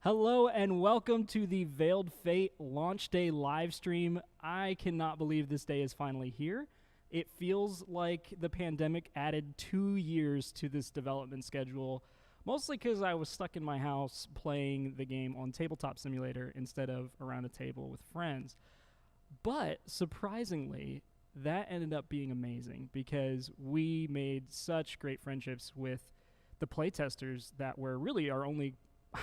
Hello and welcome to the Veiled Fate launch day live stream. I cannot believe this day is finally here. It feels like the pandemic added 2 years to this development schedule, mostly because I was stuck in my house playing the game on Tabletop Simulator instead of around a table with friends. But surprisingly, that ended up being amazing because we made such great friendships with the playtesters that were really our only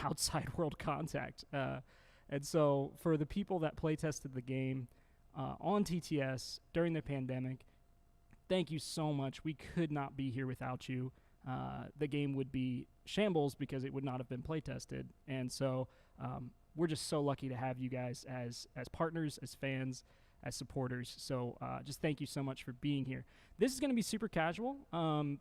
outside world contact. And so for the people that playtested the game on TTS during the pandemic, thank you so much. We could not be here without you. The game would be shambles because it would not have been playtested. And so we're just so lucky to have you guys as partners, as fans, as supporters. So just thank you so much for being here. This is going to be super casual.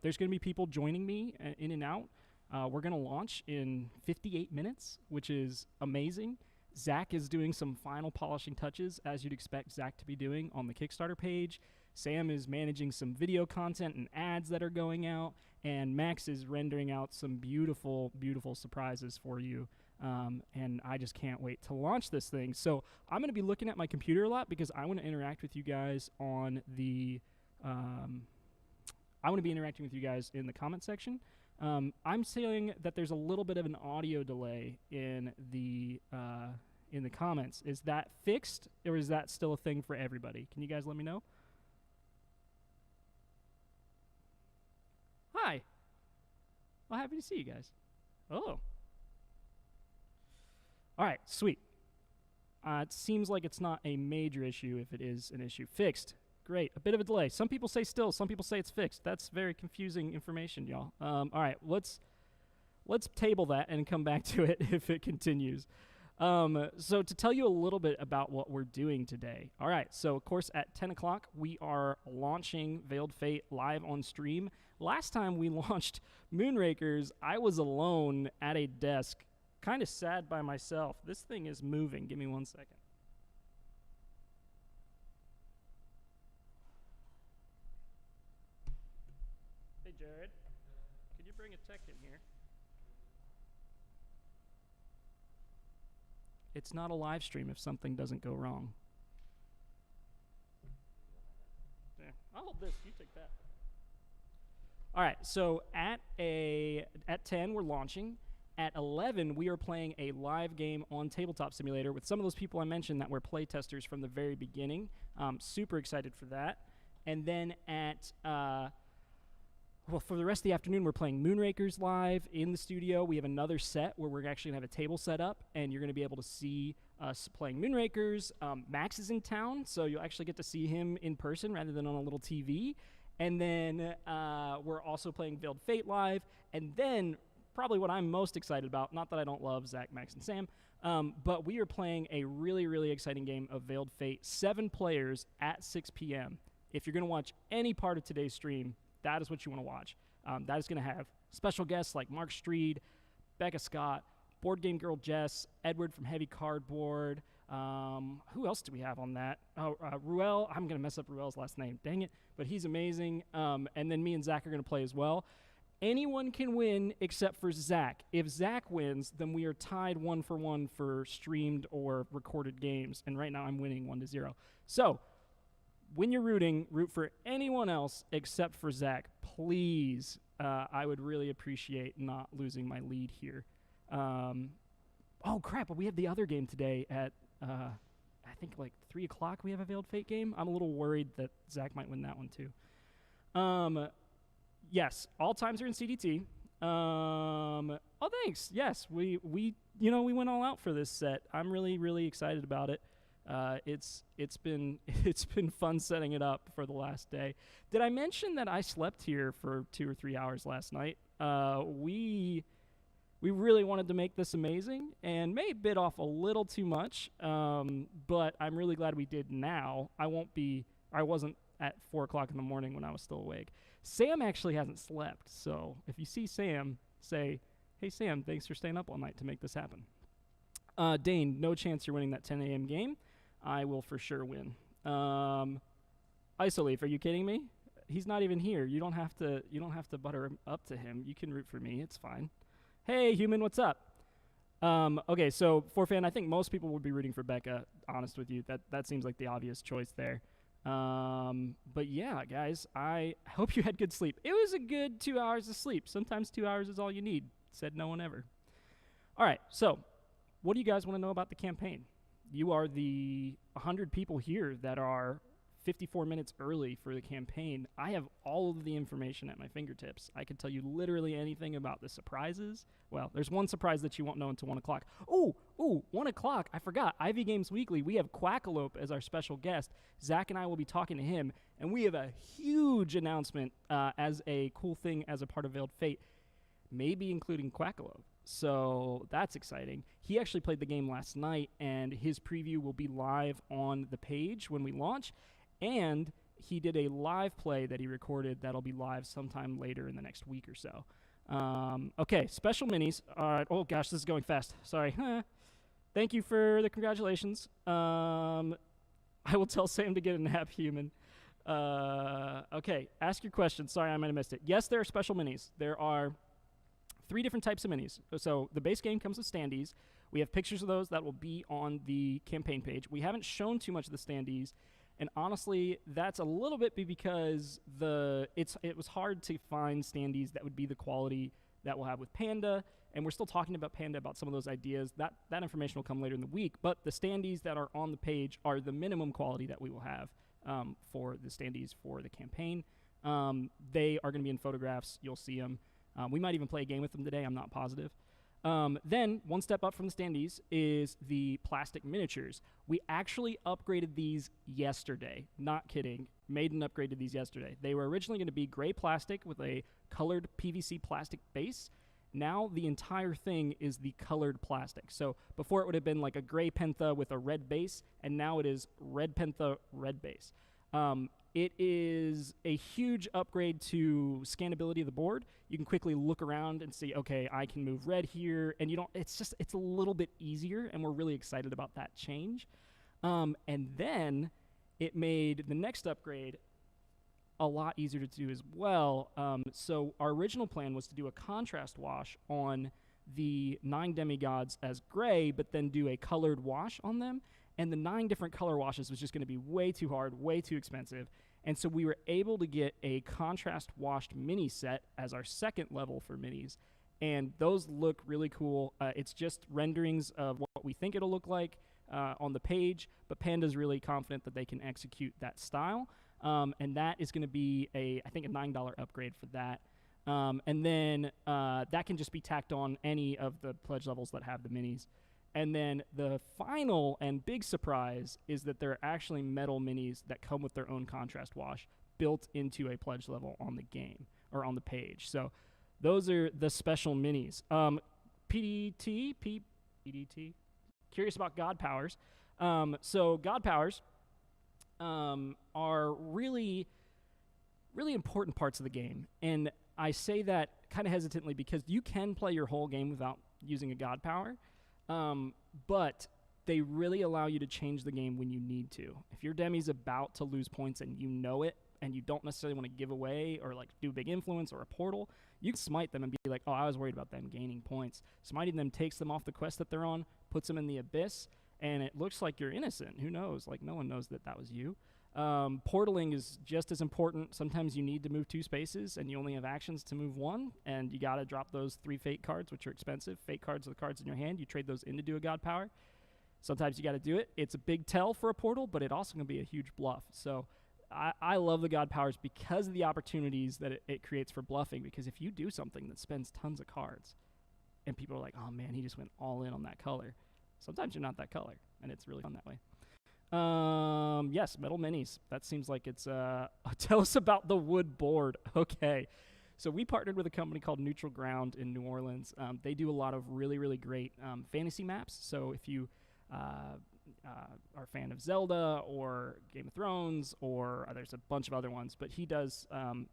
There's going to be people joining me in and out. We're going to launch in 58 minutes, which is amazing. Zach is doing some final polishing touches, as you'd expect Zach to be doing on the Kickstarter page. Sam is managing some video content and ads that are going out. And Max is rendering out some beautiful, beautiful surprises for you. And I just can't wait to launch this thing. So I'm going to be looking at my computer a lot because I want to interact with you guys on the... I want to be interacting with you guys in the comment section. I'm saying that there's a little bit of an audio delay in the comments. Is that fixed, or is that still a thing for everybody? Can you guys let me know? Hi. Well, happy to see you guys. Oh. All right, sweet. It seems like it's not a major issue if it is an issue. Fixed. Great. A bit of a delay. Some people say still. Some people say it's fixed. That's very confusing information, y'all. All right, let's table that and come back to it if it continues. So to tell you a little bit about what we're doing today. All right, so of course at 10 o'clock we are launching Veiled Fate live on stream. Last time we launched Moonrakers, I was alone at a desk, kind of sad by myself. This thing is moving. Give me 1 second. Hey, Jared, could you bring a tech in here? It's not a live stream if something doesn't go wrong. Yeah, I'll hold this. You take that. All right, so at 10 we're launching. At 11 we are playing a live game on Tabletop Simulator with some of those people I mentioned that were playtesters from the very beginning. Super excited for that. And then at well, for the rest of the afternoon, we're playing Moonrakers live in the studio. We have another set where we're actually going to have a table set up, and you're going to be able to see us playing Moonrakers. Max is in town, so you'll actually get to see him in person rather than on a little TV. And then we're also playing Veiled Fate live. And then probably what I'm most excited about, not that I don't love Zach, Max, and Sam, but we are playing a really, really exciting game of Veiled Fate, 7 players at 6 p.m. If you're going to watch any part of today's stream, that is what you want to watch. That is going to have special guests like Mark Streed, Becca Scott, Board Game Girl Jess, Edward from Heavy Cardboard. Who else do we have on that? Oh, Ruel. I'm going to mess up Ruel's last name. Dang it. But he's amazing. And then me and Zach are going to play as well. Anyone can win except for Zach. If Zach wins, then we are tied 1-for-1 for streamed or recorded games. And right now I'm winning 1-0. So when you're rooting, root for anyone else except for Zach. Please, I would really appreciate not losing my lead here. Oh, crap, but we have the other game today at, I think, like 3 o'clock we have a Veiled Fate game. I'm a little worried that Zach might win that one, too. Yes, all times are in CDT. Oh, thanks. Yes, we went all out for this set. I'm really, really excited about it. It's been fun setting it up for the last day. Did I mention that I slept here for 2 or 3 hours last night? We really wanted to make this amazing and may have bit off a little too much, but I'm really glad we did now. I wasn't at 4 o'clock in the morning when I was still awake. Sam actually hasn't slept, so if you see Sam, say, hey Sam, thanks for staying up all night to make this happen. Dane, no chance you're winning that 10 a.m. game. I will for sure win. Isoleaf, are you kidding me? He's not even here. You don't have to butter him up to him. You can root for me. It's fine. Hey, human, what's up? Okay, so for fan, I think most people would be rooting for Becca. Honest with you, that seems like the obvious choice there. But yeah, guys, I hope you had good sleep. It was a good 2 hours of sleep. Sometimes 2 hours is all you need. Said no one ever. All right, so what do you guys want to know about the campaign? You are the 100 people here that are 54 minutes early for the campaign. I have all of the information at my fingertips. I can tell you literally anything about the surprises. Well, there's one surprise that you won't know until 1 o'clock. Ooh, 1 o'clock. I forgot. Ivy Games Weekly. We have Quackalope as our special guest. Zach and I will be talking to him, and we have a huge announcement as a cool thing as a part of Veiled Fate, maybe including Quackalope. So that's exciting. He actually played the game last night, and his preview will be live on the page when we launch. And he did a live play that he recorded that'll be live sometime later in the next week or so. Okay, special minis. Oh, gosh, this is going fast. Sorry. Thank you for the congratulations. I will tell Sam to get a nap, human. Okay, ask your question. Sorry, I might have missed it. Yes, there are special minis. There are 3 different types of minis. So the base game comes with standees. We have pictures of those that will be on the campaign page. We haven't shown too much of the standees. And honestly, that's a little bit because it was hard to find standees that would be the quality that we'll have with Panda. And we're still talking about Panda about some of those ideas. That information will come later in the week. But the standees that are on the page are the minimum quality that we will have for the standees for the campaign. They are going to be in photographs. You'll see them. We might even play a game with them today. I'm not positive. Then, one step up from the standees is the plastic miniatures. We actually upgraded these yesterday. Not kidding. Made an upgrade to these yesterday. They were originally going to be gray plastic with a colored PVC plastic base. Now, the entire thing is the colored plastic. So, before it would have been like a gray Pentha with a red base, and now it is red Pentha, red base. It is a huge upgrade to scannability of the board. You can quickly look around and see, okay, I can move red here, and it's a little bit easier, and we're really excited about that change. And then it made the next upgrade a lot easier to do as well. So our original plan was to do a contrast wash on the 9 demigods as gray, but then do a colored wash on them. And the 9 different color washes was just going to be way too hard, way too expensive. And so we were able to get a contrast washed mini set as our second level for minis. And those look really cool. It's just renderings of what we think it'll look like on the page, but Panda's really confident that they can execute that style. And that is going to be I think a $9 upgrade for that. And then that can just be tacked on any of the pledge levels that have the minis. And then the final and big surprise is that there are actually metal minis that come with their own contrast wash built into a pledge level on the game or on the page. So those are the special minis. PDT, curious about God Powers. So God Powers are really, really important parts of the game. And I say that kind of hesitantly because you can play your whole game without using a God Power. But they really allow you to change the game when you need to. If your demi's about to lose points and you know it, and you don't necessarily want to give away or like do a big influence or a portal, you can smite them and be like, oh, I was worried about them gaining points. Smiting them takes them off the quest that they're on, puts them in the abyss, and it looks like you're innocent. Who knows? Like, no one knows that was you. Portaling is just as important. Sometimes you need to move 2 spaces, and you only have actions to move 1, and you got to drop those 3 fate cards, which are expensive. Fate cards are the cards in your hand. You trade those in to do a God Power. Sometimes you got to do it. It's a big tell for a portal, but it also can be a huge bluff. So I love the God Powers because of the opportunities that it creates for bluffing, because if you do something that spends tons of cards, and people are like, oh, man, he just went all in on that color, sometimes you're not that color, and it's really fun that way. Yes, metal minis. That seems like it's, tell us about the wood board. Okay. So we partnered with a company called Neutral Ground in New Orleans. They do a lot of really, really great fantasy maps. So if you are a fan of Zelda or Game of Thrones, or there's a bunch of other ones, but he does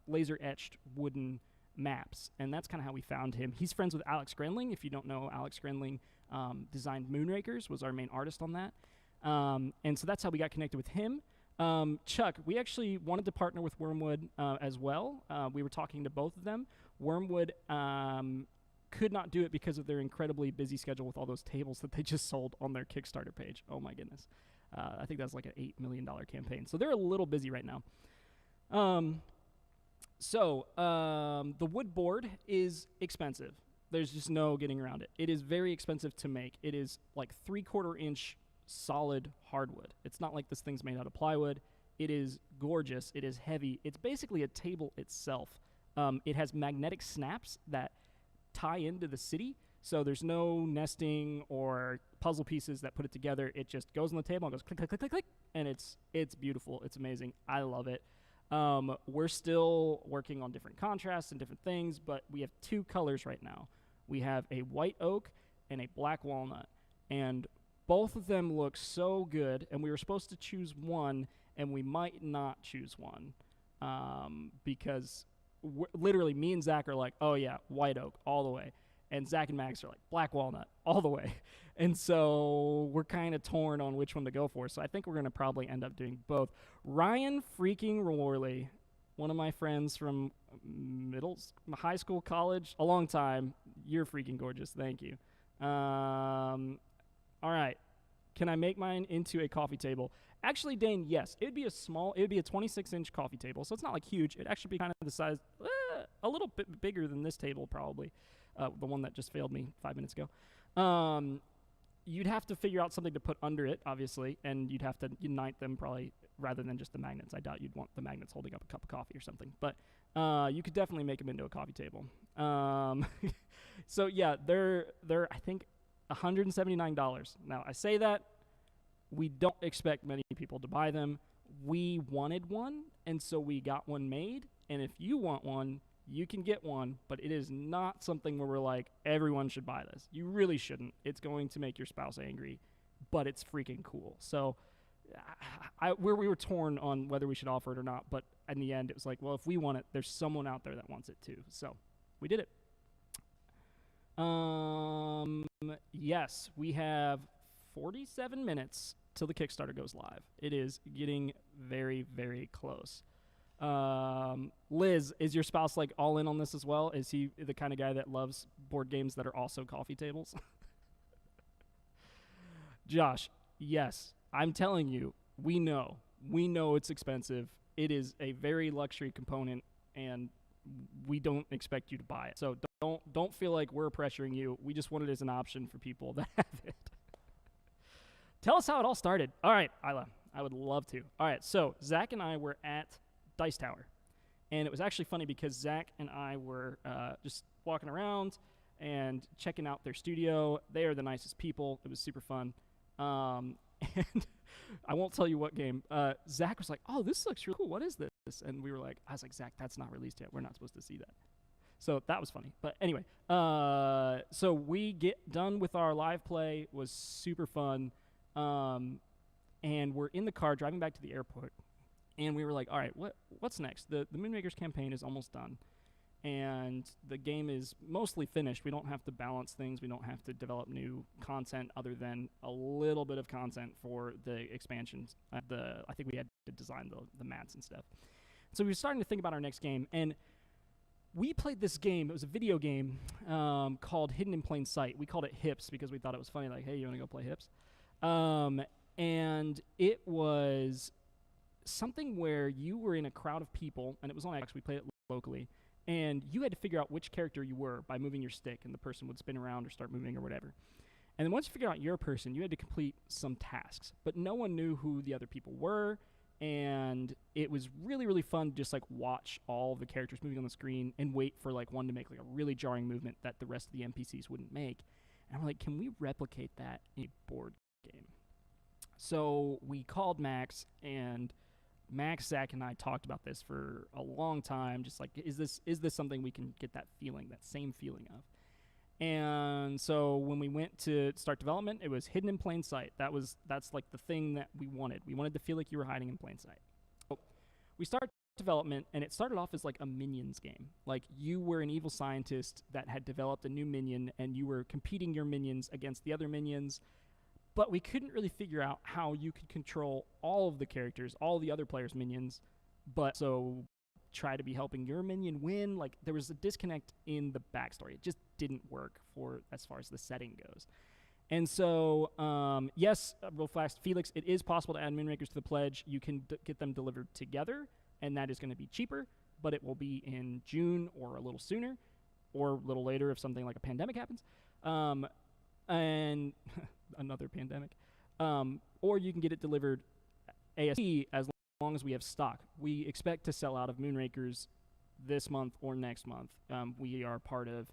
laser-etched wooden maps, and that's kind of how we found him. He's friends with Alex Grenling. If you don't know, Alex Grenling designed Moonrakers, was our main artist on that. And so that's how we got connected with him. Chuck, we actually wanted to partner with Wormwood as well. We were talking to both of them. Wormwood could not do it because of their incredibly busy schedule with all those tables that they just sold on their Kickstarter page. Oh my goodness. I think that's like an $8 million campaign. So they're a little busy right now. The wood board is expensive. There's just no getting around it. It is very expensive to make. It is like 3/4 inch solid hardwood. It's not like this thing's made out of plywood. It is gorgeous. It is heavy. It's basically a table itself. It has magnetic snaps that tie into the city, so there's no nesting or puzzle pieces that put it together. It just goes on the table and goes click, click, click, click, click, and it's beautiful. It's amazing. I love it. We're still working on different contrasts and different things, but we have 2 colors right now. We have a white oak and a black walnut, and both of them look so good, and we were supposed to choose one, and we might not choose one because literally me and Zach are like, oh yeah, white oak all the way, and Zach and Max are like black walnut all the way, and so we're kind of torn on which one to go for. So I think we're going to probably end up doing both. Ryan freaking Worley, one of my friends from high school, college, a long time. You're freaking gorgeous. Thank you. All right. Can I make mine into a coffee table? Actually, Dane, yes. It would be a 26-inch coffee table, so it's not like huge. It'd actually be kind of the size, a little bit bigger than this table probably, the one that just failed me 5 minutes ago. You'd have to figure out something to put under it, obviously, and you'd have to unite them probably rather than just the magnets. I doubt you'd want the magnets holding up a cup of coffee or something, but you could definitely make them into a coffee table. So yeah, they're I think $179. Now I say that we don't expect many people to buy them. We wanted one, and so we got one made. And if you want one, you can get one, but it is not something where we're like, everyone should buy this. You really shouldn't. It's going to make your spouse angry, but it's freaking cool. So we were torn on whether we should offer it or not, but in the end, it was like, well, if we want it, there's someone out there that wants it too. So we did it. Yes, we have 47 minutes till the Kickstarter goes live. It is getting very, very close. Liz, is your spouse like all in on this as well? Is he the kind of guy that loves board games that are also coffee tables? Josh, yes, I'm telling you, we know it's expensive. It is a very luxury component, and we don't expect you to buy it. So don't feel like we're pressuring you. We just want it as an option for people that have it. Tell us how it all started. All right, Isla, I would love to. All right, so Zach and I were at Dice Tower, and it was actually funny because Zach and I were just walking around and checking out their studio. They are the nicest people. It was super fun. And I won't tell you what game. Zach was like, oh, this looks really cool. What is this? And I was like, Zach, that's not released yet. We're not supposed to see that. So that was funny. But anyway, so we get done with our live play. It was super fun. And we're in the car driving back to the airport. And we were like, all right, what's next? The Moonrakers campaign is almost done. And the game is mostly finished. We don't have to balance things. We don't have to develop new content other than a little bit of content for the expansions. I think we had to design the mats and stuff. So we were starting to think about our next game. And we played this game. It was a video game called Hidden in Plain Sight. We called it Hips because we thought it was funny. Like, hey, you want to go play Hips? And it was something where you were in a crowd of people, and it was on Xbox. We played it locally. And you had to figure out which character you were by moving your stick, and the person would spin around or start moving or whatever. And then once you figured out your person, you had to complete some tasks. But no one knew who the other people were, and it was really, really fun to just, like, watch all of the characters moving on the screen and wait for, like, one to make, like, a really jarring movement that the rest of the NPCs wouldn't make. And I'm like, can we replicate that in a board game? So we called Max, and Max, Zach, and I talked about this for a long time, just like, is this something we can get that feeling, that same feeling of? And so when we went to start development, it was Hidden in Plain Sight. That's like the thing that we wanted. We wanted to feel like you were hiding in plain sight. So we started development, and it started off as like a Minions game. Like, you were an evil scientist that had developed a new minion, and you were competing your minions against the other minions. But we couldn't really figure out how you could control all of the characters, all the other players' minions, but so try to be helping your minion win. Like, there was a disconnect in the backstory. It just didn't work for as far as the setting goes. And so, yes, real fast, Felix, it is possible to add Moonrakers to the pledge. You can get them delivered together, and that is going to be cheaper, but it will be in June or a little sooner, or a little later if something like a pandemic happens, and another pandemic. Or you can get it delivered ASAP as long as we have stock. We expect to sell out of Moonrakers this month or next month. We are part of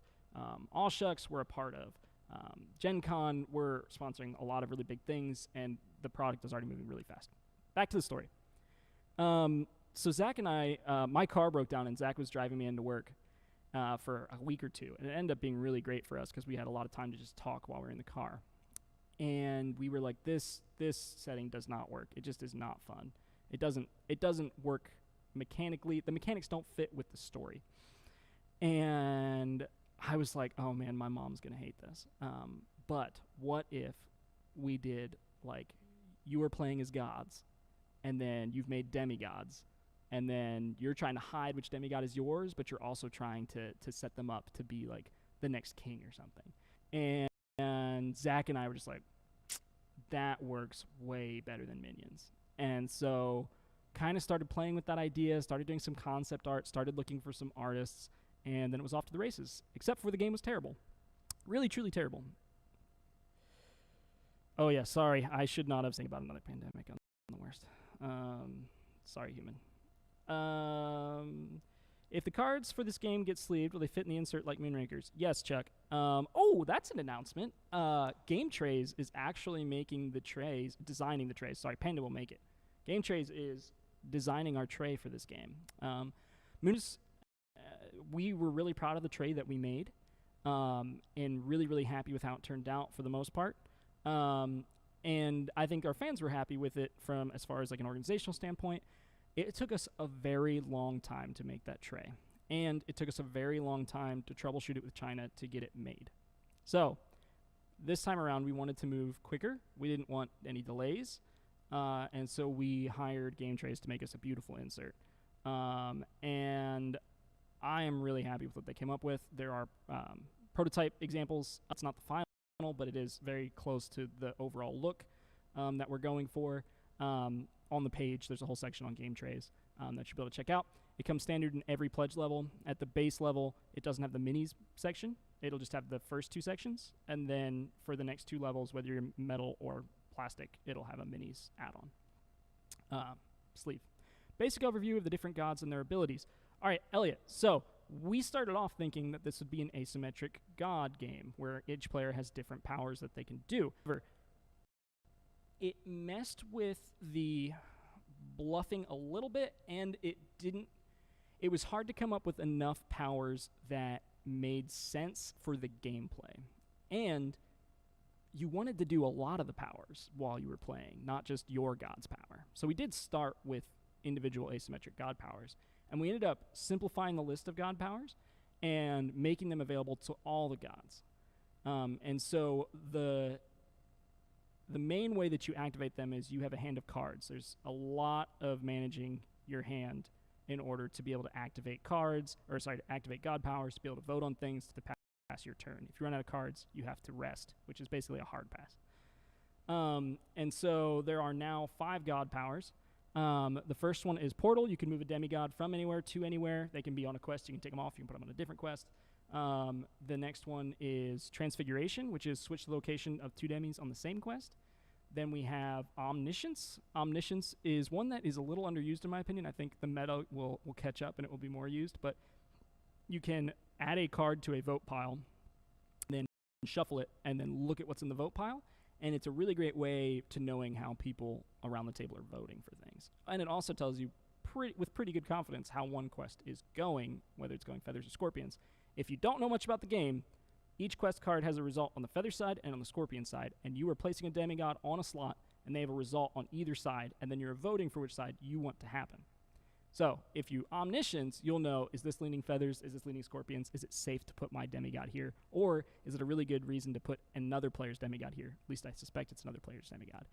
All Shucks. We're a part of Gen Con. We're sponsoring a lot of really big things, and the product is already moving really fast. Back to the story. So Zach and I, my car broke down, and Zach was driving me into work for a week or two, and it ended up being really great for us because we had a lot of time to just talk while we were in the car. And we were like, this setting does not work. It just is not fun. It doesn't work mechanically. The mechanics don't fit with the story. And I was like, oh man, my mom's gonna hate this. But what if we did, like, you were playing as gods, and then you've made demigods, and then you're trying to hide which demigod is yours, but you're also trying to set them up to be like the next king or something. And Zach and I were just like, that works way better than minions. And so kind of started playing with that idea, started doing some concept art, started looking for some artists, and then it was off to the races, except for the game was terrible. Really, truly terrible. Oh yeah, sorry, I should not have said about another pandemic. I'm the worst. Sorry, human. If the cards for this game get sleeved, will they fit in the insert like Moonrakers? Yes, Chuck. Oh, that's an announcement. Game Trays is actually making the trays, designing the trays. Sorry, Panda will make it. Game Trays is designing our tray for this game. We were really proud of the tray that we made, and really, really happy with how it turned out for the most part. And I think our fans were happy with it from as far as like an organizational standpoint. It took us a very long time to make that tray, and it took us a very long time to troubleshoot it with China to get it made. So this time around, we wanted to move quicker. We didn't want any delays, and so we hired Game Trays to make us a beautiful insert. And I am really happy with what they came up with. There are prototype examples. It's not the final, but it is very close to the overall look that we're going for. On the page, there's a whole section on Game Trays that you'll be able to check out. It comes standard in every pledge level. At the base level, it doesn't have the minis section. It'll just have the first two sections. And then for the next two levels, whether you're metal or plastic, it'll have a minis add-on. Sleeve. Basic overview of the different gods and their abilities. All right, Elliot. So we started off thinking that this would be an asymmetric god game where each player has different powers that they can do. It messed with the bluffing a little bit, and it was hard to come up with enough powers that made sense for the gameplay. And you wanted to do a lot of the powers while you were playing, not just your god's power. So we did start with individual asymmetric god powers, and we ended up simplifying the list of god powers and making them available to all the gods. And so the main way that you activate them is you have a hand of cards. There's a lot of managing your hand in order to be able to activate cards, or sorry, to activate god powers, to be able to vote on things, to pass your turn. If you run out of cards, you have to rest, which is basically a hard pass. And so there are now 5 god powers. The first one is Portal. You can move a demigod from anywhere to anywhere. They can be on a quest. You can take them off. You can put them on a different quest. The next one is Transfiguration, which is switch the location of 2 demis on the same quest. Then we have Omniscience. Omniscience is one that is a little underused in my opinion. I think the meta will catch up and it will be more used. But you can add a card to a vote pile, then shuffle it, and then look at what's in the vote pile. And it's a really great way to knowing how people around the table are voting for things. And it also tells you with pretty good confidence how one quest is going, whether it's going feathers or scorpions. If you don't know much about the game, each quest card has a result on the feather side and on the scorpion side, and you are placing a demigod on a slot, and they have a result on either side, and then you're voting for which side you want to happen. So if you omniscience, you'll know, is this leaning feathers? Is this leaning scorpions? Is it safe to put my demigod here? Or is it a really good reason to put another player's demigod here? At least I suspect it's another player's demigod,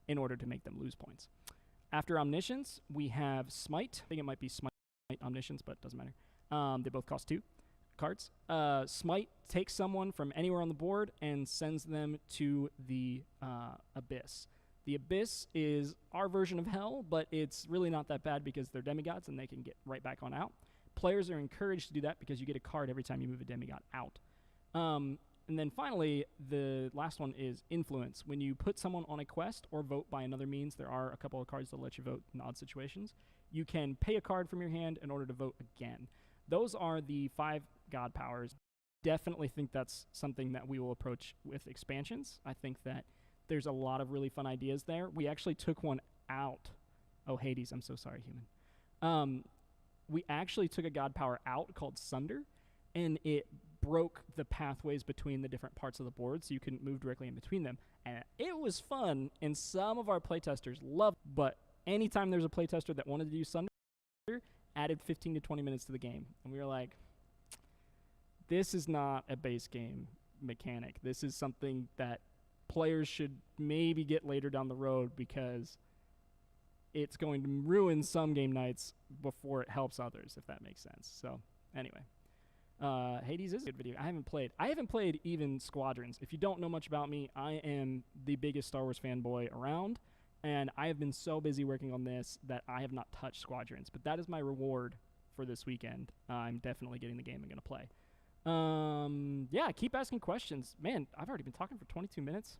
in order to make them lose points. After omniscience, we have smite. I think it might be smite omniscience, but it doesn't matter. They both cost 2. cards. Smite takes someone from anywhere on the board and sends them to the Abyss. The Abyss is our version of Hell, but it's really not that bad because they're demigods and they can get right back on out. Players are encouraged to do that because you get a card every time you move a demigod out. And then finally, the last one is Influence. When you put someone on a quest or vote by another means, there are a couple of cards that let you vote in odd situations. You can pay a card from your hand in order to vote again. Those are the 5 god powers. Definitely think that's something that we will approach with expansions. I think that there's a lot of really fun ideas there. We actually took one out. Oh, Hades, I'm so sorry, human. We actually took a god power out called Sunder, and it broke the pathways between the different parts of the board, so you couldn't move directly in between them. And it was fun, and some of our playtesters loved it, but anytime there's a playtester that wanted to use Sunder, added 15 to 20 minutes to the game. And we were like, this is not a base game mechanic. This is something that players should maybe get later down the road because it's going to ruin some game nights before it helps others, if that makes sense. So, anyway. Hades is a good video. I haven't played even Squadrons. If you don't know much about me, I am the biggest Star Wars fanboy around, and I have been so busy working on this that I have not touched Squadrons. But that is my reward for this weekend. I'm definitely getting the game I'm going to play. Yeah, keep asking questions. Man, I've already been talking for 22 minutes.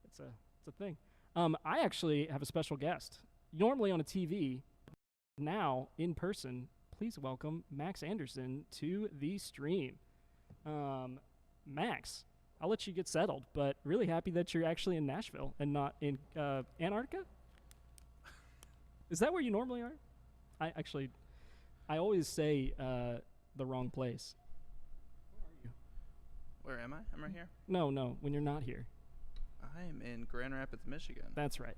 It's a thing. I actually have a special guest. Normally on a TV, now in person. Please welcome Max Anderson to the stream. Max, I'll let you get settled, but really happy that you're actually in Nashville and not in Antarctica? Is that where you normally are? I always say the wrong place. Where are you? Where am I? I'm right here. No, when you're not here. I am in Grand Rapids, Michigan. That's right.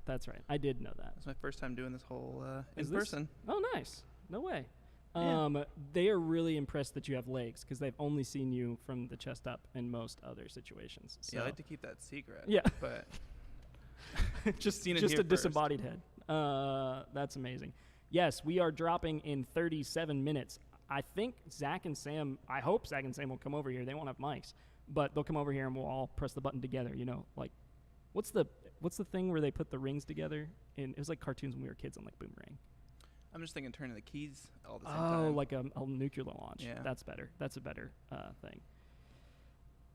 I did know that. It's my first time doing this whole in person. Oh, nice. No way. Yeah. They are really impressed that you have legs because they've only seen you from the chest up in most other situations. So. Yeah, I like to keep that secret. Yeah. But just a disembodied head. That's amazing. Yes, we are dropping in 37 minutes. I think I hope Zach and Sam will come over here. They won't have mics, but they'll come over here and we'll all press the button together. You know, like what's the thing where they put the rings together? It was like cartoons when we were kids on like Boomerang. I'm just thinking turning the keys all the same time. Oh, like a nuclear launch. Yeah. That's better. That's a better thing.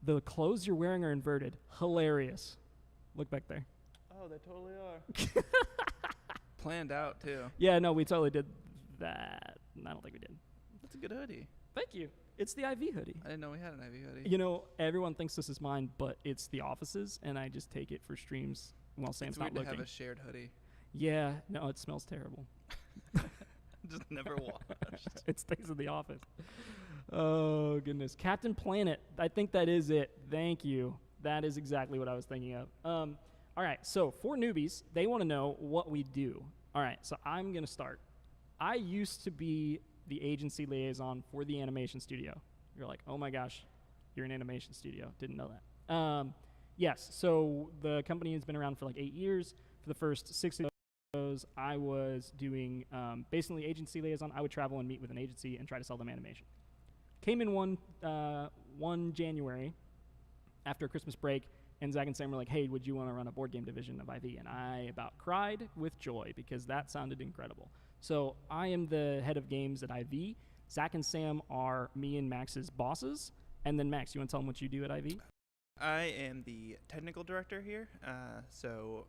The clothes you're wearing are inverted. Hilarious. Look back there. Oh, they totally are. Planned out, too. Yeah, no, we totally did that. I don't think we did. That's a good hoodie. Thank you. It's the IV hoodie. I didn't know we had an IV hoodie. You know, everyone thinks this is mine, but it's the office's, and I just take it for streams while Sam's not looking. It's weird to have a shared hoodie. Yeah, no, it smells terrible. Just never washed. It stays in the office. Oh, goodness. Captain Planet. I think that is it. Thank you. That is exactly what I was thinking of. All right, so for newbies, they want to know what we do. All right, so I'm going to start. I used to be the agency liaison for the animation studio. You're like, oh my gosh, you're an animation studio. Didn't know that. Yes, so the company has been around for like 8 years. For the first 6 of those, I was doing basically agency liaison. I would travel and meet with an agency and try to sell them animation. Came in one January after Christmas break, and Zach and Sam were like, hey, would you want to run a board game division of IV? And I about cried with joy because that sounded incredible. So I am the head of games at IV. Zach and Sam are me and Max's bosses. And then Max, you want to tell them what you do at IV? I am the technical director here, so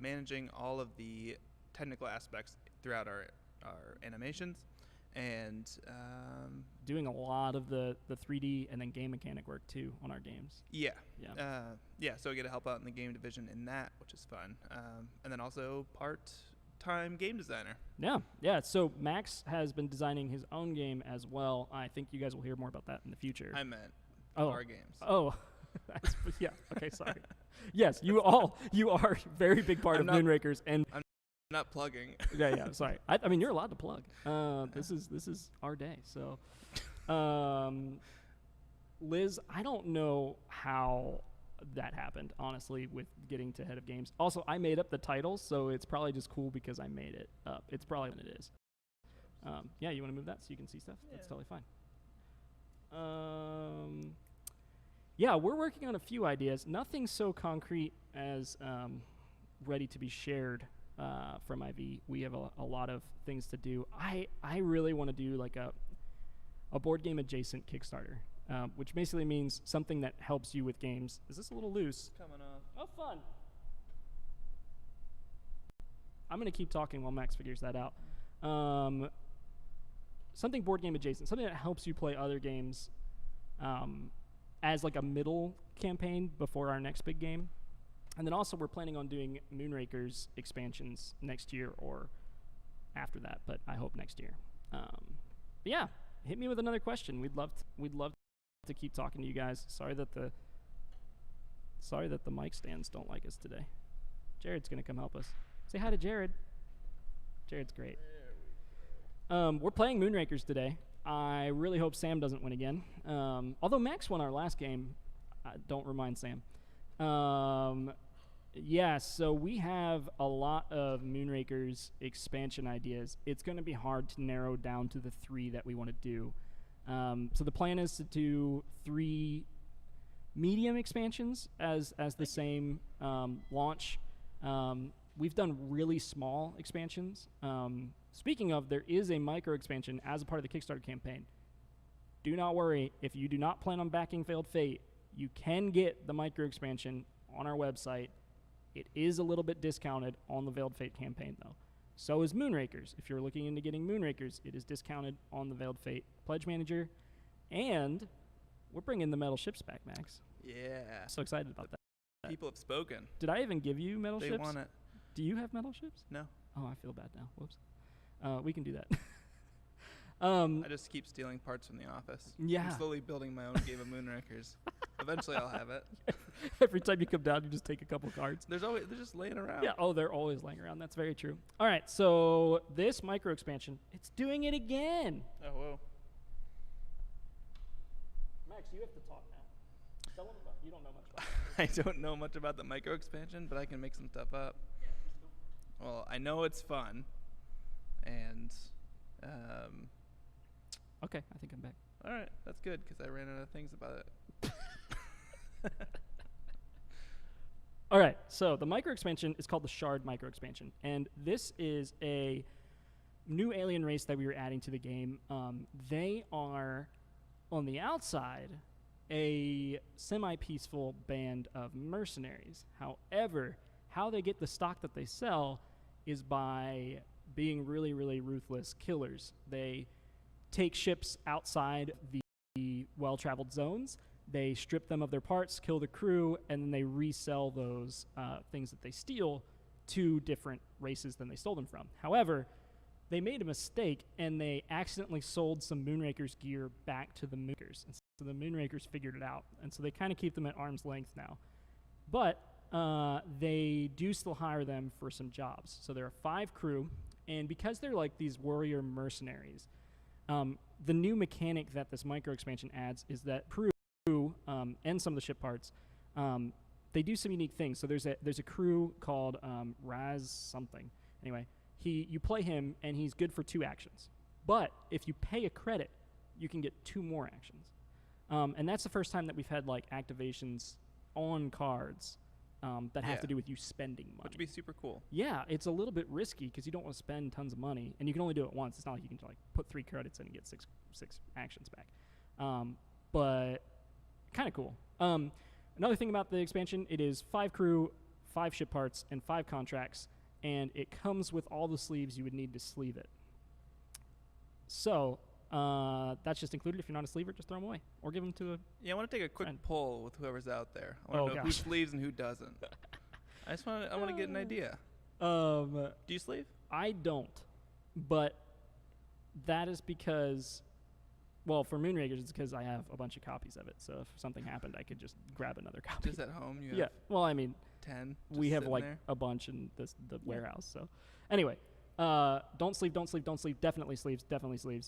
managing all of the technical aspects throughout our animations, and doing a lot of the 3D and then game mechanic work too on our games. Yeah. So I get to help out in the game division in that, which is fun, and then also part-time game designer. Yeah. So Max has been designing his own game as well. I think you guys will hear more about that in the future. I meant our games. Oh. Yeah. Okay. Sorry. Yes, you are a very big part of Moonrakers, and I'm not plugging. Yeah. Sorry. I mean, you're allowed to plug. This is our day. So, Liz, I don't know how that happened, honestly, with getting to head of games. Also, I made up the titles, so it's probably just cool because I made it up. It's probably what it is. Yeah. You want to move that so you can see stuff? Yeah. That's totally fine. Yeah, we're working on a few ideas. Nothing so concrete as ready to be shared from IV. We have a lot of things to do. I really want to do like a board game adjacent Kickstarter, which basically means something that helps you with games. Is this a little loose? Coming off. Oh, fun. I'm going to keep talking while Max figures that out. Something board game adjacent, something that helps you play other games as like a middle campaign before our next big game. And then also we're planning on doing Moonrakers expansions next year or after that, but I hope next year. But yeah, hit me with another question. We'd love to keep talking to you guys. Sorry that the mic stands don't like us today. Jared's going to come help us. Say hi to Jared. Jared's great. We're playing Moonrakers today. I really hope Sam doesn't win again. Although Max won our last game. Don't remind Sam. Yeah, so we have a lot of Moonrakers expansion ideas. It's going to be hard to narrow down to the 3 that we want to do. So the plan is to do 3 medium expansions as the same launch. We've done really small expansions. Speaking of, there is a micro expansion as a part of the Kickstarter campaign. Do not worry. If you do not plan on backing Failed Fate, you can get the micro expansion on our website. It is a little bit discounted on the Veiled Fate campaign, though. So is Moonrakers. If you're looking into getting Moonrakers, it is discounted on the Veiled Fate Pledge Manager. And we're bringing the metal ships back, Max. Yeah. I'm so excited about that. People have spoken. Did I even give you metal ships? They want it. Do you have metal ships? No. Oh, I feel bad now. Whoops. We can do that. I just keep stealing parts from the office. Yeah. I'm slowly building my own game of Moonrakers. Eventually I'll have it. Every time you come down, you just take a couple cards. They're just laying around. Yeah, oh, they're always laying around. That's very true. All right, so this micro expansion, it's doing it again. Oh, whoa. Max, you have to talk now. Tell them about, you don't know much about I don't know much about the micro expansion, but I can make some stuff up. Yeah, well, I know it's fun. And, okay, I think I'm back. all right, that's good, because I ran out of things about it. All right, so the micro expansion is called the Shard micro expansion, and this is a new alien race that we were adding to the game. They are, on the outside, a semi-peaceful band of mercenaries. However, how they get the stock that they sell is by being really, really ruthless killers. They take ships outside the well-traveled zones. They strip them of their parts, kill the crew, and then they resell those things that they steal to different races than they stole them from. However, they made a mistake, and they accidentally sold some Moonrakers gear back to the Moonrakers. And so the Moonrakers figured it out, and so they kind of keep them at arm's length now. But they do still hire them for some jobs. So there are 5 crew, and because they're like these warrior mercenaries, the new mechanic that this micro expansion adds is that crew and some of the ship parts, they do some unique things. So there's a crew called Raz something. Anyway, you play him, and he's good for 2 actions. But if you pay a credit, you can get 2 more actions. And that's the first time that we've had like activations on cards that have to do with you spending money. Which would be super cool. Yeah, it's a little bit risky because you don't want to spend tons of money, and you can only do it once. It's not like you can like put 3 credits in and get six actions back. But kind of cool. Another thing about the expansion, it is 5 crew, 5 ship parts, and 5 contracts, and it comes with all the sleeves you would need to sleeve it. So that's just included. If you're not a sleever, just throw them away or give them to a Yeah, I want to take a quick friend. poll with whoever's out there. I want to know who sleeves and who doesn't. I want to get an idea. Do you sleeve? I don't, but that is because, well, for Moonrakers, it's because I have a bunch of copies of it. So if something happened, I could just grab another copy. Just at home, you have Yeah. Well, I mean, 10. we have like there? a bunch in the warehouse. So anyway, don't sleeve, definitely sleeves,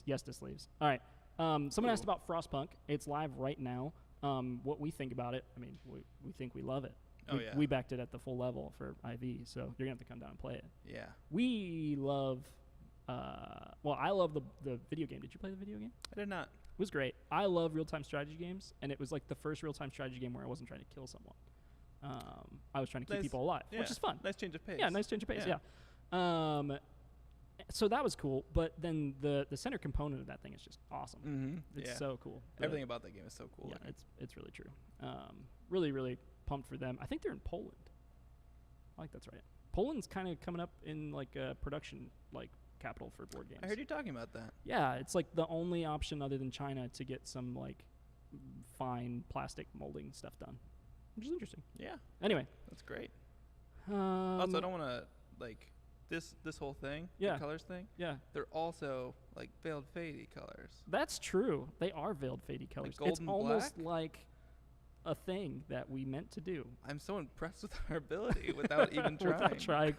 yes to sleeves. All right. Someone asked about Frostpunk. It's live right now. What we think about it, I mean, we think we love it. Oh, yeah. We backed it at the full level for IV, so you're going to have to come down and play it. Yeah. We love, well, I love the video game. Did you play the video game? I did not. was great. I love real-time strategy games, and it was like the first real-time strategy game where I wasn't trying to kill someone. I was trying to keep people alive, which is fun. Nice change of pace. Yeah, nice change of pace. Yeah. So that was cool, but then the center component of that thing is just awesome. Mm-hmm. It's so cool. Everything about that game is so cool. Yeah, it's really true. Really, really pumped for them. I think they're in Poland. I think that's right. Poland's kind of coming up in like production like capital for board games. I heard you talking about that. Yeah, it's like the only option other than China to get some like fine plastic molding stuff done, which is interesting. Yeah. Anyway, that's great. Also, I don't want to like this whole thing, the colors thing. Yeah. They're also like veiled fadey colors. That's true. They are veiled fadey colors. Like it's almost like a thing that we meant to do. I'm so impressed with our ability without even trying. Without trying.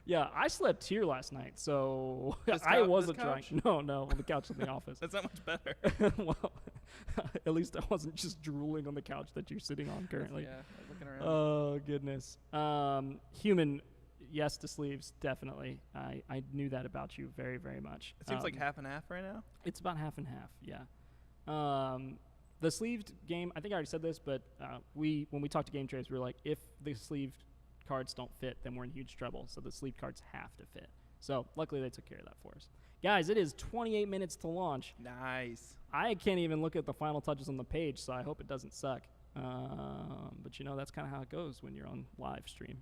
Yeah, I slept here last night, so I wasn't trying. No, on the couch in the office. That's not much better. Well, at least I wasn't just drooling on the couch that you're sitting on currently. Yeah, looking around. Oh, goodness. Human, yes to sleeves, definitely. I knew that about you very, very much. It seems like half and half right now. It's about half and half, yeah. The sleeved game, I think I already said this, but when we talked to Game Trace, we were like, if the sleeved cards don't fit, then we're in huge trouble. So the sleeved cards have to fit. So luckily they took care of that for us. Guys, it is 28 minutes to launch. Nice. I can't even look at the final touches on the page, so I hope it doesn't suck. But that's kind of how it goes when you're on live stream.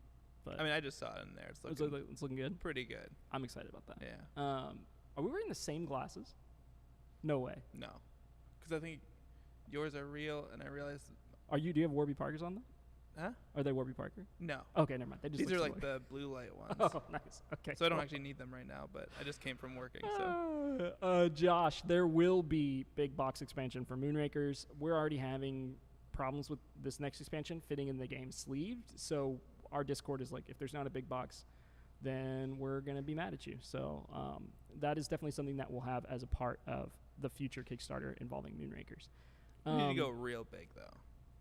But I mean, I just saw it in there. It's looking good. Pretty good. I'm excited about that. Yeah. Are we wearing the same glasses? No way. No, because I think yours are real, and I realized. Do you have Warby Parkers on them? Huh? Are they Warby Parker? No. Okay, never mind. They just These are similar. like the blue light ones. Oh, nice. Okay. So I don't actually need them right now, but I just came from working. So. Josh, there will be big box expansion for Moonrakers. We're already having problems with this next expansion fitting in the game sleeved. So our Discord is like, if there's not a big box, then we're gonna be mad at you. So that is definitely something that we'll have as a part of the future Kickstarter involving Moonrakers. We need to go real big though.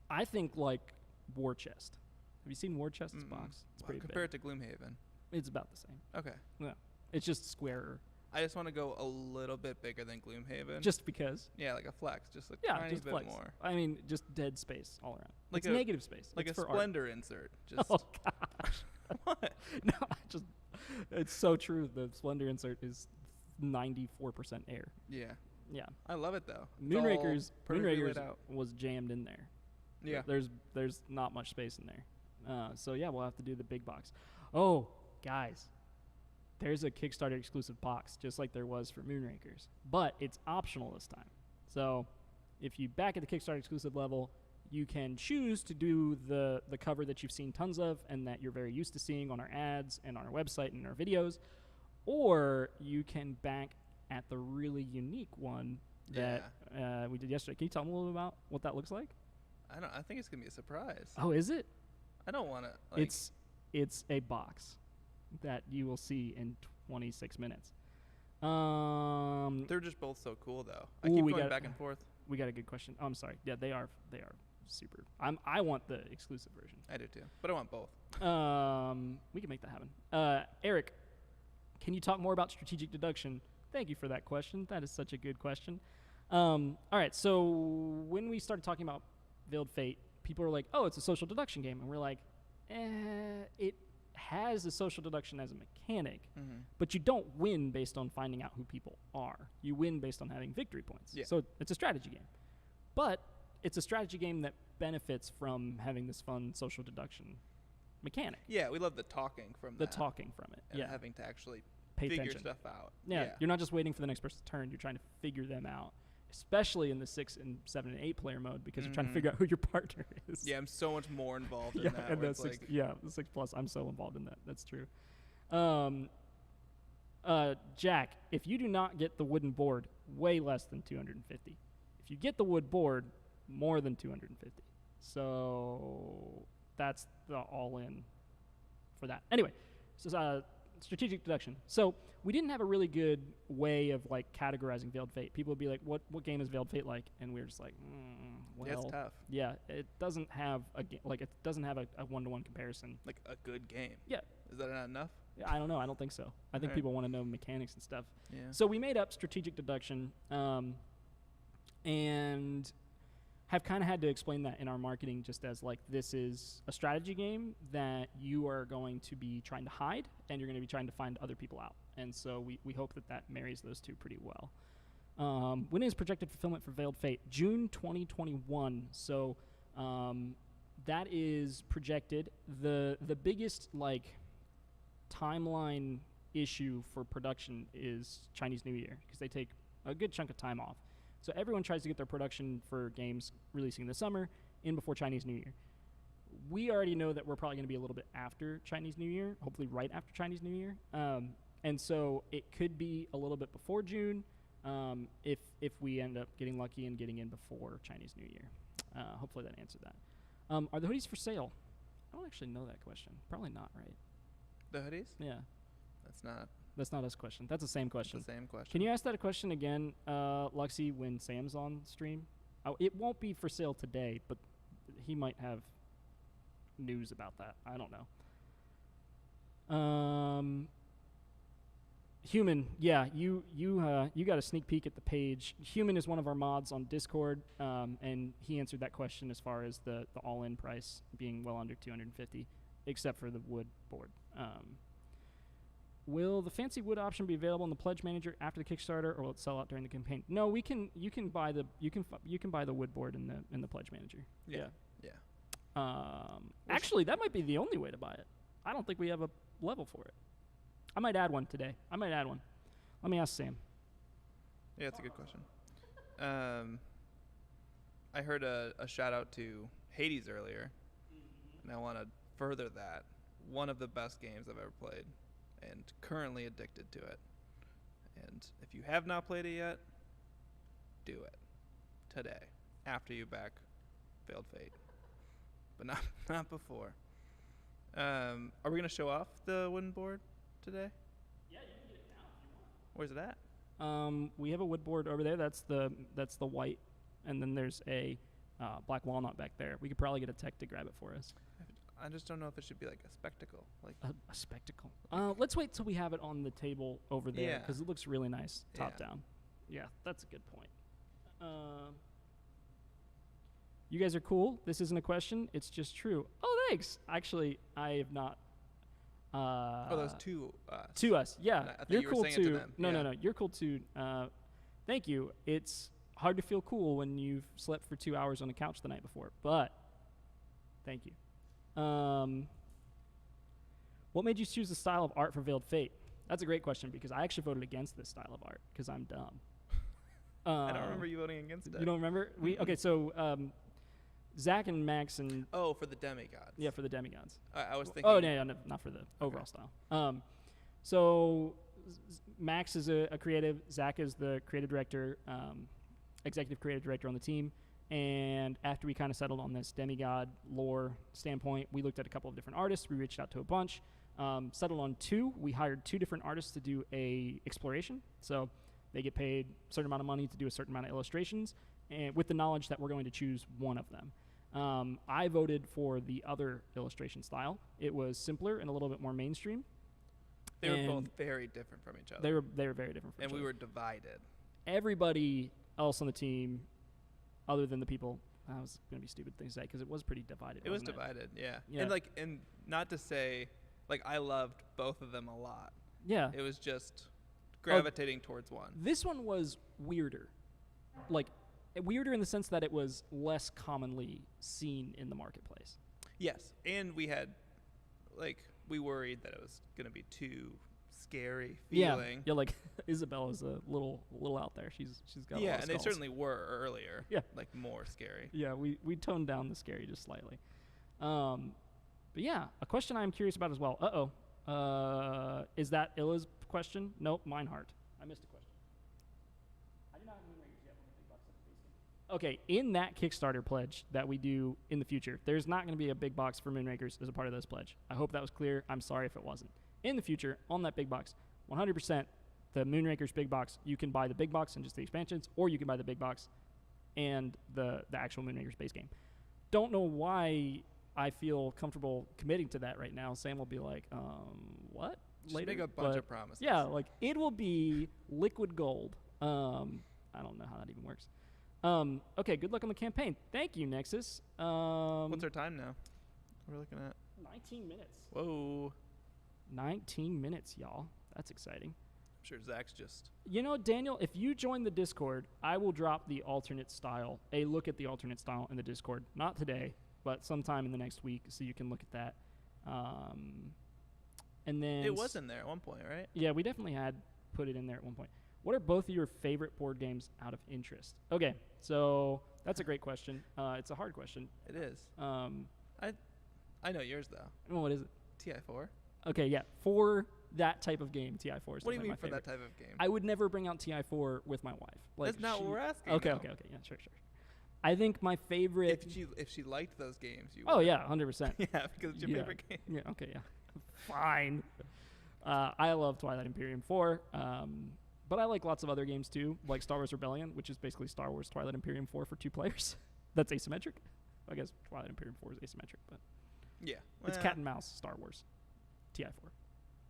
I think like War Chest. Have you seen War Chest's box? It's pretty compared big. to Gloomhaven. It's about the same. Okay. Yeah. It's just squarer. I just want to go a little bit bigger than Gloomhaven. Just because. Yeah, like a flex, just a tiny just bit flex. more. I mean, just dead space all around. Like it's negative space. Like it's a for Splendor insert. Just oh gosh. What? No, it's so true. The Splendor insert is 94% air. Yeah. Yeah. I love it though. Moonrakers was jammed in there. Yeah. There's not much space in there. So yeah, we'll have to do the big box. Oh, guys. There's a Kickstarter exclusive box, just like there was for Moonrakers. But it's optional this time. So if you back at the Kickstarter exclusive level, you can choose to do the cover that you've seen tons of and that you're very used to seeing on our ads and on our website and our videos. Or you can back at the really unique one that we did yesterday. Can you tell me a little bit about what that looks like? I think it's going to be a surprise. Oh, is it? I don't want to. Like, it's a box that you will see in 26 minutes. They're just both so cool, though. I keep going back and forth. We got a good question. Oh, I'm sorry. Yeah, they are super. I want the exclusive version. I do too, but I want both. We can make that happen. Eric, can you talk more about strategic deduction? Thank you for that question. That is such a good question. All right, so when we started talking about Veiled Fate, people were like, "Oh, it's a social deduction game," and we're like, "It has a social deduction as a mechanic, but you don't win based on finding out who people are. You win based on having victory points. Yeah. So it's a strategy game, but it's a strategy game that benefits from having this fun social deduction mechanic. Yeah, we love the talking from the talking from it. And yeah, having to actually pay figure attention. stuff out. Yeah, you're not just waiting for the next person's turn. You're trying to figure them out, especially in the 6 and 7 and 8 player mode because you're trying to figure out who your partner is. Yeah, I'm so much more involved in that. And the 6, the 6 plus, I'm so involved in that. That's true. Jack, if you do not get the wooden board, way less than 250. If you get the wood board, more than 250. So that's the all-in for that. Anyway, so strategic deduction. So we didn't have a really good way of like categorizing Veiled Fate. People would be like, "What game is Veiled Fate like?" And we were just like, "Well, it's tough. Yeah, it doesn't have it doesn't have a one-to-one comparison. Like a good game. Yeah, is that not enough? I don't know. I don't think so. I think people want to know mechanics and stuff. Yeah. So we made up strategic deduction. and have kind of had to explain that in our marketing, just as like, this is a strategy game that you are going to be trying to hide, and you're going to be trying to find other people out. And so we hope that marries those two pretty well. When is projected fulfillment for Veiled Fate? June 2021. So that is projected. The biggest like timeline issue for production is Chinese New Year, because they take a good chunk of time off. So everyone tries to get their production for games releasing in the summer in before Chinese New Year. We already know that we're probably going to be a little bit after Chinese New Year, hopefully right after Chinese New Year. And so it could be a little bit before June if we end up getting lucky and getting in before Chinese New Year. Hopefully that answered that. Are the hoodies for sale? I don't actually know that question. Probably not, right? The hoodies? Yeah. That's not us question. That's the same question. It's the same question. Can you ask that a question again, Luxie, when Sam's on stream? It won't be for sale today, but he might have news about that. I don't know. Human, yeah, you got a sneak peek at the page. Human is one of our mods on Discord, and he answered that question as far as the all-in price being well under $250, except for the wood board. Will the fancy wood option be available in the Pledge Manager after the Kickstarter, or will it sell out during the campaign? No, you can buy the wood board in the Pledge Manager. Yeah. Actually, that might be the only way to buy it. I don't think we have a level for it. I might add one today. Let me ask Sam. Yeah, that's a good question. I heard a shout out to Hades earlier, and I want to further that. One of the best games I've ever played, and currently addicted to it. And if you have not played it yet, do it today, after you back Veiled Fate, but not before. Are we gonna show off the wooden board today? Yeah, you can get it now if you want. Where's it at? We have a wood board over there. That's the white, and then there's a black walnut back there. We could probably get a tech to grab it for us. I just don't know if it should be like a spectacle. Like a spectacle. Let's wait till we have it on the table over there, because it looks really nice top down. Yeah, that's a good point. You guys are cool. This isn't a question. It's just true. Oh, thanks. Actually, I have not. Those to us. To us, yeah. You're you cool were saying too. it to them. No. You're cool too. Thank you. It's hard to feel cool when you've slept for 2 hours on the couch the night before, but thank you. What made you choose the style of art for Veiled Fate? That's a great question, because I actually voted against this style of art because I'm dumb. I don't remember you voting against it. You don't remember? Okay, so Zach and Max and... Oh, for the demigods. Yeah, for the demigods. I was thinking... Oh, no, not for the overall style. So Max is a creative. Zach is the creative director, executive creative director on the team. And after we kind of settled on this demigod lore standpoint, we looked at a couple of different artists. We reached out to a bunch. Settled on 2. We hired 2 different artists to do a exploration. So they get paid a certain amount of money to do a certain amount of illustrations, and with the knowledge that we're going to choose one of them. I voted for the other illustration style. It was simpler and a little bit more mainstream. They were both very different from each other. They were very different from each other. And we were divided. Everybody else on the team, other than the people, that was going to be stupid thing to say, because it was pretty divided. It was divided, yeah. And not to say, I loved both of them a lot. Yeah. It was just gravitating towards one. This one was weirder. Weirder in the sense that it was less commonly seen in the marketplace. Yes, and we had, we worried that it was going to be too scary feeling. Yeah, Isabella's a little out there. She's got a lot of and they certainly were earlier. Yeah. More scary. Yeah, we toned down the scary just slightly. But yeah, a question I'm curious about as well. Is that Illa's question? Nope, Meinhardt. I missed a question. I do not have Moonrakers yet on the big box at the base game. Okay, in that Kickstarter pledge that we do in the future, there's not going to be a big box for Moonrakers as a part of this pledge. I hope that was clear. I'm sorry if it wasn't. In the future, on that big box, 100%, the Moonrakers big box, you can buy the big box and just the expansions, or you can buy the big box and the actual Moonrakers base game. Don't know why I feel comfortable committing to that right now. Sam will be like, what? Just make a bunch of promises. Yeah, it will be liquid gold. I don't know how that even works. Okay, good luck on the campaign. Thank you, Nexus. What's our time now? We're looking at 19 minutes. Whoa. 19 minutes, y'all. That's exciting. I'm sure Zach's just. You know, Daniel, if you join the Discord, I will drop the alternate style, a look at the alternate style in the Discord. Not today, but sometime in the next week, so you can look at that. And then It was in there at one point, right? Yeah, we definitely had put it in there at one point. What are both of your favorite board games out of interest? Okay, so that's a great question. It's a hard question. It is. I know yours though. Well, what is it? TI4. Okay, yeah. For that type of game, TI4 is What do you definitely mean my for favorite. that type of game? I would never bring out TI4 with my wife. Like, That's not what we're asking. Okay, though. okay. Yeah, sure. I think my favorite. If she liked those games, you. Oh would. yeah, 100%. Yeah, because it's your favorite game. Yeah. Okay. Yeah. Fine. I love Twilight Imperium 4. But I like lots of other games too, like Star Wars Rebellion, which is basically Star Wars Twilight Imperium 4 for 2 players. That's asymmetric. I guess Twilight Imperium 4 is asymmetric, but Yeah. it's cat and mouse Star Wars. TI4.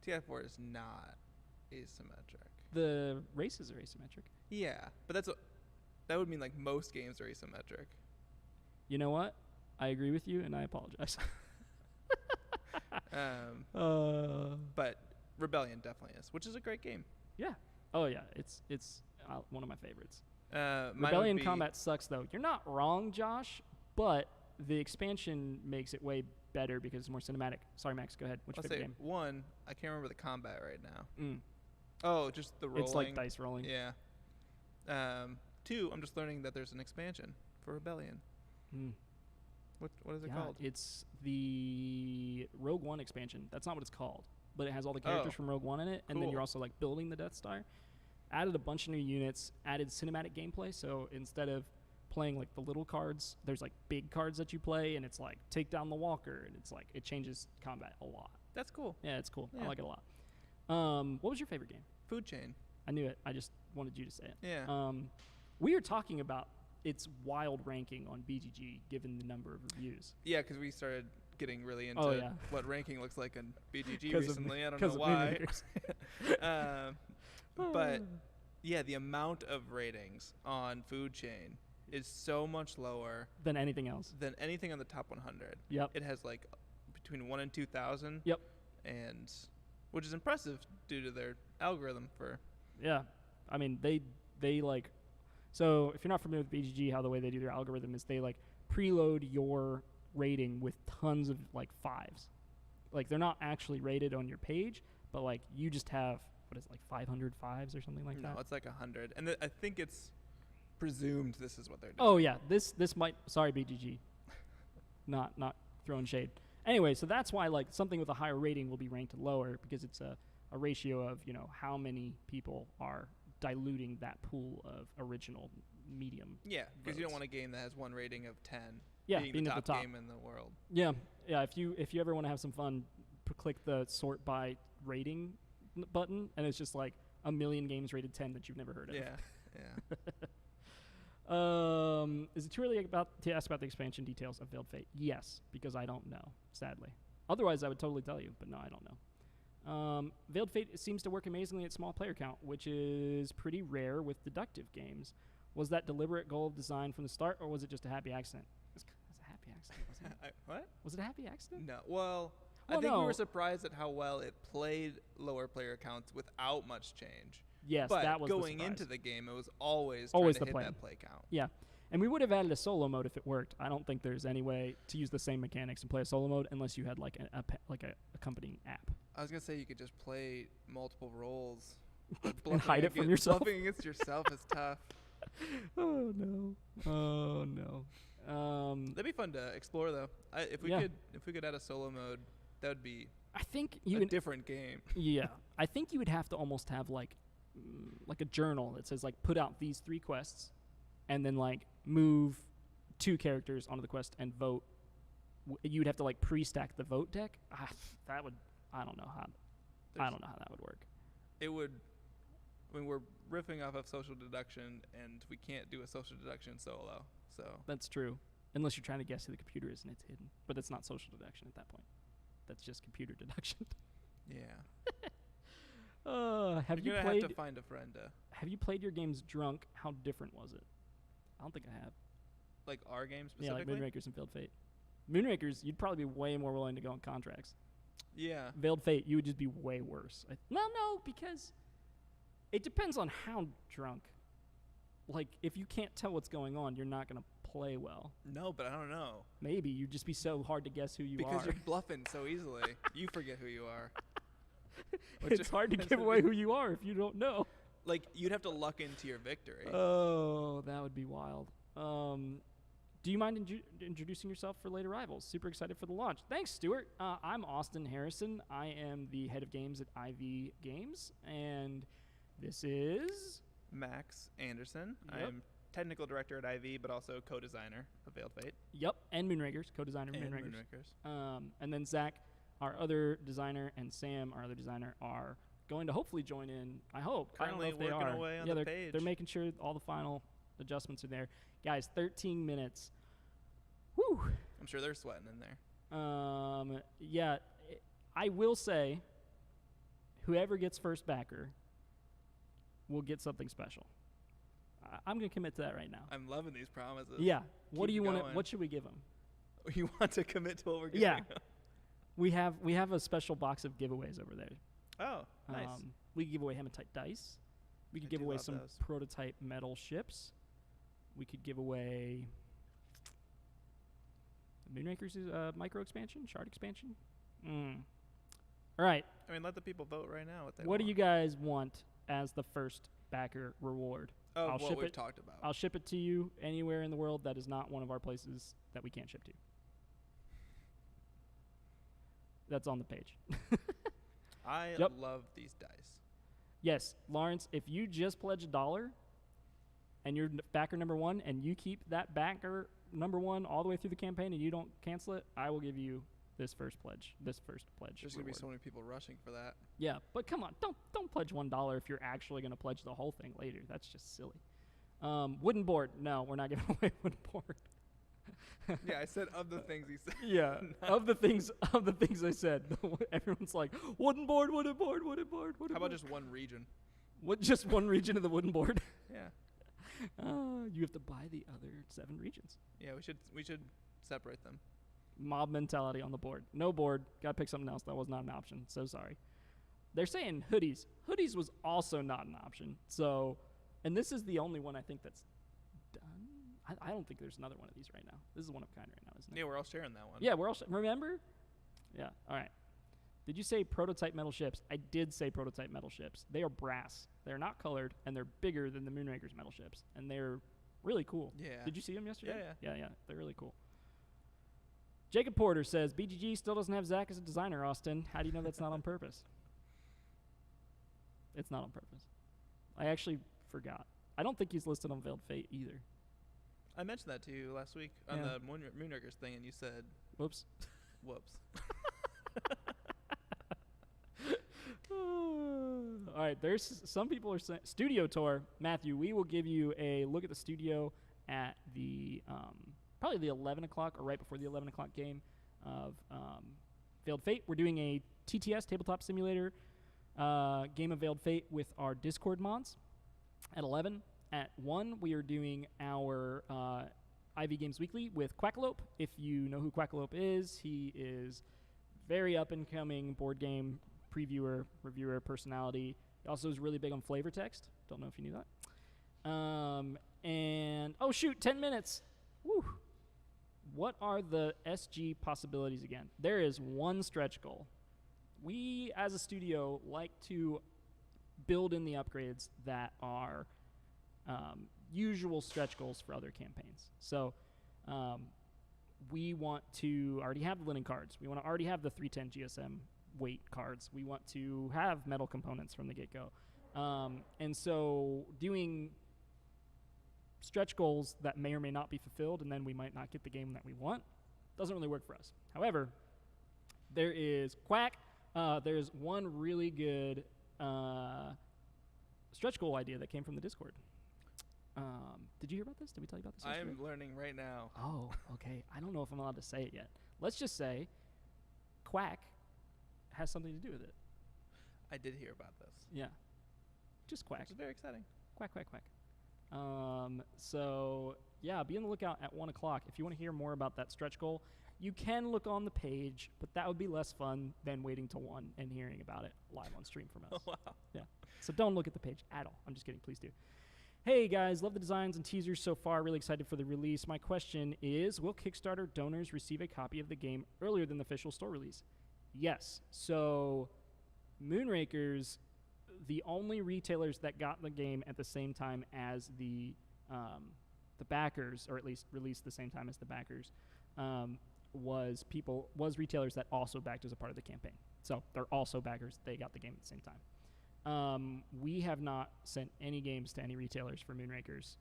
TI4 is not asymmetric. The races are asymmetric. Yeah, but that would mean like most games are asymmetric. You know what? I agree with you, and I apologize. But Rebellion definitely is, which is a great game. Yeah. Oh yeah, it's one of my favorites. Mine Rebellion would be combat sucks though. You're not wrong, Josh, but the expansion makes it way better because it's more cinematic. Sorry, Max. Go ahead. What's your I'll favorite say game? one. I can't remember the combat right now. Mm. Oh, just the rolling. It's like dice rolling. Yeah. Two. I'm just learning that there's an expansion for Rebellion. Mm. What is it Yeah, called? it's the Rogue One expansion. That's not what it's called, but it has all the characters from Rogue One in it, and then you're Cool. also like building the Death Star. Added a bunch of new units, added cinematic gameplay, so instead of playing like the little cards, there's like big cards that you play, and it's like take down the walker, and it's like it changes combat a lot. That's cool. Yeah, it's cool. I Yeah. like it a lot. What was your favorite game? Food Chain. I knew it. I just wanted you to say it. Yeah. We were talking about its wild ranking on BGG given the number of reviews. Yeah, because we started getting really into Oh, yeah. what ranking looks like in BGG 'Cause of recently. I don't 'cause know of why. Moonrakers. But yeah, the amount of ratings on Food Chain is so much lower Than anything else. than anything on the top 100. Yep. It has like between 1 and 2,000. Yep. And which is impressive due to their algorithm for. Yeah. I mean, they like, so if you're not familiar with BGG, how the way they do their algorithm is they like preload your rating with tons of like 5s. Like they're not actually rated on your page, but like you just have, what is it, like 500 5s or something like No, that? it's like 100. And I think it's presumed this is what they're doing. Oh yeah, this might, sorry BGG. not throwing shade. Anyway, so that's why like something with a higher rating will be ranked lower because it's a ratio of, you know, how many people are diluting that pool of original medium. Yeah, because you don't votes. want a game that has one rating of 10 Yeah, being being the at top, the top. game in the world. Yeah. If you ever want to have some fun, click the sort by rating button, and it's just like a million games rated 10 that you've never heard of. Yeah, Is it too early to ask about the expansion details of Veiled Fate? Yes, because I don't know, sadly. Otherwise, I would totally tell you, but no, I don't know. Veiled Fate seems to work amazingly at small player count, which is pretty rare with deductive games. Was that deliberate goal of design from the start, or was it just a happy accident? It was a happy accident, wasn't it? What? Was it a happy accident? No. Well, I Well, think we no. were surprised at how well it played lower player counts without much change. Yes, but that was the going surprise. into the game, it was always Always trying the to hit plan. that play count. Yeah, and we would have added a solo mode if it worked. I don't think there's any way to use the same mechanics and play a solo mode unless you had like a accompanying app. I was gonna say you could just play multiple roles. And hide it from yourself. Bluffing against yourself is tough. Oh no! Oh no! That'd be fun to explore, though. If we could add a solo mode, that would be I think a different game. Yeah, I think you would have to almost have like a journal that says like put out these 3 quests, and then like move 2 characters onto the quest and vote. You'd have to like pre-stack the vote deck. That would I don't know how that would work. It would. I mean, we're riffing off of social deduction, and we can't do a social deduction solo. So That's true, unless you're trying to guess who the computer is and it's hidden. But it's not social deduction at that point. That's just computer deduction. yeah, Have you're you gonna played? have to find a friend. Have you played your games drunk? How different was it? don't think I have. Like our game Yeah, specifically? like Moonrakers and Veiled Fate. Moonrakers, you'd probably be way more willing to go on contracts. Yeah. Veiled Fate, you would just be way worse. No, because it depends on how drunk. Like, if you can't tell what's going on, you're not going to play well. No, but I don't know. Maybe. You'd just be so hard to guess who you are. Because you're bluffing so easily. You forget who you are. It's hard to give away who you are if you don't know. Like, you'd have to luck into your victory. Oh, that would be wild. Do you mind introducing yourself for late arrivals? Super excited for the launch. Thanks, Stuart. I'm Austin Harrison. I am the head of games at IV Games, and this is Max Anderson. Yep. I am technical director at IV, but also co-designer of Veiled Fate. Yep, and Moonrakers, co-designer of Moonrakers. And then Zach, our other designer, and Sam, our other designer, are going to hopefully join in. I hope. Currently I don't know if working they are. away on the page. They're making sure all the final adjustments are there. Guys, 13 minutes. Whew. I'm sure they're sweating in there. Yeah, I will say, whoever gets first backer will get something special. I'm going to commit to that right now. I'm loving these promises. Yeah. What do you want? going. What should we give them? You want to commit to what we're giving? Yeah. We have a special box of giveaways over there. Oh, nice. We could give away hematite dice. We could give away some prototype metal ships. We could give away Moonrakers' micro expansion, shard expansion. All right. I mean, let the people vote right now. What do you guys want as the first backer reward? Oh, I'll what ship we've it. talked about. I'll ship it to you anywhere in the world that is not one of our places that we can't ship to. That's on the page. I love these dice. Yes, Lawrence, if you just pledge $1 and you're backer number 1 and you keep that backer number 1 all the way through the campaign and you don't cancel it, I will give you this first pledge. There's going to be so many people rushing for that. Yeah, but come on, don't pledge $1 if you're actually going to pledge the whole thing later. That's just silly. Wooden board. No, we're not giving away wooden board. Yeah, I said of the things he said. Yeah, of the things I said. Everyone's like, wooden board, wooden board, wooden board, wooden board. How about just one region? What? Just one region of the wooden board? Yeah. You have to buy the other 7 regions. Yeah, we should separate them. Mob mentality on the board. No board. Got to pick something else. That was not an option. So sorry. They're saying hoodies. Hoodies was also not an option. So, and this is the only one I think that's done. I don't think there's another one of these right now. This is one of a kind right now, isn't it? Yeah, we're all sharing that one. Yeah, we're all remember? Yeah. All right. Did you say prototype metal ships? I did say prototype metal ships. They are brass. They're not colored, and they're bigger than the Moonrakers metal ships, and they're really cool. Yeah. Did you see them yesterday? Yeah. Yeah. They're really cool. Jacob Porter says, BGG still doesn't have Zach as a designer, Austin. How do you know that's not on purpose? It's not on purpose. I actually forgot. I don't think he's listed on Veiled Fate either. I mentioned that to you last week on the Moonrakers thing, and you said, whoops. Whoops. All right, there's some people are saying studio tour. Matthew, we will give you a look at the studio at the probably the 11 o'clock or right before the 11 o'clock game of Veiled Fate. We're doing a TTS, Tabletop Simulator, game of Veiled Fate with our Discord mods at 11. At 1, we are doing our IV Games Weekly with Quackalope. If you know who Quackalope is, he is very up-and-coming board game previewer, reviewer, personality. He also is really big on flavor text. Don't know if you knew that. And, oh shoot, 10 minutes. Woo. What are the SG possibilities again? There is one stretch goal. We, as a studio, like to build in the upgrades that are usual stretch goals for other campaigns. So we want to already have the linen cards. We want to already have the 310 GSM weight cards. We want to have metal components from the get-go. And so doing stretch goals that may or may not be fulfilled, and then we might not get the game that we want, doesn't really work for us. However, there is Quack. There's one really good stretch goal idea that came from the Discord. Did you hear about this? Did we tell you about this yesterday? I'm learning right now. Oh, okay. I don't know if I'm allowed to say it yet. Let's just say Quack has something to do with it. I did hear about this. Yeah. Just Quack. It's very exciting. Quack, quack, quack. So, yeah, be on the lookout at 1 o'clock. If you want to hear more about that stretch goal, you can look on the page, but that would be less fun than waiting till 1 and hearing about it live on stream from us. Wow. Yeah. So don't look at the page at all. I'm just kidding. Please do. Hey, guys. Love the designs and teasers so far. Really excited for the release. My question is, will Kickstarter donors receive a copy of the game earlier than the official store release? Yes. So Moonrakers, the only retailers that got the game at the same time as the backers, or at least released the same time as the backers, was retailers that also backed as a part of the campaign. So they're also backers. They got the game at the same time. We have not sent any games to any retailers for Moonrakers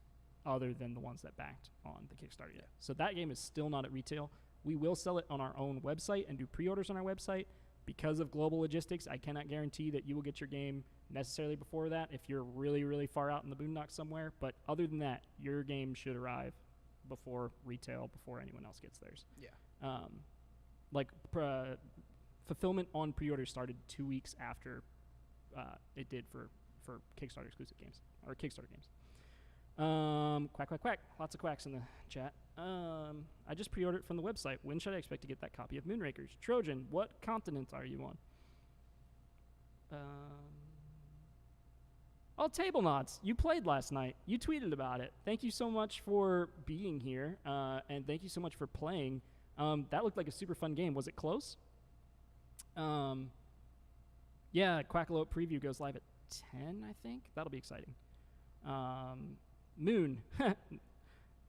other than the ones that backed on the Kickstarter yet. So that game is still not at retail. We will sell it on our own website and do pre-orders on our website. Because of global logistics, I cannot guarantee that you will get your game necessarily before that if you're really, really far out in the boondocks somewhere. But other than that, your game should arrive before retail, before anyone else gets theirs. Yeah. Fulfillment on pre-order started 2 weeks after it did for Kickstarter exclusive games, or Kickstarter games. Quack, quack, quack. Lots of quacks in the chat. I just pre-ordered from the website. When should I expect to get that copy of Moonrakers? Trojan, what continent are you on? Oh, Table Knots. You played last night. You tweeted about it. Thank you so much for being here, and thank you so much for playing. That looked like a super fun game. Was it close? Yeah, Quackalope preview goes live at 10, I think. That'll be exciting. Moon. I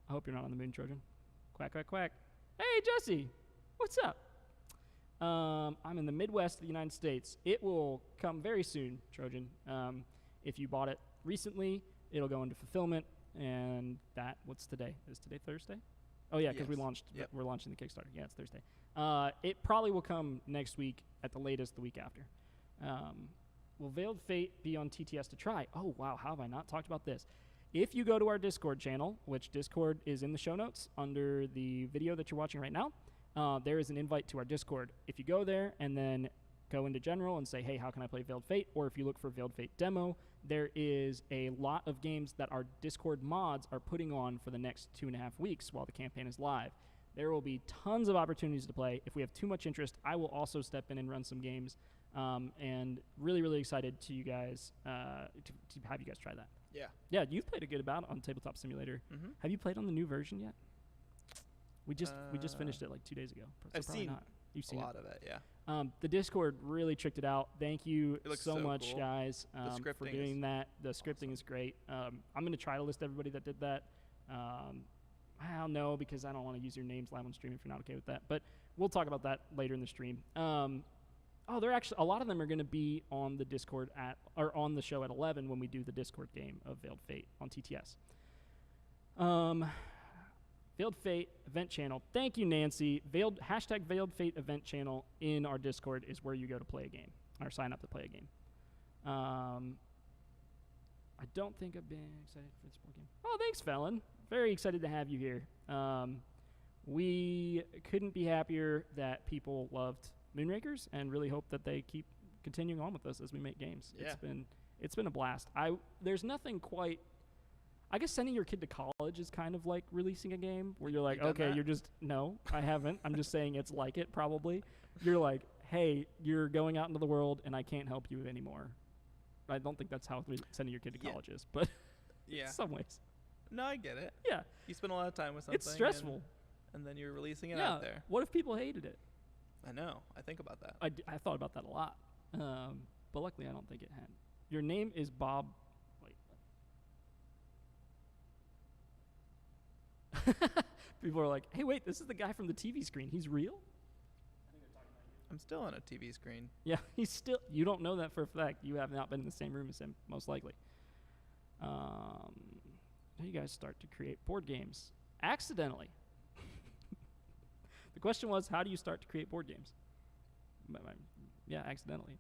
hope you're not on the moon, Trojan. Quack, quack, quack. Hey, Jesse. What's up? I'm in the Midwest of the United States. It will come very soon, Trojan. If you bought it recently, it'll go into fulfillment. And what's today? Is today Thursday? Oh, yeah, because we're launching the Kickstarter. Yeah, it's Thursday. It probably will come next week, at the latest the week after. Will Veiled Fate be on TTS to try? Oh, wow, how have I not talked about this? If you go to our Discord channel, which Discord is in the show notes under the video that you're watching right now, there is an invite to our Discord. If you go there and then go into general and say, hey, how can I play Veiled Fate? Or if you look for Veiled Fate demo, there is a lot of games that our Discord mods are putting on for the next 2.5 weeks while the campaign is live. There will be tons of opportunities to play. If we have too much interest, I will also step in and run some games. And really, really excited to you guys to have you guys try that. Yeah. Yeah, you've played a good amount on Tabletop Simulator. Mm-hmm. Have you played on the new version yet? We just finished it like 2 days ago. So I've seen You've seen a lot of it, yeah. The Discord really tricked it out. Thank you so much, cool. guys, for doing that. The scripting is great. I'm going to try to list everybody that did that. I don't know, because I don't want to use your names live on stream if you're not okay with that. But we'll talk about that later in the stream. They're actually, a lot of them are going to be on the Discord or on the show at 11 when we do the Discord game of Veiled Fate on TTS. Veiled Fate event channel. Thank you, Nancy. Hashtag Veiled Fate event channel in our Discord is where you go to play a game or sign up to play a game. I don't think I've been excited for this board game. Oh, thanks, Felon. Very excited to have you here. We couldn't be happier that people loved Moonrakers and really hope that they keep continuing on with us as we make games. Yeah. It's been a blast. There's nothing quite. I guess sending your kid to college is kind of like releasing a game where you're like, okay, no, I haven't. I'm just saying it's like it probably. You're like, hey, you're going out into the world and I can't help you anymore. I don't think that's how sending your kid to college is, but in some ways. No, I get it. Yeah. You spend a lot of time with something. It's stressful. And then you're releasing it out there. What if people hated it? I know. I think about that. I thought about that a lot. But luckily I don't think it had. Your name is Bob. Wait. People are like, hey, wait, this is the guy from the TV screen. He's real? I'm still on a TV screen. Yeah, he's still. You don't know that for a fact. You have not been in the same room as him, most likely. How do you guys start to create board games? Accidentally. The question was, how do you start to create board games? Yeah, accidentally.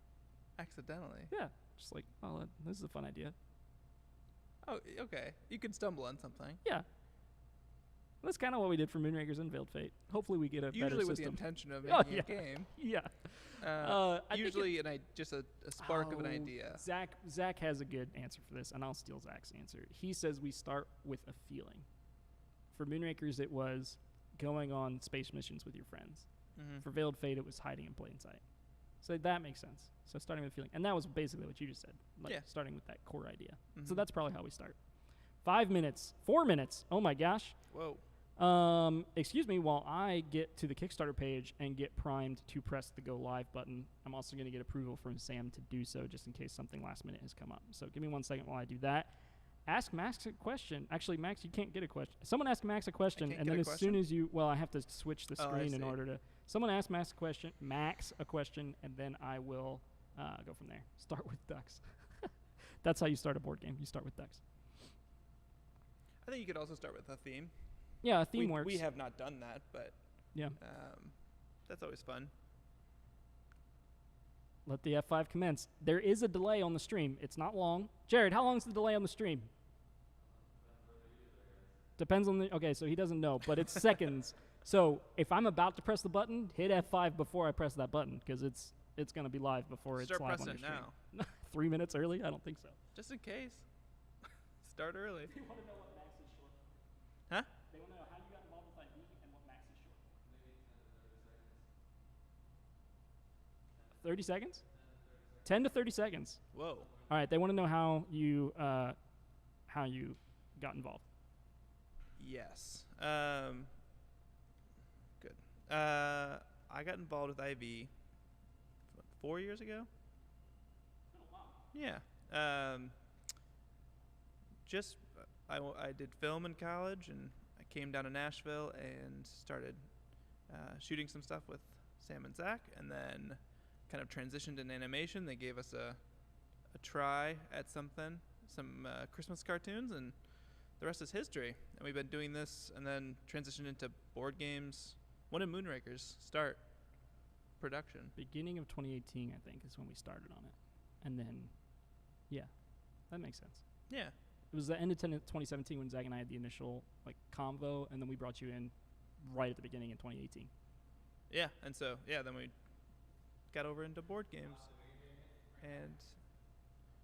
Accidentally? Yeah, just like, oh, this is a fun idea. Oh, okay. You could stumble on something. Yeah. That's kind of what we did for Moonrakers and Veiled Fate. Hopefully we get a better system. Usually with the intention of making a game. Yeah. Usually just a spark of an idea. Zach has a good answer for this, and I'll steal Zach's answer. He says we start with a feeling. For Moonrakers, it was going on space missions with your friends. For Veiled Fate, it was hiding in plain sight. So that makes sense. So starting with feeling. And that was basically what you just said. Like starting with that core idea. So that's probably how we start. 5 minutes. 4 minutes. Oh my gosh. Whoa. Excuse me while I get to the Kickstarter page and get primed to press the go live button. I'm also going to get approval from Sam to do so just in case something last minute has come up. So give me 1 second while I do that. Ask Max a question. Actually, Max, you can't get a question. Someone ask Max a question, and then as soon as you, well, I have to switch the screen in order to. Someone ask Max a question, and then I will go from there. Start with ducks. That's how you start a board game. You start with ducks. I think you could also start with a theme. Yeah, a theme works. We have not done that, but yeah, that's always fun. Let the F5 commence. There is a delay on the stream. It's not long. Jared, how long is the delay on the stream? Depends on the. Okay, so he doesn't know, but it's seconds. So if I'm about to press the button, hit F5 before I press that button because it's going to be live before it's live on the stream. Start pressing now. 3 minutes early? I don't think so. Just in case. Start early. They want to know what Max is short for. Huh? They want to know how you got involved with ID and what Max is short for. 30 seconds? 10 to 30 seconds. Whoa. All right, they want to know how you got involved. Yes. Good. I got involved with IV 4 years ago. Oh, wow. Yeah. I did film in college, and I came down to Nashville and started shooting some stuff with Sam and Zach, and then kind of transitioned into animation. They gave us a try at some Christmas cartoons, and the rest is history. And we've been doing this and then transitioned into board games. When did Moonrakers start production? Beginning of 2018, I think, is when we started on it. And then, yeah, that makes sense. Yeah. It was the end of 2017 when Zach and I had the initial convo, and then we brought you in right at the beginning in 2018. Yeah, and so, then we got over into board games. And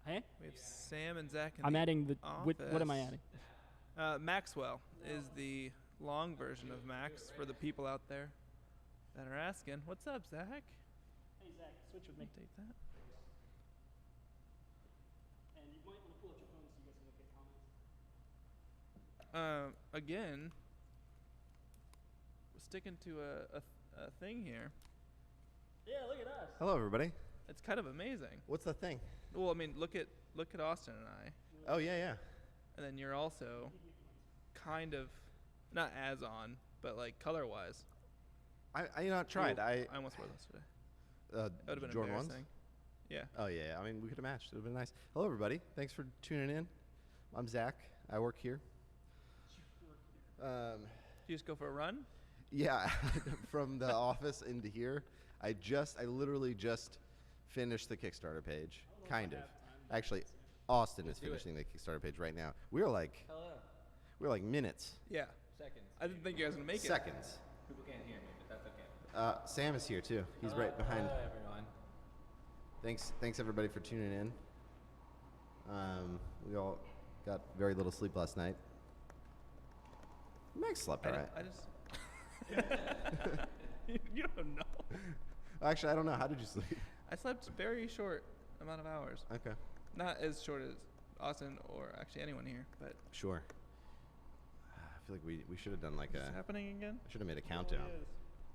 hey, we have Sam and Zach in I'm the adding the, office. what am I adding? Maxwell is the long version of Max for the people out there that are asking. What's up, Zach? Hey, Zach, switch with me. Take that. And you might want to pull up your phone so you guys can look at comments. Again, sticking to a thing here. Yeah, look at us. Hello, everybody. It's kind of amazing. What's the thing? Well, I mean, look at Austin and I. Oh, yeah. And then you're also kind of not as on, but color-wise. I tried. I almost wore those today. That would have been Jordan ones? embarrassing. Yeah. Oh, yeah. I mean, we could have matched. It would have been nice. Hello, everybody. Thanks for tuning in. I'm Zach. I work here. Did you just go for a run? Yeah, from the office into here. I literally just finished the Kickstarter page. Kind of. Actually, Austin is finishing the Kickstarter page right now. We're like minutes. Yeah. Seconds. I didn't think you guys would make Seconds. People can't hear me, but that's okay. Sam is here too. He's right behind. Hello, everyone. Thanks everybody for tuning in. We all got very little sleep last night. Max slept all right. I just. You don't know. Actually, I don't know. How did you sleep? I slept very short amount of hours. Okay. Not as short as Austin or actually anyone here, but. Sure. I feel like we should have done Is this happening again? I should have made a countdown.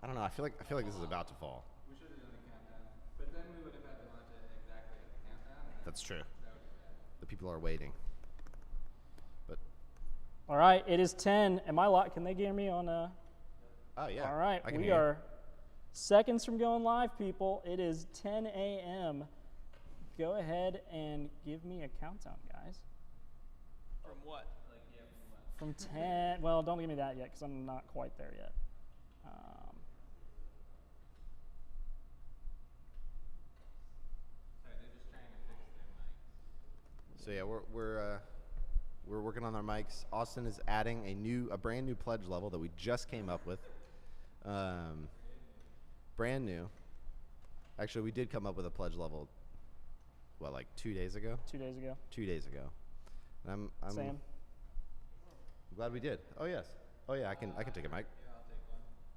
I don't know. I feel like this is about to fall. We should have done the countdown, but then we would have had to launch it exactly at the countdown. That's true. That would be bad. The people are waiting. But All right, it is 10. Am I live? Can they hear me on oh yeah. All right, I can we hear you. are seconds from going live, people. It is 10 a.m. Go ahead and give me a countdown, guys. From what? From 10, well, don't give me that yet because I'm not quite there yet. Sorry, they're just trying to fix their mic. So yeah, we're working on our mics. Austin is adding a brand new pledge level that we just came up with. Brand new. Actually, we did come up with a pledge level. What, like 2 days ago? 2 days ago. 2 days ago. And I'm Sam? glad we did. Oh yes. Oh yeah, I can take a mic.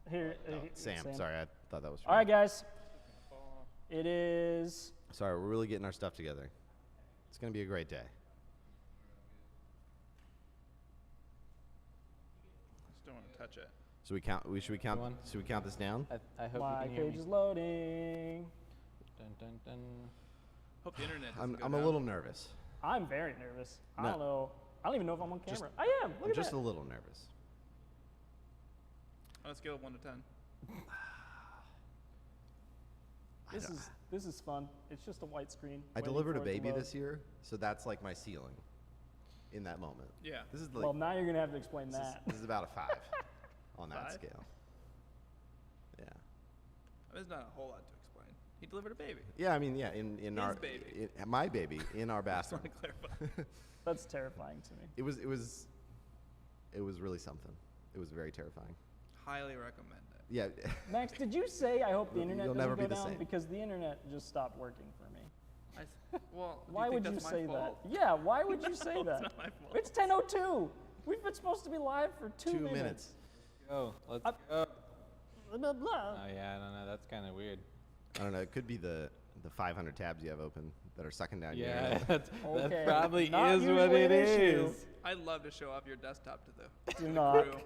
Here, Sam, sorry, I thought that was. All right, guys. It is. Sorry, we're really getting our stuff together. It's gonna be a great day. Just don't want to touch it. So we count. Should we count? Should we count this down? I hope My you can hear page me. is loading. Dun, dun, dun. Hope the internet doesn't go I'm a down. little nervous. I'm very nervous. I No. don't know. I don't even know if I'm on Just- camera. I am. Look I'm at just that. a little nervous. On a scale of 1 to 10. This is fun. It's just a white screen. I waiting delivered a for it to baby load. this year, so that's like my ceiling. In that moment. Yeah. This is like. Well, now you're gonna have to explain that. This is about a 5 on that 5? scale. Yeah. There's not a whole lot to explain. He delivered a baby. Yeah, I mean, yeah, in His our baby. my baby in our Just bathroom. want to clarify. That's terrifying to me. It was really something. It was very terrifying. Highly recommend it. Yeah. Max, did you say I hope the internet You'll doesn't never go be the down? same. Because the internet just stopped working for me. Well, do Why you think would you that's my say fault? that? Yeah, why would you say No, that? it's not my fault. It's 10:02. We've been supposed to be live for 2 2 minutes. minutes. Go. Let's Up. go. Blah, blah, blah. Oh yeah, I don't know. That's kind of weird. I don't know. It could be the 500 tabs you have open that are sucking down Yeah, your. that Okay, probably not is what usually it an issue. is. I'd love to show off your desktop to the Do not. crew.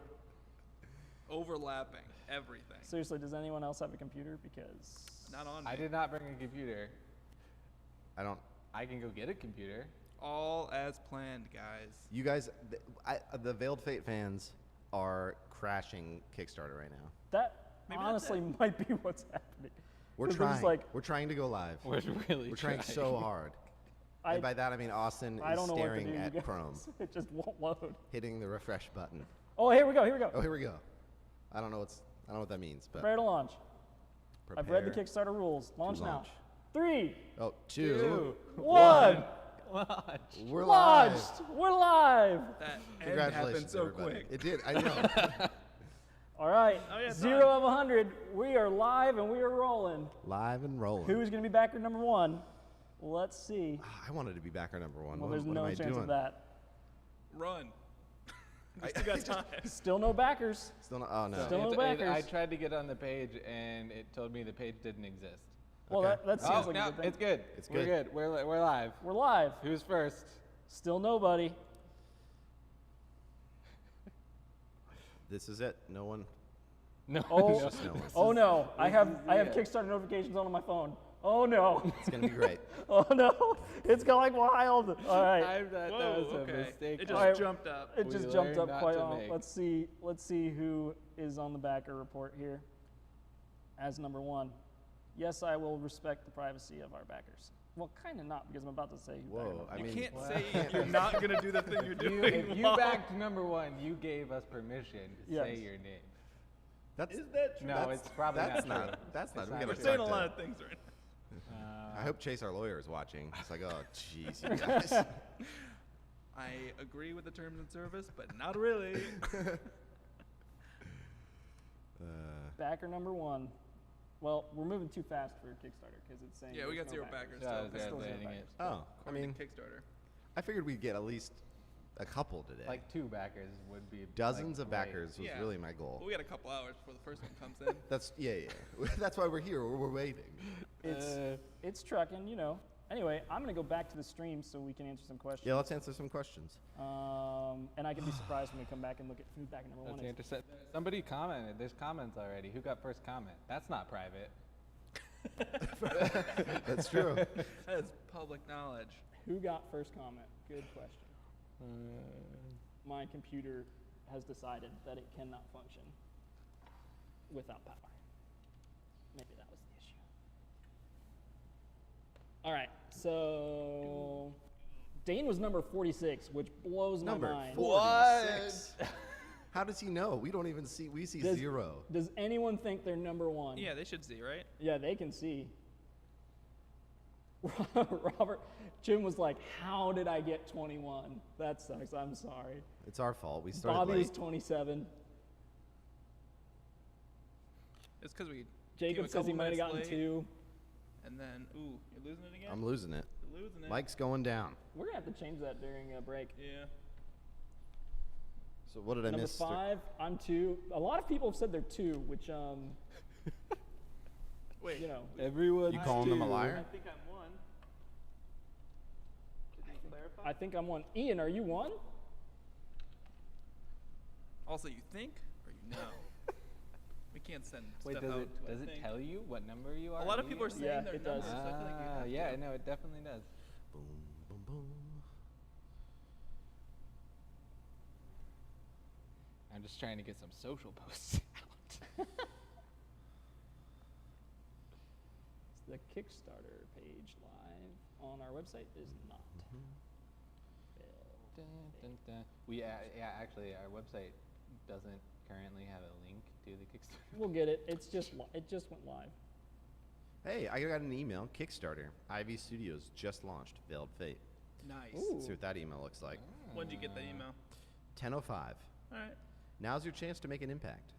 Overlapping everything. Seriously, does anyone else have a computer? Because Not on me. I did not bring a computer. I don't. I can go get a computer. All as planned, guys. You guys, the Veiled Fate fans are crashing Kickstarter right now. that Maybe that's honestly it. might be what's happening. We're 'Cause they're just trying. like, We're trying to go live. We're really We're trying so hard. I, And by that I mean Austin I is don't know what to staring do. you at guys. Chrome, It just won't load. hitting the refresh button. Oh, here we go. Here we go. Oh, here we go. I don't know what that means, but Prepare to launch. I've read the prepare Kickstarter rules. Launch now. launch. 3, Oh, 2. 1. Launch. We're live. Launched. We're live. That end Congratulations, happened so everybody. quick. It did. I know. All right. Oh, yeah, it's 0 on. of 100. We are live and we are rolling. Live and rolling. Who's going to be backer number 1? Let's see. I wanted to be backer number 1. Well, what there's what no am I chance doing? of that. Run. We still got time. Still no backers. Still not, oh no. Still no I backers. tried to get on the page and it told me the page didn't exist. Well, Okay. that seems Oh, like a no, good thing. it's good. It's We're good. good. We're live. We're live. Who's first? Still nobody. This is it. No one. No. Oh, Just no one. oh no. I have it. Kickstarter notifications on my phone. Oh no. It's gonna be great. Oh no. It's going wild. All right. I thought Whoa, that was a okay. mistake. It just Alright. jumped up. It We just jumped learned up not quite to on. make. Let's see who is on the backer report here as number 1. Yes, I will respect the privacy of our backers. Well, kind of not, because I'm about to say who backer Whoa, number I You mean- can't Wow. say you're not going to do the thing you're doing. If you backed number 1, you gave us permission to Yes. say your name. That's Is that true? No, that's, it's probably that's not true. That's not. It's We not gotta We're true. saying a talk lot to- of things right now. I hope Chase, our lawyer, is watching. It's like, oh, jeez, you guys. I agree with the terms and service, but not really. backer number 1. Well, we're moving too fast for Kickstarter because it's saying Yeah, we there's got no 0 backers. Yeah, so I was it's still landing zero it. Oh, I according mean, to Kickstarter. I figured we'd get at least a couple today. Like 2 backers would be Dozens like, of great. backers was Yeah. really my goal. Well, we got a couple hours before the first one comes in. That's yeah. That's why we're here. We're waiting. It's trucking, you know. Anyway, I'm going to go back to the stream so we can answer some questions. Yeah, let's answer some questions. And I can be surprised when we come back and look at who backer number 1 That's is. interesting. Somebody commented. There's comments already. Who got first comment? That's not private. That's true. That is public knowledge. Who got first comment? Good question. My computer has decided that it cannot function without power. Maybe that was the issue. All right, so Dane was number 46, which blows Number my mind. 46. How does he know? We don't even see. We see Does- 0. Does anyone think they're number 1? Yeah, they should see, right? Yeah, they can see. Robert, Jim was like, how did I get 21? That sucks, I'm sorry. It's our fault. We started Bobby late. was 27. It's because we Jacob came a says he couple might have minutes gotten late, 2. And then, ooh, you're losing it again? I'm losing it. You're losing it. Mike's going down. We're going to have to change that during a break. Yeah. So what did I Number miss? 5, I'm 2. A lot of people have said they're 2, which Wait. you know. Everyone. You calling them a liar? I think I'm 1. Did you clarify? I think I'm 1. Ian, are you 1? Also, you think or you know? We can't send Wait, stuff out. does it tell you what number you are? A lot of people are saying Yeah, their it does. numbers. So I feel like you have Yeah, to. no, it definitely does. Boom, boom, boom. I'm just trying to get some social posts out. The Kickstarter page live on our website is not. Dun, dun, dun. Actually, our website doesn't currently have a link to the Kickstarter. We'll get it. It just went live. Hey, I got an email. Kickstarter. Ivy Studios just launched Veiled Fate. Nice. Ooh. See what that email looks like. When did you get that email? 10:05. All right. Now's your chance to make an impact.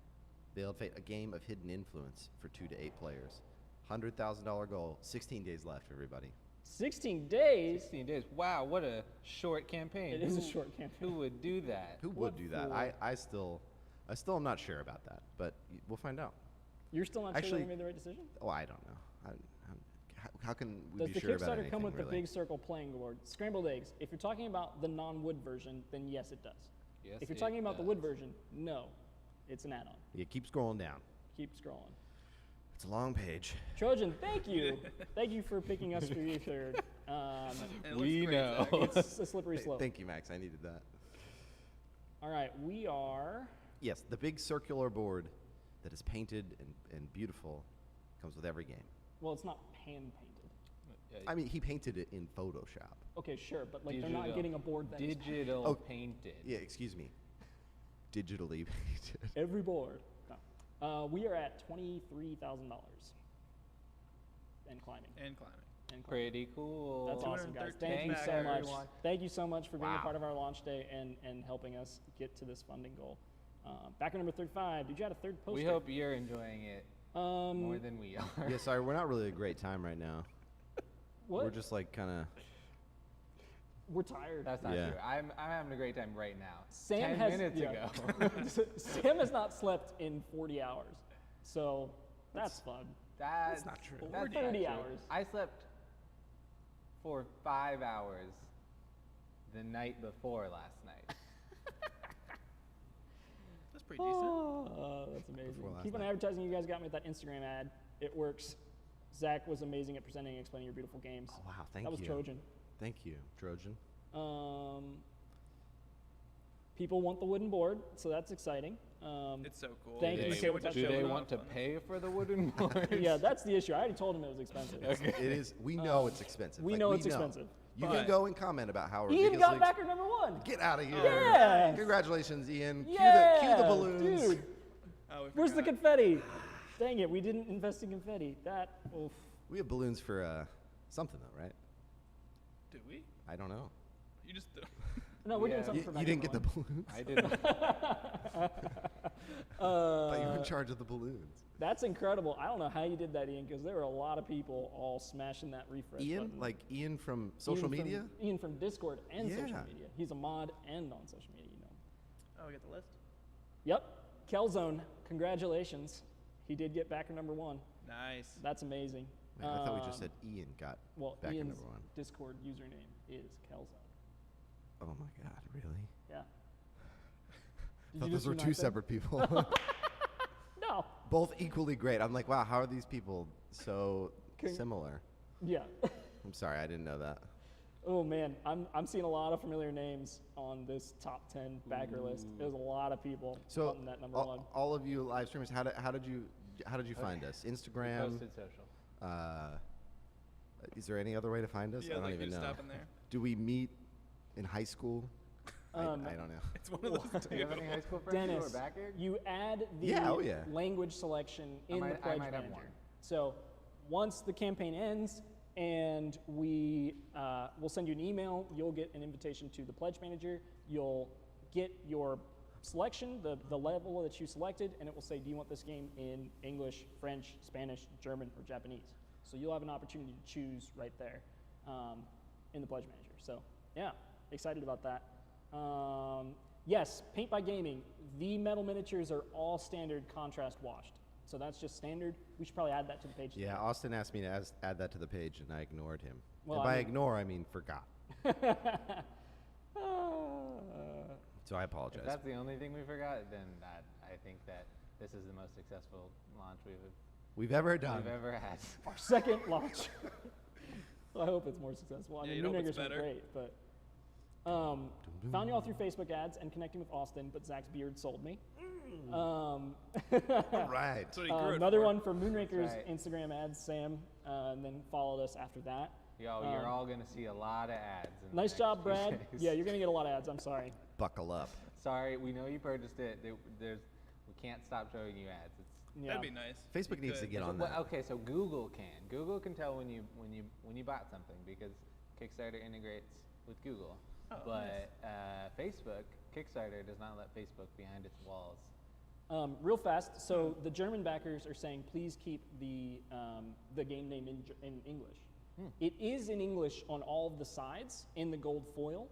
Veiled Fate, a game of hidden influence for 2 to 8 players. $100,000 goal. 16 days left, everybody. 16 days? 16 days. Wow, what a short campaign. It is a short campaign. Who would do that? Who What would do that? fool? I still am not sure about that, but we'll find out. You're still not Actually- sure that we made the right decision? Oh, I don't know. How can we Does be the sure about Kickstarter anything, come with really? the big circle playing board? Scrambled eggs. If you're talking about the non-wood version, then yes, it does. Yes, If you're it talking about the wood does. version, no. It's an add-on. Yeah, keep scrolling down. Keep scrolling. It's a long page. Trojan, thank you. Thank you for picking us for your third. And it looks We great, know. Zach. It's a slippery slope. Thank you, Max. I needed that. All right, we are... Yes, the big circular board that is painted and beautiful comes with every game. Well, it's not hand-painted. I mean, he painted it in Photoshop. Okay, sure, but like they're not getting a board that is digital Oh. painted. Yeah, excuse me. Digitally painted. every board. No. We are at $23,000 and climbing. And climbing. And climbing. Pretty cool. That's awesome, guys. 213 Thank you Thanks, so much. everyone. Thank you so much for being a Wow. part of our launch day and helping us get to this funding goal. Backer number 35. Did you add a third poster? We hope you're enjoying it more than we are. Yeah, sorry, we're not really a great time right now. What? We're just like kind of. We're tired. That's not Yeah. true. I'm having a great time right now. Sam 10 has, minutes yeah. ago. Sam has not slept in 40 hours. So that's fun. That's not true. That's 30 not true. hours. I slept for 5 hours the night before last night. That's pretty decent. That's amazing. Before last Keep on night. advertising. You guys got me with that Instagram ad. It works. Zach was amazing at presenting and explaining your beautiful games. Oh, wow, thank that was you. Trojan. Thank you, Trojan. People want the wooden board, so that's exciting. It's so cool. Thank you, They Tabletop just Do Show. showed they up want to on- pay for the wooden board? Yeah, that's the issue. I already told him it was expensive. It is. We know it's expensive. we Like, know it's expensive. You But- can go and comment about how Ian ridiculously. got backer number 1. Get out of here! Yeah. Congratulations, Ian. Yeah, Cue the balloons. dude. Oh, we Where's the forgot. confetti? Dang it, we didn't invest in confetti. That, oof. We have balloons for something though, right? Do we? I don't know. You just. No, we're doing Yeah. something You, for you backer didn't get the number one. balloons. I didn't. Thought you were in charge of the balloons. That's incredible. I don't know how you did that, Ian, because there were a lot of people all smashing that refresh Ian, button. like Ian from Ian social from- media. Ian from Discord and social Yeah. media. He's a mod and on social media, you know. Oh, we got the list. Yep. Kelzone, congratulations. He did get backer number 1. Nice. That's amazing. Man, I thought we just said Ian got Well, backer Ian's number 1. Discord username is Kelzone. Oh my God, really? Yeah. I thought those were two separate people. No. Both equally great. I'm like, wow, how are these people so Con- similar? Yeah. I'm sorry, I didn't know that. Oh man, I'm seeing a lot of familiar names on this top 10 backer list. There's a lot of people So wanting that number 1. all of you live streamers, how did you find us? Instagram. Posted social. Is there any other way to find us? Yeah, I don't like even just know. stop in there. Do we meet in high school? I don't know. It's one of those Do you have two. any high school friends who Dennis, are backer? you add the Yeah, oh yeah. language selection in the I pledge might have manager. one. So once the campaign ends and we'll send you an email, you'll get an invitation to the pledge manager. You'll get your selection, the level that you selected, and it will say, do you want this game in English, French, Spanish, German, or Japanese? So you'll have an opportunity to choose right there in the pledge manager. So yeah, excited about that. Yes, Paint by Gaming. The metal miniatures are all standard contrast washed. So that's just standard. We should probably add that to the page. Yeah, Austin asked me to add that to the page, and I ignored him. Well, and by I mean- ignore, I mean forgot. So I apologize. If that's the only thing we forgot, then I think that this is the most successful launch We've ever done. we've ever had. Our second launch. I hope it's more successful. I Yeah, mean, you'd hope Moonrakers it's were better. great, but found you all through Facebook ads and connecting with Austin, but Zach's beard sold me. All right. That's what he grew it Another for. one for Moonrakers right. Instagram ads, Sam, and then followed us after that. You're all going to see a lot of ads. In the Nice next job, few Brad. days. Yeah, you're gonna get a lot of ads. I'm sorry. Buckle up. Sorry, we know you purchased it. We can't stop showing you ads. It's, Yeah. That'd be nice. Facebook needs to Good. get on well, that. okay, so Google can. Google can tell when you bought something because Kickstarter integrates with Google. Oh, but Facebook, Kickstarter does not let Facebook behind its walls. Real fast. So the German backers are saying, please keep the game name in English. It is in English on all of the sides in the gold foil.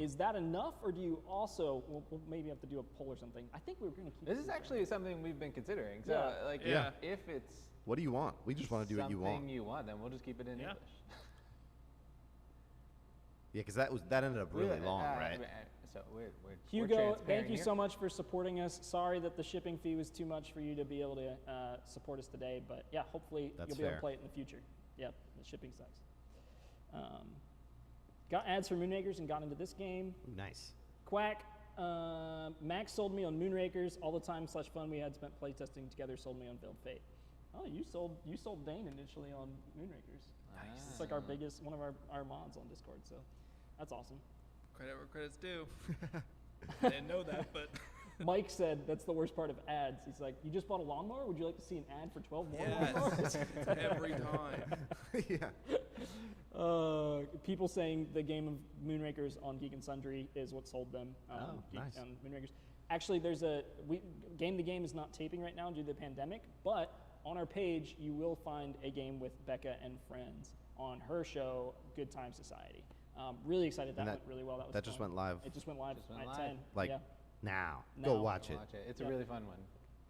Is that enough, or do you also? We'll maybe have to do a poll or something. I think we're going to keep. This is in actually something we've been considering. So, Yeah. like, Yeah. if it's What do you want? We just want to do what you want. something you want, then we'll just keep it in Yeah. English. Yeah, because that ended up really long, right? So we're Hugo, transparent thank you here. so much for supporting us. Sorry that the shipping fee was too much for you to be able to support us today, but yeah, hopefully That's you'll be able fair. to play it in the future. Yep, the shipping sucks. Got ads for Moonrakers and got into this game. Ooh, nice. Quack, Max sold me on Moonrakers. All the time / fun we had spent playtesting together sold me on Veiled Fate. Oh, you sold Dane initially on Moonrakers. Nice. It's like one of our mods on Discord, so that's awesome. Credit where credit's due. I didn't know that, but Mike said that's the worst part of ads. He's like, you just bought a lawnmower? Would you like to see an ad for 12 more lawnmowers? yes, every time. Yeah. People saying the game of Moonrakers on Geek and Sundry is what sold them. Nice. On Moonrakers. Actually, Game to Game is not taping right now due to the pandemic, but on our page you will find a game with Becca and friends on her show, Good Time Society. Really excited that, And went really well. That was that just fun. went live. It just went live Just went at live. 10. Like yeah. now. Now. Go watch it. It's Yeah. a really fun one.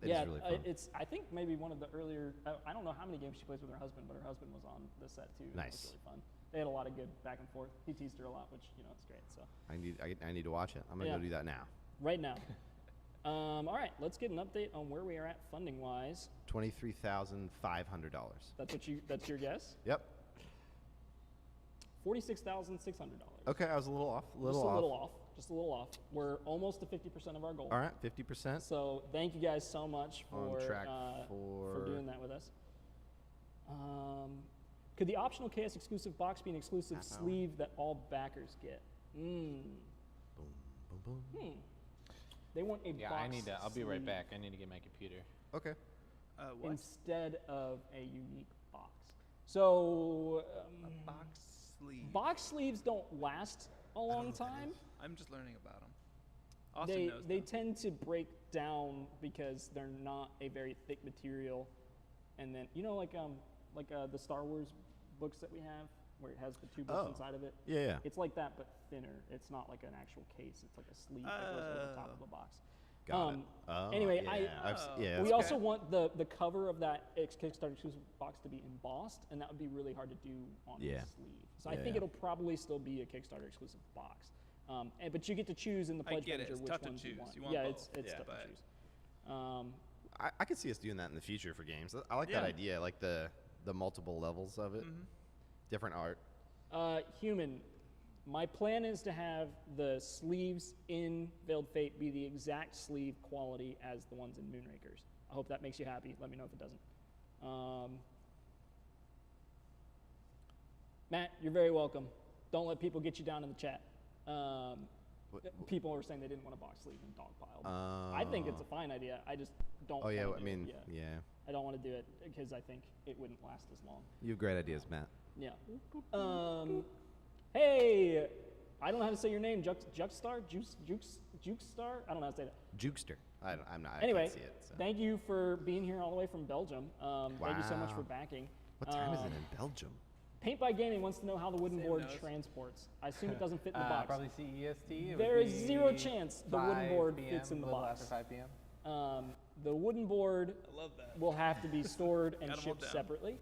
It yeah, is really fun. it's I think maybe one of the earlier. I don't know how many games she plays with her husband, but her husband was on the set too. and It Nice. was really fun. They had a lot of good back and forth. He teased her a lot, which it's great. So I need to watch it. I'm gonna Yeah. go do that now. right now, all right, let's get an update on where we are at funding wise. $23,500. That's your guess. Yep. $46,600. Okay, I was a little off. Just a little off. We're almost to 50% of our goal. All right, 50%. So thank you guys so much On for track for doing that with us. Could the optional KS exclusive box be an exclusive Half hour. sleeve that all backers get? Boom, boom, boom. They want a Yeah, box I'll be right sleeve back. I need to get my computer. Okay. What? instead of a unique box. So Box sleeve. box sleeves don't last a long time. I'm just learning about them. Austin knows They them. tend to break down because they're not a very thick material, and then like the Star Wars books that we have where it has the two books Oh. inside of it. Yeah. It's like that but thinner. It's not like an actual case. It's like a sleeve that goes over the top of the box. Got it. Oh, anyway, yeah. yeah, we that's also okay. want the cover of that Kickstarter exclusive box to be embossed, and that would be really hard to do on Yeah. a sleeve. So I Yeah, think yeah. it'll probably still be a Kickstarter exclusive box. But you get to choose in the I pledge get it. manager It's which tough to ones you choose. want. You want yeah, both. it's Yeah. tough to But- choose. I could see us doing that in the future for games. I like Yeah. that idea. I like the multiple levels of it. Different art. Human, my plan is to have the sleeves in Veiled Fate be the exact sleeve quality as the ones in Moonrakers. I hope that makes you happy. Let me know if it doesn't. Matt, you're very welcome. Don't let people get you down in the chat. People were saying they didn't want a box sleeve and dogpiled. I think it's a fine idea. I just don't. Oh yeah, wanna I do mean, it. yeah. I don't want to do it because I think it wouldn't last as long. You have great ideas, Matt. Yeah. Hey, I don't know how to say your name. Juxstar? Jukestar? I don't know how to say that. Jukester. I'm not. Anyway, I can't see it. So. thank you for being here all the way from Belgium. Thank you so much Wow. for backing. What time is it in Belgium? Paint by Gaming wants to know how the wooden Sam board knows. transports. I assume it doesn't fit in the box. Probably CEST. It would There is be zero chance the wooden 5 board PM, fits in the a little box. after 5 p.m. The wooden board I love that. will have to be stored and Got 'em all shipped down. separately.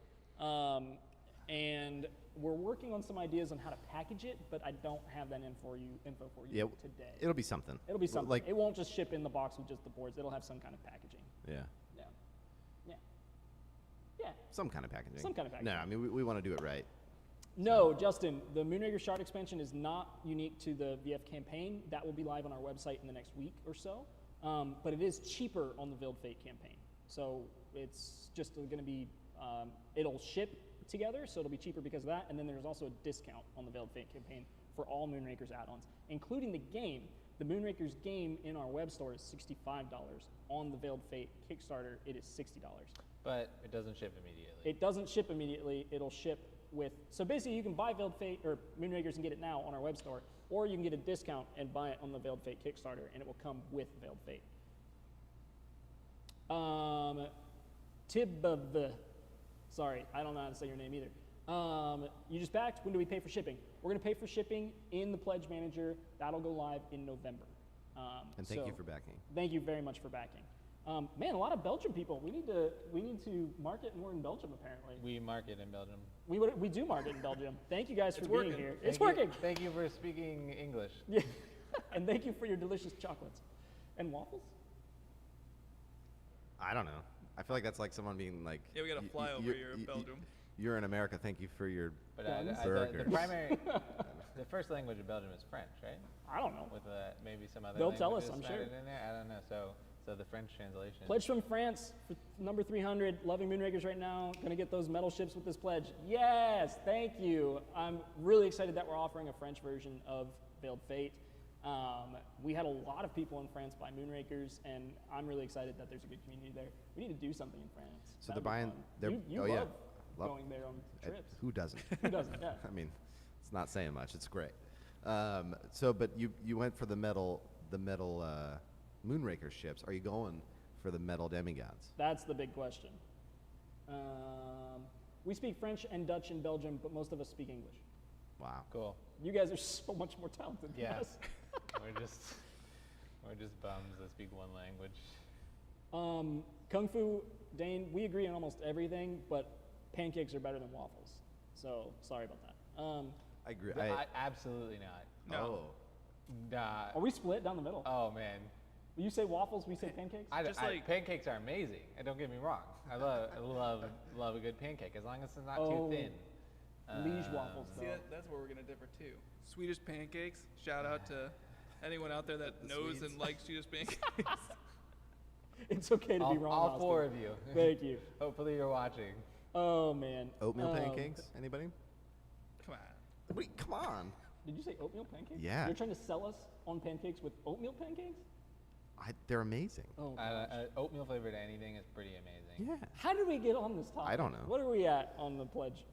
And we're working on some ideas on how to package it, but I don't have that info for you Yeah, today. It'll be something. It'll be something. Like, It won't just ship in the box with just the boards. It'll have some kind of packaging. yeah, Yeah. Yeah. Yeah. some kind of packaging. Some kind of No, packaging. I mean we want to do it right. No, Justin, the Moonrakers Shard expansion is not unique to the VF campaign. That will be live on our website in the next week or so. But it is cheaper on the Veiled Fate campaign. So it's just going to be, it'll ship together, so it'll be cheaper because of that. And then there's also a discount on the Veiled Fate campaign for all Moonrakers add-ons, including the game. The Moonrakers game in our web store is $65. On the Veiled Fate Kickstarter, it is $60. But it doesn't ship immediately. It doesn't ship immediately. It'll ship with, so basically you can buy Veiled Fate or Moonrakers and get it now on our web store, or you can get a discount and buy it on the Veiled Fate Kickstarter, and it will come with Veiled Fate. Tibbav, sorry, I don't know how to say your name either. You just backed. When do we pay for shipping? We're going to pay for shipping in the Pledge Manager. That'll go live in November. And thank you so for backing. Thank you very much for backing. Man, a lot of Belgian people. We need to market more in Belgium. Apparently, We market in Belgium. we do market in Belgium. Thank you guys for It's being working. here. It's Thank you- working. Thank you for speaking English. Yeah, and thank you for your delicious chocolates and waffles. I don't know. I feel like that's like someone being like. Yeah, we got to y- fly y- over you're- here y- in y- Belgium. You're in America. Thank you for your. But Guns. the Burgers. primary, the first language of Belgium is French, right? I don't know. With maybe some other They'll tell us, languages I'm sure. added in there. I don't know. So the French translation. Pledge from France for number 300. Loving Moonrakers right now. Gonna get those metal ships with this pledge. Yes, thank you. I'm really excited that we're offering a French version of Veiled Fate. We had a lot of people in France buy Moonrakers, and I'm really excited that there's a good community there. We need to do something in France. So That'd they're be buying- fun. they're- you oh, yeah. love Love- going there on trips. Who doesn't? Who doesn't? Yeah. I mean, it's not saying much. It's great. But you went for the metal Moonraker ships. Are you going for the metal demigods? That's the big question. We speak French and Dutch in Belgium, but most of us speak English. Wow. Cool. You guys are so much more talented than Yeah. us. we're just bums that speak one language. Kung Fu, Dane, we agree on almost everything, but pancakes are better than waffles. So sorry about that. I agree. Absolutely not. No. Oh. Nah. Are we split down the middle? Oh man. You say waffles, we say pancakes? Just like- pancakes are amazing. And don't get me wrong. I love a good pancake as long as it's not Oh, too thin. Liege waffles, See, though. that's where we're gonna differ too. Swedish pancakes. Shout out to anyone out there that knows Swedes. and likes Swedish pancakes. It's okay to be wrong. All Austin. four of you. Thank you. Hopefully you're watching. Oh, man. Oatmeal pancakes? Anybody? Come on. Wait, come on. Did you say oatmeal pancakes? Yeah. You're trying to sell us on pancakes with oatmeal pancakes? They're amazing. Oh, gosh. Oatmeal flavored anything is pretty amazing. Yeah. How did we get on this topic? I don't know. What are we at on the pledge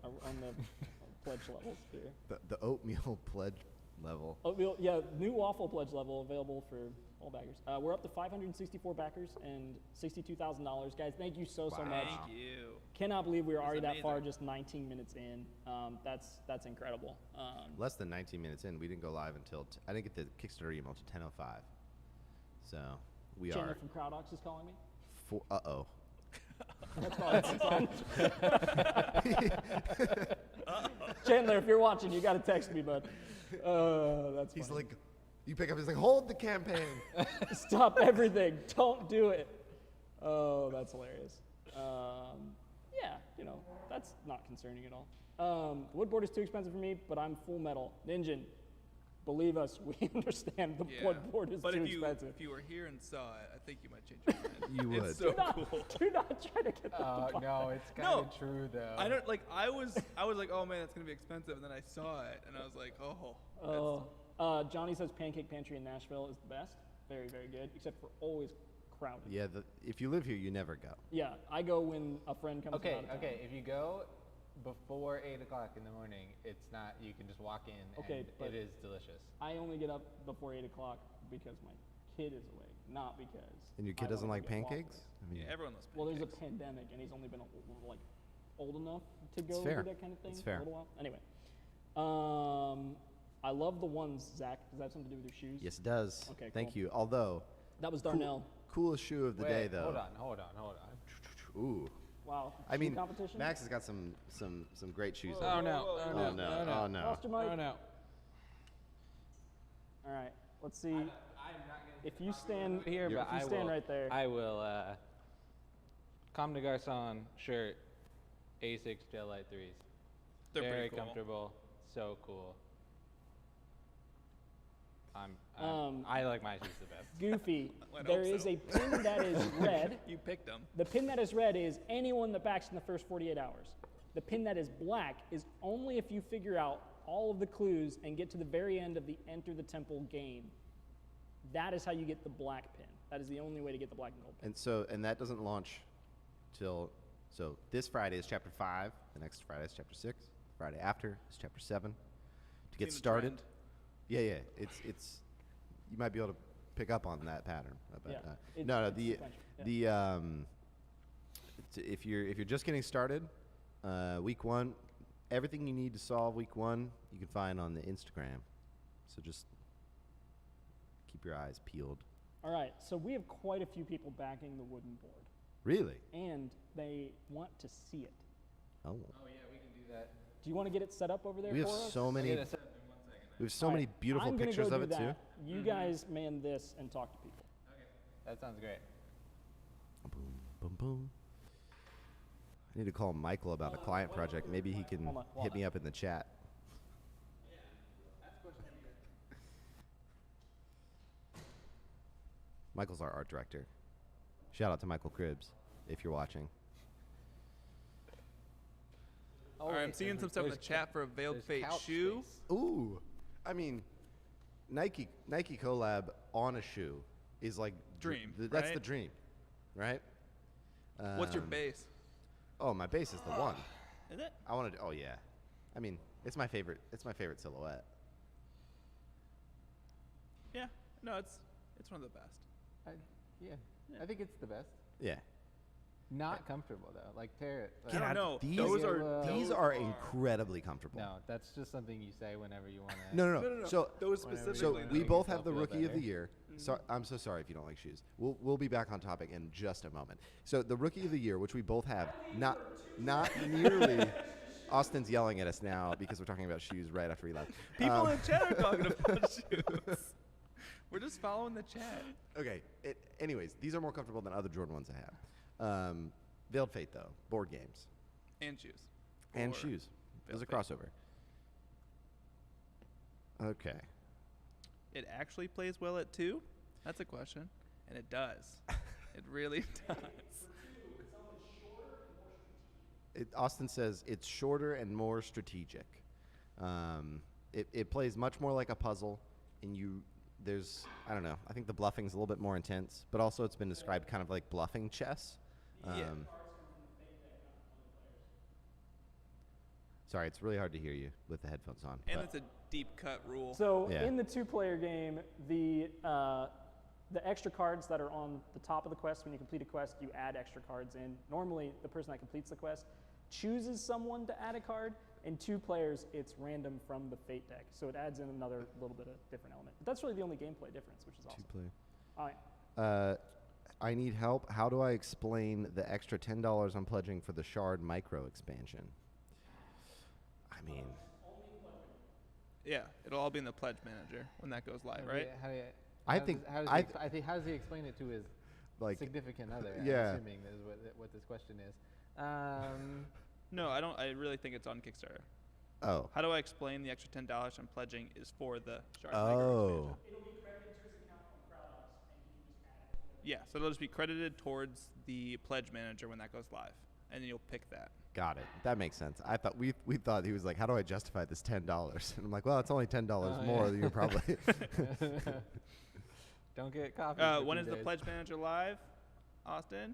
pledge levels here? The oatmeal pledge level. Oatmeal, yeah, new waffle pledge level available for all backers. We're up to 564 backers and $62,000. Guys, thank you so much. Thank you. Cannot believe we were That's already that far, amazing. just 19 minutes in. That's incredible. Less than 19 minutes in, we didn't go live until I didn't get the Kickstarter email till 10:05. So we Chandler are. from CrowdOx is calling me. Uh-oh. That's all it's on. Chandler, if you're watching, you got to text me, bud. That's He's funny. like, you pick up. He's like, hold the campaign. Stop everything. Don't do it. Oh, that's hilarious. Yeah, that's not concerning at all. Wood board is too expensive for me, but I'm full metal. Ninja, believe us, we understand the Yeah. wood board is but too if you expensive. if you were here and saw it, I think you might change your mind. You would. It's so cool. Do not try to get them to buy No, that. it's kind No, of true though. I don't like. I was like, oh man, that's gonna be expensive, and then I saw it, and I was like, oh. Johnny says Pancake Pantry in Nashville is the best. Very, very good, except for always crowded. Yeah. If you live here, you never go. Yeah, I go when a friend comes from Okay, out of town. okay. If you go before 8 o'clock in the morning, it's not. You can just walk in. Okay, and but- it is delicious. I only get up before 8 o'clock because my kid is awake, not because. And your kid I doesn't wanna like get pancakes? waffles. I mean, Yeah, everyone loves Well, there's a pancakes. pandemic, and he's only been like old enough to go fair. do that kind of thing. It's fair. A little while. Anyway, I love the ones, Zach. Does that have something to do with your shoes? Yes, it does. Okay, Thank cool. you. Although, That was Darnell. coolest shoe of the day, though. Hold on. Ooh. Wow. I Shoe mean, competition? Max has got some great shoes. Oh no! Oh no! Oh no! Lost your mic? Oh no! All right. Let's see. I'm not gonna If you stand Here, if but you I stand will. right there. I will. Comme des Garçons shirt, A6 Gel Light 3s. They're Very pretty cool. comfortable. So cool. I like my shoes the best. Goofy. I'd There hope is so. a pin that is red. You picked them. The pin that is red is anyone that backs in the first 48 hours. The pin that is black is only if you figure out all of the clues and get to the very end of the Enter the Temple game. That is how you get the black pin. That is the only way to get the black and gold pin. And that doesn't launch till this Friday is chapter 5. The next Friday is chapter 6. Friday after is chapter 7. To get Seen the started. trend. Yeah. It's you might be able to pick up on that pattern. But, Yeah, no, it's sequential, if you're just getting started, week 1, everything you need to solve week 1, you can find on the Instagram. So just keep your eyes peeled. All right, so we have quite a few people backing the wooden board, Really? and they want to see it. Oh. Oh yeah, we can do that. Do you want to get it set up over there We have for us? so many. Get us up. We have so All many right, beautiful I'm gonna pictures go of do it that. too. You guys man this and talk to people. That sounds great. Boom, boom, boom. I need to call Michael about a client project. Maybe he can Hold on. hit me up in the chat. Michael's our art director. Shout out to Michael Cribbs if you're watching. All right, I'm seeing some stuff in the chat for a Veiled There's Fate couch shoe. space. Ooh, I mean, Nike collab on a shoe is like Dream, that's the right? dream, right? What's your Um, base? Oh, my base is the one. Is it? I want to. Oh yeah, I mean, it's my favorite. It's my favorite silhouette. Yeah. No, it's one of the best. I think it's the best. Yeah. Not comfortable though. Like tear it. I don't know. These Those these are are incredibly comfortable. No, that's just something you say whenever you want to. No. No. So those Whenever specifically. you we make both yourself have the feel rookie of the better. year. So I'm so sorry if you don't like shoes. We'll be back on topic in just a moment. So the rookie of the year, which we both have, not nearly. Austin's yelling at us now because we're talking about shoes right after we left. People in the chat are talking about shoes. We're just following the chat. Okay. Anyways, these are more comfortable than other Jordan ones I have. Veiled Fate though, board games And shoes. and Or shoes. There's a Veiled Fate. crossover. Okay. It actually plays well at 2? That's a question. And it does. It really does. Austin says it's shorter and more strategic. It plays much more like a puzzle, and I don't know. I think the bluffing's a little bit more intense, but also it's been described kind of like bluffing chess. Yeah. Sorry, it's really hard to hear you with the headphones on. And but- it's a deep cut rule. So Yeah. in the 2-player game, the extra cards that are on the top of the quest, when you complete a quest, you add extra cards in. Normally, the person that completes the quest chooses someone to add a card. In 2 players, it's random from the Fate deck. So it adds in another little bit of different element. But that's really the only gameplay difference, which is awesome. Two-player. All right. I need help. How do I explain the extra $10 I'm pledging for the Shard micro expansion? I mean, Yeah, it'll all be in the pledge manager when that goes live, right? I think- How does he explain it to his like, significant other? yeah. I'm assuming that is what this question is. No, I don't. I really think it's on Kickstarter. oh, How do I explain the extra $10 I'm pledging is for the Shard Micro oh, expansion? Yeah, so it'll just be credited towards the pledge manager when that goes live, and then you'll pick that. got it. That makes sense. I thought we thought he was like, how do I justify this $10? And I'm like, well, it's only $10 more than you're probably. Don't get coffee. for When 2 is the days. pledge manager live, Austin?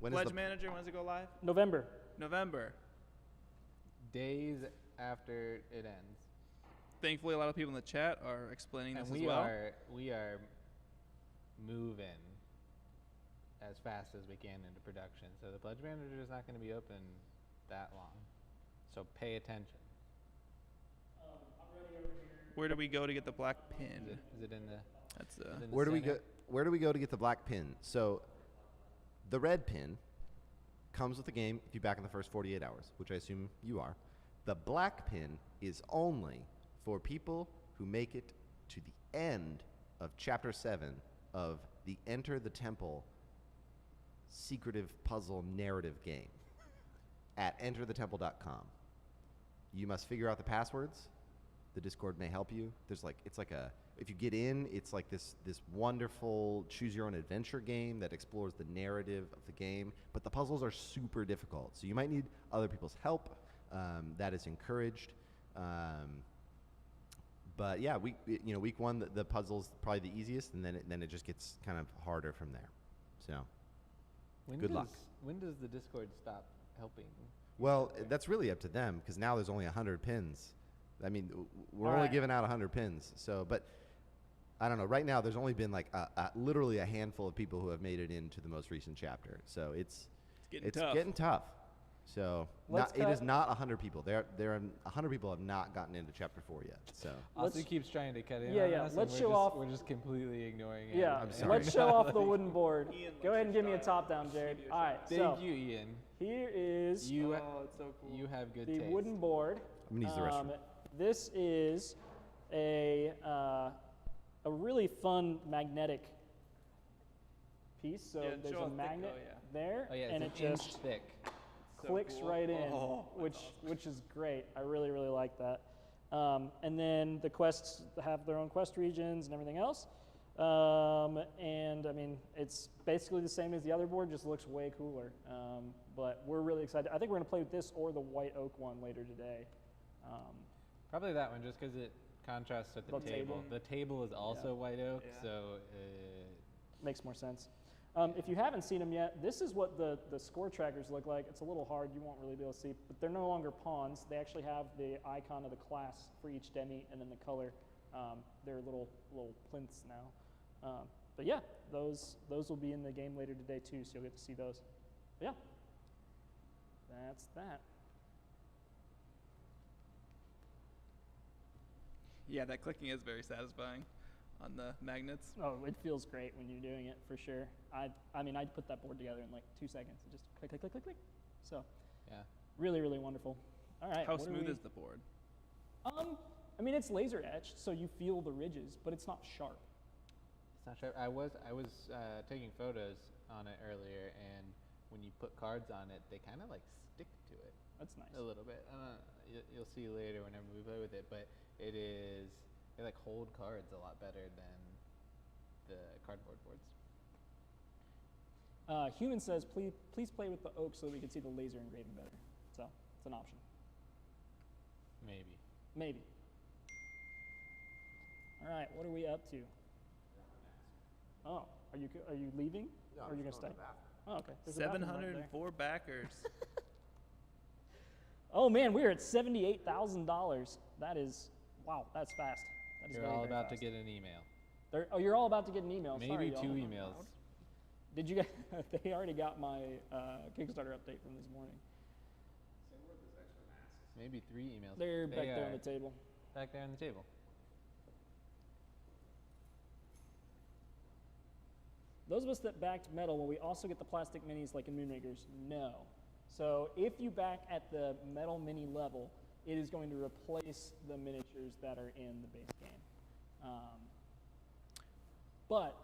When is Pledge the manager, when does it go live? November. November. Days after it ends. Thankfully, a lot of people in the chat are explaining And this as we well. are moving as fast as we can into production. So the pledge manager is not going to be open that long. So pay attention. Where do we go to get the black pin? Is it in the? That's is it in the Where do we center? go? Where do we go to get the black pin? So, the red pin comes with the game if you back in the first 48 hours, which I assume you are. The black pin is only for people who make it to the end of Chapter 7 of the Enter the Temple secretive puzzle narrative game at enterthetemple.com. You must figure out the passwords. The Discord may help you. If you get in, it's like this wonderful choose your own adventure game that explores the narrative of the game, but the puzzles are super difficult. So you might need other people's help. That is encouraged. But yeah, week one, the puzzle's probably the easiest, and then it just gets kind of harder from there. So good luck. When does the Discord stop helping? Well, that's really up to them, because now there's only 100 pins. I mean, we're All only right. giving out 100 pins. So, but I don't know. Right now, there's only been like literally a handful of people who have made it into the most recent chapter. So it's getting tough. So it is not 100 people. There are 100 people have not gotten into chapter 4 yet. So Austin Let's- keeps trying to cut in Yeah, on yeah, us, and let's we're show just, off- We're just completely ignoring it. Yeah, I'm sorry. let's show off the wooden board. Go ahead and give me a top down, Jared. All right, Thank so you, Ian. here is You it's so cool. you have good the taste. wooden board. I'm gonna use the restroom. This is a really fun magnetic piece. So Yeah, there's show a how thick- magnet oh, yeah. there, Oh yeah, and it's it an inch just thick. So clicks cool. right in, Oh, that's which is great. I really like that. And then the quests have their own quest regions and everything else. And I mean, it's basically the same as the other board, just looks way cooler. But we're really excited. I think we're gonna play with this or the white oak one later today. Probably that one, just because it contrasts with the The table. table. The table is also white oak, Yeah. so Makes more sense. If you haven't seen them yet, this is what the score trackers look like. It's a little hard, you won't really be able to see, but they're no longer pawns. They actually have the icon of the class for each demi and then the color. They're little plinths now. But yeah, those will be in the game later today too, so you'll get to see those. But yeah, that's that. Yeah, that clicking is very satisfying on the magnets. Oh, it feels great when you're doing it for sure. I mean, I'd put that board together in like 2 seconds. It just click, click, click, click, click. So yeah. really wonderful. All right. How what are smooth we- is the board? I mean, it's laser etched, so you feel the ridges, but it's not sharp. It's not sure. I was taking photos on it earlier, and when you put cards on it, they kind of like stick to it That's nice. a little bit. You'll see later whenever we play with it, but they like hold cards a lot better than the cardboard boards. Human says, please play with the oak so that we can see the laser engraving better. So it's an option. Maybe. Maybe. All right, what are we up to? Oh, are you leaving? or are you gonna stay? Oh, okay. There's a bathroom right there. 704 backers. Oh man, we are at $78,000. That is, wow, that's fast. That is You're very, all very about fast. to get an email. You're all about to get an email. Maybe Sorry, 2 y'all. emails. Did you guys? They already got my Kickstarter update from this morning. Maybe 3 emails. They're They back there on are the table. Back there on the table. Those of us that backed metal, will we also get the plastic minis like in Moonrakers? No. So if you back at the metal mini level, it is going to replace the miniatures that are in the base game. But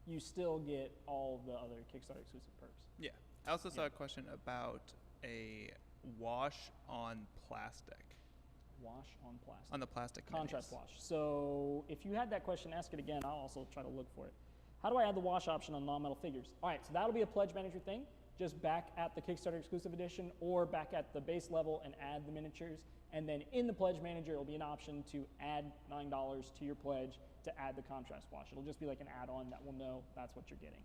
you still get all the other Kickstarter exclusive perks. Yeah. I also saw a question about a wash on plastic. Wash on plastic. On the plastic Contrast minis. wash. So if you had that question, ask it again. I'll also try to look for it. How do I add the wash option on non-metal figures? All right, so that'll be a pledge manager thing. Just back at the Kickstarter exclusive edition or back at the base level and add the miniatures. And then in the pledge manager, it'll be an option to add $9 to your pledge to add the contrast wash. It'll just be like an add-on that will know that's what you're getting.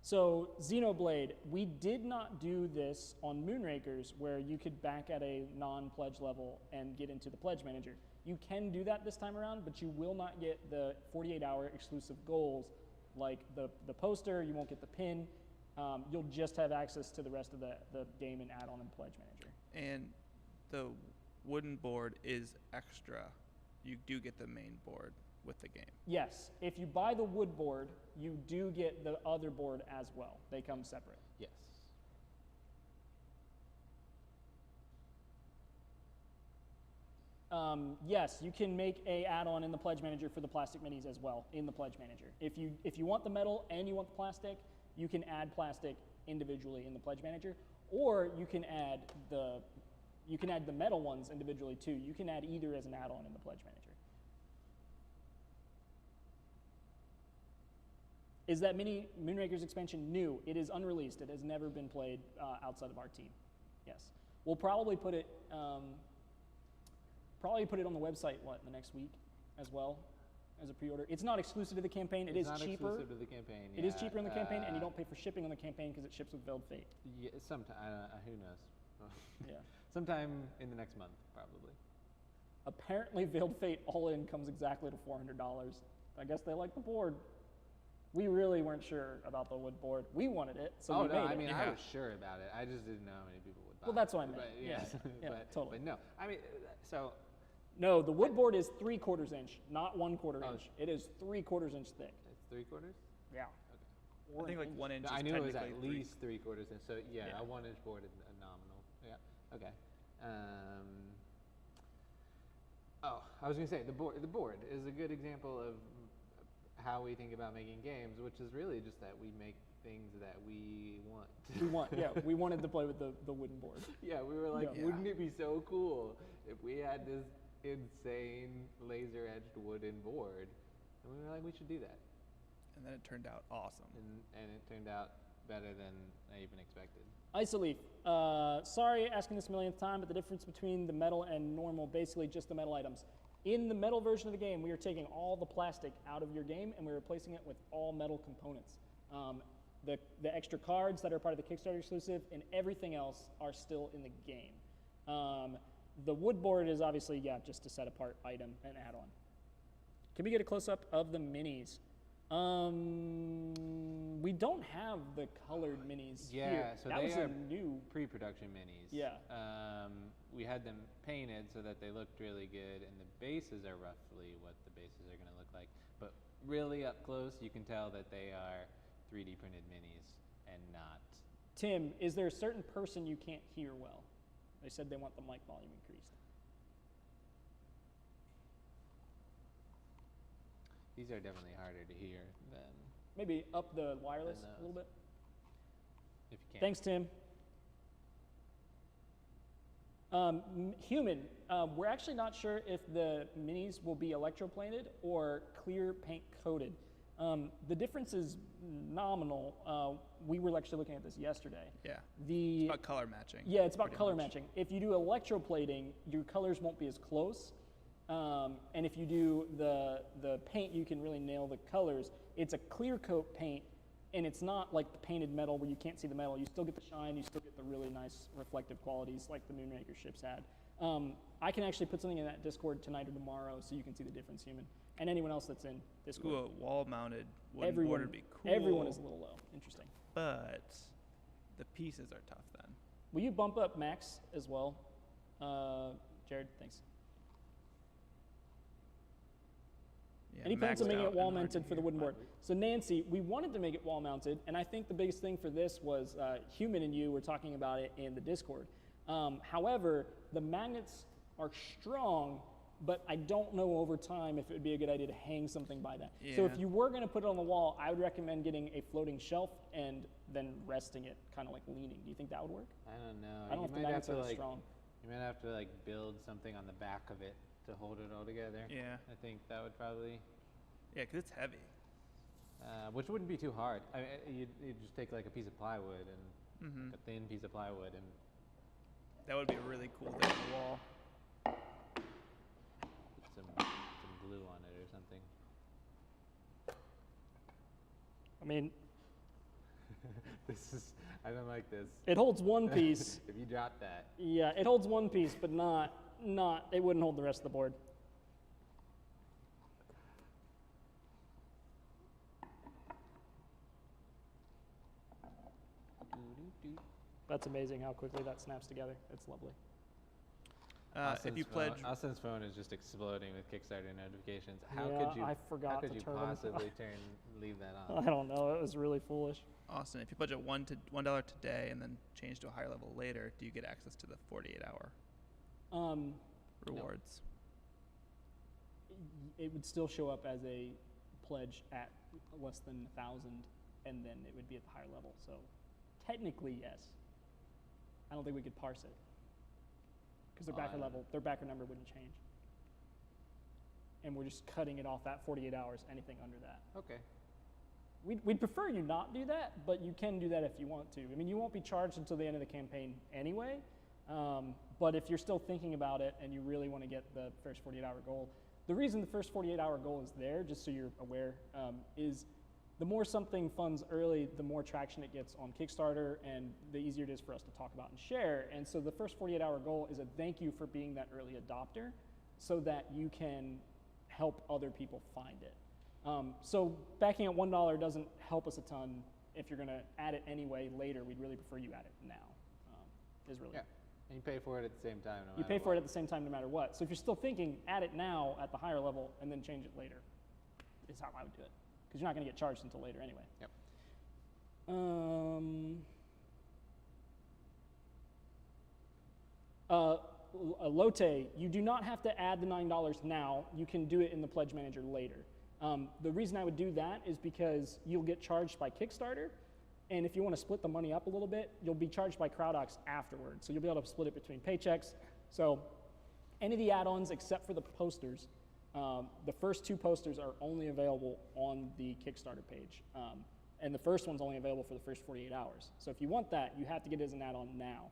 So Xenoblade, we did not do this on Moonrakers where you could back at a non-pledge level and get into the pledge manager. You can do that this time around, but you will not get the 48-hour exclusive goals Like the poster, you won't get the pin. You'll just have access to the rest of the game and add-on and pledge manager. And the wooden board is extra. You do get the main board with the game. Yes, if you buy the wood board, you do get the other board as well. They come separate. Yes. Yes, you can make a add-on in the pledge manager for the plastic minis as well in the pledge manager. If you want the metal and you want the plastic, you can add plastic individually in the pledge manager, or you can add the metal ones individually too. You can add either as an add-on in the pledge manager. Is that mini Moonrakers expansion new? It is unreleased. It has never been played outside of our team. Yes, we'll probably put it on the website in the next week as well as a pre-order. It's not exclusive to the campaign. It is not cheaper. exclusive to the campaign. It is cheaper in the campaign, and you don't pay for shipping on the campaign because it ships with Veiled Fate. Yeah, sometime. Who knows? Yeah. Sometime in the next month, probably. Apparently, Veiled Fate all in comes exactly to $400. I guess they like the board. We really weren't sure about the wood board. We wanted it, so we made it. I mean, I was sure about it. I just didn't know how many people would buy it. Well, that's what I meant. But, Yeah, totally. But no, I mean, so No, the wood board is 3/4 inch, not 1/4 Oh. inch. It is 3/4 inch thick. it's 3/4. Yeah. I think like 1 inch is I knew it was at technically least 3/4 inch. So yeah, Yeah. a 1 inch board is nominal. Yeah. Okay. I was gonna say the board. The board is a good example of how we think about making games, which is really just that we make things that we want. We wanted to play with the wooden board. Yeah, we were like, Yeah. wouldn't it be so cool if we had this insane laser-edged wooden board? And we were like, we should do that. And then it turned out awesome. And it turned out better than I even expected. Isoleaf, sorry asking this a millionth time, but the difference between the metal and normal, basically just the metal items. In the metal version of the game, we are taking all the plastic out of your game and we're replacing it with all metal components. The extra cards that are part of the Kickstarter exclusive and everything else are still in the game. The wood board is obviously, just a set apart item and add-on. Can we get a close-up of the minis? We don't have the colored minis Yeah, here. so that they was are a new. pre-production minis. Yeah. We had them painted so that they looked really good, and the bases are roughly what the bases are going to look like. But really up close, you can tell that they are 3D printed minis and not. Tim, is there a certain person you can't hear well? They said they want the mic volume increased. These are definitely harder to hear than Maybe up the wireless Than a little bit. if you can. Thanks, Tim. Human, we're actually not sure if the minis will be electroplated or clear paint coated. The difference is nominal. We were actually looking at this yesterday. Yeah. The It's about color matching. Yeah, it's about pretty color much. matching. If you do electroplating, your colors won't be as close. And if you do the paint, you can really nail the colors. It's a clear coat paint, and it's not like the painted metal where you can't see the metal. You still get the shine, you still get the really nice reflective qualities like the Moonraker ships had. I can actually put something in that Discord tonight or tomorrow so you can see the difference, Human. And anyone else that's in Discord. Ooh, a wall-mounted wooden board would be cool. Everyone is a little low. Interesting. But the pieces are tough then. Will you bump up Max as well? Jared, thanks. Yeah, Any plans on maxed making out it wall and hard to mounted for the hear. wooden board? So Nancy, we wanted to make it wall mounted, and I think the biggest thing for this was Human and you were talking about it in the Discord. However, the magnets are strong, but I don't know over time if it would be a good idea to hang something by that. So if Yeah. you were going to put it on the wall, I would recommend getting a floating shelf and then resting it, kind of like leaning. Do you think that would work? I don't know. I don't know if the magnets are that strong. You might have to like build something on the back of it to hold it all together. Yeah. I think that would probably, Yeah, because it's heavy. which wouldn't be too hard. I mean, you'd just take like a piece of plywood and Mm-hmm. a thin piece of plywood and That would be a really cool thing on the wall. put some glue on it or something. I mean, I don't like this. it holds one piece. If you drop that, Yeah, it holds one piece, but it wouldn't hold the rest of the board. That's amazing how quickly that snaps together. It's lovely. If you pledge, Austin's phone is just exploding with Kickstarter notifications. How Yeah, could you? I forgot how could to you turn 'em. possibly leave that on? I don't know. It was really foolish. Austin, if you pledge at $1 today and then change to a higher level later, do you get access to the 48-hour rewards? It would still show up as a pledge at less than 1,000, and then it would be at the higher level. So technically, yes. I don't think we could parse it because their backer level, their backer number wouldn't change, and we're just cutting it off at 48 hours. Anything under that. Okay. We'd prefer you not do that, but you can do that if you want to. I mean, you won't be charged until the end of the campaign anyway. But if you're still thinking about it and you really want to get the first 48-hour goal, the reason the first 48-hour goal is there, just so you're aware, is the more something funds early, the more traction it gets on Kickstarter, and the easier it is for us to talk about and share. And so the first 48-hour goal is a thank you for being that early adopter, so that you can help other people find it. So backing at $1 doesn't help us a ton. If you're going to add it anyway later, we'd really prefer you add it now. Is really. Yeah. And you pay for it at the same time. You pay for it at the same time no matter what. So if you're still thinking, add it now at the higher level and then change it later, is how I would do it. Because you're not going to get charged until later anyway. Yep. Lotte, you do not have to add the $9 now. You can do it in the Pledge Manager later. The reason I would do that is because you'll get charged by Kickstarter, and if you want to split the money up a little bit, you'll be charged by CrowdOx afterwards. So you'll be able to split it between paychecks. So any of the add-ons except for the posters, the first 2 posters are only available on the Kickstarter page. And the first one's only available for the first 48 hours. So if you want that, you have to get it as an add-on now.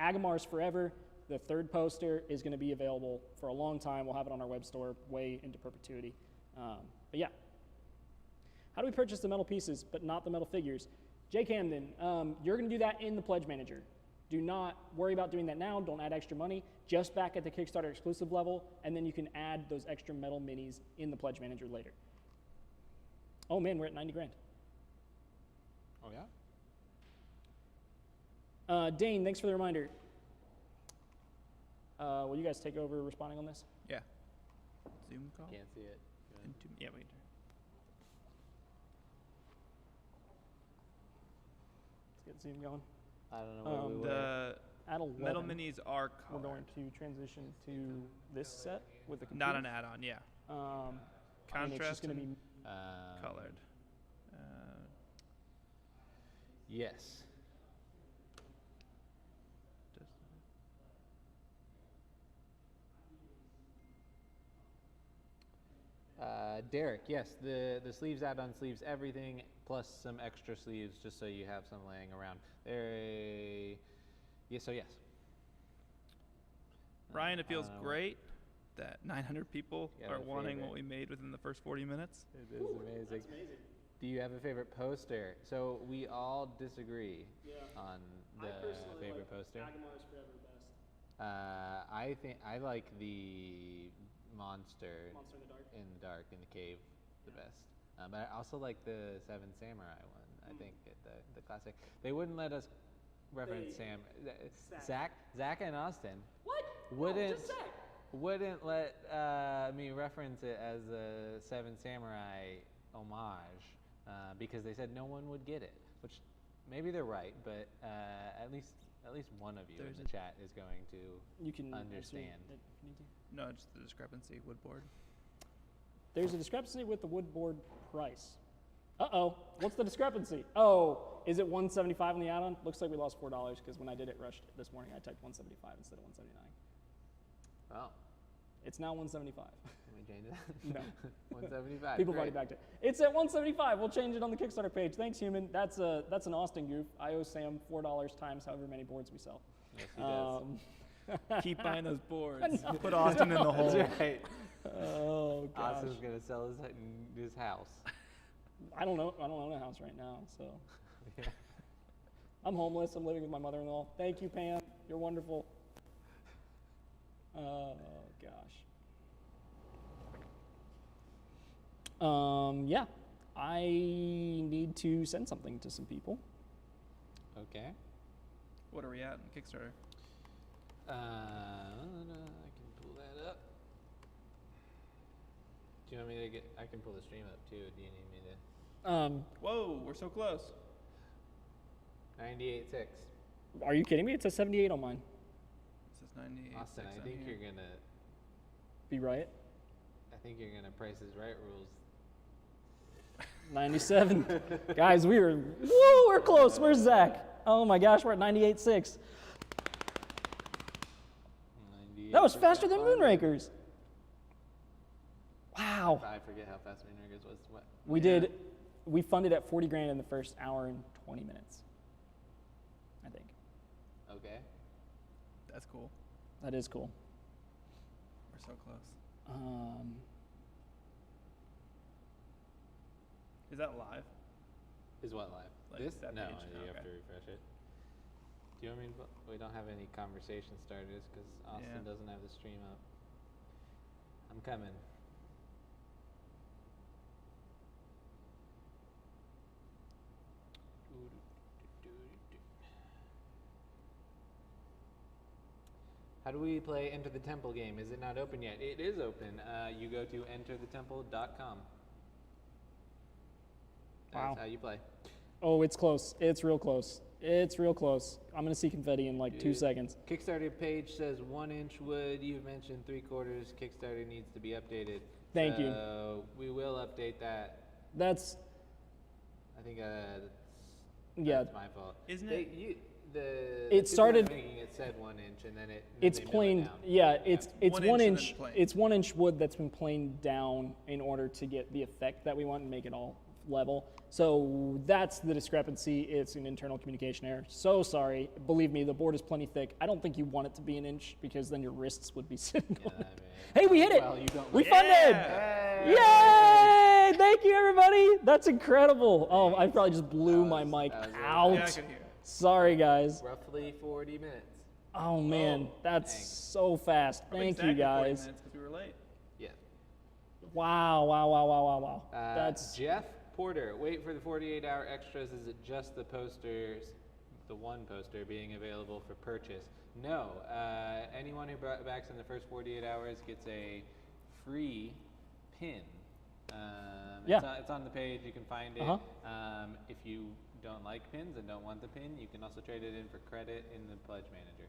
Agamar's Forever, the 3rd poster, is going to be available for a long time. We'll have it on our web store way into perpetuity. But yeah. How do we purchase the metal pieces but not the metal figures? Jay Camden, you're going to do that in the Pledge Manager. Do not worry about doing that now. Don't add extra money. Just back at the Kickstarter exclusive level, and then you can add those extra metal minis in the Pledge Manager later. Oh man, we're at 90 grand. Oh yeah? Dane, thanks for the reminder. Will you guys take over responding on this? Yeah. Zoom call? Can't see it. Yeah, wait. Let's get Zoom going. I don't know where we were. The At 11, metal minis are we're colored. going to transition to this set with the computer. Not an add-on, yeah. And it's just Contrast going to and be colored. Yes. Derek, yes, the sleeves add-on sleeves everything, plus some extra sleeves just so you have some laying around. Yes, so yes. Ryan, it feels great that 900 people Yeah, are my wanting favorite. what we made within the first 40 minutes. It is amazing. Do you have a favorite poster? So we all disagree on the favorite poster. Agamar's Forever best. I think I like the monster Monster in the Dark. in the dark in the cave the best. But I also like the Seven Samurai one. I think the classic. They wouldn't let us reference Zach and Austin. What? Wouldn't No, just Zach. wouldn't let me reference it as a Seven Samurai homage because they said no one would get it, which maybe they're right, but at least one of you There's in the chat is going to You can understand. answer it if you need to. No, just the discrepancy, woodboard. There's a discrepancy with the woodboard price. Uh-oh, what's the discrepancy? Oh, is it 175 on the add-on? Looks like we lost $4 because when I did it rushed this morning, I typed 175 instead of 179. Oh, It's now 175. can we change it? No. 175. People have already great. backed it. It's at 175. We'll change it on the Kickstarter page. Thanks, human. That's an Austin goof. I owe Sam $4 times however many boards we sell. Yes, he does. Keep buying those boards. Put Austin in the hole. That's right. Oh gosh. Austin's gonna sell his house. I don't own a house right now, so Yeah. I'm homeless. I'm living with my mother-in-law. Thank you, Pam. You're wonderful. Oh gosh. Yeah, I need to send something to some people. Okay. What are we at in Kickstarter? I can pull that up. Do you want me to get? I can pull the stream up too. Do you need me to? Whoa, we're so close. 98.6. Are you kidding me? It says 78 on mine. This is 98. Austin, I think you're gonna. Be right. I think you're gonna Price is Right rules. 97. Guys, we're close. Where's Zach? Oh my gosh, we're at 98.6. That was faster than Moonrakers. Wow. I forget how fast Moonrakers was. What? We funded at 40 grand in the first hour and 20 minutes. I think. Okay. That's cool. That is cool. We're so close. Is that live? Is what live? Like This? that No, page? you have Okay. to refresh it. Do you want me to? We don't have any conversation starters because Austin doesn't have the stream up. I'm coming. How do we play Enter the Temple game? Is it not open yet? It is open. You go to enterthetemple.com. That's Wow. how you play. Oh, it's close. It's real close. It's real close. I'm going to see confetti in like 2 Dude. seconds. Kickstarter page says 1-inch wood. You've mentioned 3/4. Kickstarter needs to be updated. Thank you. So we will update that. That's, I think yeah. that's my fault. Isn't They, it- You, the It started- making it said 1-inch, and then It's they mill it planed, down. yeah, it's 1 1 inch and inch, then planed. it's 1 inch wood that's been planed down in order to get the effect that we want and make it all level. So that's the discrepancy. It's an internal communication error. So sorry. Believe me, the board is plenty thick. I don't think you want it to be an inch because then your wrists would be sitting on Yeah, it. man. Hey, we hit it. Well, you don't We like- funded. Yeah. Yay! Thank you, everybody. That's incredible. Oh, I probably just blew my was- mic that was really out. Yeah, I can hear it. Sorry, guys. Roughly 40 minutes. Oh, man. That's dang. so fast. Probably Thank you, exactly 40 guys. minutes 'cause we were late. Yeah. Wow. That's Jeff Porter. Wait for the 48-hour extras. Is it just the posters, the one poster being available for purchase? No. Anyone who backs in the first 48 hours gets a free pin. Yeah. It's on the page. You can find it. Uh-huh. If you don't like pins and don't want the pin, you can also trade it in for credit in the Pledge Manager.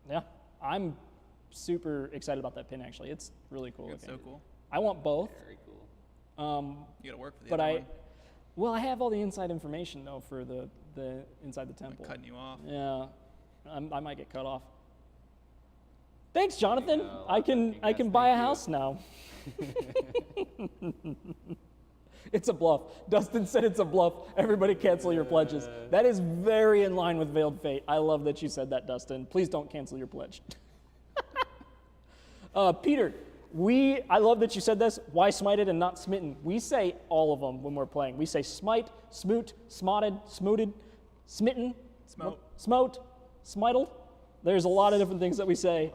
Yeah, I'm super excited about that pin. Actually, it's really cool. It's looking. so cool. I want both, Very cool. You gotta work for the but other well, I have all the inside information though for the inside the one. temple. Cutting you off. Yeah, I might get cut off. Thanks, Jonathan. go. I can Yes, buy a thank you. house now. It's a bluff. Dustin said it's a bluff. Everybody cancel your pledges. That is very in line with Veiled Fate. I love that you said that, Dustin. Please don't cancel your pledge. Peter, I love that you said this. Why smited and not smitten? We say all of them when we're playing. We say smite, smoot, smotted, smooted, smitten, smote, smitled. There's a lot of different things that we say.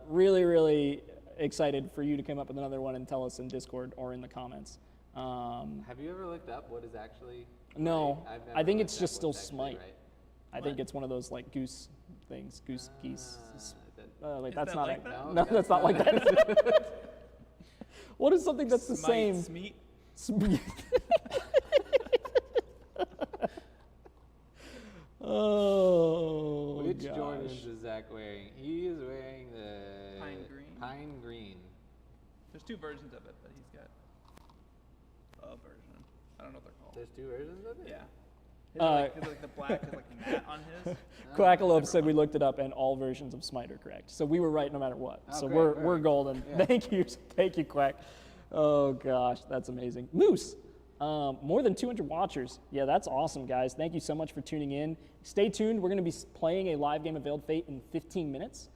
Really excited for you to come up with another one and tell us in Discord or in the comments. Have you ever looked up what is actually No, right? I've I never think looked it's up just still what's actually smite. right. I think it's one of those like goose things, geese. Wait, Is that's that not like it. that? No, that's not like that. What is something that's the Smite, same? Smeet. Oh, Which gosh. Jordans is Zach wearing? He is wearing the Pine green? Pine green. There's two versions of it, but he's got a version. I don't know what they're called. There's two versions of it? Yeah. His are like the black is like matte on his. Quackalope said we looked it up and all versions of Smite are correct. So we were right no matter what. Oh, So great, we're great. golden. Yeah. Thank you, Quack. Oh gosh, that's amazing. Moose, more than 200 watchers. Yeah, that's awesome, guys. Thank you so much for tuning in. Stay tuned. We're going to be playing a live game of Veiled Fate in 15 minutes.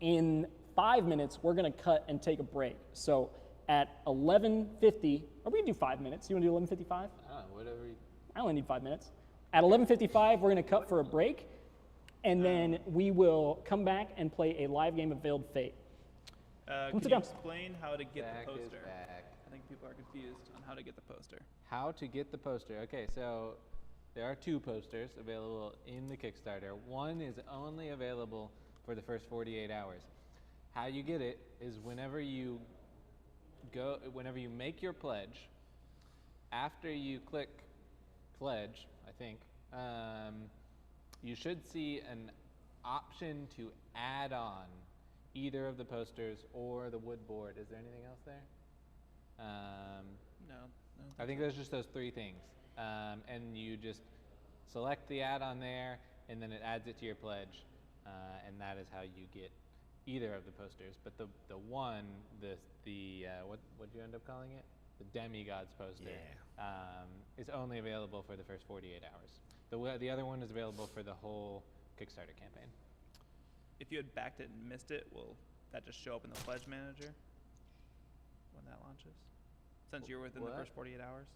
In 5 minutes, we're going to cut and take a break. So at 11:50, are we going to do 5 minutes? You want to do 11:55? Whatever. I only need 5 minutes. At 11:55, we're going to cut for a break, and then we will come back and play a live game of Veiled Fate. Can sit you down. explain how to get Zach the is poster? back. I think people are confused on how to get the poster. how to get the poster. Okay, so there are 2 posters available in the Kickstarter. One is only available for the first 48 hours. How you get it is whenever you make your pledge, after you click pledge, I think, you should see an option to add on either of the posters or the wood board. Is there anything else there? No. I think there's just those 3 things. And you just select the add-on there, and then it adds it to your pledge, and that is how you get either of the posters. But the what did you end up calling it? The Demigods poster is only available for the first 48 hours. The other one is available for the whole Kickstarter campaign. If you had backed it and missed it, will that just show up in the pledge manager when that launches? Since you're within the first 48 hours?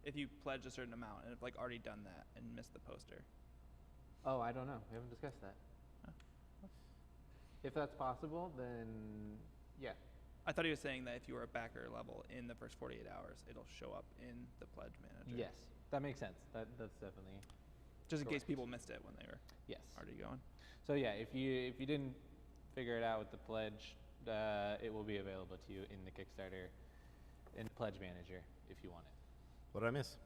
If you pledge a certain amount and have like already done that and missed the poster. Oh, I don't know. We haven't discussed that. If that's possible, then yeah. I thought he was saying that if you were a backer level in the first 48 hours, it'll show up in the pledge manager. Yes, that makes sense. That's definitely Just in case correct. people missed it when they were already going. So yeah, if you didn't figure it out with the pledge, it will be available to you in the Kickstarter, in the pledge manager if you want it. What did I miss?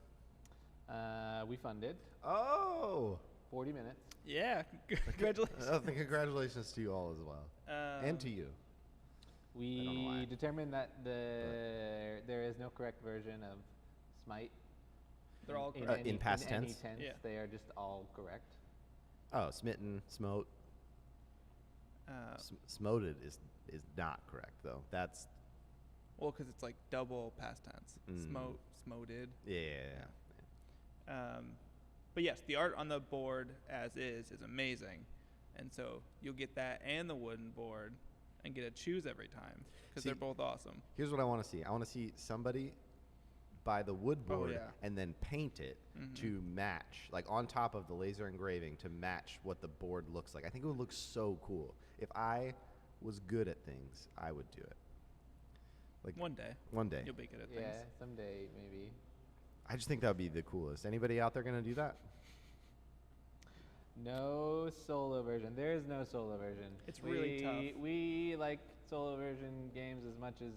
We funded Oh! 40 minutes. Yeah, congratulations. Congratulations to you all as well. And to you. I don't know why. We determined that there is no correct version of Smite. They're all in, correct. In past any tense? tense. Yeah. They are just all correct. Oh, smitten, smote. Smoted is not correct, though. That's... Well, because it's like double past tense. Smoted. Yeah. But yes, the art on the board as is amazing. And so you'll get that and the wooden board and get to choose every time because they're both awesome. Here's what I want to see. I want to see somebody buy the wood board and then paint it to match, like on top of the laser engraving, to match what the board looks like. I think it would look so cool. If I was good at things, I would do it. Like One day you'll be good at things. Yeah, someday maybe. I just think that would be the coolest. Anybody out there going to do that? No solo version. There is no solo version. It's really tough. We like solo version games as much as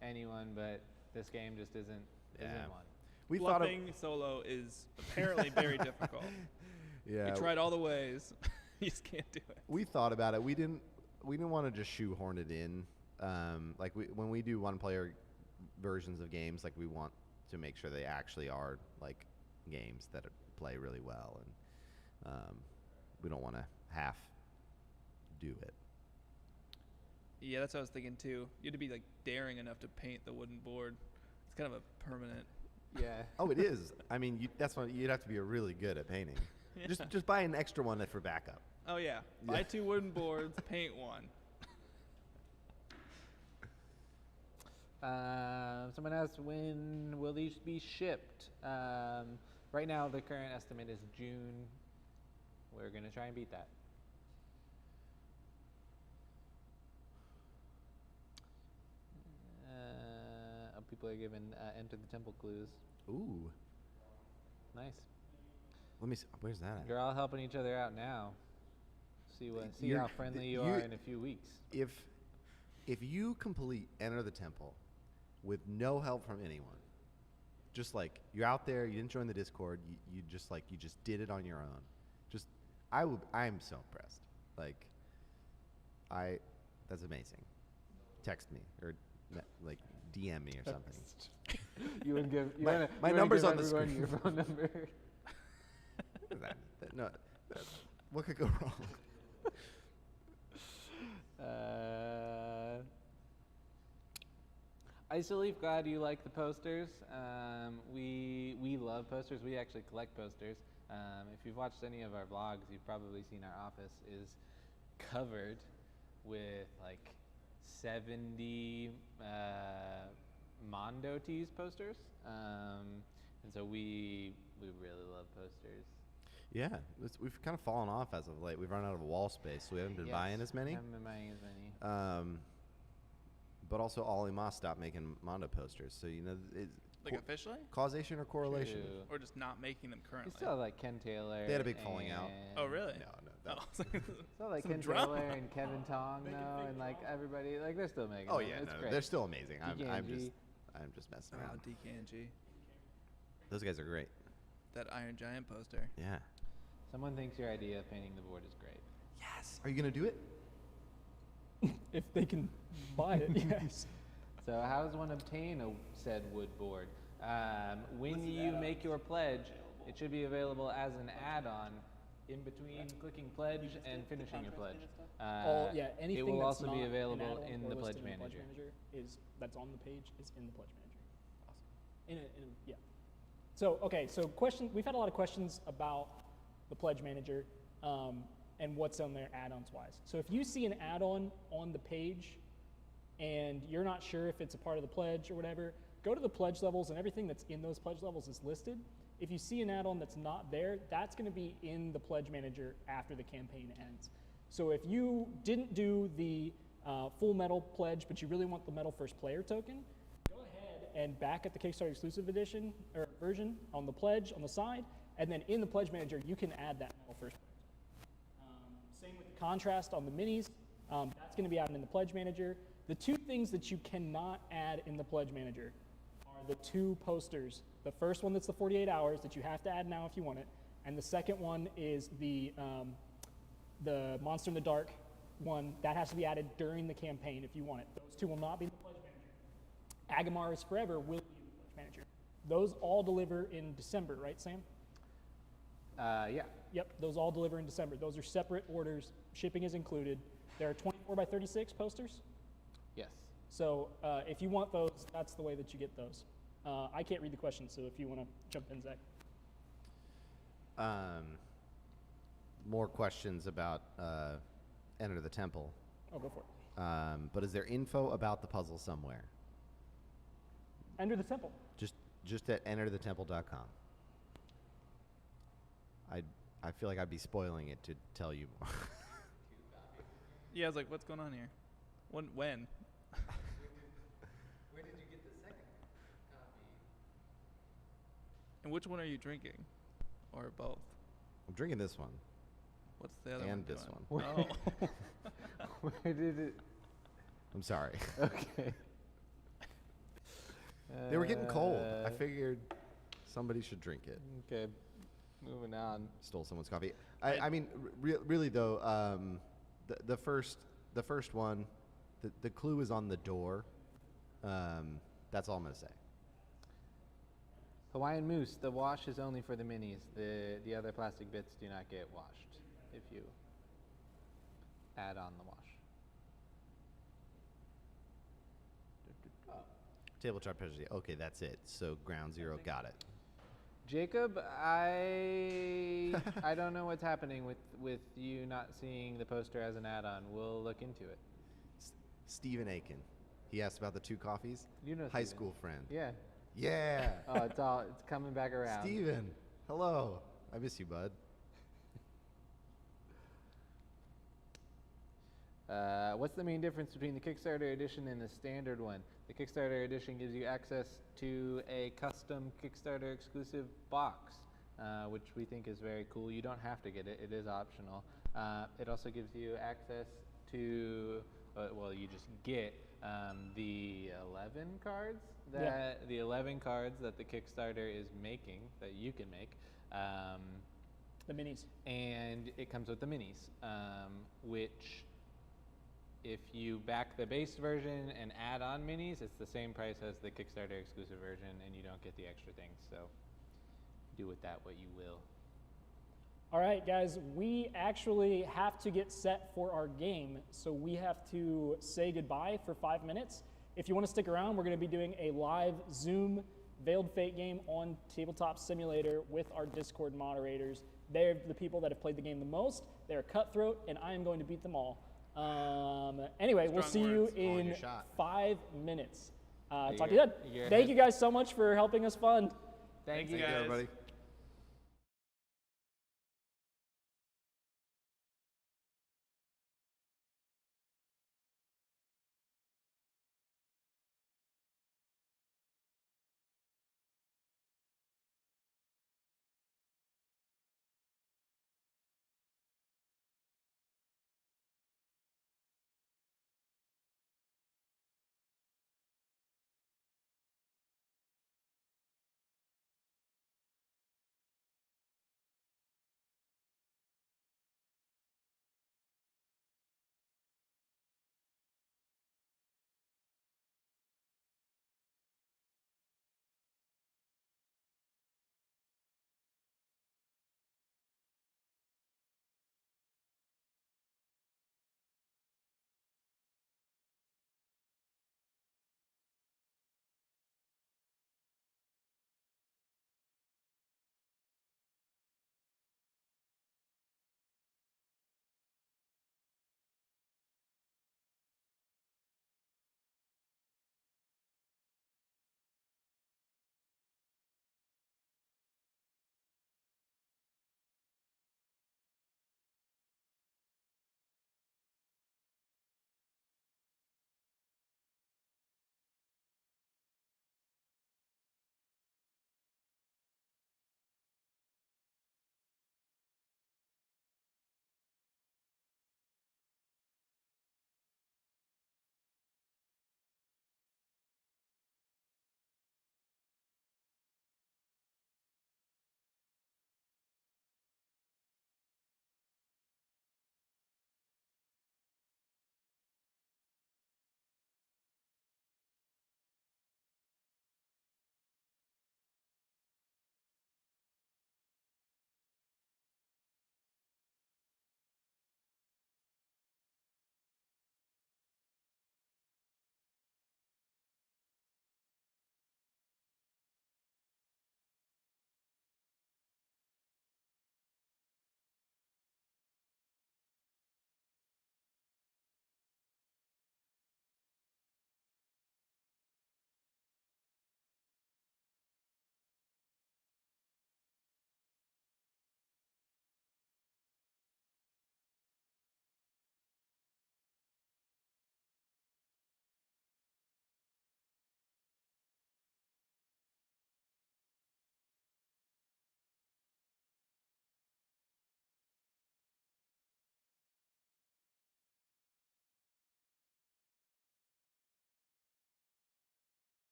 anyone, but this game just isn't one. We Bluffing solo is apparently very difficult. Yeah. We tried all the ways. You just can't do it. We thought about it. We didn't want to just shoehorn it in. When we do one-player versions of games, like we want to make sure they actually are like games that play really well, and we don't want to half do it. Yeah, that's what I was thinking too. You had to be like daring enough to paint the wooden board. It's kind of a permanent. Yeah. Oh, it is. I mean, that's why you'd have to be really good at painting. Yeah. Just buy an extra one for backup. Oh yeah, buy 2 wooden boards, paint one. Someone asked, when will these be shipped? Right now, the current estimate is June. We're going to try and beat that. People are giving enter the temple clues. Ooh. Nice. Let me see. Where's that at? You're all helping each other out now. See how friendly you are in a few weeks. If you complete Enter the Temple with no help from anyone, just like you're out there, you didn't join the Discord, you just did it on your own. I'm so impressed. That's amazing. Text me or DM me or something. You would give my number's on the everyone screen. your phone number. What could go wrong? Isoleaf, glad you like the posters. We love posters. We actually collect posters. If you've watched any of our vlogs, you've probably seen our office is covered with like 70 Mondo Tees posters. And so we really love posters. Yeah, we've kind of fallen off as of late. We've run out of wall space, so we haven't been buying as many. Haven't been buying as many. But also, Ollie Moss stopped making Mondo posters. So Like officially? Causation or correlation? True. Or just not making them You currently? still have like Ken Taylor. They had a big falling out. Oh, really? No, Oh, it's like Still like some Ken drama. Taylor and Kevin Tong though, and like everybody, like they're still making. Oh them. yeah, It's no, great. they're still amazing. I'm DKNG. just messing Wow, around. DKNG. Those guys are great. That Iron Giant poster. Yeah. Someone thinks your idea of painting the board is great. Yes. Are you gonna do it? If they can buy it, yes. So how does one obtain a said wood board? When you make your pledge, it should be available as an add-on in between clicking pledge and finishing your pledge. Anything it will that's also not be an available add-on in or the pledge listed in manager. is that's on the page is in the pledge manager. Awesome. Yeah. So okay, so we've had a lot of questions about the pledge manager and what's on there add-ons wise. So if you see an add-on on the page and you're not sure if it's a part of the pledge or whatever, go to the pledge levels and everything that's in those pledge levels is listed. If you see an add-on that's not there, that's going to be in the pledge manager after the campaign ends. So if you didn't do the full metal pledge, but you really want the metal first player token, go ahead and back at the Kickstarter exclusive edition or version on the pledge on the side, and then in the pledge manager you can add that metal first player. Same with the contrast on the minis. That's going to be added in the pledge manager. The two things that you cannot add in the pledge manager are the two posters. The first one that's the 48 hours that you have to add now if you want it, and the second one is the Monster in the Dark one that has to be added during the campaign if you want it. Those two will not be in the pledge manager. Agamar is Forever will be in the pledge manager. Those all deliver in December, right, Sam? Yeah. Yep, those all deliver in December. Those are separate orders. Shipping is included. There are 24 by 36 posters. Yes. So if you want those, that's the way that you get those. I can't read the questions, so if you want to jump in, Zach. More questions about Enter the Temple. Oh, go for it. But is there info about the puzzle somewhere? Enter the Temple. Just at enterthetemple.com. I feel like I'd be spoiling it to tell you more. Yeah, I was like, what's going on here? When? Where did you get the second copy? And which one are you drinking? Or both? I'm drinking this one. What's the other one? And this doing? one. Oh. Where did it? I'm sorry. Okay. They were getting cold. I figured somebody should drink it. Okay. Moving on. Stole someone's coffee. I mean, really though, the first one, the clue is on the door. That's all I'm gonna say. Hawaiian Moose. The wash is only for the minis. The other plastic bits do not get washed if you add on the wash. Table chart pressure. Okay, that's it. So ground zero, got it. Jacob, I don't know what's happening with you not seeing the poster as an add-on. We'll look into it. Stephen Aiken. He asked about the two coffees. You know High Steven. school friend. Yeah. Yeah. Oh, it's coming back around. Steven, hello. I miss you, bud. What's the main difference between the Kickstarter edition and the standard one? The Kickstarter edition gives you access to a custom Kickstarter exclusive box, which we think is very cool. You don't have to get it. It is optional. It also gives you access to, you just get the 11 cards the 11 cards that the Kickstarter is making that you can make. The minis. And it comes with the minis, which if you back the base version and add on minis, it's the same price as the Kickstarter exclusive version, and you don't get the extra things. So do with that what you will. All right, guys, we actually have to get set for our game, so we have to say goodbye for 5 minutes. If you want to stick around, we're going to be doing a live Zoom Veiled Fate game on Tabletop Simulator with our Discord moderators. They're the people that have played the game the most. They're cutthroat, and I am going to beat them all. Anyway, we'll see you in 5 minutes. Talk to you then. Thank you guys so much for helping us fund. Thank you you, guys. Everybody.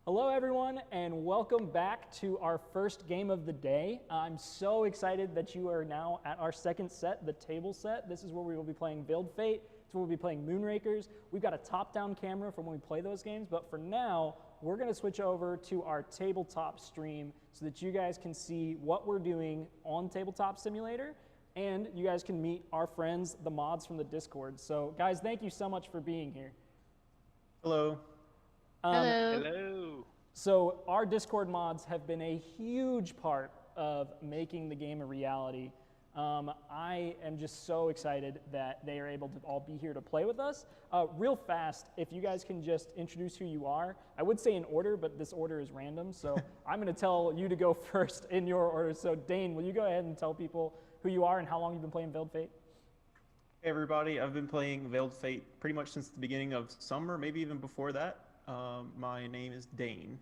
Hello, everyone, and welcome back to our first game of the day. I'm so excited that you are now at our second set, the table set. This is where we will be playing Veiled Fate. It's where we'll be playing Moonrakers. We've got a top-down camera for when we play those games, but for now, we're going to switch over to our tabletop stream so that you guys can see what we're doing on Tabletop Simulator, and you guys can meet our friends, the mods from the Discord. So, guys, thank you so much for being here. Hello. Hello. Hello. So our Discord mods have been a huge part of making the game a reality. I am just so excited that they are able to all be here to play with us. Real fast, if you guys can just introduce who you are. I would say in order, but this order is random, so I'm going to tell you to go first in your order. So Dane, will you go ahead and tell people who you are and how long you've been playing Veiled Fate? Hey everybody, I've been playing Veiled Fate pretty much since the beginning of summer, maybe even before that. My name is Dane.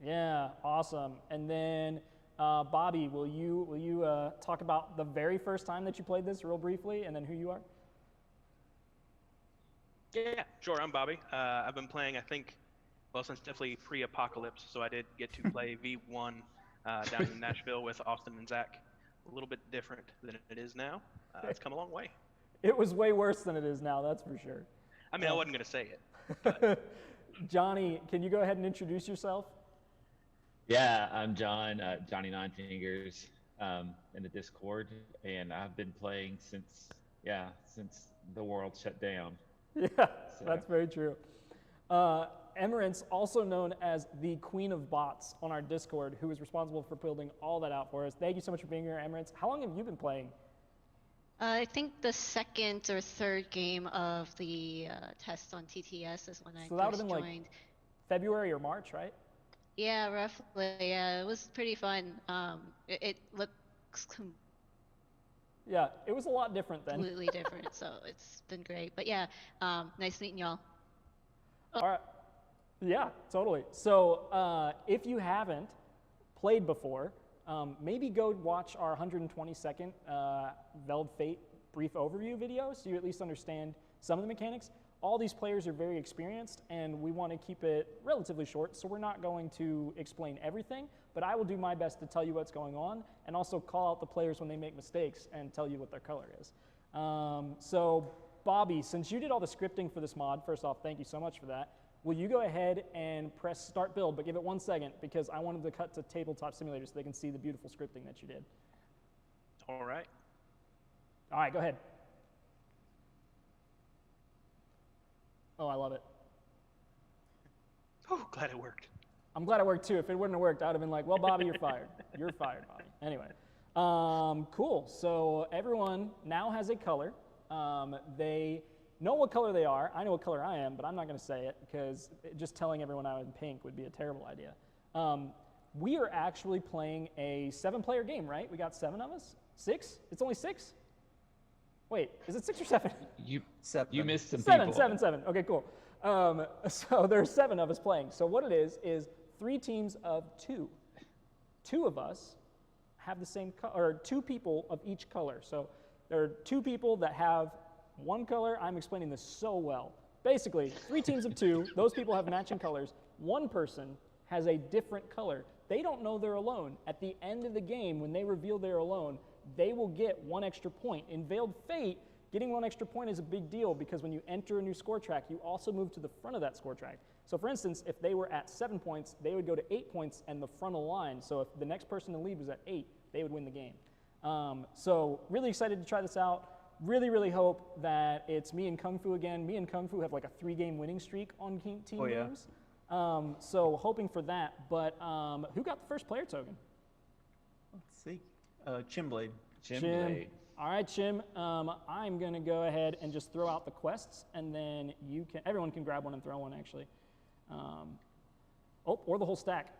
Yeah, awesome. And then Bobby, will you talk about the very first time that you played this real briefly, and then who you are? Yeah, sure. I'm Bobby. I've been playing, I think, well, since definitely pre-apocalypse. So I did get to play V1 down in Nashville with Austin and Zach. A little bit different than it is now. It's come a long way. It was way worse than it is now, that's for sure. I mean, I wasn't going to say it. But Johnny, can you go ahead and introduce yourself? Yeah, I'm John, Johnny Nine Fingers, in the Discord, and I've been playing since the world shut down. Yeah, So- that's very true. Emerence, also known as the Queen of Bots on our Discord, who is responsible for building all that out for us. Thank you so much for being here, Emerence. How long have you been playing? I think the second or third game of the test on TTS is when I So that would've first been, joined. like, February or March, right? Yeah, roughly. Yeah, it was pretty fun. It looks Yeah, it was a lot different then. completely different, so it's been great. But yeah, nice meeting y'all. All right. Yeah, totally. So if you haven't played before, maybe go watch our 120-second Veiled Fate brief overview video so you at least understand some of the mechanics. All these players are very experienced, and we want to keep it relatively short, so we're not going to explain everything, but I will do my best to tell you what's going on and also call out the players when they make mistakes and tell you what their color is. So Bobby, since you did all the scripting for this mod, first off, thank you so much for that. Will you go ahead and press start build, but give it 1 second because I wanted to cut to Tabletop Simulator so they can see the beautiful scripting that you did. all right. All right, go ahead. Oh, I love it. Oh, glad it worked. I'm glad it worked too. If it wouldn't have worked, I would have been like, well, Bobby, you're fired. You're fired, Bobby. Anyway, cool. So everyone now has a color. They know what color they are. I know what color I am, but I'm not going to say it because just telling everyone I'm in pink would be a terrible idea. We are actually playing a 7-player game, right? We got 7 of us? 6? It's only 6? Wait, is it 6 or 7? You Seven. missed some Seven. people. Okay, cool. So there's 7 of us playing. So what it is 3 teams of 2. 2 of us have the same color, or 2 people of each color. So there are 2 people that have 1 color. I'm explaining this so well. Basically, 3 teams of 2. Those people have matching colors. 1 person has a different color. They don't know they're alone. At the end of the game, when they reveal they're alone, they will get 1 extra point. In Veiled Fate, getting 1 extra point is a big deal because when you enter a new score track, you also move to the front of that score track. So for instance, if they were at 7 points, they would go to 8 points and the front of the line. So if the next person to lead was at 8, they would win the game. So really excited to try this out. Really, really hope that it's me and Kung Fu again. Me and Kung Fu have like a 3-game winning streak on team games. So hoping for that. But who got the first player token? Let's see. Chimblade. Chimblade. All right, Chim. I'm going to go ahead and just throw out the quests, and then everyone can grab one and throw one, actually. Or the whole stack.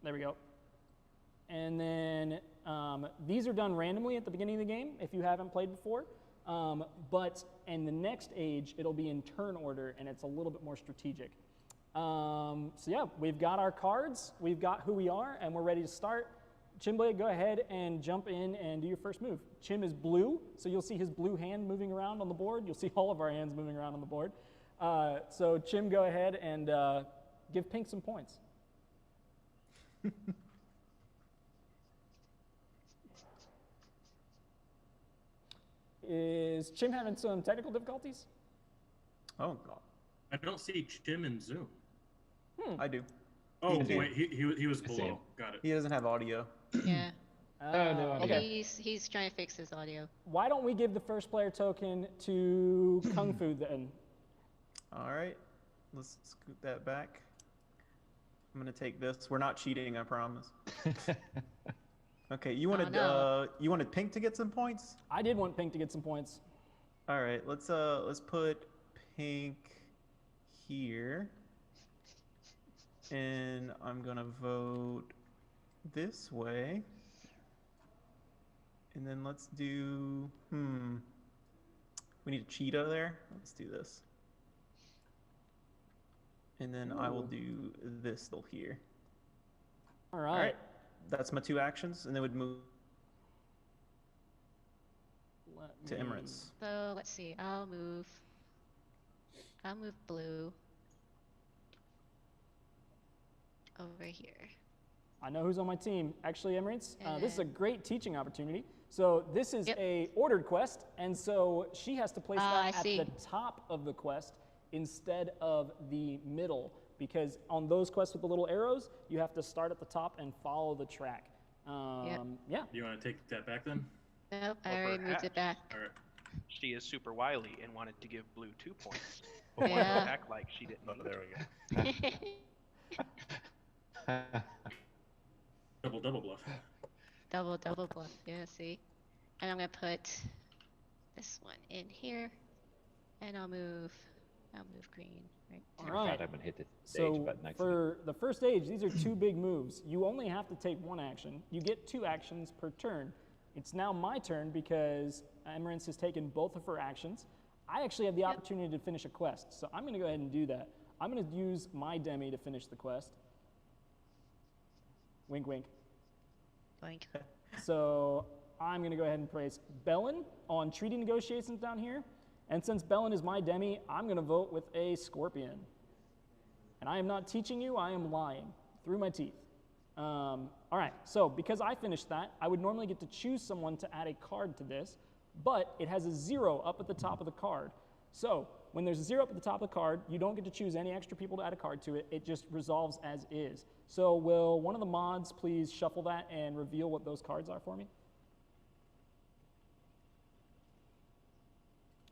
There we go. And then these are done randomly at the beginning of the game if you haven't played before. But in the next age, it'll be in turn order, and it's a little bit more strategic. So yeah, we've got our cards, we've got who we are, and we're ready to start. Chimblade, go ahead and jump in and do your first move. Chim is blue, so you'll see his blue hand moving around on the board. You'll see all of our hands moving around on the board. So Chim, go ahead and Give pink some points. Is Chim having some technical difficulties? Oh God. I don't see Jim in Zoom. I do. Oh, He wait, he was I see below. him. Got it. He doesn't have audio. Yeah. Oh, no, I'm okay. here. He's trying to fix his audio. Why don't we give the first player token to Kung Fu then? All right. Let's scoot that back. I'm gonna take this. We're not cheating, I promise. Okay, you wanted no. you wanted pink to get some points? I did want pink to get some points. All right, let's put pink here. And I'm gonna vote this way. And then let's do we need a cheetah there. Let's do this. And then I will do this still here. All right. All right. That's my 2 actions, and then would move to Emirates. So let's see. I'll move blue over here. I know who's on my team. Actually, Emirates, this is a great teaching opportunity. So this is a ordered quest, and so she has to place that at the top of the quest instead of the middle, because on those quests with the little arrows, you have to start at the top and follow the track. Yeah. You want to take that back then? Nope, I already moved it back. All right. She is super wily and wanted to give blue 2 points. Yeah. Act like she didn't. Oh, there we go. Double bluff. Double bluff. Yeah, see? And I'm gonna put this one in here, and I'll move green right there. All right. I'm gonna hit the stage So button next for the first stage, these are 2 big moves. You only have to take 1 action. You get 2 actions per turn. It's now my turn because Emirates has taken both of her actions. I actually have the opportunity to finish a quest, so I'm going to go ahead and do that. I'm going to use my demi to finish the quest. Wink, wink. Boink. So I'm going to go ahead and place Bellin on treaty negotiations down here. And since Bellin is my demi, I'm going to vote with a scorpion. And I am not teaching you, I am lying through my teeth. All right, so because I finished that, I would normally get to choose someone to add a card to this, but it has a 0 up at the top of the card. So when there's a 0 up at the top of the card, you don't get to choose any extra people to add a card to it. It just resolves as is. So will one of the mods please shuffle that and reveal what those cards are for me?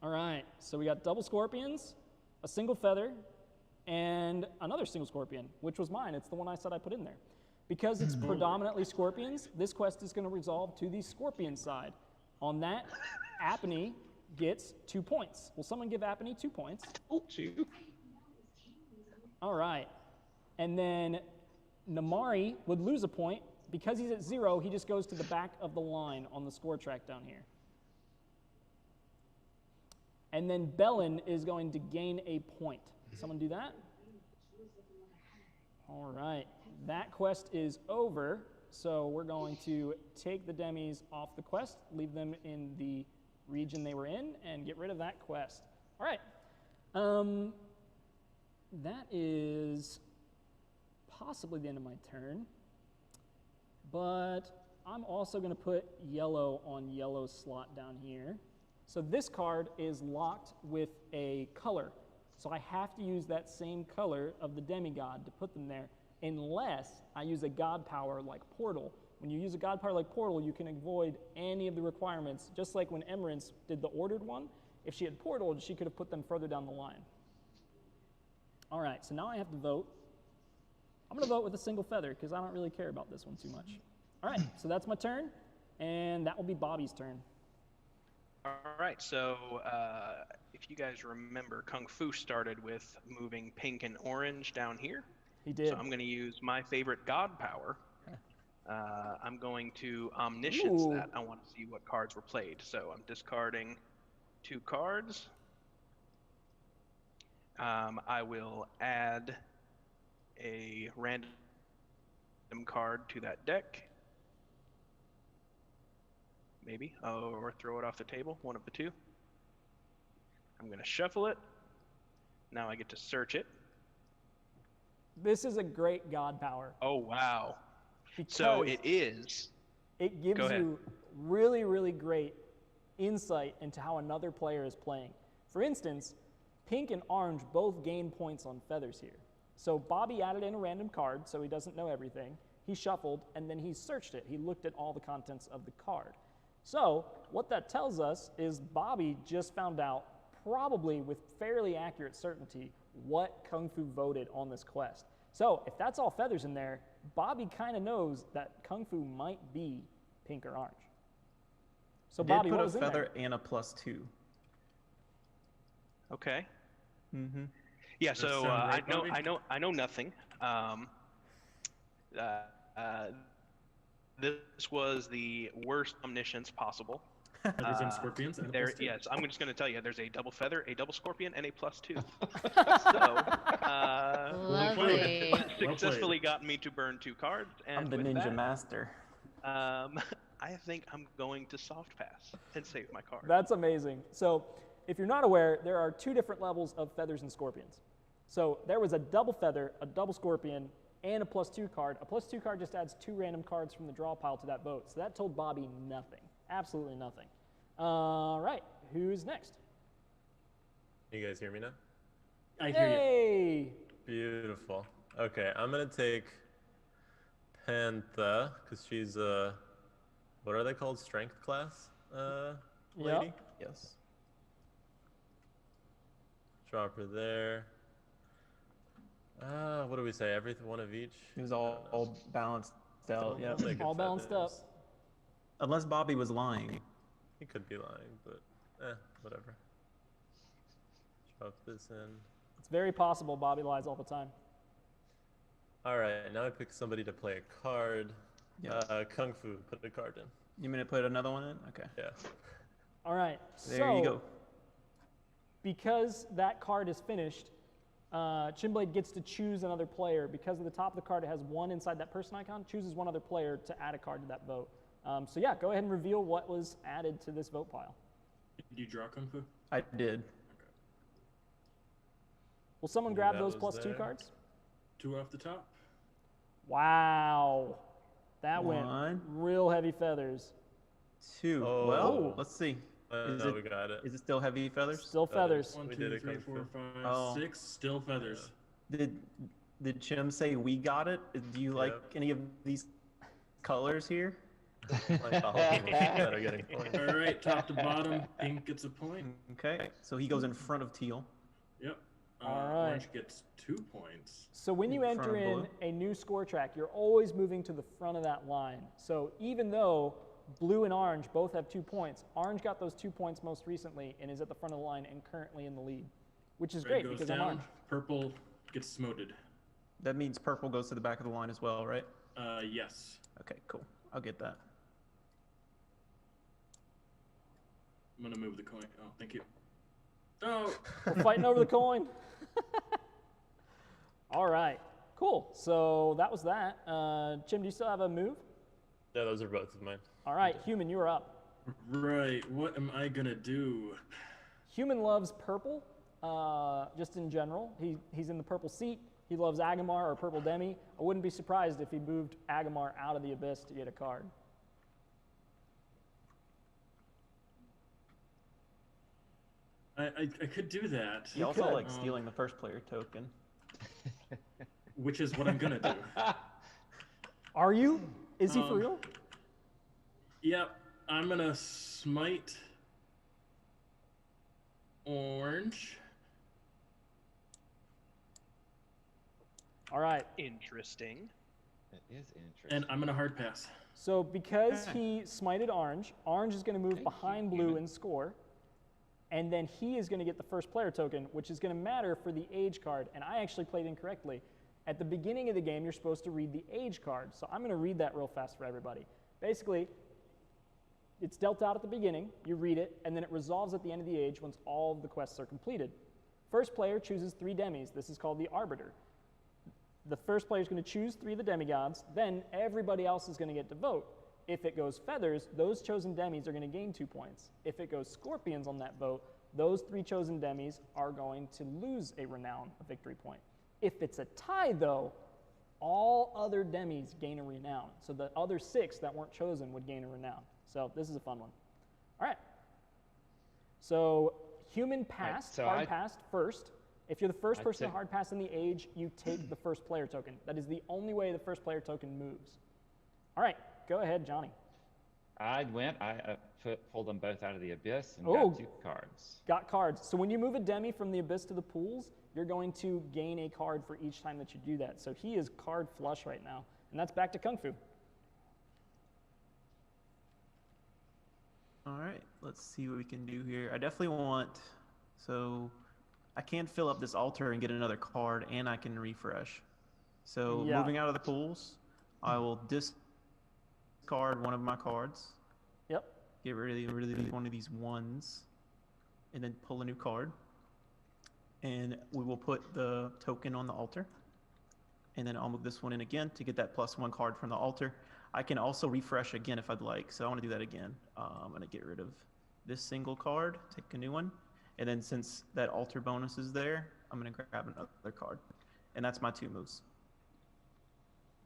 All right, so we got double scorpions, a single feather, and another single scorpion, which was mine. It's the one I said I put in there. Because it's predominantly scorpions, this quest is going to resolve to the scorpion side. On that, Apney gets 2 points. Will someone give Apney 2 points? told you. All right. And then Namari would lose a point. Because he's at 0, he just goes to the back of the line on the score track down here. And then Bellin is going to gain a point. Someone do that? All right. That quest is over, so we're going to take the demis off the quest, leave them in the region they were in, and get rid of that quest. All right. That is possibly the end of my turn, but I'm also going to put yellow on yellow slot down here. So this card is locked with a color, so I have to use that same color of the demigod to put them there, unless I use a god power like Portal. When you use a god power like Portal, you can avoid any of the requirements, just like when Emirates did the ordered one. If she had Portaled, she could have put them further down the line. All right, so now I have to vote. I'm going to vote with a single feather because I don't really care about this one too much. All right, so that's my turn, and that will be Bobby's turn. All right, so if you guys remember, Kung Fu started with moving pink and orange down here. He did. So I'm going to use my favorite god power. I'm going to omniscience that. I want to see what cards were played. So I'm discarding 2 cards. I will add a random card to that deck. Maybe, or throw it off the table, one of the 2. I'm going to shuffle it. Now I get to search it. This is a great god power. Oh, wow. because So it is. it gives Go ahead. you really, really great insight into how another player is playing. For instance, pink and orange both gain points on feathers here. So Bobby added in a random card, so he doesn't know everything. He shuffled, and then he searched it. He looked at all the contents of the card. So what that tells us is Bobby just found out, probably with fairly accurate certainty, what Kung Fu voted on this quest. So if that's all feathers in there, Bobby kind of knows that Kung Fu might be pink or orange. So I Bobby, did what put was a in there? feather and a +2. Okay. Mm-hmm. Yeah. Does that So sound I right, know. Bobby? I know nothing. This was the worst omniscience possible. Feathers and scorpions and a There, +2. yes, I'm just going to tell you. There's a double feather, a double scorpion, and a +2. So, Lovely. Well played. successfully got me to burn 2 cards, and I'm the with ninja that, master. I think I'm going to soft pass and save my card. That's amazing. So if you're not aware, there are 2 different levels of feathers and scorpions. So there was a double feather, a double scorpion, and a +2 card. A +2 card just adds 2 random cards from the draw pile to that vote. So that told Bobby nothing. Absolutely nothing. All right, who's next? You guys hear me now? I hear you. Hey! Beautiful. Okay, I'm gonna take Pantha because she's what are they called? Strength class, lady. Yep. Yes. Drop her there. What do we say? One of each. It was all balanced out. Yeah. I'll take All it balanced up. feathers. Unless Bobby was lying. He could be lying, but whatever. Drop this in. It's very possible Bobby lies all the time. All right, now I pick somebody to play a card. Yes. Kung Fu, put a card in. You mean to put another one in? Okay. Yeah. All right, There you go. Because that card is finished, Chinblade gets to choose another player. Because of the top of the card, it has 1 inside that person icon, chooses 1 other player to add a card to that vote. So yeah, go ahead and reveal what was added to this vote pile. Did you draw Kung Fu? I did. Will someone Yeah, grab that those was +2 there. cards? 2 off the top. Wow. That went 1, real heavy feathers. 2. Oh. Well, let's see. No, we got it. Is it still heavy feathers? Still feathers. 1, We 2, did it, 3, Kung 4, Fu. 5, Oh. 6. Still feathers. Did Chim say we got it? Do you like Yep. any of these colors here? Like the whole team that are getting points. All right, top to bottom, pink gets a point. Okay, so he goes in front of teal. Yep. All right. Orange gets 2 points. So when you In front enter of in blue. a new score track, you're always moving to the front of that line. So even though blue and orange both have 2 points, orange got those 2 points most recently and is at the front of the line and currently in the lead, which is Red great goes because down. I'm orange. Purple gets smoted. That means purple goes to the back of the line as well, right? Yes. Okay, cool. I'll get that. I'm gonna move the coin. Oh, thank you. Oh. We're fighting over the coin. All right, cool. So that was that. Chim, do you still have a move? Yeah, those are both of mine. All right, Human, you are up. Right. What am I gonna do? Human loves purple, just in general. He's in the purple seat. He loves Agamar or Purple Demi. I wouldn't be surprised if he moved Agamar out of the Abyss to get a card. I could do that. He also could. likes stealing the first player token. Which is what I'm gonna do. Are you? Is he for real? Yep. I'm gonna smite orange. All right. Interesting. That is interesting. And I'm gonna hard pass. So because he smited orange, orange is going to move Thank you, behind blue Human. and score. And then he is going to get the first player token, which is going to matter for the age card. And I actually played incorrectly. At the beginning of the game, you're supposed to read the age card. So I'm going to read that real fast for everybody. Basically, it's dealt out at the beginning, you read it, and then it resolves at the end of the age once all of the quests are completed. First player chooses 3 demis. This is called the Arbiter. The first player is going to choose 3 of the demigods, then everybody else is going to get to vote. If it goes feathers, those chosen demis are going to gain 2 points. If it goes scorpions on that vote, those 3 chosen demis are going to lose a renown, a victory point. If it's a tie, though, all other demis gain a renown. So the other 6 that weren't chosen would gain a renown. So this is a fun one. All right. So human passed, hard passed first. If you're the first person to hard pass in the age, you take the first player token. That is the only way the first player token moves. All right, go ahead, Johnny. I pulled them both out of the abyss and got 2 cards. Got cards. So when you move a demi from the abyss to the pools, you're going to gain a card for each time that you do that. So he is card flush right now, and that's back to Kung Fu. All right, let's see what we can do here. I definitely want, so I can fill up this altar and get another card, and I can refresh. So moving out of the pools, I will discard one of my cards. Yep. Get rid of one of these ones, and then pull a new card. And we will put the token on the altar. And then I'll move this one in again to get that +1 card from the altar. I can also refresh again if I'd like, so I want to do that again. I'm going to get rid of this single card, take a new one, and then since that altar bonus is there, I'm going to grab another card. And that's my 2 moves.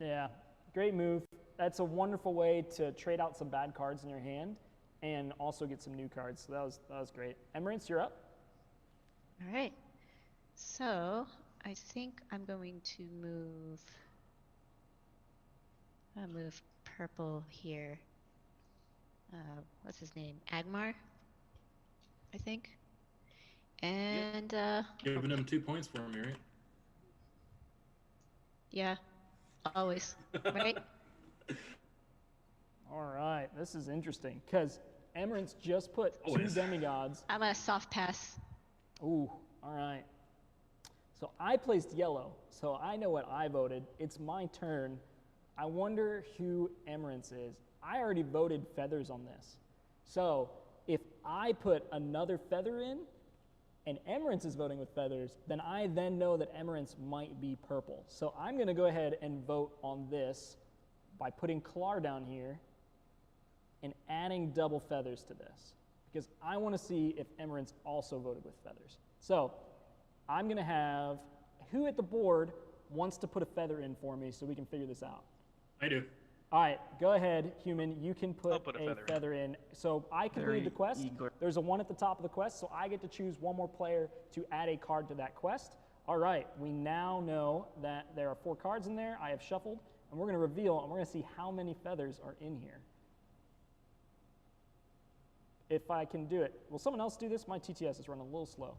Yeah, great move. That's a wonderful way to trade out some bad cards in your hand and also get some new cards. So that was great. Emirates, you're up. All right. So I think I'm going to move. I'll move purple here. What's his name? Agmar, I think. And giving him 2 points for me, right? Yeah, always, right? All right, this is interesting because Emerance just put 2 demigods. I'm a soft pass. Ooh, all right. So I placed yellow, so I know what I voted. It's my turn. I wonder who Emerance is. I already voted feathers on this. So if I put another feather in and Emerance is voting with feathers, then I then know that Emerance might be purple. So I'm going to go ahead and vote on this by putting Klar down here and adding double feathers to this because I want to see if Emerance also voted with feathers. So I'm going to have who at the board wants to put a feather in for me so we can figure this out. I do. All right, go ahead, human. You can put a feather in. So I complete the quest. There's a 1 at the top of the quest, so I get to choose one more player to add a card to that quest. All right, we now know that there are 4 cards in there. I have shuffled, and we're going to reveal, and we're going to see how many feathers are in here. If I can do it. Will someone else do this? My TTS is running a little slow.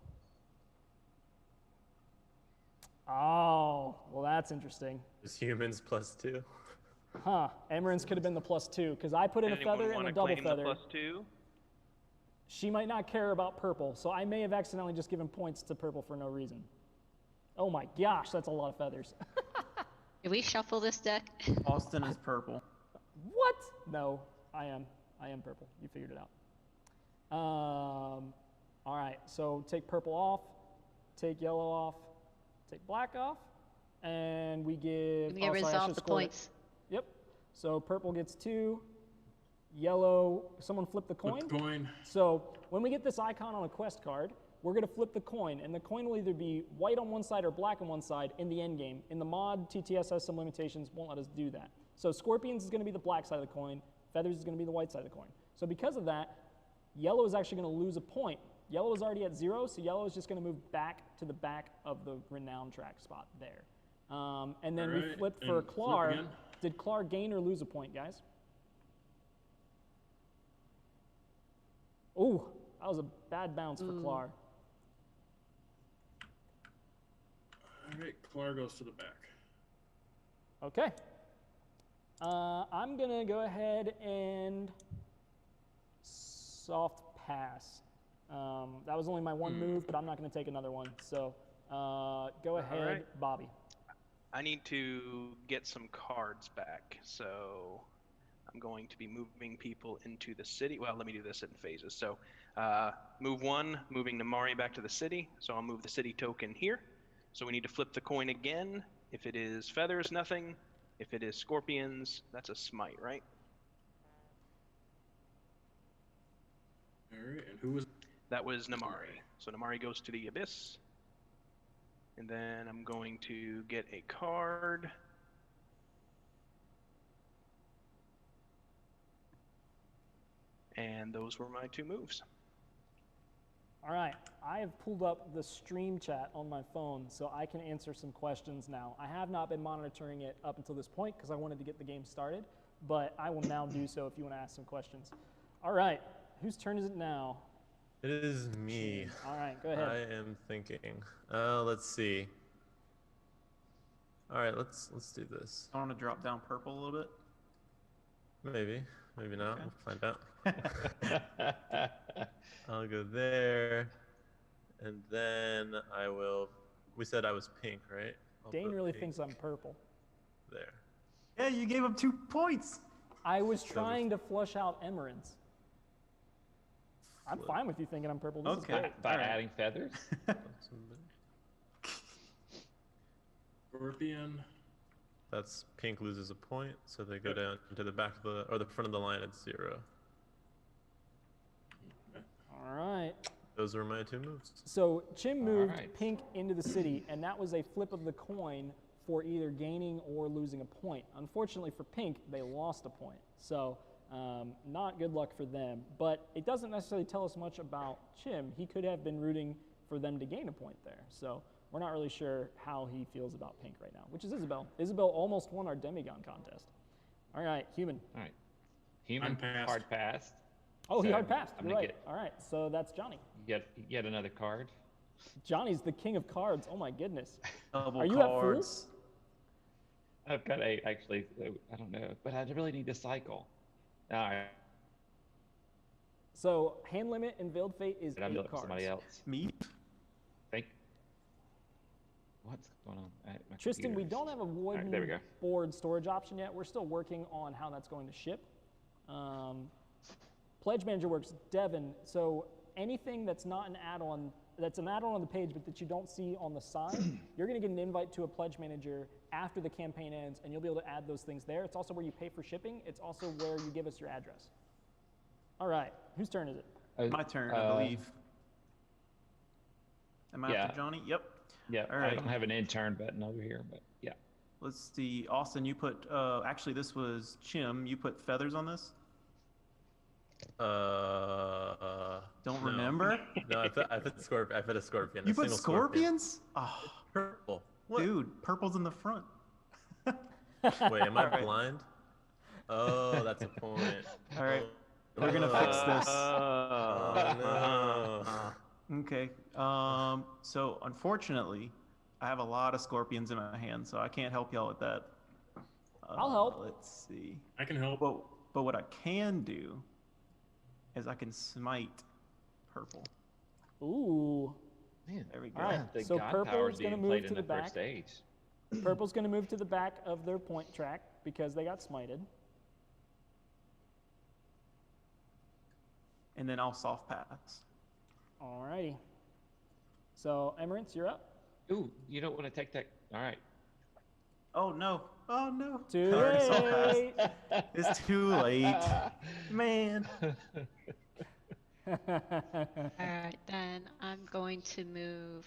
Oh, well, that's interesting. Is humans +2? Huh. Emerance could have been the +2 because I put in a feather and a double feather. +2? She might not care about purple, so I may have accidentally just given points to purple for no reason. Oh my gosh, that's a lot of feathers. Did we shuffle this deck? Austin is purple. What? No, I am purple. You figured it out. All right, so take purple off, take yellow off, take black off, and we give. We resolve the points. Yep. So purple gets 2. Yellow. Someone flip the coin. Flip the coin. So when we get this icon on a quest card, we're going to flip the coin, and the coin will either be white on one side or black on one side in the end game. In the mod, TTS has some limitations, won't let us do that. So Scorpions is going to be the black side of the coin. Feathers is going to be the white side of the coin. So because of that, yellow is actually going to lose a point. Yellow is already at 0, so yellow is just going to move back to the back of the renown track spot there. And then we flipped for Klar. Did Klar gain or lose a point, guys? Ooh, that was a bad bounce for Klar. All right, Klar goes to the back. Okay. I'm going to go ahead and soft pass. That was only my 1 move, but I'm not going to take another one. So go ahead, Bobby. I need to get some cards back, so I'm going to be moving people into the city. Well, let me do this in phases. So move 1, moving Namari back to the city. So I'll move the city token here. So we need to flip the coin again. If it is feathers, nothing. If it is scorpions, that's a smite, right? All right, and who was? That was Namari. So Namari goes to the abyss. And then I'm going to get a card. And those were my 2 moves. All right, I have pulled up the stream chat on my phone so I can answer some questions now. I have not been monitoring it up until this point because I wanted to get the game started, but I will now do so if you want to ask some questions. All right, whose turn is it now? It is me. All right, go ahead. I am thinking. Let's see. All right, let's do this. I want to drop down purple a little bit. Maybe not. Okay. We'll find out. I'll go there, and then I will. We said I was pink, right? Dane really thinks I'm purple. There. Yeah, you gave him 2 points. I was trying to flush out emeralds. I'm fine with you thinking I'm purple. This is great. By adding feathers? Scorpion. That's pink loses a point, so they go down to the back of the, or the front of the line at 0. All right. Those were my 2 moves. So Chim moved pink into the city, and that was a flip of the coin for either gaining or losing a point. Unfortunately for pink, they lost a point. So not good luck for them. But it doesn't necessarily tell us much about Chim. He could have been rooting for them to gain a point there. So we're not really sure how he feels about pink right now, which is Isabel. Isabel almost won our Demigon contest. All right, human. All right. Human hard passed. Oh, he So hard passed. I'm You're gonna right. All right, so that's Johnny. Yet another card. Johnny's the king of cards. Oh my goodness. Double Are you cards. at full? I've got actually, I don't know, but I really need to cycle. All right. So hand limit in Veiled Fate is I'm 8 doing cards. somebody else. Me? What's going on? My Tristan, we computer's- don't have a wooden there we go. board storage option yet. We're still working on how that's going to ship. Pledge Manager works. Devin, so anything that's not an add-on, that's an add-on on the page but that you don't see on the side, you're going to get an invite to a Pledge Manager after the campaign ends, and you'll be able to add those things there. It's also where you pay for shipping. It's also where you give us your address. All right, whose turn is it? My turn, I believe. Am I yeah. after Johnny? Yep. Yeah, All right. I don't have an intern button over here, but yeah. Let's see. Austin, you put, actually, this was Chim. You put feathers on this? Don't remember? No, I put scorpion. I put a scorpion. You a put single scorpions? Oh, Purple. dude, purple's in the front. Wait, am I blind? Oh, that's a point. All right, we're gonna fix this. Oh, no. Okay. So unfortunately, I have a lot of scorpions in my hand, so I can't help y'all with that. I'll help. Let's see. I can help. But what I can do is I can smite purple. Ooh. Man, there we go. All right, the so God purple power's is going to being move played to in the the back. first stage. Purple's going to move to the back of their point track because they got smited. And then I'll soft pass. Alrighty. So, Emirates, you're up. Ooh, you don't want to take that. All right. Oh no! Oh no! Too I already soft passed. late. It's too late, man. Alright, then I'm going to move.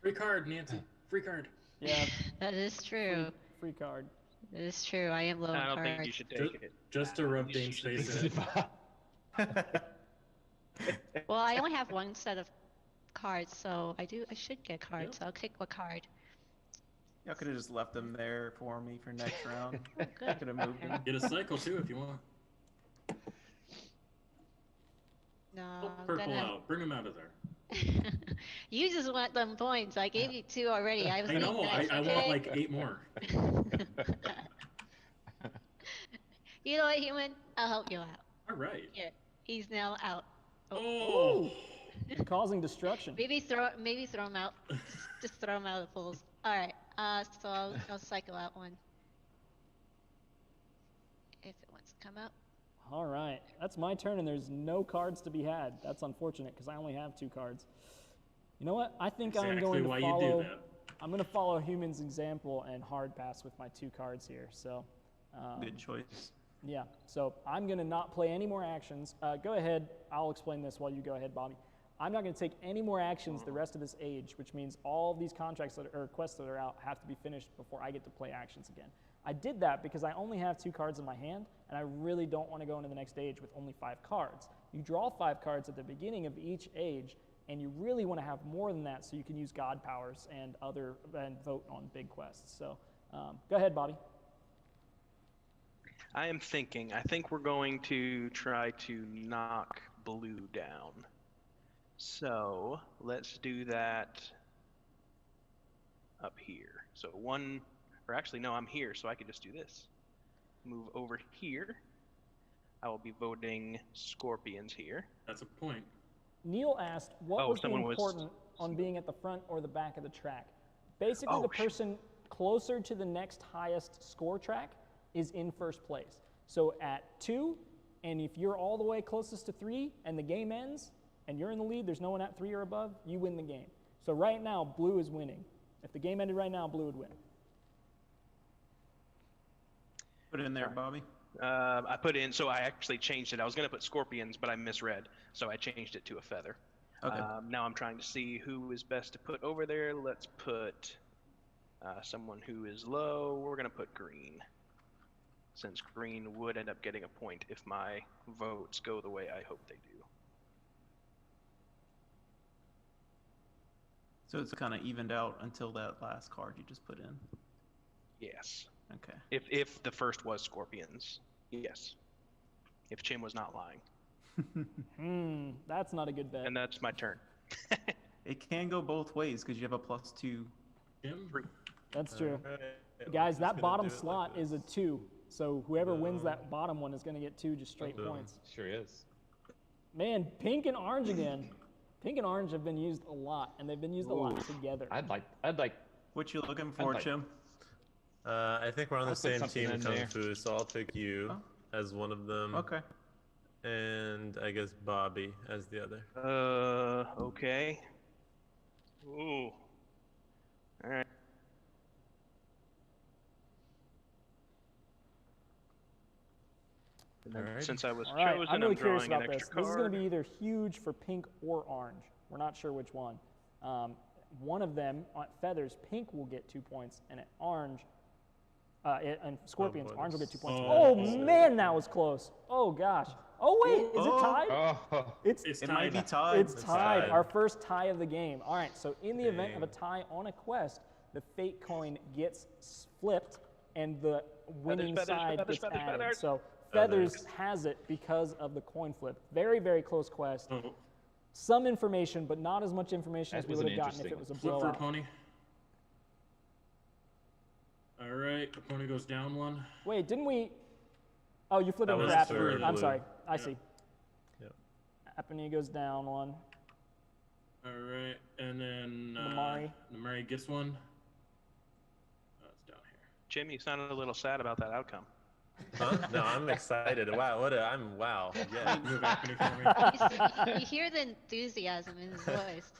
Free card, Nancy. Free card. Yeah, That is true. free card. That is true. I am low I on don't cards. think you should take it. Just to rub Dane's face in it. Well, I only have one set of cards, so I should get cards. So I'll take what card. Y'all could have just left them there for me for next round. Oh, I good. could have moved them. Get a cycle too if you want. No, Help I'm purple gonna... out. Bring him out of there. You just want them points. I gave you 2 already. I was I being know. nice, I okay? want like 8 more. You know what, human? I'll help you out. All right. Here, he's now out. Oh. Causing destruction. Maybe throw him out. Just throw him out of the pools. All right. So I'll cycle out one. If it wants to come out. All right, that's my turn, and there's no cards to be had. That's unfortunate because I only have 2 cards. You know what? I think I'm Exactly going to why you do follow. that. I'm going to follow Human's example and hard pass with my 2 cards here. So. Good choice. Yeah. So I'm going to not play any more actions. Go ahead. I'll explain this while you go ahead, Bobby. I'm not going to take any more actions the rest of this age, which means all these contracts or quests that are out have to be finished before I get to play actions again. I did that because I only have 2 cards in my hand, and I really don't want to go into the next age with only 5 cards. You draw 5 cards at the beginning of each age, and you really want to have more than that so you can use god powers and vote on big quests. So go ahead, Bobby. I am thinking. I think we're going to try to knock blue down. So let's do that up here. So one, or actually no, I'm here, so I could just do this. Move over here. I will be voting scorpions here. That's a point. Neil asked, what was the important on being at the front or the back of the track? Basically, the person closer to the next highest score track is in first place. So at 2, and if you're all the way closest to 3 and the game ends and you're in the lead, there's no one at 3 or above, you win the game. So right now, blue is winning. If the game ended right now, blue would win. Put it in there, Bobby. I put in, so I actually changed it. I was going to put scorpions, but I misread, so I changed it to a feather. Okay. Now I'm trying to see who is best to put over there. Let's put someone who is low. We're going to put green, since green would end up getting a point if my votes go the way I hope they do. So it's kind of evened out until that last card you just put in. Yes. Okay. If the first was scorpions, yes. If Chim was not lying. That's not a good bet. And that's my turn. It can go both ways because you have a +2. That's true. Right. Guys, I'm that just gonna bottom do it like slot is a this. 2. So whoever wins that bottom one is going to get 2 just straight points. Sure is. Man, pink and orange again. Pink and orange have been used a lot, and they've been used a lot together. I'd like. What you looking for, Chim? I think we're on the I'll put same something team, in Kung there. Fu, so I'll pick you as one of them. Okay. And I guess Bobby as the other. Okay. Ooh. All right. And then Alright. since I was All right, chosen, I'm really curious drawing an about this. extra This is going to card. be either huge for pink or orange. We're not sure which one. One of them, on feathers, pink will get 2 points, and at orange, and scorpions, orange will get 2 points. Oh, man, that was close. Oh, gosh. Oh, wait, is it tied? Oh, It might be tied. It's tied. tied. Our first tie of the game. All right, so in the event of a tie on a quest, the fate coin gets flipped, and the winning side gets added. So feathers has it because of the coin flip. Very, very close quest. Some information, but not as much information as That we was would an have gotten if it interesting was a Flip for a blowout. pony. All right, opponent goes down 1. Wait, didn't we? Oh, you flipped That it for was Apnea. for I'm blue. sorry. I Yeah. see. Yep. Apnea goes down 1. All right, and then Namari. Namari gets 1. Oh, it's down here. Jim, you sounded a little sad about that outcome. Huh? No, I'm excited. Wow, wow. Yeah. Move Apnea for me. You hear the enthusiasm in his voice.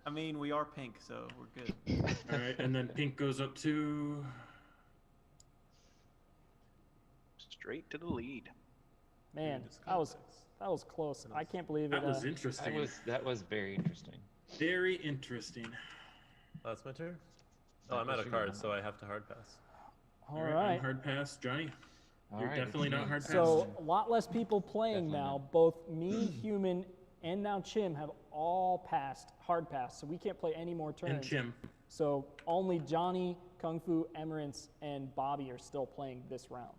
I mean, we are pink, so we're good. All right, and then pink goes up 2. Straight to the lead. Man, that was close. I can't believe it. That was interesting. that was very interesting. Very interesting. Oh, that's my turn? Oh, I'm out of cards, so I have to hard pass. All I'm right. hard pass, Johnny. All You're right, definitely not hard pass. So a lot less people playing Definitely now. Both me, Human, and now Chim have all passed hard pass, so we can't play any more turns. and Chim. So only Johnny, Kung Fu, Emerence, and Bobby are still playing this round.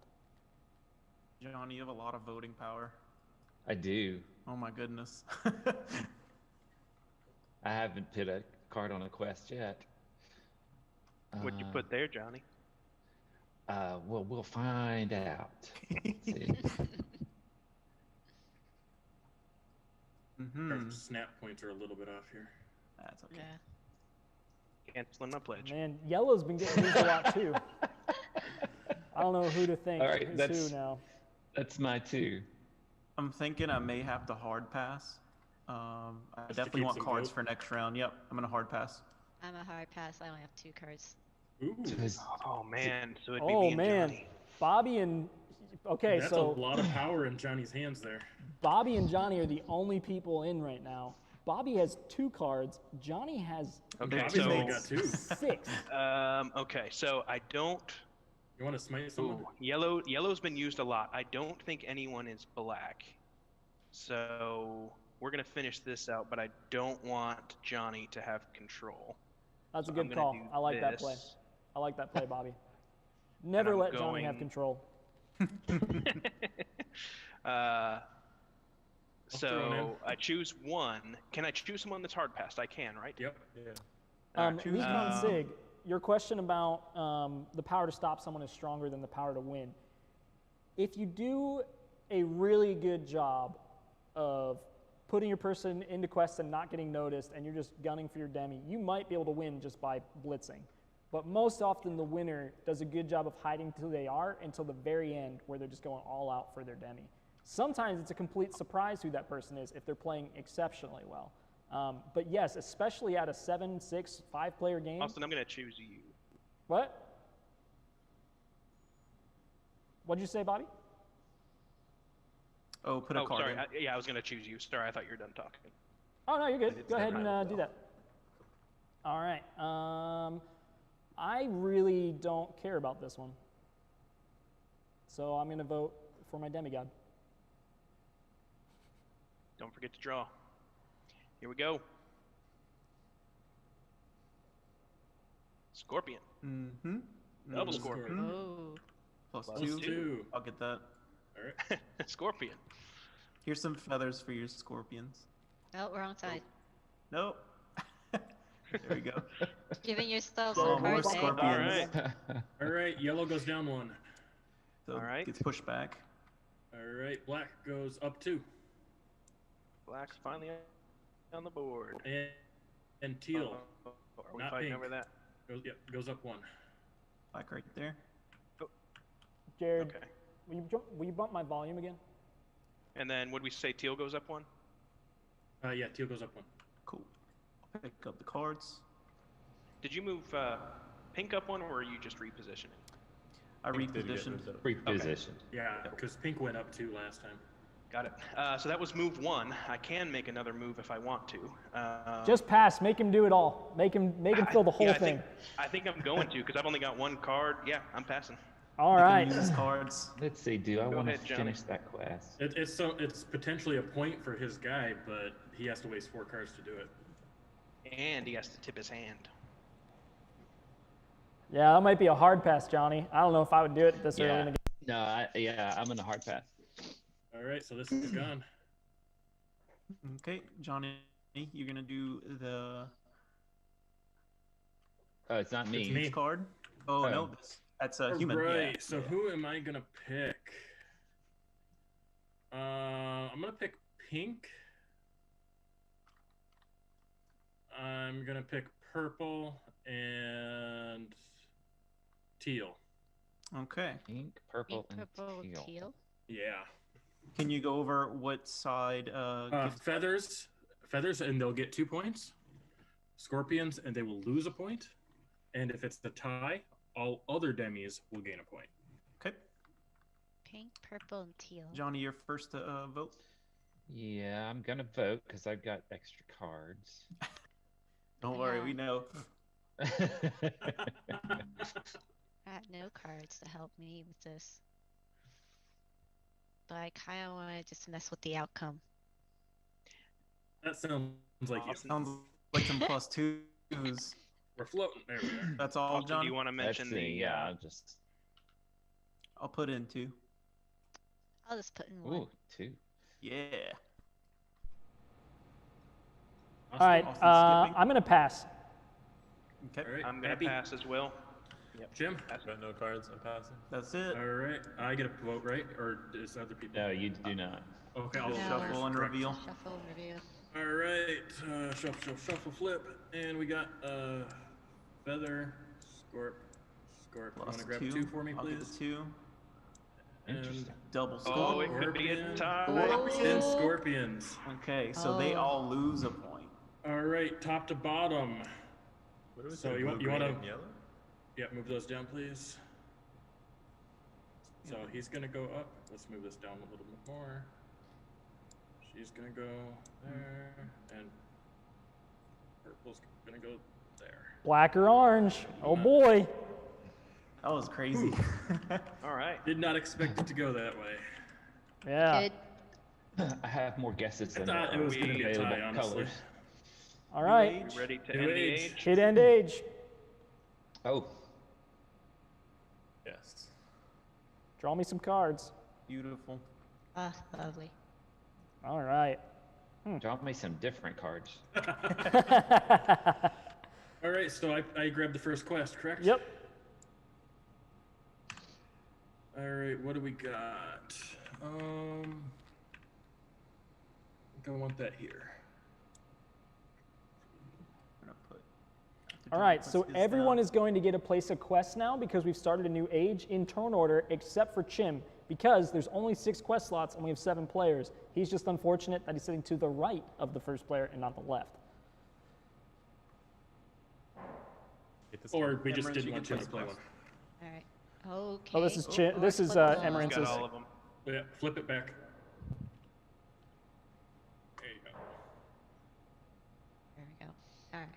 Johnny, you have a lot of voting power. I do. Oh my goodness. I haven't put a card on a quest yet. What'd you put there, Johnny? Well, we'll find out. Let's see. Our snap points are a little bit off here. That's okay. Yeah. Canceling my pledge. Man, yellow's been getting used a lot too. I don't know who to think. All right, Who's that's- who now? That's my 2. I'm thinking I may have to hard pass. I Just to definitely keep want some cards vote? for next round. Yep, I'm gonna hard pass. I'm a hard pass. I only have 2 cards. Ooh, Oh man, so it'd be Oh me and man, Johnny. Bobby and okay, that's so a lot of power in Johnny's hands there. Bobby and Johnny are the only people in right now. Bobby has 2 cards. Johnny has Okay, Bobby's so only got 2. 6. okay, so I don't. You want to smite someone? Ooh, yellow's been used a lot. I don't think anyone is black. So we're gonna finish this out, but I don't want Johnny to have control. That's So a good I'm gonna call. do I like that play. this. I like that play, Bobby. Never I'm let Johnny have going- control. So I choose one. Can I choose someone that's hard passed? I can, right? Yep. Yeah. Recon Sig, your question about the power to stop someone is stronger than the power to win. If you do a really good job of putting your person into quests and not getting noticed, and you're just gunning for your demi, you might be able to win just by blitzing. But most often the winner does a good job of hiding who they are until the very end, where they're just going all out for their demi. Sometimes it's a complete surprise who that person is if they're playing exceptionally well. But yes, especially at a 7, 6, 5-player game. Austin, I'm gonna choose you. What? What'd you say, Bobby? Oh, put a card sorry. in. I was gonna choose you. Sorry, I thought you were done talking. Oh, no, you're good. It's Go ahead never and do that. All right. I really don't care about this one. So I'm going to vote for my demigod. Don't forget to draw. Here we go. Scorpion. Mm-hmm. Double scorpion. Oh. Plus Plus 2. 2. I'll get that. All right. Scorpion. Here's some feathers for your scorpions. Oh, wrong side. Nope. There we go. Giving yourself Oh, some more cards, eh? scorpions. All right. All right. Yellow goes down 1. So All right. gets pushed back. All right. Black goes up 2. Black's finally on the board. And teal Are we Not fighting pink. over that? goes up 1. Black right there. Jared, Okay. will you bump my volume again? And then would we say teal goes up 1? Yeah. Teal goes up 1. Cool. Pick up the cards. Did you move pink up 1, or are you just repositioning? I Pink did get repositioned. moved up. Repositioned. Yeah, because pink went up 2 last time. Got it. So that was move 1. I can make another move if I want to. Just pass. Make him do it all. Make him fill the whole yeah, thing. I think I'm going to, because I've only got 1 card. Yeah, I'm passing. All You right. can use cards. Let's see. Do I Go want to ahead, Johnny. finish that quest? It's potentially a point for his guy, but he has to waste 4 cards to do it. And he has to tip his hand. Yeah, that might be a hard pass, Johnny. I don't know if I would do it this early in the game. No, I'm in a hard pass. All right, so this is gone. Okay, Johnny, you're gonna do the Oh, it's not me. me. each card. Oh Oh. no, that's a human. Right. Yeah. So who am I gonna pick? I'm gonna pick pink. I'm gonna pick purple and teal. Okay. Pink, purple, Pink, purple, and teal. teal. Yeah. Can you go over what side? Gives Feathers, and they'll get 2 points. Scorpions, and they will lose a point. And if it's a tie, all other demis will gain a point. Okay, Pink, purple, and teal. Johnny, you're first to vote. Yeah, I'm gonna vote because I've got extra cards. Don't worry, Yeah. we know. I got no cards to help me with this. But I kind of want to just mess with the outcome. That sounds like you. Sounds like some plus 2s. We're floating. There we are. That's all, Also, do Johnny. you want to Let's mention see. the? Yeah, I'll just. I'll put in 2. I'll just put in 1. Ooh, 2. Yeah. All right. Austin skipping. I'm going to pass. Okay. All right. I'm gonna Abby, pass as well. Jim. Got no cards. I'm passing. That's it. All right. I get a vote, right? Or is other people? No, you do not. Okay, I'll Just No. shuffle and correct. reveal. Shuffle and review. All right. Shuffle, flip, and we got feather, scorp. You Plus want to grab 2. 2 for me, I'll get please? the 2. And Interesting. Double Oh, score. it could be a Scorpion. tie. Then scorpions. Okay, so they Oh. all lose a point. All right, top to bottom. What do we So say? you want- Blue, you green, wanna- and yellow? Yeah, move those down, please. So he's gonna go up. Let's move this down a little bit more. She's gonna go there, and Purple's gonna go there. Black or orange? Oh boy. That was crazy. All right. Did not expect it to go that way. Yeah. Good. I have more guesses I than thought it was gonna be a available tie, honestly. colors. All right. You ready to New end the age. age? Hit end age. Oh, Yes. Draw me some cards. Beautiful. Ah, lovely. All right. draw me some different cards. All right, so I grabbed the first quest, correct? Yep. All right, what do we got? I think I want that here. I'm gonna put. All right, so everyone is going to get a place of quest now because we've started a new age in turn order, except for Chim, because there's only 6 quest slots and we have 7 players. He's just unfortunate that he's sitting to the right of the first player and not the left. Or we just Emerald, didn't you want can you to choose play quest. one. All right. Okay. Oh, this is Chim. This is flip it Emerence's. Got all of them. Yeah, flip it back. There you go. There we go. All right.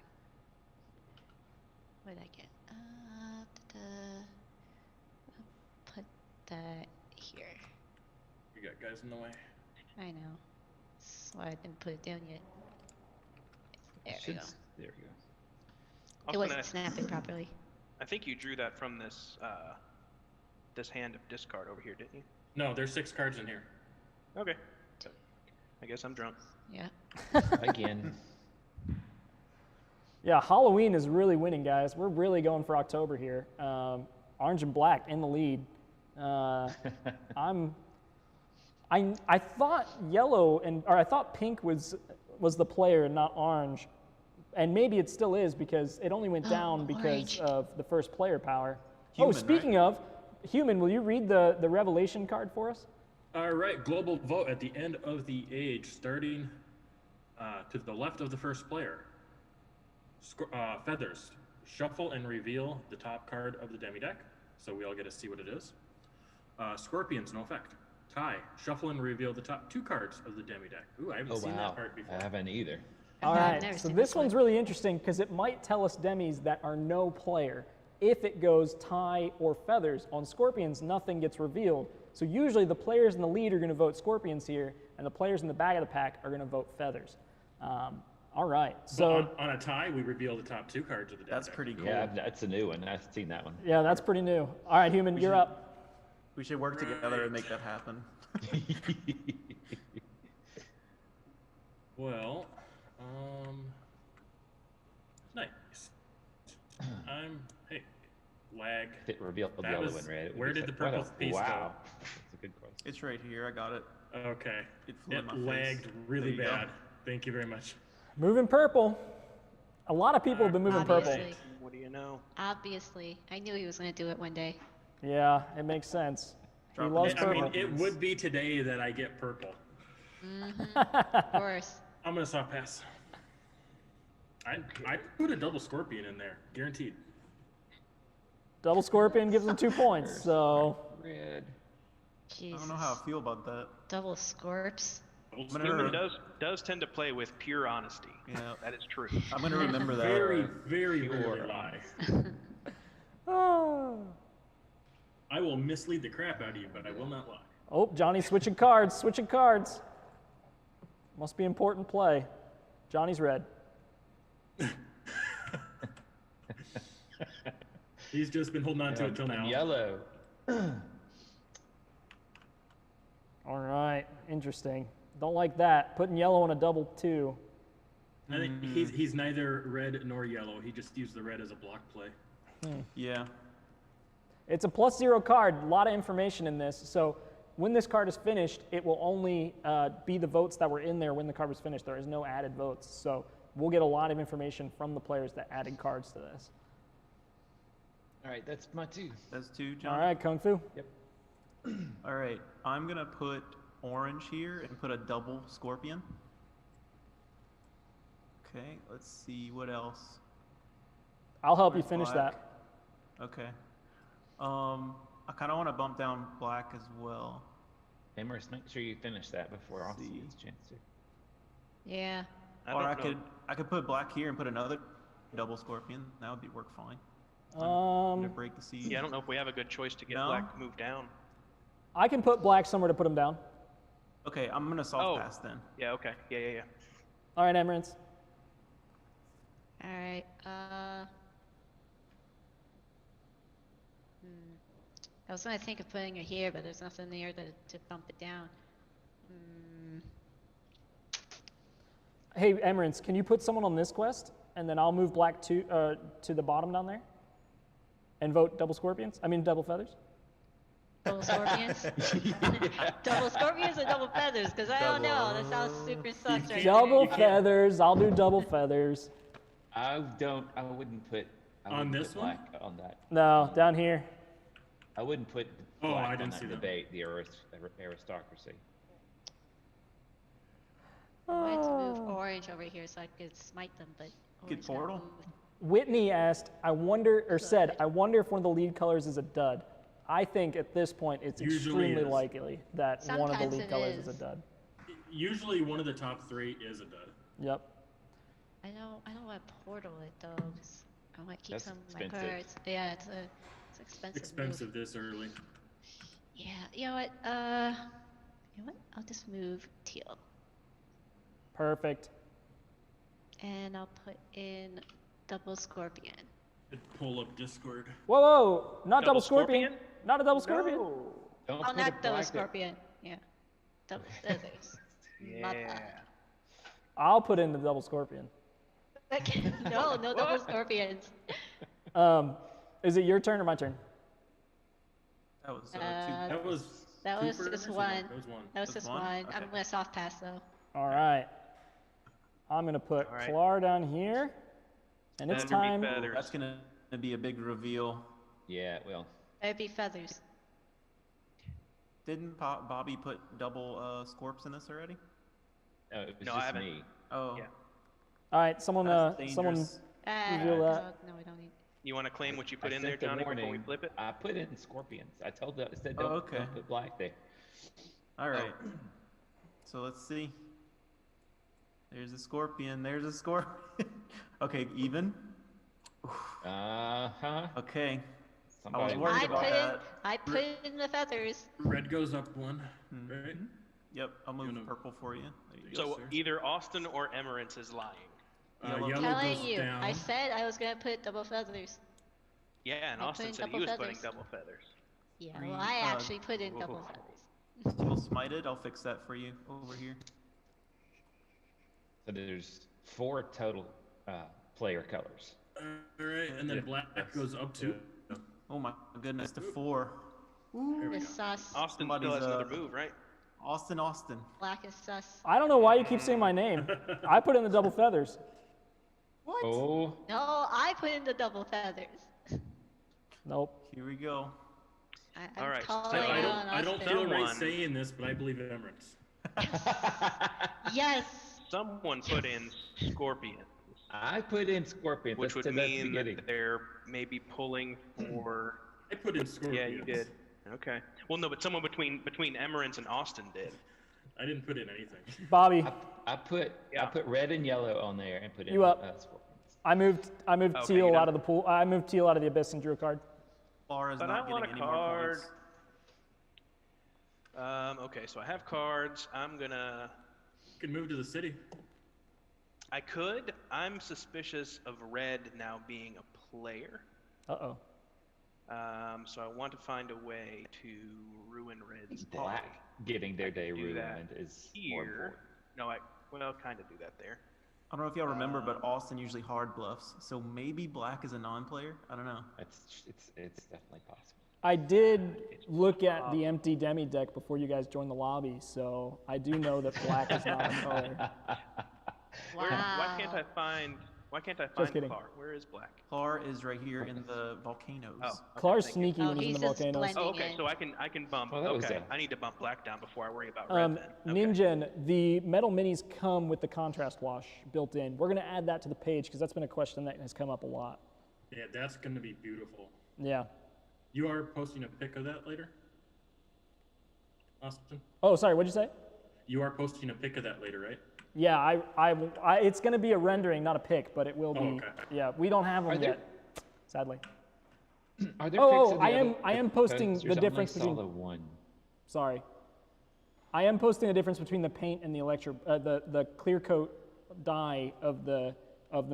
What did I get? I'll put that here. You got guys in the way. I know. That's why I didn't put it down yet. There we go. There we go. It wasn't snapping properly. I think you drew that from this this hand of discard over here, didn't you? No, there's 6 cards in here. Okay. I guess I'm drunk. Yeah. Again. Yeah, Halloween is really winning, guys. We're really going for October here. Orange and black in the lead. I thought yellow I thought pink was the player and not orange, and maybe it still is because it only went down because orange. of the first player power. Human, Speaking of human, will you read the revelation card for us? All right, global vote at the end of the age, starting to the left of the first player. Feathers. Shuffle and reveal the top card of the demi deck, so we all get to see what it is. Scorpions, no effect. Tie. Shuffle and reveal the top 2 cards of the demi deck. Ooh, I haven't seen that card before. I haven't either. All I've right, never so seen this this one's one. really interesting because it might tell us demis that are no player. If it goes tie or feathers, on Scorpions, nothing gets revealed. So usually the players in the lead are going to vote Scorpions here, and the players in the back of the pack are going to vote feathers. All right, so But on a tie, we reveal the top 2 cards of the deck. That's pretty cool. Yeah, that's a new one. I've seen that one. yeah, that's pretty new. All right, human, you're up. We should work together and make that happen. Well, nice. Hey, lag. It revealed the That yellow was- and red. It where was did the like, what purple piece go? Wow. That's a good question. It's right here. I got it. Okay. It flew in It my face. lagged really There you go. bad. Thank you very much. Moving purple. A lot of people have been moving purple. Obviously. What do you know? Obviously. I knew he was going to do it one day. Yeah, it makes sense. He Dropping loves it. I purple. mean, it would be today that I get purple. Of course. I'm gonna soft pass. I put a double scorpion in there, guaranteed. Double Scorpion gives him 2 points, so Red. Jesus. I don't know how I feel about that. Double Scorps. Double gonna Human scorpion. does tend to play with pure honesty. Yeah. That is true. I'm gonna remember that. Very, very Pure rarely lie. oh, I will mislead the crap out of you, but I will not lie. oh, Johnny's switching cards, switching cards. Must be important play. Johnny's red. He's just been holding on to it till now. Yellow. All right, interesting. Don't like that. Putting yellow on a double 2. I think he's neither red nor yellow. He just used the red as a block play. Yeah. It's a +0 card. A lot of information in this. So when this card is finished, it will only be the votes that were in there when the card was finished. There is no added votes. So we'll get a lot of information from the players that added cards to this. All right, that's my 2. That's 2, John. All right, Kung Fu. Yep. All right. I'm gonna put orange here and put a double scorpion. Okay. Let's see what else. I'll help you Where's finish black? that. Okay. I kind of want to bump down black as well. Amherst, make sure you finish that before Austin See. gets a chance to. Yeah. Or I don't know. I could put black here and put another double scorpion. That would work fine. To break the siege. Yeah, I don't know if we have a good choice to get black moved down. I can put black somewhere to put him down. Okay, I'm gonna soft pass then. Yeah. Okay. Yeah. All right, Emerance. All right. I was gonna think of putting it here, but there's nothing there to bump it down. Hey, Emerance, can you put someone on this quest, and then I'll move black to the bottom down there, and vote double scorpions? I mean double feathers. Double scorpions? Double scorpions or double feathers? Because I don't know. That sounds super sus right Double there. feathers. I'll do double feathers. I wouldn't put. On this one? Black on that. No, down here. I wouldn't put Oh, black I on didn't that see that. debate, the aristocracy. I wanted to move orange over here so I could smite them, but Get orange got portal. moved. Whitney asked, I wonder if one of the lead colors is a dud. I think at this point it's Usually extremely is. likely that one of the Sometimes lead it colors is a is. dud. Usually one of the top 3 is a dud. Yep. I don't want to portal it though, 'cause I want to keep That's some of my expensive. cards. Yeah, it's expensive. move. Expensive this early. Yeah, you know what? I'll just move teal, Perfect. and I'll put in double scorpion. I'd pull up Discord. Whoa, not double Double scorpion. scorpion? Not a double scorpion. No. Don't Oh, put a not double black scorpion. Yeah, double feathers. My Yeah. bad. I'll put in the double scorpion. No double scorpions. Is it your turn or my turn? That was That was. That two was for just Emerson? one. That was one. That was Just just one? one. Okay. I'm gonna soft pass though. All right. I'm gonna put All right. Clar down here, and it's Better be time. feathers. That's gonna be a big reveal. Yeah, well, That'd be feathers. Didn't Bobby put double scorps in this already? no, it was No, I just haven't. me. Oh, Yeah. All right, someone, That's someone. dangerous. Reveal that. No, we don't need. You want to claim what you I put in there, sent the Johnny, before we warning. flip it? I put in scorpions. I said Oh, don't, okay. don't put black there. All right. So let's see. There's a scorpion. There's a scorpion. Okay, even. Uh-huh. Okay. Somebody worried I about put in. that. I put in the feathers. Red goes up 1. Mhm. Right? Yep, I'll move You know- purple for you. There you go, So sir. either Austin or Emerance is lying. Yellow. Yellow Telling goes you, down. I said I was gonna put double feathers. Yeah, and I put Austin in said he double was putting feathers. double feathers. Yeah, Green, well, I uh, actually put in double Ooh. feathers. You'll smite it. I'll fix that for you over here. So there's 4 total player colors. All right, and then Yeah, black that's- goes up 2. Oh my goodness, to 4. The sus. Austin Somebody's, still has another uh, move, right? Austin. Black is sus. I don't know why you keep saying my name. I put in the double feathers. What? Oh, No, I put in the double feathers. Nope. Here we go. I'm All right, calling so out I don't Austin. feel right Someone- saying this, but I believe Emirates. Yes. Someone put in Scorpion, I put in scorpions. which Let's would say that's the mean beginning. that they're maybe pulling for. I put in Scorpions. Yeah, you did. Okay. Well, no, but someone between Emerance and Austin did. I didn't put in anything. Bobby, I put Yeah. red and yellow on there and put in You up. scorpions. I moved Okay, you teal done. out of the pool. I moved teal out of the abyss and drew a card. Laura's But not I want getting a any more card. points. Okay, so I have cards. I'm gonna. You can move to the city. I could. I'm suspicious of red now being a player. Uh-oh. So I want to find a way to ruin red's day. Black getting their day do that ruined is more Here. important. No, kind of do that there. I don't know if y'all remember, but Austin usually hard bluffs, so maybe black is a non-player. I don't know. It's definitely possible. I did look at the empty demi deck before you guys joined the lobby, so I do know that black is not a color. Why Wow. can't I find? Why can't I Just find kidding. Clar? Where is black? Clar is right here in the volcanoes. Oh, okay, Clar's thank you. sneaky Oh, when he's in he's the just volcanoes. blending Oh, okay. in. So I can bump. Well, that was okay, a- I need to bump black down before I worry about red. Then. Okay. Ninja, the metal minis come with the contrast wash built in. We're going to add that to the page because that's been a question that has come up a lot. Yeah, that's going to be beautiful. Yeah. You are posting a pic of that later? Austin? Oh, sorry, what'd you say? You are posting a pic of that later, right? Yeah, it's going to be a rendering, not a pick, but it will be. okay. Yeah, we don't have them there- yet, sadly. Are there Oh, pics of the I am posting posters? the difference I only between. saw the one. Sorry. I am posting the difference between the paint and the the clear coat dye of the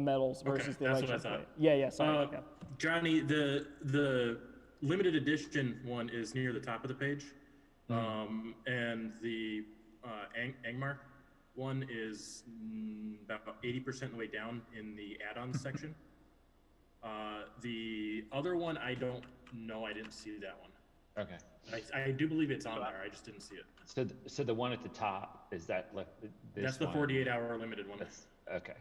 metals versus the that's what I electric thought. paint. Yeah, sorry. Yeah. Johnny, the limited edition one is near the top of the page, and the Angmar one is about 80% of the way down in the add-ons section. The other one, I don't know. I didn't see that one. Okay. I do believe it's on there. I just didn't see it. So the one at the top is that That's the 48-hour limited one. Okay.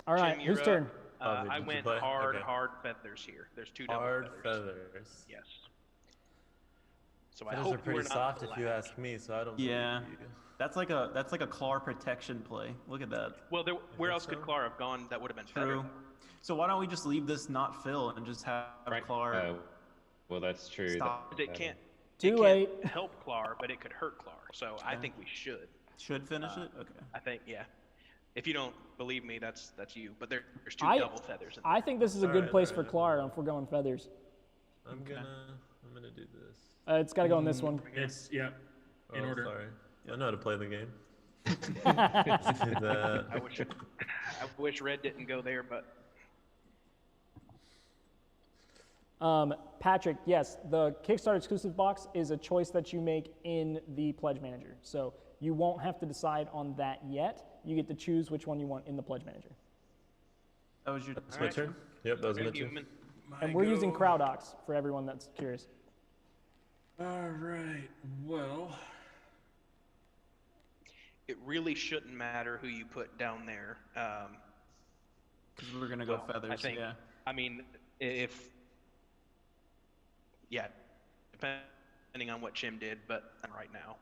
All right, Jim, whose you're turn? up. Bobby, I did you went play? hard Okay. feathers here. There's two double Hard feathers. feathers. Yes. So I Feathers hope are pretty we're not soft if you black. ask me, so I don't. Yeah. believe you. That's like a claw protection play. Look at that. Well, where think else could so? Clar have gone that would have been better? True. So why don't we just leave this not fill and just have Clar Well, that's true. stop? It can't. Too it late. Can't help Clar, but it could hurt Clar. So I think we should. Should finish it? Okay. I think, yeah. If you don't believe me, that's you. But there's two I- double feathers. I think this is a good Alright, place for alright. Clara if we're going feathers. I'm gonna do this. It's got to go on this one. It's in Oh, order. Sorry. I know how to play the game. That. I wish Red didn't go there, but Patrick, yes, the Kickstarter exclusive box is a choice that you make in the Pledge Manager. So you won't have to decide on that yet. You get to choose which one you want in the Pledge Manager. That was your It's my turn. Yep, that was my turn. human. And we're using CrowdOx for everyone that's curious. All right. Well, It really shouldn't matter who you put down there. Because we're gonna go feathers. I think. Yeah. I mean, depending on what Jim did, but right now.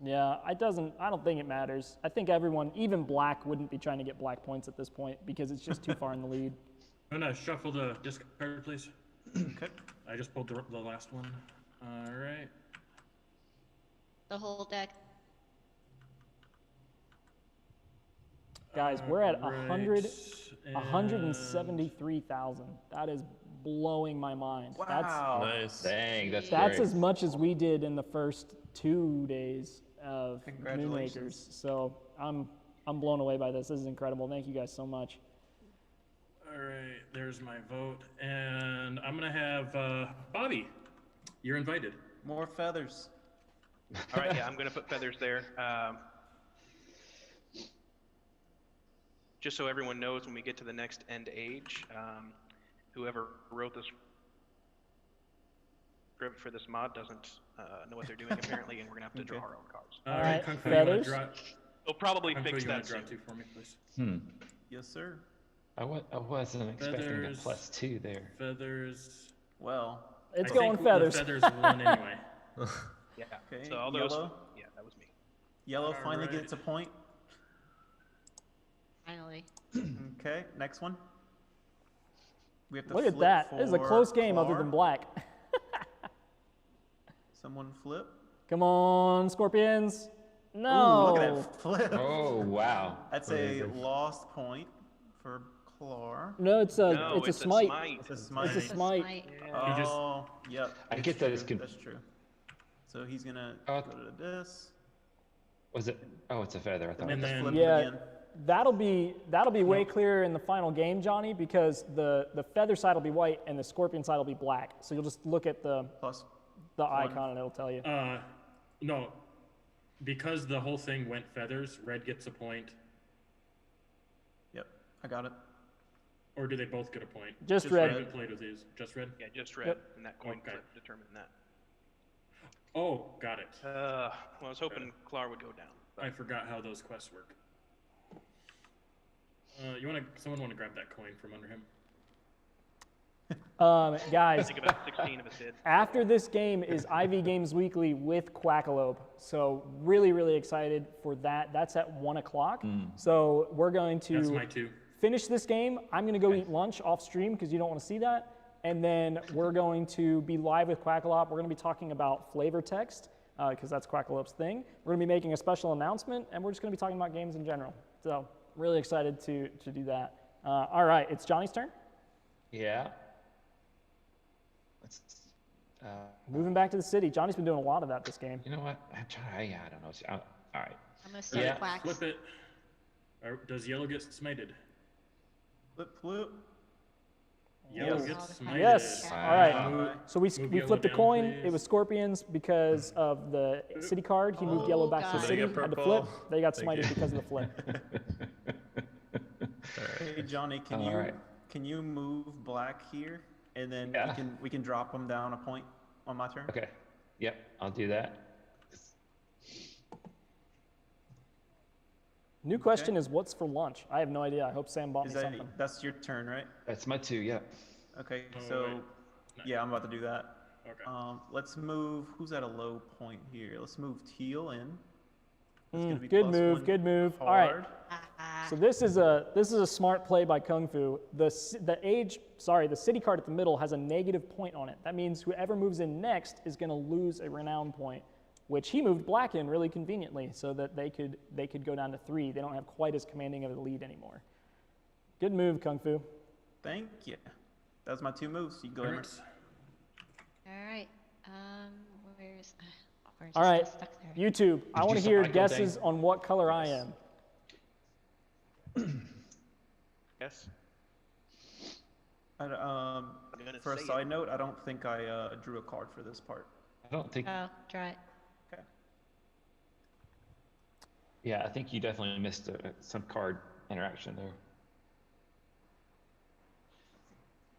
Yeah, I don't think it matters. I think everyone, even black, wouldn't be trying to get black points at this point because it's just too far in the lead. I'm gonna shuffle the discard, please. Okay. I just pulled the last one. All right. The whole deck. Guys, we're at Alright, 173,000. That is blowing my mind. Wow. Nice. Dang, that's That's great. as much as we did in the first 2 days of Congratulations. Moonrakers. So I'm blown away by this. This is incredible. Thank you guys so much. All right, there's my vote, and I'm gonna have Bobby. You're invited. More feathers. All right, yeah, I'm gonna put feathers there. Just so everyone knows, when we get to the next end age, whoever wrote this script for this mod doesn't know what they're doing apparently, and we're gonna have to draw our own cards. All All right, right, Kung Fu, you wanna feathers. draw? They'll probably Kung Fu, fix you wanna that draw soon. two for me, please? Yes, sir. I wasn't expecting the Feathers. +2 there. Feathers. Well. It's I going think feathers. The feathers won anyway. Yeah. Okay. So all those. Yellow. Yeah, that was me. Yellow finally Alright. gets a point. Finally. Okay. Next one. We have to Look at flip that. This is a for close game other Clar. than black. Someone flip. Come on, Scorpions. Ooh, No. look at that flip. Oh, wow. That's a lost point for Clar. No, it's a No, it's a smite. It's a smite. It's a smite. Yeah. just- Oh, yep. I it's get those true, conf- That's true. So he's gonna Oh. go to this. Was it? Oh, it's a feather. I thought. And it was- then- Flip Yeah. again. That'll be way clearer in the final game, Johnny, because the feather side will be white and the scorpion side will be black. So you'll just look at the Plus. icon and it'll tell you. No, because the whole thing went feathers. Red gets a point, Yep. I got it. or do they both get a point? Just I red. haven't played with these. Just red. Yeah, just red, Yep. and that coin Okay. flip determined that. Oh, got it. Well, I was hoping Clar would go down. I forgot how those quests work. Someone want to grab that coin from under him? I Guys, think about 16 of us did. after this game is IV Games Weekly with Quackalope. So really, really excited for that. That's at 1 o'clock. So we're going That's to my two. finish this game. I'm going to go eat lunch off stream because you don't want to see that. And then we're going to be live with Quackalope. We're going to be talking about flavor text. because that's Quackalope's thing. We're going to be making a special announcement, and we're just going to be talking about games in general. So really excited to do that. All right, it's Johnny's turn. Yeah. Let's, Moving back to the city. Johnny's been doing a lot of that this game. You know what? I'm trying. I don't know. All right. I'm gonna start quacks. Flip it. Does yellow get smited? Flip. Yellow gets smited. Yes. Wow. All right. So we yellow flipped a down, coin. please. It was Scorpions because of the city card. He moved yellow back to the God. city. So they get Had to purple. flip. They got Thank smited you. because of the flip. Hey Johnny, can All you right. can you move black here, and then Yeah. we can drop them down a point on my turn? Okay. Yep. I'll do that. New question is, what's for lunch? I have no idea. I hope Sam bought me something. That's your turn, right? That's my 2. Yep. Okay, Oh, so wait. yeah, I'm about to do that. Okay. Let's move. Who's at a low point here? Let's move teal in. That's gonna be Good plus move. one Good move. All right. card. So this is a smart play by Kung Fu. The city card at the middle has a negative point on it. That means whoever moves in next is going to lose a renown point, which he moved black in really conveniently so that they could go down to 3. They don't have quite as commanding of a lead anymore. Good move, Kung Fu. Thank you. That was my 2 moves. You can go ahead. All right. Where's All right, stuck there. YouTube. I want to hear Michael guesses on what color I am. Yes. And, gonna for a say side it. note, I don't think I drew a card for this part. I don't think. Oh, try it. Okay. Yeah, I think you definitely missed some card interaction there.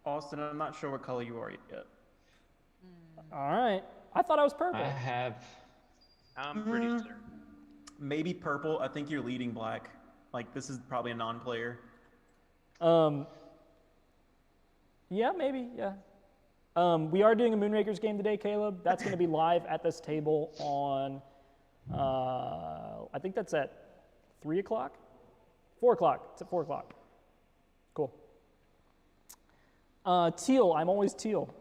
Austin, I'm not sure what color you are yet. All right. I thought I was purple. I have. I'm pretty certain. Maybe purple. I think you're leading black. Like, this is probably a non-player. Yeah, maybe, yeah. We are doing a Moonrakers game today, Caleb. That's going to be live at this table on, I think that's at 3 o'clock? 4 o'clock. It's at 4 o'clock. Cool. Teal. I'm always teal.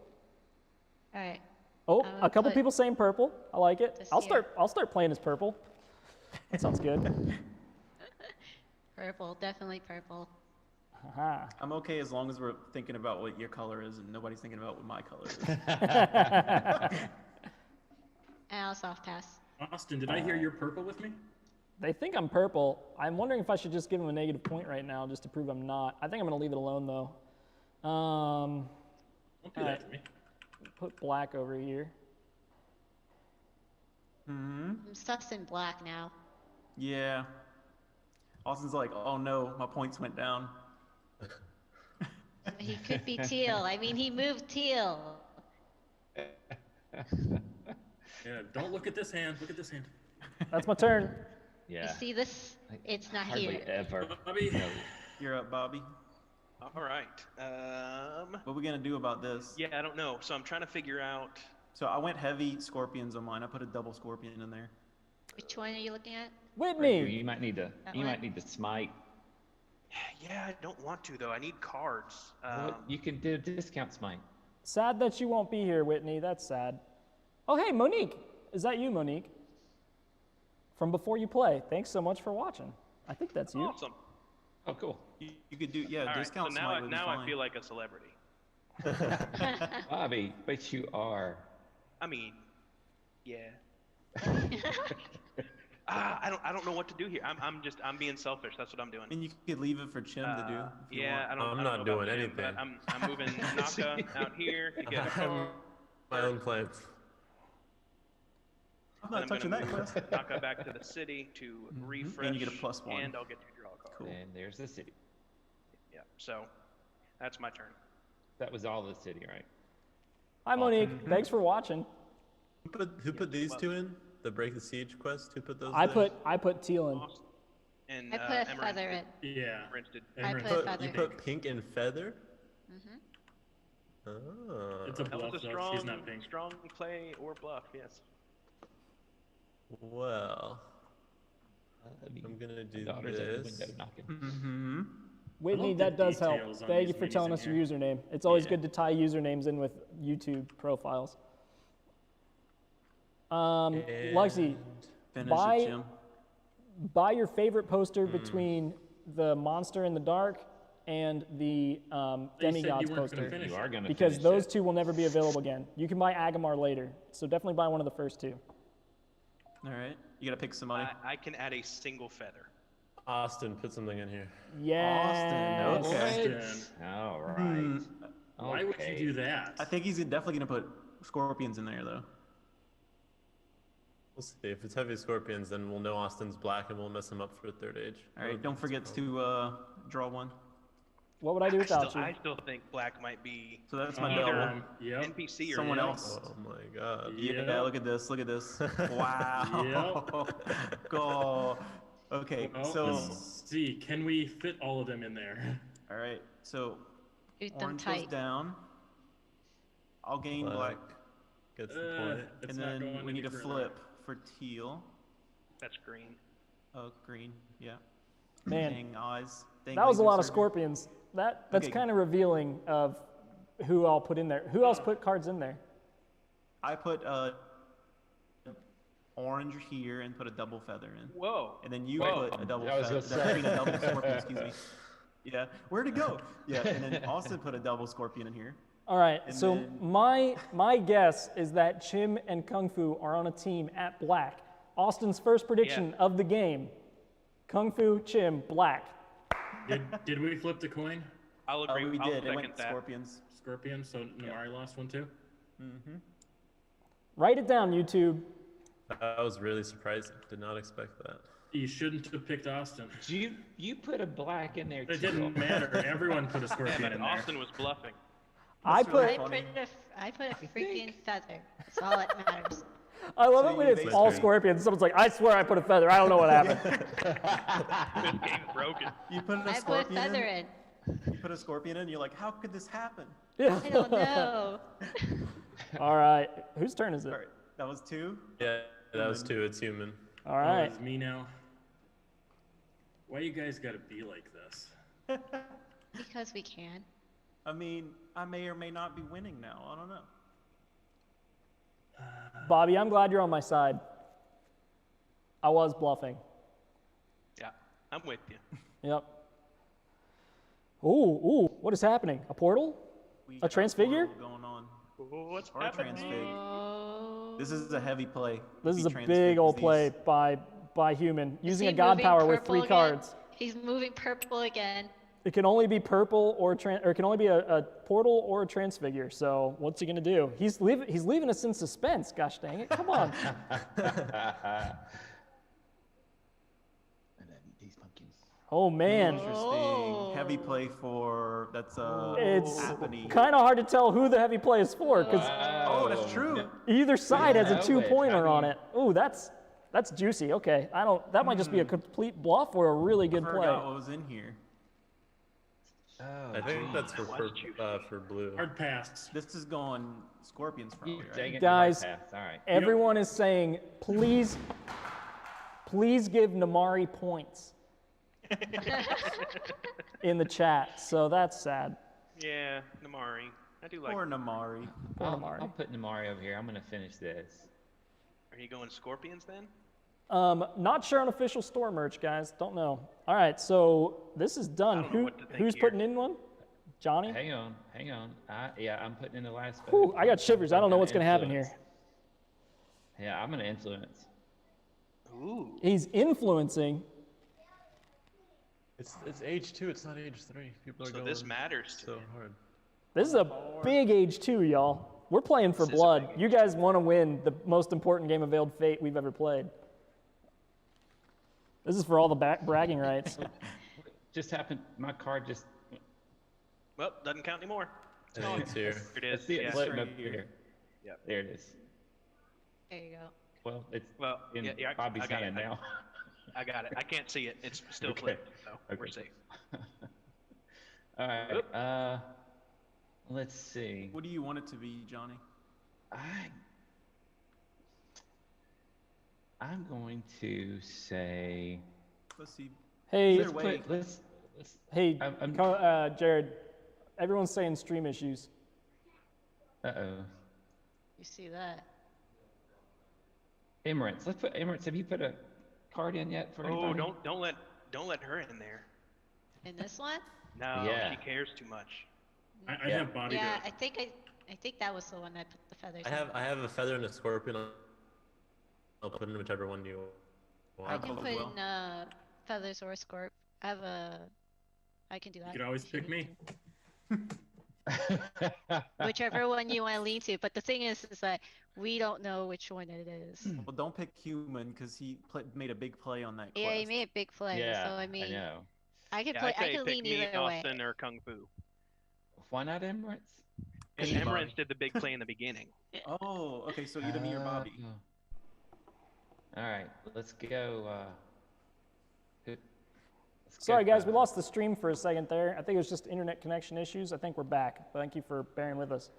All right. Oh, I'm a gonna couple put people saying purple. I like it. this I'll here. start playing as purple. That sounds good. Purple, definitely purple. Aha. I'm okay as long as we're thinking about what your color is and nobody's thinking about what my color is. And I'll soft pass. Austin, did I hear you're purple with me? They think I'm purple. I'm wondering if I should just give them a negative point right now just to prove I'm not. I think I'm going to leave it alone, though. Don't do Alright. that to me. Put black over here. Hmm. Stuff's in black now. Yeah. Austin's like, oh no, my points went down. He could be teal. I mean, he moved teal. Yeah, don't look at this hand. Look at this hand. That's my turn. Yeah. You see this? It's not Hardly here. ever. Bobby. No. You're up, Bobby. All right. What are we gonna do about this? Yeah, I don't know. So I'm trying to figure out. So I went heavy scorpions on mine. I put a double scorpion in there. Which one are you looking at? Whitney. You might need to. That You one? might need to smite. Yeah, I don't want to though. I need cards. You can do discount smite. Sad that you won't be here, Whitney. That's sad. Oh, hey, Monique. Is that you, Monique? From Before You Play. Thanks so much for watching. I think that's you. Awesome. Oh, cool. You could do, yeah, All right. So discount now, smite would be now fine. I feel like a celebrity. Bobby, but you are. I mean, yeah. I don't know what to do here. I'm being selfish. That's what I'm doing. And you could leave it for Chim to do. if you Yeah, want. I don't. I'm I not don't know about doing him, but anything. I'm moving Naka out here to I get a have card. my own plans. I'm Then not touching gonna that move quest. Naka back to the city to refresh. And you get a +1. And I'll get to draw a card. Cool. And there's the city. Yeah. So that's my turn. That was all the city, right? Hi, Monique. Thanks for watching. Who put these two in? The Break the Siege quest? Who put those I there? put teal in. And I put a Emirates feather did- in. Yeah. Emirates did. I Emirates put did. feather. You put pink and feather? Mm-hmm. Oh. It's a That bluff, was a though. strong, She's not pink. strong play or bluff. Yes. Well, I'm gonna do Daughter's at the this. window knocking. Mm-hmm. Whitney, love that the does help. details on Thank these you for minis telling in us your here. username. It's always Yeah. good to tie usernames in with YouTube profiles. Lexi, Finish buy it, Jim. buy your favorite poster between the monster in the dark and the demigods poster, You are gonna because finish those it. two will never be available again. You can buy Agamar later, so definitely buy one of the first two. All right. You gotta pick somebody. I can add a single feather. Austin, put something in here. Yes. Okay. Austin, All right. why would you do that? I think he's definitely gonna put scorpions in there though. We'll see. If it's heavy scorpions, then we'll know Austin's black and we'll mess him up for a third age. All right. Don't forget to draw one. What would I do without you? I still think black might be So that's my either double. Yep. NPC or Someone no. else. Oh my god. Yeah, look at this. Look at this. Wow. Go. Okay, Well, so let's see. Can we fit all of them in there? all right. So Shoot them orange goes tight. down. I'll gain black, Gets the point. It's and not then going we need any to further. flip for teal. That's green. Oh, green. Yeah. Man, Dang eyes. Dang that was a laser lot of surgery. scorpions. That's Okay. kind of revealing of who I'll put in there. Who else put cards in there? I put orange here and put a double feather in. Whoa. And then you Whoa. put a double I was feather. gonna I mean, a say. double scorpion, excuse me. Yeah. Where'd it go? Yeah. And then Austin put a double scorpion in here. All right, And so then- my guess is that Chim and Kung Fu are on a team at black. Austin's first prediction of the game: Kung Fu, Chim, black. Did we flip the coin? I'll agree. We I'll did. It second went that. scorpions. Scorpion, so Namari lost one too? Mm-hmm. Write it down, YouTube. That was really surprising. Did not expect that. You shouldn't have picked Austin. You put a black in there too. It didn't matter. Everyone put a Yeah, scorpion but in there. Austin was bluffing. I put. I put a freaking feather. That's all that matters. I love So it when you it's all basically- scorpions. Someone's like, "I swear I put a feather. I don't know what happened." This game's broken. You put a I put a scorpion feather in. You put a scorpion in. You're like, how could this happen? Yeah. I don't know. All right, whose turn is it? All right. That was 2. Yeah, that was 2. It's human. All right. Oh, it's me now. Why you guys gotta be like this? Because we can. I mean, I may or may not be winning now. I don't know. Bobby, I'm glad you're on my side. I was bluffing. Yeah, I'm with you. Yep. Ooh, what is happening? A portal? We A got transfigure? portal going on. What's Or a happening? transfig. Oh. This is a heavy play. This If is he a big transfigs old these- play by human Is using he a god moving power with purple 3 again? cards. He's moving purple again. It can only be purple or it can only be a portal or a transfigure. So what's he gonna do? He's leaving us in suspense. Gosh dang it! Come on. Oh man, Interesting. Oh. Heavy play for that's it's Apony. kind of hard to tell who the heavy play is for because Oh, that's true. either side has a know 2-pointer it. on it. Ooh, that's juicy. Okay, that might just be a complete bluff or a really good play. Forgot what was in here. I think that's for blue. Hard pass. This is going scorpions probably, Dang right? it, Guys, hard pass. All right. Everyone is saying, please give Namari points in the chat. So that's sad. Yeah, Namari. I do like. Poor Namari. Poor I'll Namari. put Namari over here. I'm gonna finish this. Are you going scorpions then? Not sure on official store merch, guys. Don't know. All right, so this is done. I don't know what to think Who's here. putting in one? Johnny? Hang on. Yeah, I'm putting in the last. Whew, I got shivers. I don't know what's going to happen here. Yeah, I'm gonna influence. Ooh. He's influencing. It's age 2. It's not age 3. People are So going this matters to so me. hard. This is a big age 2, y'all. We're playing for This is a blood. big You guys want to win the most important game of Veiled Fate we've ever played. This is for all the bragging rights. Just happened. My card just. Well, doesn't count anymore. I think it's here. Here it I is. see it Yeah. floating right up here. here. Yep. There it is. There you go. Well, it's Well, in yeah, Bobby's I got hand it. now. I got it. I can't see it. It's still Okay. flipped, so we're Okay. safe. All right. Let's see. What do you want it to be, Johnny? I'm going to say. Let's see. Hey, Either way, Let's. hey, I'm- Jared. Everyone's saying stream issues. 'Cause. Uh-oh. You see that? Emirates. Let's put Emirates. Have you put a card in yet for Oh, anybody? don't let her in there. In this one? No, Yeah. she cares too much. I have body. Yeah, I think that was the one I put the feathers. I have a feather and a scorpion. I'll put in whichever one you want. I can put in feathers or scorp. I can do that. You could always if you pick need me. to. Whichever one you want to lean to. But the thing is that we don't know which one it is. Well, don't pick human because he made a big play on that quest. Yeah, he made a big play. Yeah, so I mean, I know. I can Yeah, play. I I say can pick lean me, either way. Austin, or Kung Fu. Why not Emirates? Because Anybody. Emirates did the big play in the beginning. Oh, okay. So either me or Bobby. All right, let's go. Sorry, guys, we lost the stream for a second there. I think it was just internet connection issues. I think we're back. Thank you for bearing with us.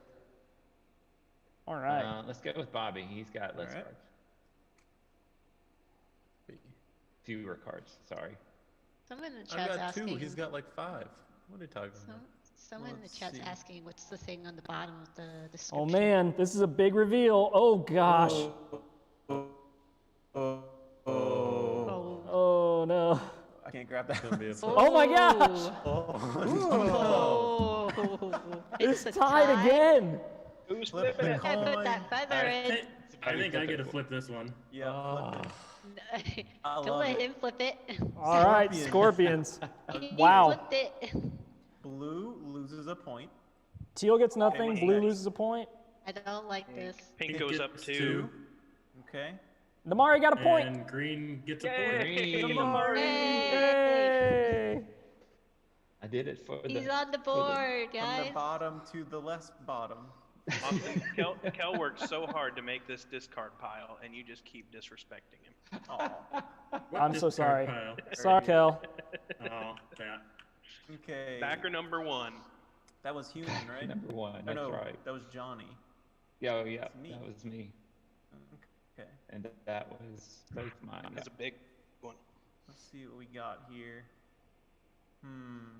All right. Let's go with Bobby. He's got less right. cards. Fewer cards. Sorry. Someone in the I've chat's got asking. 2. He's got like 5. What are you talking about? Someone in the Let's chat's see. asking what's the thing on the bottom of the Oh description. man, this is a big reveal. Oh gosh. Oh no. I can't grab that. Gonna be a Oh my gosh. Oh. It's a tied tie? again. Who's Flip flipping the it? I put coin. that feather in. I think I get to flip this one. Yeah. Flip it. I Don't love let it. him flip it. All right, Scorpions. Scorpions. He Wow. flipped it. Blue loses a point. Teal gets nothing. Okay, Blue next. loses a point. I don't like this. Pink goes up gets 2. Okay. Namari got a point. And green gets a Yay! point. Namari! Yay. I did it for He's the. on the board, From guys. the bottom to the less bottom. Austin, Kel worked so hard to make this discard pile, and you just keep disrespecting him. What I'm so discard sorry. pile? Sorry, Kel. Oh, that. Okay. Backer number 1. That was human, right? Number 1. Or That's no, right. that was Johnny. Yeah, oh, yeah. It's me. That was me. Okay. And that was both mine. That's a big one. Let's see what we got here.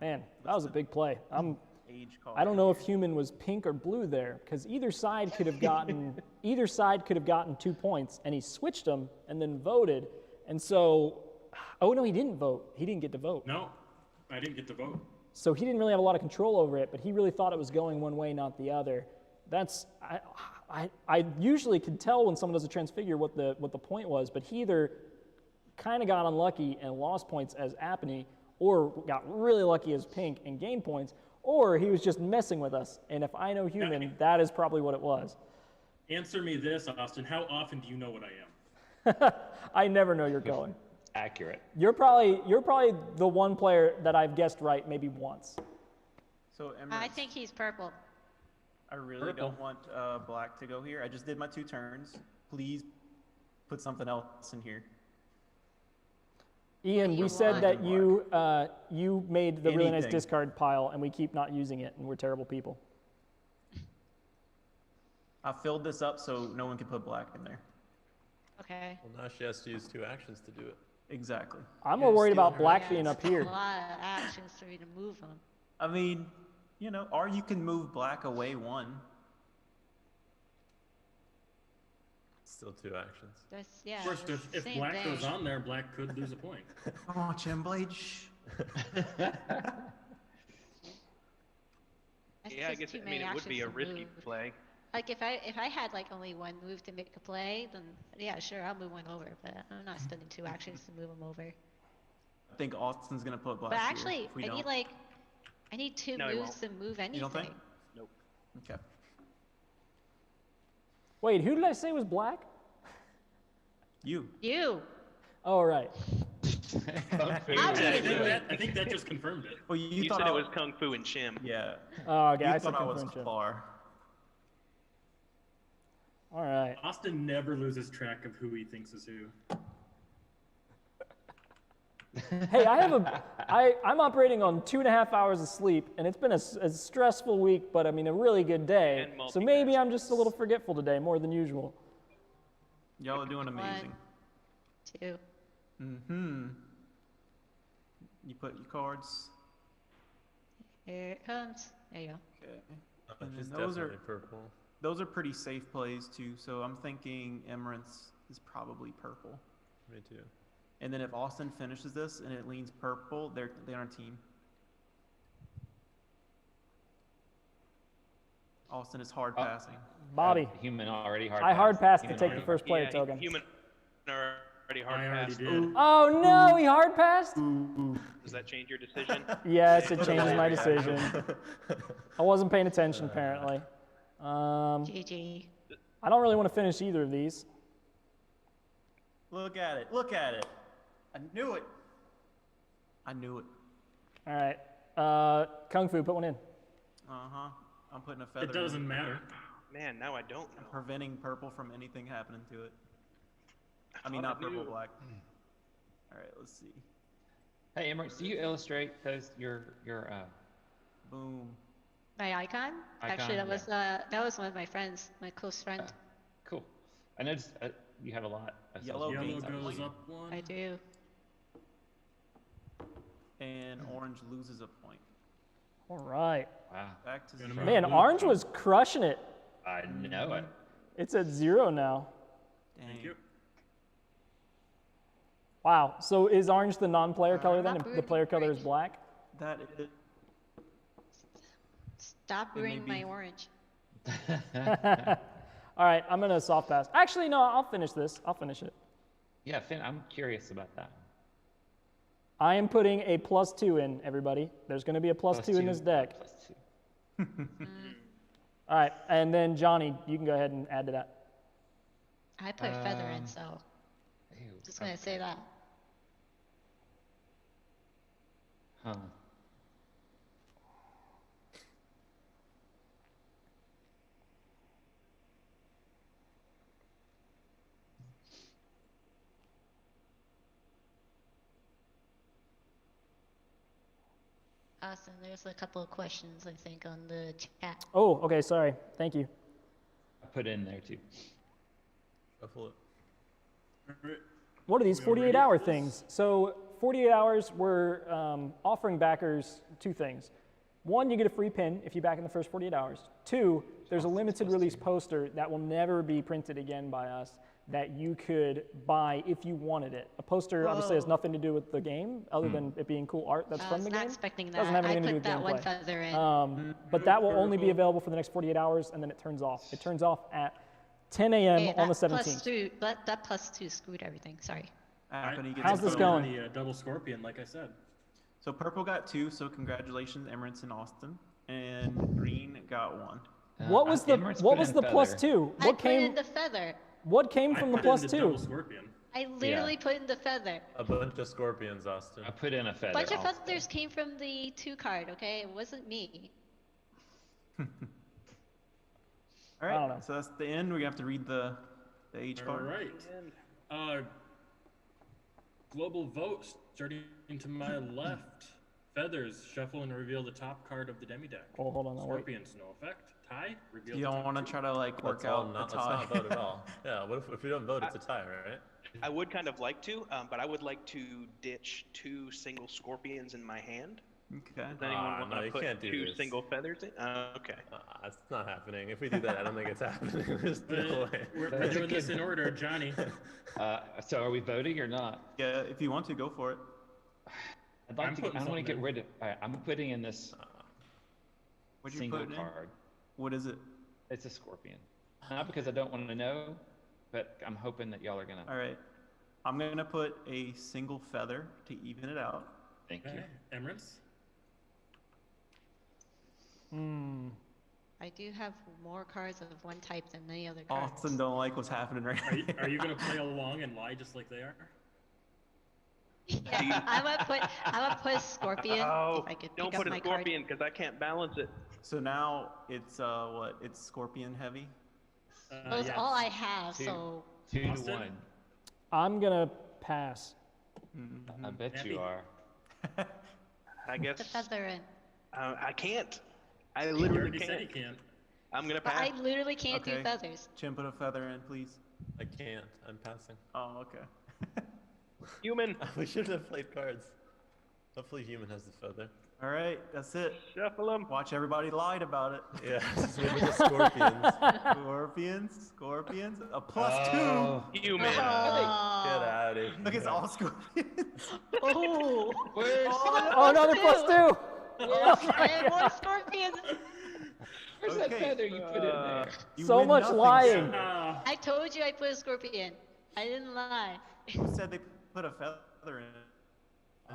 Man, that was a big play. Age card. I don't know if human was pink or blue there, because either side could have gotten 2 points, and he switched them and then voted, and so, oh no, he didn't vote. He didn't get to vote. No, I didn't get to vote. So he didn't really have a lot of control over it, but he really thought it was going one way, not the other. I usually can tell when someone does a transfigure what the point was, but he either kind of got unlucky and lost points as Apney, or got really lucky as pink and gained points, or he was just messing with us. And if I know human, that is probably what it was. Answer me this, Austin. How often do you know what I am? I never know you're going. Accurate. You're probably the one player that I've guessed right maybe once. So I Emirates, think he's purple. I really don't want black to go here. I just did my 2 turns. Please put something else in here. Ian, we You said won. that you made the really nice Anything. discard pile, and we keep not using it, and we're terrible people. I filled this up so no one can put black in there. Okay. Well, now she has to use 2 actions to do it. Exactly. I'm more worried about stealing her black Yeah, being it's up here. A lot of actions for me to move him. I mean, or you can move black away 1. Still 2 actions. That's, yeah. Of course, it's the if same black thing. goes on there, black could lose a point. Come on, Chimblade. Shh. That's Yeah, I just guess too it many would be a actions to risky move. play. Like if I had like only 1 move to make a play, then yeah, sure, I'll move 1 over. But I'm not spending 2 actions to move him over. I think Austin's gonna put black But here, actually, if we I don't. need 2 No, he moves to move anything. You don't think? Nope. Okay. Wait, who did I say was black? You. You. Oh, right. Obviously. I think that just confirmed it. Well, You thought said I it was Kung Fu and Shim. Yeah. Oh, okay, You I said thought I was confirmed. far. All right. Austin never loses track of who he thinks is who. Hey, I'm operating on 2.5 hours of sleep, and it's been a stressful week, but I mean a really good day. And So maybe I'm just a little forgetful today, more than usual. Y'all are doing amazing. 2. Mm-hmm. You put your cards. Here it comes. There you go. Okay. She's those definitely are purple. those are pretty safe plays too. So I'm thinking Emirates is probably purple. Me too. And then if Austin finishes this and it leans purple, they're on a team. Austin is hard passing. Bobby. Human already hard. I hard passed to Human take the already first player Yeah, token. human already hard I already passed. did. Oh no, he hard passed? Does that change your decision? Yes, it changes my decision. I wasn't paying attention apparently. GG. I don't really want to finish either of these. Look at it. Look at it. I knew it. I knew it. All right. Kung Fu, put one in. Uh-huh. I'm putting a feather It doesn't in. matter. Man, now I don't know. Preventing purple from anything happening to it. I mean, thought not I purple, knew. black. All right, let's see. Hey, Emirates, do you illustrate those your Boom. My icon? Actually, Icon, that was one of my friends, my close friend. cool. I noticed you have a lot. Of Yellow social Yellow media. goes up one. I do. And orange loses a point. All right. Wow. Back to Gonna zero. Man, blue. Orange was crushing it. I know it. It's at 0 now. Dang. Thank you. Wow. So is orange the non-player color then? not If the player color is orange. black? That is. Stop It may ruining be. my orange. All right, I'm gonna soft pass. Actually, no, I'll finish this. I'll finish it. Yeah, Finn, I'm curious about that. I am putting a +2 in, everybody. There's gonna be a +2 in this deck. +2. All right, and then Johnny, you can go ahead and add to that. I put feather in, so Ew, just gonna say that. Huh. Austin, there's a couple of questions, I think, on the chat. Oh, okay, sorry. Thank you. I put it in there too. Shuffle it. Alright. What are these We all ready 48-hour for this? things? So 48 hours, we're offering backers 2 things. 1, you get a free pin if you back in the first 48 hours. 2, there's a limited release poster that will never be printed again by us that you could buy if you wanted it. A poster obviously has Whoa. nothing to do with the game other than it being cool art that's I from was the not game. expecting that. Doesn't have I anything to do put with that one gameplay. feather in. But that will only be Purple. available for the next 48 hours and then it turns off. It turns off at 10 a.m. Hey, on the that 17th. +2, that +2 screwed everything. Sorry. Happened, he gets How's a this photo. going? The double scorpion, like I said. So purple got 2, so congratulations, Emirates and Austin. And green got 1. What was the +2? I What put in came the feather. what came from the I put in the double +2? scorpion. I literally put in the feather. A bunch of scorpions, Austin. I put in a feather. Bunch of also. feathers came from the 2 card, okay? It wasn't me. All I don't know. right, so that's the end. We have to read the H All card. right. Global vote starting to my left. Feathers, shuffle and reveal the top card of the demi deck. Oh, hold on, no, wait. Scorpions, no effect. Tie, reveal You the don't top want to two. try to like work Let's all out not, the let's tie. not vote at all. Yeah, what if we don't vote? It's a tie, right? I would kind of like to, but I would like to ditch 2 single scorpions in my hand. Okay. Does anyone want no, to you put can't do 2 this. single feathers in? Okay. It's not happening. If we do that, I don't think it's happening. There's no way. We're doing this in order, Johnny. So are we voting or not? Yeah, if you want to, go for it. I'd like I'm to. putting I want to something get in. rid of. All right, I'm putting in this What'd you single put in? card. What is it? It's a scorpion. Not because I don't want to know, but I'm hoping that y'all are gonna. All right. I'm going to put a single feather to even it out. Thank you. Okay. Emirates. I do have more cards of one type than any other cards. Austin don't like what's happening right now. Are you gonna play along and lie just like they are? Yeah, I would put scorpion Oh, if I could don't pick put up a my card. scorpion because I can't balance it. So now it's what? It's scorpion heavy. Well, it's Yes. all I have, Two. so 2 to Austin? 1. I'm gonna pass. I bet Happy? you are. I guess put the feather in. I can't. I You literally already said can't. you can't. I'm gonna But pass. I literally can't do Okay. feathers. Chim, put a feather in, please. I can't. I'm passing. Oh, okay. Human. We should have played cards. Hopefully human has the feather. All right, that's it. Shuffle them. Watch everybody lied about it. Yeah, same with the scorpions. Scorpions. A +2. Human. Get out of here. Look, it's all scorpions. Oh. Oh, another +2. And more scorpions. Where's that feather you put in there? You So win much nothing, lying. sir. I told you I put a scorpion. I didn't lie. Who said they put a feather in it?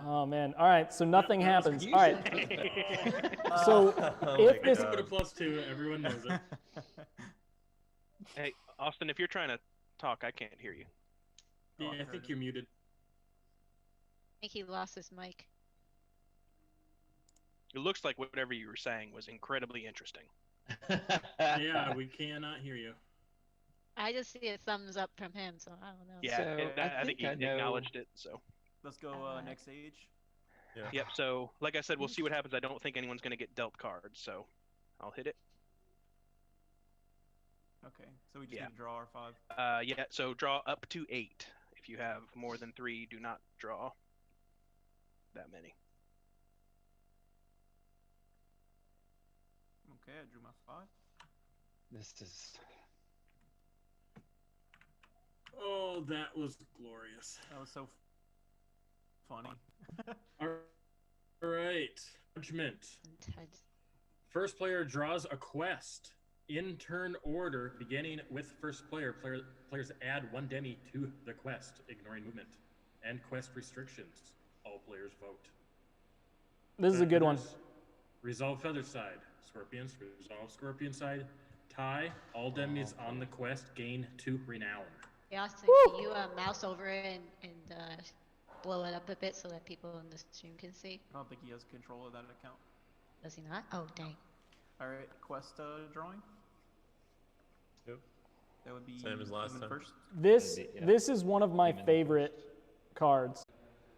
Oh man! All right, so nothing happens. All right. So if this, Put a +2. Everyone knows it. Hey, Austin, if you're trying to talk, I can't hear you. Yeah, I think you're muted. I think he lost his mic. It looks like whatever you were saying was incredibly interesting. Yeah, we cannot hear you. I just see a thumbs up from him, so I don't know. Yeah, So, I think he acknowledged it. So. Let's go next stage. Yeah. Yep. So, like I said, we'll see what happens. I don't think anyone's going to get dealt cards, so I'll hit it. Okay, so we just need to draw our 5. Yeah. So draw up to 8. If you have more than 3, do not draw that many. Okay, I drew my 5. This is. Oh, that was glorious. That was so funny. All right. Judgment. First player draws a quest in turn order, beginning with first player. Players add 1 demi to the quest, ignoring movement. End quest restrictions. All players vote. this is a good one. Feathers, resolve feather side. Scorpions, resolve scorpion side. Tie, all demis on the quest gain 2 renown. Hey, Austin, can you mouse over it and blow it up a bit so that people in the stream can see? I don't think he has control of that account. Does he not? Oh, dang. All right, quest drawing. Yep. That would be Same as last human time. first. This is one of my favorite cards.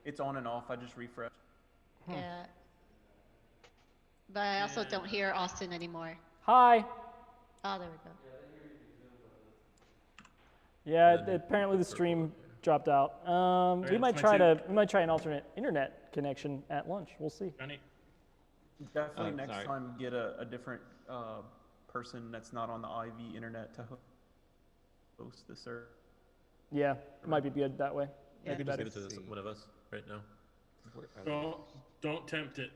It's on and off. I just refreshed. Yeah. But I also don't hear Austin anymore. Hi. Oh, there we go. Yeah, apparently the stream dropped out. We might try an alternate internet connection at lunch. We'll see. Johnny. Definitely next time get a different person that's not on the IV internet to host the server. Yeah, it might be good that way. Yeah. Maybe Just better. give it to one of us right now. Don't tempt it.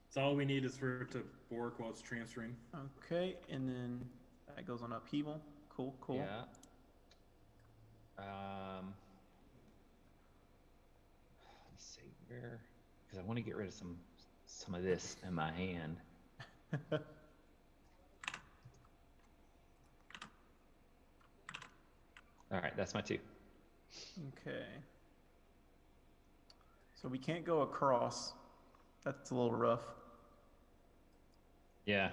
It's all we need is for it to work while it's transferring. Okay, and then that goes on upheaval. Cool. Yeah. Let's see where, because I want to get rid of some of this in my hand. All right, that's my 2. Okay. So we can't go across. That's a little rough. Yeah.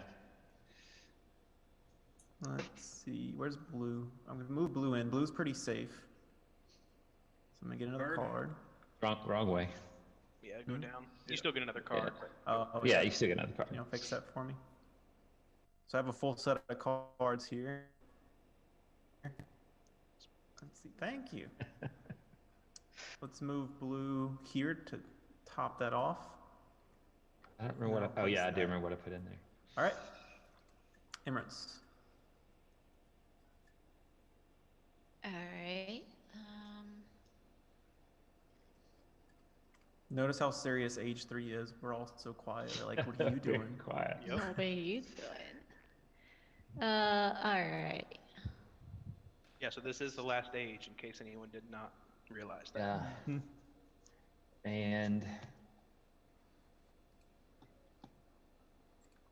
Let's see. Where's blue? I'm going to move blue in. Blue's pretty safe. So I'm going to get another card. Wrong way. Yeah, go down. You still get another card. Yeah, you still get another card. You know, fix that for me. So I have a full set of cards here. Let's see. Thank you. Let's move blue here to top that off. I don't remember what I do remember what I put in there. All right. Emirates. All right. Notice how serious age 3 is. We're all so quiet. They're like, what are you doing? Quiet. What are you doing? All right. Yeah, so this is the last age, in case anyone did not realize that. Yeah. And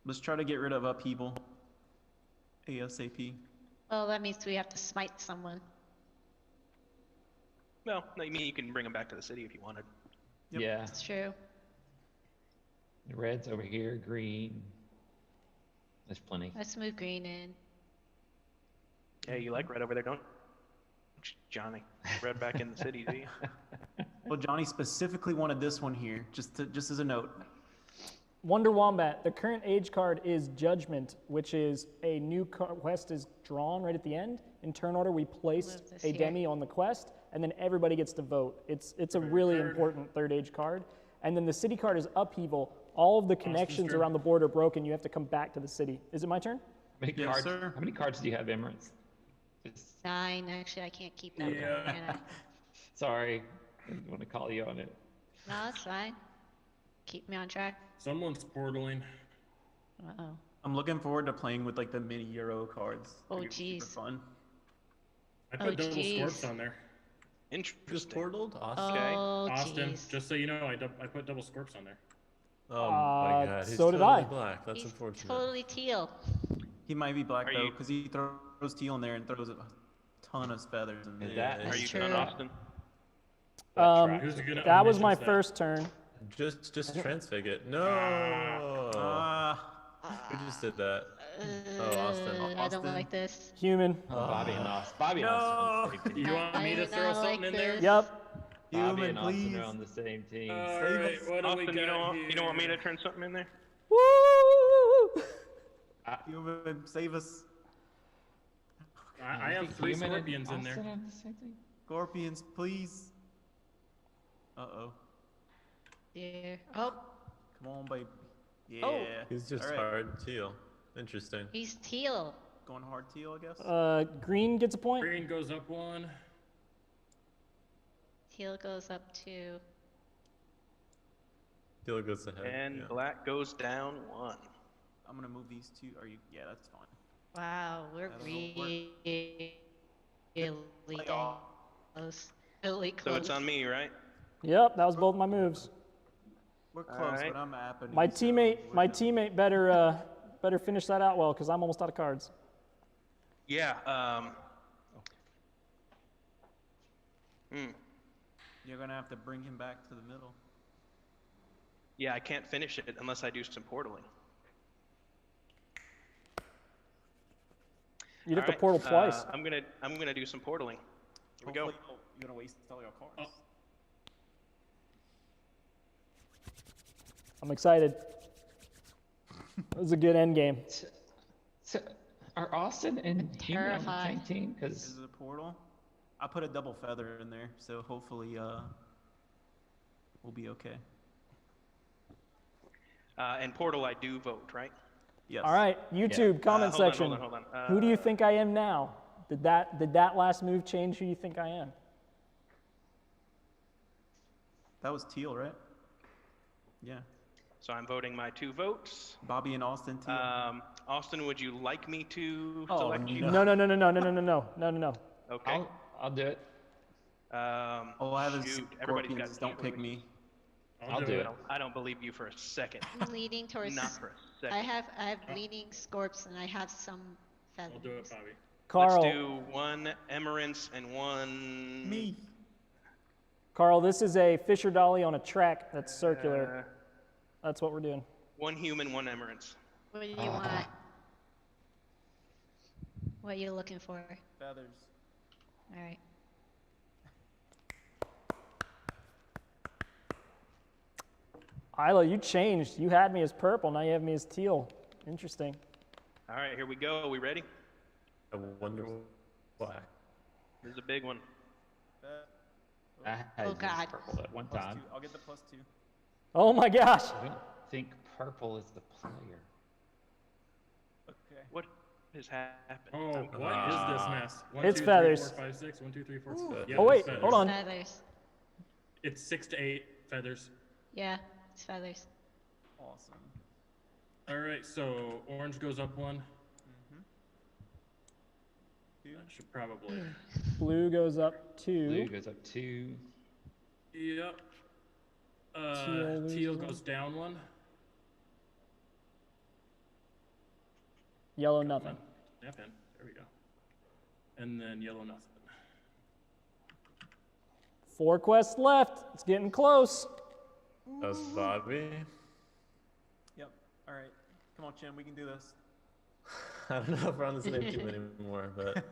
Let's try to get rid of upheaval. ASAP. Well, that means we have to smite someone. Well, I mean, you can bring them back to the city if you wanted. Yep. yeah, That's true. the red's over here, green. There's plenty. Let's move green in. Yeah, you like red over there, don't you, Johnny? Red back in the city, do you? Well, Johnny specifically wanted this one here, just as a note. Wonder Wombat, the current age card is Judgment, which is a new quest is drawn right at the end. In turn order, we place Move this a here. demi on the quest. and then everybody gets to vote. It's a really important third age card. And then the city card is upheaval. All of the connections around the board are broken. You have to come back to the city. Is it my turn? How many cards do you have, Emirates? 9. Actually, I can't keep that. Yeah. Can I? Sorry, I didn't want to call you on it. No, it's fine. Keep me on track. Someone's portaling. Uh-oh. I'm looking forward to playing with like the mini Euro cards. Oh, It'll be super jeez. fun. I put double scorps on there. Just Interesting. portaled? Awesome. Okay. Oh, Austin, jeez. just so you know, I put double scorps on there. Oh my god, he's so did totally I. black. That's He's unfortunate. totally teal. He might be black Are though, you- because he throws teal in there and throws a ton of feathers in there. Is that- Are That's you true. done, Austin? Who's gonna That was my omniscience that? first turn. Just transfig it. No. Who just did that? Oh, Austin. I don't like this. Human. Bobby and Austin. Bobby and No. Austin. are on the same You team. want me to I throw don't something like in there? this. Yep. Bobby Human, and Austin please. are on the same team. All right, what do we Austin, got you don't want me here? to turn something in there? Woo! Human, save us. I have 3 Human and scorpions in there. Austin on the same team? Scorpions, please. Uh-oh. Dear. Oh, Come on, baby. Yeah. Oh. He's just All right. hard teal. Interesting. he's teal. Going hard teal, I guess. Green gets a point. Green goes up 1. Teal goes up 2. Teal goes ahead. And yeah. black goes down 1. I'm gonna move these 2. Are you? Yeah, that's fine. Wow, we're That'll really Play off. close. Really So close. it's on me, right? Yep, that was both my moves. We're close, Alright. but I'm apping. My teammate better finish that out well because I'm almost out of cards. Yeah. You're gonna have to bring him back to the middle. Yeah, I can't finish it unless I do some portaling. You'd have to Alright, portal twice. I'm gonna do some portaling. Here we go. Hopefully you're gonna waste all your cards. I'm excited. It was a good end game. So, are Austin and Human on the same Terrified. team? This Because is a portal. I put a double feather in there, so hopefully we'll be okay. And portal, I do vote, right? Yes. All right, YouTube comment hold on, section. hold on. Who do you think I am now? Did that last move change who you think I am? That was teal, right? Yeah. So I'm voting my 2 votes. Bobby and Austin teal. Austin, would you like me to Oh, select you? No. Okay. I'll do it. All I have is shoot, everybody's got scorpions. Don't pick me. I'll do it. I don't believe you for a second. I'm leaning towards. Not for a second. I have leaning scorps and I have some feathers. I'll do it, Bobby. Carl, Let's do 1 Emerence and 1... Me. Carl, this is a Fisher Dolly on a track that's circular. That's what we're doing. 1 human, 1 Emerence. What do you want? What are you looking for? Feathers. All right. Isla, you changed. You had me as purple. Now you have me as teal. Interesting. All right, here we go. We ready? I wonder why. This is a big one. I had Oh, God. purple at one Plus time. 2. I'll get the +2. Oh my gosh. I don't think purple is the player. Okay. What has happened? Oh, what is this mess? 1, It's 2, 3, feathers. 4, 5, 6. 1, 2, 3, 4, Ooh. 5. Yeah, Oh wait, it's feathers. hold on. Feathers. It's 6 to 8 feathers. Yeah, it's feathers. Awesome. All right, so orange goes up 1. That should probably. Blue goes up 2. Blue goes up 2. Yep. Teal Teal loses goes down 1. Yellow nothing. Snap in. There we go. And then yellow nothing. 4 quests left. It's getting close. That was Bobby. Yep. All right. Come on, Chin. We can do this. I don't know if we're on the same team anymore, but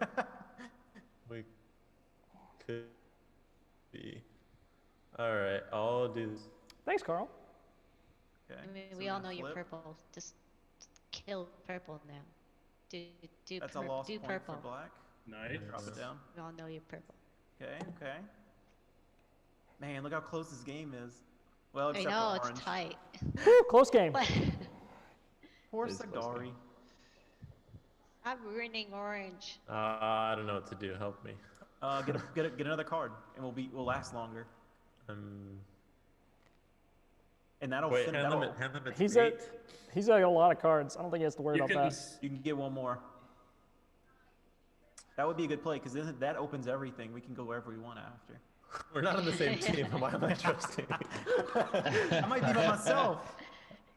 we could be. All right, I'll do this. Thanks, Carl. Okay. I mean, so we we're all gonna know you're flip. purple. Just kill purple now. Do That's a lost do point purple. for black. Nice. Drop it down. We all know you're purple. Okay. Man, look how close this game is. Well, I except know, for it's orange. tight. Woo, close game. Poor It is a close Sagari. game. I'm ruining orange. I don't know what to do. Help me. Get another card, and we'll last longer. And that'll Wait, finish. hand them at He's 8. he's got a lot of cards. I don't think he has to worry You about can, that. You can get one more. That would be a good play because then that opens everything. We can go wherever we want after. We're not on the same team. Why am I trusting? I might be by myself.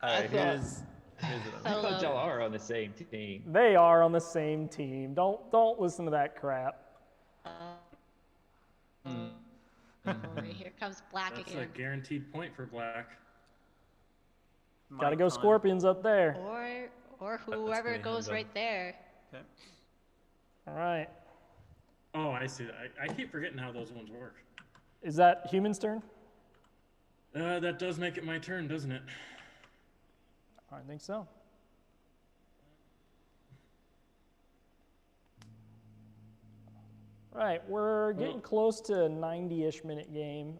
All right, here's I thought y'all are on the same team. They are on the same team. Don't listen to that crap. Here comes black That's again. a guaranteed point for black. Gotta go Scorpions up there. Or whoever goes right there. Okay. All right. Oh, I see. I keep forgetting how those ones work. Is that human's turn? That does make it my turn, doesn't it? I think so. Right, we're getting close to a 90-ish minute game.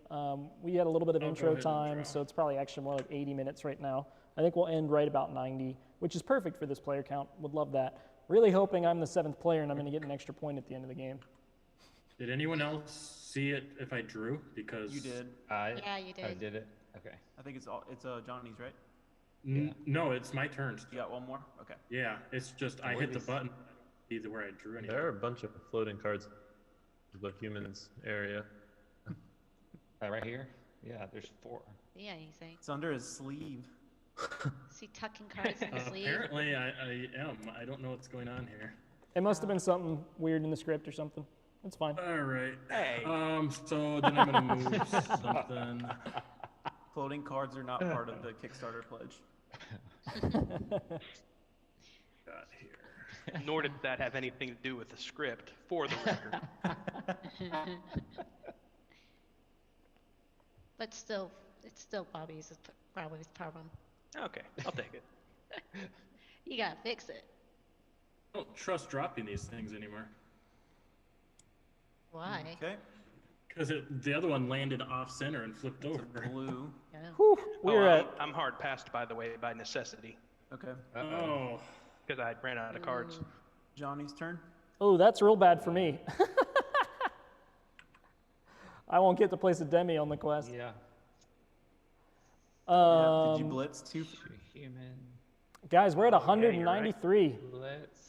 We had a little bit of I'll go intro ahead and time, draw. so it's probably actually more like 80 minutes right now. I think we'll end right about 90, which is perfect for this player count. Would love that. Really hoping I'm the 7th player and I'm going to get an extra point at the end of the game. Did anyone else see it if I drew? Because You did. Yeah, you I did. did it. Okay. I think it's Johnny's, right? No, it's my turn. You got one more? Okay. Yeah, it's just I hit the button either where I drew anything. There are a bunch of floating cards in the humans area. Right here? Yeah, there's 4. See anything? It's under his sleeve. Is he tucking cards in his sleeve? Apparently, I am. I don't know what's going on here. It must have been something weird in the script or something. It's fine. All right. Hey. So then I'm gonna move something. Floating cards are not part of the Kickstarter pledge. Got here. Nor did that have anything to do with the script, for the record. But still, it's still Bobby's problem. Okay, I'll take it. You gotta fix it. I don't trust dropping these things anymore. Why? Okay. Because the other one landed off center and flipped over. Blue. Yeah. Whew, we're at I'm hard passed, by the way, by necessity, Okay. Oh, because I ran out of cards. Johnny's turn. Oh, that's real bad for me. I won't get to place a demi on the quest. Yeah. Did you blitz two? Human. Guys, we're at Yeah, you're 193. Let's.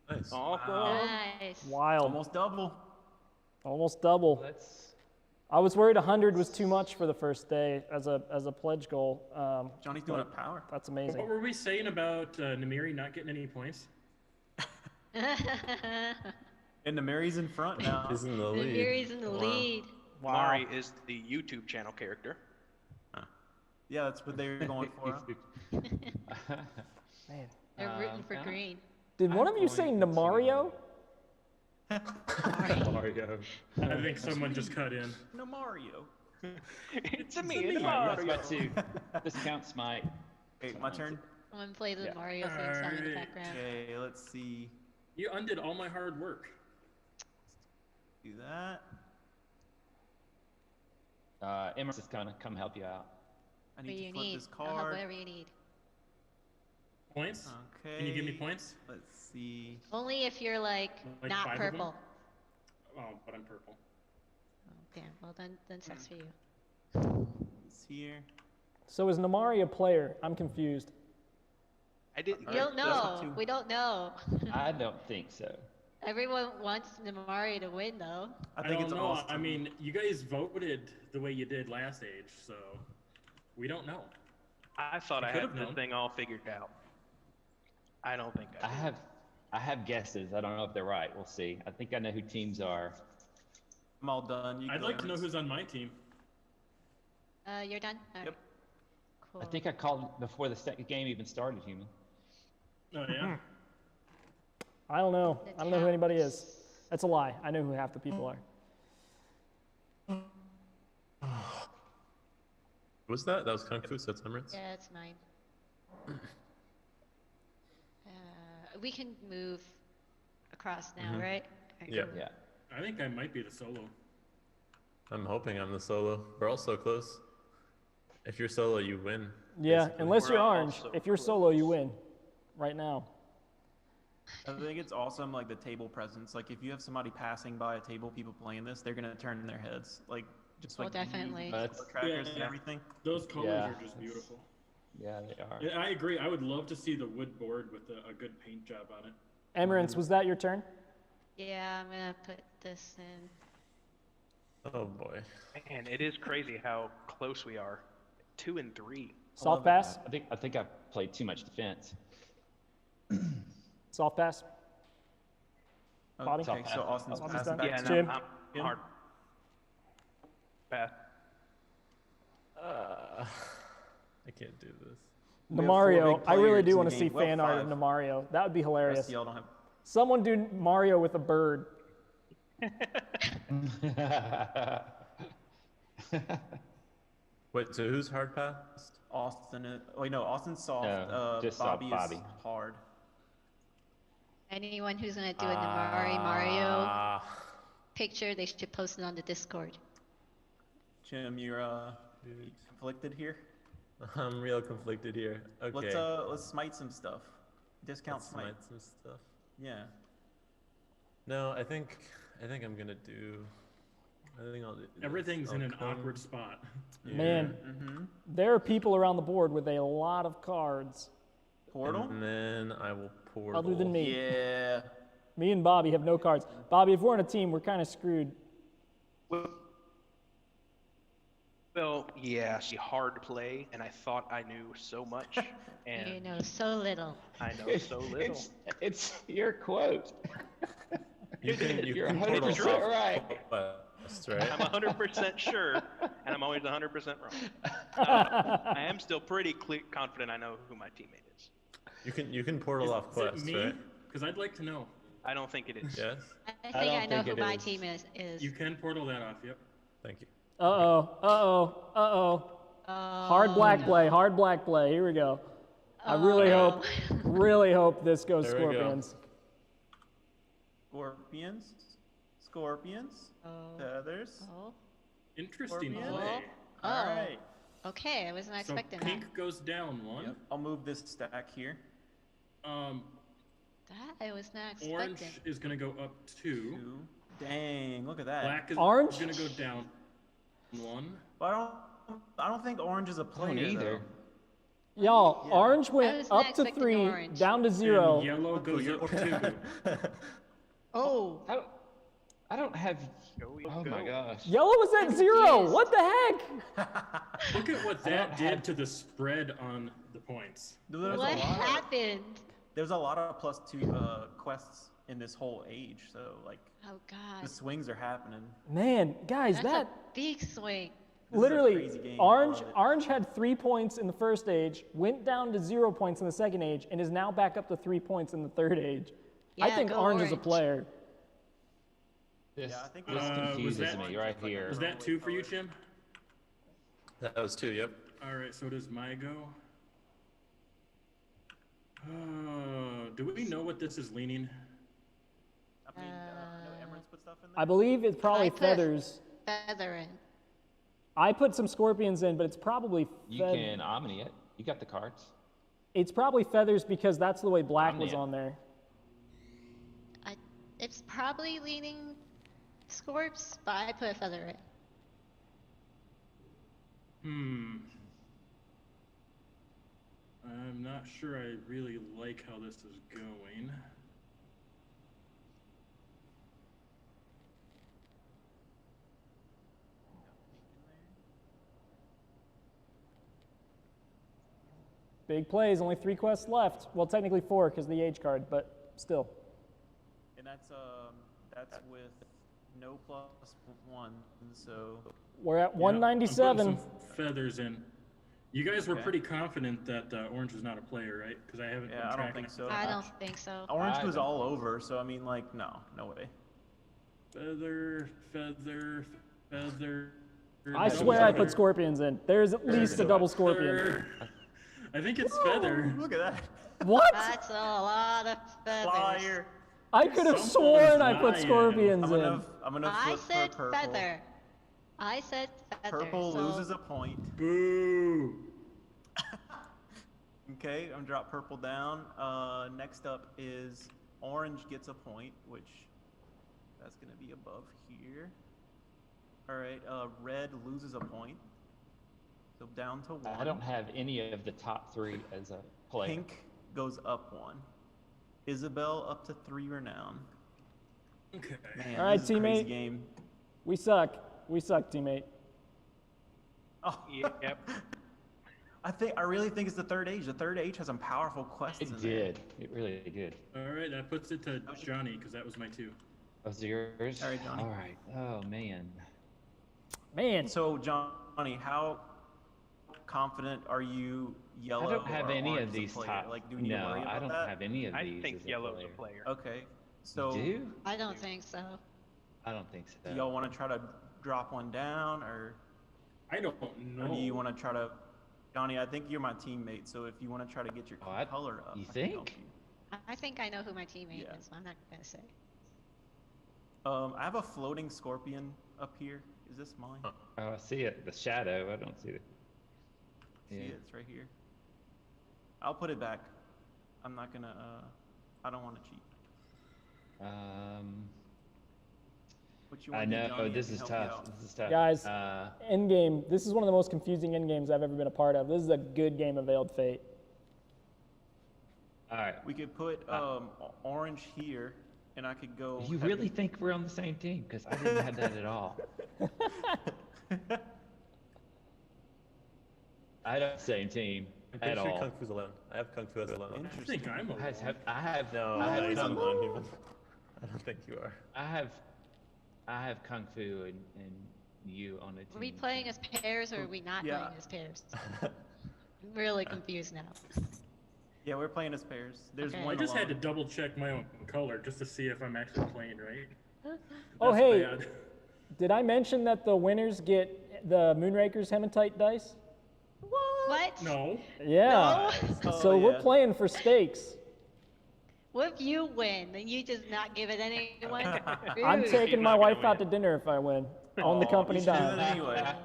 Nice. Nice. Wild. Almost double. Almost double. Let's. I was worried 100 was too much for the first day as a pledge goal. Johnny's doing a power. That's what amazing. were we saying about Namiri not getting any points? And the Mary's in front now. He's in the lead. Yuri's in the Wow. lead. Wow. Mari is the YouTube channel character. Yeah, that's what they were going for. Huh? Man. They're rooting for yeah. green. Did one of you say Namario? Mario. I think someone just cut in. No Mario. It's a me, Might, it's that's Mario. my 2. This counts my. Okay, my turn. Someone played the Yeah. Mario theme song in the Alright. background. Okay, let's see. You undid all my hard work. Do that. Emerson is gonna come help you out. I What need do to you flip need? this I'll help card. whatever you need. Points? Okay. Can you give me points? Let's see. Only if you're like Like not 5 of them? purple. Oh, but I'm purple. Oh, damn. Well, then sucks for you. It's here. So is Namari a player? I'm confused. I didn't. You don't that's not know. too- We don't know. I don't think so. Everyone wants Namari to win, though. I I think don't it's know. Austin. I mean, you guys voted the way you did last age, so we don't know. I thought I I could had have the known. thing all figured out. I don't think I did. I have guesses. I don't know if they're right. We'll see. I think I know who teams are. I'm all done. You I'd go, like to know Emmons. who's on my team. You're done? All right. Yep. Cool. I think I called before the second game even started, Human. Oh yeah. I don't know. The I don't know who anybody is. counts. That's a lie. I know who half the people are. Was that? That was Kung Fu, so that's Emirates? Yeah, it's mine. We can move across now, right? Alright, Yeah. cool. Yeah. I think I might be the solo. I'm hoping I'm the solo. We're all so close. If you're solo, you win. Yeah, basically. unless you're We're all orange. so If you're close. solo, you win. Right now. I think it's awesome, like the table presence. Like if you have somebody passing by a table, people playing this, they're gonna turn their heads. Like just Oh, like definitely. That's- trackers and Yeah. everything. Those colors Yeah, are just that's- beautiful. Yeah, they are. Yeah, I agree. I would love to see the wood board with a good paint job on it. Emerance, was that your turn? Yeah, I'm gonna put this in. Oh boy. Man, it is crazy how close we are. 2 and 3. Soft pass? I think I played too much defense. Soft pass? Bobby? Okay, so Austin's Austin's passing done. back. Yeah, to no, Jim? I'm hard. Pass. I can't do this. We have 4 Namario. big I really players do in want the to see game. Well, fan art of 5. Namario. That would be The rest hilarious. of y'all don't have. Someone do Mario with a bird. Wait, so who's hard passed? Austin. Wait, no, Austin's soft. No, just Bobby Bobby. is hard. Anyone who's gonna do a Mario picture, they should post it on the Discord. Jim, you're conflicted here. I'm real conflicted here. Okay. Let's smite some stuff. Discount Let's smite. some stuff. Yeah. No, I think I'm gonna do. I think I'll do. this. Everything's in I'll an come awkward spot. here, Man, Mm-hmm. there are people around the board with a lot of cards. Portal. And then I will portal. Other than me. Yeah. Me and Bobby have no cards. Bobby, if we're on a team, we're kind of screwed. Well, yeah, she hard play, and I thought I knew so much, You and know so little. I know so little. It's your quote. You can. You're can 100% portal right. West, right? I'm 100% sure, and I'm always 100% wrong. I am still pretty confident I know who my teammate is. You can portal off Is it quest, me? right? Because I'd like to know. I don't think it is. Yes. I think don't I know think who it my is. team is. You can portal that off. Yep. Thank you. Uh-oh. Hard black no. play, hard black play. Here we go. I really no. really hope this goes There we go. Scorpions. Scorpions. Oh. Feathers. Oh. Interesting Scorpion. play. Oh. All right. Okay, I was not So expecting pink that. goes down 1. Yep. I'll move this stack here. That I was not Orange expecting. is going to go up 2. 2. Dang, look at that. Black is Orange? going to go down 1. But I don't think orange is a player either. Y'all, Yeah. orange I went was not up to expecting 3, orange. down to 0. And yellow goes up 2. Oh. I don't have. Go, Oh go. my gosh. Yellow was at 0. confused. What the heck? Look at what I don't that did have- to the spread on the points. There's What a lot. happened? There's a lot of +2 quests in this whole age, so like Oh God. the swings are happening. Man, guys, That's that a big swing. This is a literally crazy game. I orange love it. orange had 3 points in the first age, went down to 0 points in the second age, and is now back up to 3 points in the third age. I Yeah, think go orange is a orange. player. This, Yeah, I think this was confuses that- me right here. Was that 2 for you, Jim? That was 2. Yep. All right, so does my go. Do we know what this is leaning? I mean, I know Emirates put stuff in there. I believe it's probably I put- feathers. Feather in. I put some scorpions in, but it's probably You feathers. can omni it. You got the cards. It's probably feathers because that's the way black was Omnia. on there. It's probably leaning Scorps, but I put a feather in. I'm not sure I really like how this is going. Big plays, only 3 quests left. Well, technically 4 because the age card, but still. And that's with no +1, so We're at Yeah, I'm 197. putting some feathers in. You guys were Okay. pretty confident that Orange was not a player, right? Because I haven't been yeah, I don't tracking think it. so. I don't think so. Orange was I- all over, so I mean, like, no way. Feather, feather, feather. I swear I put scorpions in. There's at least a double scorpion. Feather. I think it's feather. Look at that. What? That's a lot of feathers. Flyer. I could have Someone's sworn I put lying. scorpions I'm in. gonna I flip said for purple. feather. I said feather. Purple so loses a point. Boo. Okay, I'm drop purple down. Next up is orange gets a point, which that's gonna be above here. All right, red loses a point, so down to 1. I don't have any of the top 3 as a player. Pink goes up 1. Isabel up to 3 renown. Okay. Man, All right, this is a crazy teammate. game. We suck. We suck, teammate. Oh, Yep. I really think it's the third age. The third age has some powerful quests It in there. did. It really did. All right, that puts it to Johnny because that was my 2. Was yours? All right, Johnny. All right. Oh man. Man, So, Johnny, how confident are you? Yellow I don't have or any orange of as a these player? top. Like, do we need to No, worry about I don't that? have any of I these. think as a yellow's player. a player. Okay, so You do? I don't think so. I don't think so. do y'all want to try to drop one down, or I don't know. do you want to try to? Johnny, I think you're my teammate, so if you want to try to get your Oh, color up, you I can help think? I think I know who my teammate Yeah. is. So I'm not gonna say. I have a floating scorpion up here. Is this mine? Oh, I see it. The shadow. I don't see it. See Yeah. it? It's right here. I'll put it back. I'm not gonna. I don't want to cheat. What you I want to do, know Johnny? I this can is help you tough. out. This is tough. Guys, end game. This is one of the most confusing end games I've ever been a part of. This is a good game of Veiled Fate. All right. We could put orange here, and I could go. You really think we're on the same team? Because I didn't have that at all. I don't have the same team I'm pretty at sure all. Kung Fu's alone. I have Kung Fu as alone. I think I'm a I have No, I have he's Kung, alone human. I don't think you are. I have Kung Fu and you on a team. Are we playing as pairs or are we not Yeah. playing as pairs? I'm really confused now. Yeah, we're playing as pairs. There's Okay. one. I just had to alone. double check my own color just to see if I'm actually playing right. Oh, That's hey. bad. Did I mention that the winners get the Moonrakers hematite dice? What? No. Yeah. Oh, So we're yeah. playing for stakes. What if you win and you just not give it anyone? I'm Rude. taking my not gonna wife out to dinner if I win. On the Aw, company you should do dime. that anyway.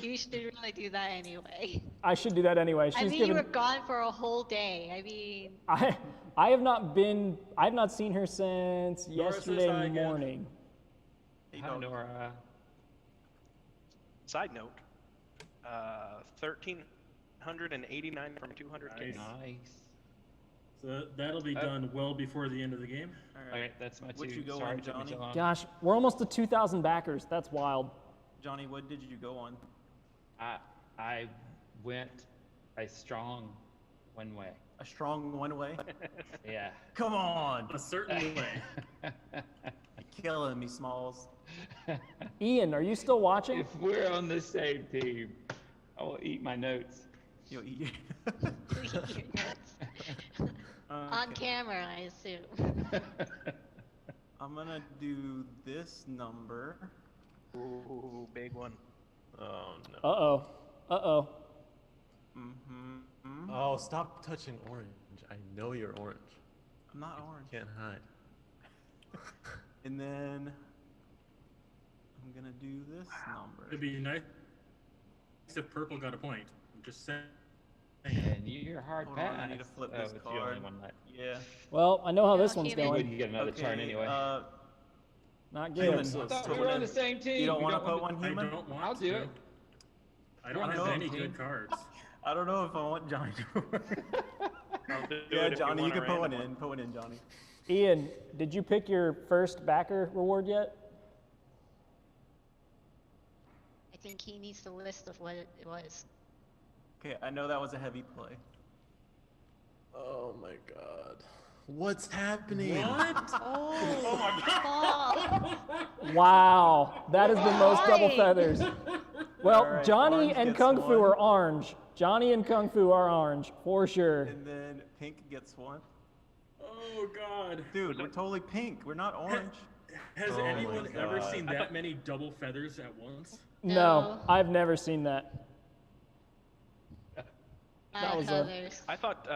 You should really do that anyway. I should do that anyway. I She's mean, you given. were gone for a whole day. I mean, I have not been. I've not seen her since Nora says hi yesterday again. morning. Hey, Hi, dog. Nora. Side note, 1,389 from 200 Nice. Nice. So that'll be done well before the end of the game. All All right. right, that's my What'd two. you go Sorry on, it took me so Johnny? long. Gosh, we're almost to 2,000 backers. That's wild. Johnny, what did you go on? I went a strong one way. A strong one way? Yeah. Come on. A certain way. You're killing me, Smalls. Ian, are you still watching? If we're on the same team, I will eat my notes. You'll eat. your notes. On Okay. camera, I assume. I'm gonna do this number. Ooh, big one. Oh no. Uh-oh. Uh-oh. Mm-hmm. Oh, stop touching orange. I know you're orange. I'm not orange. Can't hide. And then I'm gonna do this number. It'd be nice if purple got a point. I'm just saying. And you're hard Hold on, pass. I need to flip Oh, this it's the only card. one left. Yeah. Well, I know how this No, one's human. You going. wouldn't get another turn anyway. Not human. good. So I thought put we were one on in. the same team. You don't We want to put one I human? don't want I'll to. do it. I don't We're on have the any same good team. cards. I don't know if I want Johnny to work. I'll do Yeah, it if Johnny, you want can a put one random in. Put one in, Johnny. Ian, did you pick your first backer reward yet? I think he needs the list of what it was. Okay, I know that was a heavy play. Oh my god. What's happening? What? Oh my god! Wow, that is the most double Why? feathers. Well, All right, Johnny orange and gets Kung Fu one. are orange. Johnny and Kung Fu are orange, for sure. And then pink gets one. Oh god. Dude, we're totally pink. We're not orange. Has Oh my anyone ever God. seen that many double feathers at once? No, No. I've never seen that. That was a- Others. I thought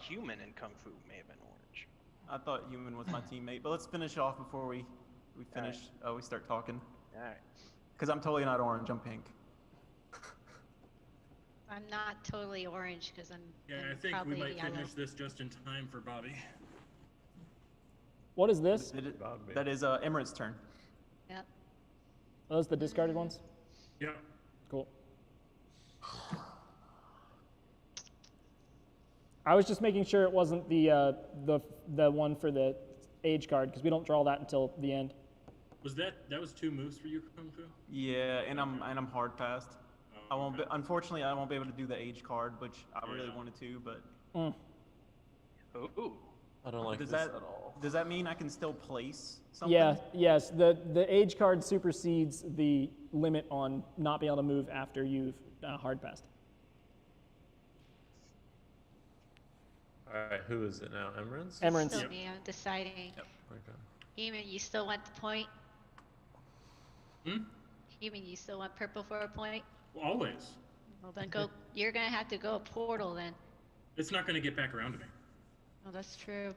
human and kung fu may have been orange. I thought Human was my teammate, but let's finish off before we finish. We start talking. All right. Because I'm totally not orange. I'm pink. I'm not totally orange because I'm. Yeah, I'm I think we probably might yellow. finish this just in time for Bobby. What is this? That is Emirates' turn. Yep. Are those the discarded ones? Yeah. Cool. I was just making sure it wasn't the one for the age card because we don't draw that until the end. Was that was 2 moves for you, Kung Fu? Yeah, and I'm hard passed. I won't. Be, unfortunately, I won't be able to do the age card, which I really wanted to. But Ooh. I don't like does this that at all. does that mean I can still place something? Yeah. Yes. The age card supersedes the limit on not being able to move after you've hard passed. All right, who is it now? Emirates? Emirates. Still me. I'm deciding. Yep. Okay. Human, you still want the point? Hmm? Human, you still want purple for a point? Well, always. Well, then go. You're gonna have to go a portal then. It's not going to get back around to me. Oh, that's true.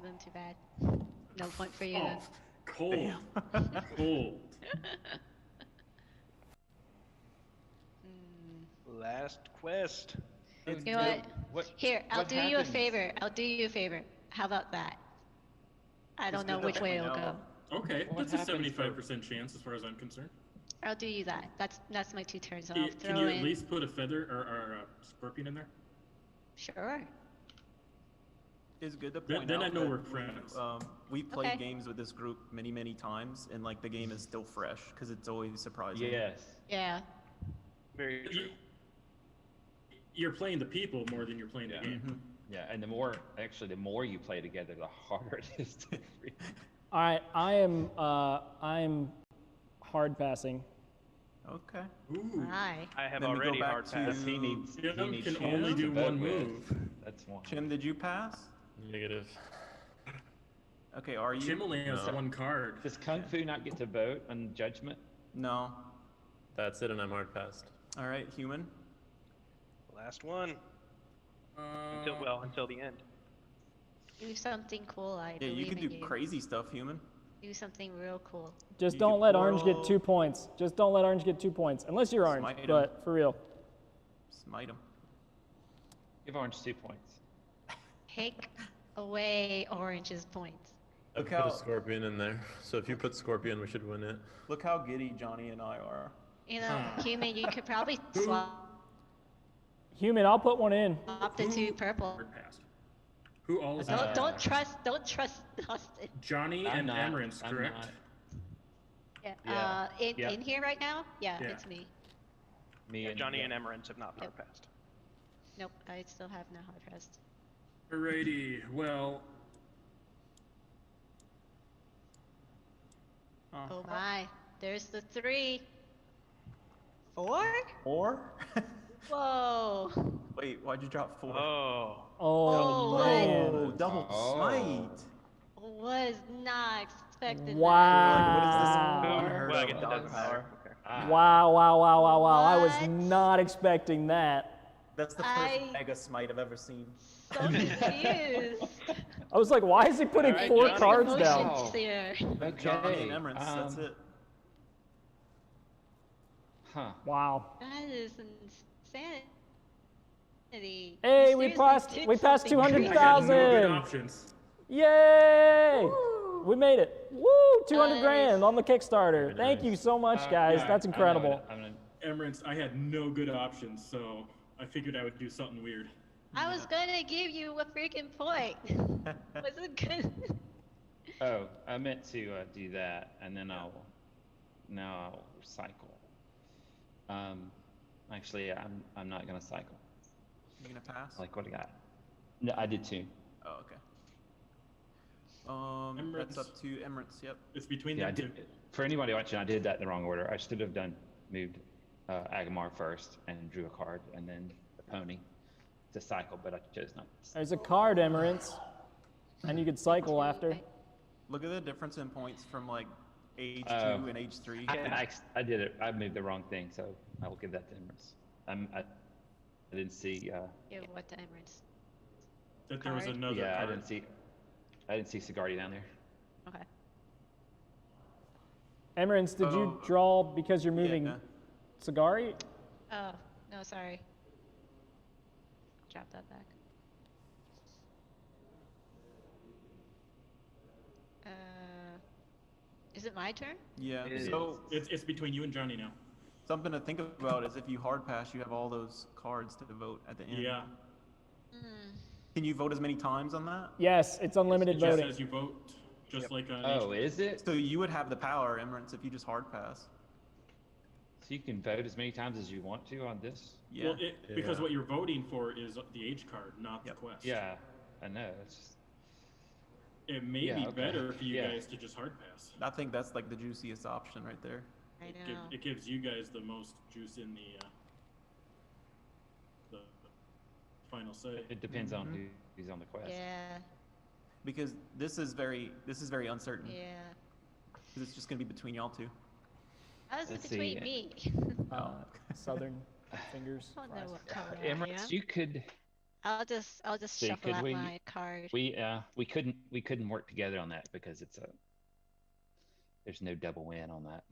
Then too bad. No point for you Oh, then. cold. Cold. Last quest. You know what? Here, I'll what do you a happens? favor. I'll do you a favor. How about that? I don't know which way it'll go. Okay, What that's a happens for- 75% chance as far as I'm concerned. I'll do you that. That's my 2 turns. I'll Can throw you in. at least put a feather or a scorpion in there? Sure. It's good to Then- point then out I know that we're friends. We've played Okay. games with this group many times, and like the game is still fresh because it's always surprising. Yes. Yeah. Very true. You're playing the people more than you're playing the game. Yeah, and the more you play together, the harder it is to read. All right. I'm hard passing. Okay. Ooh. Hi. I have Then we go already back hard to- passed. He needs Jim he needs can Chim only to do vote one with. move. That's one. Chim, did you pass? Negative. Okay, are you? Chim only has No. 1 card. Does Kung Fu not get to vote on judgment? No. That's it, and I'm hard passed. All right, Human. Last one. Uh, Until the end. Do something cool. I Yeah, believe you can in do you. crazy stuff, Human. Do something real cool. Just You don't could let orange get portal- 2 points. Just don't let orange get 2 points. Unless you're orange, Smite 'em. but for real. Smite him. Give Orange 2 points. Take away orange's points. I Look put how- a scorpion in there. So if you put scorpion, we should win it. Look how giddy Johnny and I are. You know, Human, you could probably swap Human, I'll put one in. the 2 purple. hard passed. Who all is Don't trust Dustin. Johnny I'm and not. Emirates, I'm correct? not. Yeah. Yeah. Yeah. In here right now? Yeah, Yeah. it's me. Me Yeah, and Johnny and Emerance have not hard passed. Nope, I still have no hard rest. Alrighty, well, Oh my, there's the 3. 4? 4? Whoa. Wait, why'd you drop 4? Oh. Oh, Oh, man. Oh, double Oh. smite. Was not expecting that. Wow. Unheard Well, I of. guess it doesn't matter. Okay. Ah. Wow. I was What? not expecting that. That's the first I- mega smite I've ever seen. So confused. I was like, why is he putting All right, 4 Johnny. cards Emotions down? Wow. here. Okay. Johnny and Emirates, that's it. Huh. Wow. That is insanity. Hey, You we seriously passed did 200,000. something I got no good 1,000. options. Yay! We made it. Woo! 200 Nice. grand on the Kickstarter. Very Thank nice. you so much, guys. yeah, That's incredible. I'm gonna, Emirates, I had no good options, so I figured I would do something weird. I was gonna give you a freaking point. Was it good? oh, I meant to do that, and then I'll cycle. Actually, I'm not gonna cycle. You gonna pass? Like what I got? No, I did 2. Oh, okay. That's Emirates. up to Emirates. Yep. It's between Yeah, I them two. did. For anybody watching, I did that in the wrong order. I should have moved Agamar first and drew a card, and then the pony to cycle, but I chose not to. There's a card, Emirates. And you could cycle after. Look at the difference in points from like age Oh. 2 and age 3. I did it. I moved the wrong thing, so I will give that to Emirates. I didn't see. Give what to Emirates? That there was Card. another Yeah, I card. didn't see. I didn't see Sigardi down there. Okay. Emerance, did you draw because you're moving Sagari? Oh, no, sorry. Drop that back. Is it my turn? Yeah. So it's between you and Johnny now. Something to think about is if you hard pass, you have all those cards to vote at the end. Yeah. Can you vote as many times on that? Yes, it's unlimited It just voting. says you vote just like an Oh, is it? So you would have the power, Emerance, if you just hard pass. So you can vote as many times as you want to on this? Yeah. Well, because what you're voting for is the age card, not the quest. Yeah, I know. It's just... It may be better for you guys to just hard pass. I think that's like the juiciest option right there. I know. It gives you guys the most juice in the final say. It depends on who's on the quest. Yeah. Because this is very uncertain. Yeah. Because it's just gonna be between y'all two. How is it Let's between see. me? Southern fingers. I don't know what color I am. Emirates, you could. I'll just See, shuffle could out we- my card. We couldn't work together on that because there's no double win on that.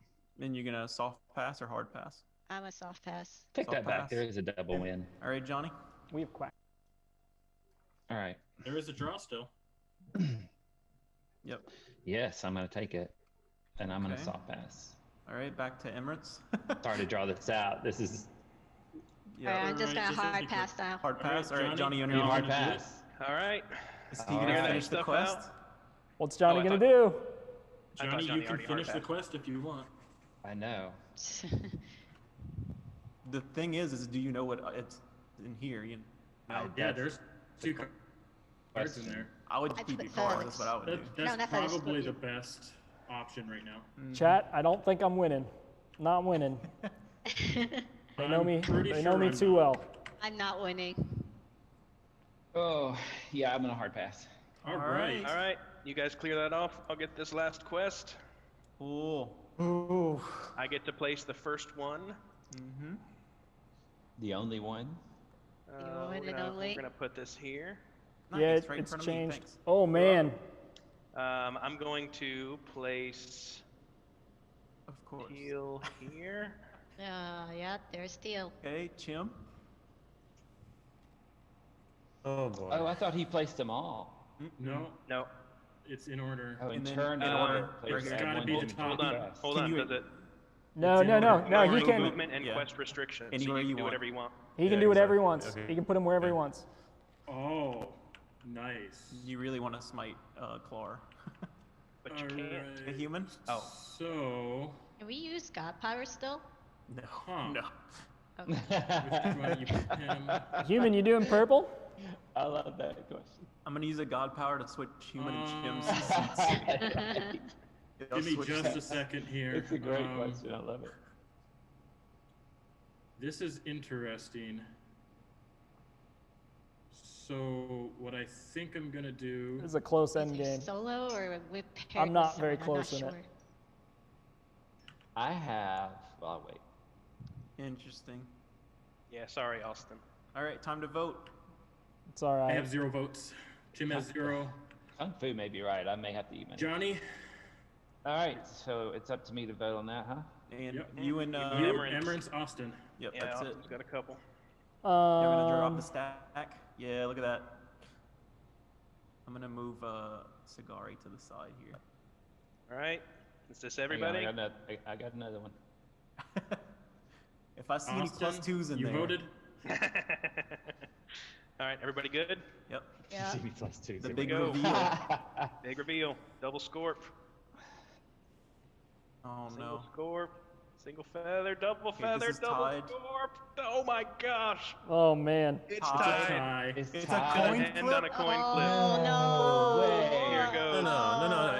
And you're gonna soft pass or hard pass? I'm a soft pass. Take Soft that back. pass. There is a double win. All right, Johnny. We have quack. All right. There is a draw still. Yep. Yes, I'm gonna take it, and I'm gonna Okay. soft pass. All right, back to Emirates. Sorry to draw this out. This is Alright, I'm just Alright, gonna just hard as pass now. Hard pass. All right, Johnny, you Johnny, know hard you wanna do it? pass. All right. Is he All gonna right. finish the Stuff quest? out. What's Johnny I gonna thought- do? Johnny, I thought you Johnny can already finish the hard quest if you want. I know. The thing is do you know what it's in here? You know, Yeah, there's two cards Question. in there. I would I keep put your card. Felix. That's what I would do. That's that's how it's probably the spoken. best option right now. Chat, I don't think I'm winning. Not winning. They know I'm me. pretty They sure know me I'm too not. well. I'm not winning. Oh, yeah, I'm gonna hard pass. All right. All right. You guys clear that off. I'll get this last quest. Cool. Ooh. I get to place the first one. Mm-hmm. The only one. one and only. We're gonna put this here. Yeah, right in it's front of me, changed. thanks. Oh man. I'm going to place Of course. teal here. Yeah, there's steel. Okay, Chim. Oh boy. Oh, I thought he placed them all. No, No. it's in order. Oh, And in then turn, in order. players It's add gotta one be to the each top. Hold on. quest. Hold Can on. you- Does it? No, in no, no, order. no. He Movement can. Movement and Yeah. quest restrictions. So Anywhere you you can do want. whatever you want. He can Yeah, do whatever he exactly. wants. Okay. He can put them wherever he Okay. wants. Oh, nice. You really want to smite Clar. But you can't. A human? Oh. So, Can we use God power still? No. Huh. No. Okay. which one you put him? Human, you doing purple? I love that question. I'm gonna use a god power to switch human and Chim's Uh, seats. I'll Give me switch just a seats. second here. It's a great question. I love it. This is interesting. So, what I think I'm gonna do. This is a close end Is it game. solo or with paired I'm with not very someone? I'm close in not it. sure. I have. Well, wait. Interesting. Yeah. Sorry, Austin. All right, time to vote. It's all I right. have 0 votes. Jim has 0. Kung Fu may be right. I may have to eat my. Johnny, All right, so it's up to me to vote on that, huh? And Yep. you and You- Emerance, Emerance. Austin. Yep, Yeah, that's it. Austin's got a couple. You're gonna drop Um, the stack. Yeah, look at that. I'm gonna move Sagari to the side here. All right. Is this Hang on, everybody? I got another one. If I see any Austin, +2s in you there. voted. All right. Everybody good? Yep. Yeah. See me plus two. The Here big we go. reveal. Big reveal. Double scorp. Oh Single no. scorp. Single feather. Double Okay, feather. this is Double tied. scorp. Oh my gosh. oh man. It's Tie. tied. Tie. It's It's a tied. coin Hand flip? on a coin Oh no! way. Here goes. No.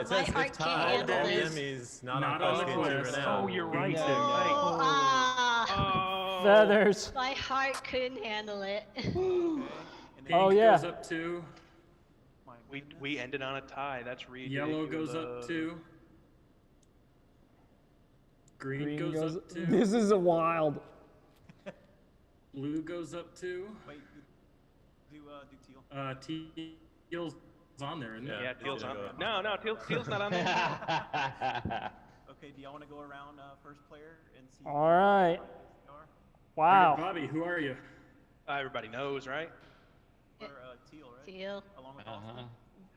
It My says heart if can't tied, handle then this. enemy's not Not on on the quest gets quest. renowned. Oh, you're right. No. You're right. Oh, ah! Oh. Feathers. My heart couldn't handle it. And Oh, Pink yeah. goes up 2. my We goodness. ended on a tie. That's ridiculous. Yellow goes up 2. Green, goes up 2. This is a wild. Blue goes up 2. Wait, do teal. Teal on there, isn't it? Yeah, Teal's on. go. No, Teal's not on there. Okay, do y'all want to go around first player and see? All right. All right, Wow. Bobby, who are you? Everybody knows, right? Or Teal, right? Teal. Along with Austin.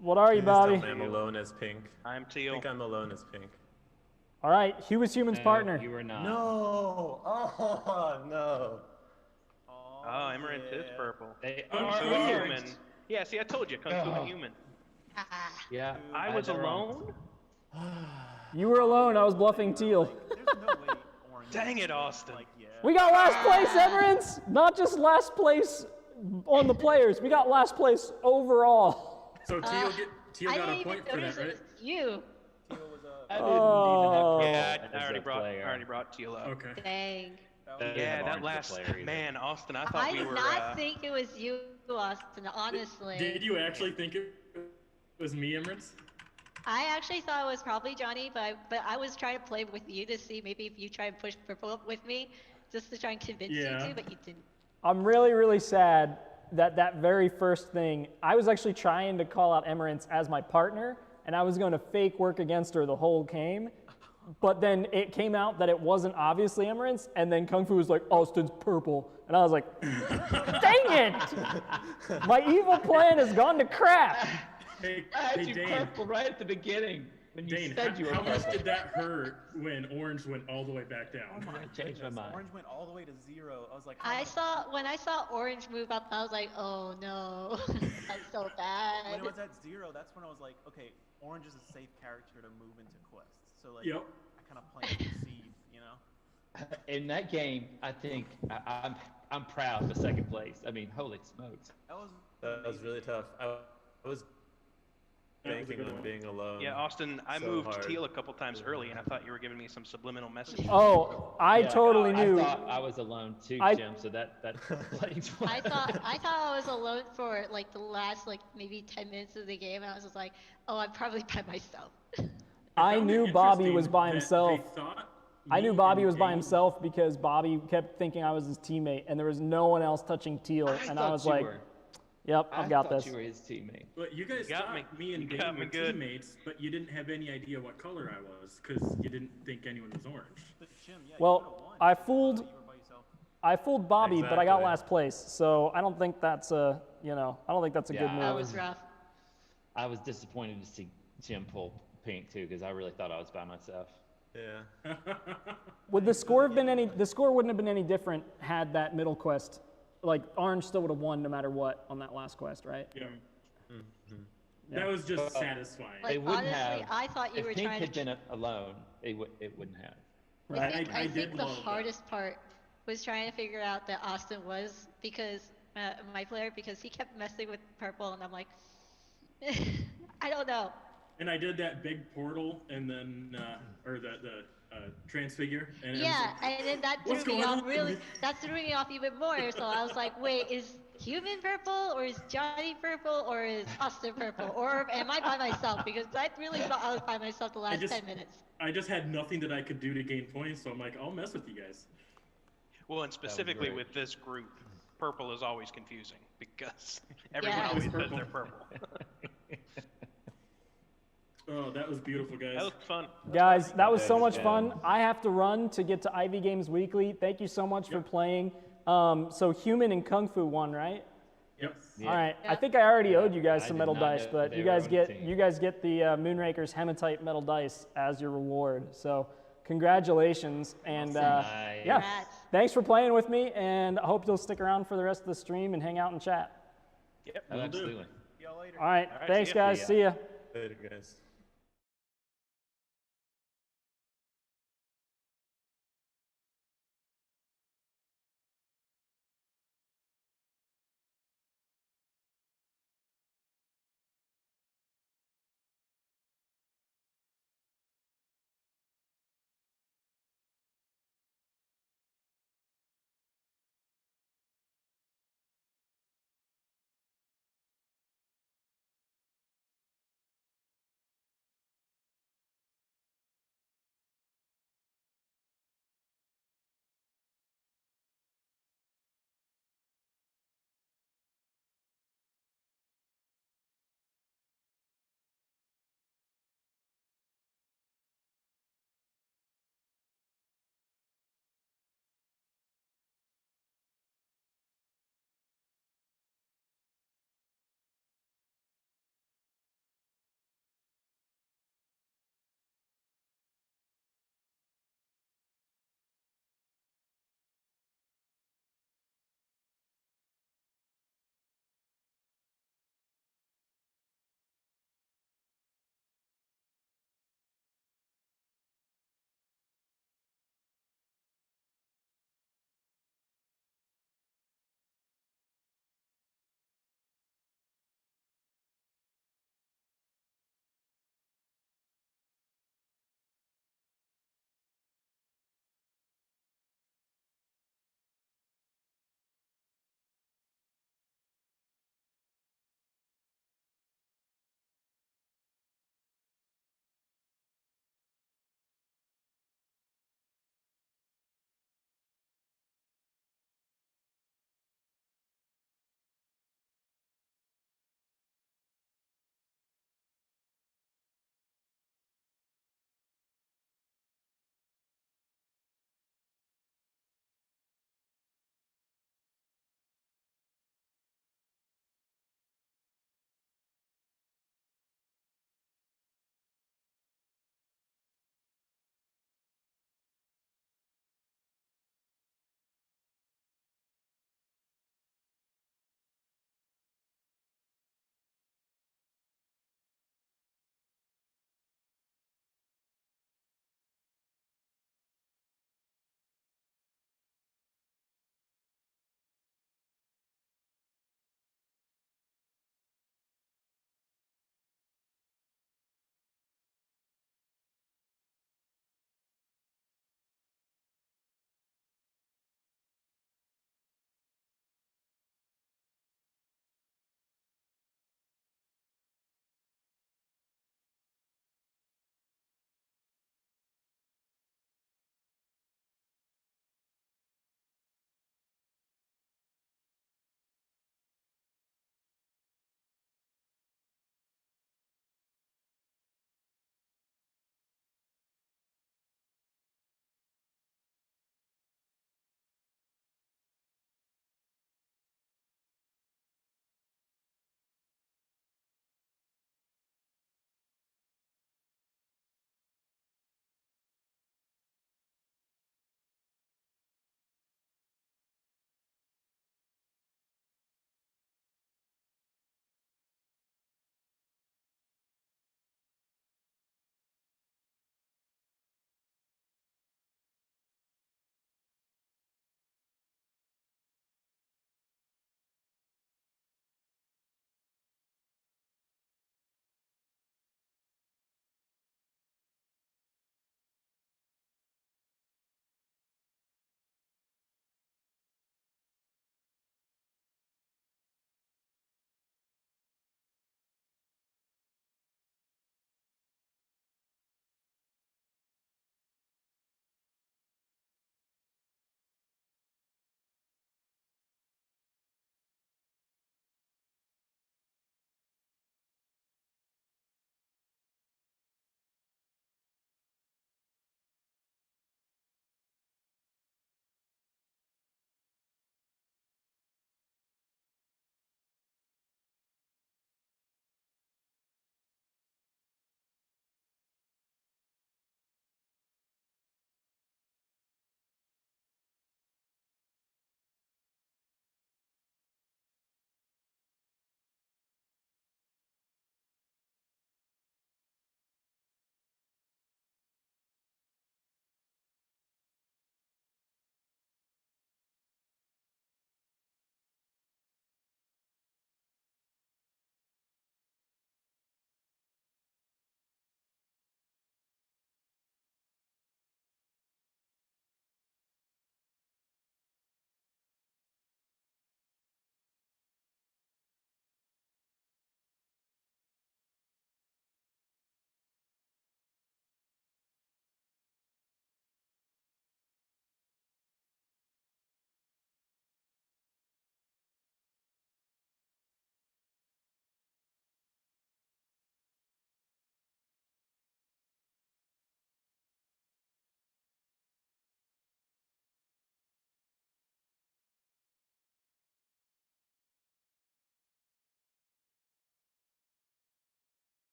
What are you, Please tell Bobby? me I'm alone as pink. I'm I Teal. think I'm alone as pink. All right. Hugh is Human's partner. You were not. No! Oh, no. Oh, Emerald is purple. They Kung are Fu and orange. Human. Yeah, see, I told you, Kung Fu and Human. Ah. Yeah. I was they're wrong. alone? You were alone. I was bluffing Teal. There's no way Orange. Dang it, Austin. Like, yeah. We got last place, Emerance. Not just last place on the players. We got last place overall. So Teal I got didn't a point even for notice that, it right? was you. Teal was I didn't Oh. even Yeah, have I purple as already a brought player. Teal up. Okay. Dang. I didn't Yeah, have that orange as a last player either. man, Austin. I thought I we did were. not think it was you, Austin, honestly. Did you actually think it was me, Emirates? I actually thought it was probably Johnny, but I was trying to play with you to see maybe if you try and push purple up with me, just to try and convince you Yeah. to, but you didn't. I'm really, really sad that very first thing, I was actually trying to call out Emerance as my partner, and I was going to fake work against her the whole game. But then it came out that it wasn't obviously Emerance, and then Kung Fu was like, Austin's purple. And I was like, dang it! My evil plan has gone to crap. Hey, I had you Dane. purple right at the beginning when you Dane, said you were how much purple. did that hurt when Orange went all the way back down? I changed my mind. Orange went all the way to 0. I was like, When I saw Orange move up, I was like, oh no, that's so when bad. it was at 0, that's when I was like, okay, Orange is a safe character to move into quests. So like, Yep. I kind of planted the seed, you know. In that game, I think I'm proud of second place. I mean, holy smokes. That was really tough. I was That was a banking good on one. being alone. Yeah, Austin, I So moved hard. Teal a couple times early, and I thought you were giving me some subliminal message. Oh, I totally knew. I thought I was alone too, Jim. So that explains why. I thought I was alone for like the last like maybe 10 minutes of the game, and I was just like, oh, I'm probably by myself. I found it knew Bobby interesting was by that himself. they thought I knew me Bobby and was by Dane- himself because Bobby kept thinking I was his teammate, and there was no one else touching Teal. And I thought was you like, were. yep, I I've got thought this. you were his teammate. But you guys You got thought me. me and You Dane got me were good. teammates, but you didn't have any idea what color I was because you didn't think anyone was orange. But Jim, yeah, Well, you would've won. I You fooled were by yourself. I fooled Bobby, but I got Exactly. last place. So I don't think that's a I don't think that's a good Yeah, move. That was rough. I was disappointed to see Jim pull pink too, because I really thought I was by myself. Yeah. Would the score have been any? The score wouldn't have been any different had that middle quest, like Orange still would have won no matter what on that last quest, right? Yeah. Yeah. That was just satisfying. Like, They wouldn't honestly, have. I thought you If were Pink trying had to. been alone, it wouldn't have. Right. I I did think the love that. hardest part was trying to figure out that Austin was because my player because he kept messing with purple, and I'm like, I don't know. And I did that big portal and then, or the transfigure. And it was Yeah, like, and then that "What's threw me going off on?" really. That threw me off even more. So I was like, wait, is Human purple, or is Johnny purple, or is Austin purple, or am I by myself? Because I really thought I was by myself the last just- 10 minutes. I just had nothing that I could do to gain points, so I'm like, I'll mess with you guys. Well, and specifically great. with this group, purple is always confusing because everyone Yeah. always says Purple. they're purple. Oh, that was beautiful, guys. That was fun. Guys, that was so That was much good. fun. I have to run to get to Ivy Games Weekly. Thank you so much for playing. So Human and Kung Fu won, right? Yep. Yeah. All right. I Yeah. think I already owed you guys I some did metal not dice, know but they you were guys on get the team. you guys get the Moonrakers hematite metal dice as your reward. So congratulations, and Nice. yeah, Congrats. thanks for playing with me, and I hope you'll stick around for the rest of the stream and hang out and chat. Yep. Oh, absolutely. See y'all later. All right. All right, Thanks, see ya. guys. See ya. Later, guys.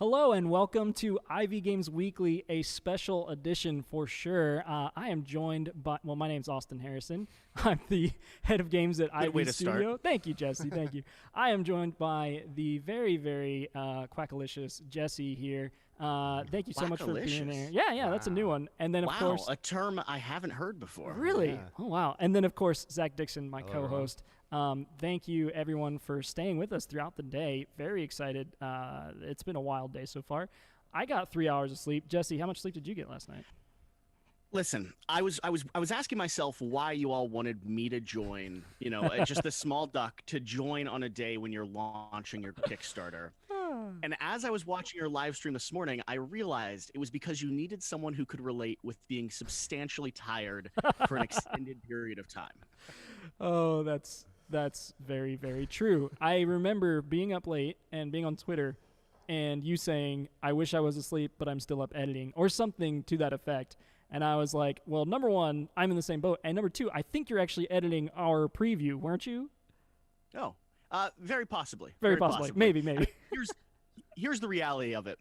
Hello and welcome to Ivy Games Weekly, a special edition for sure. I am joined by, well, my name's Austin Harrison. I'm the head of games at Ivy Studio. Thank you, Jesse. Thank you. I am joined by the very, very quackalicious Jesse here. Thank you so much for being there. Yeah, wow. That's a new one. And then, of course, a term I haven't heard before. Really? Yeah. Oh, wow. And then, of course, Zach Dixon, my Hello, co-host. Thank you, everyone, for staying with us throughout the day. Very excited. It's been a wild day so far. I got 3 hours of sleep. Jesse, how much sleep did you get last night? Listen, I was asking myself why you all wanted me to join. You know, just the small duck to join on a day when you're launching your Kickstarter. And as I was watching your live stream this morning, I realized it was because you needed someone who could relate with being substantially tired for an extended period of time. Oh, that's very, very true. I remember being up late and being on Twitter and you saying, I wish I was asleep, but I'm still up editing, or something to that effect. And I was like, well, number one, I'm in the same boat. And number two, I think you're actually editing our preview, weren't you? Oh, very possibly. Very possibly. Maybe. Here's the reality of it.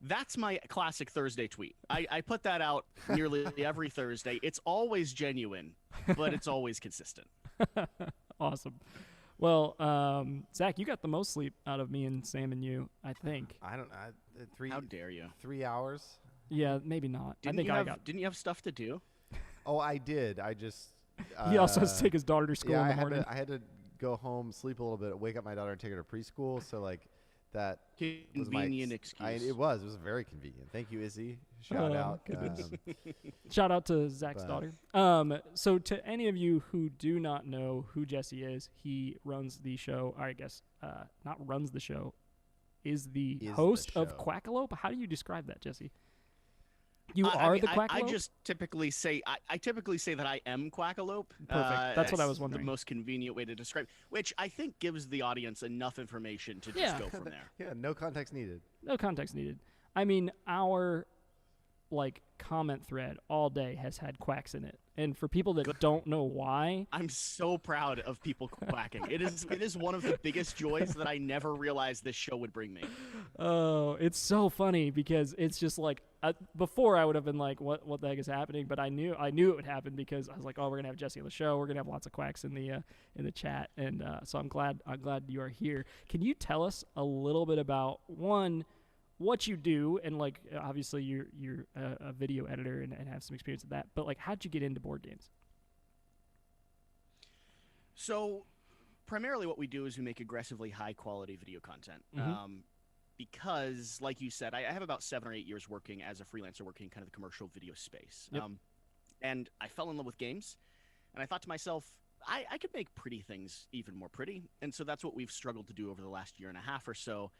That's my classic Thursday tweet. I put that out nearly every Thursday. It's always genuine, but it's always consistent. Awesome. Well, Zach, you got the most sleep out of me and Sam and you, I think. I don't. How dare you? 3 hours. Yeah, maybe not. Didn't you have stuff to do? Oh, I did. I just. He also has to take his daughter to school in the morning. I had to go home, sleep a little bit, wake up my daughter, and take her to preschool. So like. That convenient excuse. It was very convenient. Thank you, Izzy. Shout out. Shout out to Zach's daughter. So to any of you who do not know who Jesse is, he runs the show, or I guess not runs the show, is the host of Quackalope. How do you describe that, Jesse? You are the Quackalope? I just typically say I typically say that I am Quackalope. Perfect. That's what I was wondering. The most convenient way to describe, which I think gives the audience enough information to just go from there. Yeah, no context needed. No context needed. I mean, our comment thread all day has had quacks in it, and for people that don't know why, I'm so proud of people quacking. It is one of the biggest joys that I never realized this show would bring me. Oh, it's so funny because it's just like before I would have been like, what the heck is happening? But I knew it would happen because I was like, oh, we're gonna have Jesse on the show. We're gonna have lots of quacks in the chat, and so I'm glad you are here. Can you tell us a little bit about what you do, and obviously you're a video editor and have some experience with that, but how'd you get into board games? So primarily what we do is we make aggressively high quality video content. Because like you said, I have about 7 or 8 years working as a freelancer, working in kind of the commercial video space. Yep. And I fell in love with games, and I thought to myself, I could make pretty things even more pretty. And so that's what we've struggled to do over the last year and a half or so.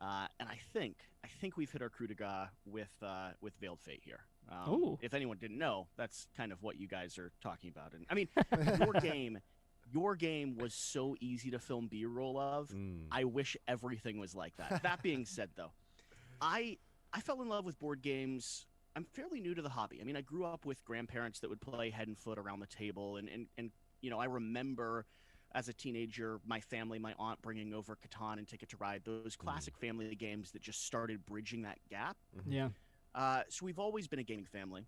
And I think we've hit our coup de grace with Veiled Fate here. If anyone didn't know, that's kind of what you guys are talking about. And I mean, your game was so easy to film B-roll of. I wish everything was like that. That being said, though, I fell in love with board games. I'm fairly new to the hobby. I mean, I grew up with grandparents that would play head and foot around the table, and you know, I remember as a teenager, my family, my aunt bringing over Catan and Ticket to Ride, those classic family games that just started bridging that gap. Yeah. So we've always been a gaming family,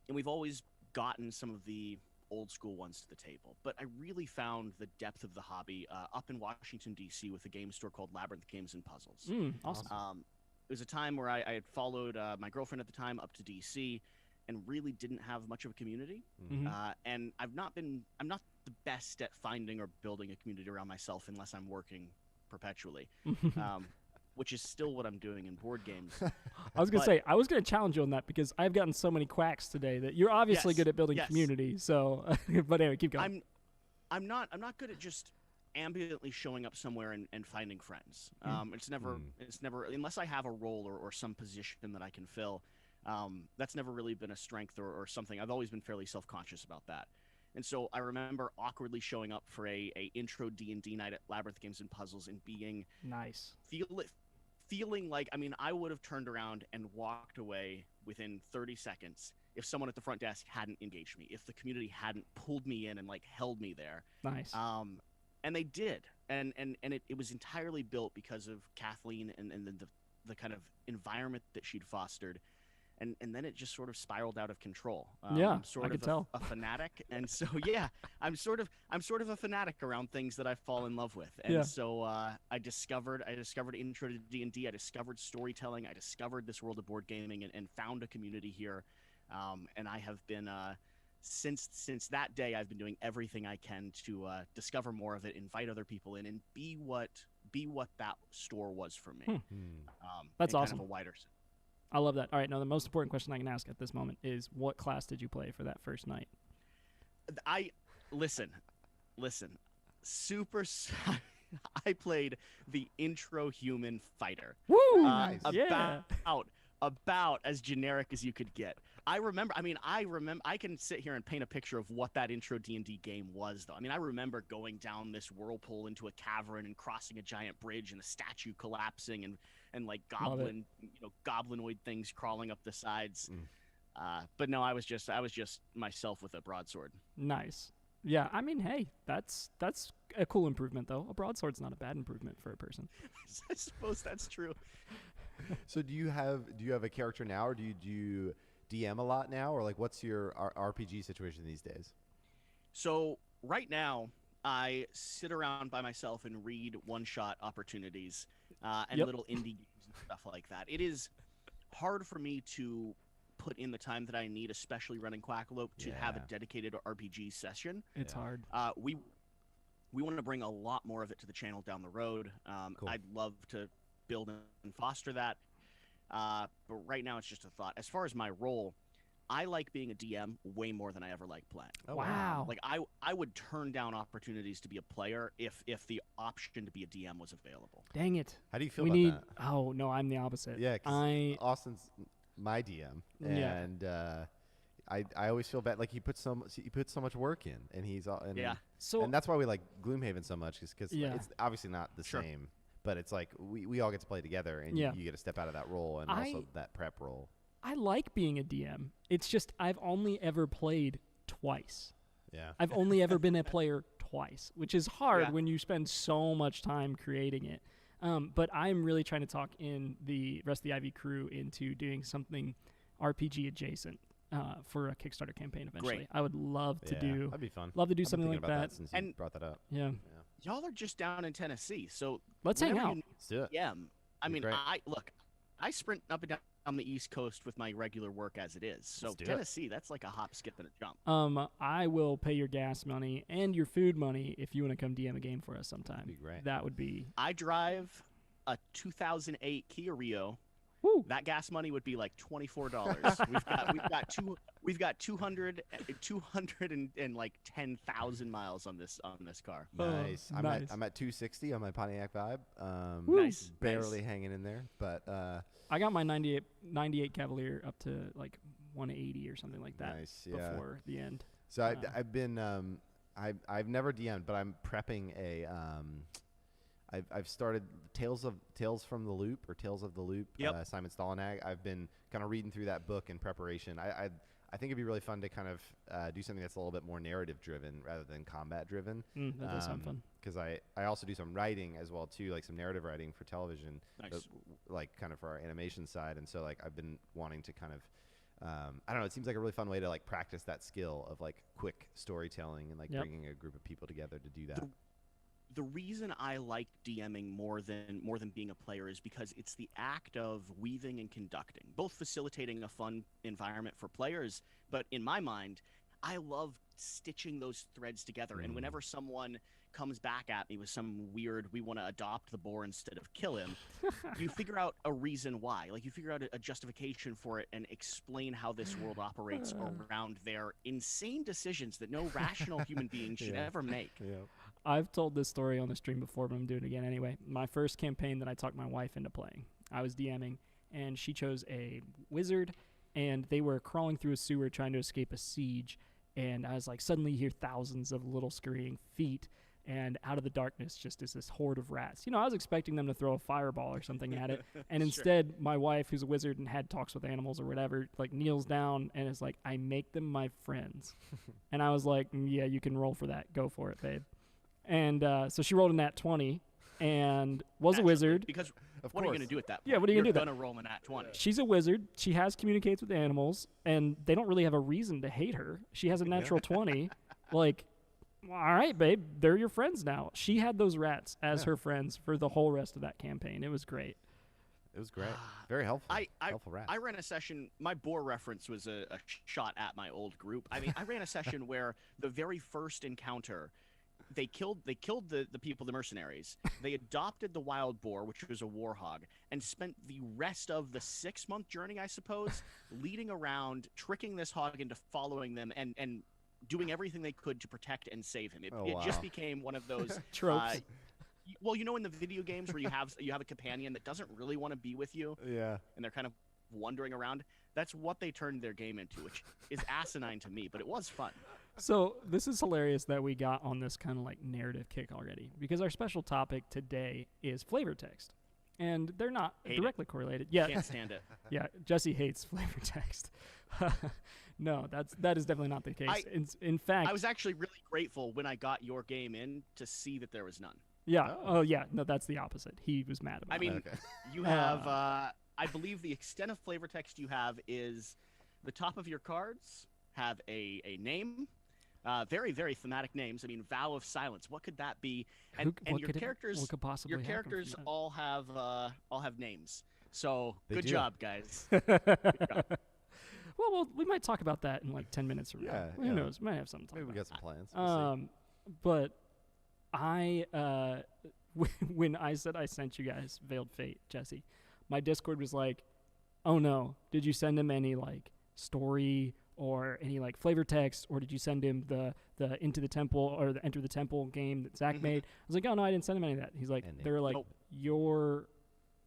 and we've always gotten some of the old school ones to the table. But I really found the depth of the hobby up in Washington, D.C. with a game store called Labyrinth Games and Puzzles. Awesome. It was a time where I had followed my girlfriend at the time up to D.C. and really didn't have much of a community. And I'm not the best at finding or building a community around myself unless I'm working perpetually, which is still what I'm doing in board games. I was going to challenge you on that because I've gotten so many quacks today that you're obviously good at building community. So, but anyway, keep going. I'm not good at just ambiently showing up somewhere and finding friends. It's never unless I have a role or some position that I can fill. That's never really been a strength or something. I've always been fairly self-conscious about that. And so I remember awkwardly showing up for a intro D&D night at Labyrinth Games and Puzzles and being nice. Feeling like, I mean, I would have turned around and walked away within 30 seconds if someone at the front desk hadn't engaged me, if the community hadn't pulled me in and held me there. Nice. And they did. And it was entirely built because of Kathleen and the the kind of environment that she'd fostered. And then it just sort of spiraled out of control. Yeah, I'm sort I of could tell. a fanatic, and so yeah, I'm sort of a fanatic around things that I fall in love with. And so I discovered Intro to D&D. I discovered storytelling. I discovered this world of board gaming, and found a community here. And I have been since that day, I've been doing everything I can to discover more of it, invite other people in, and be what that store was for me. That's awesome. Kind of a wider sense. I love that. All right, now the most important question I can ask at this moment is, what class did you play for that first night? Listen, I played the intro human fighter. Woo! Nice. Yeah. About as generic as you could get. I remember. I can sit here and paint a picture of what that intro D&D game was, though. I mean, I remember going down this whirlpool into a cavern and crossing a giant bridge and a statue collapsing and like goblinoid things crawling up the sides. But no, I was just myself with a broadsword. Nice. Yeah, I mean, hey, that's a cool improvement, though. A broadsword's not a bad improvement for a person. I suppose that's true. So do you have a character now, or do you DM a lot now, or like what's your RPG situation these days? So right now, I sit around by myself and read one-shot opportunities and little indie games and stuff like that. It is hard for me to put in the time that I need, especially running Quackalope, to have a dedicated RPG session. It's hard. We want to bring a lot more of it to the channel down the road. Cool. I'd love to build and foster that. But right now it's just a thought. As far as my role, I like being a DM way more than I ever like playing. Oh, wow. Like I would turn down opportunities to be a player if the option to be a DM was available. Dang it. How do you feel about that? Oh, no, I'm the opposite. Yeah, 'cause Austin's my DM, and I always feel bad. Like he puts so much work in, and and that's why we like Gloomhaven so much, because it's obviously not the same. But it's like we all get to play together, and you get to step out of that role and also that prep role. I like being a DM. It's just I've only ever played twice. Yeah. I've only ever been a player twice, which is hard when you spend so much time creating it. But I'm really trying to talk in the rest of the Ivy crew into doing something RPG adjacent for a Kickstarter campaign eventually. Great. I would love to do. That'd be fun. Love to do I've been something like thinking about that. since you brought that up. Yeah. Y'all are just down in Tennessee, so let's hang out. Let's do it. Yeah, I mean, great. I sprint up and down on the East Coast with my regular work as it is. So Tennessee, that's like a hop, skip, and a jump. I will pay your gas money and your food money if you want to come DM a game for us sometime. That'd be great. That would be. I drive a 2008 Kia Rio. Woo. That gas money would be like $24. we've got 210,000 miles on this car. Nice. I'm nice. at 260 on my Pontiac Vibe. Nice. Barely hanging in there, but I got my 98 Cavalier up to like 180 or something like that before the end. So I've been I've never DM'd, but I'm prepping a I've started Tales of the Loop. Simon Stollenhag. I've been kind of reading through that book in preparation. I think it'd be really fun to kind of do something that's a little bit more narrative driven rather than combat driven. That does sound fun. Because I also do some writing as well too, like some narrative writing for television, like kind of for our animation side. And so like I've been wanting to kind of I don't know. It seems like a really fun way to like practice that skill of like quick storytelling and like bringing a group of people together to do that. The reason I like DMing more than being a player is because it's the act of weaving and conducting, both facilitating a fun environment for players, but in my mind, I love stitching those threads together. And whenever someone comes back at me with some weird, we want to adopt the boar instead of kill him, you figure out a reason why. Like you figure out a justification for it and explain how this world operates around their insane decisions that no rational human being should ever make. Yeah. I've told this story on the stream before, but I'm doing it again anyway. My first campaign that I talked my wife into playing, I was DMing, and she chose a wizard, and they were crawling through a sewer trying to escape a siege, and I was like, suddenly you hear thousands of little scurrying feet, and out of the darkness just is this horde of rats. You know, I was expecting them to throw a fireball or something at it, and instead my wife, who's a wizard and had talks with animals or whatever, like kneels down and is like, I make them my friends. And I was like, yeah, you can roll for that. Go for it, babe. And so she rolled a nat 20 and was a wizard. Because Of what are you course. going to do at that point? Yeah, what are you You're gonna do? You're going to roll an at 20. She's a wizard. She has communicates with animals, and they don't really have a reason to hate her. She has a natural 20. Like, all right, babe, they're your friends now. She had those rats as her friends for the whole rest of that campaign. It was great. It was great. Very helpful. Helpful rat. I ran a session. My boar reference was a shot at my old group. I mean, I ran a session where the very first encounter, they killed the people, the mercenaries. They adopted the wild boar, which was a warhog, and spent the rest of the 6-month journey, I suppose, leading around, tricking this hog into following them, and doing everything they could to protect and save him. It just became one of those tropes. Well, you know, in the video games where you have a companion that doesn't really want to be with you, Yeah. and they're kind of wandering around. That's what they turned their game into, which is asinine to me, but it was fun. So this is hilarious that we got on this kind of like narrative kick already, because our special topic today is flavor text, and they're not directly correlated. Yeah, Can't stand it. Yeah, Jesse hates flavor text. No, that is definitely not the case. In fact, I was actually really grateful when I got your game in to see that there was none. Yeah. Oh, yeah. No, that's the opposite. He was mad about it. I mean, you have, I believe the extent of flavor text you have is the top of your cards have a name, very, very thematic names. I mean, Vow of Silence. What could that be? And your characters, all have names. So good job, guys. Good job. Well, we might talk about that in like 10 minutes from now. Who knows? We might have some time. Maybe we got some plans. We'll see. But when I said I sent you guys Veiled Fate, Jesse, my Discord was like, oh no, did you send him any like story or any like flavor text, or did you send him the Into the Temple or the Enter the Temple game that Zach made? I was like, oh no, I didn't send him any of that. He's like, they're like, you're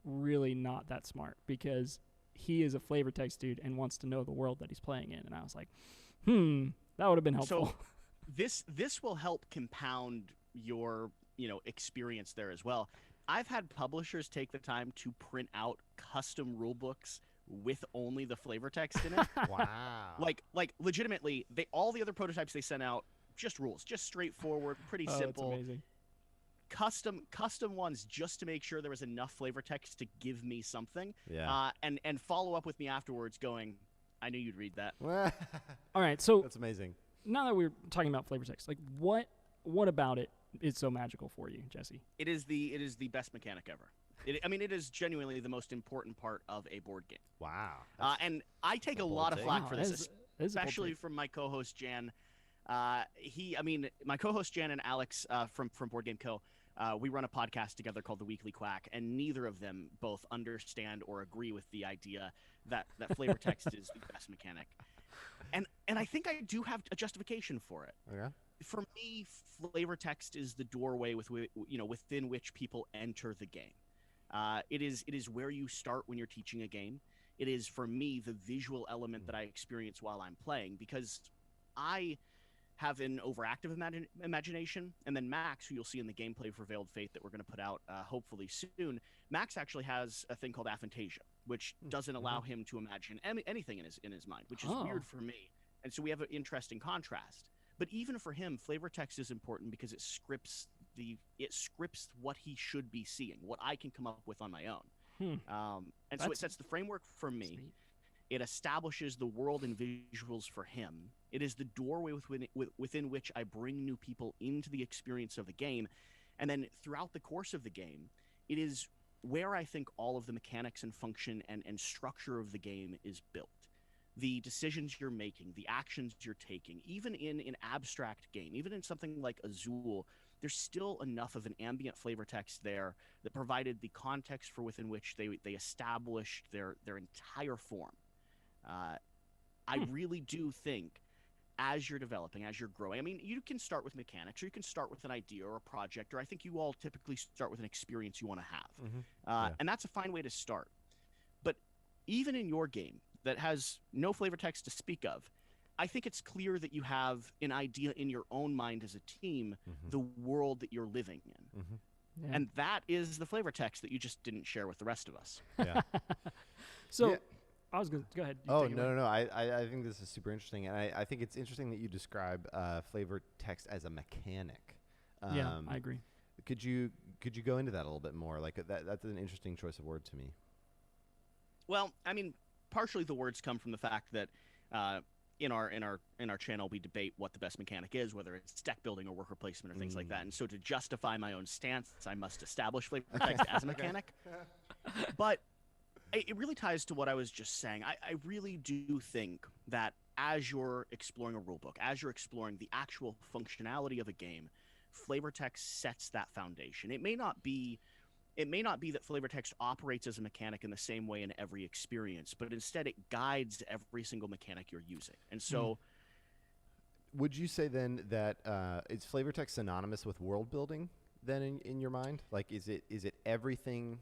really not that smart, because he is a flavor text dude and wants to know the world that he's playing in. And I was like, that would have been helpful. So this will help compound your experience there as well. I've had publishers take the time to print out custom rule books with only the flavor text in it. Wow. Like legitimately, all the other prototypes they sent out, just rules, just straightforward, pretty simple. That's amazing. Custom ones just to make sure there was enough flavor text to give me something. Yeah. And follow up with me afterwards going, I knew you'd read that. All right, so that's amazing. Now that we're talking about flavor text, like what about it is so magical for you, Jesse? It is the best mechanic ever. It is genuinely the most important part of a board game. Wow. And I take a lot of flack for this, that especially from my co-host Jan. My co-host Jan and Alex from Board Game Co. We run a podcast together called The Weekly Quack, and neither of them both understand or agree with the idea that flavor text is the best mechanic. And I think I do have a justification for it. Okay. For me, flavor text is the doorway within which people enter the game. It is where you start when you're teaching a game. It is, for me, the visual element that I experience while I'm playing, because I have an overactive imagination, and then Max, who you'll see in the gameplay for Veiled Fate that we're going to put out hopefully soon, Max actually has a thing called aphantasia, which doesn't allow him to imagine anything in his mind, which is weird for me. And so we have an interesting contrast. But even for him, flavor text is important because it scripts what he should be seeing, what I can come up with on my own. So it sets the framework for me. Sweet. It establishes the world and visuals for him. It is the doorway within which I bring new people into the experience of the game. And then throughout the course of the game, it is where I think all of the mechanics and function and structure of the game is built. The decisions you're making, the actions you're taking, even in an abstract game, even in something like Azul, there's still enough of an ambient flavor text there that provided the context for within which they established their entire form. I really do think as you're developing, as you're growing, I mean, you can start with mechanics, or you can start with an idea or a project, or I think you all typically start with an experience you want to have. And that's a fine way to start. But even in your game that has no flavor text to speak of, I think it's clear that you have an idea in your own mind as a team, the world that you're living in. Yeah. And that is the flavor text that you just didn't share with the rest of us. Yeah. So I was going to go ahead. No. I think this is super interesting. And I think it's interesting that you describe flavor text as a mechanic. Yeah, I agree. Could you could you go into that a little bit more? Like that's an interesting choice of word to me. Well, I mean, partially the words come from the fact that in our channel we debate what the best mechanic is, whether it's deck building or worker placement or things like that. And so to justify my own stance, I must establish flavor text as a mechanic. But it really ties to what I was just saying. I really do think that as you're exploring a rulebook, as you're exploring the actual functionality of a game, flavor text sets that foundation. It may not be that flavor text operates as a mechanic in the same way in every experience, but instead it guides every single mechanic you're using. And so would you say then that is flavor text synonymous with world building then in your mind? Like is it everything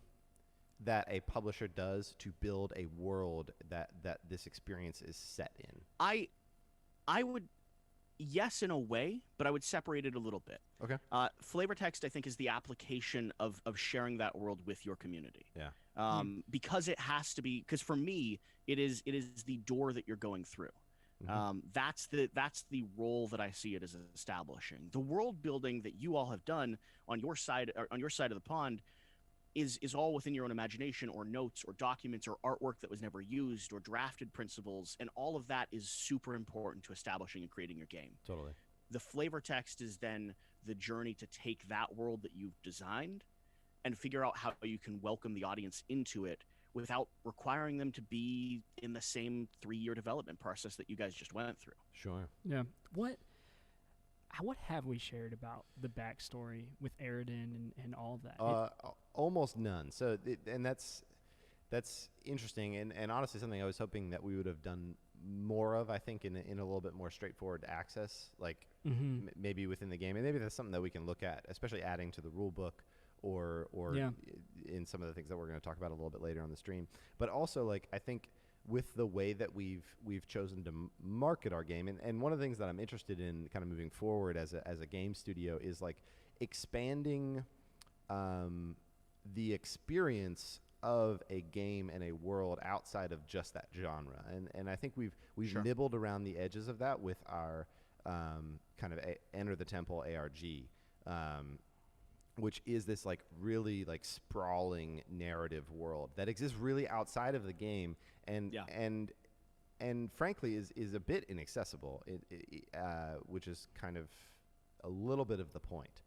that a publisher does to build a world that this experience is set in? I would, yes, in a way, but I would separate it a little bit. Okay. Flavor text, I think, is the application of sharing that world with your community. Yeah. Because it has to be, because for me, it is the door that you're going through. That's the role that I see it as establishing. The world building that you all have done on your side of the pond is all within your own imagination, or notes or documents or artwork that was never used, or drafted principles, and all of that is super important to establishing and creating your game. Totally. The flavor text is then the journey to take that world that you've designed and figure out how you can welcome the audience into it without requiring them to be in the same 3-year development process that you guys just went through. Sure. Yeah. What have we shared about the backstory with Aridin and all of that? Almost none. So, and that's interesting, and honestly something I was hoping that we would have done more of. I think in a little bit more straightforward access, like maybe within the game, and maybe that's something that we can look at, especially adding to the rule book, or in some of the things that we're going to talk about a little bit later on the stream. But also, like, I think with the way that we've chosen to market our game, and one of the things that I'm interested in kind of moving forward as a game studio is like expanding the experience of a game and a world outside of just that genre. And I think we've Sure. nibbled around the edges of that with our kind of Enter the Temple ARG, which is this like really like sprawling narrative world that exists really outside of the game, and frankly is a bit inaccessible, which is kind of a little bit of the point.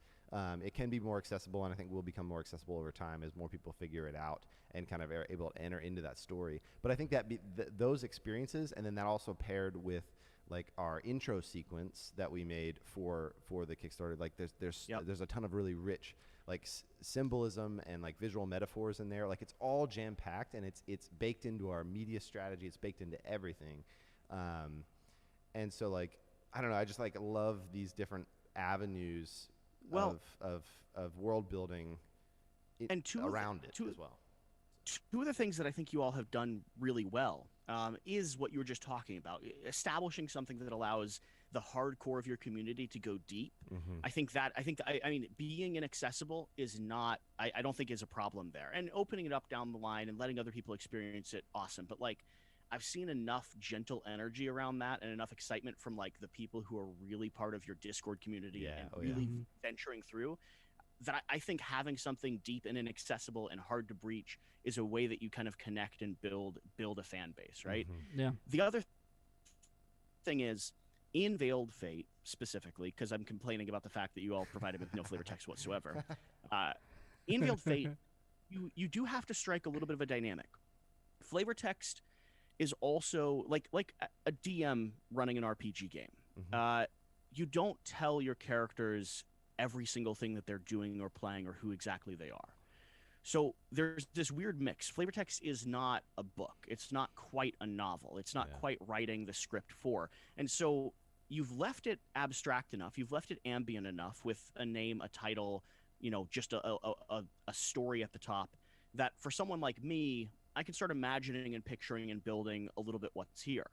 It can be more accessible, and I think will become more accessible over time as more people figure it out and kind of are able to enter into that story. But I think that those experiences, and then that also paired with like our intro sequence that we made for the Kickstarter, like there's a ton of really rich like symbolism and like visual metaphors in there. Like it's all jam packed, and it's baked into our media strategy. It's baked into everything, and so like I don't know. I just like love these different avenues of world building and around it as well. Two of the things that I think you all have done really well is what you were just talking about, establishing something that allows the hardcore of your community to go deep. I mean, being inaccessible is not, I don't think is a problem there. And opening it up down the line and letting other people experience it, awesome. But like, I've seen enough gentle energy around that and enough excitement from like the people who are really part of your Discord community venturing through, that I think having something deep and inaccessible and hard to breach is a way that you kind of connect and build a fan base, right? Yeah. The other thing is, in Veiled Fate specifically, because I'm complaining about the fact that you all provided with no flavor text whatsoever, in Veiled Fate, you do have to strike a little bit of a dynamic. Flavor text is also like a DM running an RPG game. You don't tell your characters every single thing that they're doing or playing or who exactly they are. So there's this weird mix. Flavor text is not a book. It's not quite a novel. It's not quite writing the script for. And so you've left it abstract enough. You've left it ambient enough with a name, a title, just a story at the top, that for someone like me, I can start imagining and picturing and building a little bit what's here.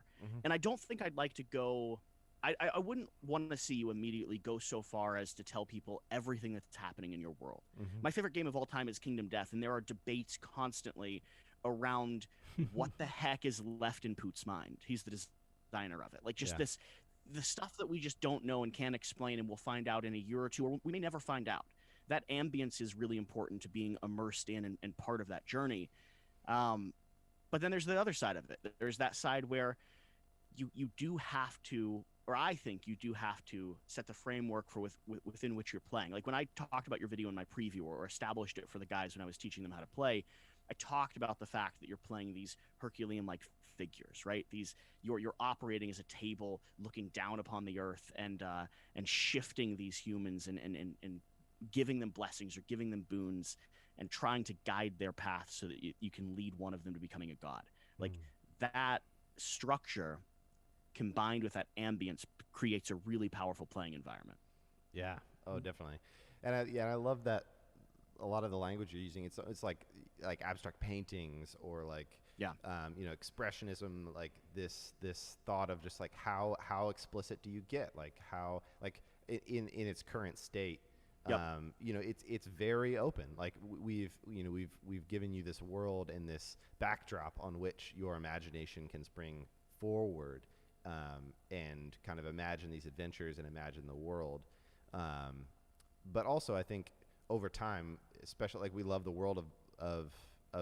And I don't think I'd like to go... I wouldn't want to see you immediately go so far as to tell people everything that's happening in your world. My favorite game of all time is Kingdom Death, and there are debates constantly around what the heck is left in Poot's mind. He's the designer of it. Like just the stuff that we just don't know and can't explain, and we'll find out in a year or two, or we may never find out. that ambience is really important to being immersed in and part of that journey. But then there's the other side of it. There's that side where you do have to, or I think you do have to set the framework for within which you're playing. Like when I talked about your video in my preview or established it for the guys when I was teaching them how to play, I talked about the fact that you're playing these Herculean-like figures, right? You're operating as a table, looking down upon the earth and shifting these humans and giving them blessings or giving them boons and trying to guide their path so that you can lead one of them to becoming a god. Like that structure combined with that ambience creates a really powerful playing environment. Yeah. Oh, definitely. And I love that a lot of the language you're using. It's like abstract paintings or like expressionism. Like this thought of just like how explicit do you get? Like how like in its current state. Yep. It's very open. Like we've given you this world and this backdrop on which your imagination can spring forward, and kind of imagine these adventures and imagine the world. But also, I think over time, especially like we love the world of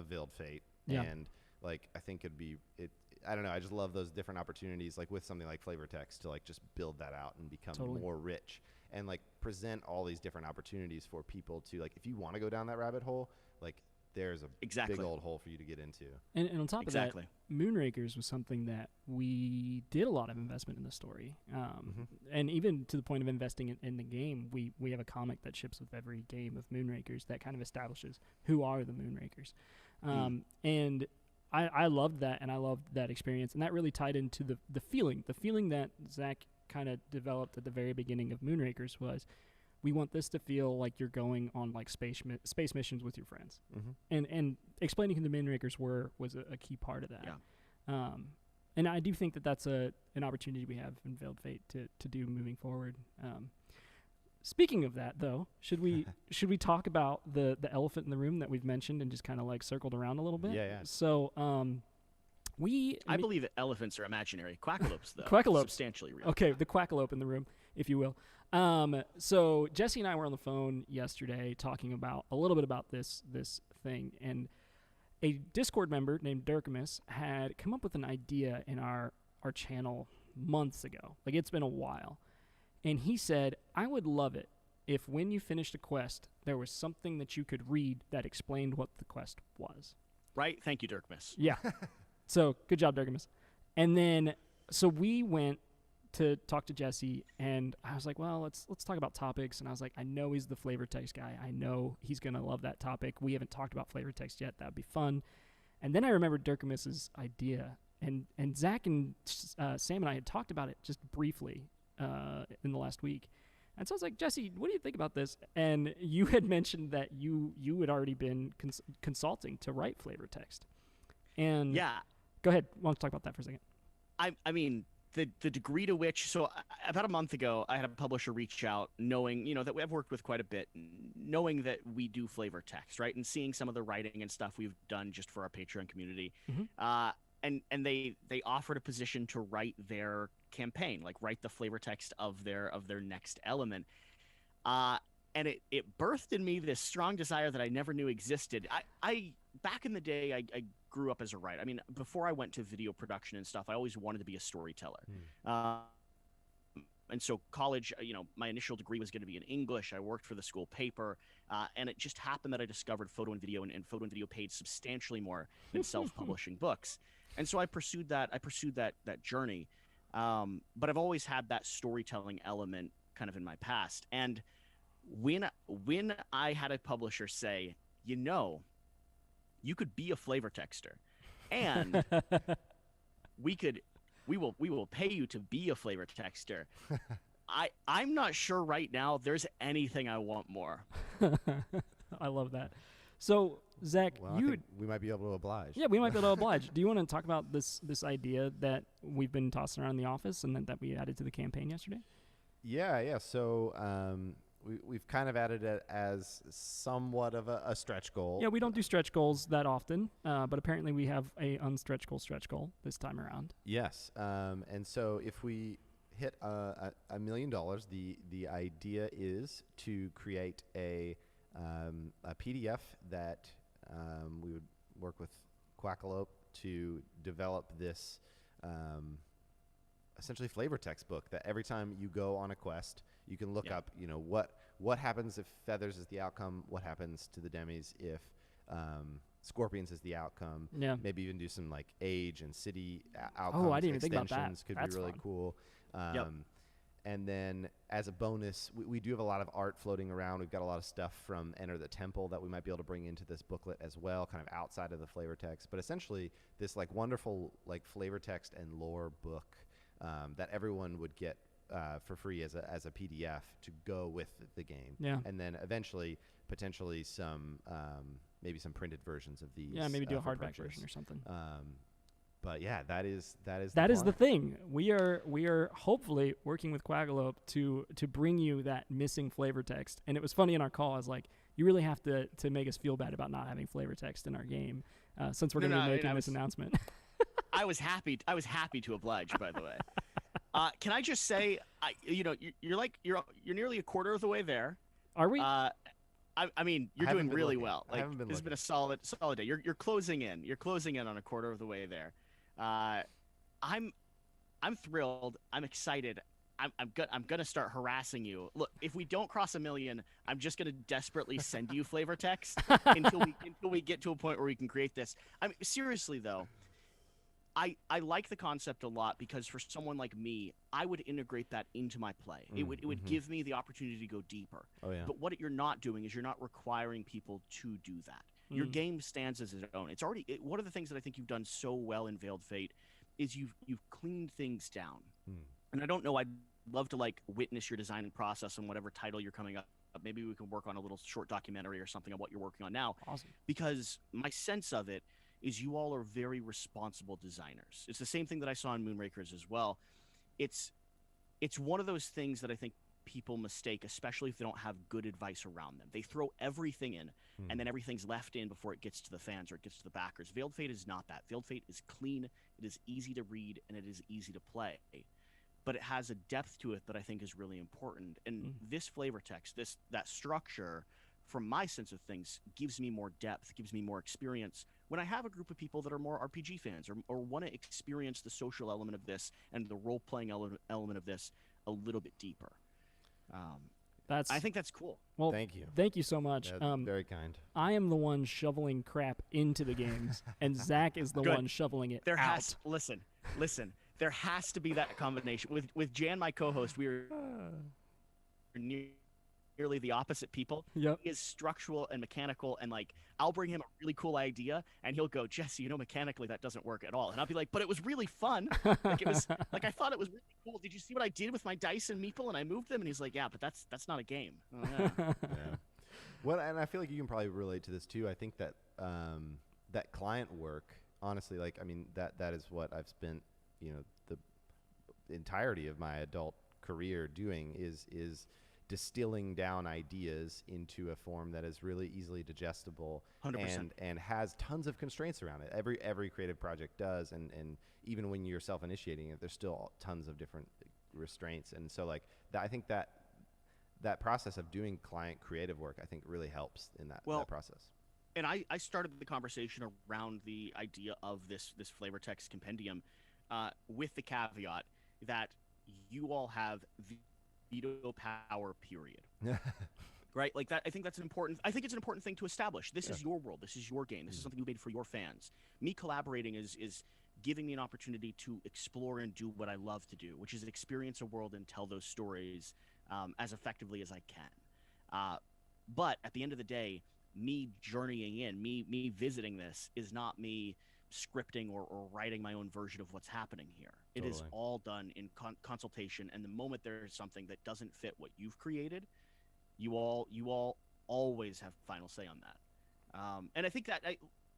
Veiled Fate, and like I think I don't know. I just love those different opportunities, like with something like flavor text, to like just build that out and become more rich. And like present all these different opportunities for people to like, if you want to go down that rabbit hole, like there's a big old hole for you to get into. And on top of that, Moonrakers was something that we did a lot of investment in the story. And even to the point of investing in the game, we have a comic that ships with every game of Moonrakers that kind of establishes who are the Moonrakers. And I loved that, and I loved that experience. And that really tied into the feeling that Zach kind of developed at the very beginning of Moonrakers was, we want this to feel like you're going on like space missions with your friends, and explaining who the Moonrakers was a key part of that. And I do think that that's an opportunity we have in Veiled Fate to do moving forward. Speaking of that, though, should we talk about the elephant in the room that we've mentioned and just kind of like circled around a little bit? Yeah. So I believe that elephants are imaginary. Quackalopes, though, quackalopes, substantially real. Okay, the quackalope in the room, if you will. So Jesse and I were on the phone yesterday talking about a little bit about this thing, and a Discord member named Dirkamus had come up with an idea in our channel months ago. Like, it's been a while. And he said, I would love it if when you finished a quest, there was something that you could read that explained what the quest was. Right? Thank you, Dirkamus. Yeah. So, good job, Dirkamus. And then, so we went to talk to Jesse, and I was like, well, let's talk about topics. And I was like, I know he's the flavor text guy. I know he's going to love that topic. We haven't talked about flavor text yet. That would be fun. And then I remembered Dirkamus's idea. And Zach and Sam and I had talked about it just briefly in the last week. And so I was like, Jesse, what do you think about this? And you had mentioned that you had already been consulting to write flavor text. And yeah. Go ahead. Why don't you talk about that for a second? I mean, the degree to which, so about a month ago, I had a publisher reach out knowing, that I've worked with quite a bit, knowing that we do flavor text, right? And seeing some of the writing and stuff we've done just for our Patreon community. And they offered a position to write their campaign, like write the flavor text of their next element. And it birthed in me this strong desire that I never knew existed. I back in the day, I grew up as a writer. I mean, before I went to video production and stuff, I always wanted to be a storyteller. And so college, my initial degree was going to be in English. I worked for the school paper, and it just happened that I discovered photo and video, and photo and video paid substantially more than self-publishing books. And so I pursued that journey. But I've always had that storytelling element kind of in my past. And when I had a publisher say, you could be a flavor texter, and we will pay you to be a flavor texter. I'm not sure right now there's anything I want more. I love that. So Zach, we might be able to oblige. Yeah, we might be able to oblige. Do you want to talk about this idea that we've been tossing around the office and that we added to the campaign yesterday? Yeah. So we've kind of added it as somewhat of a stretch goal. Yeah, we don't do stretch goals that often, but apparently we have a unstretch goal this time around. Yes, and so if we hit $1 million, the idea is to create a a PDF that we would work with Quackalope to develop this essentially flavor text book that every time you go on a quest, you can look up, what happens if feathers is the outcome, what happens to the demis if scorpions is the outcome. Yeah. Maybe even do some like age and city outcomes. Oh, I didn't even think about that. Extensions could That's be really fun. cool. And then as a bonus, we do have a lot of art floating around. We've got a lot of stuff from Enter the Temple that we might be able to bring into this booklet as well, kind of outside of the flavor text. But essentially, this like wonderful like flavor text and lore book that everyone would get for free as a PDF to go with the game. Yeah. And then eventually, potentially some maybe some printed versions of these. Yeah, maybe do a for hardback purchase. version or something. But yeah, that is the plan. thing. We are hopefully working with Quackalope to bring you that missing flavor text. And it was funny in our call. I was like, you really have to make us feel bad about not having flavor text in our game, since we're going to be making this announcement. I was happy to oblige. By the way, can I just say, you're nearly a quarter of the way there. Are we? I mean, you're doing really well. Like, this has been a solid day. You're closing in. You're closing in on a quarter of the way there. I'm thrilled. I'm excited. I'm gonna start harassing you. Look, if we don't cross 1 million, I'm just gonna desperately send you flavor text until we get to a point where we can create this. I mean, seriously though, I like the concept a lot because for someone like me, I would integrate that into my play. It would give me the opportunity to go deeper. Oh yeah. But what you're not doing is you're not requiring people to do that. Your game stands as its own. It's already one of the things that I think you've done so well in Veiled Fate is you've cleaned things down. And I don't know, I'd love to like witness your designing process and whatever title you're coming up. Maybe we can work on a little short documentary or something on what you're working on now. Awesome. Because my sense of it is you all are very responsible designers. It's the same thing that I saw in Moonrakers as well. It's one of those things that I think people mistake, especially if they don't have good advice around them. They throw everything in, and then everything's left in before it gets to the fans or it gets to the backers. Veiled Fate is not that. Veiled Fate is clean, it is easy to read, and it is easy to play. But it has a depth to it that I think is really important. And this flavor text, that structure, from my sense of things, gives me more depth, gives me more experience when I have a group of people that are more RPG fans or want to experience the social element of this and the role-playing element of this a little bit deeper. I think that's cool. Well, thank you so much. Very kind. I am the one shoveling crap into the games, and Zach is the one shoveling it out. Listen. There has to be that combination. With Jan, my co-host, we are nearly the opposite people. Yep. He is structural and mechanical, and like I'll bring him a really cool idea, and he'll go, Jesse, mechanically that doesn't work at all. And I'll be like, but it was really fun. Like it was like I thought it was really cool. Did you see what I did with my dice and meeple? And I moved them, and he's like, yeah, but that's not a game. Oh, yeah. Yeah. Well, and I feel like you can probably relate to this too. I think that that client work, honestly, like I mean that is what I've spent the entirety of my adult career doing is distilling down ideas into a form that is really easily digestible 100%. and has tons of constraints around it. Every creative project does, and even when you're self-initiating it, there's still tons of different restraints. And so like I think that process of doing client creative work, I think really helps in that process. And I started the conversation around the idea of this flavor text compendium with the caveat that you all have veto power, period. Right? Like that. I think it's an important thing to establish. This is your world. This is your game. This is something you made for your fans. Me collaborating is giving me an opportunity to explore and do what I love to do, which is experience a world and tell those stories as effectively as I can. But at the end of the day, me journeying in, me visiting this is not me scripting or writing my own version of what's happening here. It is all done in consultation, and the moment there's something that doesn't fit what you've created, you all always have final say on that. And I think that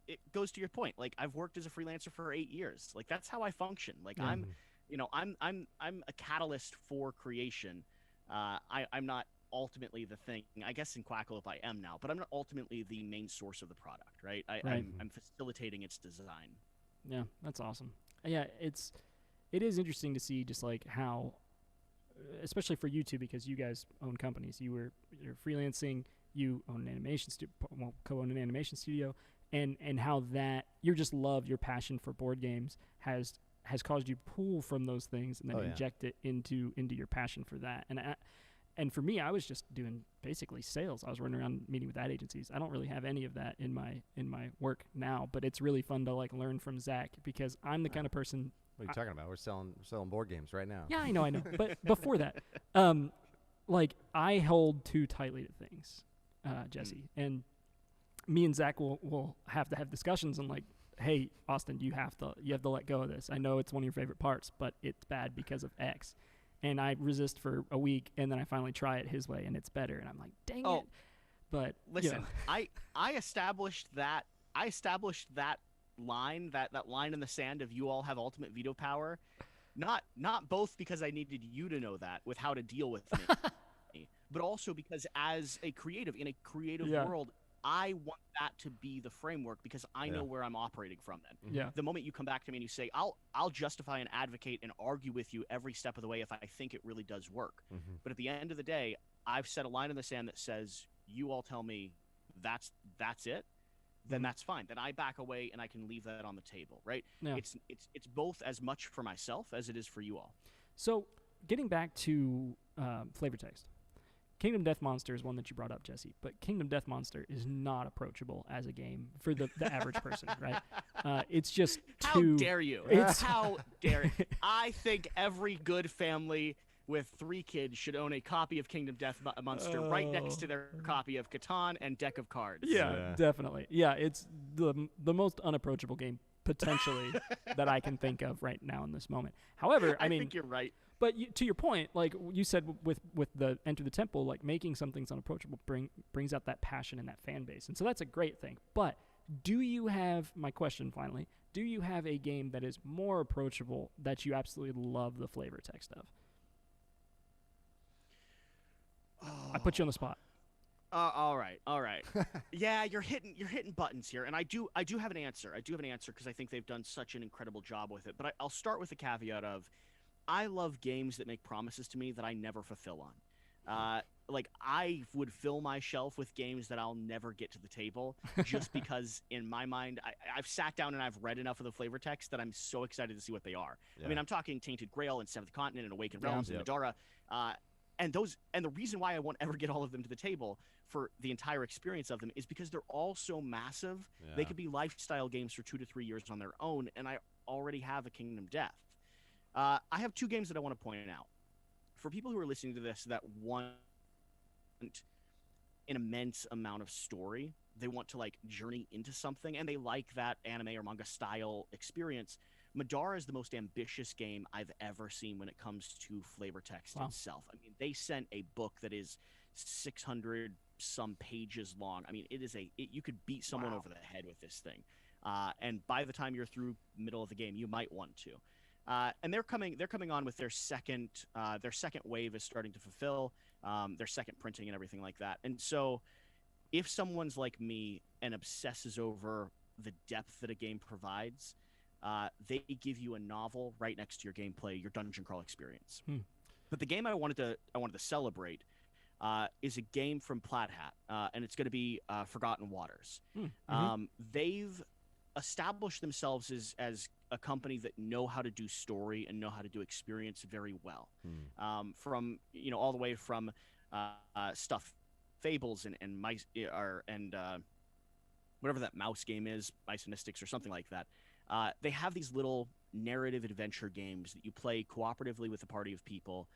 it goes to your point. Like I've worked as a freelancer for 8 years. Like that's how I function. Like I'm a catalyst for creation. I'm not ultimately the thing. I guess in Quackalope I am now, but I'm not ultimately the main source of the product, right? I'm facilitating its design. Yeah, that's awesome. Yeah, it is interesting to see just like how, especially for you two, because you guys own companies, you're freelancing, you own an animation co-own an animation studio, and how that your passion for board games has caused you to pull from those things and then inject it into your passion for that. And for me, I was just doing basically sales. I was running around meeting with ad agencies. I don't really have any of that in my work now, but it's really fun to like learn from Zach because I'm the kind of person. What are you talking about? We're selling board games right now. Yeah, I know. But before that, like I hold too tightly to things, Jesse, and me and Zach will have to have discussions on like, hey, Austin, you have to let go of this. I know it's one of your favorite parts, but it's bad because of X. And I resist for a week, and then I finally try it his way, and it's better. And I'm like, dang it. But listen, I established that line, that line in the sand of you all have ultimate veto power, not both because I needed you to know that with how to deal with me, but also because as a creative in a creative world, I want that to be the framework because I know where I'm operating from then. Yeah. The moment you come back to me and you say, I'll justify and advocate and argue with you every step of the way if I think it really does work. But at the end of the day, I've set a line in the sand that says, you all tell me that's it, then that's fine. Then I back away and I can leave that on the table, right? Yeah. It's both as much for myself as it is for you all. So getting back to flavor text. Kingdom Death Monster is one that you brought up, Jesse, but Kingdom Death Monster is not approachable as a game for the average person, right? It's just too... How dare you? How dare you? I think every good family with 3 kids should own a copy of Kingdom Death Monster right next to their copy of Catan and deck of cards. Yeah, definitely. Yeah, it's the most unapproachable game potentially that I can think of right now in this moment. However, I mean... think you're right. But to your point, like you said with the Enter the Temple, like making something's unapproachable brings out that passion and that fan base. And so that's a great thing. But do you have, my question finally, do you have a game that is more approachable that you absolutely love the flavor text of? I put you on the spot. All right. Yeah, you're hitting buttons here, and I do have an answer. I do have an answer because I think they've done such an incredible job with it. But I'll start with the caveat of, I love games that make promises to me that I never fulfill on. Like I would fill my shelf with games that I'll never get to the table just because in my mind, I've sat down and I've read enough of the flavor text that I'm so excited to see what they are. Yeah. I mean, I'm talking Tainted Grail and Seventh Continent and Awakened Realms and Madara. And the reason why I won't ever get all of them to the table for the entire experience of them is because they're all so massive. Yeah. They could be lifestyle games for 2 to 3 years on their own. And I already have a Kingdom Death. I have 2 games that I want to point out. For people who are listening to this that want an immense amount of story, they want to like journey into something, and they like that anime or manga style experience, Madara is the most ambitious game I've ever seen when it comes to flavor text itself. I mean, they sent a book that is 600 some pages long. I mean, you could beat someone over the head with this thing. And by the time you're through middle of the game, you might want to. And they're coming on with their second wave is starting to fulfill their second printing and everything like that. And so if someone's like me and obsesses over the depth that a game provides, they give you a novel right next to your gameplay, your dungeon crawl experience. But the game I wanted to celebrate is a game from Plaid Hat, and it's going to be Forgotten Waters. They've established themselves as a company that know how to do story and know how to do experience very well. From all the way from stuff, Fables and mice and whatever that mouse game is, Mice and Mystics or something like that. They have these little narrative adventure games that you play cooperatively with a party of people,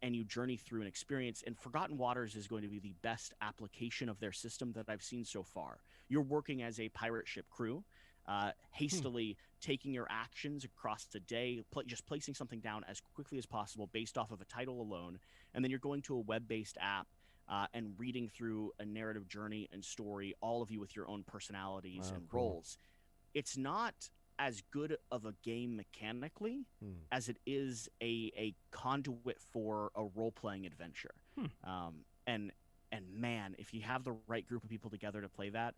and you journey through an experience. And Forgotten Waters is going to be the best application of their system that I've seen so far. You're working as a pirate ship crew, hastily taking your actions across the day, just placing something down as quickly as possible based off of a title alone, and then you're going to a web-based app and reading through a narrative journey and story, all of you with your own personalities and roles. It's not as good of a game mechanically as it is a conduit for a role-playing adventure. And man, if you have the right group of people together to play that,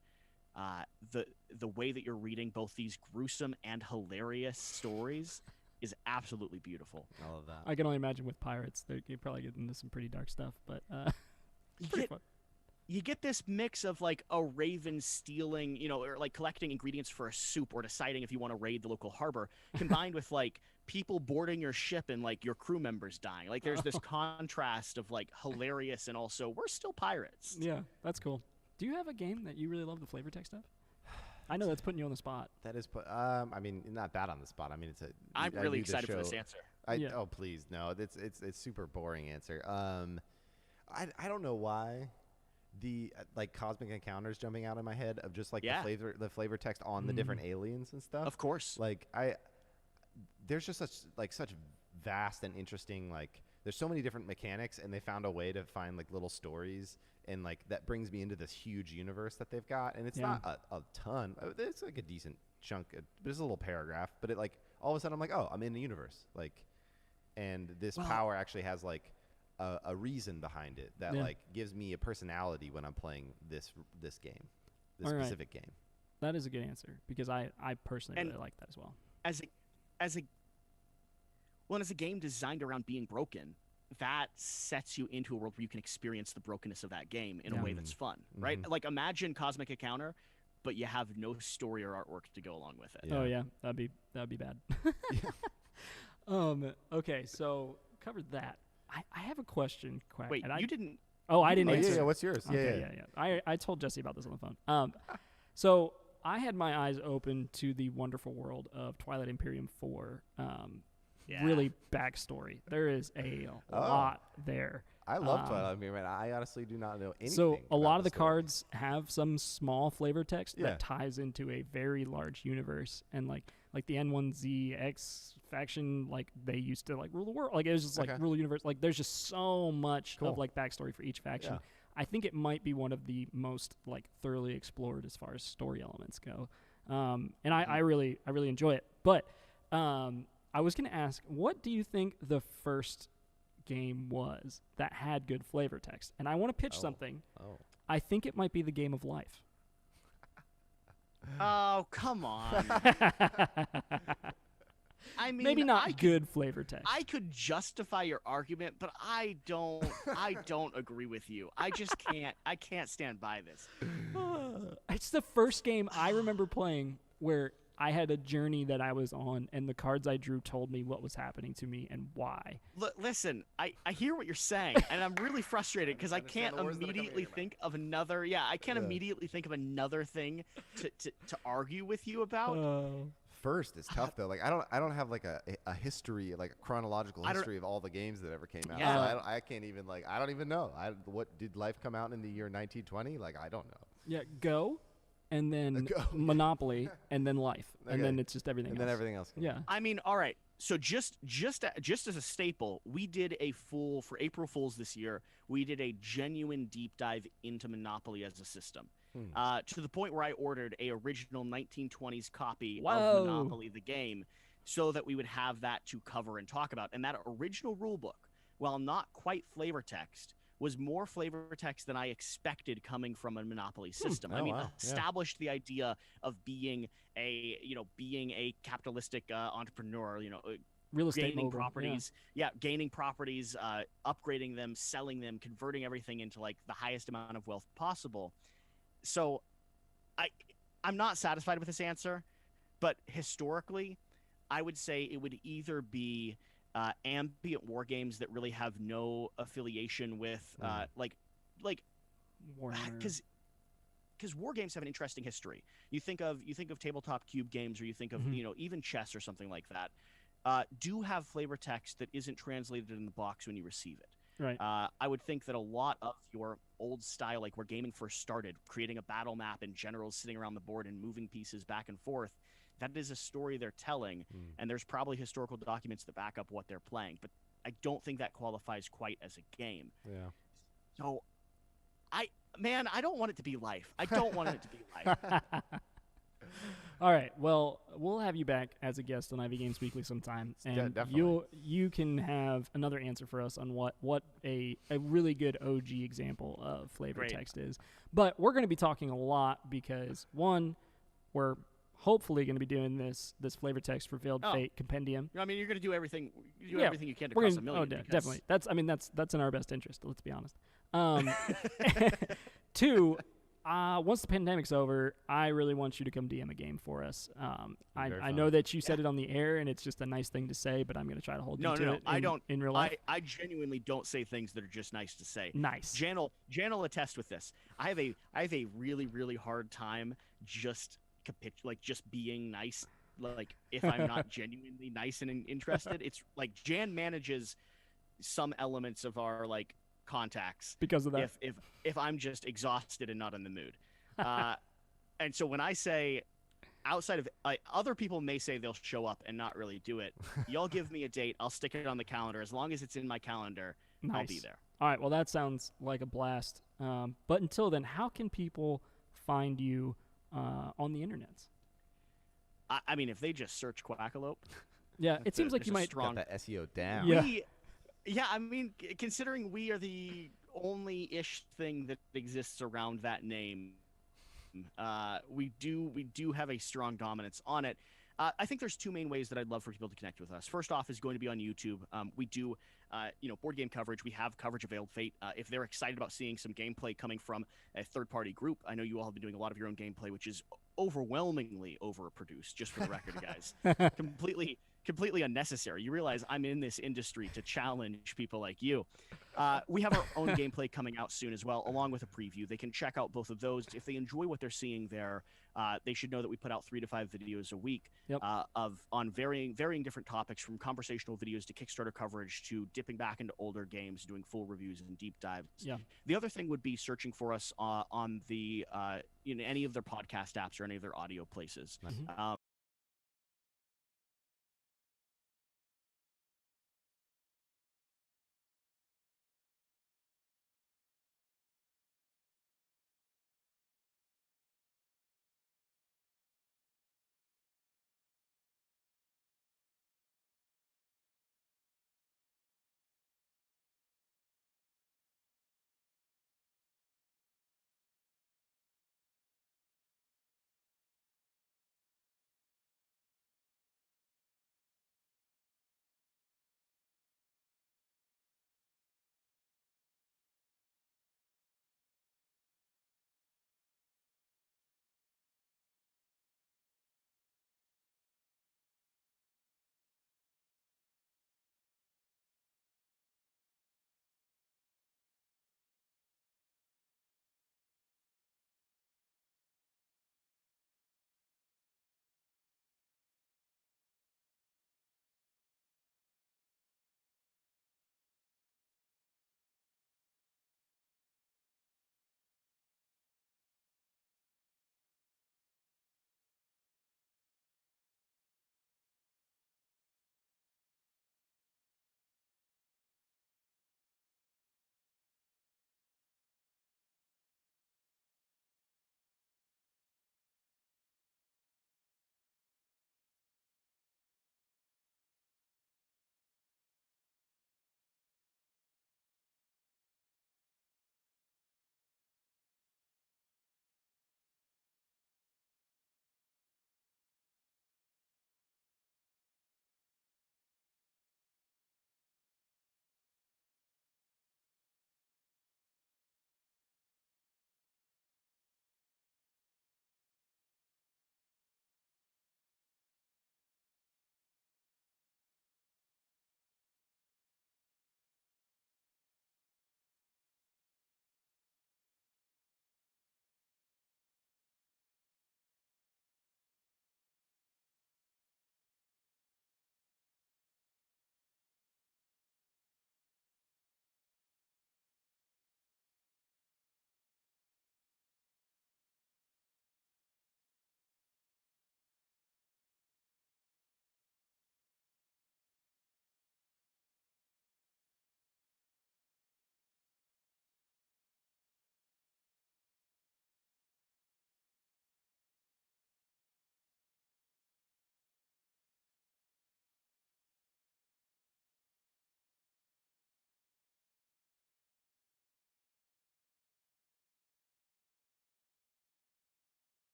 the way that you're reading both these gruesome and hilarious stories is absolutely beautiful. I love that. I can only imagine with pirates, they probably get into some pretty dark stuff, but it's pretty fun. you get this mix of like a raven stealing, or like collecting ingredients for a soup or deciding if you want to raid the local harbor, combined with like people boarding your ship and like your crew members dying. Like there's this contrast of like hilarious and also we're still pirates. Yeah, that's cool. Do you have a game that you really love the flavor text of? I know that's putting you on the spot. That is I mean, not that on the spot. I mean, I'm really excited for this answer. Oh please, no. It's super boring answer. I don't know why the like cosmic encounters jumping out in my head of just like the flavor text on the different aliens and stuff. Of course. Like there's just such vast and interesting, like there's so many different mechanics, and they found a way to find like little stories, and like that brings me into this huge universe that they've got. And it's not a ton. It's like a decent chunk, but it's a little paragraph. But it like all of a sudden I'm like, oh, I'm in the universe. Like, and this power actually has like a reason behind it that like gives me a personality when I'm playing this game, this specific game. That is a good answer because I personally really like that as well. As a game designed around being broken, that sets you into a world where you can experience the brokenness of that game in a way that's fun, right? Like imagine Cosmic Encounter, but you have no story or artwork to go along with it. Oh yeah, that'd be bad. Okay, so covered that. I have a question, Quack. Wait, you didn't. Oh, I didn't answer. Yeah, what's yours? Okay, yeah. I told Jesse about this on the phone. So I had my eyes open to the wonderful world of Twilight Imperium 4. Really backstory. There is a lot there. I love Twilight Imperium. I honestly do not know anything. So a lot of the cards have some small flavor text that ties into a very large universe, and like the N1ZX faction, like they used to like rule the world. Like it was just like rule the universe. Like there's just so much of like backstory for each faction. Yeah. I think it might be one of the most like thoroughly explored as far as story elements go. And I really enjoy it. But I was going to ask, what do you think the first game was that had good flavor text? And I want to pitch something. I think it might be the Game of Life. Oh, come on. I mean, maybe not good flavor text. I could justify your argument, but I don't agree with you. I just can't. I can't stand by this. It's the first game I remember playing where I had a journey that I was on, and the cards I drew told me what was happening to me and why. Listen, I hear what you're saying, and I'm really frustrated because I can't immediately think of another. Yeah, I can't immediately think of another thing to argue with you about. First, it's tough though. Like I don't have like a history, like a chronological history of all the games that ever came out. Yeah. So I can't even like I don't even know. What did Life come out in the year 1920? Like I don't know. Yeah, Go. And then Monopoly, and then Life, and then it's just everything. And else. then everything else. Yeah. I mean, all right. So just as a staple, we did for April Fools this year. We did a genuine deep dive into Monopoly as a system, to the point where I ordered a original 1920s copy of Monopoly the game, so that we would have that to cover and talk about. And that original rule book, while not quite flavor text, was more flavor text than I expected coming from a Monopoly system. Established the idea of being a capitalistic entrepreneur, real estate gaining properties, gaining properties, upgrading them, selling them, converting everything into like the highest amount of wealth possible. So I'm not satisfied with this answer, but historically, I would say it would either be ambient war games that really have no affiliation with because war games have an interesting history. You think of tabletop cube games, or you think of even chess or something like that. Do have flavor text that isn't translated in the box when you receive it. Right. I would think that a lot of your old style, like where gaming first started, creating a battle map and generals sitting around the board and moving pieces back and forth, that is a story they're telling, and there's probably historical documents that back up what they're playing. But I don't think that qualifies quite as a game. Yeah. So, I don't want it to be Life. I don't want it to be Life. All right. Well, we'll have you back as a guest on Ivy Games Weekly sometime, and you can have another answer for us on what a really good OG example of flavor text is. But we're going to be talking a lot because one, we're hopefully going to be doing this flavor text for Veiled Fate Compendium. I mean, you're going to do everything. Everything you can to cross a million. Oh, definitely. That's in our best interest. Let's be honest. 2, once the pandemic's over, I really want you to come DM a game for us. I know that you said it on the air, and it's just a nice thing to say, but I'm going to try to hold you to it in real life. I genuinely don't say things that are just nice to say. Nice. Jan will attest with this. I have a really, really hard time just being nice. Like, if I'm not genuinely nice and interested, it's like Jan manages some elements of our like contacts because of that. If I'm just exhausted and not in the mood, and so when I say outside of other people may say they'll show up and not really do it, y'all give me a date, I'll stick it on the calendar. As long as it's in my calendar, nice. I'll be there. All right, well that sounds like a blast. But until then, how can people find you on the internet? I mean, if they just search Quackalope, yeah, it seems like you might got that SEO down. Yeah, I mean, considering we are the only-ish thing that exists around that name, we do have a strong dominance on it. I think there's 2 main ways that I'd love for people to connect with us. First off is going to be on YouTube. We do, board game coverage. We have coverage of Veiled Fate. If they're excited about seeing some gameplay coming from a third-party group, I know you all have been doing a lot of your own gameplay, which is overwhelmingly overproduced, just for the record, guys. Completely unnecessary. You realize I'm in this industry to challenge people like you. We have our own gameplay coming out soon as well, along with a preview. They can check out both of those. If they enjoy what they're seeing there, they should know that we put out 3 to 5 videos a week on varying different topics, from conversational videos to Kickstarter coverage to dipping back into older games, doing full reviews and deep dives. Yeah. The other thing would be searching for us on the in any of their podcast apps or any of their audio places.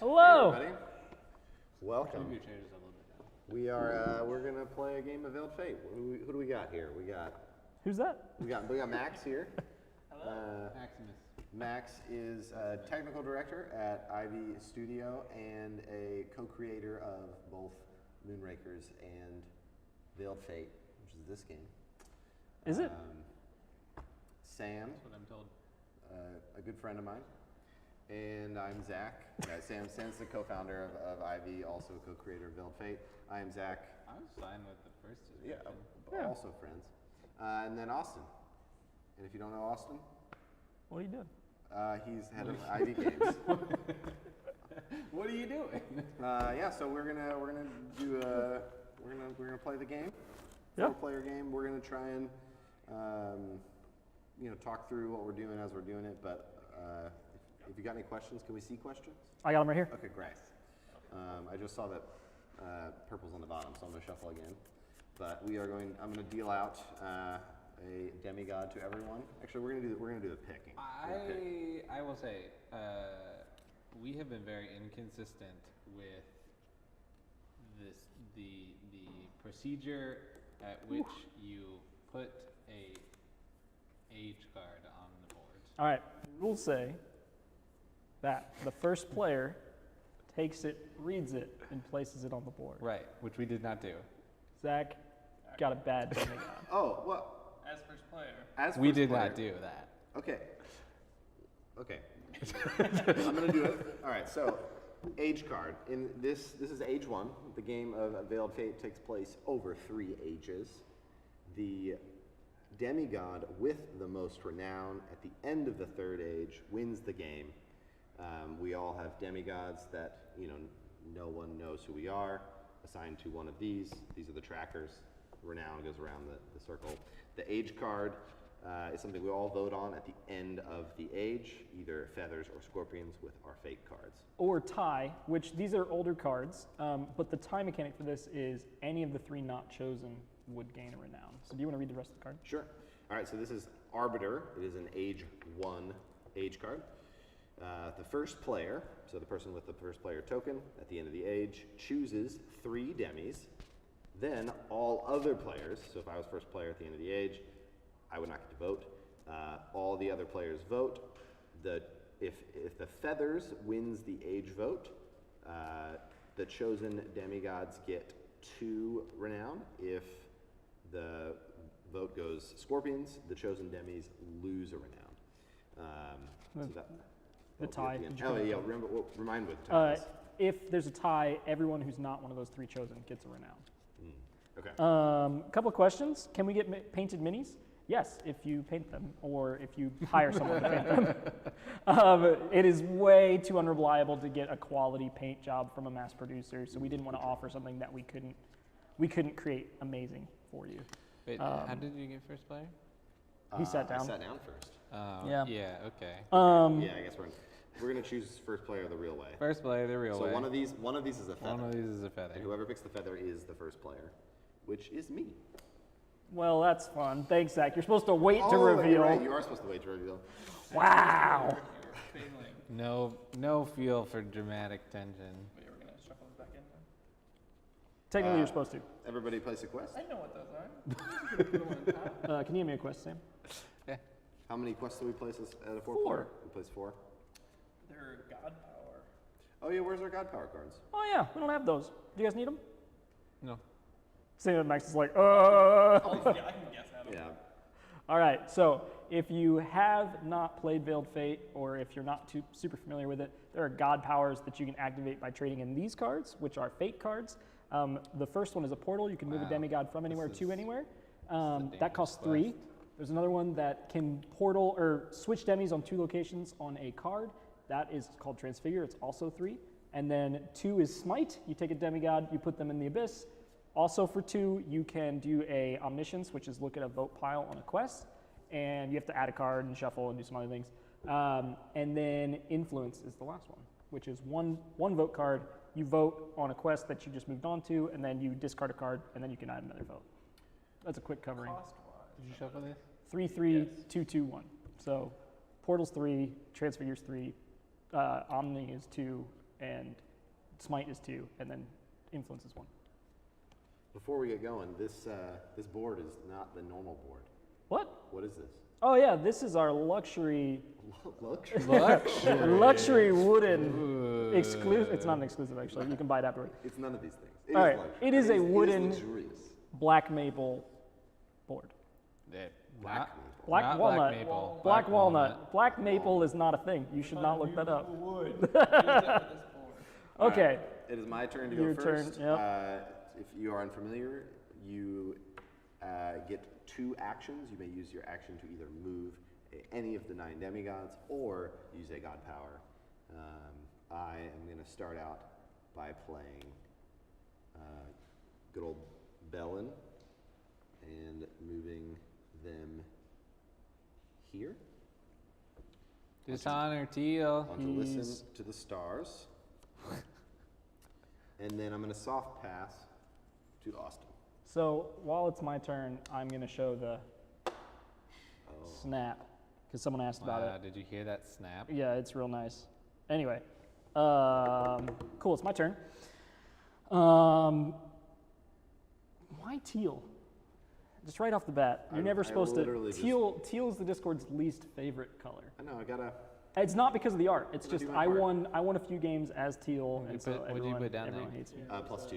Hello. Hey, everybody. Welcome. Move your chairs a little bit down. We are we're gonna play a game of Veiled Fate. Who do we got here? We got Who's that? we got Max here. Maximus. Max is a technical director at Ivy Studio and a co-creator of both Moonrakers and Veiled Fate, which is this game. Is it? Sam. That's what I'm told. A good friend of mine. And I'm Zach. Sam's the co-founder of Ivy, also co-creator of Veiled Fate. I am Zach. I was fine with the first description. Yeah, also friends. And then Austin. And if you don't know Austin, What are you doing? he's head of Ivy Games. What are you doing? Yeah, so we're gonna do we're gonna play the game. Yeah. 4-player game. We're gonna try and talk through what we're doing as we're doing it. But if you got any questions, can we see questions? I got them right here. Okay, great. I just saw that purple's on the bottom, so I'm gonna shuffle again. But I'm gonna deal out a demigod to everyone. Actually, we're gonna do the picking. I will say, we have been very inconsistent with the procedure at which you put a age card on the board. All right. Rules say that the first player takes it, reads it, and places it on the board. Right, which we did not do. Zach got a bad demigod. Oh, well. As first player. We did not do that. Okay. I'm gonna do it. All right. So, age card. In this is age 1. The game of Veiled Fate takes place over 3 ages. The demigod with the most renown at the end of the 3rd age wins the game. We all have demigods that no one knows who we are, assigned to one of these. These are the trackers. Renown goes around the circle. The age card is something we all vote on at the end of the age, either feathers or scorpions with our fate cards. Or tie, which these are older cards, but the tie mechanic for this is any of the 3 not chosen would gain a renown. So do you want to read the rest of the card? Sure. All right, so this is Arbiter. It is an age 1 age card. The first player, so the person with the first player token at the end of the age, chooses 3 demis. Then all other players, so if I was first player at the end of the age, I would not get to vote. All the other players vote. If the feathers wins the age vote, the chosen demigods get 2 renown. If the vote goes scorpions, the chosen demis lose a renown. The tie. Remind me what the tie is. If there's a tie, everyone who's not one of those 3 chosen gets a renown. Okay. Couple of questions. Can we get painted minis? Yes, if you paint them, or if you hire someone to paint them. It is way too unreliable to get a quality paint job from a mass producer, so we didn't want to offer something that we couldn't create amazing for you. Wait, how did you get first player? He sat down. I sat down first. Yeah. Yeah. Okay. Yeah, I guess we're gonna choose first player the real way. First player the real way. So one of these is a feather. One of these is a feather. And whoever picks the feather is the first player, which is me. Well, that's fun. Thanks, Zach. You're supposed to wait to reveal. You're right. You are supposed to wait to reveal. Wow. No feel for dramatic tension. Wait, we're gonna shuffle this back in then? Technically, you're supposed to. Everybody place a quest. I know what those are. Can you give me a quest, Sam? Yeah. How many quests do we place at a 4 4. player? We place 4. They're god power. Oh yeah, where's our god power cards? Oh yeah, we don't have those. Do you guys need them? No. Sam Max is like, Yeah, I can guess at them. Yeah. All right, so if you have not played Veiled Fate, or if you're not super familiar with it, there are god powers that you can activate by trading in these cards, which are fate cards. The first one is a portal. You can move a demigod from anywhere to anywhere. That costs 3. There's another one that can portal or switch demis on 2 locations on a card. That is called Transfigure. It's also 3. And then 2 is Smite. You take a demigod, you put them in the abyss. Also for 2, you can do a Omniscience, which is look at a vote pile on a quest. And you have to add a card and shuffle and do some other things. And then Influence is the last one, which is one vote card. You vote on a quest that you just moved on to, and then you discard a card, and then you can add another vote. That's a quick covering. Did you shuffle this? 3, 3, 2, 2, 1. So Portal's 3, Transfigure's 3, Omni is 2, and smite is 2, and then influence is 1. Before we get going, this board is not the normal board. What? What is this? Oh yeah, this is our luxury Luxury. wooden exclusive. It's not an exclusive actually. You can buy it afterward. It's none of these things. All right, it is a wooden luxurious. black maple board. Black Black Not walnut. black maple. Black walnut. Black maple is not a thing. You should not look that up. Okay. It is my turn to Your go turn, first. yep. If you are unfamiliar, you get 2 actions. You may use your action to either move any of the 9 demigods or use a god power. I am going to start out by playing good old Bellin and moving them here. Dishonor Teal. Want to listen to the stars. And then I'm going to soft pass to Austin. So while it's my turn, I'm going to show the snap because someone asked about it. Did you hear that snap? Yeah, it's real nice. Anyway, cool. It's my turn. Why teal? Just right off the bat, you're never supposed to. Teal is the Discord's least favorite color. I know. I gotta. It's not because of the art. It's just I won a few games as teal, and so what did you put down everyone there? hates me. +2.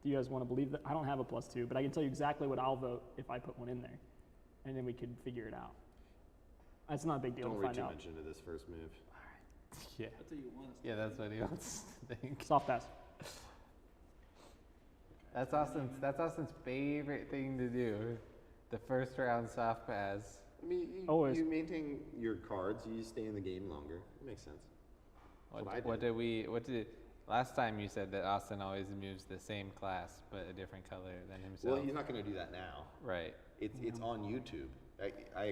Do you guys want to believe that? I don't have a +2, but I can tell you exactly what I'll vote if I put one in there, and then we can figure it out. That's not a big deal Don't to read find too out. much into this first move. Yeah. That's what he wants to think. Soft pass. That's Austin's favorite thing to do. The first round soft pass. I mean, you maintain your cards. You stay in the game longer. It makes sense. Last time you said that Austin always moves the same class but a different color than himself. Well, he's not going to do that now. Right. It's on YouTube.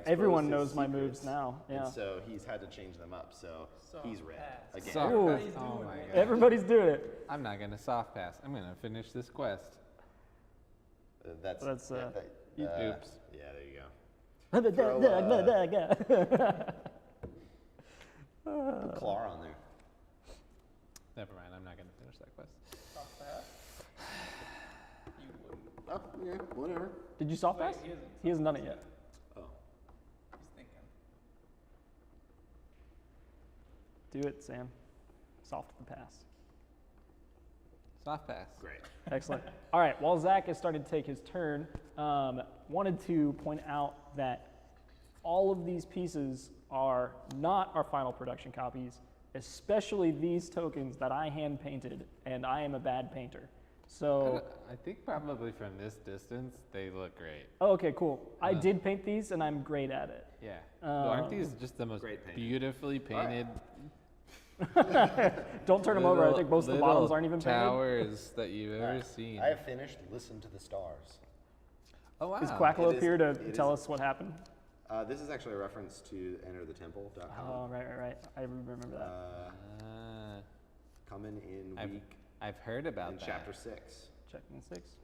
Everyone knows my moves now. Yeah. And so he's had to change them up. So he's red again. Oh my God. Everybody's doing it. I'm not gonna soft pass. I'm gonna finish this quest. That's oops. Yeah, there you go. Put Clar on there. Never mind. I'm not gonna finish that quest. Soft pass. You wouldn't. Oh, yeah, whatever. Did you soft pass? He hasn't done it yet. Oh. He's thinking. Do it, Sam. Soft the pass. Soft pass. Great. Excellent. All right, while Zach is starting to take his turn, wanted to point out that all of these pieces are not our final production copies, especially these tokens that I hand painted, and I am a bad painter. So I think probably from this distance they look great. Oh, okay, cool. I did paint these, and I'm great at it. Yeah. Aren't these just the most beautifully painted? Don't turn them over. I think most of the bottoms aren't even painted. Towers that you've ever seen. I have finished. Listen to the stars. Oh wow. Is Quackalope here to tell us what happened? This is actually a reference to enterthetemple.com. Oh, right. I remember that. Coming in I've heard about that. Chapter 6. Chapter 6.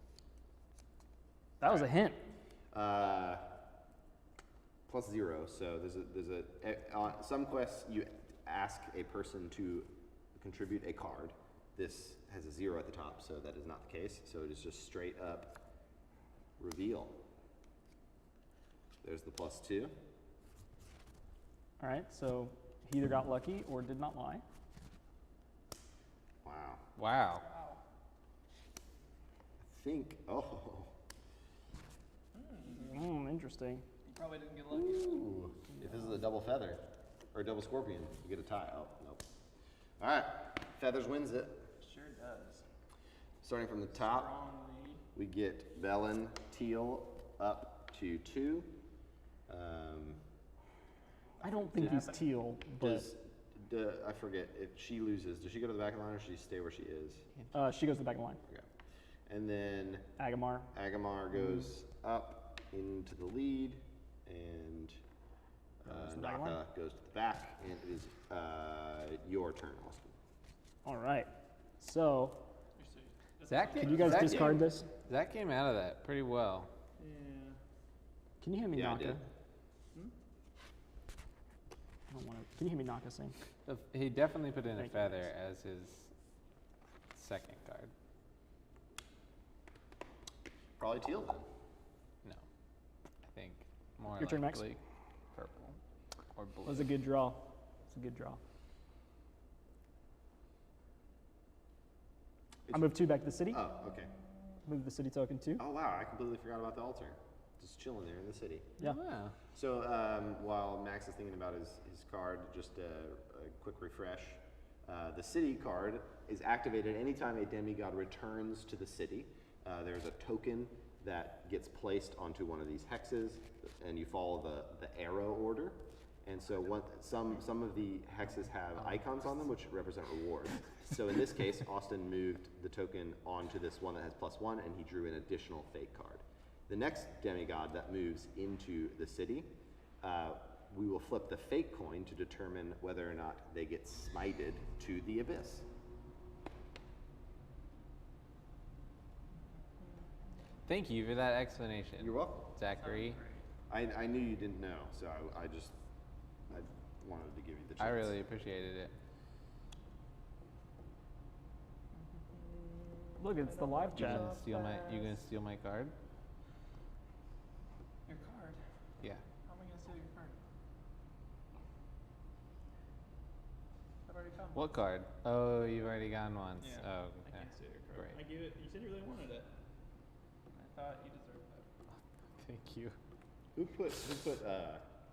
That was a hint. +0. So there's on some quests you ask a person to contribute a card. This has a 0 at the top, so that is not the case. So it is just straight up reveal. There's the +2. All right, so he either got lucky or did not lie. Wow. I think, Interesting. You probably didn't get lucky. Ooh. If this is a double feather or a double scorpion, you get a tie. Oh, nope. All right, feathers wins it. Sure does. Starting from the top, we get Bellin Teal up to 2. I don't think he's teal, but I forget if she loses. Does she go to the back of the line or should she stay where she is? She goes to the back of the line. Okay. And then Agamar goes up into the lead, and Naka goes to the back, and it is your turn, Austin. All right. So, Zach, can you guys discard this? Zach came out of that pretty well. Can you hand me Naka? I don't want to. Can you hear me knock a sing? He definitely put in Thank a you, feather as his second card. Probably teal then. No. I think more Your turn, likely Max. purple or blue. That was a good draw. It's a good draw. I moved 2 back to the city. Oh, okay. Move the city token 2. Oh wow, I completely forgot about the altar. Just chilling there in the city. Yeah. Wow. So while Max is thinking about his card, just a quick refresh. The city card is activated anytime a demigod returns to the city. There's a token that gets placed onto one of these hexes, and you follow the arrow order. And so some of the hexes have icons on them, which represent rewards. So in this case, Austin moved the token onto this one that has +1, and he drew an additional fake card. The next demigod that moves into the city, we will flip the fake coin to determine whether or not they get smited to the abyss. Thank you for that explanation. You're welcome. Zachary. I knew you didn't know, so I wanted to give you the chance. I really appreciated it. Look, it's the live You chat. gonna steal my card? Your card? Yeah. How am I gonna steal your card? I've already gotten What card? Oh, you've already gotten once. Yeah. Oh, I okay. can't steal your card. Great. I gave it. You said you really wanted it. I thought you deserved that. Thank you. Who put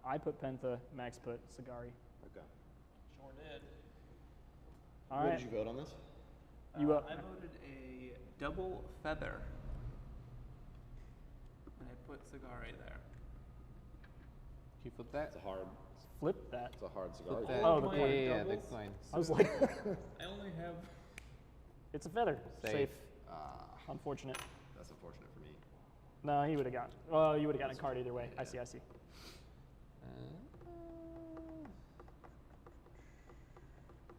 I put Pentha. Max put Sagari. Okay. Sure did. All What right. did you vote on this? You up? I voted a double feather. And I put Sagari there. Can you flip that? It's a hard. Flip that. It's a hard cigar. Flip that. Oh, the my coin. Yeah, the doubles? coin. I was like, I only have. it's a feather. Safe. Unfortunate. That's unfortunate for me. No, he would have gotten. Well, you would have gotten a card either way. I see.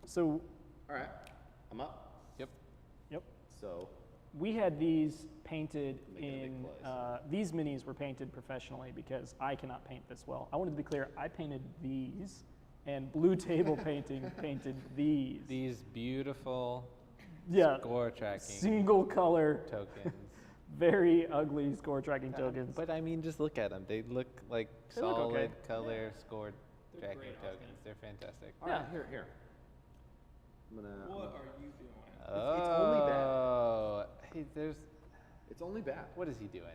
So, All right, I'm up. Yep. So we had these painted Make it a big in, place. these minis were painted professionally because I cannot paint this well. I wanted to be clear, I painted these, and Blue Table Painting painted these. These beautiful Yeah, score tracking single color, tokens. very ugly score tracking tokens. But I mean, just look at them. They look like They look solid okay. color score tracking great, tokens. They're fantastic. all right, here. I'm gonna. What are you doing? It's only bad. Oh, hey, there's. It's only bad. What is he doing?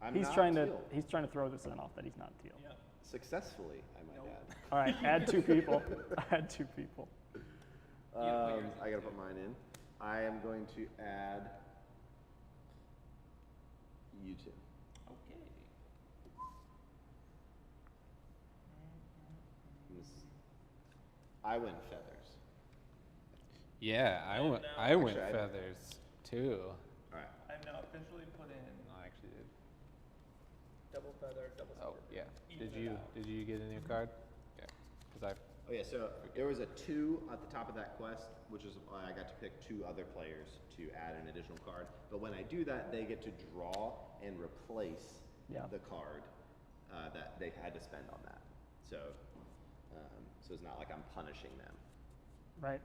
I'm He's not trying teal. to throw this in off that he's not teal. Yeah. Successfully, I might add. All right, add 2 people. Add 2 people. You know what yours I gotta put mine in. I am going to add you two. Okay. I win feathers. Yeah, I went. now- I went Actually, I- feathers too. All right. I've now officially put in No, I actually did. double feather, double Oh, sword. yeah. Even Did it you? out. Did you get a new card? Yeah. Because I. Oh yeah. So there was a 2 at the top of that quest, which is why I got to pick 2 other players to add an additional card. But when I do that, they get to draw and replace Yeah. the card that they had to spend on that. So, so it's not like I'm punishing them. Right.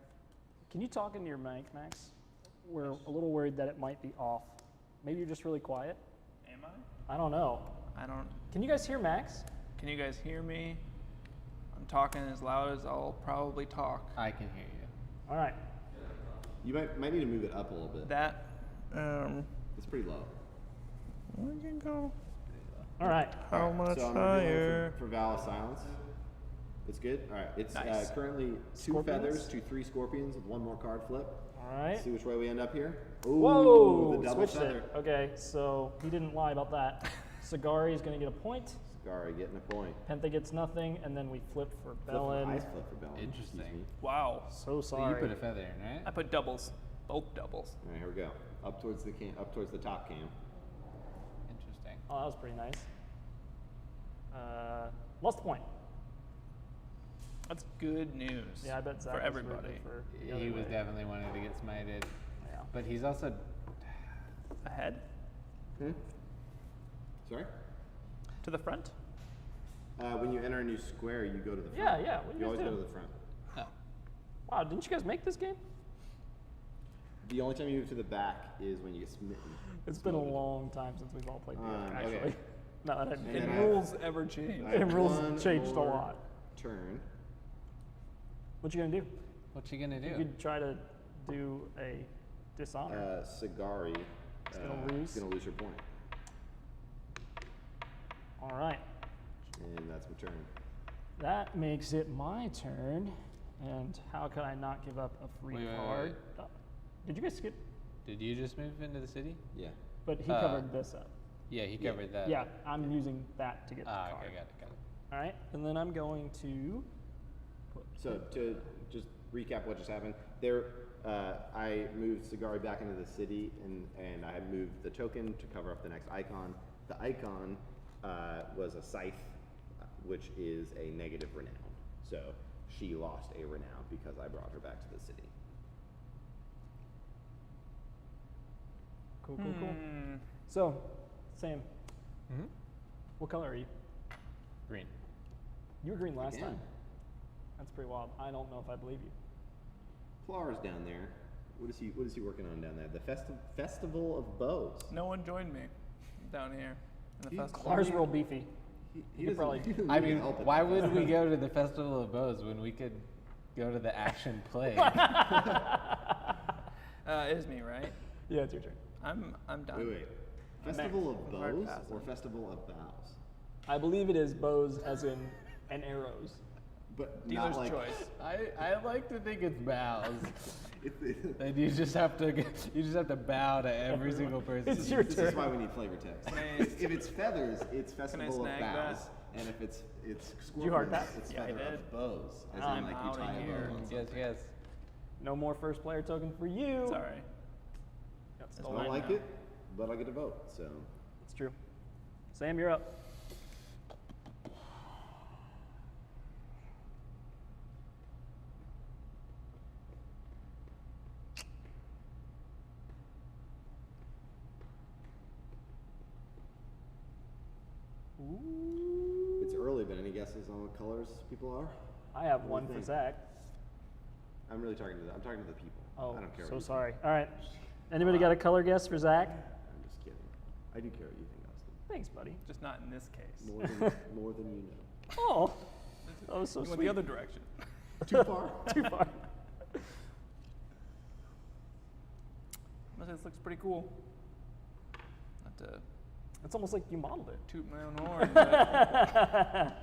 Can you talk into your mic, Max? We're a little worried that it might be off. Maybe you're just really quiet. Am I? I don't know. I don't. Can you guys hear Max? Can you guys hear me? I'm talking as loud as I'll probably talk. I can hear you. All right. You might need to move it up a little bit. That. It's pretty low. Where you go? All right. How much So I'm higher? revealing for Vow of Silence. It's good. All right. It's Nice. currently 2 Scorpions? feathers to 3 scorpions with 1 more card flip. All right. See which way we end up here. Ooh, Whoa! the double Switched feather. it. Okay, so he didn't lie about that. Sagari is going to get a point. Sagari getting a point. Pentha gets nothing, and then we flip for Bellin. Ice flip for Bellin. Interesting. Excuse me. Wow. So So sorry. you put a feather in, right? I put doubles. Both doubles. All right, here we go. Up towards the top cam. Interesting. Oh, that was pretty nice. Lost a point. That's good news. Yeah, I bet Zach for was everybody. rooting for the He other was way. definitely wanting to get smited, Yeah. but he's also. Ahead Sorry? to the front. When you enter a new square, you go to the front. Yeah. What do You you guys always go do? to the front. Wow, didn't you guys make this game? The only time you move to the back is when you get smitten. It's been a long time since we've all played the game, actually. Okay. No, that hadn't And been. then Rules ever change. And rules changed a more lot. Turn. What you gonna do? What you gonna do? You could try to do a dishonor. Sagari. He's gonna lose. He's gonna lose your point. All right. And that's my turn. That makes it my turn. And how could I not give up a free Wait, card? Did you guys skip? Did you just move into the city? Yeah. But he covered this up. Yeah, he covered that. Yeah, I'm using that to get the card. Okay, got it. All right, and then I'm going to. So to just recap what just happened, there, I moved Sagari back into the city, and I had moved the token to cover up the next icon. The icon was a scythe, which is a negative renown. So she lost a renown because I brought her back to the city. Cool. So, Sam, Mm-hmm. what color are you? Green. You were green last Again. time. That's pretty wild. I don't know if I believe you. Clar's down there. What is he working on down there? The Festival of Bows. No one joined me down here in the festival. Clar's real beefy. He could probably. I mean, why would we go to the Festival of Bows when we could go to the action play? It is me, right? Yeah, it's your turn. I'm done. Wait. Festival of Hard Bows pass. or Festival of Bows? I believe it is bows as in and arrows. But Dealer's not like, choice. I like to think it's bows. It- And you just have to bow to every single person. It's your This turn. is why we need flavor text. Can I- If it's feathers, it's Festival of snag Bows. that? And if it's you hard scorpions, pass? it's Yeah, I feather did. of bows. As I'm in like you outta tie a here. bow on Yes, something. yes. No more first player token for you. It's all right. That's I all don't right like now. it, but I get a vote, so. It's true. Sam, you're up. Ooh. It's early, but any guesses on what colors people are? I have What one do you for think? Zach. I'm really talking to I'm talking to the people. Oh, I don't care. so what you sorry. All right. Anybody got a color guess for Zach? Think. I'm just kidding. I do care what you think, Austin. Thanks, buddy. Just not in this case. More than you know. Oh, that was so You went sweet. the other direction. Too far. Too far. This looks pretty cool. Not to It's almost like you modeled it. toot my own horn, but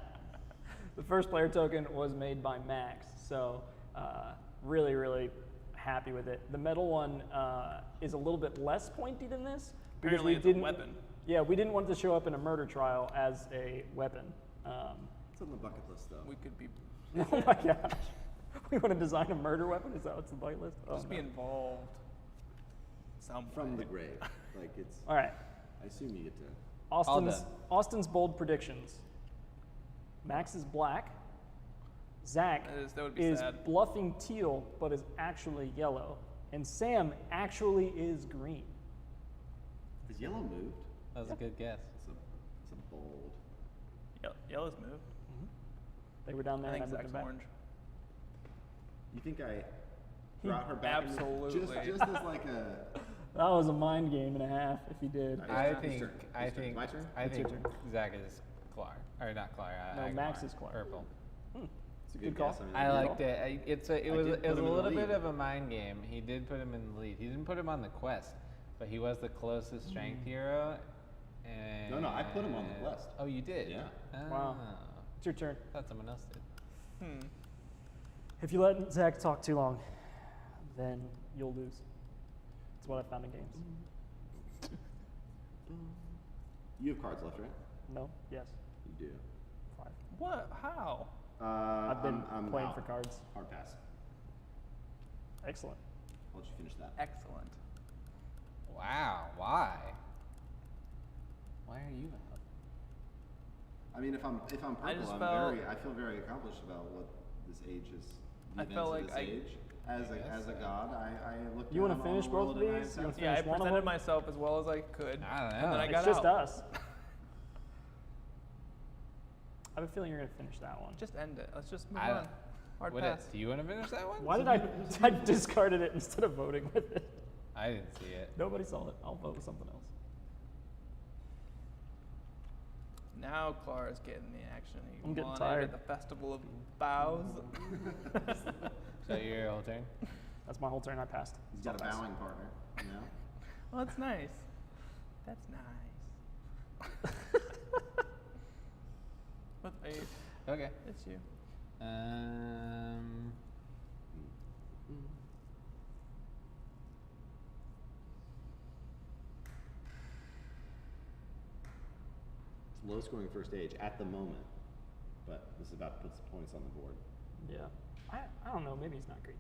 The first player token was made by Max, so really, really happy with it. The metal one is a little bit less pointy than this because apparently we it's didn't. a weapon. Yeah, we didn't want it to show up in a murder trial as a weapon. It's on the bucket list, though. We could be Oh my gosh, we want to design a murder weapon? Is that what's the bucket list? Oh, just be no. involved. Some From the way. grave. Like it's. All right, I assume you get to. Austin's bold predictions. Max is black. Zach That would be is sad. bluffing teal, but is actually yellow. And Sam actually is green. Is yellow moved? That was a good guess. It's a bold. Yellow's move. They were down there I and I think moved Zach's them back. orange. You think I brought her back? Absolutely. Just as like a. That was a mind game and a half, if he did. I Whose think turn? I Whose turn? think My turn? I It's think your turn. Zach is Clark, or not Clark. No, Max is Clark. Purple. It's a Good good call. guess. I did- liked it. It was did it put was him a in the little bit lead. of a mind game. He did put him in the lead. He didn't put him on the quest, but he was the closest strength hero. And No, I put him on the quest. Oh, you did? Yeah. Wow. Oh. It's your turn. Thought someone else did. If you let Zach talk too long, then you'll lose. That's what I found in games. You have cards left, right? No? Yes. You do. 5. What? How? I've been I'm playing out. for cards. Hard pass. Excellent. I'll let you finish that. Excellent. Wow. Why? Why are you out? I mean, if I'm purple, I just I felt- feel very accomplished about what this age is. I felt like this age. As a god, I look. You wanna down on finish the both world of and I these? have You wanna sense. Yeah, I Finish one of presented them? myself as well as I could. I don't And then know. I It's got just out. us. I have a feeling you're gonna finish that one. Just end it. Let's just move I on. don't- Hard What pass. do you want to finish that one? Why did I discarded it instead of voting with it? I didn't see it. Nobody saw it. I'll vote with something else. Now Clara's getting the action. I'm getting wanted tired. At the Festival of Bows. Is that your whole turn? That's my whole turn. I passed. He's got a bowing partner. You know? Well, that's nice. That's nice. What? Okay. It's you. It's low scoring first stage at the moment, but this is about to put some points on the board. Yeah. I don't know. Maybe he's not great.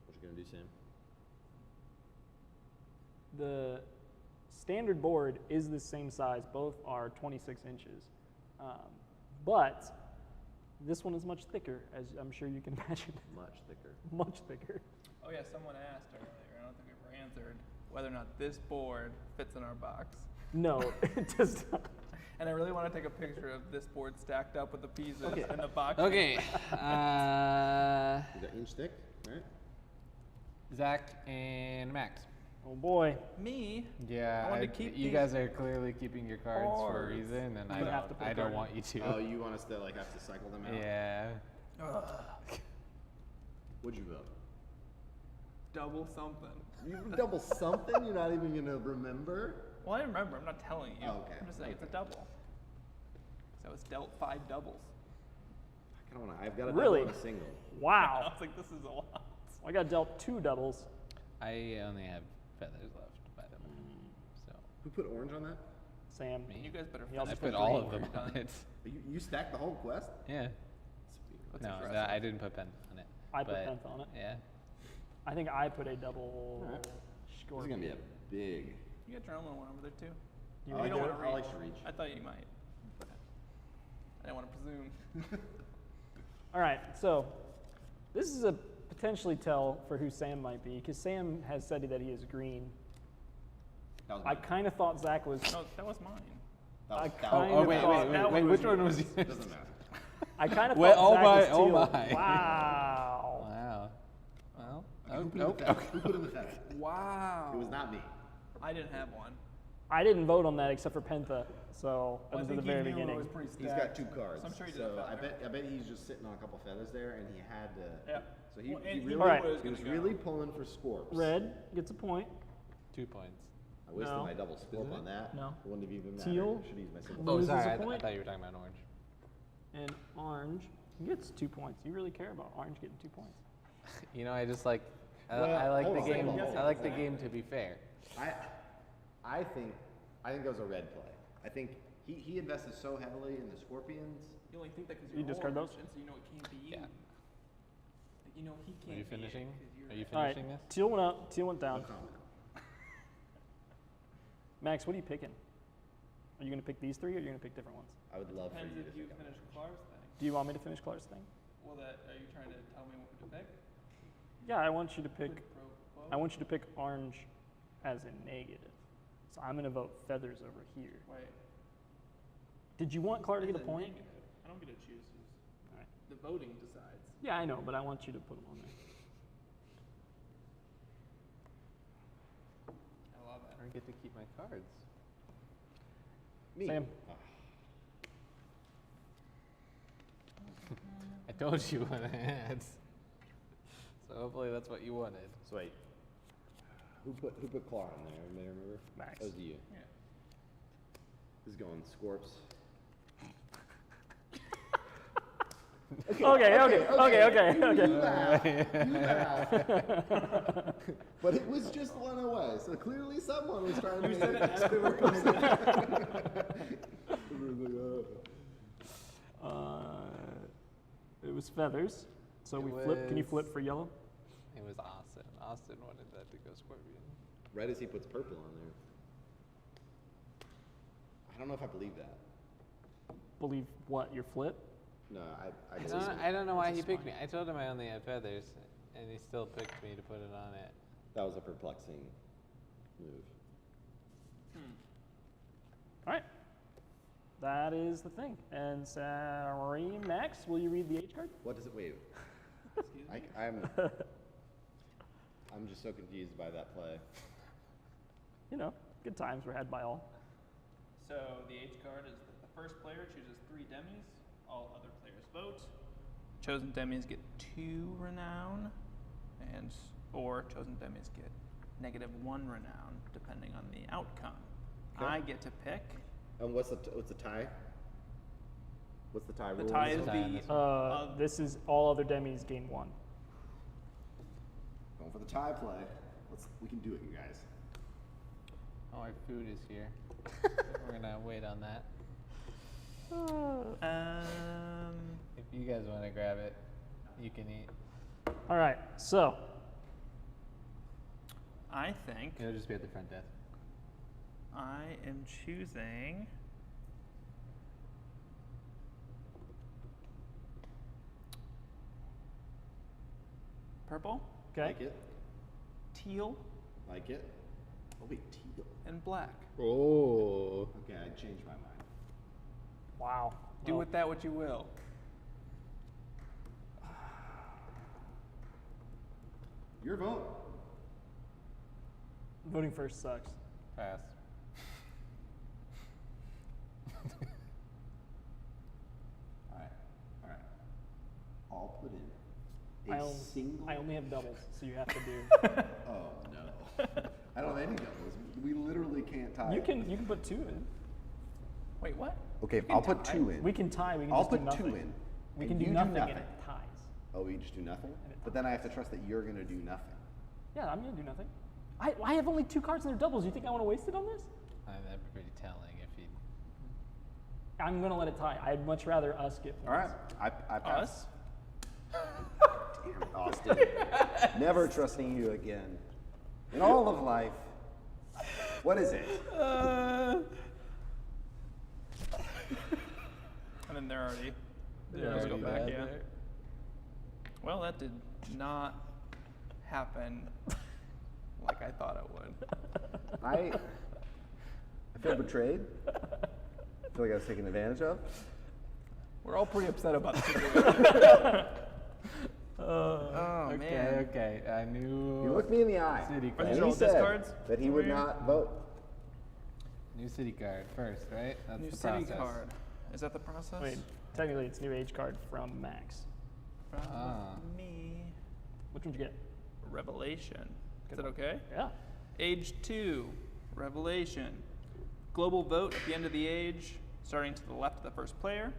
What you gonna do, Sam? The standard board is the same size. Both are 26 inches. But this one is much thicker, as I'm sure you can imagine. Much thicker. Much thicker. Oh yeah, someone asked earlier. I don't think we ever answered whether or not this board fits in our box. No, it does not. And I really want to take a picture of this board stacked up with the pieces Okay. in the box. Okay. You got inch thick, right? Zach and Max. Oh boy. Me? Yeah, I wanted to keep you these guys are clearly keeping your cards for a cards. reason, and You have to put a I don't card want in. you to. Oh, you want us to like have to cycle them out? Yeah. Ugh. What'd you vote? Double something. You double something? You're not even gonna remember? Well, I remember. I'm not telling you. Oh, okay. I'm just saying it's a double. So I was dealt 5 doubles. I kind of want to. I've got a Really? double and a single. I Wow. was like, this is a lot. I got dealt 2 doubles. I only have feathers left, by the way. So Who put orange on that? Sam. Me. You guys better He also I finish put this all before of them we're on done. it. You stacked the whole quest? Yeah. What's No, impressive? I didn't put pen on it. I put but, penta on it. Yeah. I think I put a double Alright. This is score. gonna be a big. You got your own one over there too. You I wanna like don't do to- it? wanna I like to reach. I thought you might. But I didn't want to presume. All right, so this is a potentially tell for who Sam might be, because Sam has said that he is green. That was I mine. kind of thought Zach was. No, that was mine. That was, I that kind Oh, of wait, thought wait, that wait, one which was one was yours. yours? doesn't matter. I kind of Well, thought Zach was oh teal. my. Wow. Wow. Well, Who put in the feather? Who put in the feather? Wow. It was not me. I didn't have one. I didn't vote on that except for Penta, so Well, it was I at the think very he knew beginning. it was pretty He's stacked. got 2 cards. So I'm sure he did so a feather. I bet he's just sitting on a couple feathers there, and he had to. Yeah. So he, Well, he and he really, knew Alright. where it he was gonna go. really pulling for Scorps. Red gets a point. 2 points. I wasted No. my double scorp on that. No. It wouldn't have even mattered. Teal. Should use my single. Blue Oh, loses sorry. a I point. thought you were talking about orange. And orange gets 2 points. You really care about orange getting 2 points. You know, I just like. I Well, like hold the on, game. hold on, hold I on. like the game to be fair. I think that was a red play. I think he invested so heavily in the Scorpions. You only think that because You you're discard orange, those? and so you know it can't be you. Yeah. Like, you know he can't Are you be it finishing? 'cause you're Are you red. All right, finishing this? teal went up, teal went down. No comment. Max, what are you picking? Are you going to pick these 3 or are you going to pick different ones? I would love for Depends you to if you pick up finish orange. Clark's thing. Do you want me to finish Clark's thing? Well, are you trying to tell me what to pick? Yeah, I want you to pick. Quid pro quo? I want you to pick orange as a negative. So I'm going to vote feathers over here. Wait. Did you want Clark to get a As point? negative. I don't get to choose who's. Alright. The voting decides. Yeah, I know, but I want you to put them on there. I love I don't get to keep my cards. Me. Sam. I told you what I had. So hopefully that's what you wanted. So wait. Who put Claw in there? Anybody remember? Max. That was you. Yeah. This is going Scorps. Okay. You laugh. But it was just one away, so clearly someone was trying to make it as they were coming It was feathers. So It we flip. Can you was- flip for yellow? It was Austin. Austin wanted that to go Scorpion. Red as he puts purple on there. I don't know if I believe that. Believe what? Your flip? No, I I believe don't, it. I don't know why That's he a picked smart. me. I told him I only had feathers, and he still picked me to put it on it. That was a perplexing move. That is the thing. And sorry, Max, will you read the H card? What does it wait? I'm just so confused by that play. You know, good times were had by all. So the H card is that the first player chooses 3 demis. All other players vote. Chosen demis get 2 renown, or chosen demis get -1 renown, depending on the outcome. Okay. I get to pick. And what's the tie? What's the tie The rule? tie is this is all other demis gain 1. Going for the tie play. We can do it, you guys. Oh, our food is here. We're gonna wait on that. If you guys want to grab it, you can eat. All right, so. I think it'll just be at the front desk. I am choosing purple. Okay. Like it. Teal. Like it. Oh wait, teal. And black. Oh. Okay, I changed my mind. Wow. Do with that what you will. Your vote. Voting first sucks. Pass. All right. I'll put in I only have doubles, so you have to do. Oh no. I don't have any doubles. We literally can't tie. You can put 2 in. Wait, what? Okay, I'll put 2 in. We can tie. We can I'll just do put nothing. 2 in. We and can do you nothing, and it ties. Oh, we just do nothing? But then I have to trust that you're going to do nothing. Yeah, I'm gonna do nothing. I have only 2 cards and they're doubles. You think I want to waste it on this? That'd be pretty telling if you. I'm gonna let it tie. I'd much rather us get points. All right, I pass. Us? Damn it, Austin. Never trusting you again. In all of life. What is it? And then they're already. They're Let's go already back, bad yeah. there. Well, that did not happen like I thought it would. I feel betrayed. I feel like I was taken advantage of. We're all pretty upset about this. Oh, Okay, man. okay. I knew. He looked me in the eye. City Are card. these And all he said discards? that he would Over here? not vote. New city card first, right? That's New the city process. card. Is that the process? Wait, technically it's new H card from Max. From Ah. me. Which one did you get? Revelation. Is that okay? Yeah. Age 2, Revelation. Global vote at the end of the age, starting to the left of the first player.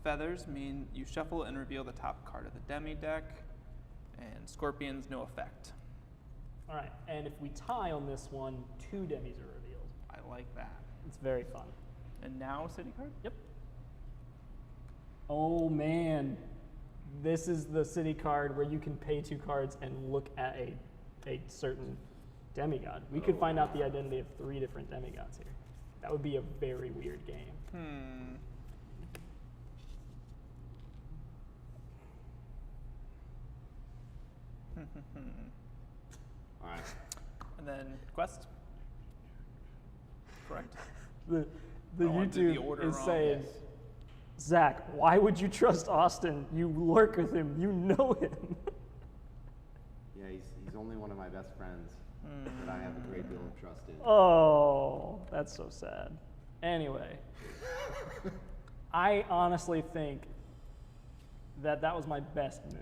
Feathers mean you shuffle and reveal the top card of the demi deck. And scorpions, no effect. All right, and if we tie on this one, 2 demis are revealed. I like that. It's very fun. And now city card? Yep. Oh man, this is the city card where you can pay 2 cards and look at a certain demigod. We could find out the identity of 3 different demigods here. That would be a very weird game. All right. And then quest. Correct. The Oh, I did the YouTube order is wrong. saying, Yes. Zach, why would you trust Austin? You lurk with him. You know him. Yeah, he's only one of my best friends that I have a great deal of trust in. Oh, that's so sad. Anyway, I honestly think that was my best move.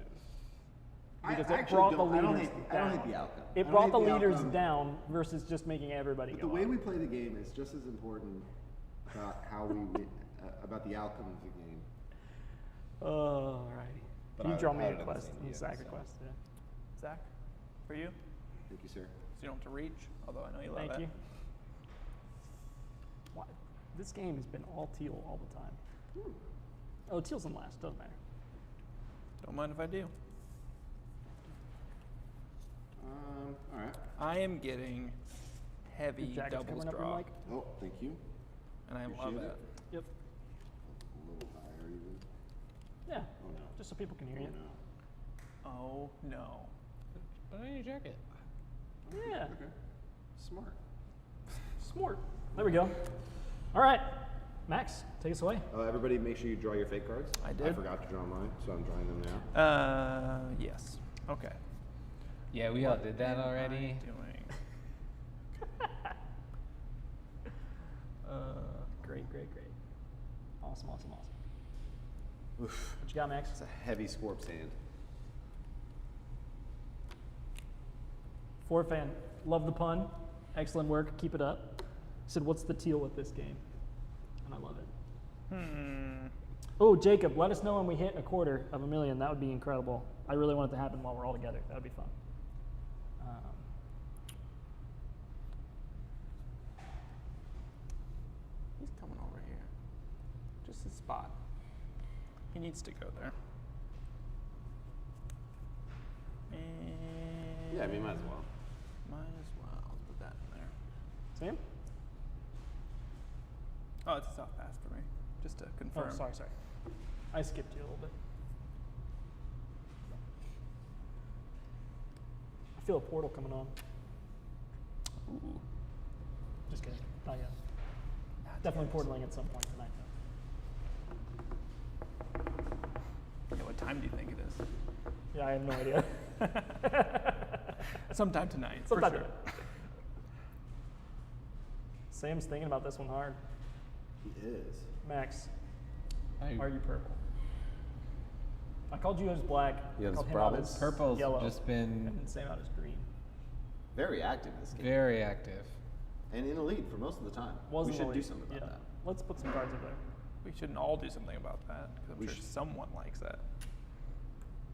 Because it brought the leaders down. I don't hate the outcome. It brought the leaders down versus just making everybody But go the way up. we play the game is just as important about how we about the outcome of the game. Alrighty. But You I- draw I me would a have the quest, same and deal, Zach a so. quest. Yeah. Zach, for you? Thank you, sir. So you don't have to reach, although I know you love Thank it. you. Why? This game has been all teal all the time. Oh, teal's in last. Doesn't matter. Don't mind if I do. All right. I am getting heavy Your jacket's doubles coming up, draw. Mike? Oh, thank you. And I love Appreciate it. Yep. A little higher even. Yeah. Oh no. Just so people can hear you. no. Oh no. Put on your jacket. Yeah. Okay. Smart. Smart. There we go. All right. Max, take us away. Everybody, make sure you draw your fake cards. I did. I forgot to draw mine, so I'm drawing them now. Yes. Okay. Yeah, we all did that already. Great. Awesome. Oof. What you got, Max? It's a heavy Scorp sand. Four fan, love the pun. Excellent work. Keep it up. Said, what's the deal with this game? And I love it. Oh, Jacob, let us know when we hit 250,000. That would be incredible. I really want it to happen while we're all together. That would be fun. He's coming over here. Just his spot. He needs to go there. And Yeah, I mean, might as well. Might as well. Let's put that in there. Sam? Oh, it's a soft pass for me. Just to confirm. Oh, sorry. I skipped you a little bit. I feel a portal coming on. Ooh. Just kidding. Not yet. Definitely portaling at some point tonight, though. Yeah, what time do you think it is? Yeah, I have no idea. Sometime tonight, Sometime for sure. tonight. Sam's thinking about this one hard. He is. Max, Hey. are you purple? I called you as black. You have called him problems? out as Purple's yellow, just been and then Sam out as green. Very active in this game. very active. And in the lead for most of the time. Wasn't we should the do lead. something about Yeah. that. Let's put some cards up there. We shouldn't all do something about that, because I'm We sure should. someone likes that.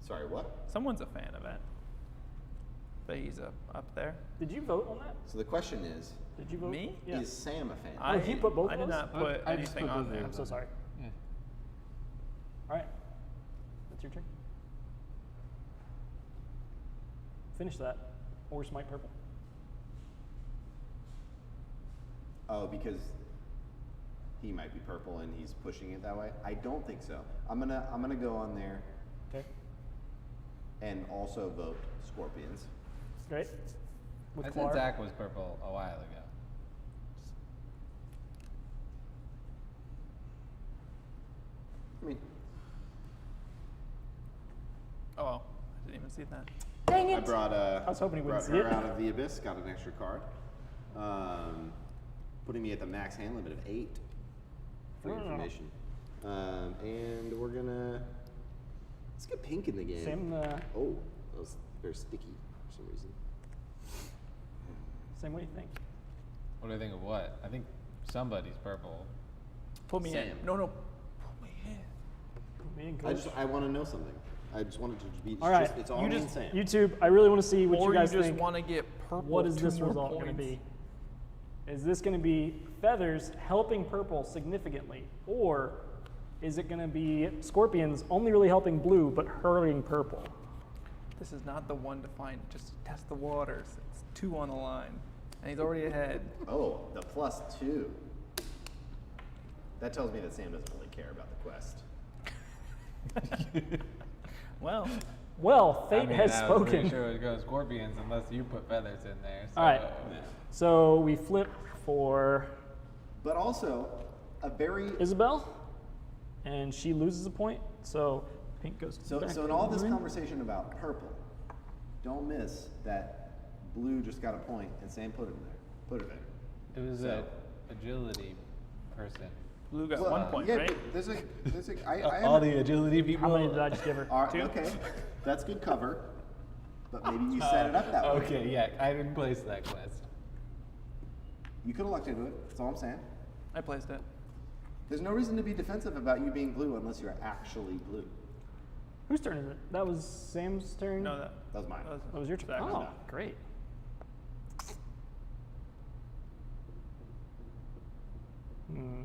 Sorry, what? Someone's a fan of it. But he's up there. Did you vote on that? So the question is, Did you vote? Me? Yeah. is Sam a fan? Oh, you put both I of did us? not put I just anything put on both there. I'm so sorry. Yeah. All right. That's your turn. Finish that. Or smite purple. Oh, because he might be purple and he's pushing it that way? I don't think so. I'm gonna go on there Okay. and also vote Scorpions. Great. With I said Clark. Zach was purple a while ago. I mean, Oh, well. I didn't even see that. Dang it! I brought I was hoping he wouldn't brought see her it. out of the abyss, got an extra card. Putting me at the max hand limit of 8 for your Oh. information. And we're gonna, let's get pink in the game. Sam, Oh, that was very sticky for some reason. Sam, what do you think? What do I think of what? I think somebody's purple. Put me Sam. in. No. Put me in. Me and Coach. I want to know something. I just wanted to be, All right. it's all You me just- and Sam. YouTube, I really want to see what Or you guys just think. want to get purple. What is 2 this more result going to points. be? Is this going to be feathers helping purple significantly? Or is it going to be scorpions only really helping blue but hurting purple? This is not the one to find. Just test the waters. It's 2 on the line. And he's already ahead. Oh, the +2. That tells me that Sam doesn't really care about the quest. Well, Fate I mean, has I was pretty spoken. sure it goes scorpions unless you put feathers in there. So. All right. So we flip for But also, a very Isabel, and she loses a point. So pink goes to back so in to all this green. conversation about purple, don't miss that blue just got a point and Sam put it in there. Put it there. It was So- a agility person. Blue got Well, 1 point, yeah, right? but there's a I All haven't- the agility people. How many did I just give her? all right, 2? okay, that's good cover. But maybe you set it up that way. Okay, yeah, I didn't place that quest. You could have looked into it. That's all I'm saying. I placed it. There's no reason to be defensive about you being blue unless you're actually blue. Whose turn is it? That was Sam's turn? No, that That was mine. That was your turn. Zach's Oh, turn. great. Hmm.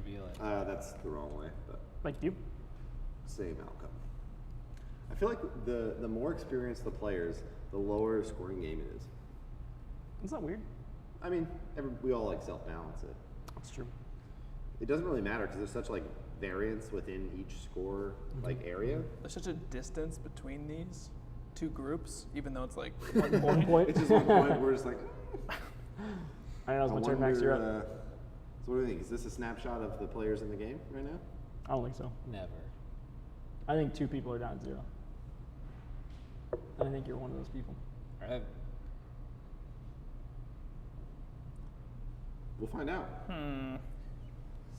Reveal it. That's the wrong way, but Thank you. same outcome. I feel like the more experienced the players, the lower scoring game it is. It's not weird. I mean, we all like self-balance it. That's true. It doesn't really matter because there's such like variance within each score like area. There's such a distance between these two groups, even though it's like 1 point. It's just 1 point. We're just like. I know, it's my turn, Max. You're up. So what do you think? Is this a snapshot of the players in the game right now? I don't think so. Never. I think 2 people are down 0. And I think you're one of those people. Right. We'll find out.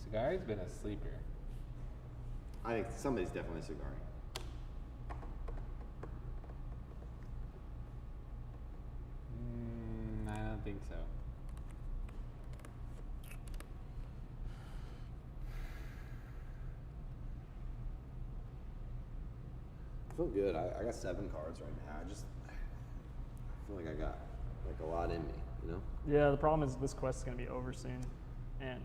Cigari's been a sleeper. I think somebody's definitely Cigari. I don't think so. I feel good. I got 7 cards right now. I feel like I got like a lot in me, you know? Yeah, the problem is this quest is going to be over soon. And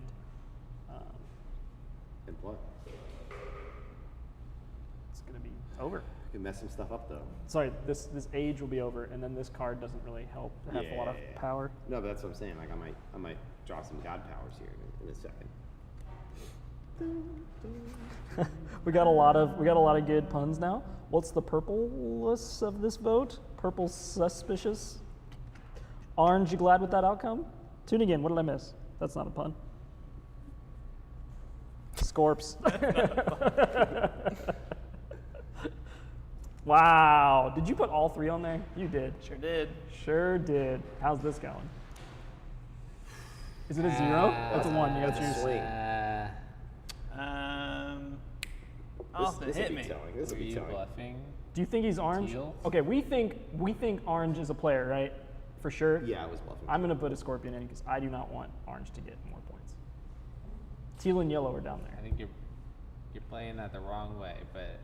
what? It's going to be over. You can mess some stuff up though. Sorry, this age will be over, and then this card doesn't really help have a lot of power. No, but that's what I'm saying. Like I might draw some god powers here in a second. we got a lot of good puns now. What's the purpleless of this vote? Purple suspicious. Orange, you glad with that outcome? Tuning in, what did I miss? That's not a pun. Scorps. Wow, did you put all 3 on there? You did. Sure did. Sure did. How's this going? Is it a 0? That's a 1, you gotta choose. Swing. Austin, hit me. This will be telling. Bluffing? Do you think he's orange? Teal? Okay, we think orange is a player, right? For sure. Yeah, I was bluffing. I'm gonna put a scorpion in because I do not want orange to get more points. Teal and yellow are down there. I think you're playing that the wrong way, but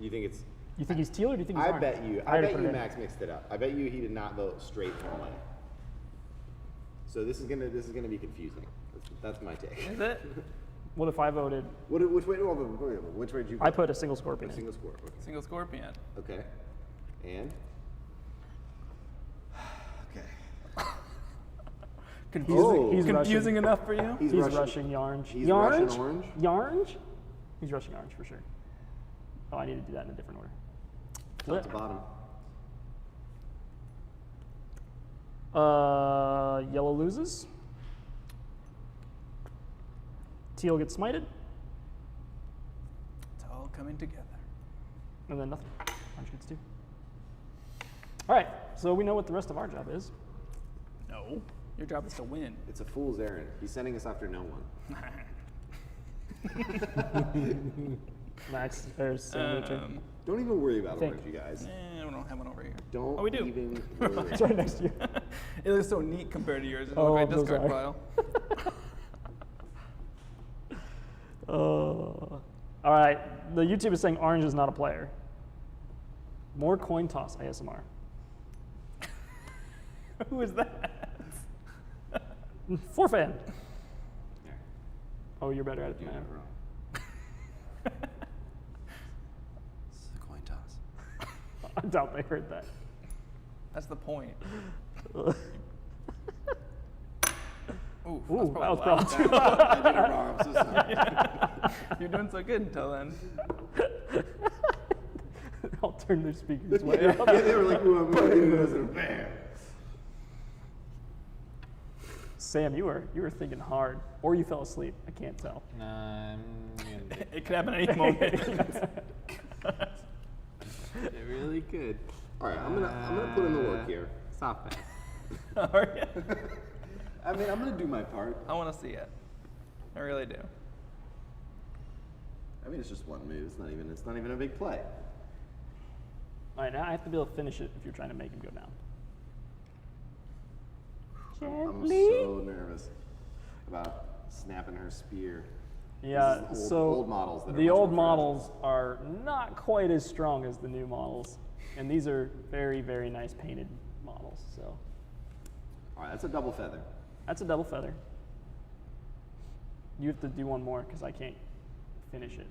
You think it's? You think he's teal or do you think he's I orange? bet you. I I already bet put it you in. Max mixed it up. I bet you he did not vote straight one way. So this is gonna be confusing. That's my take. Is it? What if I voted? Which way? Which way did you vote? I put a single scorpion A in. single score. Okay. Single scorpion. Okay. And. Okay. Confusing, He's confusing rushing. enough for you? He's rushing orange. He's Yarnge? rushing orange? Yarnge? He's rushing orange for sure. Oh, I need to do that in a different order. Top to bottom. Yellow loses. Teal gets smited. It's all coming together. And then nothing. Orange gets 2. All right, so we know what the rest of our job is. No. Your job is to win. It's a fool's errand. He's sending us after no one. Max, there's turn. Don't even worry about Think. orange, you guys. We don't have one over here. Don't Oh, we do. even Never worry. mind. It's right next to you. It looks so neat compared to yours. It's Oh, a I'm great so discard sorry. pile. All right, the YouTube is saying orange is not a player. More coin toss ASMR. Who is that? Forfan. Oh, you're better at it than I am. This is a coin toss. I doubt they heard that. That's the point. Ooh, Ooh, that was probably too I did it wrong. I'm so sorry. You're doing so good until then. I'll turn their speakers way Yeah, up. they were like, "Ooh, I'm going to do this." Sam, you were thinking hard, or you fell asleep. I can't tell. It could happen at any moment. It really could. All right, I'm gonna put in the work here. Stop it. Are you? I mean, I'm gonna do my part. I want to see it. I really do. I mean, it's just one move. It's not even a big play. All right, now I have to be able to finish it if you're trying to make him go down. I'm Gently. so nervous about snapping her spear. Yeah, This is so old models that are the much old more models are not quite as strong as the new models, and these are very, very nice painted models. So All right, that's a double feather. that's a double feather. You have to do one more because I can't finish it.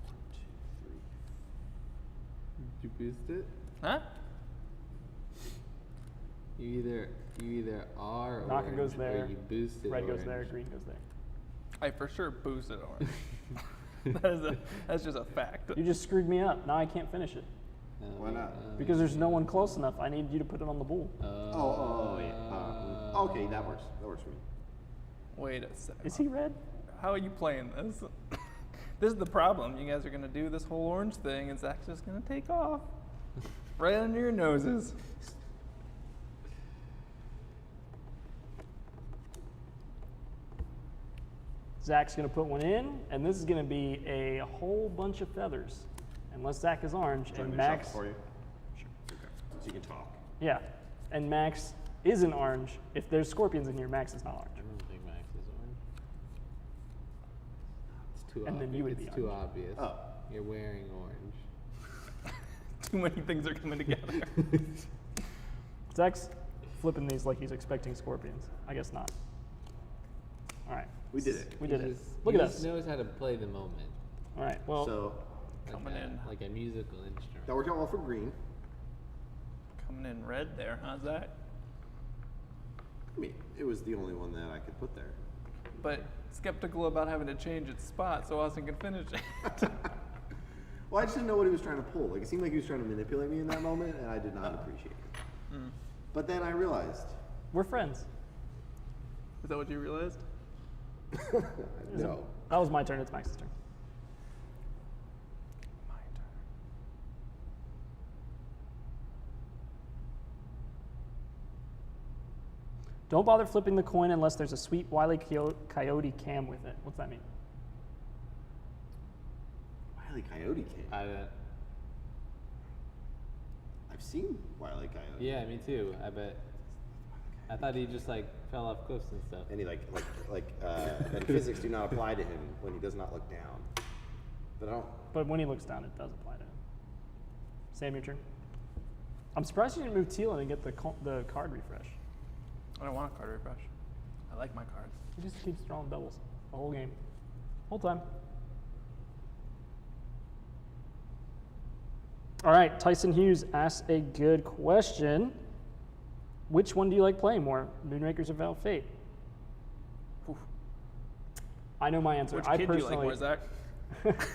1, 2, 3, You boost it? Huh? You either are Naka orange goes there. or you boost it Red orange. goes there. Green goes there. I for sure boosted orange. That's just a fact. You just screwed me up. Now I can't finish it. Why not? Because there's no one close enough. I need you to put it on the bowl. Yeah. Okay, that works. That works for me. Wait a second. Is he red? How are you playing this? This is the problem. You guys are gonna do this whole orange thing, and Zach's just gonna take off right under your noses. Zach's going to put one in, and this is going to be a whole bunch of feathers. Unless Zach is orange, and Max... for you? Sure. Okay. So you can talk. Yeah, and Max isn't orange. If there's scorpions in here, Max is not orange. I don't think Max is orange. It's too And obvious. then you would be It's too orange. obvious. Oh. You're wearing orange. Too many things are coming together. Zach's flipping these like he's expecting scorpions. I guess not. All right. We did it. We did it. Just, Look he at just us. knows how to play the moment. All right. Well, So Coming in. Like a musical instrument. that worked out well for green. Coming in red there, huh, Zach? I mean, it was the only one that I could put there. But skeptical about having to change its spot so Austin can finish it. Well, I just didn't know what he was trying to pull. Like, it seemed like he was trying to manipulate me in that moment, and I did not appreciate it. Mm. But then I realized. we're friends. Is that what you realized? No. That was my turn. It's Max's turn. My turn. Don't bother flipping the coin unless there's a sweet Wile E. Coyote cam with it. What's that mean? Wile E. Coyote came. I've seen Wile E. Coyote. Yeah, me too. I bet. I thought he just like fell off cliffs and stuff. And he and physics do not apply to him when he does not look down. But I don't. But when he looks down, it does apply to him. Sam, your turn. I'm surprised you didn't move teal and get the card refresh. I don't want a card refresh. I like my cards. He just keeps throwing doubles the whole game. Whole time. All right, Tyson Hughes asks a good question. Which one do you like playing more, Moonrakers or Veiled Fate? Oof. I know my answer. Which I kid do you personally, like more, Zach?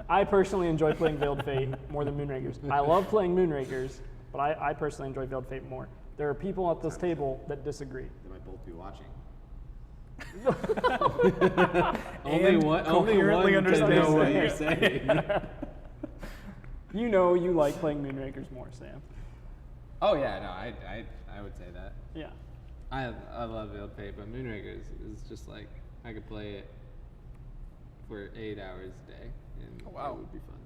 I personally enjoy playing Veiled Fate more than Moonrakers. I love playing Moonrakers, but I personally enjoy Veiled Fate more. There are people at this table that disagree. They might both be watching. Only one coherently can understand know what that. you're saying. You know you like playing Moonrakers more, Sam. Oh yeah, no, I would say that. Yeah. I love Veiled Fate, but Moonrakers is just like I could play it for 8 hours a day, and Oh, wow. it would be fun.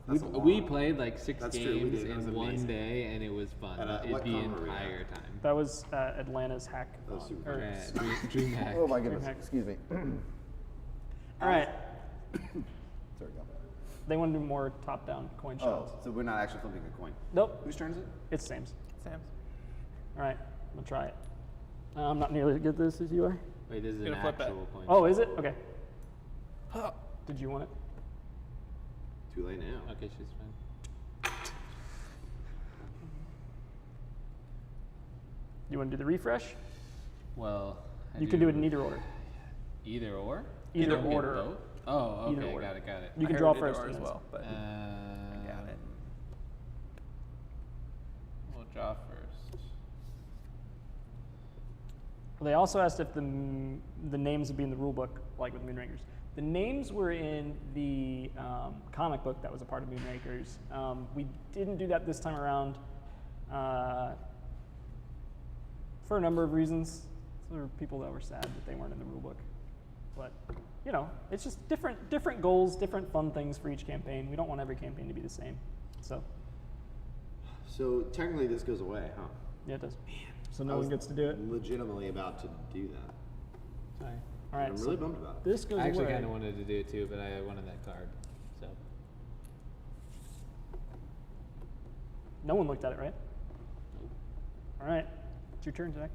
That's a We long- played like 6 That's true, we games did. It was in one amazing. day, and it was fun. And, It'd what be con were we at? entire time. That was Atlanta's hack. That was super or- fun. Yeah, DreamHack. Oh my goodness. Dreamhack. Excuse me. All right. Sorry, go. They want to do more top-down coin Oh, shots. so we're not actually flipping a coin. Nope. Whose turn is it? It's Sam's. Sam's. All right. I'm going to try it. I'm not nearly as good at this as you are. Wait, this is an Gonna flip it. actual coin. Oh, is it? Okay. Huh. Did you want it? Too late now. Okay, she's fine. You want to do the refresh? Well, You can do it in either order. Either or. Either You don't get order. both? Oh, Either okay, order. got it. You can I draw heard first. either or and as then- well, but got it. We'll draw first. They also asked if the names would be in the rule book, like with Moonrakers. The names were in the comic book that was a part of Moonrakers. We didn't do that this time around for a number of reasons. There were people that were sad that they weren't in the rule book. But, you know, it's just different goals, different fun things for each campaign. We don't want every campaign to be the same. So technically this goes away, huh? Yeah, it does. So no one gets to do it? Legitimately about to do that. Sorry. All right, I'm so really bummed about it. this goes I actually away. kind of wanted to do it too, but I wanted that card. So. No one looked at it, right? All right. It's your turn, Zach.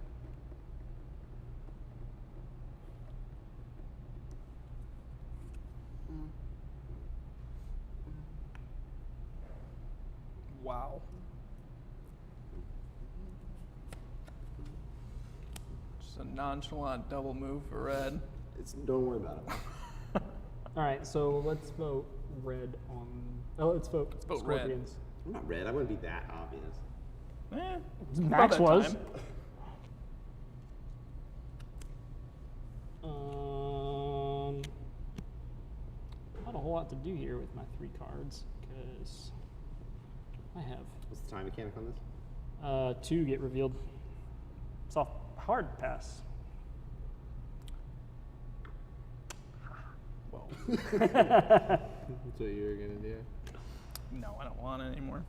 Wow. Just a nonchalant double move for red. Don't worry about it. All right, so let's vote red on. Oh, let's vote red. Scorpions. I'm not red. I wouldn't be that obvious. Max about that was. time. Not a whole lot to do here with my 3 cards because I have What's the time mechanic on this? 2 get revealed. Soft hard pass. Whoa. That's what you were gonna do. No, I don't want it anymore.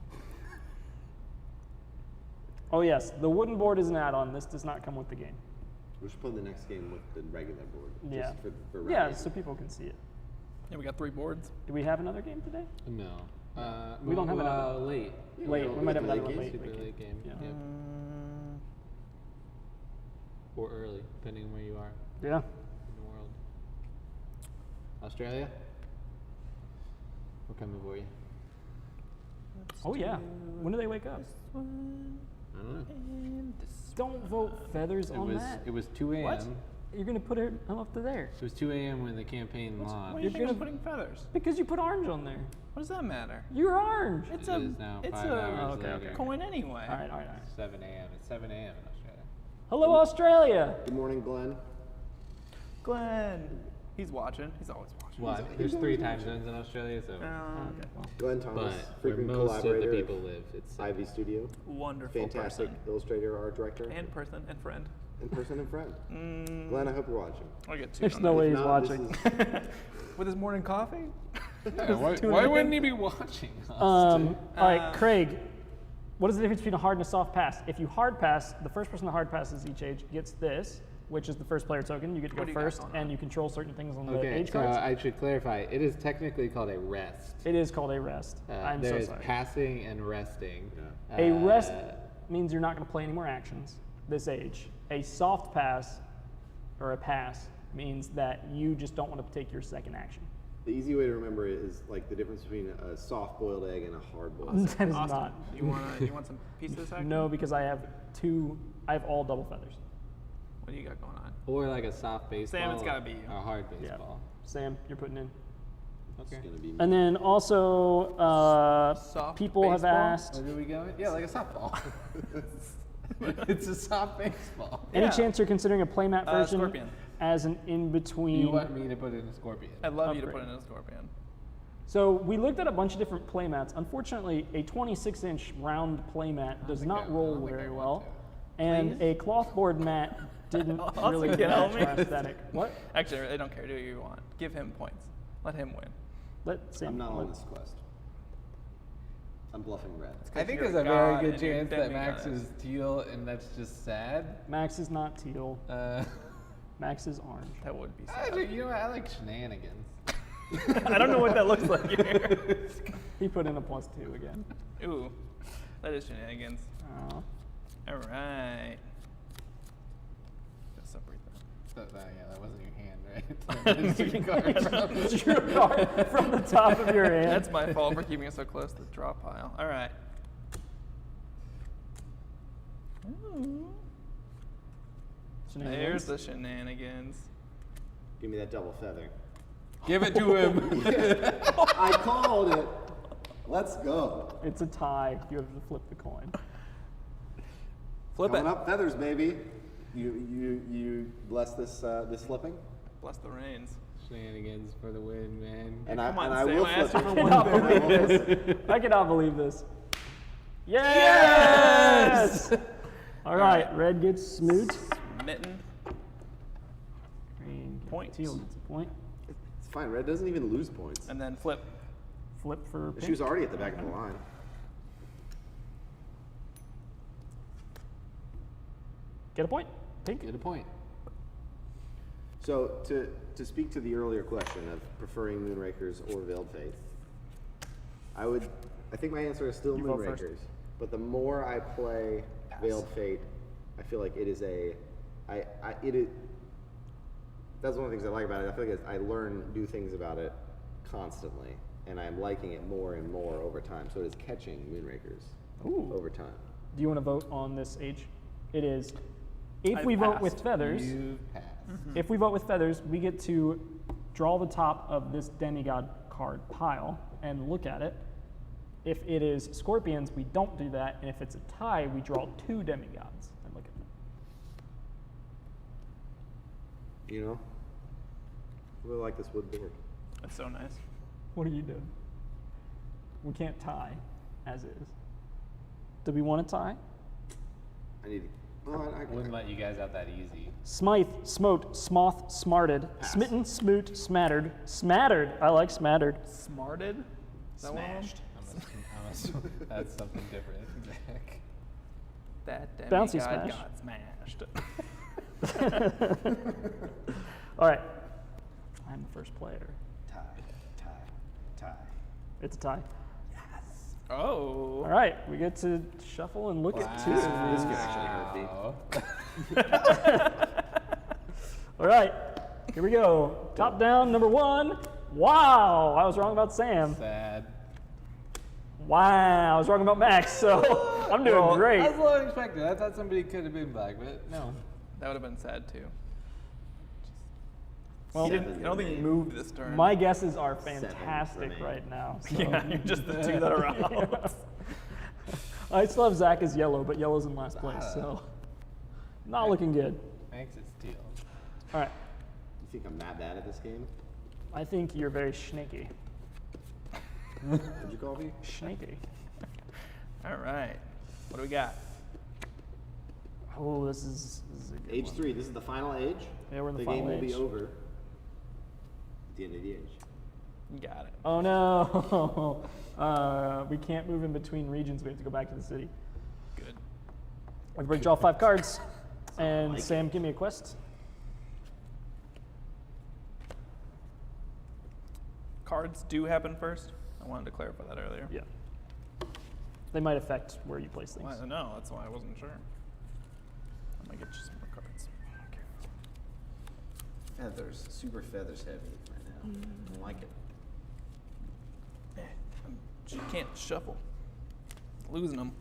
Oh yes, the wooden board is an add-on. This does not come with the game. We should play the next game with the regular board. Yeah. Just for Yeah, round so people can see it. Yeah, we got 3 boards. Do we have another game today? No. We don't have another. Late. Late. We might have another one game. late. Super late game. Yeah. Yep. Or early, depending on where you are Yeah. in the world. Australia? We're coming for you. Oh yeah. When do they wake up? I don't know. Don't vote feathers on that. It was 2 a.m. What? You're gonna put it up to there. It was 2 a.m. when the campaign launched. Why do you think I'm putting feathers? Because you put orange on there. What does that matter? You're orange. It's It a is now it's 5 hours a later. coin anyway. All right. 7 a.m. It's 7 a.m. in Australia. Hello, Australia. Good morning, Glenn. Glenn, he's watching. He's always watching. What? There's 3 time zones in Australia, so. Okay, well. Glenn Thomas, But where frequent most of the collaborator people live, it's Ivy Studio. Wonderful Fantastic person. illustrator, art director, And person and friend. and person and friend. Glenn, I hope you're watching. I get 2. There's on no that. way If he's not, this watching. is- With his morning coffee? Yeah, why wouldn't he be watching? All right, Craig. What is the difference between a hard and a soft pass? If you hard pass, the first person to hard passes each age gets this, which is the first player token. You get to What go do you got first, going and on? you control certain things on the Okay, age so cards. I should clarify. It is technically called a rest. It is called a rest. I'm so There is sorry. passing and resting. A rest means you're not going to play any more actions this age. A soft pass or a pass means that you just don't want to take your second action. The easy way to remember it is like the difference between a soft-boiled egg and a hard-boiled egg. That is Austin, not. You want some pieces of this action? No, because I have all double feathers. What do you got going on? Or like a soft baseball. Sam, it's gotta be you. Or a hard Yeah. baseball. Sam, you're putting in. It's Okay. gonna be And then also, Soft people have baseball? asked, Where do we go? Yeah, like a softball. It's a soft baseball. any Yeah. chance you're considering a playmat version Scorpion. as an in-between? You want me to put in a scorpion? I'd love you to Upgrade. put in a scorpion. So we looked at a bunch of different playmats. Unfortunately, a 26-inch round playmat does not roll very well, and a cloth board mat didn't Austin, really can you help match me? our aesthetic. What? Actually, I don't care. Do what you want. Give him points. Let him win. Let Sam. I'm not let- on this quest. I'm bluffing red. I think you're there's a a very god good and you're chance that demigod. Max is teal, and that's just sad. Max is not teal. Max is orange. That would be sad. Actually, you know what? I like shenanigans. I don't know what that looks like here. He put in a +2 again. Ooh, that is shenanigans. Oh. All right. Just separate that. Yeah, that wasn't your hand, right? It's your card from the top of your hand. That's my fault for keeping it so close to the draw pile. All right. Ooh. There's the shenanigans. Give me that double feather. Give it to him. I called it. Let's go. It's a tie. You have to flip the coin. Flip Coming it. up, feathers, baby. You bless this this flipping, Bless the reins. Shenanigans for the win, man. and Come on, I Sam, will I asked flip you it. for one cannot thing. believe this. I cannot believe this. Yes! All right, red gets smoot. Mitten. Green gets Points. teal gets a point. It's fine. Red doesn't even lose points. And then flip. Flip for She was pink. already at the back of the line. Get a point. Pink. Get a point. So to speak to the earlier question of preferring Moonrakers or Veiled Faith, I think my answer is still You vote first. Moonrakers. But the more I play Veiled Fate, I feel like it is that's one of the things I like about it. I feel like I learn new things about it constantly, and I'm liking it more and more over time. So it is catching Moonrakers over time. Do you want to vote on this age? It is. If we vote with feathers, if we vote with feathers, we get to draw the top of this demigod card pile and look at it. If it is scorpions, we don't do that, and if it's a tie, we draw 2 demigods and look at them. You know, I really like this wood board. That's so nice. What are you doing? We can't tie, as is. Do we want to tie? I need to. I wouldn't let you guys out that easy. Smythe, smote, smoth, smarted, smitten, smoot, smattered, smattered. I like smattered. Smarted? Smashed. That's something different. Zach. That Bouncy demigod smash. got smashed. All right. I'm the first player. Tie. It's a tie. Oh. All right. We get to shuffle and look at 2. This could actually hurt me. All right. Here we go. Top down, number 1. Wow. I was wrong about Sam. Sad. Wow. I was wrong about Max, so I'm doing great. That's what I expected. I thought somebody could have been black, but no. That would have been sad too. Well, I don't think he moved this turn. My guesses are fantastic right now. So. Yeah, you're just the 2 that are out. Yeah. I still have Zach as yellow, but yellow's in last place, so not looking good. Makes it steal. All right. You think I'm that bad at this game? I think you're very snaky. What'd you call me? Snaky. All right. What do we got? Oh, this is a good Age one. 3. This is the final age. Yeah, we're in the game final will age. be over at the end of the age. Got it. Oh no. We can't move in between regions. We have to go back to the city. Good. Everybody draw 5 cards. And Sam, give me a quest. Cards do happen first. I wanted to clarify that earlier. Yeah. They might affect where you place things. Well, no, that's why I wasn't sure. I'm gonna get you some more cards. Feathers, super feathers heavy right now. I don't like it. You can't shuffle. Losing them.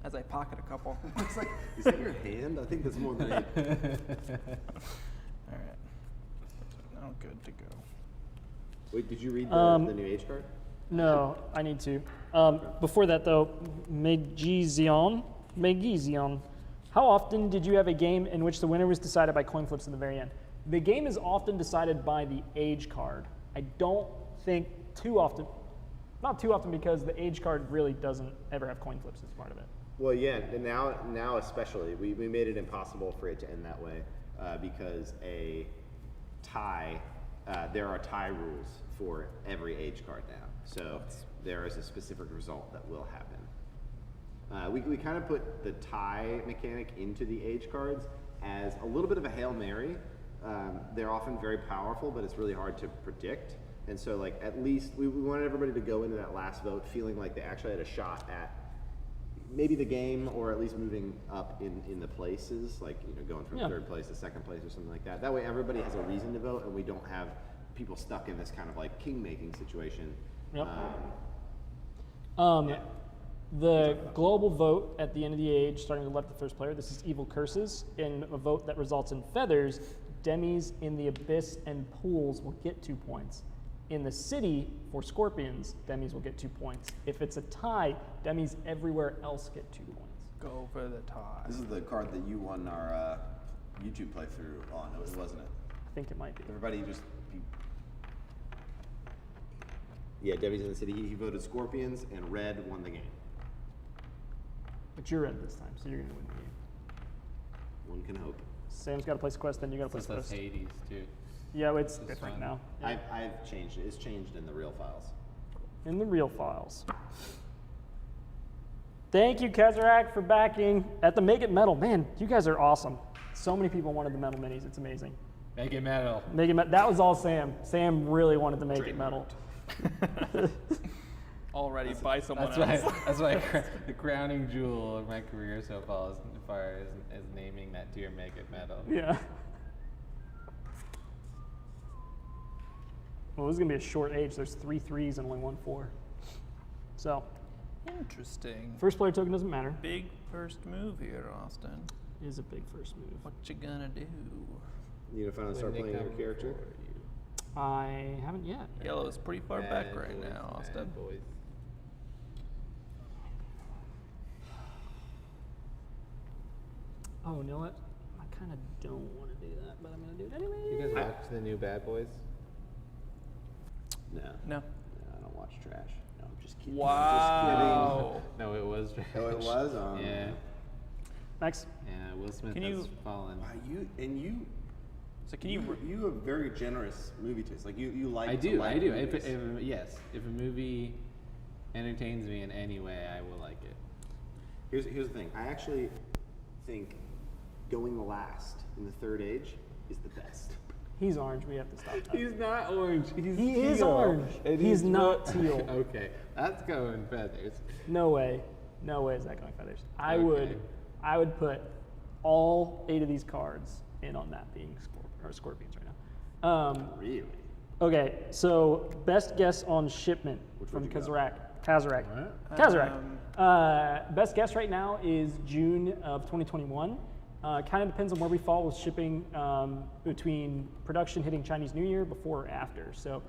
As I pocket a couple. It's like, is that your hand? I think that's more than it. All right. Now good to go. Wait, did you read the new age card? No, I need to. Before that, though, Megizion. How often did you have a game in which the winner was decided by coin flips in the very end? The game is often decided by the age card. I don't think too often. Not too often because the age card really doesn't ever have coin flips as part of it. Well, yeah, and now especially, we made it impossible for it to end that way because a tie, there are tie rules for every age card now. So there is a specific result that will happen. We kind of put the tie mechanic into the age cards as a little bit of a Hail Mary. They're often very powerful, but it's really hard to predict. And so, like, at least we wanted everybody to go into that last vote feeling like they actually had a shot at maybe the game, or at least moving up in the places, like, you know, going from third place to second place or something like that. That way everybody has a reason to vote, and we don't have people stuck in this kind of like king-making situation. Yep. The global vote at the end of the age, starting to the left of the first player, this is Evil Curses. In a vote that results in feathers, demis in the abyss and pools will get 2 points. In the city, for scorpions, demis will get 2 points. If it's a tie, demis everywhere else get 2 points. Go for the tie. This is the card that you won our YouTube playthrough on, wasn't it? I think it might be. Everybody just... Yeah, Debbie's in the city. He voted scorpions, and red won the game. But you're red this time, so you're going to win the game. One can hope. Sam's got to place a quest, then you got to place a That's quest. Hades, too. Yeah, it's different now. Yeah. I've changed it. It's changed in the real files. In the real files. Thank you, Kezrak, for backing at the Make It Metal. Man, you guys are awesome. So many people wanted the metal minis. It's amazing. Make it metal. Make it that was all Sam. Sam really wanted to make it metal. Already by someone else. That's why the crowning jewel of my career so far is naming that tier Make It Metal. Yeah. Well, this is gonna be a short age. There's 3 3s and only 1 4. So. Interesting. First player token doesn't matter. Big first move here, Austin. It is a big first move. What you gonna do? You gonna finally start playing your character? I haven't yet. Yellow is pretty far back right now, Austin. Boys. Oh, you know what? I kind of don't want to do that, but I'm gonna do it anyway. You guys watch the new Bad Boys? No. No. I don't watch trash. No, I'm just kidding. Wow. No, it was trash. Oh, it was? Yeah. Next. Yeah, Will Smith Can has you- fallen. So can you? You have very generous movie taste. Like you like. I to do. like I do. movies. If a movie entertains me in any way, I will like it. Here's the thing. I actually think going last in the third age is the best. He's orange. We have to stop that. He's not orange. He is orange. He's not teal. Okay, that's going feathers. No way. No way is that going feathers. I Okay. would put all 8 of these cards in on that being scorpions right now. Really? Okay, so best guess on shipment from Kazarak. Kazarak. Best guess right now is June of 2021. Kind of depends on where we fall with shipping between production hitting Chinese New Year before or after. So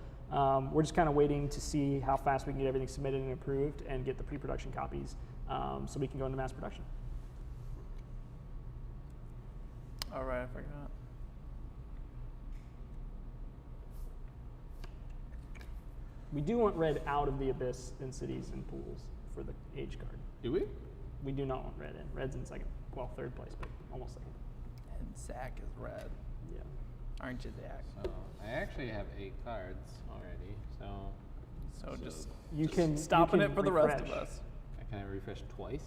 we're just kind of waiting to see how fast we can get everything submitted and approved and get the pre-production copies so we can go into mass production. All right, I forgot. We do want red out of the abyss in cities and pools for the age card. Do we? We do not want red in. Red's in second, well, third place, but almost second. And Zach is red. Yeah. Aren't you, Zach? So I actually have 8 cards already. So just You can stopping you can it for the rest of refresh. us. Can I refresh twice?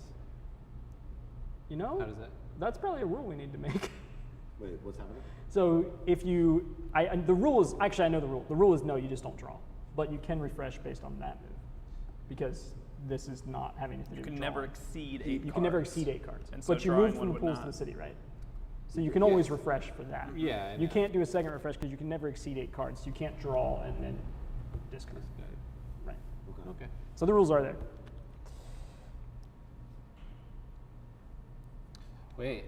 You know, How does that? that's probably a rule we need to make. Wait, what's happening? So if you, the rule is, actually I know the rule. The rule is no, you just don't draw. But you can refresh based on that move. Because this is not having anything to do You with can never drawing. exceed 8 You cards. can never exceed 8 cards. And so But you drawing move from one the would pools to not. the city, right? So you can always refresh for that. Yeah. I You know. can't do a second refresh because you can never exceed 8 cards. You can't draw and then discard. Right. Okay. So the rules are there. Wait.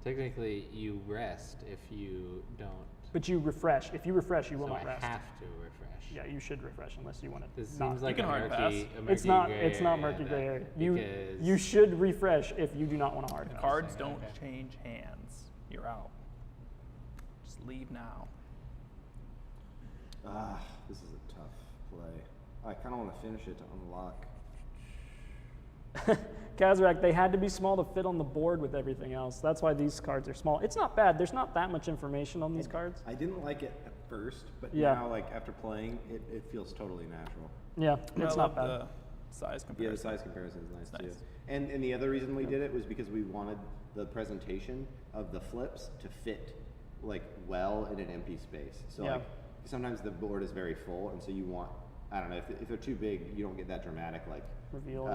Technically, you rest if you don't. But you refresh. If you refresh, you will So not I rest. have to refresh. Yeah, you should refresh unless you want to. This not. seems like can a hard murky, pass. a murky It's not. gray It's not area murky gray area. You because should refresh if you do not want to hard pass. Cards don't Okay. change hands. You're out. Just leave now. This is a tough play. I kind of want to finish it to unlock. Kazarak, they had to be small to fit on the board with everything else. That's why these cards are small. It's not bad. There's not that much information on these cards. I didn't like it at first, but Yeah. now, like after playing, it feels totally natural. Yeah, I it's love not bad. the size Yeah, comparison. the size comparison is nice, Nice. too. And the other reason we did it was because we wanted the presentation of the flips to fit like well in an empty space. So Yeah. like sometimes the board is very full, and so you want, I don't know, if they're too big, you don't get that dramatic like Reveal.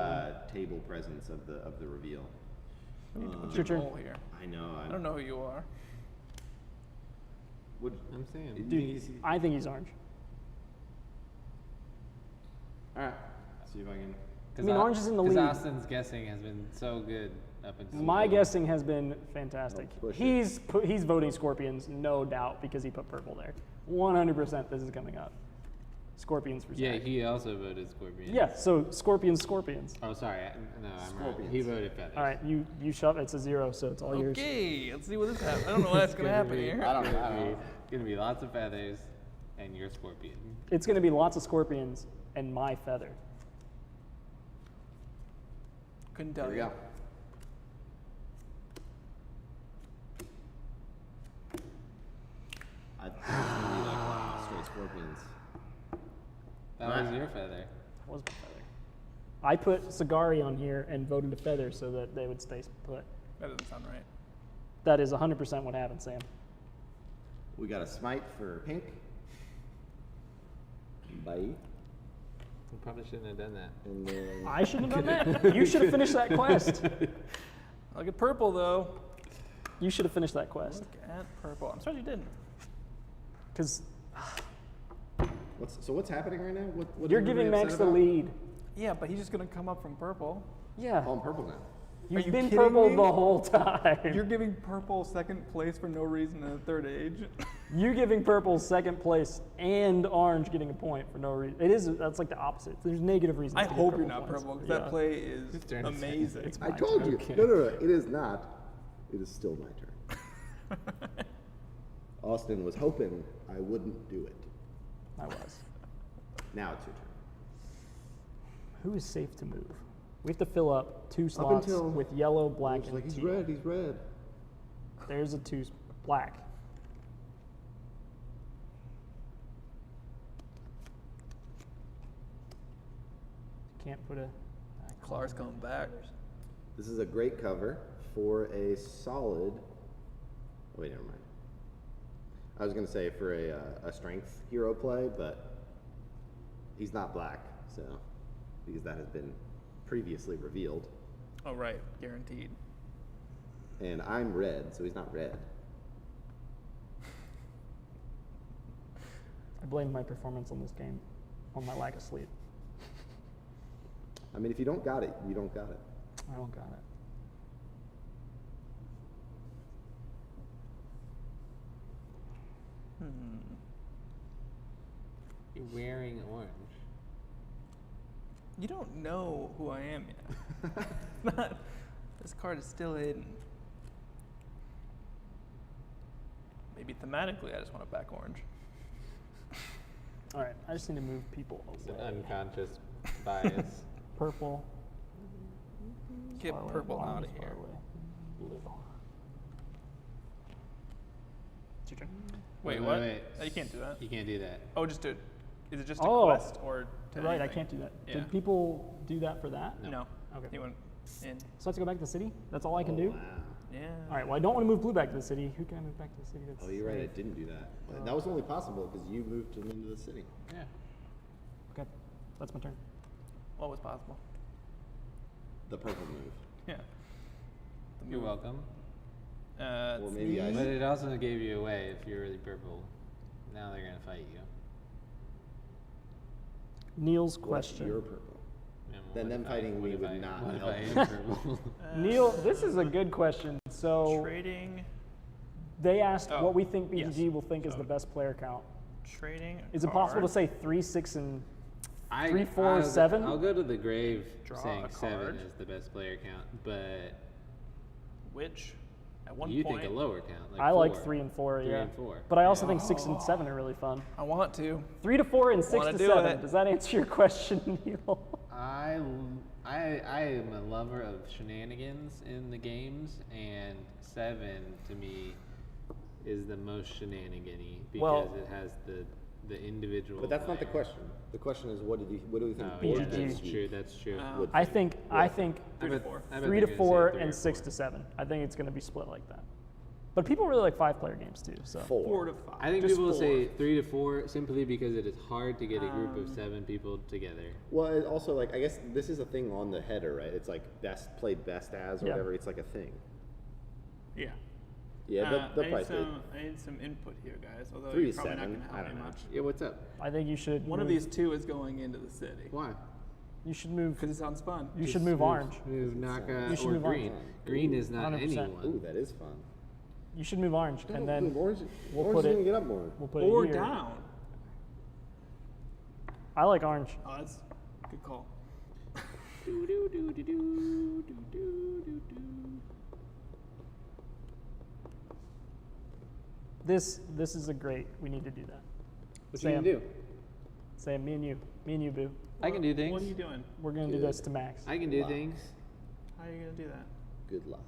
table presence of the reveal. What's your your turn. goal here? I know. I don't know who you are. Would, I'm saying. Dude, I think he's orange. all right. See if I can. I mean, orange is in the lead. Because Austin's guessing has been so good up until My now. guessing has been fantastic. Push it. He's voting scorpions, no doubt, because he put purple there. 100% this is coming up. Scorpions for Yeah, Zach. he also voted Scorpion. Yeah, so scorpions. Oh, sorry. No, I'm wrong. Scorpions. He voted Feathers. All right, you shove. It's a 0, so it's all yours. Okay, let's see what this happens. I don't know what's gonna happen here. I don't know. It's gonna be lots of feathers, and you're Scorpion. It's going to be lots of scorpions and my feather. Couldn't There tell we you. go. I think it's gonna be like straight scorpions. That was your feather. That was my feather. I put Sagari on here and voted a feather so that they would stay put. That doesn't sound right. That is 100% what happened, Sam. We got a smite for pink. Bye. You probably shouldn't have done that. And then I shouldn't have done that. You should have finished that quest. Look at purple though. You should have finished that quest. Look at purple. I'm surprised you didn't. Because What's happening right now? What You're is giving everybody Max upset the about? lead. Yeah, but he's just gonna come up from purple. Yeah. Oh, I'm purple now. You've you been kidding purple me? the whole time. You're giving purple second place for no reason in the third age. You giving purple second place and orange getting a point for no reason. That's like the opposite. There's negative reasons. I to give hope you're purple not points. purple because Yeah. that play is amazing. It's I my told turn. you. Okay. No, it is not. It is still my turn. Austin was hoping I wouldn't do it. I was. Now it's your turn. Who is safe to move? We have to fill up 2 slots until- with yellow, black, and Like he's teal. red. He's red. There's a 2 black. Can't put a. Clark's coming back. This is a great cover for a solid. Oh, wait, never mind. I was gonna say for a strength hero play, but he's not black, so because that has been previously revealed. Oh right, guaranteed. And I'm red, so he's not red. I blame my performance on this game, on my lack of sleep. I mean, if you don't got it, you don't got it. I don't got it. You're wearing orange. You don't know who I am yet. This card is still hidden. Maybe thematically, I just want to back orange. All right, I just need to move people It's away. an unconscious bias. Purple. Get Far away, purple blonde, out of far here. away. Blue. It's your turn. Wait, what? Oh, you can't do that. You can't do that. Oh, just to. Is it just a Oh, quest or to right, I anything? can't do that. Yeah. Did people do that for that? No. Okay. He went in. So I have to go back to the city? That's all I can do? Wow. Yeah. All right, well, I don't want to move blue back to the city. Who can I move back to the city? That's Oh, you're right. I safe? didn't do that. That was only possible because you moved him into the city. Yeah. Okay, that's my turn. What was possible? The purple move. Yeah. You're welcome. Or maybe I But should. it also gave you away if you're really purple. Now they're gonna fight you. Neil's What's question. your purple? And Then what them if fighting what me if would I- not what if help. I am purple? Neil, this is a good question. So Trading. they asked Oh, what we think BGG yes. will think is the best player count. Trading. Is it possible to say 3, 6, and 3, 4, I'll 7? I'll go to the grave Draw saying a 7 card. is the best player count, but Which, at one you point, think a lower count. Like I like 4. 3 and 4, 3 yeah. and 4. But I also think 6 and 7 are really fun. I want to. 3 to 4 and 6 Wanna to do 7. it. Does that answer your question, Neil? I am a lover of shenanigans in the games, and 7 to me is the most shenanigan-y because Well- it has the individual. But that's not the player. question. The question is, what do we think? No, board yeah, BGG. that's true. That's true. would I fit? think 3 to 4. 3 to 4 and 6 to 7. I think it's going to be split like that. But people really like 5-player games too. So 4 to 5. I think Just people will 4. say 3 to 4 simply because it is hard to get a group of 7 people together. Well, it also, like, I guess this is a thing on the header, right? It's like best played best as or Yeah. whatever. It's like a thing. Yeah. Yeah, the price. I need some input here, guys. Although 3 you're to probably 7. not going to I help don't me know. much. Yeah, what's up? I think you should. One of move- these two is going into the city Why? You should move. because it sounds fun. You should move orange. Move Naka You should or move green. orange. Green is not 100%. anyone. Ooh, that is fun. You should move orange, and then orange, we'll orange put is it- gonna get up more. we'll put Or it here. down. I like orange. Oh, that's a good call. This is a great. We need to do that. What Sam. you gonna do? Sam, me and you, boo. I can do things. What are you doing? We're gonna do Good. this to Max. I can do Luck. things. How are you going to do that? Good luck.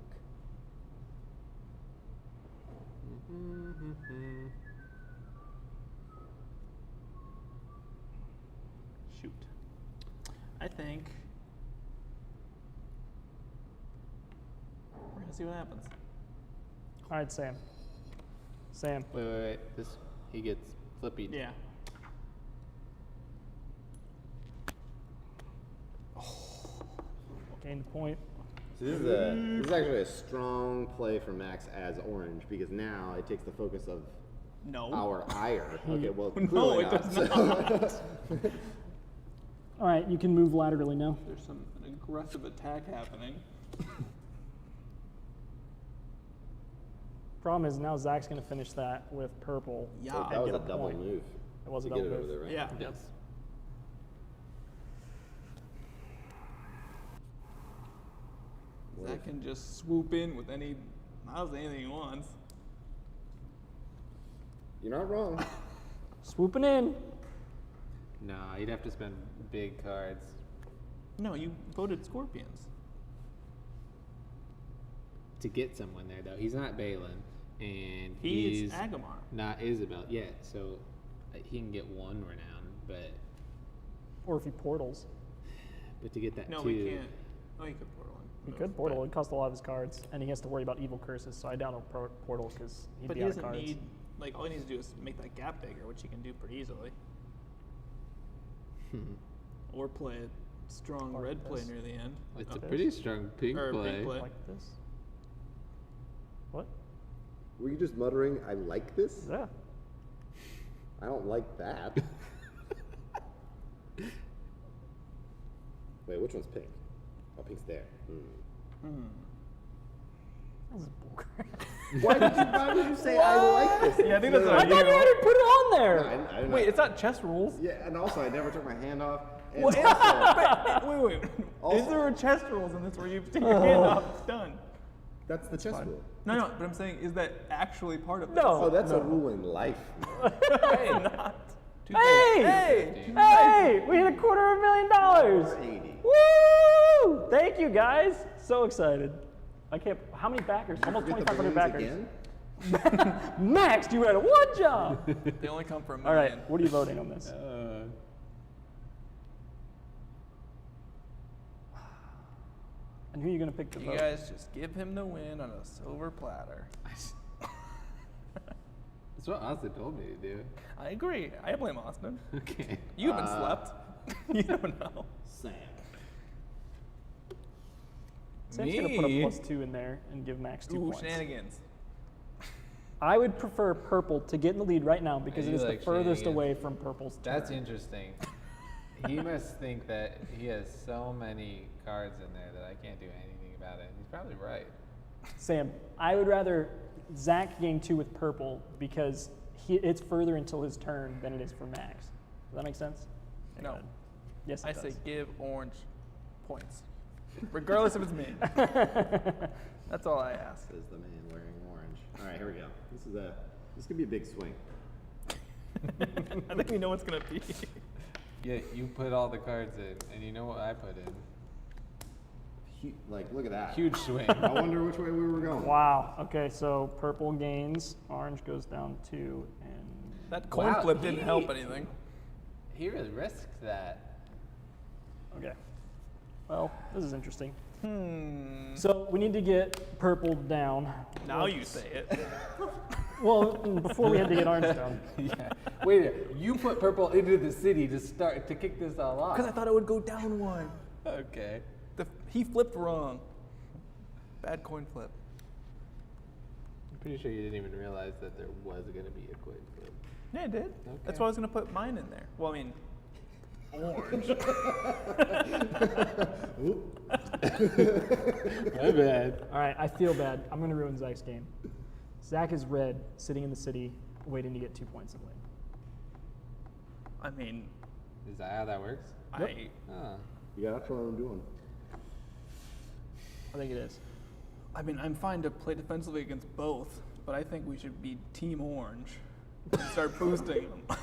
Shoot. I think we're going to see what happens. All right, Sam. Sam. Wait. This he gets flippy. Yeah. Gained a point. So this is actually a strong play for Max as orange because now it takes the focus of No. our ire. Okay, well, No, clearly it not. does So- not. All right, you can move laterally now. There's an aggressive attack happening. Problem is now Zach's going to finish that with purple. Yeah. That and was get a double point. move. It was a to double get it move. over there, right? Yeah. Yes. Zach can just swoop in with any miles anything he wants. You're not wrong. Swooping in. No, you'd have to spend big cards. No, you voted Scorpions. To get someone there, though. He's not Balin, and He's he's Agamar. not Isabel. Yeah, so he can get one renown, but Or if he portals. to get that No, two, we can't. Oh, he could portal in. He could portal. It costs a lot of his cards, and he has to worry about evil curses. So I doubt he'll portal because he'd But be he out of doesn't cards. need, like, all he needs to do is make that gap bigger, which he can do pretty easily. Or play a strong Like red play this. near the end. It's Oh. a pretty strong pink Or play. pink play. Like this. What? Were you just muttering, I like this? Yeah. I don't like that. Wait, which one's pink? Oh, pink's there. This is bullcrap. Why would you say I like this? Yeah, I think that's what I thought you already put it on there. No, I didn't Wait, know. it's not chess rules. Yeah, and also I never took my hand off. And Well, also, wait. Is Also- there a chess rules in this where you take your hand off? It's done. that's the chess rule. No, but I'm saying, is that actually part of this? No. Oh, that's a rule in life. Hey, not. Hey! Hey! We hit $250,000. 80. Woo! Thank you guys. So excited. I can't. How many backers? Almost Get the 2,500 balloons backers. again? Max, you had one job. They only come from. All right. What are you voting on this? And who are you gonna pick to You vote? guys just give him the win on a silver platter. That's what Austin told me to do. I agree. I blame Austin. Okay. You haven't slept. You don't know. Sam. Sam's gonna put a +2 in there and give Max 2 Ooh, points. shenanigans. I would prefer purple to get in the lead right now because I it is do the like furthest shenanigans. away from purple's turn. That's interesting. He must think that he has so many cards in there that I can't do anything about it. He's probably right. Sam, I would rather Zach gain 2 with purple because it's further until his turn than it is for Max. Does that make sense? No. Yes, it I does. say give orange points, regardless if it's me. That's all I ask. Says the man wearing orange. All right, here we go. This could be a big swing. I think we know what's gonna be. Yeah, you put all the cards in, and you know what I put in? Like, look at that. Huge swing. I wonder which way we were going. Wow. Okay, so purple gains, orange goes down 2, and That coin Wow, flip didn't he- help anything. He really risked that. okay. Well, this is interesting. Hmm. So we need to get purple down. Now you say it. Well, before we had to get orange down. Yeah. Wait a minute. You put purple into the city to kick this all off. Because I thought it would go down one. Okay. He flipped wrong. Bad coin flip. I'm pretty sure you didn't even realize that there was going to be a coin flip. Yeah, I did. Okay. That's why I was gonna put mine in there. Well, I mean, orange. My bad. All right, I feel bad. I'm going to ruin Zach's game. Zach is red, sitting in the city, waiting to get 2 points of lead. I mean, Is that how that works? Yep. Oh. Yeah, that's what I'm doing. I think it is. I mean, I'm fine to play defensively against both, but I think we should be Team Orange and start boosting them.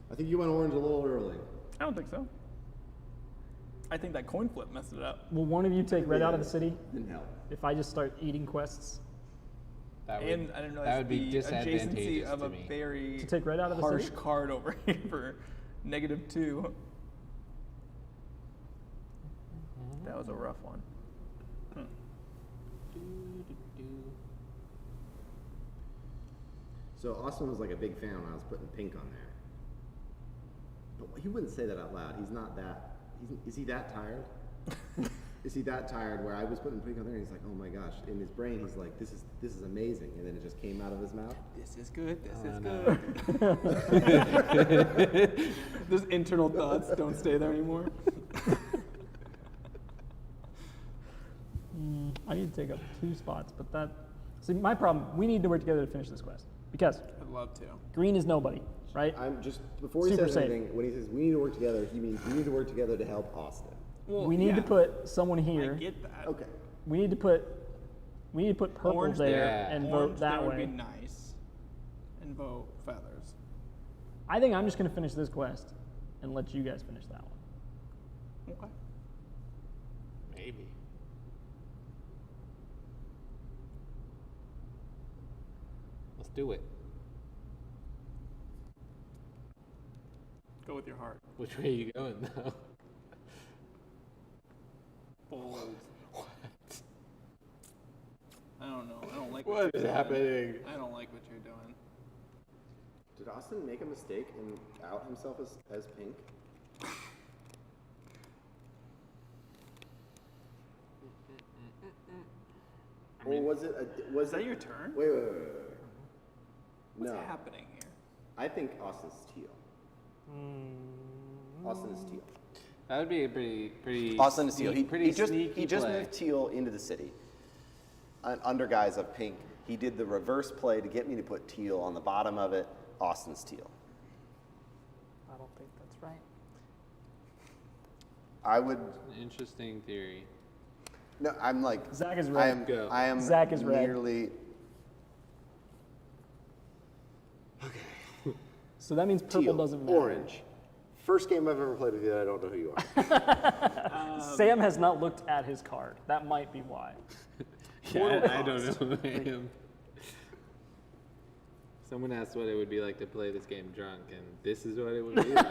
I think you went orange a little early. I don't think so. I think that coin flip messed it up. Will one of you take red out of the city Didn't help. if I just start eating quests? That And would, I didn't that realize would be the adjacency disadvantageous of to a me. very To take red out of the harsh city? card over here for -2. That was a rough one. So Austin was like a big fan when I was putting pink on there. But he wouldn't say that out loud. He's not that. Is he that tired? Is he that tired where I was putting pink on there and he's like, oh my gosh. In his brain, he's like, this is amazing. And then it just came out of his mouth. This is good. This is good. Those internal thoughts don't stay there anymore. I need to take up 2 spots, but that... See, my problem, we need to work together to finish this quest. Because I'd love to. green is nobody, right? I'm just, before he Super says safe. anything, when he says we need to work together, he means we need to work together to help Austin. Well, we need to put someone here. I get that. Okay. We need to put purple Orange there and vote Orange that there way. would be nice. And vote feathers. I think I'm just going to finish this quest and let you guys finish that one. Okay. Maybe. Let's do it. Go with your heart. Which way are you going though? Bold. What? I don't know. I don't like What what is you're doing. happening? I don't like what you're doing. Did Austin make a mistake and out himself as pink? Or was it Is that your turn? Wait. What's No. happening here? I think Austin's teal. Austin is teal. That would be a pretty. Austin is teal. Pretty He just sneaky play. moved teal into the city. Under guise of pink. He did the reverse play to get me to put teal on the bottom of it. Austin's teal. I don't think that's right. I would. Interesting theory. No, I'm like. Zach is red. I am. Zach is red. Nearly. So that means purple Teal, doesn't matter. Orange. First game I've ever played with you that I don't know who you are. Sam has not looked at his card. That might be why. Yeah, I don't know who I am. Someone asked what it would be like to play this game drunk, and this is what it would be like.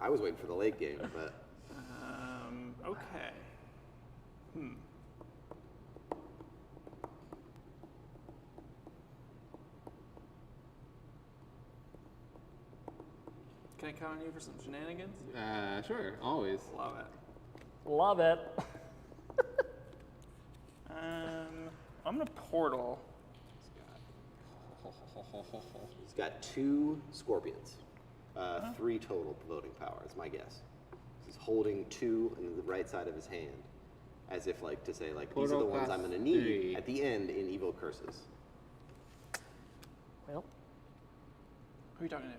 I was waiting for the late game, but. Okay. Can I count on you for some shenanigans? Sure, always. Love it. Love it. I'm gonna portal. He's got 2 scorpions. 3 total voting power, is my guess. He's holding 2 in the right side of his hand. As if like to say, like, these are the Portal ones I'm class gonna need 3. at the end in Evo Curses. Well, Who are you talking to?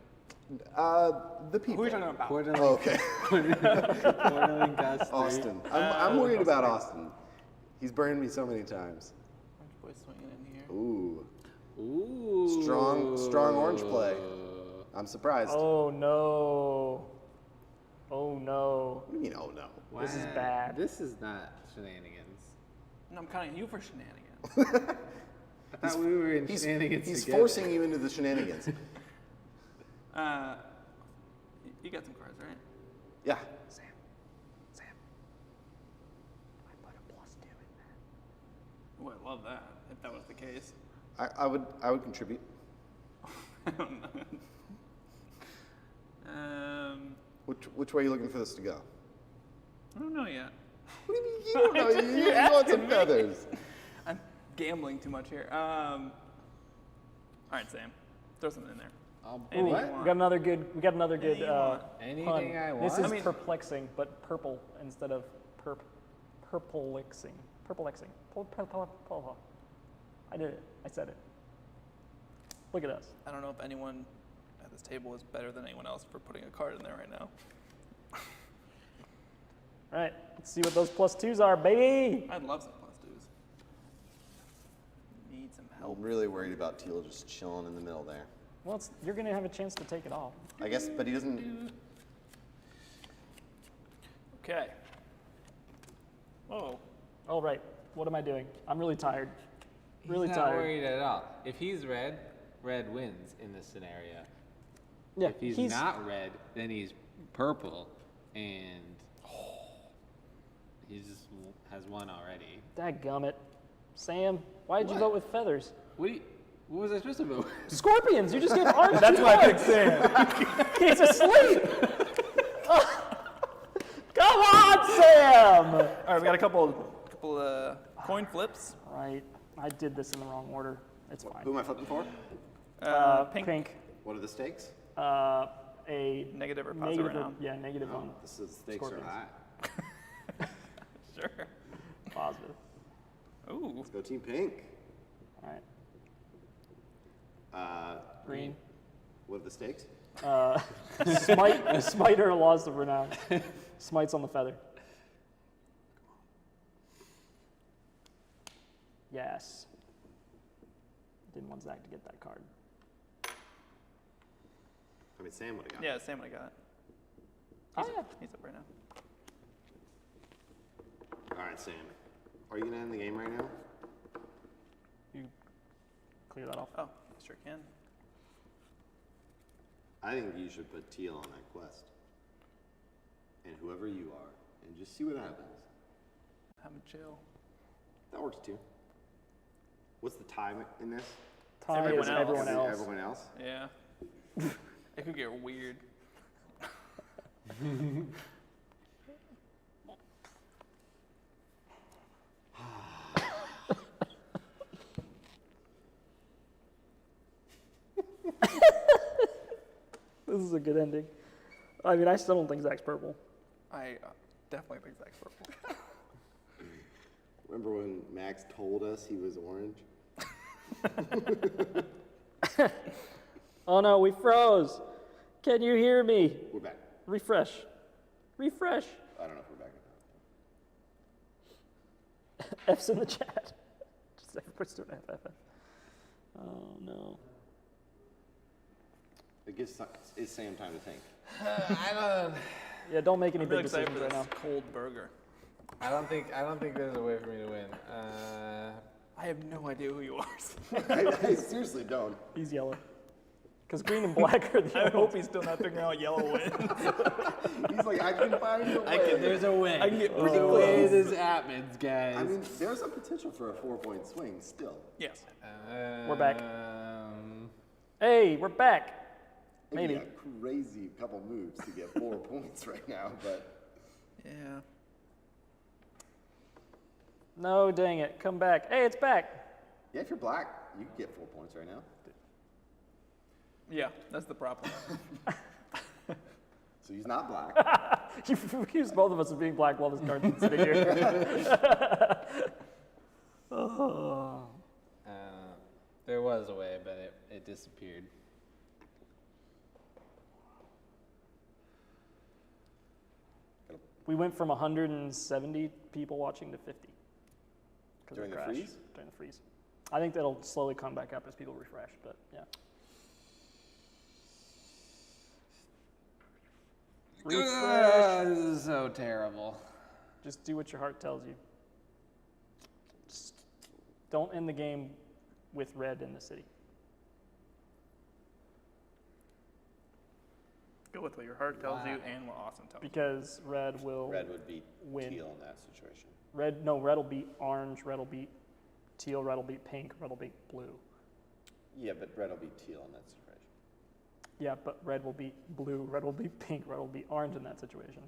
The people. Who are you talking about? Portaling, Oh, okay. portaling cost 3. Austin. I'm worried about Austin. He's burned me so many times. Orange boy swinging in here. Ooh. Ooh. Strong orange play. I'm surprised. oh no. Oh no. What do you mean, oh no? This is Wow. bad. This is not shenanigans. No, I'm counting you for shenanigans. I thought we were in shenanigans He's together. forcing you into the shenanigans. You got some cards, right? Yeah. Sam. I put a +2 in that. Oh, I love that. If that was the case. I would contribute. I don't know. Which way are you looking for this to go? I don't know yet. What do you mean you don't know? You want some feathers. I'm gambling too much here. All right, Sam. Throw something in there. Anything what? you We want. got another good. Anything you want. Anything pun. I This want? is perplexing, but purple instead of purplexing. Purplexing. I did it. I said it. Look at us. I don't know if anyone at this table is better than anyone else for putting a card in there right now. All right. Let's see what those +2s are, baby. I'd love some +2s. Need some help. I'm really worried about Teal just chilling in the middle there. Well, you're gonna have a chance to take it off. I guess, but he doesn't. Okay. Oh. All right. What am I doing? I'm really tired. Really He's not tired. worried at all. If he's red, red wins in this scenario. Yeah. If he's not red, then he's purple, and he just has won already. Dadgummit. Sam, why did you vote with feathers? What was I supposed to vote? Scorpions. You just gave orange. That's why I picked Sam. Sam. He's asleep. Come on, Sam. right, we got a couple coin flips. Right. I did this in the wrong order. It's fine. Who am I flipping for? Pink. What are the stakes? A Negative or positive renown. Yeah, negative on. This is stakes are Scorpions. high. Sure. Positive. Ooh. Let's go Team Pink. All right. Green. What are the stakes? Smite or loss of renown. Smite's on the feather. Yes. Didn't want Zach to get that card. I mean, Sam would have got it. Yeah, Sam would have got it. He's up right now. All right, Sam. Are you going to end the game right now? You clear that off. Oh, sure can. I think you should put Teal on that quest. And whoever you are. And just see what happens. Have a chill. That works too. What's the time in this? Tie is everyone else. Everyone else? Yeah. It could get weird. This is a good ending. I mean, I still don't think Zach's purple. I definitely think Zach's purple. Remember when Max told us he was orange? Oh no, we froze. Can you hear me? We're back. Refresh. Refresh. I don't know if we're back or not. F's in the chat. Just everybody's doing FFF. Oh no. It gives Sam time to think. I don't. Yeah, don't make any I'm big really excited decisions for right this now. cold burger. I don't think there's a way for me to win. I have no idea who you are. I seriously don't. He's yellow. Because green and black are the I hope he's still not figuring out yellow wins. He's like, I can find a way. There's a way. I can get pretty There's a way close. this happens, guys. I mean, there's a potential for a 4-point swing still. Yes. We're back. Hey, we're back. It'd Maybe. be a crazy couple moves to get 4 points right now, but Yeah. No, dang it. Come back. Hey, it's back. yeah, if you're black, you can get 4 points right now. Yeah, that's the problem. So he's not black. You accused both of us of being black while this card's been sitting here. Oh. There was a way, but it disappeared. We went from 170 people watching to 50. During the freeze? During the freeze. I think that'll slowly come back up as people refresh, but yeah. Refresh. This is so terrible. Just do what your heart tells you. Just don't end the game with red in the city. Go with what your heart tells you and what Austin tells you. Because red will Red would beat win. Teal in that situation. Red will beat orange, red will beat teal, red will beat pink, red will beat blue. Yeah, but red will beat Teal in that situation. Yeah, but red will beat blue, red will beat pink, red will beat orange in that situation.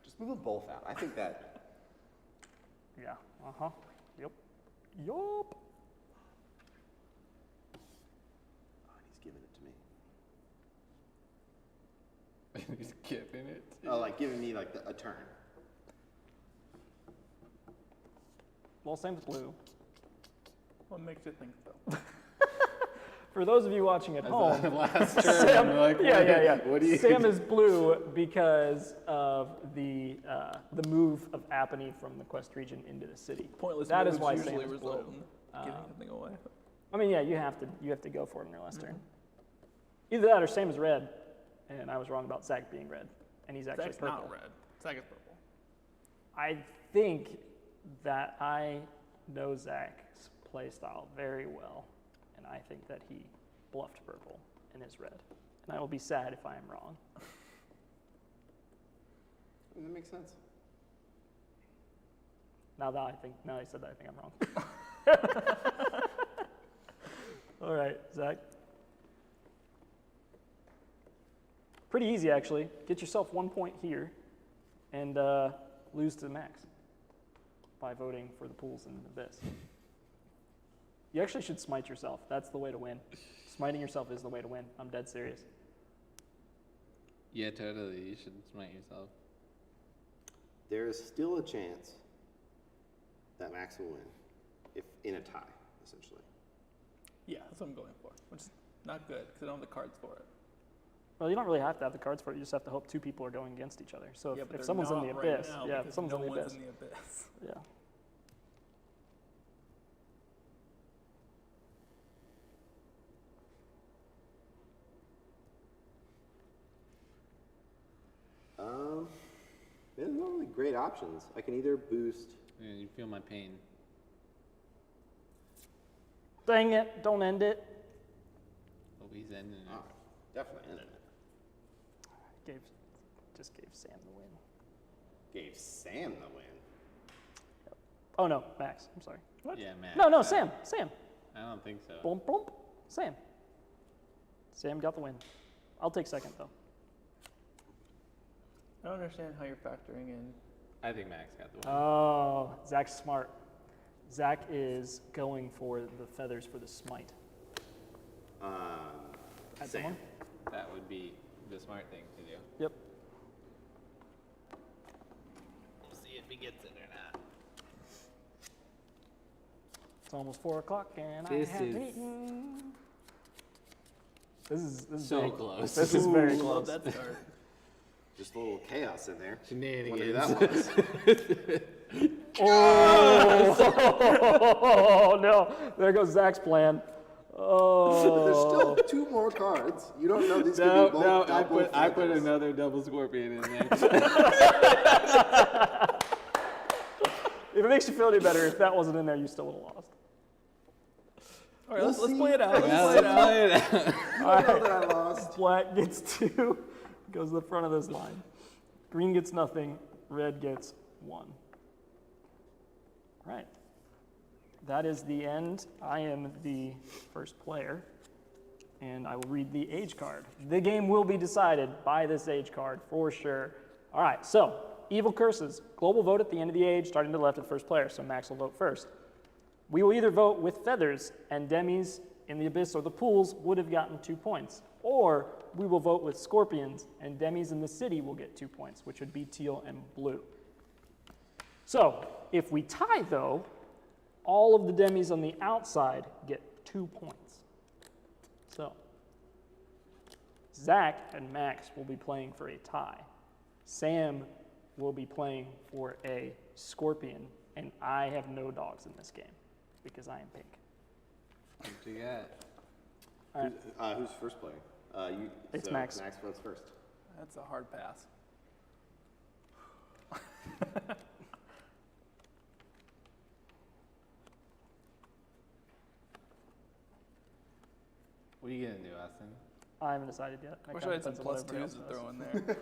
Just move them both out. I think that. Yeah, uh-huh. Yep. Yup. Oh, he's giving it to me. He's giving it. Oh, like giving me like a turn. Well, same with blue. What makes you think so? For those of you watching at home, Last turn, Sam, I'm like, yeah. What do you? Sam is blue because of the move of Apony from the quest region into the city. Pointless That is moves why usually Sam is result blue. in giving something away. I mean, yeah, you have to go for it in your last turn. Either that or Sam is red, and I was wrong about Zach being red, and he's actually Zach's purple. not red. Zach is purple. I think that I know Zach's play style very well, and I think that he bluffed purple and is red. And I will be sad if I am wrong. That makes sense. Now that you said that, I think I'm wrong. All right, Zach. Pretty easy, actually. Get yourself 1 point here. and lose to Max by voting for the pools in Abyss. You actually should smite yourself. That's the way to win. Smiting yourself is the way to win. I'm dead serious. Yeah, totally. You should smite yourself. There is still a chance that Max will win, if in a tie, essentially. Yeah, that's what I'm going for, which is not good because I don't have the cards for it. Well, you don't really have to have the cards for it. You just have to hope two people are going against each other. So Yeah, if but someone's in the they're not right abyss, now yeah, if because someone's no in the one's abyss, in the abyss. yeah. There's not really great options. I can either boost. Yeah, you feel my pain. Dang it! Don't end it. Oh, he's ending it. Oh, definitely ended it. Just gave Sam the win. Gave Sam the win. Oh no, Max. I'm sorry. What? Yeah, Max. No, Sam. I don't think so. Boom, boom. Sam. Sam got the win. I'll take second though. I don't understand how you're factoring in. I think Max got the win. Oh, Zach's smart. Zach is going for the feathers for the smite. Add Sam. someone? That would be the smart thing to do. Yep. We'll see if he gets it or not. It's almost 4 o'clock and This I haven't is- eaten. This is So very, close. This is very Ooh, close. love that start. Just a little chaos in there. Shenanigans. Wonder who that was. Oh no! There goes Zach's plan. Oh. There's still 2 more cards. You don't know these could be both No, double I put feathers. another double scorpion in there. If it makes you feel any better, if that wasn't in there, you still would have lost. All right, let's play it out. Let's play it out. I know that I lost. Black gets 2, goes to the front of this line. Green gets nothing, red gets 1. Right. That is the end. I am the first player, and I will read the age card. The game will be decided by this age card for sure. All right, so evil curses. Global vote at the end of the age, starting to the left of the first player, so Max will vote first. We will either vote with feathers, and demis in the abyss or the pools would have gotten 2 points, or we will vote with scorpions, and demis in the city will get 2 points, which would be teal and blue. So if we tie, though, all of the demis on the outside get 2 points. So Zach and Max will be playing for a tie. Sam will be playing for a scorpion, and I have no dogs in this game because I am pink. What you got? All right. Who's first player? It's so Max. Max votes first. That's a hard pass. What are you gonna do, Austin? I haven't decided yet. I wish kinda I had some depends on what plus everybody twos to else throw does. in there.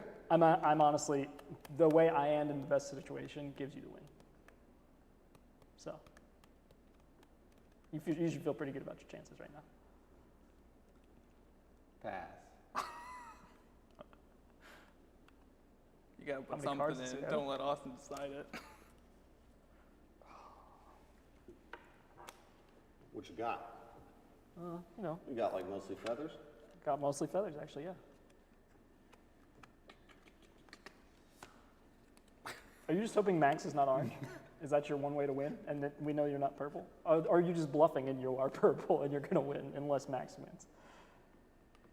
I'm honestly, the way I end in the best situation gives you the win. So you should feel pretty good about your chances right now. Pass. You gotta How put many something cards does in he it. have? Don't let Austin decide it. What you got? You know, You got like mostly feathers? got mostly feathers actually, yeah. Are you just hoping Max is not orange? Is that your one way to win? And that we know you're not purple? Or are you just bluffing and you are purple and you're going to win unless Max wins?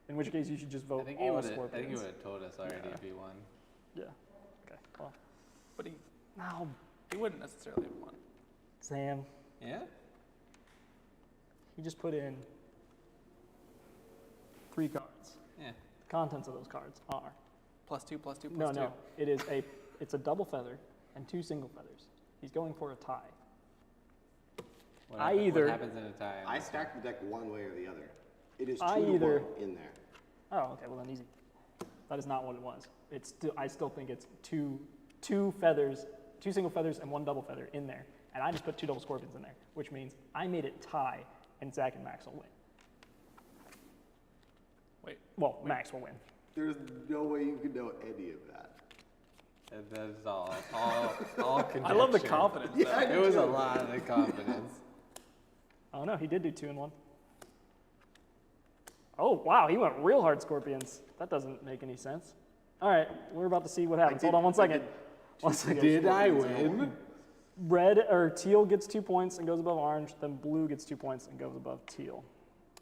In which case you should just vote all scorpions. I think he would have told us already if he won. Yeah. Okay. Well. But he No. wouldn't necessarily have won. Sam, Yeah? he just put in 3 cards. Yeah. The contents of those cards are +2, +2, +2. no. It's a double feather and 2 single feathers. He's going for a tie. What What happens in a tie? I stacked the deck one way or the other. It is 2 I to either- 1 in there. Oh, okay. Well, then easy. That is not what it was. It's still. I still think it's two feathers, 2 single feathers and 1 double feather in there, and I just put 2 double scorpions in there, which means I made it tie, and Zach and Max will win. Wait. Well, Max will win. There's no way you could know any of that. And that's all conjecture. I love the confidence. Yeah, though. It was a lot of confidence. Oh no, he did do 2 and 1. Oh wow, he went real hard, Scorpions. That doesn't make any sense. All right, we're about to see what happens. Hold on 1 second. 1 second. Did I win? Red or teal gets 2 points and goes above orange. Then blue gets 2 points and goes above teal,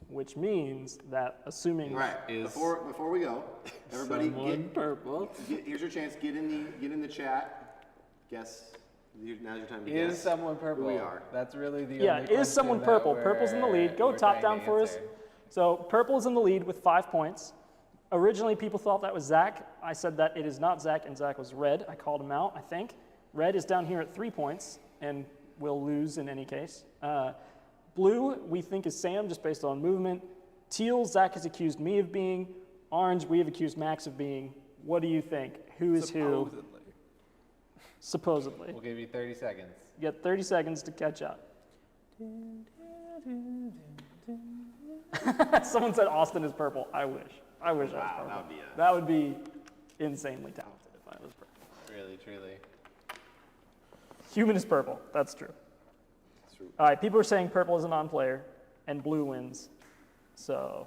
which means that assuming Right. Before we go, everybody get purple. Here's your chance. Get in the chat. Guess. Now's your time to guess. Is someone purple? Who we are. That's really the yeah, only is someone question that purple? Purple's in the lead. Go we're top trying down to for us. answer. So purple's in the lead with 5 points. Originally, people thought that was Zach. I said that it is not Zach, and Zach was red. I called him out, I think. Red is down here at 3 points, and will lose in any case. Blue, we think is Sam, just based on movement. Teal, Zach has accused me of being. Orange, we have accused Max of being. What do you think? Who is who? Supposedly. We'll give you 30 seconds. You get 30 seconds to catch up. Someone said Austin is purple. I wish. I wish I was purple. That would be insanely talented if I was purple. Really, truly. Human is purple. That's true. All right, people are saying purple is a non-player, and blue wins. So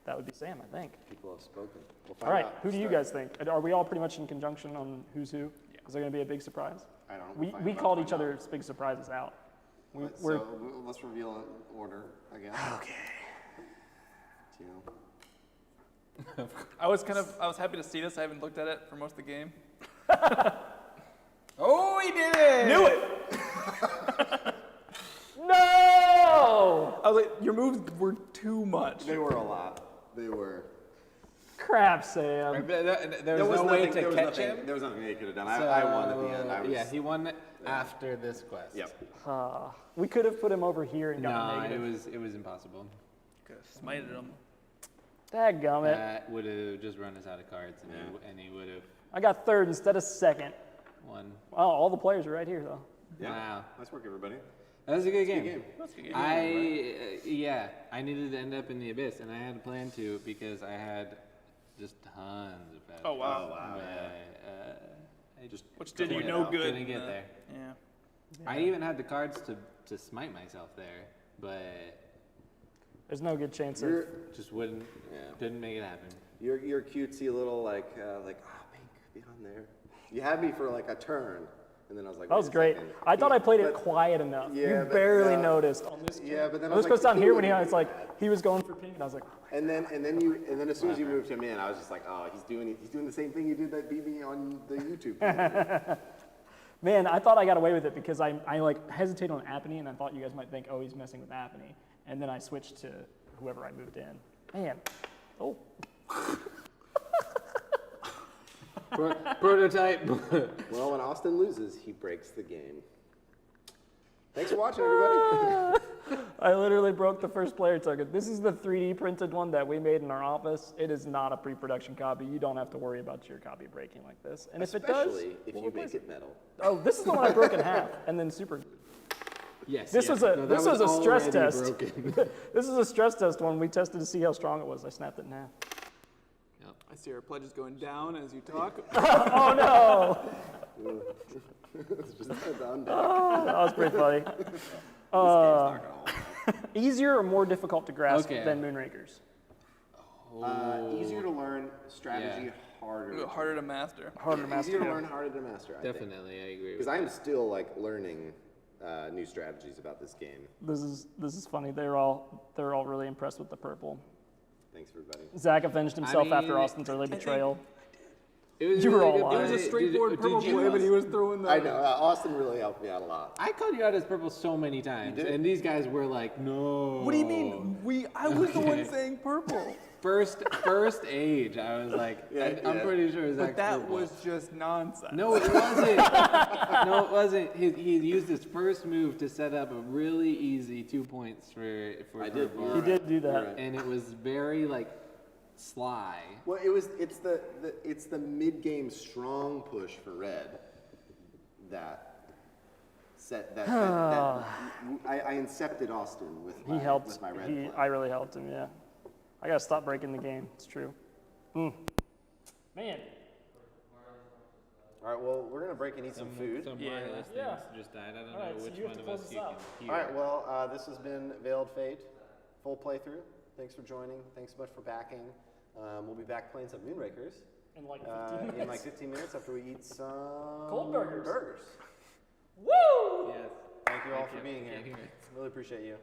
that would be Sam, I think. People have spoken. All right, who do you guys think? Are we all pretty much in conjunction on who's who? Yeah. Is there going to be a big surprise? I don't know. We called each other's big surprises out. So let's reveal an order, I guess. Okay. I was happy to see this. I haven't looked at it for most of the game. Oh, he did it! Knew it! No! I was like, your moves were too much. They were a lot. They were. Crap, Sam. There was no way to catch him. There was nothing he could have done. I won at the end. Yeah, he won after this quest. Yep. We could have put him over here and got No, negative. it was impossible. Could have smited him. Dadgummit. That would have just run us out of cards, and he would have I got third instead of second. won. Oh, all the players are right here, though. Yeah. Wow. Nice work, everybody. That was a good game. That's a good game. I needed to end up in the abyss, and I had a plan to because I had just tons of bad. Oh wow. But, I just Which did you no good. Couldn't get there. Yeah. I even had the cards to smite myself there, but There's no good chance of. just wouldn't. Didn't make it happen. You're cutesy little like Pink, be on there. You had me for like a turn, and then I was like, That was wait a great. second. I thought I played it quiet enough. Yeah, You but barely no. noticed on this. Yeah, but then I I was was goes like, down here when it's like he was going for pink, and I was like, And then as soon as you moved him in, I was just like, oh, he's doing the same thing you did that beat me on the YouTube. man, I thought I got away with it because I like hesitated on Apney, and I thought you guys might think, oh, he's messing with Apney, and then I switched to whoever I moved in. Man, oh. Prototype. Well, when Austin loses, he breaks the game. Thanks for watching, everybody. I literally broke the first player token. This is the 3D printed one that we made in our office. It is not a pre-production copy. You don't have to worry about your copy breaking like this. And if it does, Especially if we'll you replace make it metal. Oh, this is the one I broke in half and then super. Yes. This was a No, this that was a stress already test. broken. This is a stress test one we tested to see how strong it was. I snapped it in half. I see our pledges going down as you talk. Oh no! It's just on deck. Oh, that was pretty funny. Easier or more difficult to grasp than Moonrakers? Easier to learn, strategy harder. Harder to master. Harder to master. Easier to learn, harder to master. I think. Definitely, I agree. Because I'm still like learning new strategies about this game. This is funny. They're all really impressed with the purple. Thanks, everybody. Zach avenged himself mean, after Austin's early betrayal. You were all good lying. It was a straightforward Did purple you- play, but he was throwing the. I know. Austin really helped me out a lot. I called you out as purple so many times, did? and these guys were like, "No." What do you mean? I was the one saying purple. First age, I was like, I'm pretty sure Zach's But that purple. was just nonsense. No, it wasn't. No, it wasn't. He used his first move to set up a really easy 2 points for I did. purple. He did do that. And it was very like sly. Well, it's the mid-game strong push for red that I incepted Austin with my, He helped. with my red play. I really helped him. Yeah. I gotta stop breaking the game. It's true. Man. All right, well, we're going to break and eat some food. Some wireless things just died. I don't know which one of us you can hear. All right, well, this has been Veiled Fate, full playthrough. Thanks for joining. Thanks so much for backing. We'll be back playing some Moonrakers. In like 15 minutes. In like 15 minutes after we eat some... Cold burgers. Woo! Yes. Thank you all for being here. Really appreciate you.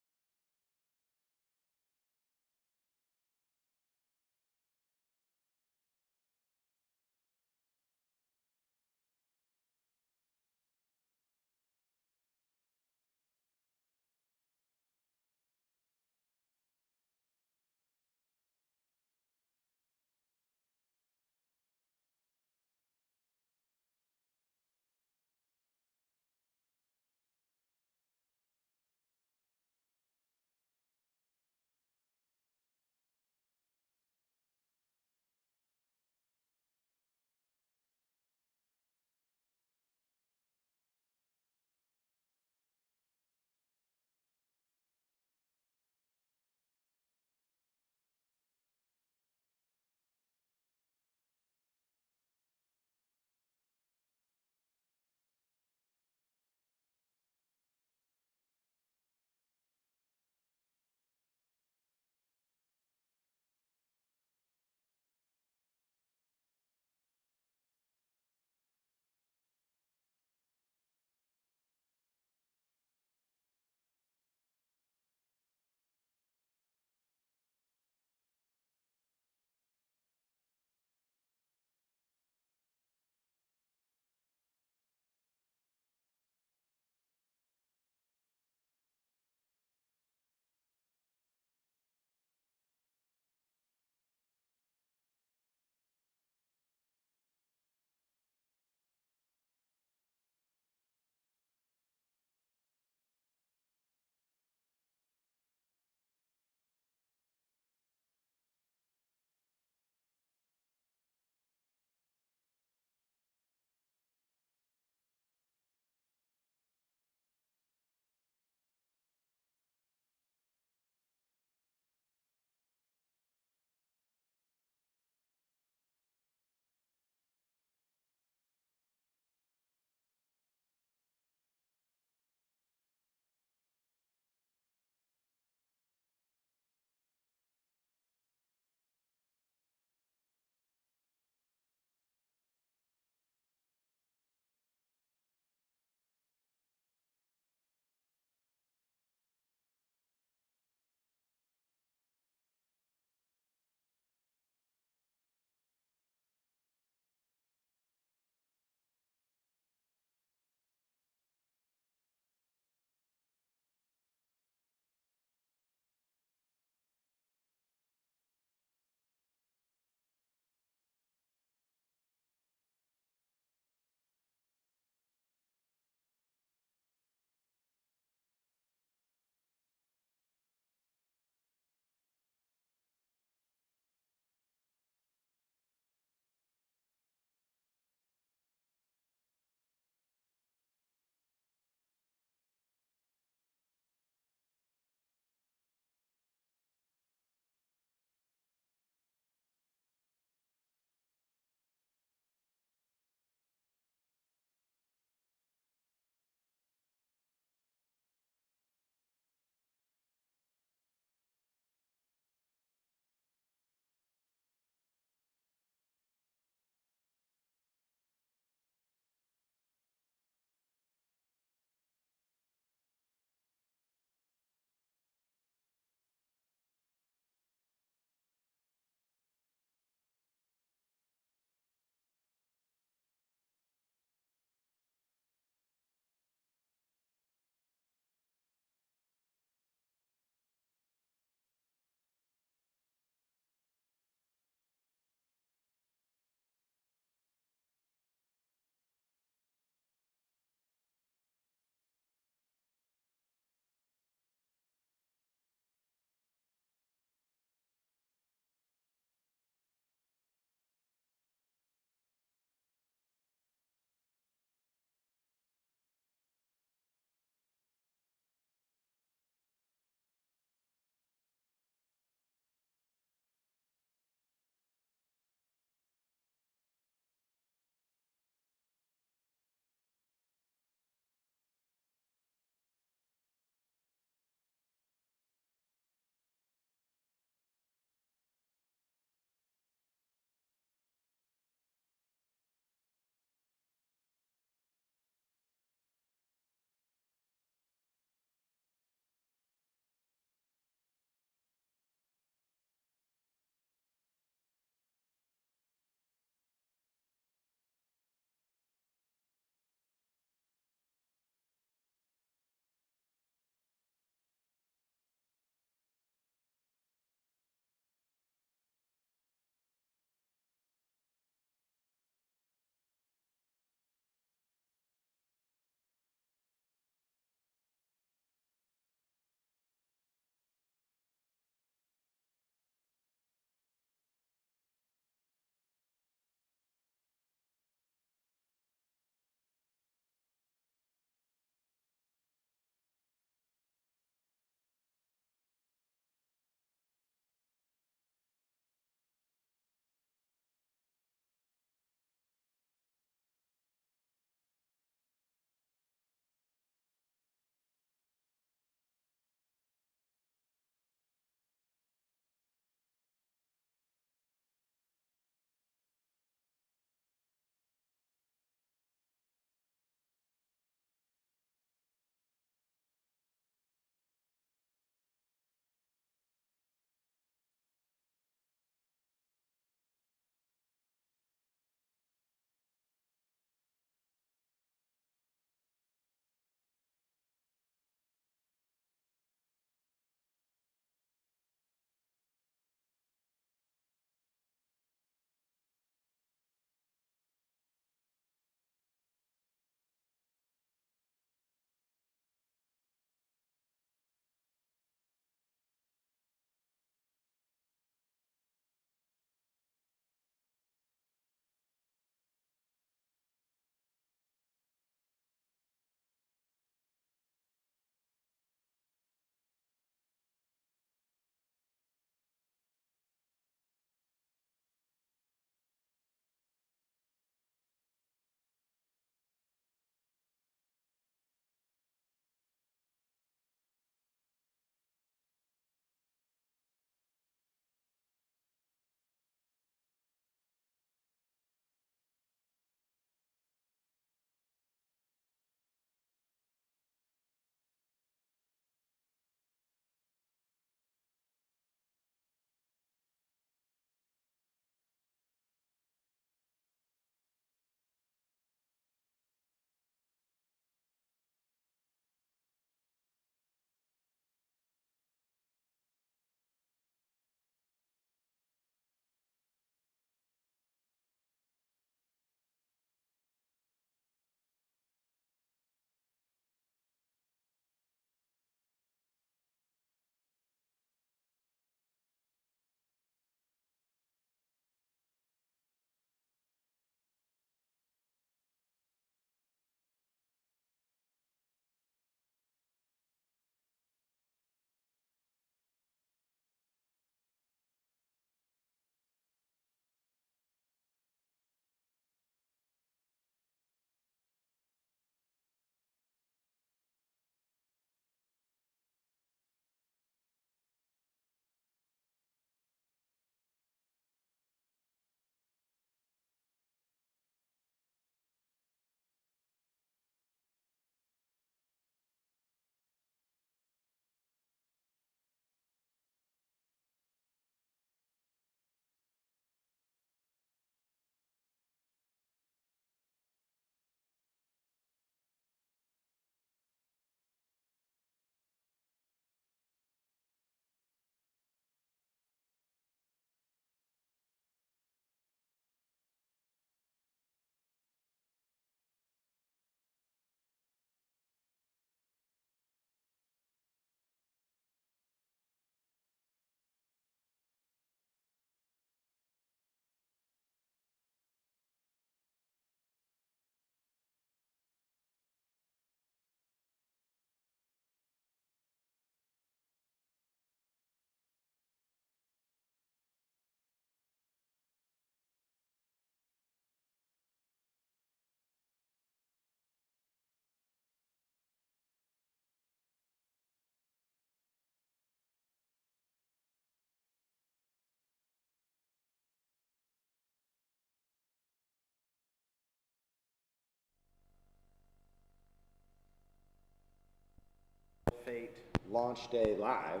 Fate Launch Day Live.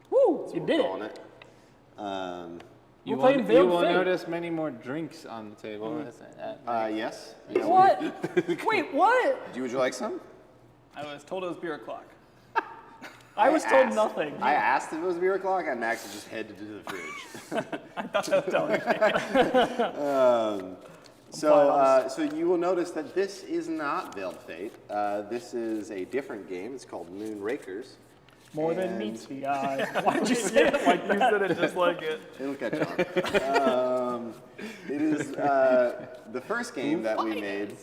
Woo! That's You what did we're it. calling it. You We're playing won't, Veiled you will Fate. notice many more drinks on the table. Yes. What? Wait, what? Would you like some? I was told it was beer o'clock. I was told nothing. I asked if it was beer o'clock, and Max just headed to the fridge. I thought that was telling me. So you will notice that this is not Veiled Fate. This is a different game. It's called Moonrakers. More than meets the eye. Why did you say it like that? You said it just like it. It'll catch on. It is the first game that we made.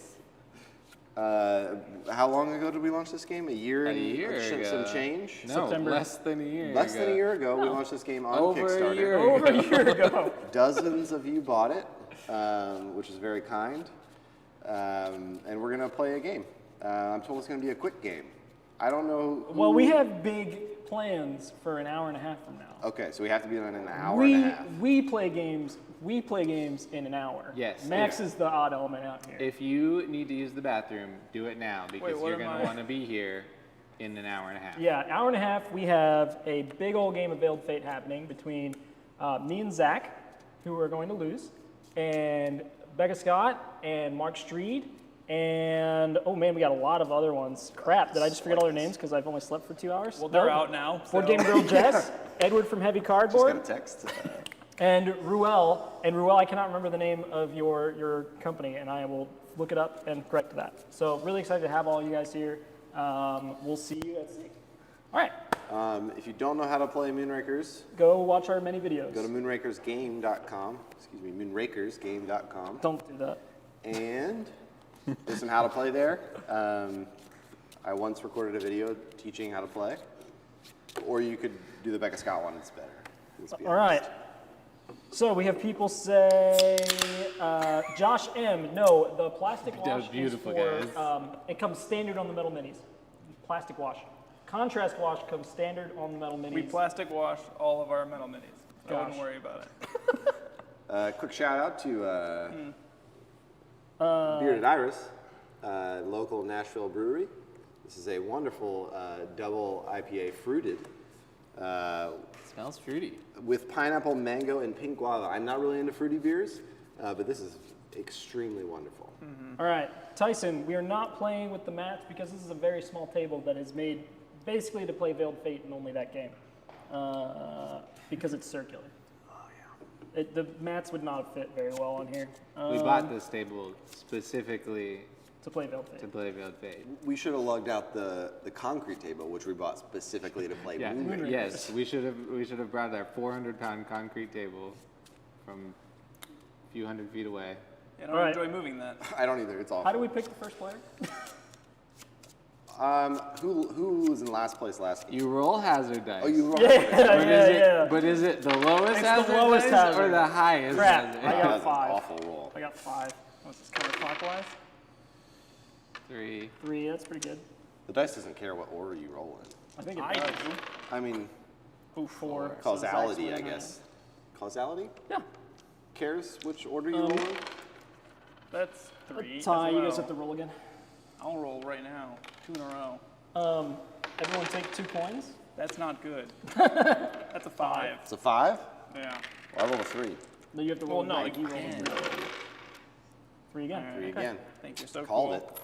How long ago did we launch this game? A year and some change? No, September. less than a year Less ago. than a year ago, we launched this game on Kickstarter. Over a year ago. Dozens of you bought it, which is very kind. And we're going to play a game. I'm told it's going to be a quick game. I don't know. Well, we have big plans for an hour and a half from now. Okay, so we have to be done in an hour and a half. We play games in an hour. Yes. Max is the odd element out here. If you need to use the bathroom, do it now because what you're am going I- to want to be here in an hour and a half. Yeah, hour and a half. We have a big old game of Veiled Fate happening between me and Zach, who are going to lose, and Becca Scott and Mark Streed. And, oh man, we got a lot of other ones. Crap, did I just forget all their names because I've only slept for 2 hours? Well, they're out now. Board Game Girl Jess, Edward from Heavy Cardboard, Just got a text. and Ruel. And Ruel, I cannot remember the name of your company, and I will look it up and correct that. So really excited to have all you guys here. We'll see you at 6. All right. If you don't know how to play Moonrakers, Go watch our many videos. go to moonrakersgame.com. Excuse me, moonrakersgame.com. Don't do that. And there's some how to play there. I once recorded a video teaching how to play. Or you could do the Becca Scott one, it's better. Let's be All honest. right. So we have people say, Josh M. No, the plastic That wash was beautiful, is for, guys. it comes standard on the metal minis. Plastic wash. Contrast wash comes standard on the metal minis. We plastic wash all of our metal minis. I Gosh. wouldn't worry about it. Quick shout out to Bearded Iris, local Nashville brewery. This is a wonderful double IPA fruited. Smells fruity. With pineapple, mango, and pink guava. I'm not really into fruity beers, but this is extremely wonderful. All right, Tyson, we are not playing with the mats because this is a very small table that is made basically to play Veiled Fate and only that game. Because it's circular. Oh, yeah. The mats would not have fit very well on here. We bought this table specifically to play Veiled Fate. to play Veiled Fate. We should have lugged out the concrete table, which we bought specifically to play Yeah. Moonrakers. Yes, we should have brought our 400-pound concrete table from a few hundred feet away. I don't All right. enjoy moving that. I don't either. It's awful. How do we pick the first player? Who was in last place last game? You roll hazard dice. Oh, you roll. But is it the lowest It's hazard the lowest dice or hazard. the highest Crap, hazard? I got That's an 5. awful roll. I got 5. What's this, counterclockwise? 3. 3, that's pretty good. The dice doesn't care what order you roll in. I think it I does. do. I mean, Ooh, 4. So causality, Zach's I winning guess. Causality? Yeah. Cares which order you roll in? That's 3. Ty, as you well. guys have to roll again. I'll roll right now. 2 in a row. Everyone take 2 coins. That's not good. That's a 5. It's a 5? Yeah. Well, I rolled a 3. No, you have to roll Well, no, like you roll again. 3 again. Three again. Thank you. So Called cool. it.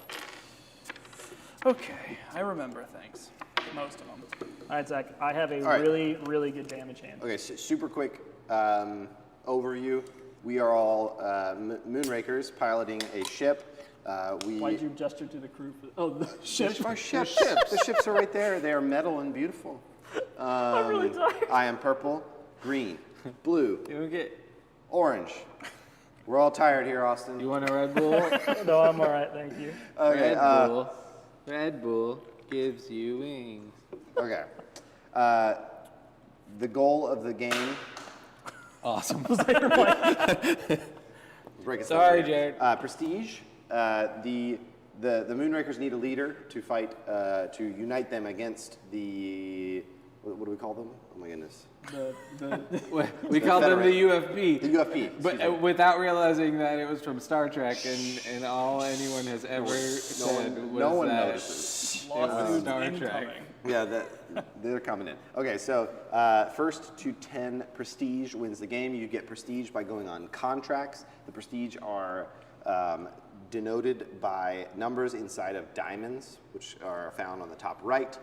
Okay, I remember things. Most of them. All right, Zach, I have a All right. really, really good damage hand. Okay, super quick overview. We are all Moonrakers piloting a ship. Why'd you gesture to the crew? The ship. Our ships. The ships are right there. They are metal and beautiful. I'm really tired. I am purple, green, blue, Okay. orange. We're all tired here, Austin. You want a Red Bull? No, I'm all right, thank you. Okay. Red Bull gives you wings. Okay. The goal of the game. Awesome. Break it Sorry, down here. Jared. Prestige. The Moonrakers need a leader to fight to unite them against the what do we call them? Oh my goodness. We call them the UFP. The UFP. But without realizing that it was from Star Trek, and all anyone has ever said was no one that notices. it was Lawsuit Star incoming. Trek. Yeah, they're coming in. Okay, so first to 10 prestige wins the game. You get prestige by going on contracts. The prestige are denoted by numbers inside of diamonds, which are found on the top right.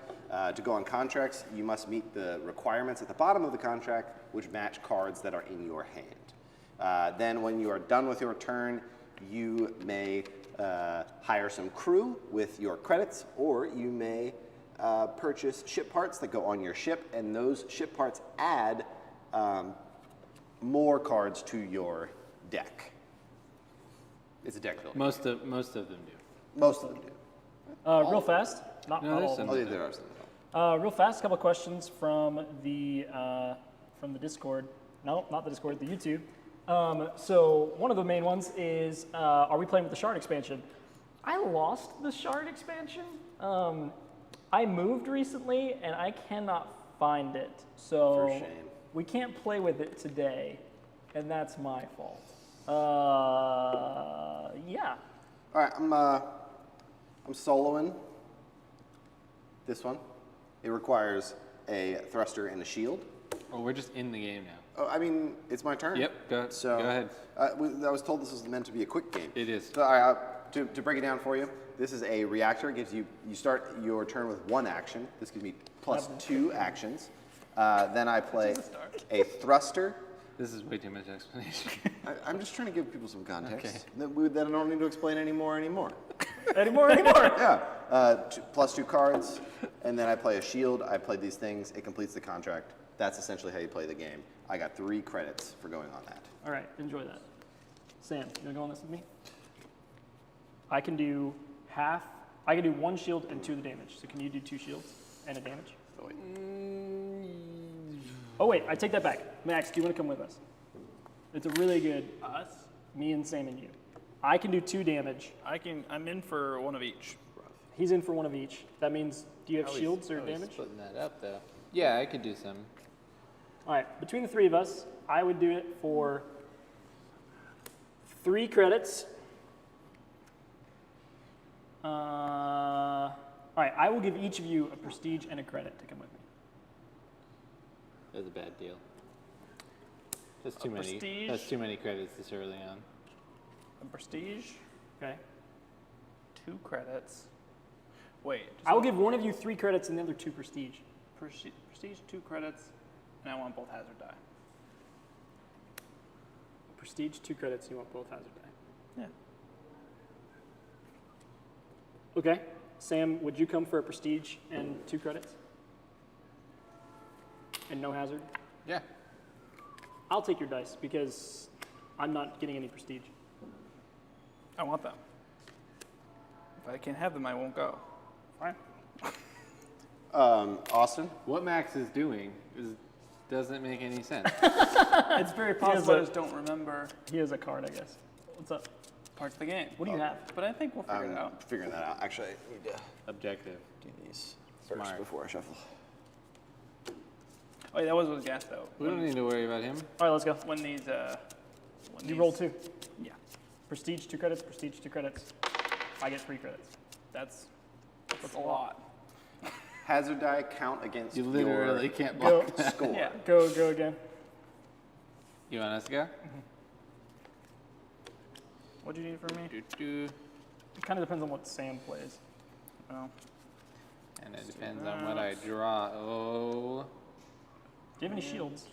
To go on contracts, you must meet the requirements at the bottom of the contract, which match cards that are in your hand. Then when you are done with your turn, you may hire some crew with your credits, or you may purchase ship parts that go on your ship, and those ship parts add more cards to your deck. It's a deck building. Most of them do. Most of them do. Real fast, not No, all there's of them. some. Oh, yeah, there are some. Real fast, couple questions from the Discord. No, not the Discord, the YouTube. So one of the main ones is, are we playing with the Shard expansion? I lost the Shard expansion. I moved recently and I cannot find it. So For shame. we can't play with it today, and that's my fault. Yeah. All right, I'm soloing this one. It requires a thruster and a shield. Oh, we're just in the game now. Oh, I mean, it's my turn. Yep, go ahead. I was told this was meant to be a quick game. It is. So, to break it down for you, this is a reactor. It gives you start your turn with one action. This gives me plus 2 actions. Then I play a thruster. This is way too much explanation. I'm just trying to give people some context. Okay. That I don't need to explain anymore. Anymore. Yeah. Plus 2 cards, and then I play a shield. I play these things. It completes the contract. That's essentially how you play the game. I got 3 credits for going on that. All right, enjoy that. Sam, you wanna go on this with me? I can do half. I can do 1 shield and 2 of the damage. So can you do 2 shields and a damage? Oh, wait. Oh wait, I take that back. Max, do you want to come with us? It's a really good. Us? Me and Sam and you. I can do 2 damage. I'm in for one of each. He's in for 1 of each. That means, do you have shields or How are we damage? splitting that up though? Yeah, I could do some. All right, between the 3 of us, I would do it for 3 credits. All right, I will give each of you a prestige and a credit to come with me. That's a bad deal. That's too many. Prestige? That's too many credits this early on. A prestige, Okay. 2 credits. Wait. I will give one of you 3 credits and the other 2 prestige. Prestige, 2 credits, and I want both hazard die. Prestige, 2 credits, you want both hazard die. Yeah. Okay. Sam, would you come for a prestige and 2 credits? And no hazard? Yeah. I'll take your dice because I'm not getting any prestige. I want them. If I can't have them, I won't go. Fine. Austin? What Max is doing doesn't make any sense. It's very possible. I just don't remember He has a card, I guess. What's up? parts of the game. What do you have? But I think we'll figure it out. Figuring that out. Actually, I need to Objective. do these first Smart. before I shuffle. Oh, yeah, that was with gas though. We don't need to worry about him. All right, let's go. When these, You roll 2. Yeah, Prestige 2 credits, prestige 2 credits. I get 3 credits. that's a lot. Hazard die count against You literally your can't Go. block that. score. Yeah. Go again. You want us to go? What do you need from me? Doo-doo. It kind of depends on what Sam plays. Oh, And it depends on what I draw. Oh. Do you have any shields?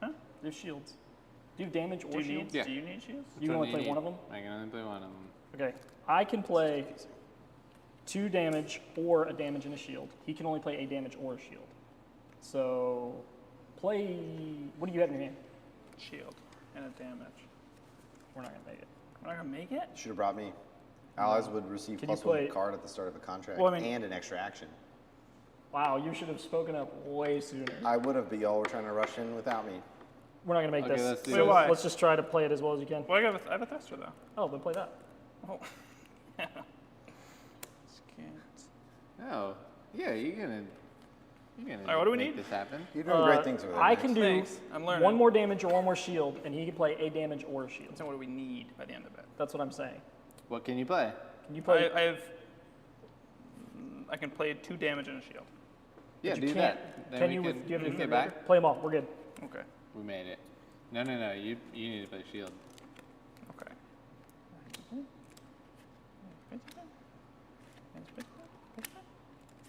Huh? There's shields. Do you have damage or do you shields? need? Yeah. Do you need shields? You can only play need? one of them? I can only play one of them. Okay. I can play 2 damage or a damage and a shield. He can only play a damage or a shield. So, play. What do you have in your hand? Shield and a damage. We're not gonna make it. We're not gonna make it. Should have brought me. Allies would receive Can you plus one play- card at the start of the contract Well, I mean- and an extra action. Wow, you should have spoken up way sooner. I would have, but y'all were trying to rush in without me. We're not gonna make Okay, this. let's do So this. Why? let's just try to play it as well as you can. Well, I have a thruster though. Oh, then play that. Oh. Just can't. Oh. Yeah, you're gonna All right, what do we make need? this happen. You're doing great things with it. I Max. can do Thanks. I'm learning. 1 more damage or 1 more shield, and he can play a damage or a shield. So what do we need by the end of it? That's what I'm saying. What can you play? Can you play? I have. I can play 2 damage and a shield. Yeah, But do you that. can't. Then Can we you can, with? Do you have we a can get Moonraker? back. Play them all. We're good. Okay. We made it. No. You need to play shield. Okay.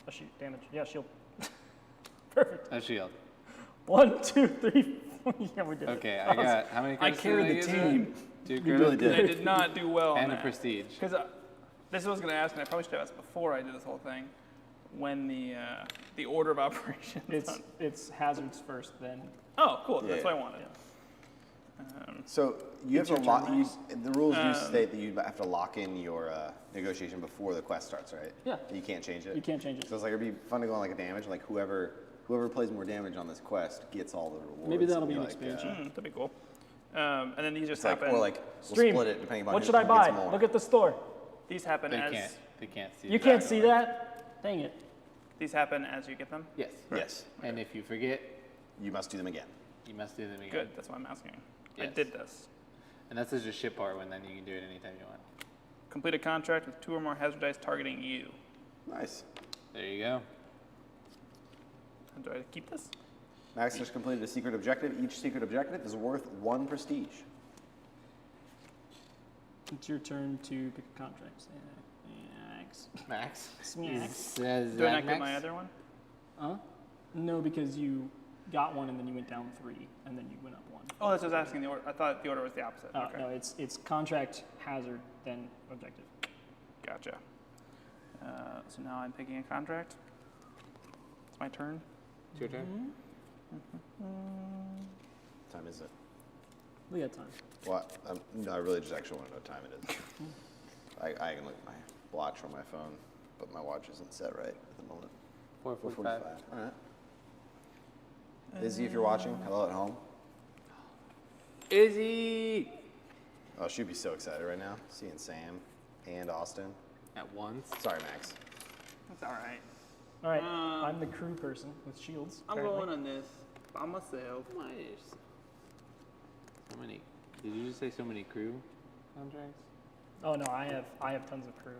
Oh, shoot, damage. Yeah, shield. Perfect. A shield. 1, 2, 3, 4. Yeah, we did. Okay, it. I got how many? I credits carried did the use? team. 2 You credits. really did. I did not do well And on a that. prestige. Because this is what I was going to ask, and I probably should have asked before I did this whole thing. When the order of operations. It's hazards first, then. Oh, cool. That's Yeah. what I wanted. So you have It's to your lock. turn, The rules do state that you have to lock in your negotiation before the quest starts, right? Yeah. You can't change it. You can't change it. So it's like it'd be fun to go on like a damage. Like whoever plays more damage on this quest gets all the rewards. Maybe that'll and be an like, expansion. That'd be cool. And then these just It's like, happen. or like Stream. we'll split it depending on What who should I buy? gets more. Look at the store. These happen as They can't see. You can't see that? Dang it. these happen as you get them. Yes. Yes. And if you forget, you must do them again. you must do them again. Good. That's why I'm asking. I Yes. did this. And that's just a ship part one. Then you can do it anytime you want. Complete a contract with 2 or more hazard dice targeting you. Nice. There you go. Do I keep this? Max has completed a secret objective. Each secret objective is worth 1 prestige. It's your turn to pick a contract. Max. Max. Says Do I not Max? get my other one? Huh? No, because you got one and then you went down 3, and then you went up 1. Oh, that's what I was asking the order. I thought the order was the opposite. Oh, okay. no, it's contract, hazard, then objective. Gotcha. So now I'm picking a contract. It's my turn. It's your turn. What time is it? We got time. What? No, I really just actually want to know what time it is. I can look at my watch on my phone, but my watch isn't set right at the moment. 4:45. All right. Izzy, if you're watching, hello at home. Izzy. Oh, she'd be so excited right now, seeing Sam and Austin. At once. Sorry, Max. That's all right. All right, I'm the crew person with shields. I'm apparently. going on this by myself. Why is so many? Did you just say so many crew contracts? Oh no, I have tons of crew.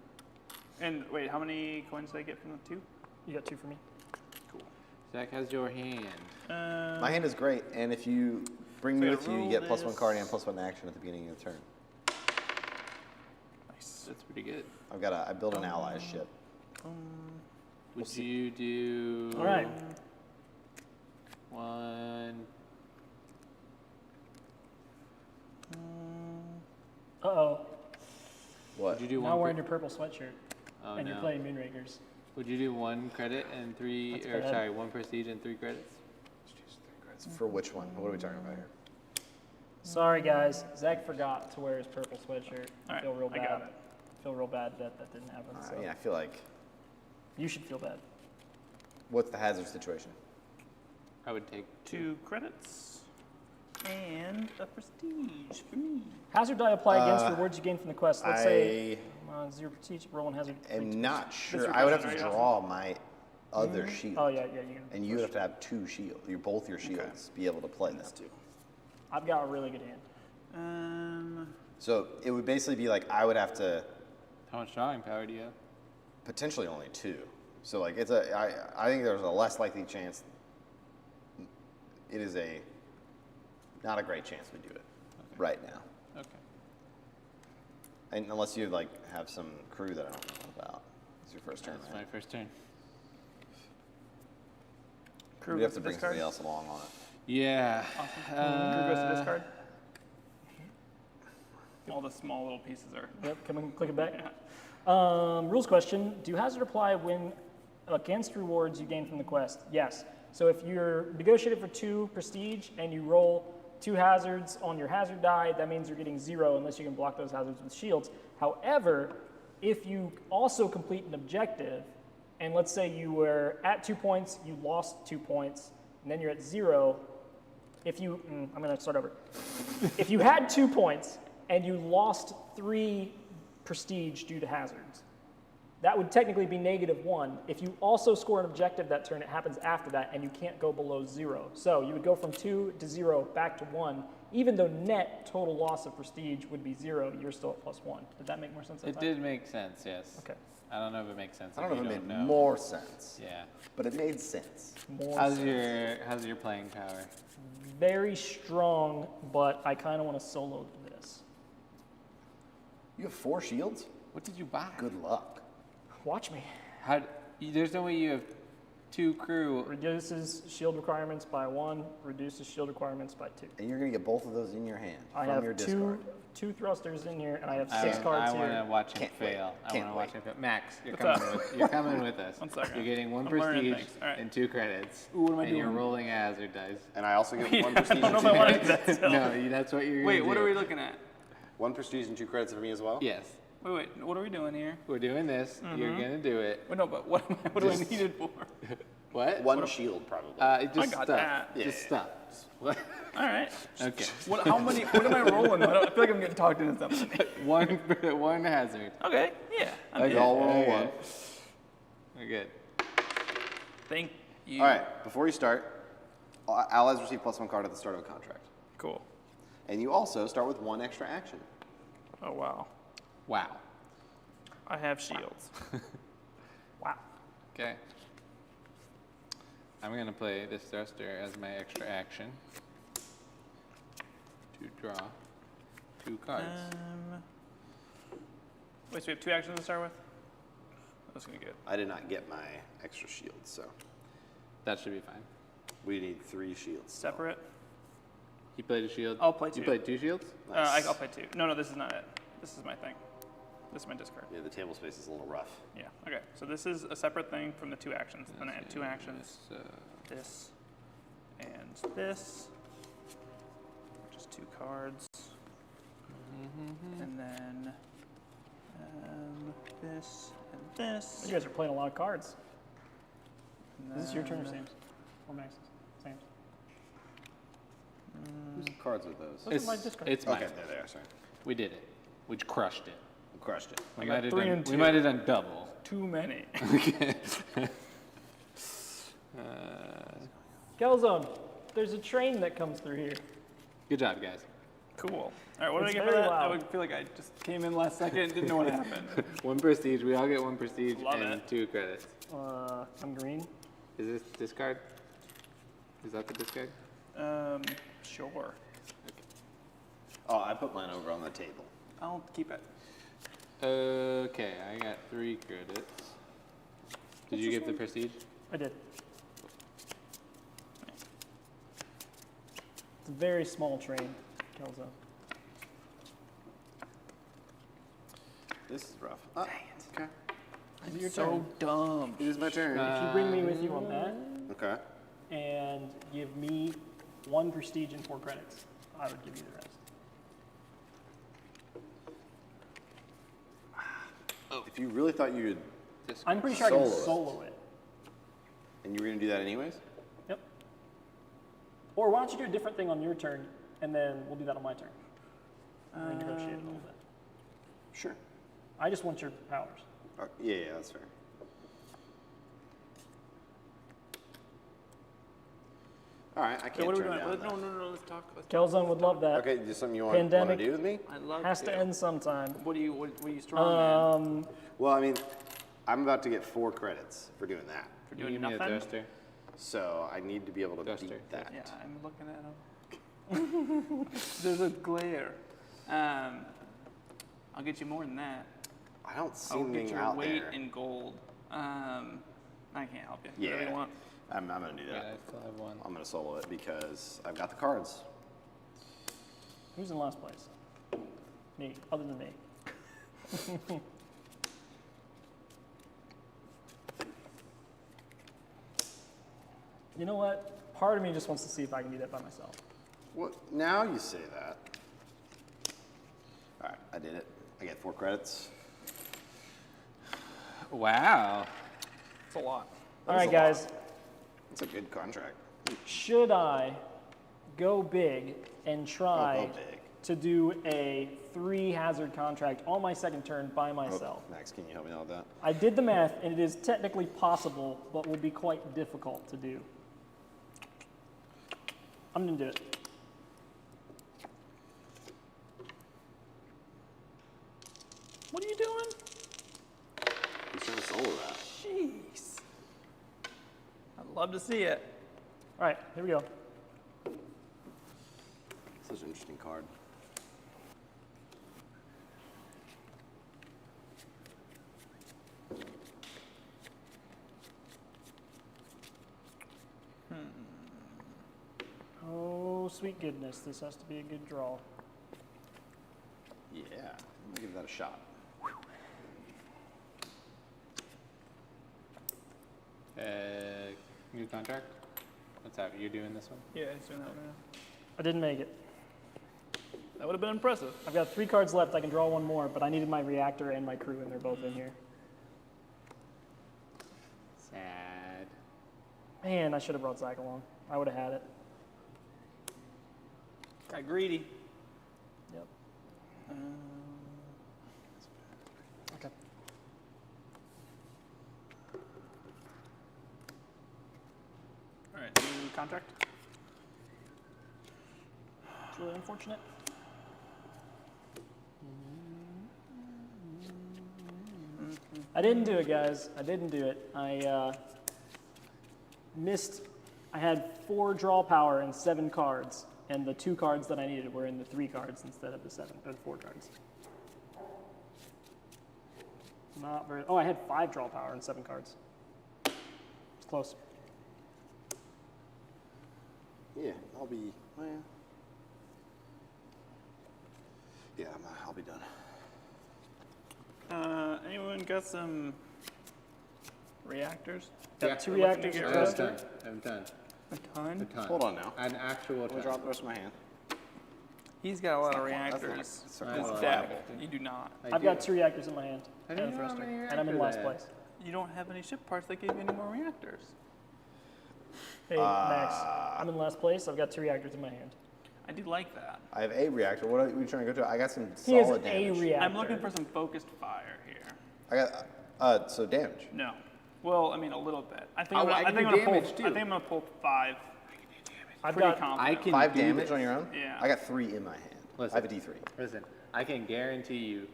And wait, how many coins did I get from the 2? You got 2 for me. Cool. Zach has your hand. My hand is great, and if you bring me So I with you, you roll get +1 this. card and +1 action at the beginning of the turn. Nice. That's pretty good. I built an allies ship. Would you do? All right. 1. Uh-oh. What? Would you do Now one? we're in your purple sweatshirt, Oh and no. you're playing Moonrakers. Would you do 1 credit and 3, That's or bad. sorry, 1 prestige and 3 credits? For which one? What are we talking about here? Sorry guys, Zach forgot to wear his purple sweatshirt. All right, Feel real I bad. got it. Feel real bad that that didn't happen. So I feel like, you should feel bad. what's the hazard situation? I would take 2 credits and a prestige for me. Hazard die apply against rewards you gain from the quest. Let's say I 0 prestige, roll 1 hazard. am not sure. your I would have question, to right? draw my other shield. Oh yeah, you can. And you would have to have 2 shields. Both your shields be able to play them. I've got a really good hand. So it would basically be like I would have to How much drawing power do you have? potentially only 2. So like I think there's a less likely chance. It is not a great chance we do it right now. Okay. And unless you like have some crew that I don't know about. It's your first turn, That's right? my first turn. Crew We have goes to bring discard. somebody else along on it. Yeah. Crew goes to discard. All the small little pieces are. Yep, come and click it back. Rules question: do hazard apply when against rewards you gain from the quest? Yes. So if you're negotiated for 2 prestige and you roll 2 hazards on your hazard die, that means you're getting 0 unless you can block those hazards with shields. However, if you also complete an objective, and let's say you were at 2 points, you lost 2 points, and then you're at 0, if you, I'm going to start over. If you had 2 points and you lost 3 prestige due to hazards, that would technically be -1. If you also score an objective that turn, it happens after that, and you can't go below 0. So you would go from 2 to 0 back to 1. Even though net total loss of prestige would be 0, you're still at +1. Did that make more sense? It did make sense, yes. Okay. I don't know if it makes sense. I don't know if it made know. more sense. Yeah. But it made sense. How's your playing power? Very strong, but I kind of want to solo this. You have 4 shields? What did you buy? Good luck. Watch me. There's no way you have 2 crew. Reduces shield requirements by 1, reduces shield requirements by 2. And you're going to get both of those in your hand I from have your two discard. 2 thrusters in here, and I have 6 cards I here. want to watch him fail. I want to watch him fail. Max, you're coming with us. 1 second. You're getting 1 I'm learning prestige things. All right. and 2 credits. Ooh, what am I and doing? you're rolling a hazard dice. And I also get 1 prestige I don't and know 2 if I want to do credits. that still. No, that's what you're Wait, gonna what do. are we looking at? 1 prestige and 2 credits for me as well? Yes. Wait, what are we doing here? We're doing this. You're going to do it. Wait, no, but what do I need it for? What? 1 shield, probably. Just I got stuff. that. Just stuff. What? All right. Okay. What am I rolling? I feel like I'm getting talked into something. one hazard. Okay, yeah. Okay. All 1 We're good. Thank you. All right, before you start, allies receive +1 card at the start of a contract. Cool. And you also start with 1 extra action. Oh, wow. Wow. I have shields. Wow. Okay. I'm going to play this thruster as my extra action to draw 2 cards. Wait, so we have 2 actions to start with? That's going to be good. I did not get my extra shield, so That should be fine. we need 3 shields. Separate? He played a shield. I'll play 2. You played 2 shields? Nice. I'll play 2. No, this is not it. This is my thing. This is my discard. Yeah, the table space is a little rough. Yeah, okay. So this is a separate thing from the 2 actions. Then I had 2 actions. This and this. Just 2 cards. And then this and this. You guys are playing a lot of cards. And Is this your turn or then- Sam's? Or Max's? Sam's. Whose cards are those? Those are my discard. It's Okay, mine. there they are, sorry. We did it. We crushed it. We crushed it. I got 3 and 2. We might have done double. Too many. Okay. Calzone, there's a train that comes through here. Good job, guys. Cool. All right, what did I It's get for very that? I loud. would feel like I just came in last second and didn't know what happened. 1 prestige. We all get 1 prestige Love and it. 2 credits. I'm green. Is this discard? Is that the discard? Sure. Oh, I put mine over on the table. I'll keep it. Okay, I got 3 credits. Did you get the prestige? I did. It's a very small train, Calzone. This is rough. Dang it. Okay. Is it your So turn? dumb. It is my turn. If you bring me with you on that Okay. and give me 1 prestige and 4 credits, I would give you the rest. If you really thought you could, I'm pretty sure I can Solo it. solo it. and you were going to do that anyways? Yep. Or why don't you do a different thing on your turn, and then we'll do that on my turn. Renegotiate it a little bit. Sure. I just want your powers. Yeah, that's fair. All right, I can't what are we turn doing? down No, let's talk. Calzone would love that. Okay, is something you want to Pandemic do with me? I'd love has to end sometime. What are you strong man? Well, I mean, I'm about to get 4 credits for doing that. For You doing give me a nothing? thruster. So I need to be able to Duster. beat that. Yeah, I'm looking at him. There's a glare. I'll get you more than that. I don't see I'll get anything your out weight there. in gold. I can't help you. Yeah. Whatever you want. I'm going to do Yeah, that. I still have 1. I'm going to solo it because I've got the cards. Who's in last place? Me, other than me. You know what? Part of me just wants to see if I can do that by myself. What? Now you say that. All right, I did it. I get 4 credits. Wow. It's a lot. All right, guys. It's a good contract. Should I go big and try Oh, go big. to do a 3 hazard contract on my second turn by myself? Oh, Max, can you help me out with that? I did the math, and it is technically possible, but will be quite difficult to do. I'm going to do it. What are you doing? He's Sora. Jeez. I'd love to see it. All right, here we go. Such an interesting card. Oh, sweet goodness. This has to be a good draw. Yeah, I'm gonna give that a shot. New contract? What's that? You're doing this one? Yeah, he's doing that right now. I didn't make it. That would have been impressive. I've got 3 cards left. I can draw one more, but I needed my reactor and my crew, and they're both in here. Sad. Man, I should have brought Zach along. I would have had it. Got greedy. Yep. Okay. All right, new contract. It's really unfortunate. I didn't do it, guys. I didn't do it. I missed. I had 4 draw power and 7 cards, and the 2 cards that I needed were in the 3 cards instead of the 7 or the 4 cards. Not very. Oh, I had 5 draw power and 7 cards. It's close. Yeah, I'll be. Well, yeah, I'll be done. Anyone got some reactors? Got 2 reactors. I have a ton. I have a ton. A ton? A ton. Hold on now. An actual I'll ton. drop the rest of my hand. He's got a lot of That's not- reactors. that's not- I It's know. dabble. You do not. I've got 2 reactors in my hand. I And a didn't know how thruster. many And I'm in reactors last I had. place. You don't have any ship parts that give you any more reactors. Hey, Max, I'm in last place. I've got 2 reactors in my hand. I do like that. I have a reactor. What are we trying to go to? I got some He has solid a damage. reactor. I'm looking for some focused fire here. I got so damage. No. Well, I mean, a little bit. I think Oh, I'm I gonna, can I do think I'm gonna damage, pull. too. I think I'm gonna pull 5. I've Pretty got. confident. I can 5 do damage this. on your own? Yeah. I got 3 in my hand. Listen. I have a D3. Listen, I can guarantee you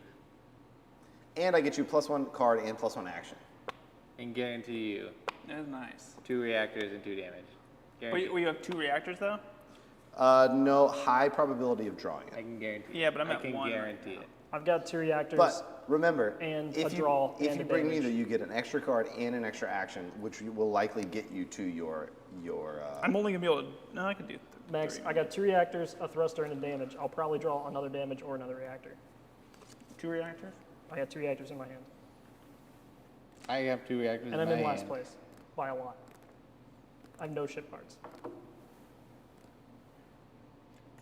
And I get you +1 card and +1 action. and guarantee you That's nice. 2 reactors and 2 damage. Guaranteed. Wait, you have 2 reactors though? No, high probability of drawing I it. can guarantee. Yeah, but I'm I at can 1 right guarantee now. it. I've got 2 reactors. But remember, And if a you, draw if and you a bring me damage. that, you get an extra card and an extra action, which will likely get you to your I'm only gonna be able to. No, I can do. Max, 3. I got 2 reactors, a thruster, and a damage. I'll probably draw another damage or another reactor. 2 reactors. I got 2 reactors in my hand. I have 2 reactors And I'm my in last hand. place by a lot. I have no ship parts.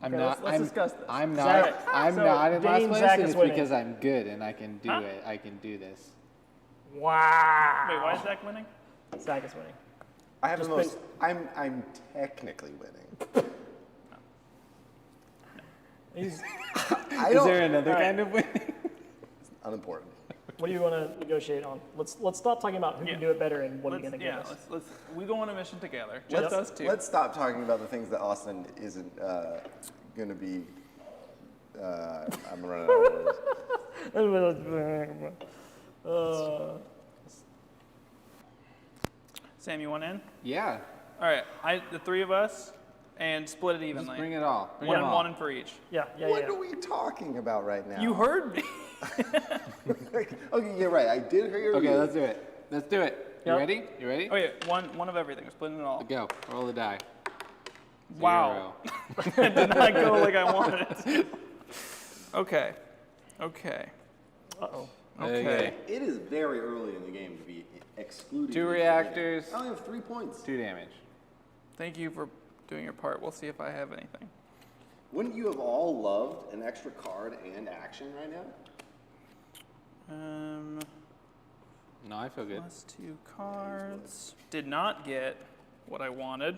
I'm Okay, not. let's I'm, discuss this. I'm Zach, not. I'm so not in last Dane, place, Zach and is it's winning. because I'm good and I can do Huh? it. I can do this. Wow. Wait, why is Zach winning? Zach is winning. I have Just the most. I'm technically winning. He's, I Is don't. there another All right. kind of winning? Unimportant. what do you want to negotiate on? Let's stop talking about who Yeah. can do it better and what are you Let's, going to give yeah, us. let's we go on a mission together. Just Let's, us 2. let's stop talking about the things that Austin isn't going to be. I'm running out of words. Sam, you want in? Yeah. All right, the 3 of us, and split it evenly. Just bring it all. Bring One them and all. one in for each. Yeah, yeah, What yeah. are we talking about right now? You heard me. Okay, you're right. I did hear Okay, you. let's do it. Let's do it. You Yep. ready? You ready? Oh yeah, one of everything. We're splitting it all. Go. Roll the die. Wow. It did not go like I wanted it to. Okay. Okay. Uh-oh. Okay. It is very early in the game to be excluding. 2 these reactors. I only have 3 points. 2 damage. Thank you for doing your part. We'll see if I have anything. Wouldn't you have all loved an extra card and action right now? No, I feel good. +2 cards. Did not get what I wanted,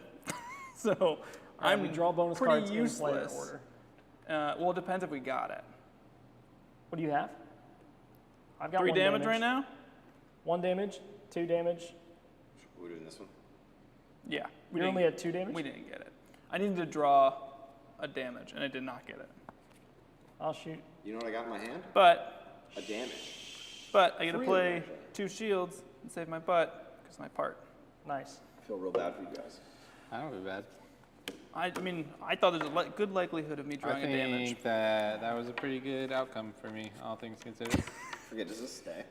so I'm we draw bonus pretty cards in player useless. order. Well, it depends if we got it. What do you have? I've got 3 1 damage right now. 1 damage, 2 damage. We're doing this one. Yeah. We didn't- only had 2 damage? We didn't get it. I needed to draw a damage, and I did not get it. I'll shoot. You know what I got in my hand? But A damage. But I get to play 2 shields and save my butt because my part. Nice. I feel real bad for you guys. I don't feel bad. I mean, I thought there's a good likelihood of me drawing a damage. I think that was a pretty good outcome for me, all things considered. Forget, does this stay?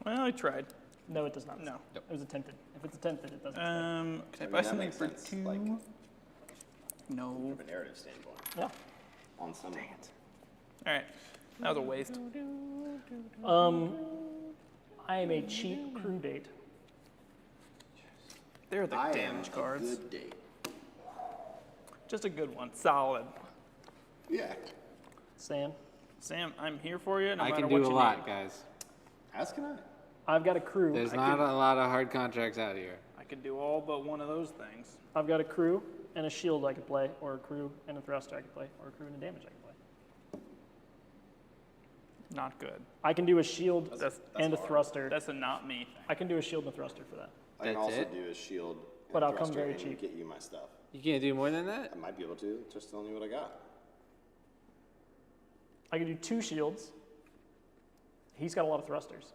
Well, I tried. No, it does not. No. It was attempted. If it's attempted, it doesn't. Can I buy something for 2? No. From a narrative standpoint. Yeah. On some. Dang it. All right. That was a waste. I am a cheap crew date. They're the damage cards. Good date. Just a good one. Solid. Yeah. Sam? Sam, I'm here for you. No I matter can what do a you lot, need. guys. As can I. I've got a crew. There's not a lot of hard contracts out here. I could do all but one of those things. I've got a crew and a shield I could play, or a crew and a thruster I could play, or a crew and a damage I could play. Not good. I can do a shield That's and a hard. thruster. That's a not me thing. I can do a shield and a thruster for that. I can That's also it? do a shield. But and I'll come thruster very and cheap. Get you my stuff. You can't do more than that? I might be able to. Just telling you what I got. I can do 2 shields. He's got a lot of thrusters.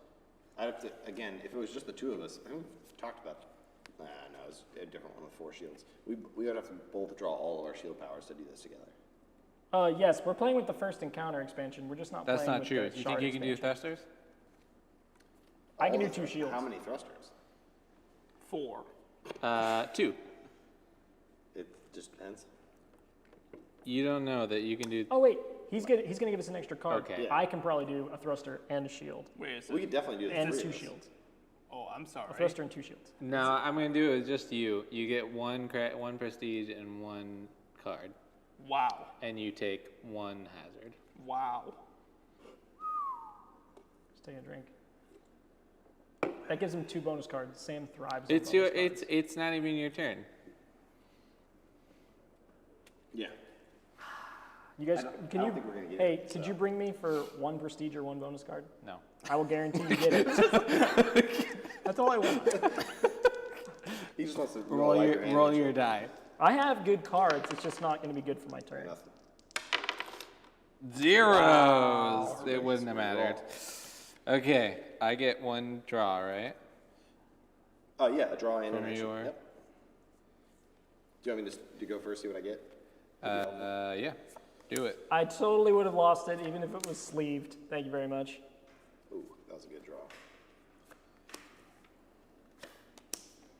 I'd have to, again, if it was just the 2 of us, I think we've talked about. No, it's a different one with 4 shields. We would have to both draw all of our shield powers to do this together. Yes, we're playing with the first encounter expansion. We're just not That's playing not with true. the You think shard you can do expansion. thrusters? I can All do 2 shields. How many thrusters? 4. 2. It just depends. You don't know that you can do. Oh wait, he's gonna give us an extra card. Okay. Yeah. I can probably do a thruster and a shield. Wait a second. We could definitely do the And 3 2 of us. shields. Oh, I'm sorry. A thruster and 2 shields. No, I'm gonna do it with just you. You get one prestige and 1 card, Wow. and you take 1 hazard. Wow. Just take a drink. That gives him 2 bonus cards. Sam thrives. It's on your. bonus cards. It's not even your turn. Yeah. You guys, I can don't you? think we're gonna get Hey, it, could so. you bring me for 1 prestige or 1 bonus card? No. I will guarantee you get it. That's all I want. He just wants to Roll your die. I have good cards. It's just not going to be good for my turn. Enough. Zeros. Wow. It wouldn't have mattered. Okay, I get 1 draw, right? Oh yeah, a draw and From an action. your- Yep. Do you want me to go first? See what I get? Yeah. Do it. I totally would have lost it even if it was sleeved. Thank you very much. Ooh, that was a good draw.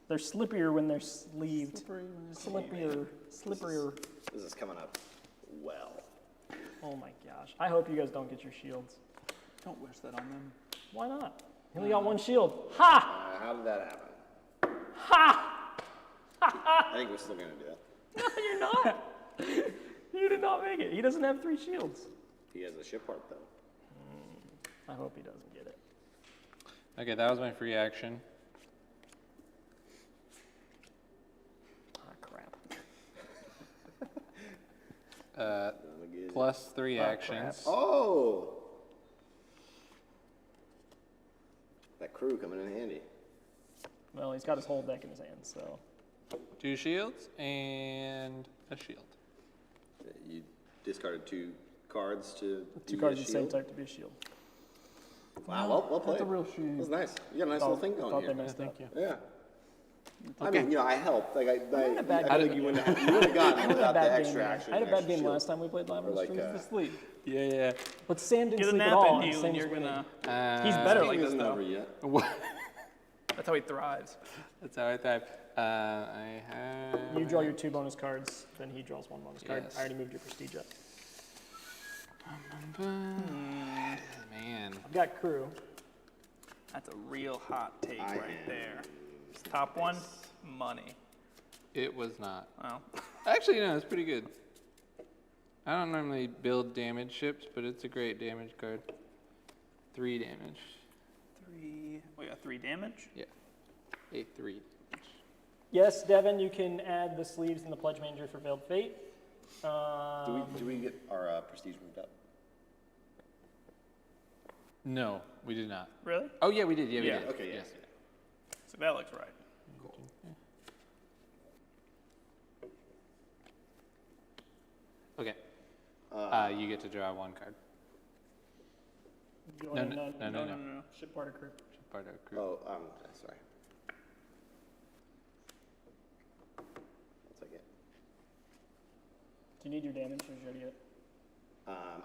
They're slippier when they're sleeved. Slipperier. This is coming up well. Oh my gosh. I hope you guys don't get your shields. Don't wish that on them. Why not? He only got 1 shield. Ha! How did that happen? Ha! I think we're still gonna do it. No, you're not. You did not make it. He doesn't have 3 shields. He has a ship part though. I hope he doesn't get it. Okay, that was my free action. Ah, crap. Plus 3 actions. Oh! That crew coming in handy. Well, he's got his whole deck in his hand, so. 2 shields and a shield. You discarded 2 cards to 2 be cards a of the same shield? type to be a shield. Wow, well played. That's a real shield. That was nice. You got a nice little thing going Thought here. they messed up. Yeah. I Okay. mean, I helped. Like I in a bad feel like game. you wouldn't have gotten it I had a without bad the game extra there. action. I had a and bad extra game shield. last time we played live on Or the like, stream. Sleep. Yeah. But Sam didn't Get a sleep nap at all. in you Sam's and you're winning. gonna. He's better Game like this isn't though. over yet. That's how he thrives. That's how I thrive. I have. You draw your 2 bonus cards, then he draws 1 bonus card. Yes. I already moved your prestige up. Man. I've got crew. That's a real hot take I right am there. Top one, money. It was not. Well, Actually, no, it's pretty good. I don't normally build damage ships, but it's a great damage card. 3 damage. 3. We got 3 damage. Yeah. A 3. Yes, Devin, you can add the sleeves and the Pledge Manager for Veiled Fate. Do we get our prestige moved up? No, we did not. Really? Oh, yeah, we did. Yeah, we Yeah. did. Okay, yeah. Yes. So that looks right. Cool. Okay. You get to draw 1 card. No. Ship part of crew. Ship part of crew. Oh, sorry. I'll take it. Do you need your damage, or should you get it?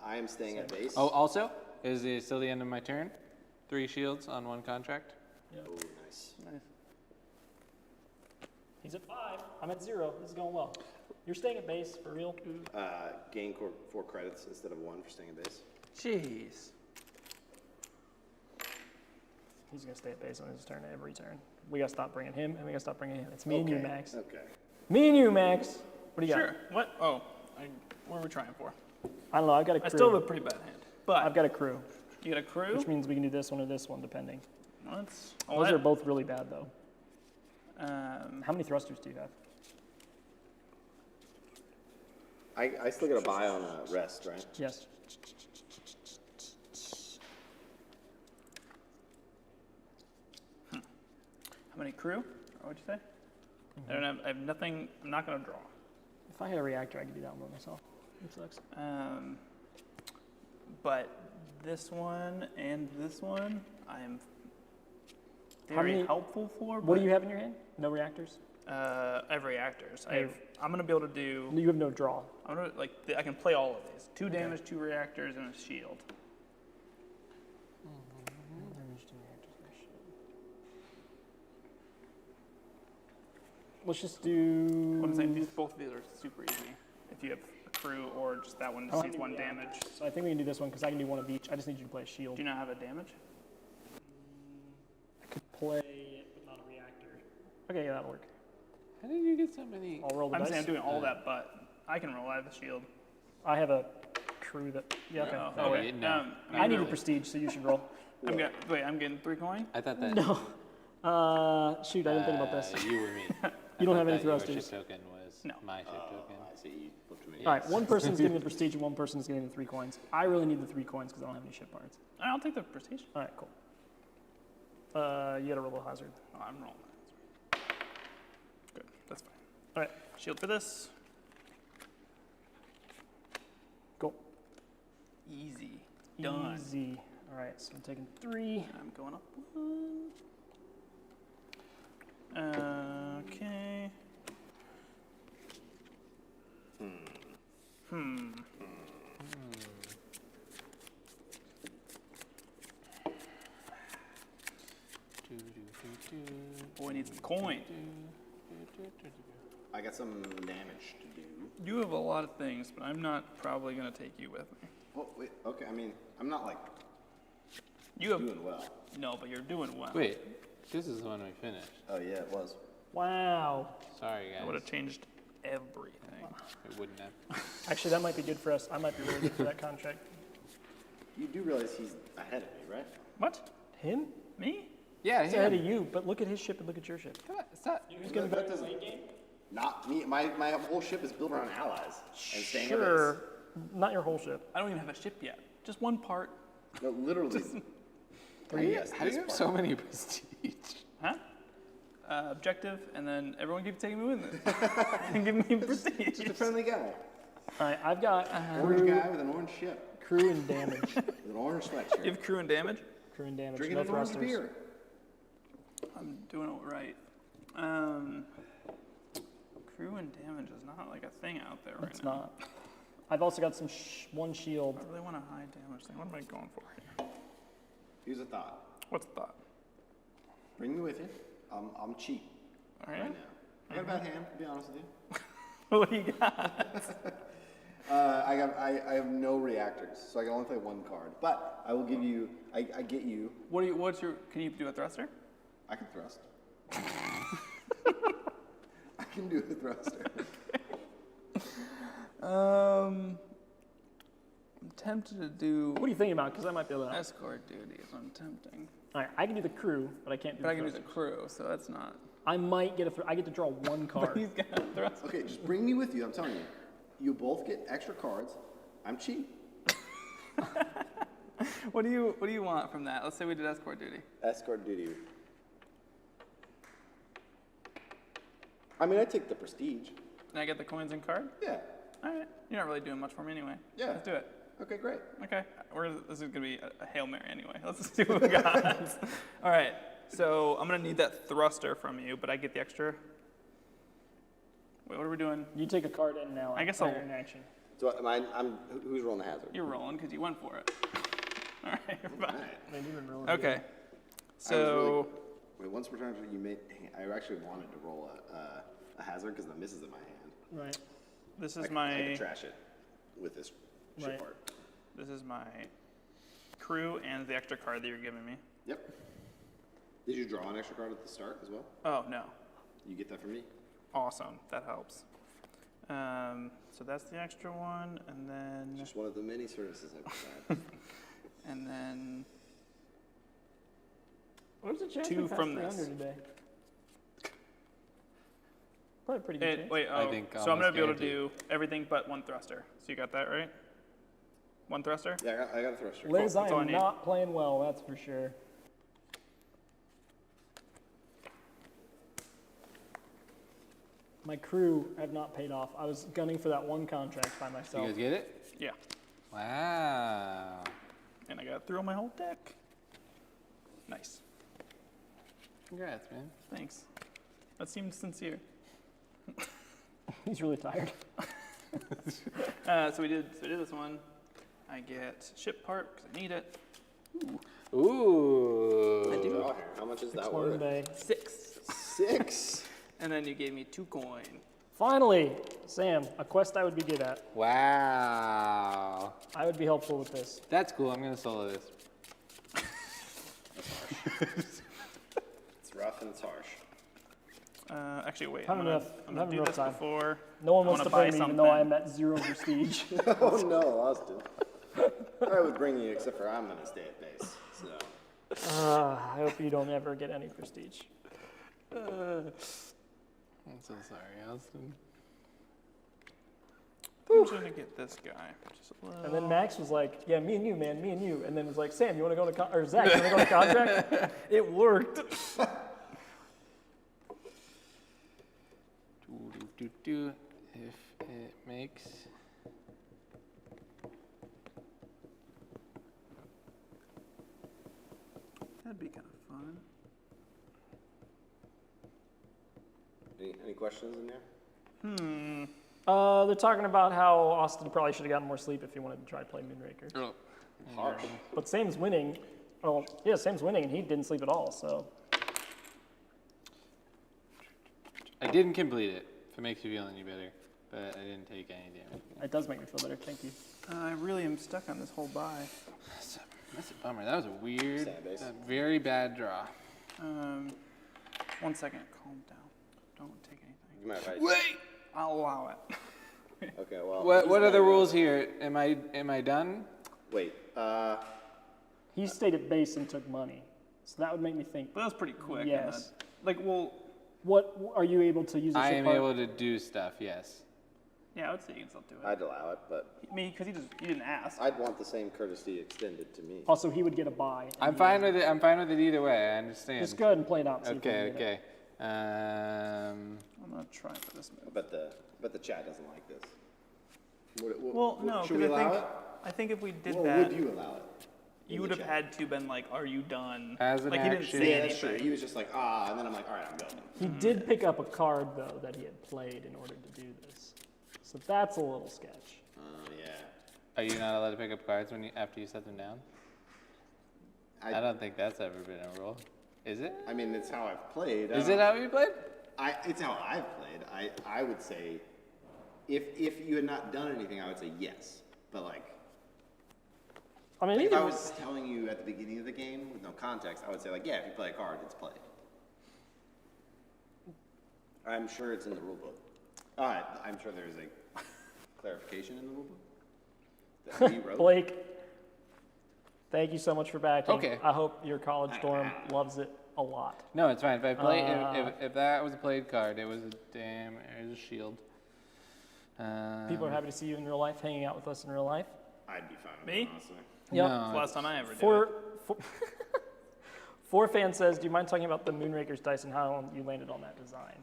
I am staying at base. Oh, also, is it still the end of my turn? 3 shields on 1 contract. Yeah. Oh, nice. He's at 5. I'm at 0. This is going well. You're staying at base for real? Gain 4 credits instead of 1 for staying at base. Jeez. He's gonna stay at base on his turn every turn. We gotta stop bringing him, and we gotta stop bringing him. It's me and you, Max. Okay. Me and you, Max. What do you got? Sure. What? Oh, what are we trying for? I don't know. I've got a crew. I still have a pretty bad hand. But I've got a crew. You got a crew? Which means we can do this one or this one, depending. Oh, Those are both really bad, though. How many thrusters do you have? I still got to buy on rest, right? Yes. How many crew? Or what'd you say? I have nothing. I'm not gonna draw. If I had a reactor, I could do that one by myself. It sucks. But this one and this one, I'm very helpful for. What do you have in your hand? No reactors? I have reactors. I'm gonna be able to do. You have no draw. I'm gonna I can play all of these. 2 damage, 2 reactors, and a shield. Let's just do. What I'm saying, both of these are super easy. If you have a crew or just that one just needs 1 damage. So I think we can do this one because I can do 1 of each. I just need you to play a shield. Do you not have a damage? I could play it, but not a reactor. Okay, yeah, that'll work. How did you get so many? I'll roll the dice. I'm saying I'm doing all that, but I can roll. I have a shield. I have a crew that. Yeah, okay. Oh, wait, no. I need a prestige, so you should roll. I'm getting 3 coin? I thought that. No. Shoot, I didn't think about this. You were me. You don't have any Your thrusters. ship token was my ship token. I see. You flipped me. All right, one person's getting the prestige and one person's getting the 3 coins. I really need the 3 coins because I don't have any ship parts. I'll take the prestige. All right, cool. You gotta roll a hazard. Oh, I'm rolling. Good, that's fine. All right. Shield for this. Cool. Easy. Done. Easy. All right, so I'm taking 3. I'm going up 1. Okay. Boy needs some coin. I got some damage to do. You have a lot of things, but I'm not probably going to take you with me. Oh, wait, okay, I mean, I'm not like doing well. No, but you're doing well. Wait, this is the one we finished. Oh, yeah, it was. Wow. Sorry, guys. I would have changed everything. It wouldn't have. Actually, that might be good for us. I might be really good for that contract. You do realize he's ahead of me, right? What? Him? Me? Yeah, he's ahead of you, but look at his ship and look at your ship. Come on, stop. Who's going to that late game? Not me. My whole ship is built around allies and staying at Sure. base. Not your whole ship. I don't even have a ship yet. Just 1 part. No, literally. How do you have so many prestige? Huh? Objective, and then everyone keeps taking me with it. And give me prestige. Just a friendly guy. All right, I've got Orange guy with an orange ship. Crew and damage. With an orange sweatshirt. You have crew and damage? Crew and damage. Drinking no an orange thrusters. beer. I'm doing it right. Crew and damage is not like a thing out there right It's now. not. I've also got some 1 shield. I really want a high damage thing. What am I going for here? Here's a thought. What's the thought? Bring me with you. I'm cheap. All right. Right now. I got a bad hand, to be honest with you. What do you got? I have no reactors, so I can only play 1 card. But I will give you. I get you. Can you do a thruster? I can thrust. I can do a thruster. I'm tempted to do. What are you thinking about? Because I might be able to. Escort duty is I'm tempting. All right, I can do the crew, but I can't do. But the I can do the thrusters. crew, so that's not. I might get I get to draw 1 card. He's got a thruster. Okay, just bring me with you. I'm telling you. You both get extra cards. I'm cheap. What do you want from that? Let's say we did escort duty. Escort duty. I mean, I take the prestige. And I get the coins and card? Yeah. All right. You're not really doing much for me anyway. Yeah. Let's do it. Okay, great. Okay. This is gonna be a Hail Mary anyway. Let's see what we got. All right. So I'm gonna need that thruster from you, but I get the extra. Wait, what are we doing? You take a card in now. I guess I'll I'll. in action. So who's rolling the hazard? You're rolling because you went for it. All right. You're fine. Man, you've been rolling Okay. good. So. Wait, once per time you made. I actually wanted to roll a hazard because the miss is in my hand. Right. This is I can trash it with this shit part. This is my crew and the extra card that you're giving me. Yep. Did you draw an extra card at the start as well? Oh, no. You get that from me? Awesome. That helps. So that's the extra one, and then... Just one of the many services I've provided. And then... What's the chance 2 from this. Today? Probably pretty good chance. Wait, I think so I'm going to be able to guaranteed. do everything but one thruster. So you got that, right? One thruster? Yeah, I got a thruster. Liz, Cool. I That's all am need. not playing well, that's for sure. My crew have not paid off. I was gunning for that one contract by You myself. guys get it? Yeah. Wow. And I got through on my whole deck. Nice. Congrats, man. Thanks. That seemed sincere. He's really tired. So we did this one. I get ship part because I need it. Ooh. I do. Draw here. How much is that One worth? day. 6. 6. And then you gave me 2 coin. Finally, Sam, a quest I would be good at. Wow. I would be helpful with this. That's cool. I'm going to solo this. It's rough and it's harsh. Actually, wait. Having I'm rough- gonna having do rough this time. before. No one I wants wanna to play buy me, even though I am something. at 0 prestige. Oh no, Austin. I would bring you, except for I'm gonna stay at base. So. I hope you don't ever get any prestige. I'm so sorry, Austin. I'm trying to get this guy. Just a little. And then Max was like, yeah, me and you, man, me and you. And then was like, Sam, you want to go to or Zach, you want to go to contract? It worked. If it makes. That'd be kind of fun. Any questions in there? They're talking about how Austin probably should have gotten more sleep if he wanted to try to play Moonrakers. Harsh. But Sam's winning. Oh, yeah, Sam's winning, and he didn't sleep at all, so. I didn't complete it, if it makes you feel any better, but I didn't take any damage. It does make me feel better, thank you. I really am stuck on this whole buy. That's a bummer. That was a weird, Sandbase. very bad draw. 1 second. Calm down. Don't take anything. You might write. Wait! I'll allow it. Okay, well. What are the rules here? Am I done? Wait. He stayed at base and took money, so that would make me think. But that was pretty quick. Yes. Like, well. What are you able to use? I am able to do stuff. Yes. Yeah, I would say you can still do it. I'd allow it, but. I mean, because he didn't ask. I'd want the same courtesy extended to me. Also, he would get a buy. I'm fine with it. I'm fine with it either way. I understand. Just go ahead and play it out. See if we Okay. can get it. Okay. I'm gonna try for this move. But the chat doesn't like this. Well, no, should we because allow I think if we did Well, that, would you allow it? you would have had to been like, "Are you done?" As an like he didn't action. say Yeah, that's anything. true. He was just like, and then I'm like, all right, I'm going. He did pick up a card though that he had played in order to do this, so that's a little sketch. Yeah. Are you not allowed to pick up cards after you set them down? I don't think that's ever been a rule. Is it? I mean, it's how I've played. Is it how you played? It's how I've played. I would say, if you had not done anything, I would say yes. But like, I mean, if either I was telling you at the beginning of the game with no context, I would say like, yeah, if you play a card, it's played. I'm sure it's in the rule book. I'm sure there's a clarification in the rule book that we wrote. Blake, thank you so much for backing. Okay. I hope your college dorm loves it a lot. No, it's fine. If I play, if that was a played card, it was a shield. People are happy to see you in real life, hanging out with us in real life. I'd be fine with Me? it, honestly. Yep. No, It's the last time I ever did it. Four fan says, do you mind talking about the Moonrakers dice and how you landed on that design?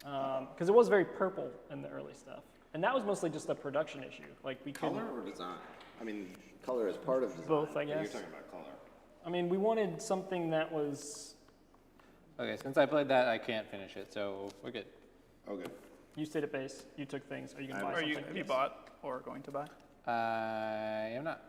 Because it was very purple in the early stuff. And that was mostly just a production issue. Like we Color couldn't- or design? I mean, color is part of design. Both, I but You're guess. talking about color. I mean, we wanted something that was. Okay, since I played that, I can't finish it, so we're good. Oh, good. You stayed at base. You took things. Are you gonna buy Are something? you, have you bought or going to buy? I am not.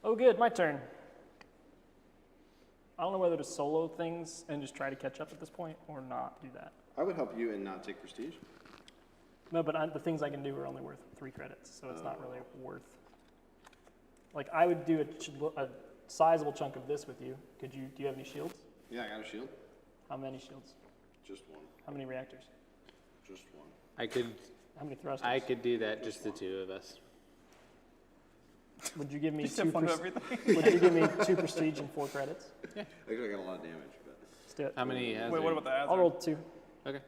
Oh, good. My turn. I don't know whether to solo things and just try to catch up at this point or not do that. I would help you and not take prestige. No, but the things I can do are only worth 3 credits, so it's not really worth. Like I would do a sizable chunk of this with you. Could you? Do you have any shields? Yeah, I got a shield. How many shields? Just one. How many reactors? Just one. I could. How many thrusters? I could do that, just the two of us. Would you give me Just two? have fun with everything. Would you give me 2 prestige and 4 credits? Yeah. Actually, I got a lot of damage, but Let's do it. How many? Has Wait, what about the hazard? I'll roll 2. Okay.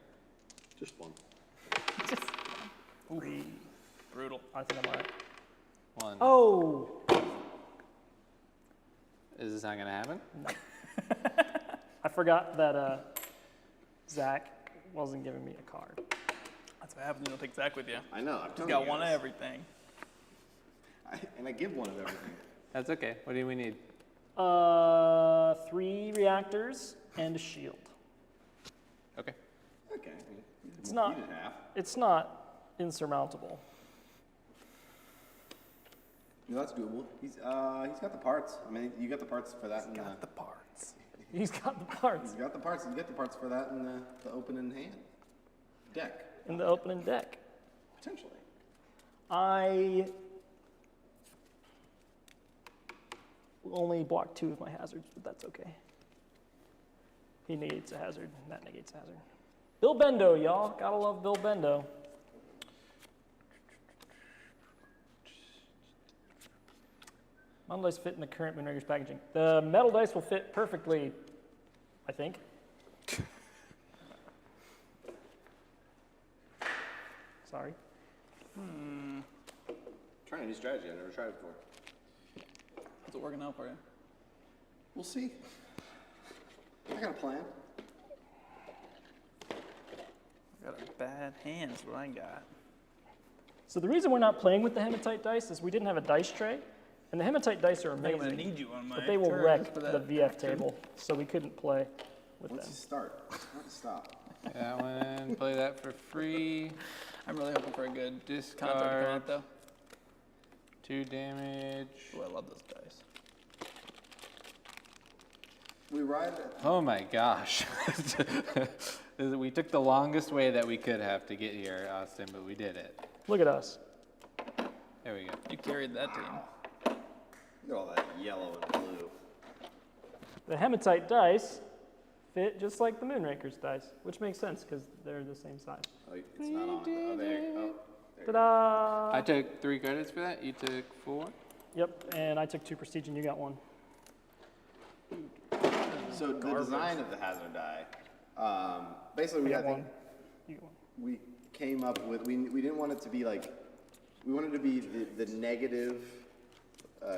just one. Ooh, brutal. I think I'm alright. 1. Oh! Is this not gonna happen? No. I forgot that Zach wasn't giving me a card. That's what happens when you don't take Zach with you. I know. I'm He's telling got you one of guys. everything. And I give one of everything. That's okay. What do we need? 3 reactors and a shield. Okay. Okay. It's not. You did half. It's not insurmountable. No, that's doable. He's got the parts. I mean, you got the parts for that. He's got the parts. He's got the parts. You got the parts. You get the parts for that in the opening hand deck. In the opening deck. Potentially. I will only block 2 of my hazards, but that's okay. He negates a hazard, and that negates a hazard. Bill Bendo, y'all. Gotta love Bill Bendo. Metal dice fit in the current Moonrakers packaging. The metal dice will fit perfectly, I think. Sorry. Trying a new strategy. I've never tried it before. How's it working out for you? We'll see. I got a plan. I got a bad hand is what I got. So the reason we're not playing with the hematite dice is we didn't have a dice tray, and the hematite dice are I think I'm amazing, gonna need you on my but they will turn wreck for the that VF action. table, so we couldn't play with Once them. you start, it's hard to stop. That one. Play that for free. I'm really hoping for a good content to come Discard. out though. 2 damage. Ooh, I love those dice. We ride. Oh my gosh. We took the longest way that we could have to get here, Austin, but we did it. Look at us. There we go. You carried that team. Look at all that yellow and blue. The hematite dice fit just like the Moonrakers dice, which makes sense because they're the same size. Oh, it's not on. Oh, there. Oh, there. Ta-da! I took 3 credits for that. You took 4. Yep, and I took 2 prestige and you got 1. So the design of the hazard die, basically we You I got think 1. You got 1. we came up with we didn't want it to be like we wanted to be the negative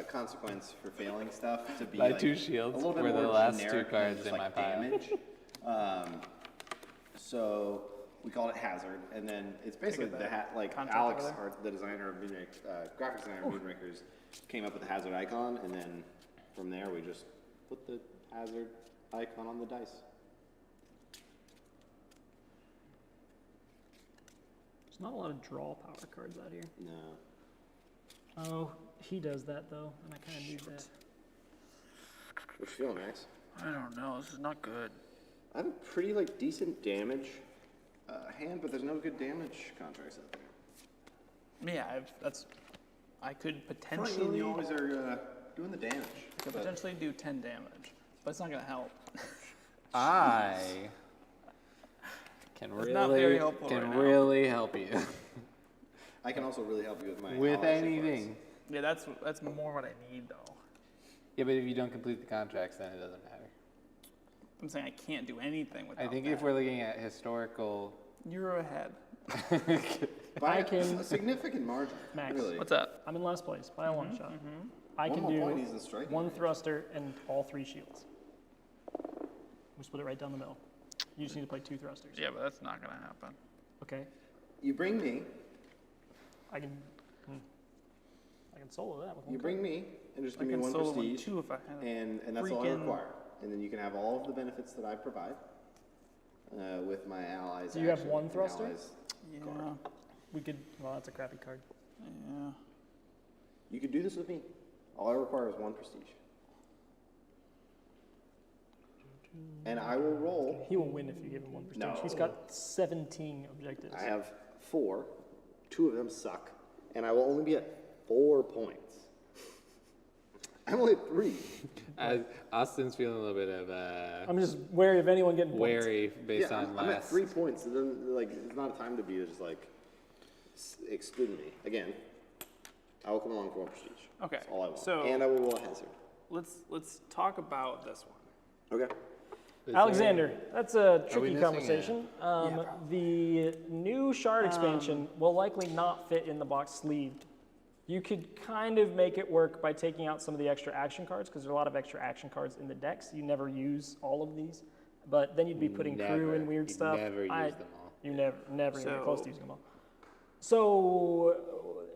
consequence for failing stuff to be My like 2 shields a little bit were more the last 2 generic than cards just, in like, my pile. damage. So we called it hazard, and then it's basically got the that like content Alex, over there. the designer of graphic designer of Moonrakers, came up with the hazard icon, and then from there we just put the hazard icon on the dice. There's not a lot of draw power cards out here. No. Oh, he does that though, and I kind of need that. What you feeling, Max? I don't know. This is not good. I have a pretty like decent damage hand, but there's no good damage contracts out there. Yeah, I could potentially. Front you always are doing the damage. I could but- potentially do 10 damage, but it's not gonna help. I can It's not very really helpful right now. really help you I can also really help you with my with allies anything. Yeah, that's more what I need though. Yeah, but if you don't complete the contracts, then it doesn't matter. I'm saying I can't do anything without I think that. if we're looking at historical, You're ahead. By I can- a significant margin. Max. Really. What's up? I'm in last place by a one shot. I One can more do point, he's in strike. one thruster and all 3 shields. We split it right down the middle. You just need to play 2 thrusters. Yeah, but that's not gonna happen. Okay. You bring me. I can solo that with one You card. bring me and just I give me can one solo one prestige, too if I had a and that's all I freaking- require. And then you can have all of the benefits that I provide with my allies. Do you have action one and thruster? allies Yeah. card. We could. Well, that's a crappy card. Yeah. You could do this with me. All I require is 1 prestige. And I will roll. He will win if you give him 1 prestige. No. He's got 17 objectives. I have 4. 2 of them suck. And I will only be at 4 points. I'm only at 3. Austin's feeling a little bit of I'm just wary of anyone getting points. wary based Yeah, on I'm at last. 3 points. And then, like, it's not a time to be just like excluding me. Again, I will come along for 1 prestige. Okay. That's all I want. So And I will roll a hazard. let's talk about this one. Okay. Alexander, that's a tricky missing conversation. The new shard expansion will likely not fit in the box sleeved. You could kind of make it work by taking out some of the extra action cards, because there are a lot of extra action cards in the decks. You never use all of these, but then you'd be putting crew and weird stuff. Never use them all. You never even So- close to using them all. So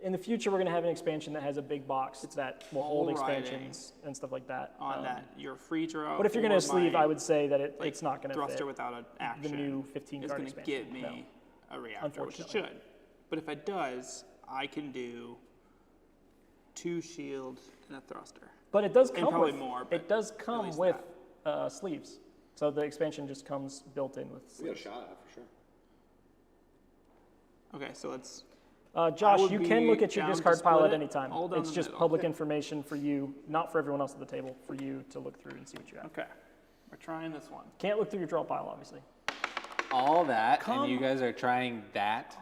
in the future, we're going to have an expansion that has a big box that will hold all writing expansions and stuff like that. On that, your free draw. But if you're going or to sleeve, my, I would say that like, it's not going to thruster fit without an action. the new 15 It's card going to expansion. get me No. a reactor, which it Unfortunately. should. But if it does, I can do 2 shields and a thruster. But it does And come probably with more, it but does at come least with sleeves. So the expansion just comes built in with We got a sleeves. shot at it for sure. Okay, so let's. Josh, would you be can look at your down to discard pile split at it any time. all down It's the just middle. public information for you, not for everyone else at the table, for you to look through and see what you have. Okay, we're trying this one. Can't look through your draw pile, obviously. All that, Come and you guys are trying that.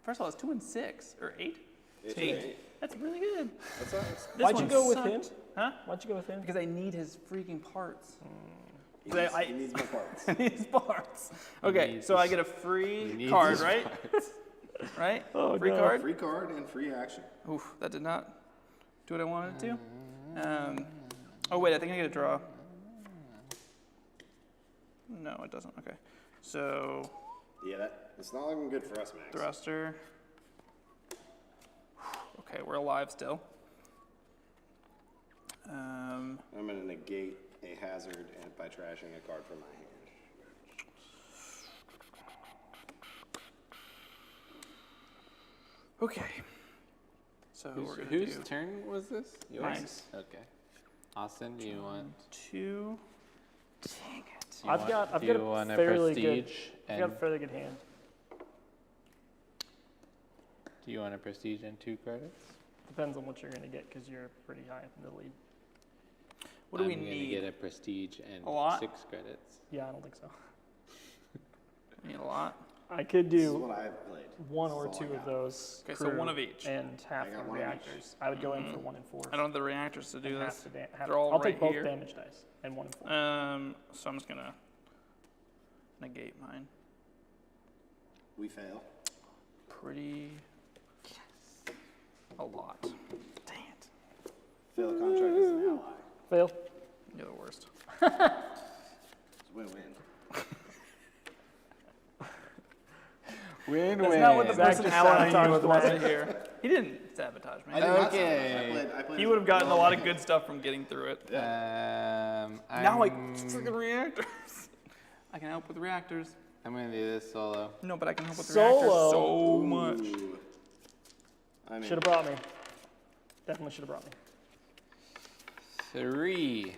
First of all, it's 2 and 6 or 8. It's Eight. 8. That's really good. That's us. This Why'd you one go with sucked. him? Huh? Why'd you go with him? Because I need his freaking parts. He needs more parts. I need his parts. Okay, so I get a free card, right? Right? Oh, free no. card? Free card and free action. Oof, that did not do what I wanted it to. Oh, wait, I think I get a draw. No, it doesn't. Okay. So, Yeah, it's not looking good for us, Max. thruster. Okay, we're alive still. I'm going to negate a hazard by trashing a card from my hand. Okay. So we're gonna Whose do turn was this? Mine. Okay. Austin, do you want? 2. Dang it. Do you I've want- got do you a want fairly good. prestige I've got a and- fairly good hand. Do you want a prestige and 2 credits? Depends on what you're going to get, because you're pretty high in the lead. What do we I'm gonna need? get a prestige and A lot? 6 credits. Yeah, I don't think so. We need a lot. I could This is do what I've played. one or This is all 2 I of got. those. Okay, so one of each. And half I got of one of each. reactors. I would go in for 1 and 4. I don't have the reactors to do and this. half the They're all I'll right take both here. damage dice and 1 and 4. So I'm just gonna negate mine. We fail. Pretty. A lot. Dang it. Fail a contract as an ally. Fail. You're the worst. It's win-win. Win-win. That's not what the Zach person just allying you sabotaged with the wants to match. hear. He didn't sabotage me. I did not Okay. sabotage. I played He as would have gotten a well lot of as good stuff from getting through it. Now Now I freaking reactors. I can help with reactors. I'm gonna do this solo. No, but I can help with Solo. reactors so much. Ooh. I mean, Should have brought me. Definitely should have brought me. 3.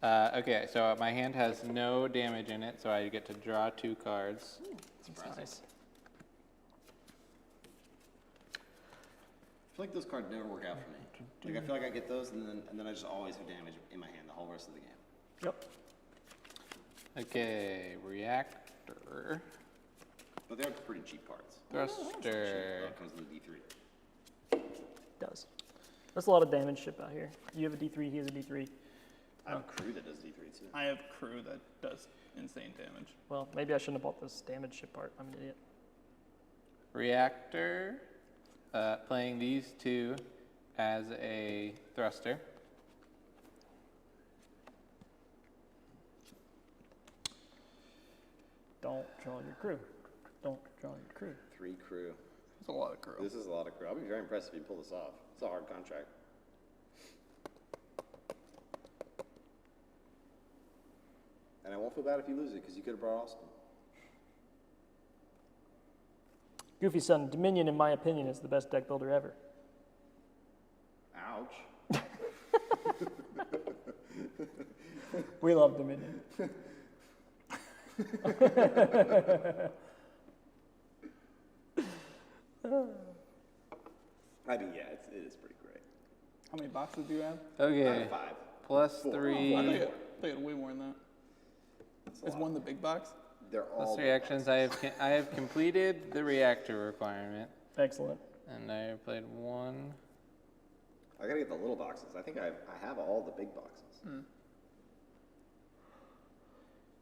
Okay, so my hand has no damage in it, so I get to draw 2 cards. That's nice. I feel like those cards never work out for me. Like I feel like I get those, and then I just always have damage in my hand the whole rest of the game. Yep. Okay, reactor, But they're pretty cheap cards. thruster. That comes in the D3. Does. There's a lot of damage ship out here. You have a D3, he has a D3. I have a crew that does D3 too. I have crew that does insane damage. Well, maybe I shouldn't have bought this damage ship part. I'm an idiot. Reactor. playing these two as a thruster. Don't draw your crew. Don't draw your crew. 3 crew. That's a lot of crew. This is a lot of crew. I'll be very impressed if you pull this off. It's a hard contract. And I won't feel bad if you lose it, because you could have brought Austin. Goofy Son, Dominion, in my opinion, is the best deck builder ever. Ouch. We love Dominion. I mean, yeah, it is pretty great. How many boxes do you have? Okay. 5. Plus 4. 3. I think I had way more than that. Is one the big box? They're all Plus 3 actions. I have completed the reactor requirement. Excellent. And I played 1. I gotta get the little boxes. I think I have all the big boxes.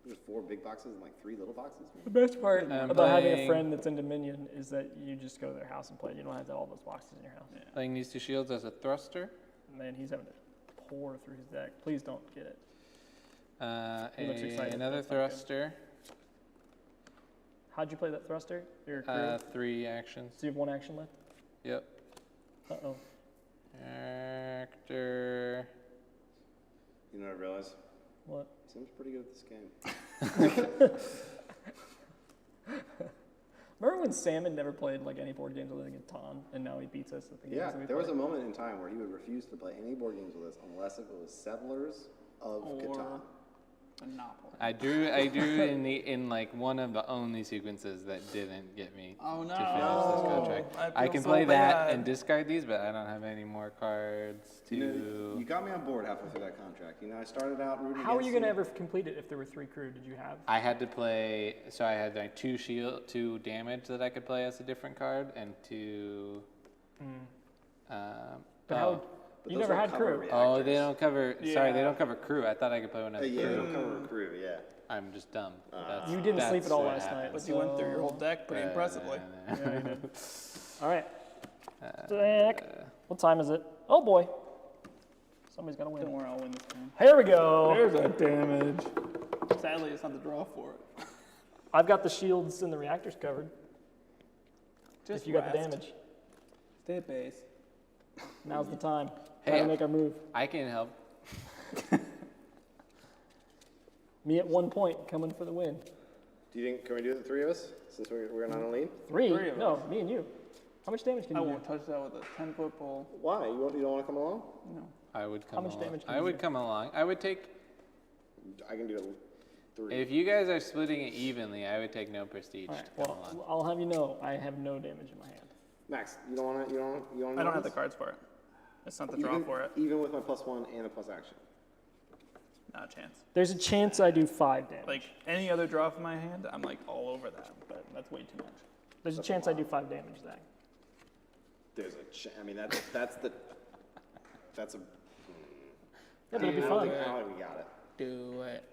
There's 4 big boxes and like 3 little boxes. The best part I'm about having a playing- friend that's in Dominion is that you just go to their house and play. You don't have to have all those boxes in your house. Playing these 2 shields as a thruster. Man, he's having to pour through his deck. Please don't get it. He looks excited, but Another that's not good. thruster. How'd you play that thruster? Your crew? 3 actions. So you have 1 action left? Yep. Uh-oh. Reactor. You know what I realized? What? Sim's pretty good at this game. Remember when Salmon never played like any board games other than Catan, and now he beats us at the games Yeah, that we there was play? a moment in time where he would refuse to play any board games with us unless it was Settlers of Catan. Monopoly. I drew in like one of the only sequences that didn't get me Oh, no. to finish this contract. I I feel can so play that bad. and discard these, but I don't have any more cards to. You got me on board halfway through that contract. You know, I started out rooting How are you against going to ever complete it if there were 3 crew? Did you have? I had to play, so I had like 2 damage that I could play as a different card, and 2. But how? You never had crew. Oh, they don't cover. Sorry, they Yeah. don't cover crew. I thought I could play one as yeah, crew. they don't cover crew, yeah. I'm just dumb. You didn't sleep at all what last night. happened. But you went through your whole deck pretty impressively. Yeah, you did. All right. Deck. What time is it? Oh boy. Somebody's got to win. Don't worry, I'll win this game. Here we go. There's that damage. Sadly, it's not the draw for it. I've got the shields and the reactors covered. Just if you got the rest. damage. Stay at base. Now's the time. Hey, Time to make our move. I can help. Me at 1 point, coming for the win. Do you think, can we do it, the 3 of us, since we're not on a lead? 3? Three of No, us. me and you. How much damage can I you won't do? touch that with a 10-foot pole. Why? You don't want to come along? No. I would come How much along. damage can I you would do? come along. I would take. I can do 3. If you guys are splitting it evenly, I would take no prestige All right, to come along. well, I'll have you know, I have no damage in my hand. Max, you don't want to? You don't I don't have the cards for it. It's not the draw for it. Even with my +1 and a plus action. Not a chance. There's a chance I do 5 damage. Like any other draw from my hand, I'm like all over that, but that's way too much. There's a chance I do 5 damage, Zach. There's a I mean, that's a. Yeah, but it'd be I fun. don't think we got it. Do it.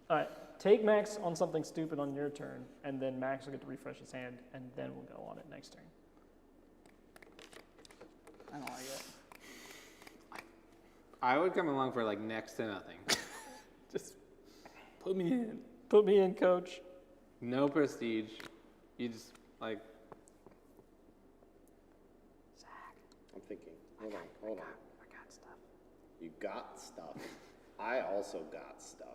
All right, take Max on something stupid on your turn, and then Max will get to refresh his hand, and then we'll go on it next turn. I don't like it. I would come along for like next to nothing. Just put me in. Put me in, coach. No prestige. You just like. I'm thinking. Hold on. I got stuff. You got stuff. I also got stuff.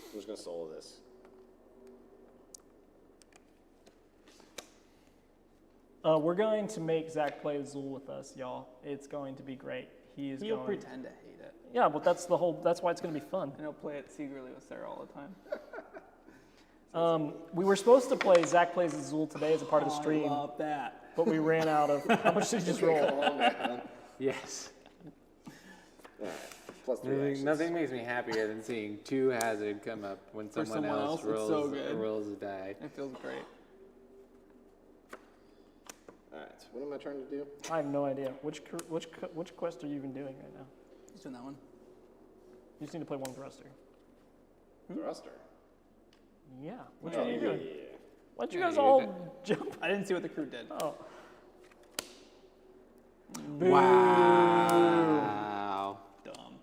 I'm just gonna solo this. We're going to make Zach play Azul with us, y'all. It's going to be great. He'll He'll pretend to hate it. Yeah, but that's why it's going to be fun. And he'll play it secretly with Sarah all the time. We were supposed to play Zach Plays Azul today as a part of the stream. I love that. But we ran out of. How much did you just roll? Yes. All right. Plus 3 actions. Nothing makes me happier than seeing 2 hazard come up when For someone someone else else, it's so good. rolls a die. It feels great. All right. What am I trying to do? I have no idea. Which quest are you even doing right now? Just doing that one. You just need to play 1 thruster. Thruster. Yeah. Which one are you doing? Why'd you Yeah, guys you're all jump? I didn't see what the crew did. Oh. Wow. Dumb.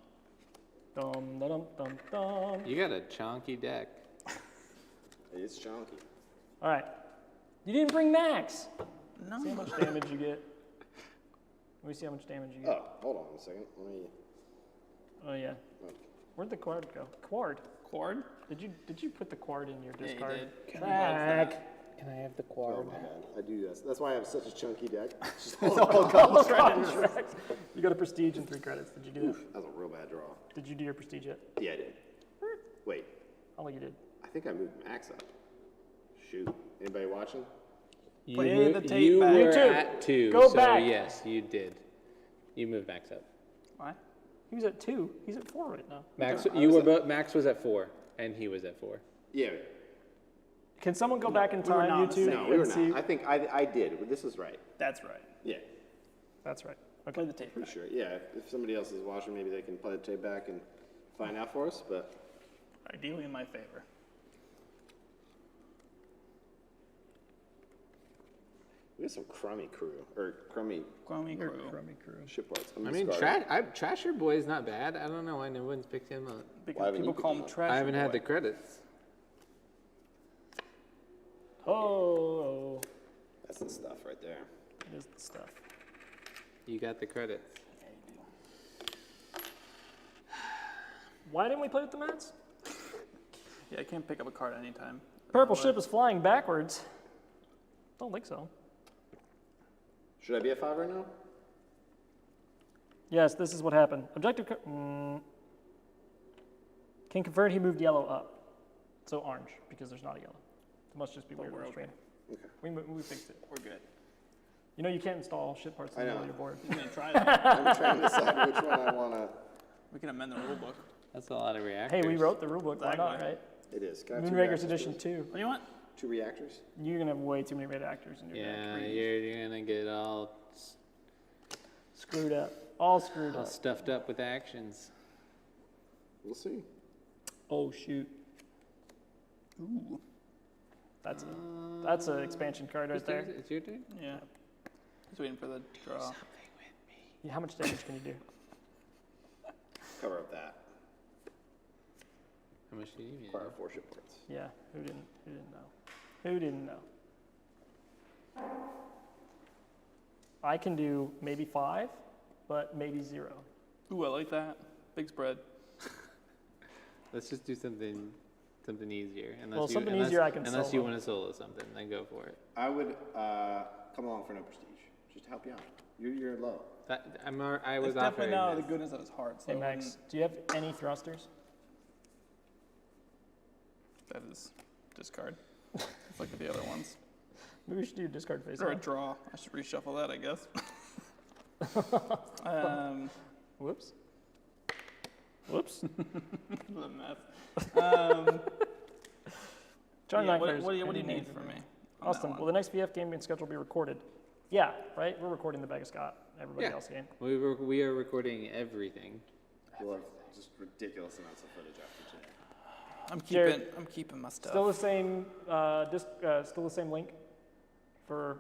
Dum, dum, dum, dum. You got a chunky deck. It's chunky. All right. You didn't bring Max. No. See how much damage you get. Let me see how much damage you get. Oh, hold on a second. Let me. Oh yeah. Where'd the quard go? Quard. Quard? Did you put the quard in your Yeah, you discard? did. Back. Can I have the Oh quad? my god, I do this. That's why I have such a chunky deck. It's just It's all all gold contracts. You got a prestige and 3 credits. Did you do that? Oof, that was a real bad draw. Did you do your prestige yet? Yeah, I did. Wait, I think you did. I think I moved Max up. Shoot. Anybody watching? Play the tape you back. were You too. at 2, Go so back. yes, you did. You moved Max up. Why? He was at 2. He's at 4 right now. Max, I you was were at- both. Max was at 4, and he was at 4. Yeah. Can someone go back in we were time, not you on the two, same- No, we were and see? not. I think I did. This is right. That's right. Yeah, That's right. Play the tape pretty back. sure. Yeah, if somebody else is watching, maybe they can play the tape back and find out for us. But Ideally in my favor. we have some crummy crew or crummy Crummy crew. shipboards. I mean, Trasher Boy is not bad. I don't know why no one's picked him up. Because haven't people you call picked him him up? trash. I haven't had boy. the credits. Oh, That's the stuff right there. it is the stuff. You got the credits. Why didn't we play with the mats? Yeah, I can't pick up a card anytime. Purple ship is flying backwards. Don't think so. Should I be at 5 right now? Yes, this is what happened. Objective. Can convert. He moved yellow up, so orange because there's not a yellow. It must just be weird. we're on the okay. stream. Okay. We fixed it. We're good. You know you can't install ship parts in I the middle know. of your board. I'm gonna try that. I'm trying to decide which one I want to. We can amend the rule book. That's a lot of reactors. Hey, we wrote the rulebook. Why not, Exactly. right? It is. Can I have 2 Moonrakers reactors, Edition please? 2. What do you want? 2 reactors? You're gonna have way too many red actors in your Yeah, deck. you're gonna get all Screwed up. All screwed all up. stuffed up with actions. We'll see. Oh shoot. Ooh. That's an expansion card right there. It's your turn. Yeah. Just waiting for the draw. Yeah, how much damage can you do? Cover up that. How much do you need? Require 4 shipboards. Yeah, who didn't know? Who didn't know? I can do maybe 5, but maybe 0. Ooh, I like that. Big spread. Let's just do something easier. Well, something easier I can Unless you solo. want to solo something, then go for it. I would come along for no prestige, just to help you out. You're low. I was It's definitely offering not the this. goodness of his heart. So Hey Max, do you have any thrusters? that is discard. It's like the other ones. Maybe we should do discard face Or a off. draw. I should reshuffle that, I guess. Whoops. Whoops. What a mess. John Yeah, Knight what players, do you any need names from me? on Austin, that will one? the next VF game and schedule be recorded? Yeah, right? We're recording the Bag of Scott. Everybody Yeah. else game. We are recording everything. We'll have just ridiculous amounts of footage after today. Jared, I'm keeping my stuff. Still the same still the same link for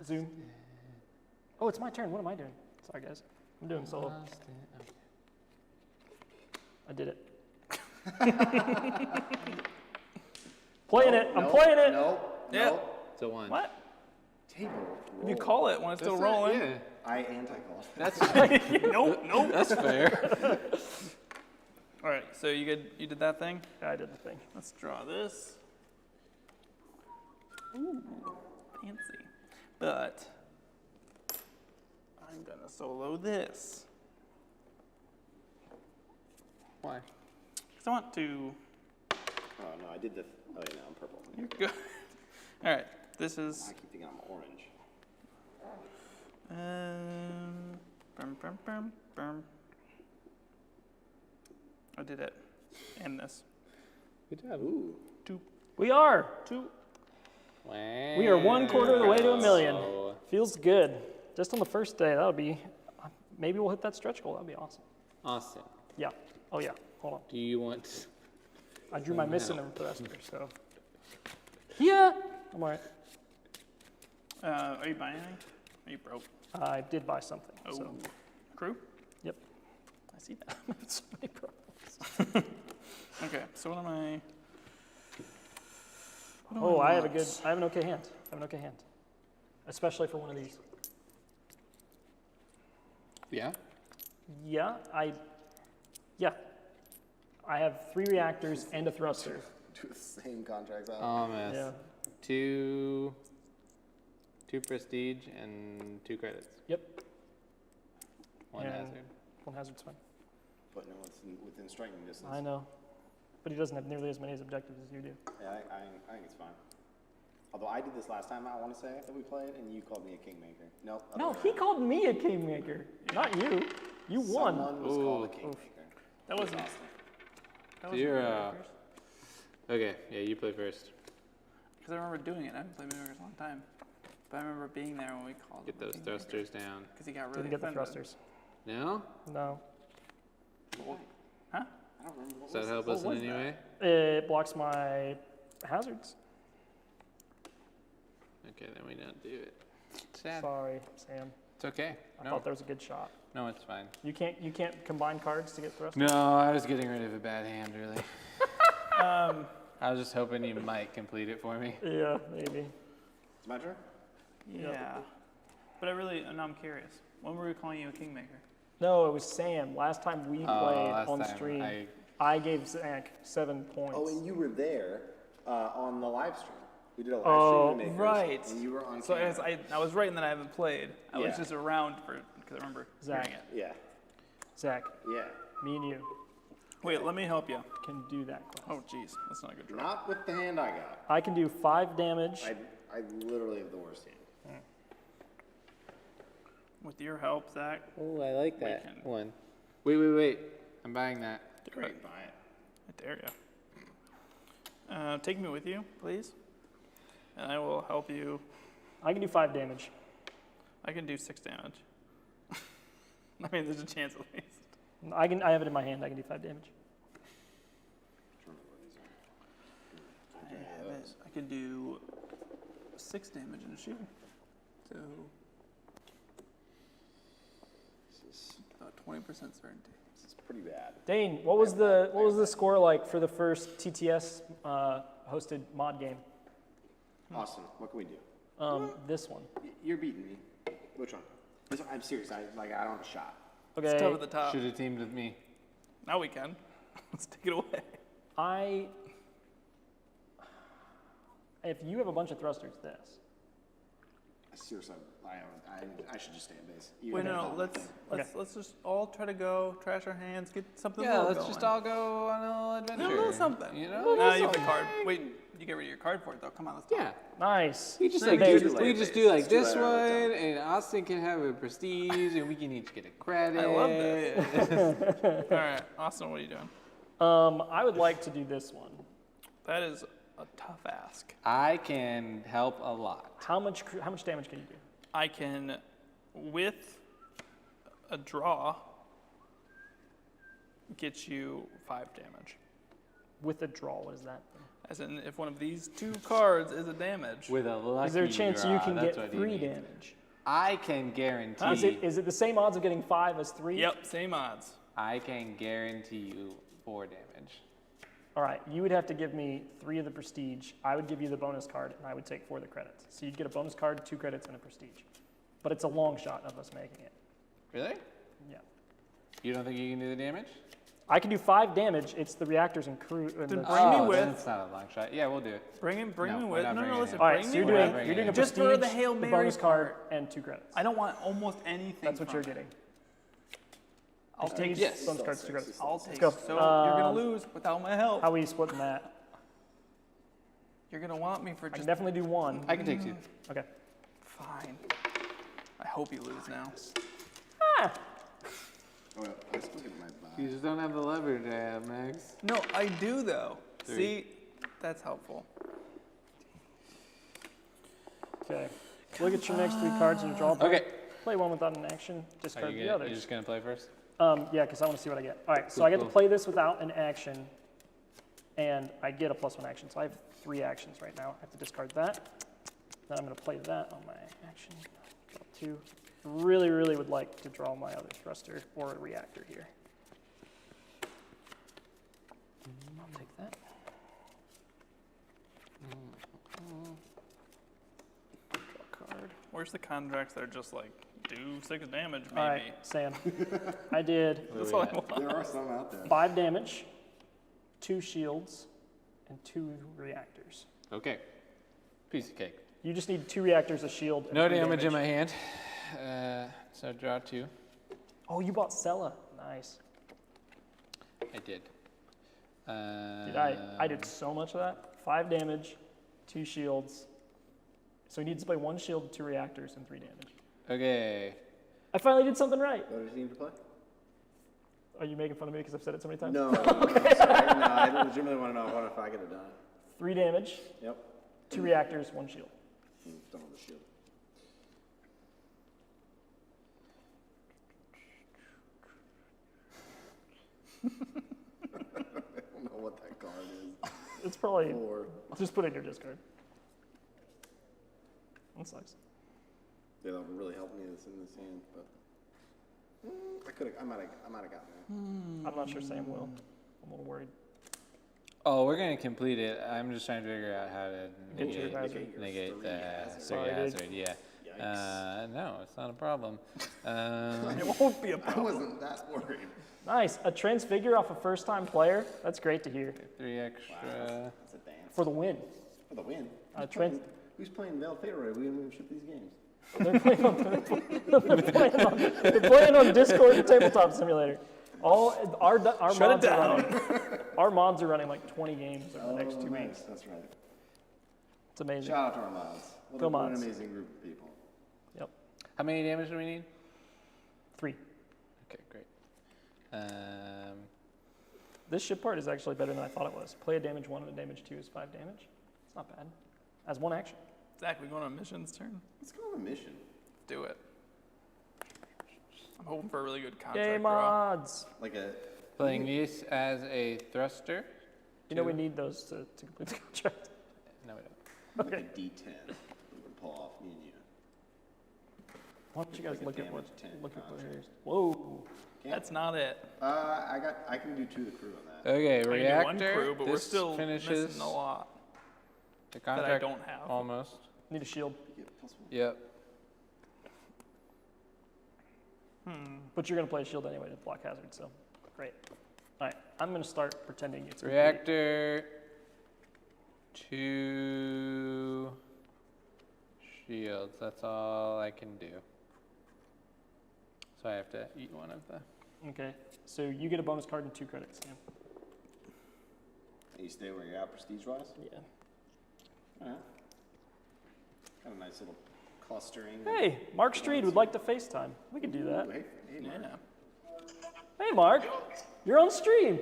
Zoom. Oh, it's my turn. What am I doing? Sorry guys. I'm doing solo. I did it. Playing it. I'm playing it. No. Yeah. It's a 1. What? Table. You call it when it's still rolling. Yeah. I anti-called. That's Nope, nope. that's fair. All right, so you did that thing? Yeah, I did the thing. Let's draw this. Ooh, fancy. But I'm gonna solo this. Why? Because I want to. Oh no, I did the. Oh yeah, no, I'm purple. You're good. All right, this is. I keep thinking I'm orange. Bum. I did it. And this. Good job. Ooh. 2. We are. 2. Wow. We are 1/4 of the way to $1 million. Feels good. Just on the first day, that'll be. Maybe we'll hit that stretch goal. That'd be awesome. Awesome. Yeah. Oh yeah. Hold on. Do you want? I drew my missing and thruster, so. Yeah, I'm alright. Are you buying anything? Are you broke? I did buy something. Oh, So. crew? Yep. I see that. So many problems. Okay, so what am I? Oh, I have an okay hand. I have an okay hand. Especially for one of these. Yeah? Yeah, I have 3 reactors and a thruster. Two of the same contracts out. Almost. Yeah. 2 prestige and 2 credits. Yep. 1 And hazard. 1 hazard's fine. But no, it's within striking distance. I know. But he doesn't have nearly as many objectives as you do. Yeah, I think it's fine. Although I did this last time, I want to say, that we played, and you called me a kingmaker. Nope. No, he called me a kingmaker, not you. You won. Someone was called a kingmaker. That wasn't. That was 0. Okay, yeah, you play first. Because I remember doing it. I haven't played Moonrakers in a long time. But I remember being there when we called. Get those thrusters down. Because he got really Didn't get the offended. thrusters. No? No. Huh? I don't remember. Does that help us in any way? It blocks my hazards. Okay, then we don't do it. Sad. Sorry, Sam. It's okay. I No. thought there was a good shot. No, it's fine. You can't combine cards to get thrusters? No, I was getting rid of a bad hand, really. I was just hoping you might complete it for me. Yeah, maybe. It's my turn? Yeah. But now I'm curious. When were we calling you a kingmaker? No, it was Sam. Last time we played last on time stream, I gave Zach 7 points. Oh, and you were there on the live stream. We did a live Oh, stream. right. And you were on So camera. I was right in that I haven't played. I was Yeah. just around because I remember Zach. hearing it. Yeah. Zach, Yeah. me and you Wait, let me help you. can do that class. Oh, jeez. That's not a good draw. Not with the hand I got. I can do 5 damage. I literally have the worst hand. With your help, Zach. Oh, I like that can- one. Wait. I'm buying that. Great. Buy it. I dare you. Take me with you, please. And I will help you. I can do 5 damage. I can do 6 damage. I mean, there's a chance at least. I have it in my hand. I can do 5 damage. I can do 6 damage in a shield. So about 20% certainty. This is pretty bad. Dane, what was the score like for the first TTS hosted mod game? Austin, what can we do? This one. You're beating me. Which one? This one, I'm serious. I don't have a shot. Okay. It's tough at the top. Should have teamed with me. Now we can. Let's take it away. If you have a bunch of thrusters, this. Seriously, I should just stay in base. Wait, no. Let's just all try to go, trash our hands, get something. Yeah, little let's just going. all go on a little adventure. A little something. You know? Nah, you have the card. Wait, you get rid of your card for it though. Come on, let's talk. Yeah. Nice. We just They- do like this one, and Austin can have a prestige, and we can each get a credit. I love this. All right, Austin, what are you doing? I would like to do this one. That is a tough ask. I can help a lot. How much damage can you do? I can, with a draw, get you 5 damage. With a draw, what is that? As in, if one of these 2 cards is a damage. With a lucky Is there a chance draw, you can that's get what he 3 means. damage? I can guarantee. Is it the same odds of getting 5 as 3? Yep, same odds. I can guarantee you 4 damage. All right, you would have to give me 3 of the prestige. I would give you the bonus card, and I would take 4 of the credits. So you'd get a bonus card, 2 credits, and a prestige. But it's a long shot of us making it. Really? Yeah. You don't think you can do the damage? I can do 5 damage. It's the reactors and crew. And Then the bring me with. Then it's not a long shot. Yeah, we'll do it. Bring me No, with. we're not No, bringing listen. it. All right, Bring so me you're with. doing a Just prestige, for the Hail the Mary bonus card, part. and 2 credits. I don't want almost anything. That's what from you're it. getting. I'll take Yes. bonus cards, 2 credits. I'll take. go. So you're gonna lose without my help. How are we splitting that? You're gonna want me for I can just definitely do 1. I can take 2. Okay. fine. I hope you lose now. Ah! Oh, well, I still get my buy. You just don't have the leverage I have, Max. No, I do though. 3. See, that's helpful. Okay. Look at your next 3 cards in your draw. Okay. Play one without an action. Are Discard you the others. You're just gonna play first? Yeah, because I want to see what I get. All right, so Cool, I get cool. to play this without an action, and I get a +1 action. So I have 3 actions right now. I have to discard that. Then I'm going to play that on my action. Draw 2. Really, really would like to draw my other thruster or a reactor here. I'll take that. Draw a card. Where's the contracts that are just like, do 6 damage, maybe? All right, Sam. I did That's all I want. There are some out there. 5 damage, 2 shields, and 2 reactors. Okay. Piece of cake. You just need 2 reactors, a shield, and No 3 damage in my hand. So draw 2. Oh, you bought Sella. Nice. I did. Dude, I did so much of that. 5 damage, 2 shields. So he needs to play 1 shield, 2 reactors, and 3 damage. Okay. I finally did something right. What does he need to play? Are you making fun of me because I've said it so many times? No. Sorry, no, I legitimately want to know what if I could have done it. 3 damage. Yep. 2 reactors, 1 shield. Done with the shield. I don't know what that card is. It's probably, 4. just put it in your discard. That sucks. Yeah, that would really help me in this hand, but I might have gotten there. I'm not sure Sam will. I'm a little worried. Oh, we're going to complete it. I'm just trying to figure out how to Get your hazard. negate the Sorry, dude. hazard. Yeah. No, it's not a problem. It won't be a I problem. wasn't that worried. Nice. A transfigure off a first-time player. That's great to hear. 3 extra. Wow, that's a dance. For the win. For the win. Who's Who's playing Veiled Fate already? We didn't even ship these games. They're playing on Discord and Tabletop Simulator. Our mods are running. Our mods are running like 20 games over the next 2 nice. weeks. That's right. It's amazing. Shout out to our mods. Go What an mods. amazing group of people. Yep. How many damage do we need? 3. Okay, great. This ship part is actually better than I thought it was. Play a damage 1 and a damage 2 is 5 damage. It's not bad. As 1 action. Zach, we going on missions turn? Let's go on a mission. Do it. I'm hoping for a really good contract Yay, draw. mods! Like a Playing these as a thruster. You know we need those to complete the contract. No, we don't. Okay. D10. We can pull off me and you. Why don't you guys Like a look at damage 10 what contract. here's. Whoa. That's not it. I can do 2 of the crew on that. Okay, I can do reactor. 1 crew, but we're This still finishes missing a lot the that I contract don't have. almost. Need a shield. You get +1. Yep. But you're going to play a shield anyway to block hazard, so great. All right, I'm going to start pretending it's complete. Reactor. 2 shields. That's all I can do. So I have to eat one of the. Okay, so you get a bonus card and 2 credits, Sam. And you stay where you're at prestige-wise? Yeah. Alright. Got a nice little clustering. Hey, Mark Street would like to FaceTime. We could do that. Ooh, hey, Mark. Hey, Mark, you're on stream.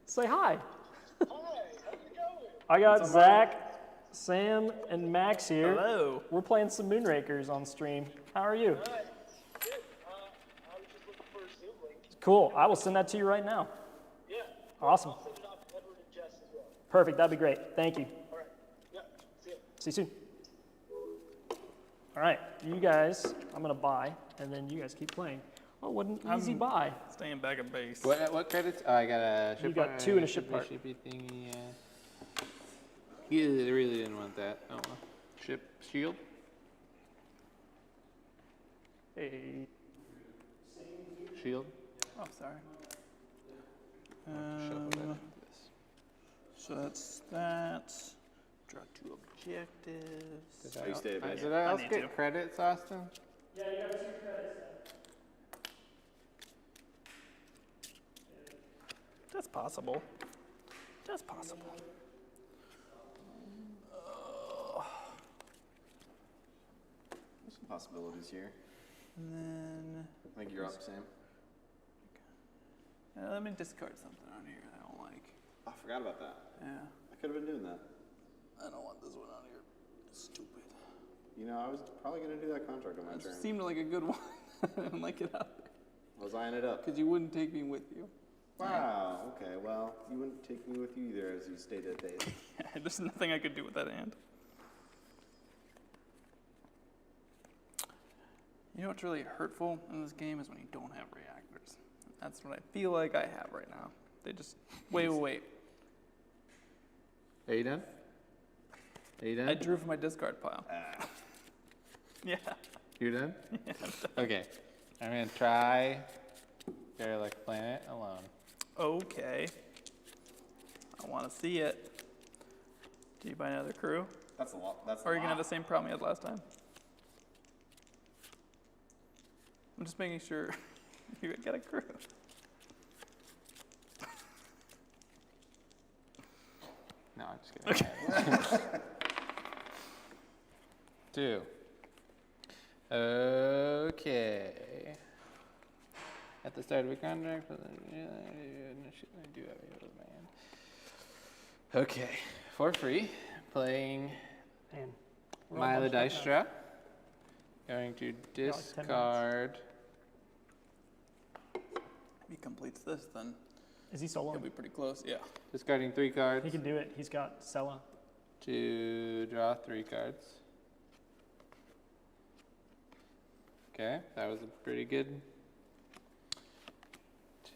Say hi. Hi, how's it going? I got Zach, Sam, and Max here. Hello. We're playing some Moonrakers on stream. How are you? Hi. Good. I was just looking for a Zoom link. Cool. I will send that to you right now. Yeah. Awesome. I'll send it off to Edward and Jess as well. Perfect. That'd be great. Thank you. All right. Yeah. See ya. See you soon. All right, you guys, I'm gonna buy, and then you guys keep playing. Oh, what an easy buy. Staying back at base. What credits? Oh, I got a ship You got part, 2 and a ship part. Shippy thingy. Yeah, I really didn't want that. Oh well. Ship shield. Hey. Shield. Oh, sorry. Shuffle that into this. So that's that. Draw 2 objectives. Oh, you stayed at base. Did I also need get to. credits, Austin? Yeah, you got 2 credits. That's possible. That's possible. There's some possibilities here. And then I think you're up, Sam. let me discard something on here I don't like. Oh, I forgot about that. Yeah. I could have been doing that. I don't want this one on here. It's stupid. You know, I was probably going to do that contract on my turn. It seemed like a good one. I didn't like it out there. I was eyeing it up. Because you wouldn't take me with you. Wow. Okay. Well, you wouldn't take me with you either, as you stated at base. There's nothing I could do with that hand. You know what's really hurtful in this game is when you don't have reactors. That's what I feel like I have right now. They just wait. Are you done? Are you done? I drew from my discard pile. Yeah. You're done? Yeah. Okay. I'm gonna try Derelict Planet alone. Okay. I want to see it. Do you buy another crew? That's a lot. That's. Or are you gonna have the same problem you had last time? I'm just making sure you get a crew. No, I'm just kidding. Okay. 2. Okay. At the start of a contract, okay. For free, playing Mila Dice Draw. Going to discard. If he completes this, then is he solo? He'll be pretty close. Yeah. Discarding 3 cards. He can do it. He's got Sella. To draw 3 cards. Okay, that was a pretty good. 2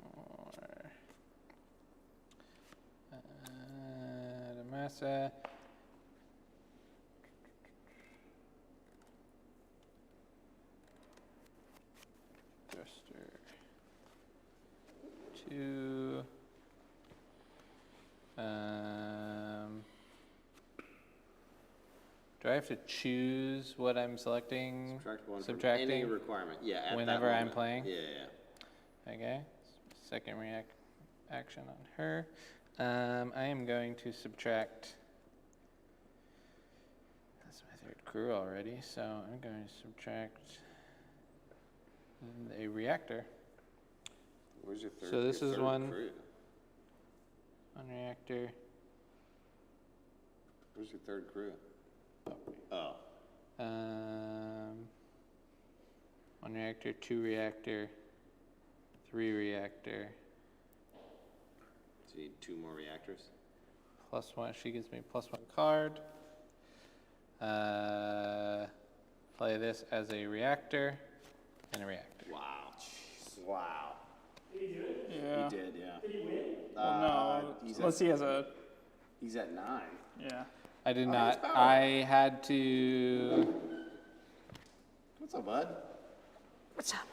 more. Damasa. Thruster. 2. Do I have to choose what I'm selecting? Subtracting? Any requirement, yeah. At whenever that I'm moment. playing? Yeah. Okay. Second action on her. I am going to subtract. That's my 3rd crew already, so I'm going to subtract a reactor. Where's your 3rd? So this is one. Crew? One reactor. Where's your 3rd crew? Oh. 1 reactor, 2 reactor, 3 reactor. So you need 2 more reactors? +1. She gives me +1 card. Play this as a reactor and a reactor. Wow. Jeez. Wow. Did he do it? Yeah. He did, yeah. Did he win? Well, no. Unless he has a. He's at 9. Yeah. I did not. I had to. What's up, bud? What's up?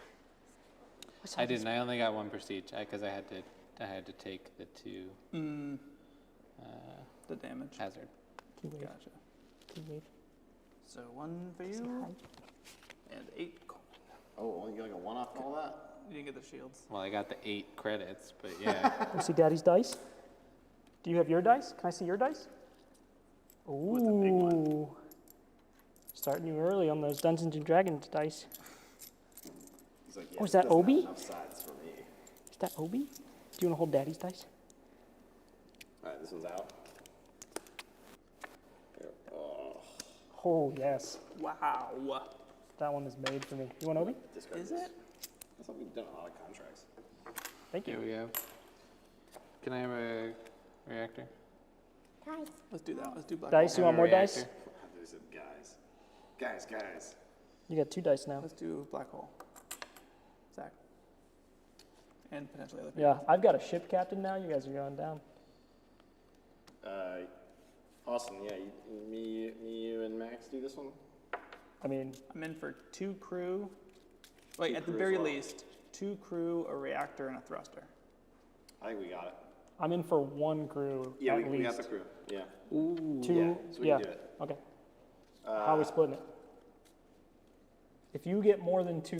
I didn't. I only got 1 prestige because I had to take the 2. The damage. Hazard. Gotcha. Wave. So 1 for you. And 8 coin. Oh, you got like a 1 off all that? You didn't get the shields. Well, I got the 8 credits, but yeah. You see Daddy's dice? Do you have your dice? Can I see your dice? With the big one. Ooh. Starting you early on those Dungeons and Dragons dice. He's like, Oh, is that Obi? Enough sides for me. Is that Obi? Do you want to hold Daddy's dice? All right, this one's out. Here. Oh. Oh, yes. Wow. That one is made for me. You want Obi? Discard Is this. it? That's what we've done a lot of contracts. Thank you. Here we go. Can I have a reactor? Let's do that. Let's do black. Dice, you want more dice? There's a guys. You got 2 dice now. Let's do black hole. Zach. And potentially other people. Yeah, I've got a ship captain now. You guys are going down. Austin, yeah, me, you, and Max do this one. I mean, I'm in for 2 crew. Like, 2 at the crew very as well. least, 2 crew, a reactor, and a thruster. I think we got it. I'm in for 1 crew. Yeah, at we least. got the crew. Yeah. Ooh. 2. Yeah, so we yeah. can do it. Okay. How are we splitting it? If you get more than 2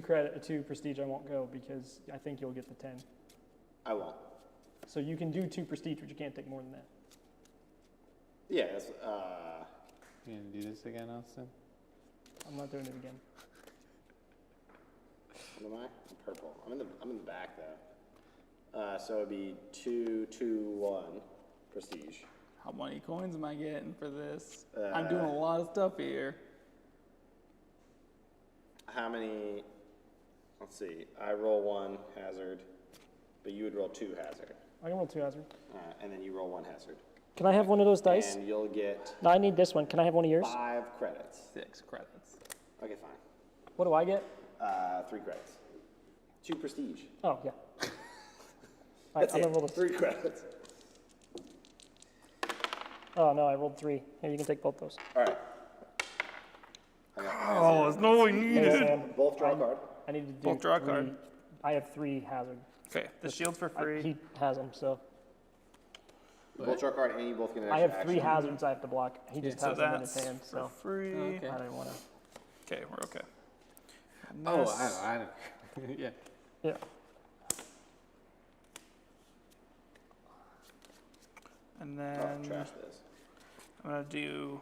prestige, I won't go because I think you'll get the 10. I won't. So you can do 2 prestige, but you can't take more than that. Yeah, that's, You gonna do this again, Austin? I'm not doing it again. what am I? I'm purple. I'm in the back though. So it'd be 2, 2, 1 prestige. How many coins am I getting for this? I'm doing a lot of stuff here. How many? Let's see. I roll 1 hazard. But you would roll 2 hazard. I can roll 2 hazard. And then you roll 1 hazard. Can I have one of those dice? And you'll get... No, I need this one. Can I have one of yours? 5 credits. 6 credits. Okay, fine. What do I get? 3 credits. 2 prestige. Oh, yeah. All That's I'm it. gonna roll this. 3 credits. Oh, no, I rolled 3. Here, you can take both those. All right. Oh, it's no way needed. Both draw a card. I need to do Both draw a 3. card. I have 3 hazard. Okay, the shield's for free. He has them, so. Both draw a card and you both get an I have extra 3 action. hazards I have to block. He just So has them in his that's hand, for so. free. Oh, okay. I didn't want to. Okay, we're okay. And Oh, this- I don't. Yeah. Yeah. And Oh, then trash this. I'm gonna do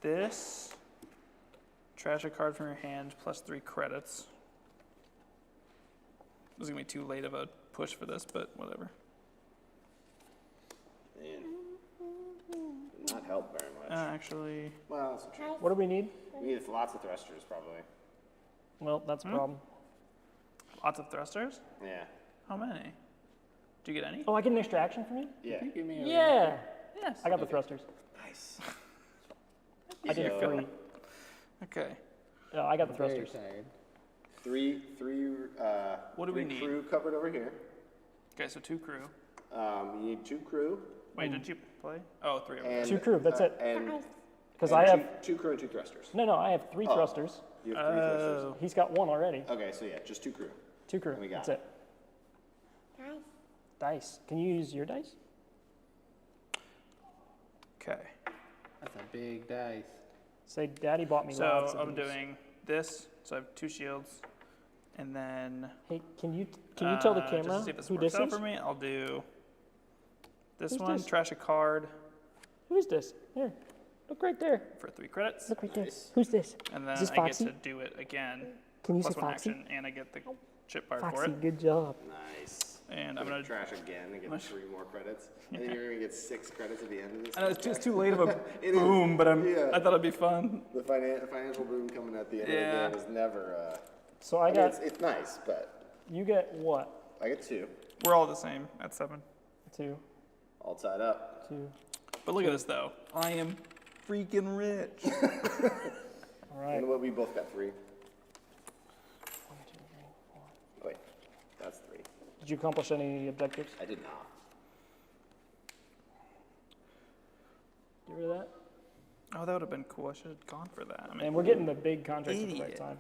this. Trash a card from your hand plus 3 credits. This is gonna be too late of a push for this, but whatever. Man. Did not help very much. Actually, Well, that's true. What do we need? We need lots of thrusters, probably. Well, that's a problem. lots of thrusters. Yeah. How many? Do you get any? Oh, I get an extra action from you? Yeah. Give me a Yeah. Yes. I got the thrusters. Nice. I did So- 3. Okay. Yeah, I got the Very thrusters. tired. Three. What do we 3 need? crew covered over here. Okay, so 2 crew. You need 2 crew. Wait, did you play? Oh, 3 over there. And, 2 crew, that's it. And Because and I two- have. 2 crew and 2 thrusters. No, I have 3 Oh. thrusters. You have 3 thrusters. He's got 1 already. Okay, so yeah, just 2 crew. 2 crew. And we got That's it. Dice. Can you use your dice? Okay. That's a big dice. Say, Daddy bought me So lots of I'm these. doing this. So I have 2 shields, and then. Hey, can you tell the just camera to see if this who works this out is? for me, I'll do this Who's one. this? Trash a card Who is this? Here. Look right there. for 3 credits, Look right there. Who's this? and then Is this I get Foxy? to do it again. Can you plus say 1 Foxy? action, and I get the chip card for Foxy, it. good job. Nice. And I'm gonna trash again and get 3 more credits. And then you're gonna get 6 credits at the end of this. I know it's just too late of a It is. boom, but Yeah. I thought it'd be fun. The financial boom coming at the end Yeah. of the game is never. So I got. it's nice, but You get what? I get 2. We're all the same at 7. 2. All tied up. 2. But look at this though. I am freaking rich. All right. And what we both got 3. 1, 2, 3, 4. Wait, that's 3. Did you accomplish any objectives? I did not. Get rid of that. Oh, that would have been cool. I should have gone for that. I mean, And we're getting the big contracts at the right Idiot. time.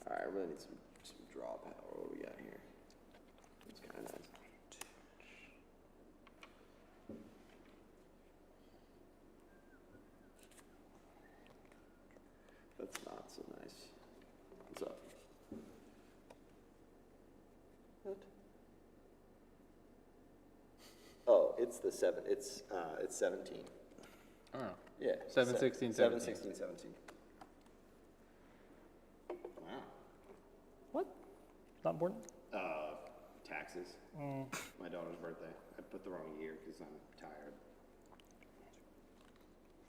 All right, I really need some draw power. What do we got here? It's kind of nice. That's not so nice. What's up? What? Oh, it's the 7. It's 17. Oh. Yeah. 7, 16, 7, 17. 16, 17. Wow. What? Not important? Taxes. My daughter's birthday. I put the wrong year because I'm tired.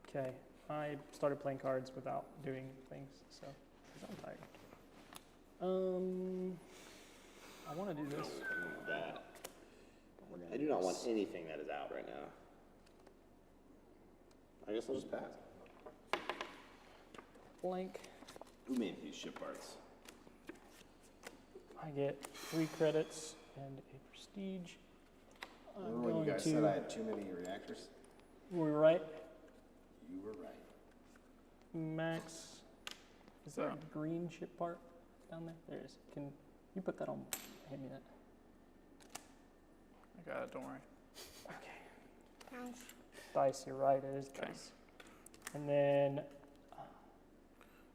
Okay. I started playing cards without doing things, so 'cause I'm tired. I want to do this. That. I do not want anything that is out right now. I guess I'll just pass. Blank. Who made these ship parts? I get 3 credits and a prestige. I'm Remember when you going guys to. said I had too many reactors? Were we right? You were right. Max. Is there a green ship part down there? There is. Can you put that on? Hand me that. I got it. Don't worry. Okay. Dice, you're right. It is dice. And then.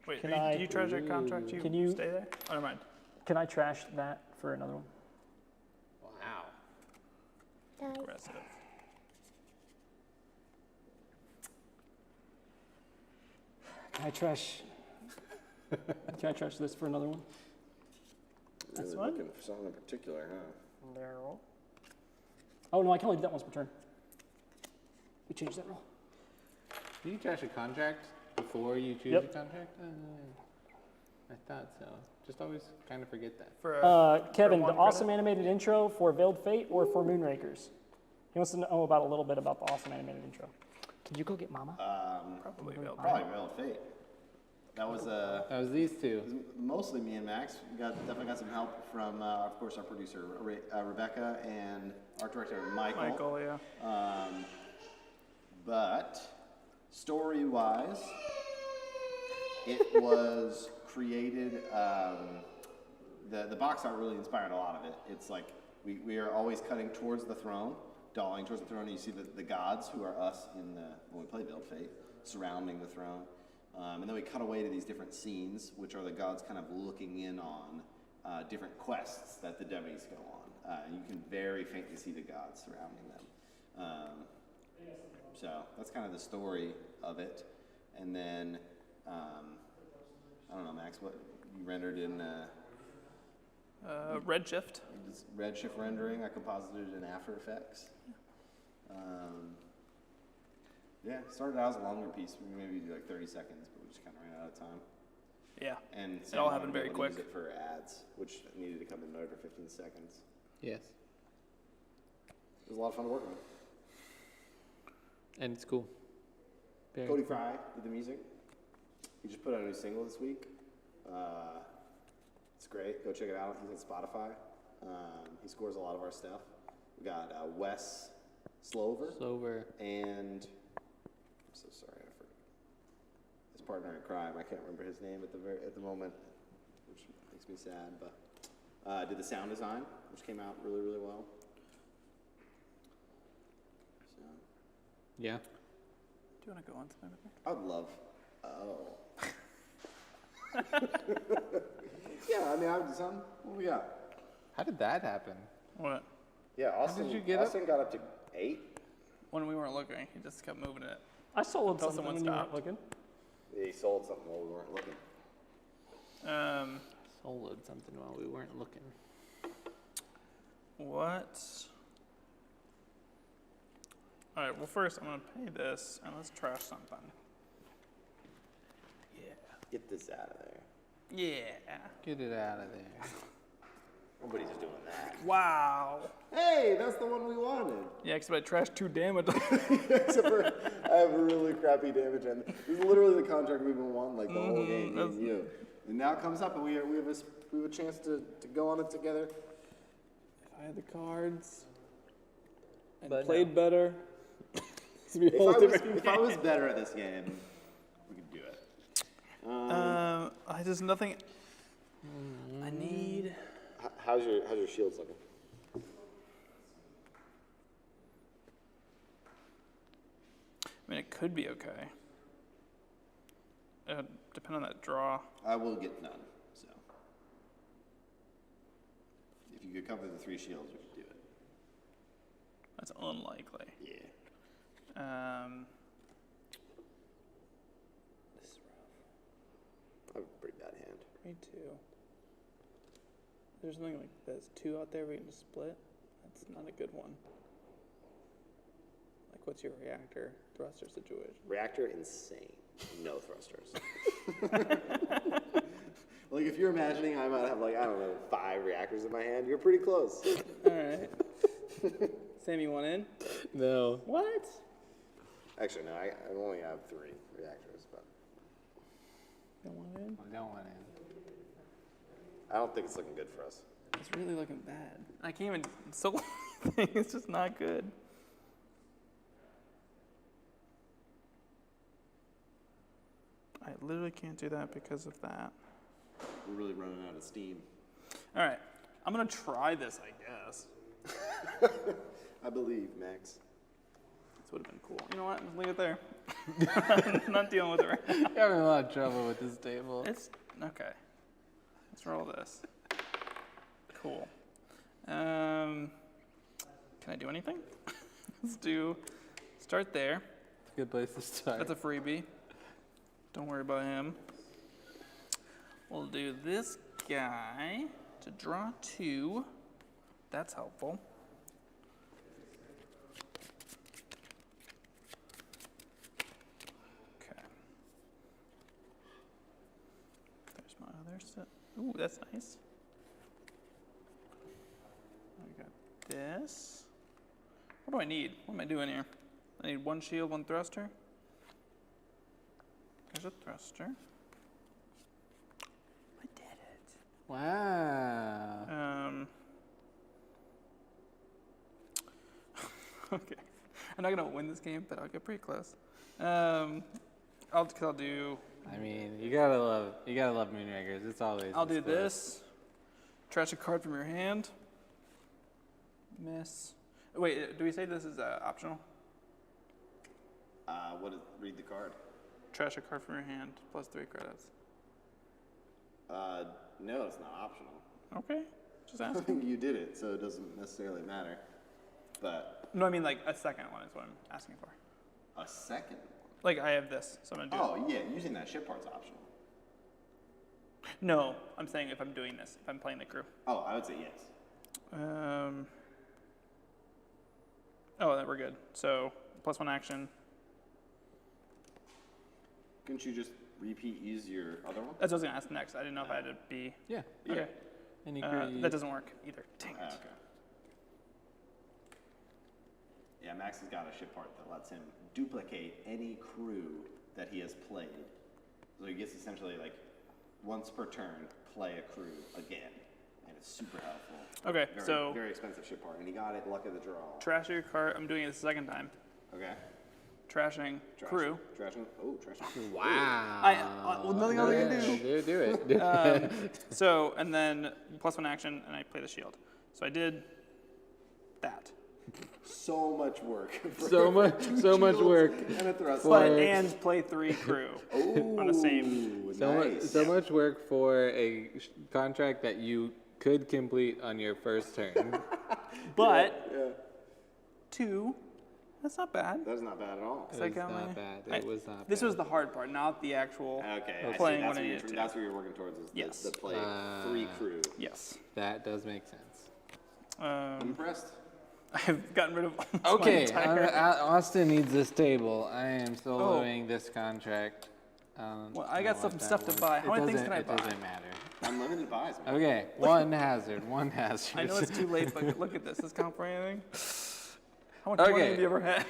Wait, can do you trash that contract? Can you stay there? Oh, never mind. Can I trash that for another one? Wow. Aggressive. Can I trash? Can I trash this for another one? Really looking for something in particular, huh? Barrel. Oh no, I can only do that once per turn. We changed that rule. Do you trash a contract before you choose Yep. a contract? I thought so. Just always kind of forget that. Kevin, for the one awesome animated intro for Veiled Fate or for Moonrakers? He wants to know about a little bit about the awesome animated intro. Can you go get Mama? Probably Veiled Fate. That was these two. Mostly me and Max. We definitely got some help from, of course, our producer Rebecca and art director Michael. Michael, yeah. But story-wise, it was created. The box art really inspired a lot of it. It's like we are always cutting towards the throne, dolling towards the throne, and you see the gods, who are us when we play Veiled Fate, surrounding the throne. And then we cut away to these different scenes, which are the gods kind of looking in on different quests that the dummies go on. You can very faintly see the gods surrounding them. So that's kind of the story of it. And then, I don't know, Max, what you rendered in... Redshift. Redshift rendering. I composited it in After Effects. Yeah, started out as a longer piece. We maybe do like 30 seconds, but we just kind of ran out of time. Yeah, and it all happened very quick. Use it for ads, which needed to come in under 15 seconds. Yes. It was a lot of fun to work on. And it's cool. Very Cody cool. Fry did the music. He just put out a new single this week. It's great. Go check it out. He's on Spotify. He scores a lot of our stuff. We got Wes Slover. And I'm so sorry, I forgot his partner in crime. I can't remember his name at the moment, which makes me sad. But did the sound design, which came out really, really well. So. Yeah. Do you want to go on something with me? I would love. Oh. Yeah, I mean, I would some. What we got? How did that happen? What? Yeah, Austin. How did you get Austin got up to 8. When we weren't looking, he just kept moving it. I sold Until something someone when you weren't stopped. looking. Yeah, he sold something while we weren't looking. Sold something while we weren't looking. What? All right. Well, first I'm gonna pay this, and let's trash something. Yeah. Get this out of there. Yeah. Get it out of there. Nobody's doing that. Wow. Hey, that's the one we wanted. Yeah, except I trashed 2 damage. Except for I have really crappy damage, and this is literally the contract we've been wanting like the whole game, me and you. And now it comes up, and we have a chance to go on it together. If I had the cards and But played better, If I was better at this game, we could do it. there's nothing. I need. How's your shields looking? I mean, it could be okay. Depending on that draw. I will get none. So, if you could cover the 3 shields, we could do it. That's unlikely. Yeah. This is rough. I have a pretty bad hand. Me too. There's something like there's 2 out there we can split. That's not a good one. Like, what's your reactor thruster situation? Reactor insane. No thrusters. Like, if you're imagining I might have, like, I don't know, 5 reactors in my hand, you're pretty close. All right. Sam, you want in? No. What? Actually, no, I only have 3 reactors, but Don't want in? I don't want in. I don't think it's looking good for us. It's really looking bad. I can't even solo anything. It's just not good. I literally can't do that because of that. We're really running out of steam. All right. I'm going to try this, I guess. I believe, Max. This would have been cool. You know what? Just leave it there. I'm not dealing with it right now. You're having a lot of trouble with this table. It's okay. Let's roll this. Cool. Can I do anything? Let's start there. It's a good place to start. That's a freebie. Don't worry about him. We'll do this guy to draw 2. That's helpful. Okay. There's my other Understood. Ooh, that's nice. I got this. What do I need? What am I doing here? I need 1 shield, 1 thruster. There's a thruster. I did it. Wow. Okay. I'm not gonna win this game, but I'll get pretty close. I'll do. I mean, you gotta love Moonrakers. It's always. I'll do close. this. Trash a card from your hand. Miss. Wait, do we say this is optional? Read the card. Trash a card from your hand plus 3 credits. No, it's not optional. Okay, just asking. You did it, so it doesn't necessarily matter. But No, I mean like a second one is what I'm asking for. a second. Like I have this, so I'm gonna do it. Oh yeah, using that ship part's optional. No, I'm saying if I'm doing this, if I'm playing the crew. Oh, I would say yes. Oh, then we're good. So +1 action. Couldn't you just use your other one? That's what I was gonna ask next. I didn't know if I had to be. Yeah. Okay. Any that doesn't work either. Dang it. Okay. Yeah, Max has got a ship part that lets him duplicate any crew that he has played. So he gets essentially like once per turn, play a crew again. And it's super helpful. Okay, so very expensive ship part. And he got it, luck of the draw. Trash your card. I'm doing it the second time. Okay. Trashing crew. Trashing crew. Wow. Well, nothing else I can do. Do it. So, and then +1 action, and I play the shield. So I did that. So much work. So much work. And a thrust. And play 3 crew on the same. So much work for a contract that you could complete on your first turn. But 2. That's not bad. That's not bad at all. It was not bad. It was not bad. This was the hard part, not the actual That's playing when I needed to. That's what you're working towards is the play 3 crew. Yes. That does make sense. I'm impressed. I've gotten rid of Okay, my entire... Austin needs this table. I am soloing this contract. Well, I got some stuff to buy. How many things can I buy? It doesn't matter. Unlimited buys, man. Okay, one hazard. I know it's too late, but look at this. Does this count for anything? How much money have you ever had?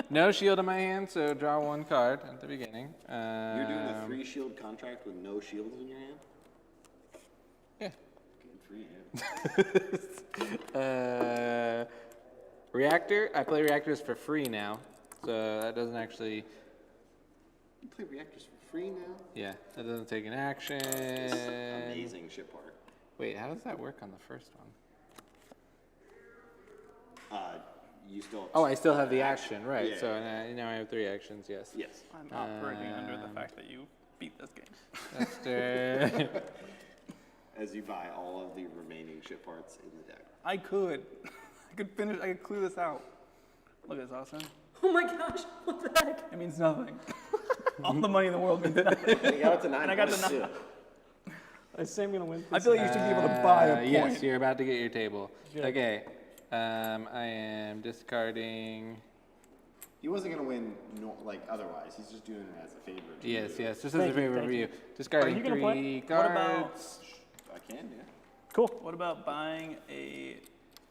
No shield in my hand, so draw 1 card at the beginning. You're doing a 3 shield contract with no shields in your hand? Yeah. Good for you. Reactor. I play reactors for free now, so that doesn't actually. You play reactors for free now? Yeah, that doesn't take an action. Amazing ship part. Wait, how does that work on the first one? You still. Oh, I still have the action, right? Yeah. So now I have 3 actions. Yes. Yes. I'm operating under the fact that you beat this game. That's true. As you buy all of the remaining ship parts in the deck. I could clue this out. Look at this, Austin. Oh my gosh, what the heck? It means nothing. All the money in the world means nothing. You got it to 9 and I got points, the 9. I say I'm gonna win. I feel like you should be able to buy a point. Yes, you're about to get your table. Good. Okay. I am discarding. He wasn't going to win otherwise. He's just doing it as a favor. Yes, just as a favor for you. Discarding 3 cards. I can, yeah. Cool. What about buying a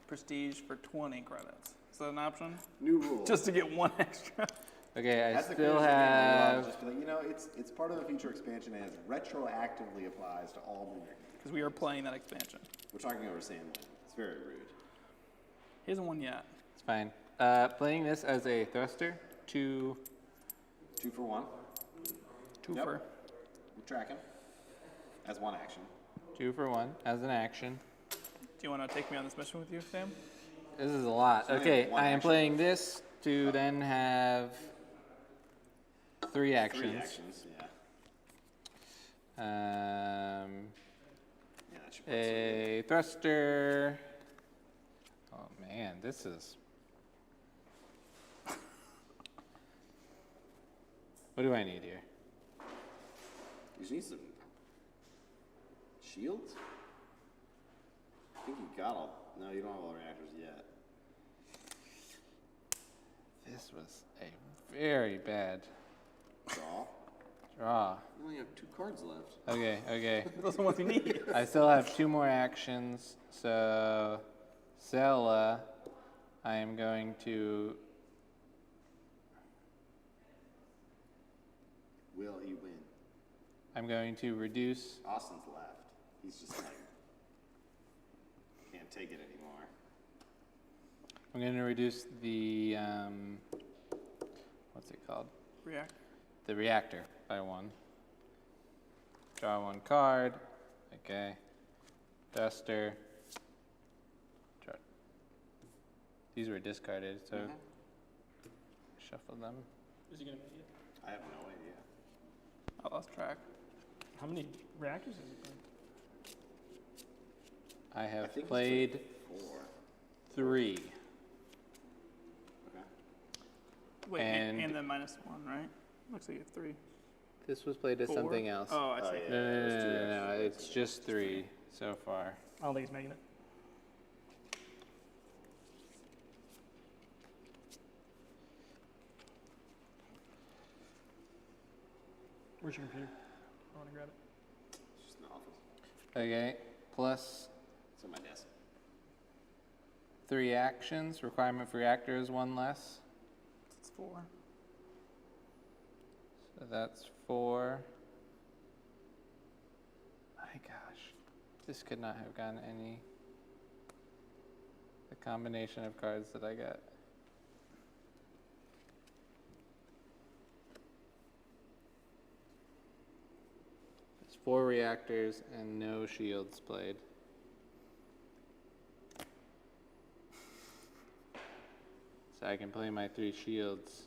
prestige for 20 credits? Is that an option? New rule. Just to get 1 extra. Okay, I As the still creators of the game, have. just be like, it's part of the future expansion and it retroactively applies to all Moonrakers. Because we are playing that expansion. We're talking over Sam. It's very rude. He hasn't won yet. It's fine. Playing this as a thruster. 2 for 1. 2 Yep. for. We're tracking. As 1 action. 2 for 1 as an action. Do you want to take me on this mission with you, Sam? This is a lot. So Okay, one I am action. playing this to then have 3 actions. 3 actions, yeah. Um, Yeah, that should a thruster. Oh man, this is. What do I need here? You just need some shields? I think you got all. No, you don't have all the reactors yet. This was a very bad Draw. Draw. You only have 2 cards left. Okay, okay. Those are the ones we need. I still have 2 more actions, so Sela, I am going to. Will he win? I'm going to reduce. Austin's left. He's just like, can't take it anymore. I'm going to reduce the what's it called? Reactor. The reactor by 1. Draw 1 card. Okay. Duster. Draw. These were discarded, so shuffle them. Is he gonna make it? I have no idea. I lost track. How many reactors has he played? I have I think played 3. Okay. Wait, And- and then -1, right? Looks like you have 3. This was played as 4? something else. Oh, I see. No, it's just 3 so far. I don't think he's making it. Where's your computer? I want to grab it. It's just in the office. Okay, plus It's on my desk. 3 actions. Requirement for reactor is 1 less. It's 4. So that's 4. My gosh, this could not have gotten any. The combination of cards that I got. There's 4 reactors and no shields played. So I can play my 3 shields.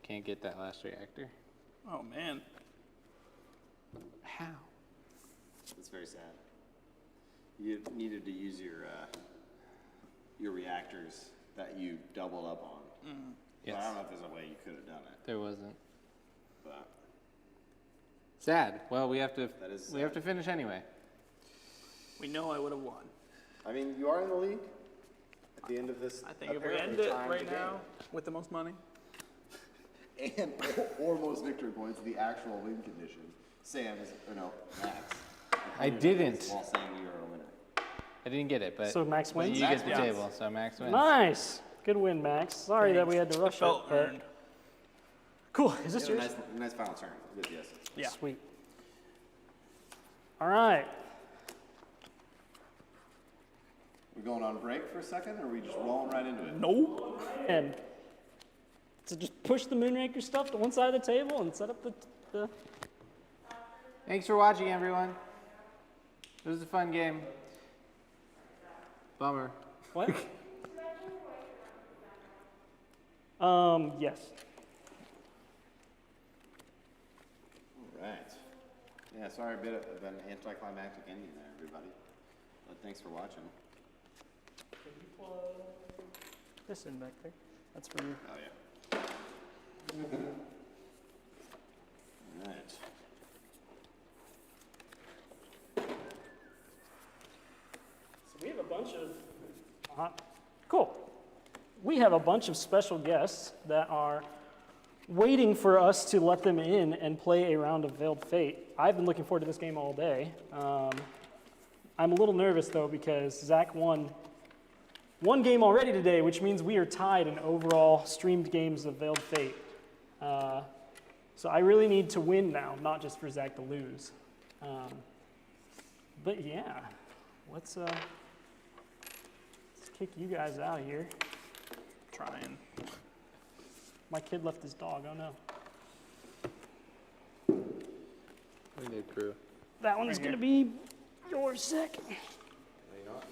Can't get that last reactor. Oh man. How? It's very sad. You needed to use your reactors that you doubled up on. Mm. But I don't know if there's a way you could have done it. There wasn't. But Sad. Well, we have to. That is We have sad. to finish anyway. We know I would have won. I mean, you are in the league at the end of this. I think if we apparently end it timed right game. now with the most money. And or most victory points, the actual win condition. Sam is, or no, Max. I didn't. While saying you are a winner. I didn't get it, but So Max but wins? you Max get the wins. table, so Max wins. Nice. Good win, Max. Sorry that we had to rush it. felt but- earned. Cool. Is this You had yours? a nice final turn. Good, yes. Yeah. Sweet. All right. We going on break for a second, or are we just rolling right into it? Nope. And to just push the Moonraker stuff to one side of the table and set up the Thanks for watching, everyone. It was a fun game. Bummer. what? Yes. All right. Yeah, sorry, a bit of an anticlimactic ending there, everybody. But thanks for watching. This in back there. That's for you. Oh, yeah. All right. So we have a bunch of. Cool. We have a bunch of special guests that are waiting for us to let them in and play a round of Veiled Fate. I've been looking forward to this game all day. I'm a little nervous though because Zach won one game already today, which means we are tied in overall streamed games of Veiled Fate. So I really need to win now, not just for Zach to lose. But yeah, let's kick you guys out here. Trying. My kid left his dog. Oh no. We need crew. That one's Right gonna here. be yours, Zach. No, you're not.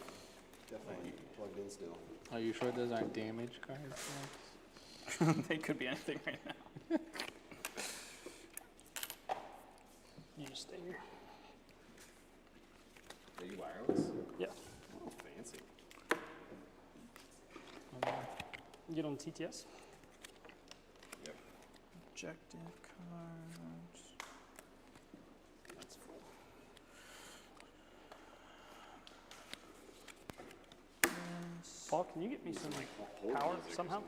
Definitely plugged in still. Are you sure those aren't damage cards? They could be anything right now. You just stay here. Are you wireless? Yeah. Oh, fancy. Get on TTS. Yep. Objective cards. That's full. Paul, can you get me some like power somehow?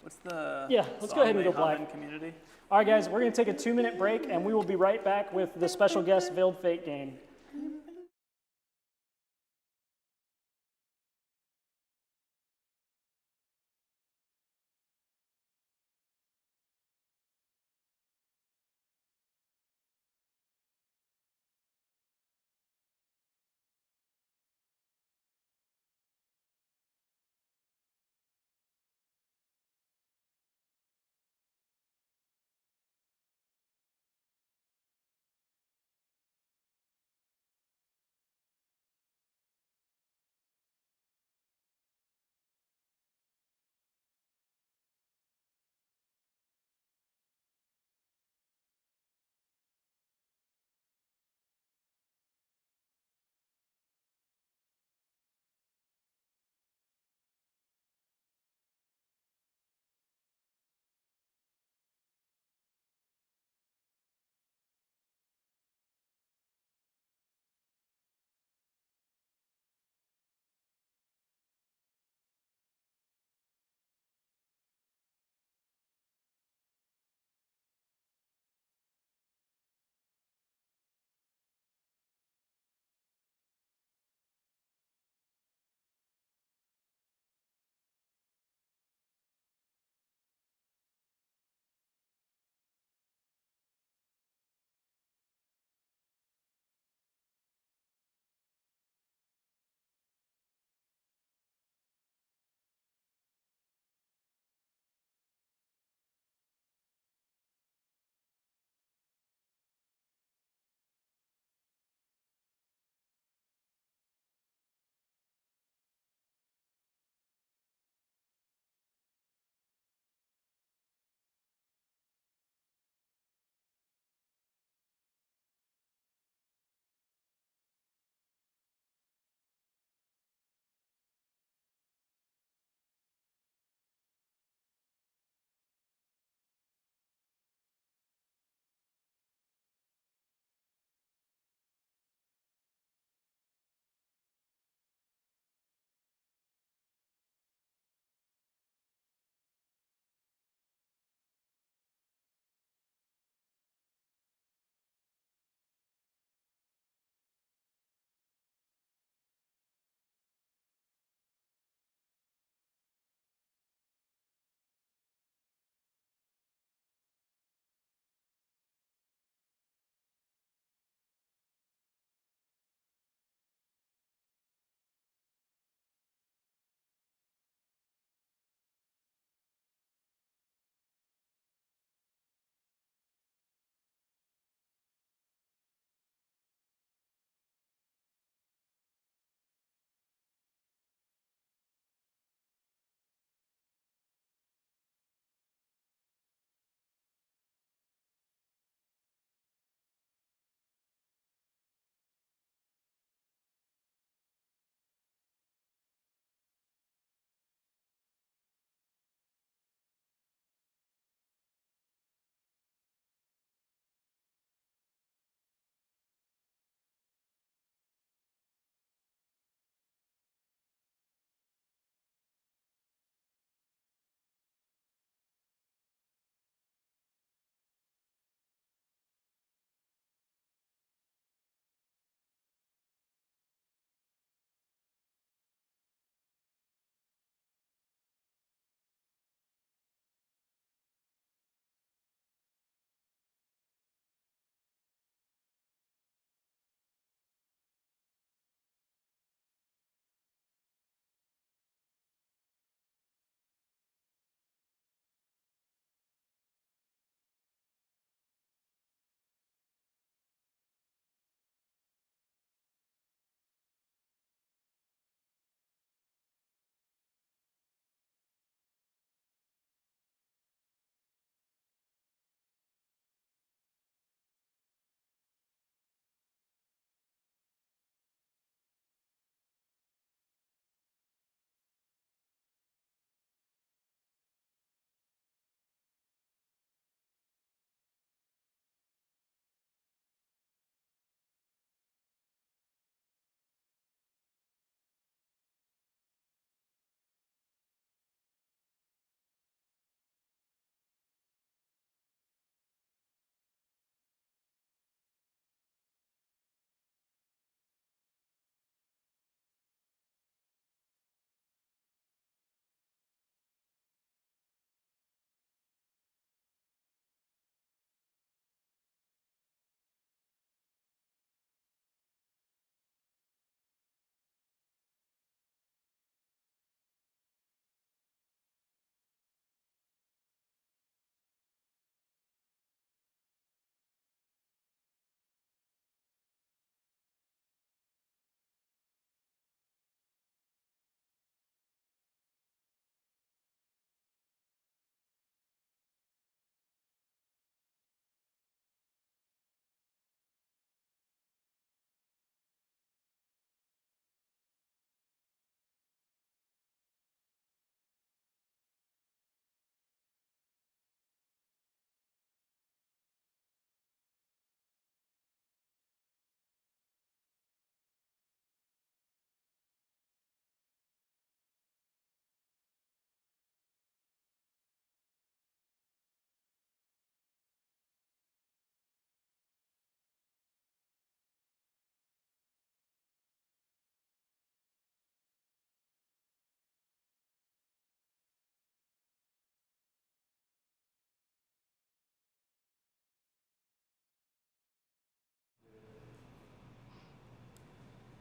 What's the Yeah, let's go ahead and go black. Hobbin community? All right, guys, we're going to take a 2-minute break, and we will be right back with the special guest Veiled Fate game.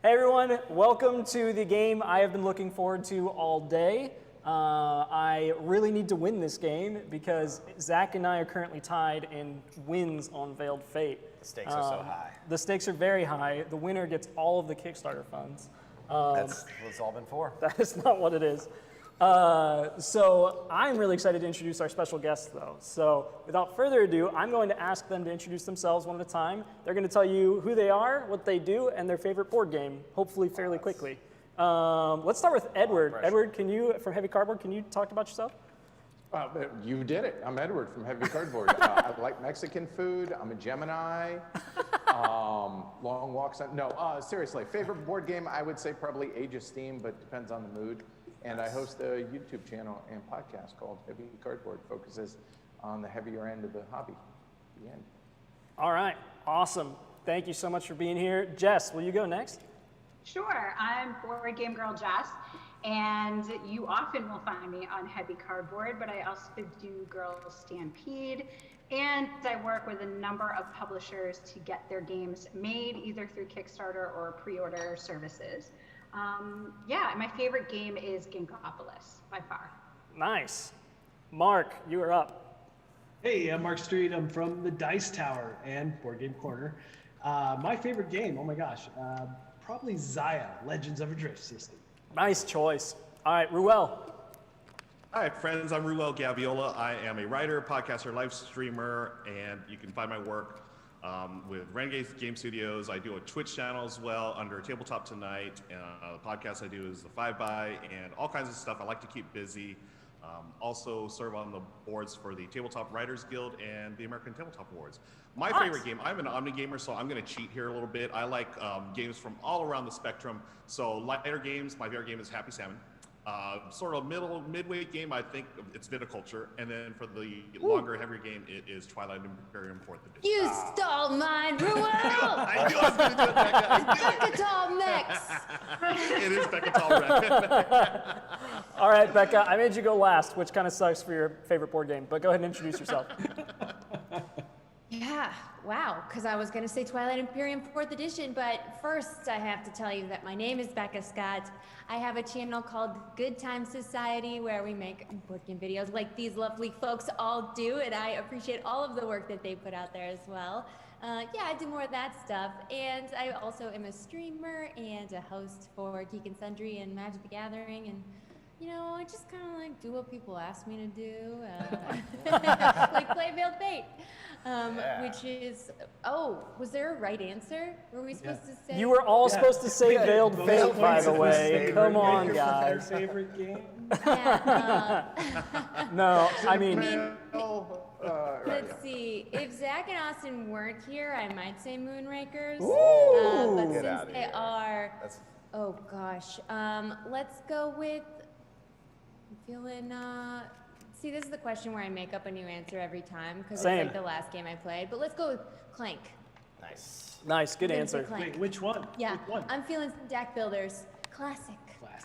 Hey everyone, welcome to the game I have been looking forward to all day. I really need to win this game because Zach and I are currently tied in wins on Veiled Fate. The stakes are so high. The stakes are very high. The winner gets all of the Kickstarter funds. That's what it's all been for. That is not what it is. So I'm really excited to introduce our special guests though. So without further ado, I'm going to ask them to introduce themselves one at a time. They're going to tell you who they are, what they do, and their favorite board game, hopefully fairly quickly. Let's start with Edward. Edward, from Heavy Cardboard, can you talk about yourself? You did it. I'm Edward from Heavy Cardboard. I like Mexican food. I'm a Gemini. Long walks. Seriously, favorite board game, I would say probably Age of Steam, but depends on the mood. And I host a YouTube channel and podcast called Heavy Cardboard. Focuses on the heavier end of the hobby. The end. All right, awesome. Thank you so much for being here. Jess, will you go next? Sure, I'm Board Game Girl Jess, and you often will find me on Heavy Cardboard, but I also do Girls Stampede, and I work with a number of publishers to get their games made either through Kickstarter or pre-order services. My favorite game is Ginkopolis, by far. Nice. Mark, you are up. Hey, I'm Mark Street. I'm from the Dice Tower and Board Game Corner. My favorite game, oh my gosh, probably Zaya, Legends of a Drift System. Nice choice. All right, Ruel. Hi, friends. I'm Ruel Gaviola. I am a writer, podcaster, live streamer, and you can find my work with Renegade Game Studios. I do a Twitch channel as well under Tabletop Tonight. The podcast I do is the 5x and all kinds of stuff. I like to keep busy. Also serve on the boards for the Tabletop Writers Guild and the American Tabletop Awards. My favorite game, I'm an Omni gamer, so I'm going to cheat here a little bit. I like games from all around the spectrum. So lighter games, my favorite game is Happy Salmon. Sort of midweight game, I think it's Viticulture. And then for the longer, heavier game, it is Twilight Imperium 4th Edition. You stole mine, Ruel! I knew I was going to do it, Becca. Becca next. It is Becca. All right, Becca, I made you go last, which kind of sucks for your favorite board game, but go ahead and introduce yourself. Yeah, wow, because I was going to say Twilight Imperium 4th Edition, but first I have to tell you that my name is Becca Scott. I have a channel called Good Time Society where we make board game videos like these lovely folks all do, and I appreciate all of the work that they put out there as well. I do more of that stuff, and I also am a streamer and a host for Geek and Sundry and Magic the Gathering, and I just kind of like do what people ask me to do, like play Veiled Fate, which is, was there a right answer? Were we supposed to say? You were all supposed to say Veiled Fate, by the way. Come on, Your guys. favorite game? No, I mean, let's see. If Zach and Austin weren't here, I might say Moonrakers. But Get since outta they here. are, That's- oh gosh, let's go with. I'm feeling. See, this is the question where I make up a new answer every time because it's Same. like the last game I played. But let's go with Clank. Nice. Nice, good I'm gonna say answer. Clank. Wait, which one? Yeah, Which one? I'm feeling some deck builders. Classic.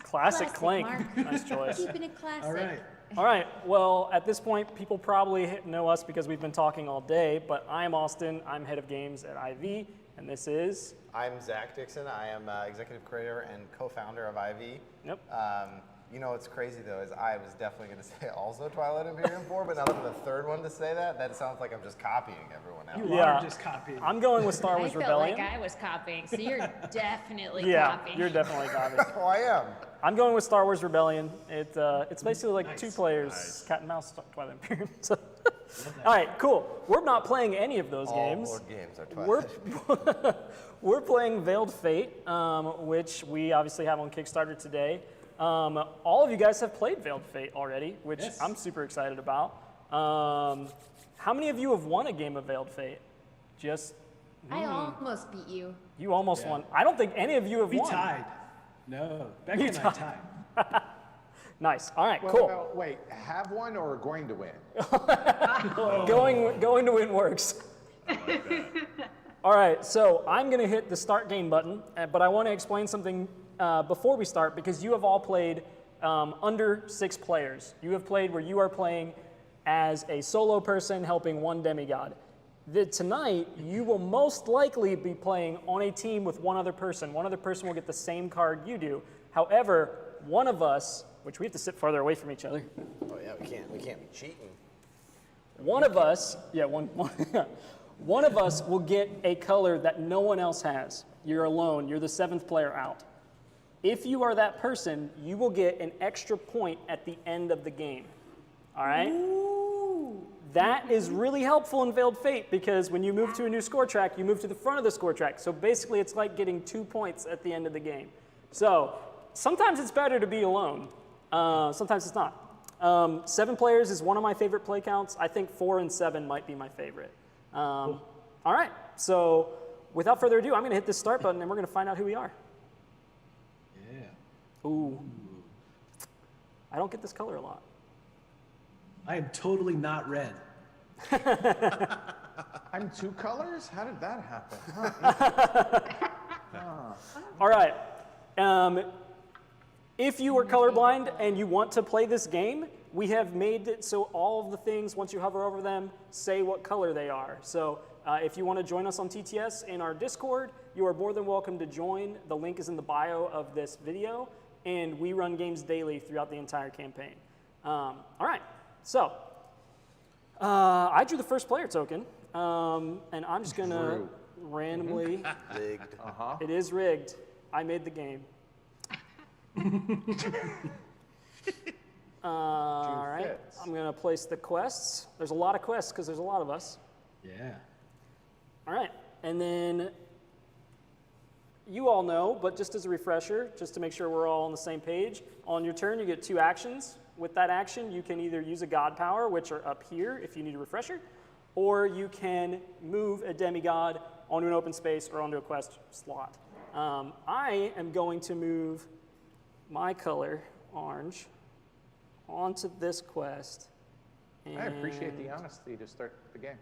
Classic Clank. Mark. Nice choice. Keeping it classic. All right. All right, well, at this point, people probably know us because we've been talking all day, but I'm Austin. I'm head of games at IV, and this is... I'm Zach Dixon. I am executive creator and co-founder of IV. Yep. What's crazy though is I was definitely going to say also Twilight Imperium 4, but now that I'm the third one to say that sounds like I'm just copying everyone else. You are just copying. I'm going with Star Wars I felt Rebellion. like I was copying, so you're definitely Yeah, copying. you're definitely copying. Oh, I am. I'm going with Star Wars Rebellion. It's basically like two players, cat and mouse, Twilight Imperium. So. All right, cool. We're not playing any of those games. All board games are Twilight. We're playing Veiled Fate, which we obviously have on Kickstarter today. All of you guys have played Veiled Fate already, which I'm super excited about. How many of you have won a game of Veiled Fate? I almost beat you. You almost won. I don't think any of you have We won. tied. No, Becca You and I tied. Nice. All right, Well, cool. well, wait, have one or going to win? Going to win works. All right, so I'm going to hit the start game button, but I want to explain something before we start because you have all played under 6 players. You have played where you are playing as a solo person helping one demigod. Tonight, you will most likely be playing on a team with one other person. One other person will get the same card you do. However, one of us, which we have to sit farther away from each other. Oh yeah, we can't be cheating. One of us, one of us will get a color that no one else has. You're alone. You're the 7th player out. If you are that person, you will get an extra point at the end of the game. All right? Ooh. That is really helpful in Veiled Fate because when you move to a new score track, you move to the front of the score track. So basically, it's like getting 2 points at the end of the game. So sometimes it's better to be alone. Sometimes it's not. 7 players is one of my favorite play counts. I think 4 and 7 might be my favorite. All right, so without further ado, I'm going to hit this start button and we're going to find out who we are. Yeah. Ooh. I don't get this color a lot. I am totally not red. I'm 2 colors? How did that happen? Huh. All right. If you are colorblind and you want to play this game, we have made it so all of the things, once you hover over them, say what color they are. So if you want to join us on TTS in our Discord, you are more than welcome to join. The link is in the bio of this video, and we run games daily throughout the entire campaign. All right, so I drew the first player token, and I'm just going to randomly... Rigged. It is rigged. I made the game. All right, I'm going to place the quests. There's a lot of quests because there's a lot of us. Yeah. All right, and then you all know, but just as a refresher, just to make sure we're all on the same page, on your turn you get 2 actions. With that action, you can either use a god power, which are up here if you need a refresher, or you can move a demigod onto an open space or onto a quest slot. I am going to move my color, orange, onto this quest. I appreciate the honesty to start the game.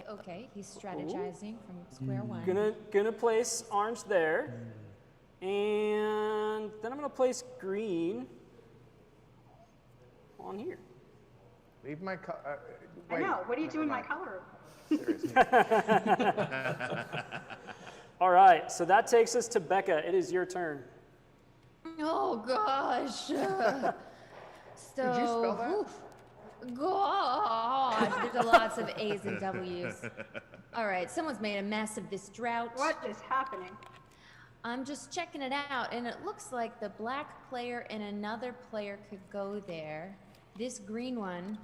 Okay, he's strategizing from square one. Gonna place orange there, and then I'm gonna place green on here. Leave my color. I know. What are you doing my color? Seriously. All right, so that takes us to Becca. It is your turn. Oh gosh. Did you spell that? Oof. Gosh, there's lots of A's and W's. All right, someone's made a mess of this drought. What is happening? I'm just checking it out, and it looks like the black player and another player could go there. This green one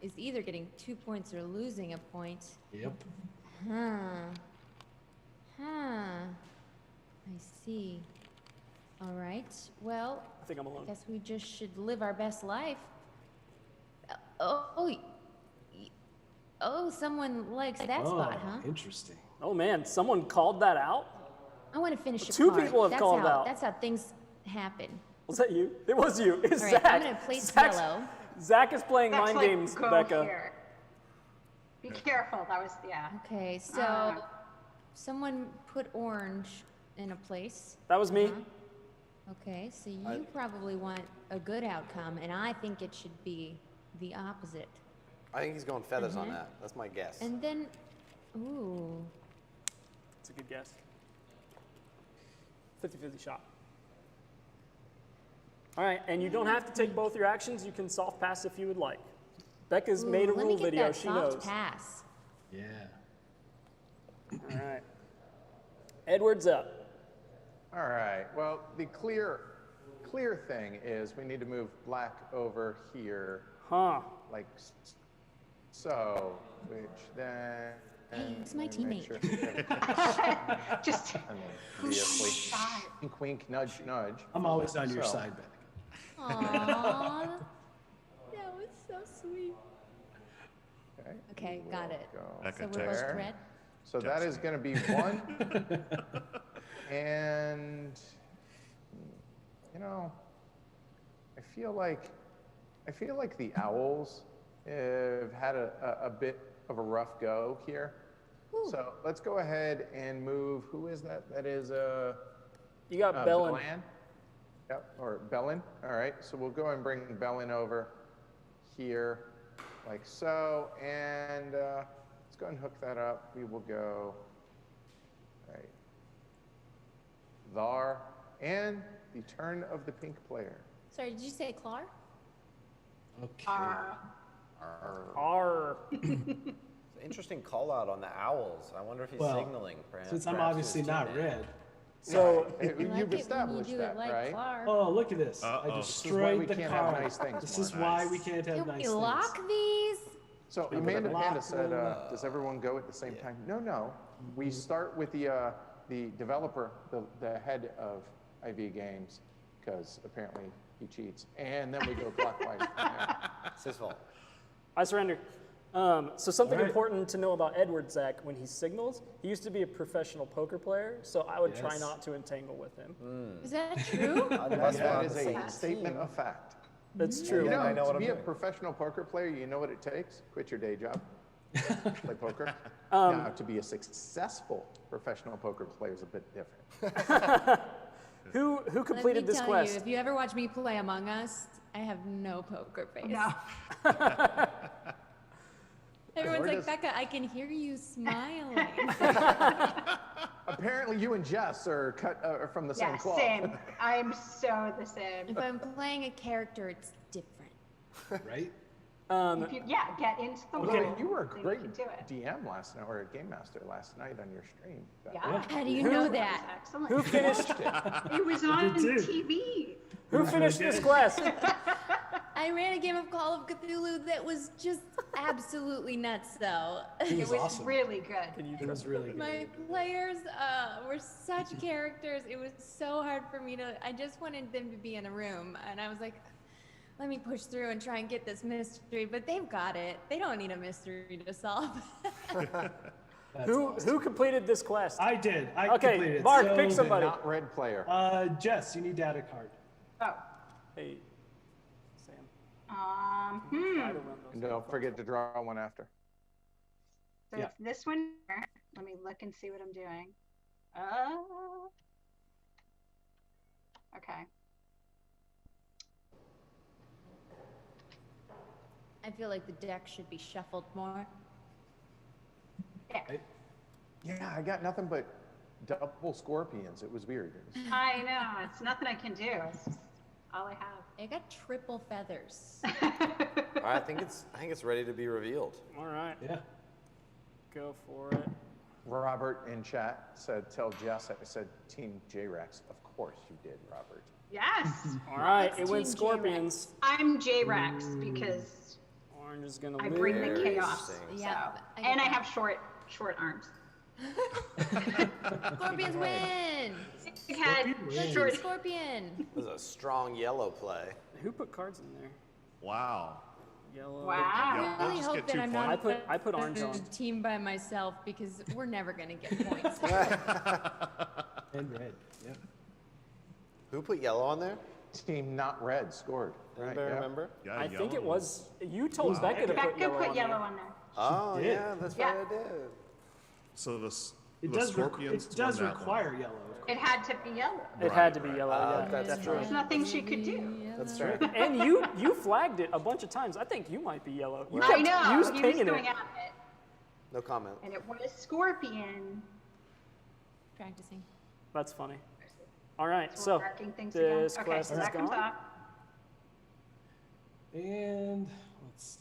is either getting 2 points or losing a point. Yep. I see. All right, well, I think I'm alone. Guess we just should live our best life. Oh, someone likes that spot, huh? Interesting. Oh man, someone called that out? I want to finish a 2 card. people have called out. That's how things happen. Was that you? It was you. It's All right, Zach. I'm going to place yellow. Zach is playing Zach's mind like, games, go Becca. here. Be careful. That was, yeah. Okay, so someone put orange in a place. That was me. Okay, so you probably want a good outcome, and I think it should be the opposite. I think he's going feathers on that. That's my guess. And then, ooh. That's a good guess. 50-50 shot. All right, and you don't have to take both your actions. You can soft pass if you would like. Becca's made a rule video. She knows. Pass. Yeah. All right. Edward's up. All right. Well, the clear thing is we need to move black over here. Huh. Like so, which then. Hey, it's my teammate. Just obviously. Wink, wink, nudge, nudge. I'm always on your side, Becca. Aww. That was so sweet. Okay, got it. So we're both red? So that is going to be 1. And, you know, I feel like the owls have had a bit of a rough go here. Ooh. So let's go ahead and move. Who is that? That is you got Bellin. Yep, or Bellin. All right. So we'll go and bring Bellin over here. like so. And let's go ahead and hook that up. We will go right there. And the turn of the pink player. Sorry, did you say Clar? Okay. R. It's an interesting call out on the owls. I wonder if he's Well, signaling. Since I'm perhaps to his obviously not teammate. red. So you've established that, right? Oh, look at this. I This is why destroyed we the can't car. have nice things, This is Mark. why we can't have Can nice we things. lock these? So Yeah, but Amanda lock Panda said, them. does everyone go at the same time? No. We start with the developer, the head of IV Games, because apparently he cheats, and then we go clockwise. It's his fault. I surrender. So something All right. important to know about Edward, Zach, when he signals, he used to be a professional poker player, so I would try Yes. not to entangle with him. Is that true? Unless we're That on is the a same statement team. of fact. That's true. You know, I know what to I'm be a doing. professional poker player, you know what it takes? Quit your day job, play poker. Now, to be a successful professional poker player is a bit different. Who completed this Let me tell quest? you, if you ever watch me play Among Us, I have no poker face. No. Everyone's Where like, does- Becca, I can hear you smiling. Apparently, you and Jess are cut from the same Yeah, cloth. same. I'm so the same. If I'm playing a character, it's different. Right? If you, get into the Okay, world. you were a then great you can do it. DM last night, or a game master last night on your stream. Yeah. How do you know that? Excellent. Who finished? It was on TV. Who finished this quest? I ran a game of Call of Cthulhu that was just absolutely nuts, though. It was awesome. Really good. It was really good. My players were such characters. It was so hard for me to. I just wanted them to be in a room, and I was like, let me push through and try and get this mystery. But they've got it. They don't need a mystery to solve. Who completed this quest? I did. I Okay, completed it. Mark, So- pick somebody. Not red player. Jess, you need data card. Oh. Hey, Sam. Hmm. And don't forget to draw one after. So Yeah. it's this one here. Let me look and see what I'm doing. Okay. I feel like the deck should be shuffled more. Yeah. Yeah, I got nothing but double scorpions. It was weird. It was- I know. It's nothing I can do. It's just all I have. I got triple feathers. I think it's ready to be revealed. All right. Yeah. Go for it. Robert in chat said, tell Jess I said Team J-Rex. Of course you did, Robert. Yes. All right, It's it went Team Scorpions. I'm J-Rex because Orange is gonna I lose. bring the chaos. interesting. So. Yeah, I And I get have short arms. Scorpions win! Big head, win. short. Scorpion! It was a strong yellow play. Who put cards in there? Wow. Yellow. Wow. Yeah, I we'll really just hope get that 2 I'm points. not I put orange on. a team by myself because we're never gonna get points. And red. Yeah. Who put yellow on there? Team not red scored. Right, Anybody yeah. remember? Yeah, I think it yellow. was. You told Becca to Becca put yellow on there. on there. Oh did. yeah, that's Yeah. right. I did. So It the does, scorpions it does won that one. require yellow. Of course. It had to be yellow. It had to be Right, yellow. yeah, that's that's true. right. There's nothing she could do. That's fair. And you flagged it a bunch of times. I think you might be yellow. You I kept, know. You was He was pinging going it. at it. No comment. And it was Scorpion. Practicing. That's funny. All right, So we're so marking things this again. Okay, quest so is that comes gone. up. And let's see.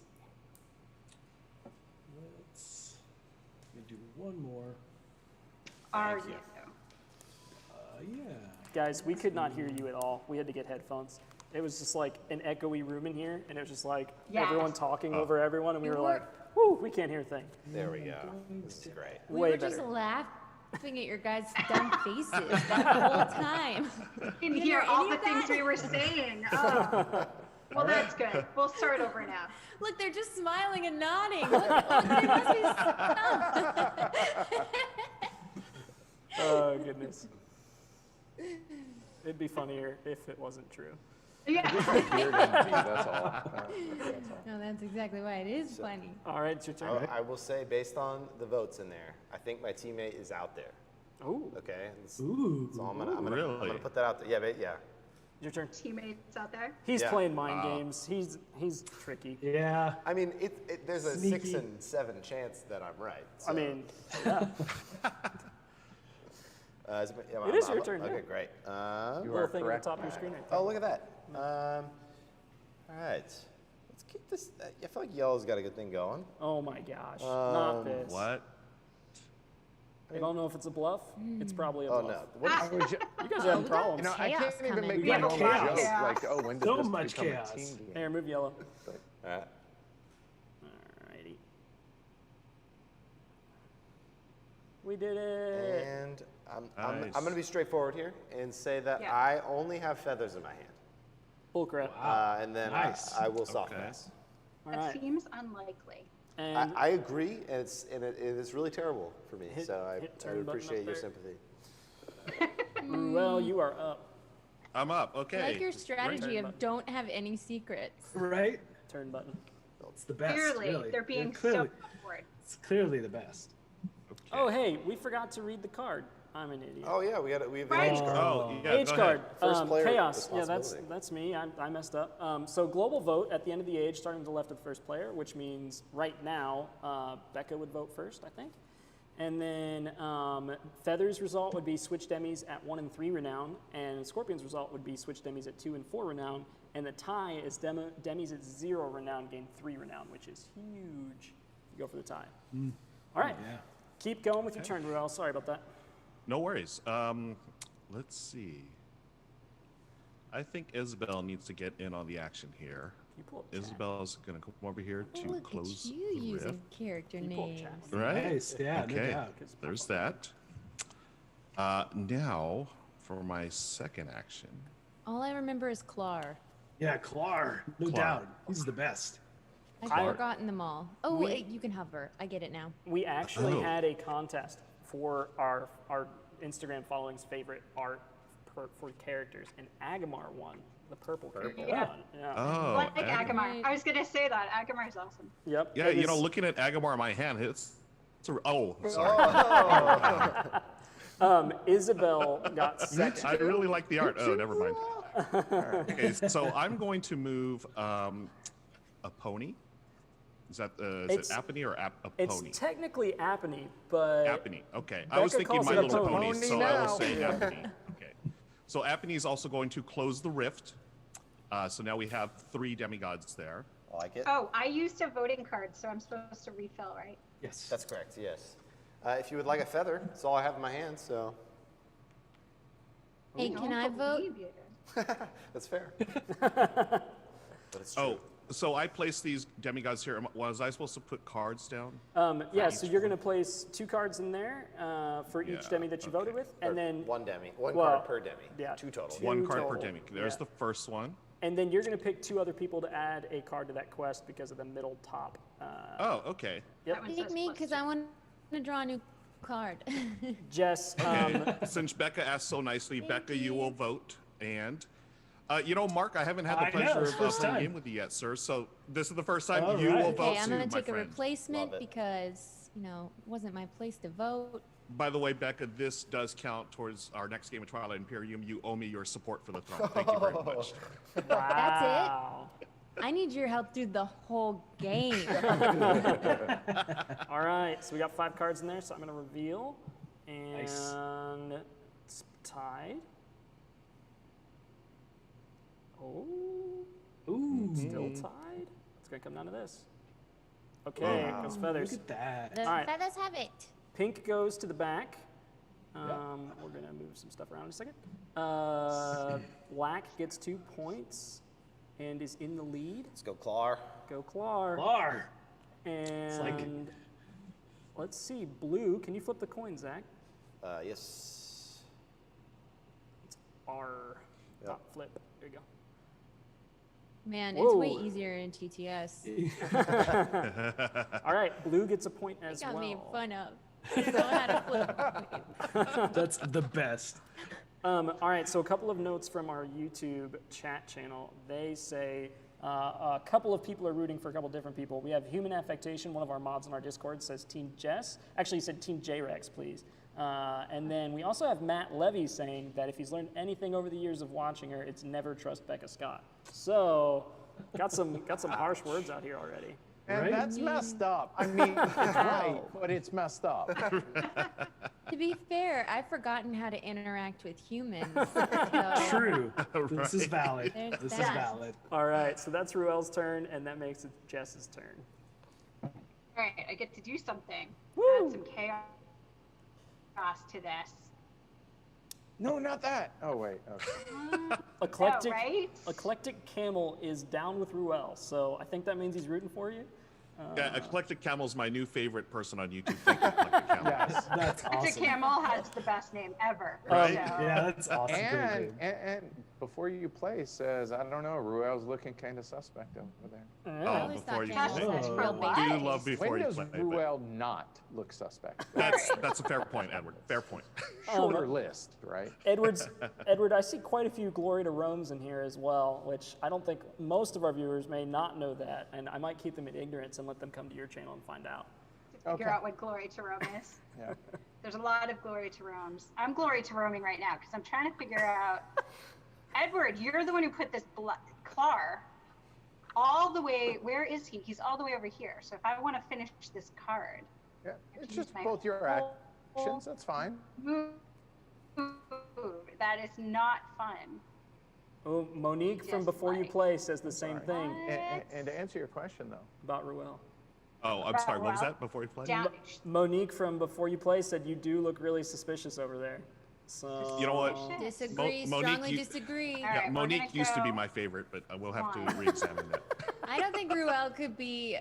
Let me do one more. Are you? Yeah. Guys, we could not hear you at all. We had to get headphones. It was just like an echoey room in here, and it was just like Yes. everyone talking over everyone, and we You were were- like, "Whoo, we can't hear a thing." There we go. This is great. We Way were better. just laughing at your guys' dumb faces that whole time. Didn't You hear know all any the of things that? we were saying. Oh. Well, that's good. We'll start over now. Look, they're just smiling and nodding. Look, they must be stunned. Oh goodness. It'd be funnier if it wasn't true. Yeah. Weird energy, that's all. That's all. No, that's exactly why it is funny. All right, it's your turn. I will say, based on the votes in there, I think my teammate is out there. Ooh. Okay. Ooh. So I'm gonna Really? put that out there. Yeah, yeah. Your turn. teammates out there. He's playing mind games. He's tricky. Yeah. I mean, there's a Sneaky. 6 and 7 chance that I'm right. I mean, yeah. It is your turn, Okay, yeah. great. You little thing at the top of your screen right there. Oh, look at that. All right. Let's keep this. I feel like yellow's got a good thing going. Oh my gosh. Not this. What? I don't know if it's a bluff. It's probably a Oh, bluff. no. What is You guys are having problems. You know, I can't even make We my have own chaos. joke. Like, oh, when did So this much become chaos. a team game? Here, move yellow. All right. Alrighty. We did it. And I'm Nice. going to be straightforward here and say that Yeah. I only have feathers in my hand. Bullcrap. And then Nice. I will soft Okay. pass. All That right. seems unlikely. And I agree, and it's really terrible for me. Hit- So I hit turn button appreciate up your there. sympathy. well, you are up. I'm up. I Okay. like your strategy Turn of don't have any secrets. Right? Turn button. It's the best. Clearly, really. they're being clearly, so on board. It's clearly the best. Oh, hey, we forgot to read the card. I'm an idiot. Oh yeah, we have an Right. age card. Oh, yeah. Age go card. ahead. First player Chaos. Yeah, responsibility. that's me. I messed up. So global vote at the end of the age, starting to the left of the first player, which means right now Becca would vote first, I think. And then Feather's result would be switch demis at 1 and 3 renown, and Scorpion's result would be switch demis at 2 and 4 renown, and the tie is demis at 0 renown gain 3 renown, which is huge. You go for the tie. All right. Yeah. Keep going with your turn, Ruel. Sorry about that. No worries. Let's see. I think Isabel needs to get in on the action here. You pull up chat. Isabel's going to come over here to Look close at you the using rift. character You pull up names. chat. Right? Nice, yeah, no Okay. doubt. There's that. Now for my second action. All I remember is Clar. Yeah, Clar. No Clar. doubt. He's the best. I've Clark. forgotten them all. Oh, We- wait, you can hover. I get it now. We actually Oh. had a contest for our Instagram following's favorite art for characters, and Agamar won the purple character. Yeah. One. Yeah. Oh, Like Agamar. Agamar. I was gonna say that. Agamar is awesome. Yep. Yeah, it you know, is- looking at Agamar in my hand, sorry. Isabel got second. I really like the art. Oh, never mind. Okay, so I'm going to move a pony. Is that is It's- it Apony or a It's pony? technically Apony, but Apony. Okay, I was Becca thinking calls My it a Little pony. Pony, so I now. will say Apony. Okay, so Apony is also going to close the rift. So now we have 3 demigods there. I like it. Oh, I used a voting card, so I'm supposed to refill, right? Yes. That's correct. Yes. If you would like a feather, that's all I have in my hand. So Hey, can I vote? Believe you. that's fair. But it's true. Oh, so I placed these demigods here. Was I supposed to put cards down? yeah. So you're going to place 2 cards in there for each Yeah, demi that you voted with, and Or then one demi, one well, card per demi. yeah, 2 total. 1 card per total. demi. There's Yeah. the first one. And then you're going to pick 2 other people to add a card to that quest because of the middle top. Oh, okay. Yep. That one Pick says me plus because 2. I want to draw a new card. Jess, Since Becca asked so nicely, Becca, you will vote. And, you know, Mark, I haven't had the I know, pleasure it's of first playing a time. game with you yet, sir. So this is the first time All you right. will vote Okay, I'm too, going my to take a friend. replacement Love it. because, you know, it wasn't my place to vote. By the way, Becca, this does count towards our next game of Twilight Imperium. You owe me your support for the throne. Thank you very much. wow. I need your help through the whole game. All right, so we got 5 cards in there, so I'm going to reveal. And Nice. it's tied. Oh, Ooh. still tied? It's going to come down to this. Okay, Wow. goes feathers. Look at that. The All right. feathers have it. Pink goes to the back. We're going to move some stuff around in a second. Black gets 2 points and is in the lead. Let's go, Clar. Go Clar. Clar. like- And let's see, blue. Can you flip the coin, Zach? Yes. R. Yep. Not flip. There you go. Man, it's way Whoa. easier in TTS. All right, blue gets a point as It got well. made fun of. I don't know how to flip. That's the best. All right, so a couple of notes from our YouTube chat channel. They say a couple of people are rooting for a couple different people. We have Human Affectation, one of our mods on our Discord, says Team Jess. Actually, he said Team J-Rex, please. And then we also have Matt Levy saying that if he's learned anything over the years of watching her, it's never trust Becca Scott. So, got some harsh words out here already. And that's messed up. I mean, it's right, but it's messed up. To be fair, I've forgotten how to interact with humans. True. This is Right. valid. There's This is that. valid. All right, so that's Ruel's turn, and that makes it Jess's turn. All right, I get to do something. Woo! Add some chaos to this. No, not that. Oh, wait. Okay. Eclectic, right? Eclectic Camel is down with Ruel, so I think that means he's rooting for you. Yeah, Eclectic Camel's my new favorite person on YouTube. Thank you, Eclectic Camel. Yes, that's Eclectic Camel has the best name ever. Right? So. Yeah, that's awesome. And before you play says, I don't know, Ruel's looking kind of suspect over there. Oh, before you That's play. real Do love before When you does play. but Ruel not look suspect? That's a fair point, Edward. Fair point. Shorter list, right? Edward, I see quite a few Glory to Romes in here as well, which I don't think most of our viewers may not know that, and I might keep them in ignorance and let them come to your channel and find out. To figure out what Glory to Rome is. Yeah. There's a lot of Glory to Romes. I'm Glory to Roaming right now because I'm trying to figure out. Edward, you're the one who put this Clar all the way. Where is he? He's all the way over here. So if I want to finish this card, Yeah, it's just both your actions. That's fine. move. That is not fun. Oh, Monique from Before You Play says the same thing And to answer your question, though. about Ruel. Oh, I'm sorry. What was that before you play? Monique from Before You Play said you do look really suspicious over there. So You know what? Disagree, Monique, strongly you- disagree. Yeah, Monique used to be my favorite, but we'll have to re-examine that. I don't think Ruel could be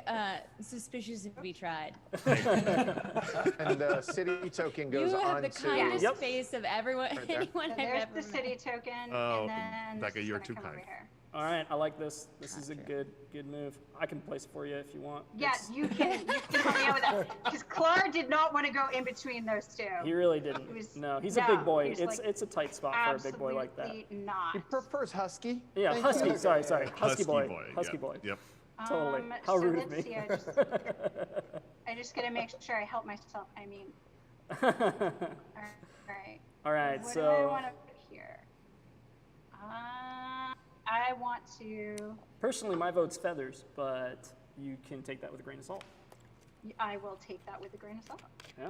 suspicious if we tried. And the city token goes You have on the to. kindest face of everyone, Right there. anyone So I've there's ever the met. city token, Oh, and then Becca, this is you're gonna too come kind. over here. All right, I like this. This is a good move. I can place it for you if you want. Yeah, It's- you can help me out with that because Clar did not want to go in between those two. He really didn't. He was- No, he's a no, big boy. he was It's like, it's a tight spot for a big boy like that. Absolutely not. He prefers husky. Yeah, Thank husky. you. Sorry. Husky boy. Husky yeah. boy. Yep. Totally. How so rude of let's me. see, I just gotta make sure I help myself. I mean, all right. All right, What so- do I want to put here? I want to. Personally, my vote's feathers, but you can take that with a grain of salt. I will take that with a grain of salt. Yeah.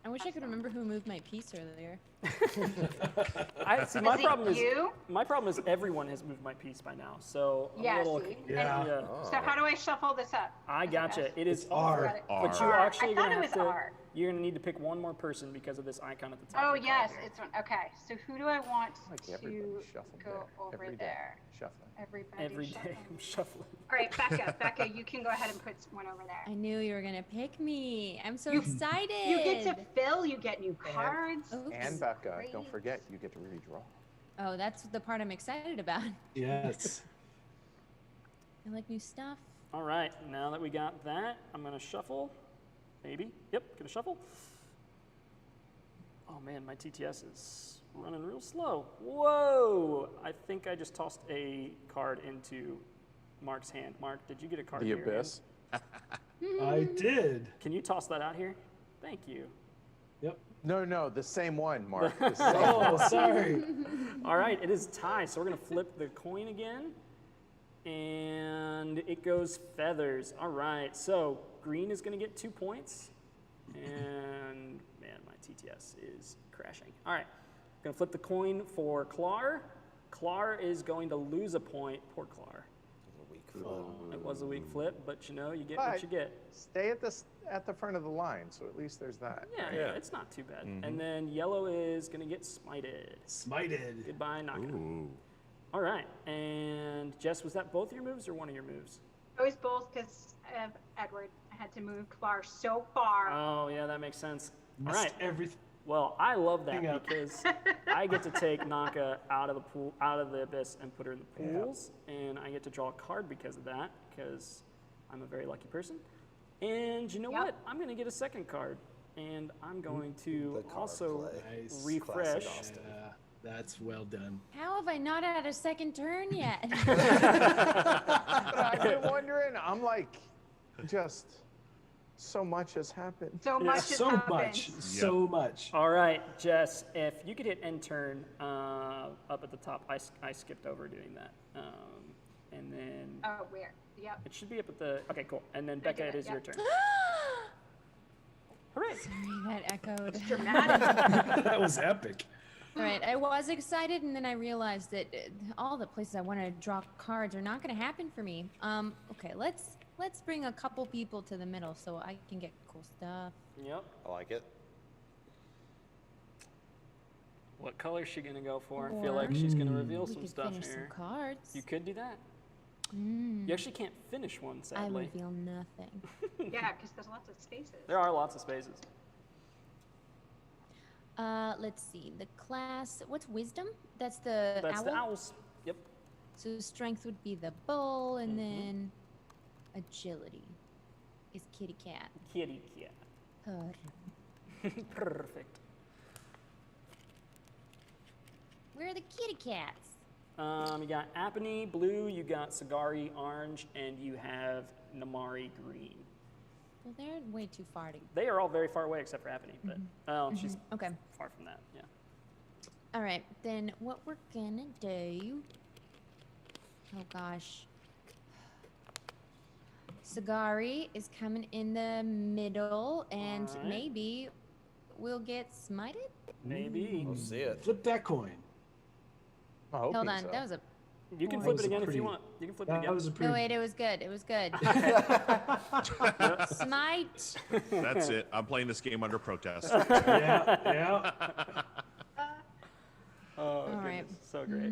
I wish I could remember who moved my piece earlier. I see. My Is it problem is you? my problem is everyone has moved my piece by now, so I'm Yeah, a little. see? Yeah. So how do I shuffle this up? I gotcha. It is R. R. R. But you R. actually I thought gonna it have was to. R. You're gonna need to pick one more person because of this icon at the top. Oh of the yes, card here. it's one. Okay, so who do I want Like everybody to shuffle go there. over Every day. there? Shuffling. Everybody. Every day shuffle. I'm shuffling. All right, Becca, you can go ahead and put one over there. I knew you were gonna pick me. I'm so You- excited. You get to fill. You get new cards. Oops. And Becca, Great. don't forget, you get to redraw. Oh, that's the part I'm excited about. Yes. I like new stuff. All right. Now that we got that, I'm gonna shuffle. Maybe. Yep. Gonna shuffle. Oh man, my TTS is running real slow. Whoa! I think I just tossed a card into Mark's hand. Mark, did you get a card? The in your abyss. I did. Can you toss that out here? Thank you. Yep. No, the same one, Mark. The same Oh, one. sorry. All right, it is tie, so we're gonna flip the coin again, and it goes feathers. All right, so green is gonna get 2 points, and man, my TTS is crashing. All right, gonna flip the coin for Clar. Clar is going to lose a point. Poor Clar. It was a weak flip, but you know, you get what But you get. Stay at the front of the line, so at least there's that. Yeah, it's not too bad. And then yellow is gonna get smited. Smited. Goodbye, knockout. Ooh. All right, and Jess, was that both your moves or one of your moves? Always both because of Edward. I had to move Clar so far. Oh, yeah, that makes sense. All Messed right. everything Well, I love that up. because I get to take Naka out of the pool, out of the abyss, and put her in the pools, and I get to draw a card because of that, because I'm a very lucky person. And you know what? I'm going to get a second card, and I'm going to also Nice. refresh. Yeah, that's well done. How have I not had a second turn yet? I've been wondering, I'm like, just So much has happened. So much has so happened. much, so much. All right, Jess, if you could hit end turn up at the top. I skipped over doing that. And then Oh, where? Yep. it should be up at the. Okay, cool. And then I Becca, did it it, is your yep. turn. Hooray! Sorry, that echoed. It's dramatic. That was epic. All right, I was excited, and then I realized that all the places I want to draw cards are not going to happen for me. Okay, let's bring a couple people to the middle so I can get cool stuff. Yep. I like it. What color is she gonna go for? I feel like she's gonna reveal we some could stuff finish here. some cards. You could do that. Mm. You actually can't finish one, I sadly. reveal nothing. Yeah, because there's lots of spaces. There are lots of spaces. Let's see. The class. What's wisdom? That's the That's owl. the owls. Yep. So strength would be the bull, and then agility is kitty cat. Kitty cat. Perfect. Where are the kitty cats? You got Apony, blue, you got Sagari, orange, and you have Namari, green. Well, they're way too far to. They are all very far away except for Apony, but she's Okay. far from that, yeah. All right, then what we're gonna do. Oh gosh. Sagari is coming in the middle, and Alright. maybe we'll get smited. Maybe. We'll see it. Flip that coin. Hold on, that was a. You can That flip was it again if pretty- you want. You can flip it That again. was a No pretty. wait, it was good. It was good. Smite. That's it. I'm playing this game under protest. Yeah, yeah. Oh, All goodness. right. So great.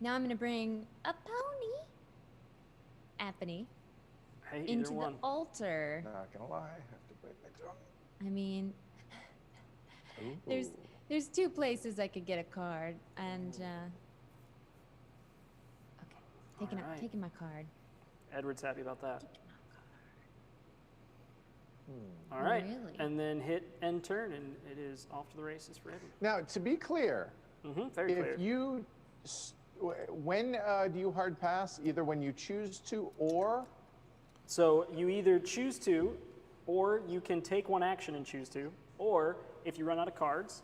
Now I'm gonna bring a pony, Apony, Hey, either into one. the altar. Not gonna lie, I have to bite my tongue. I mean, there's two places I could get a card, and okay, Alright. taking my card. Edward's happy about that. All right. Really? And then hit end turn, and it is off to the races for Edward. Now, to be clear, Very clear. if you, when do you hard pass? Either when you choose to or? So you either choose to, or you can take one action and choose to, or if you run out of cards,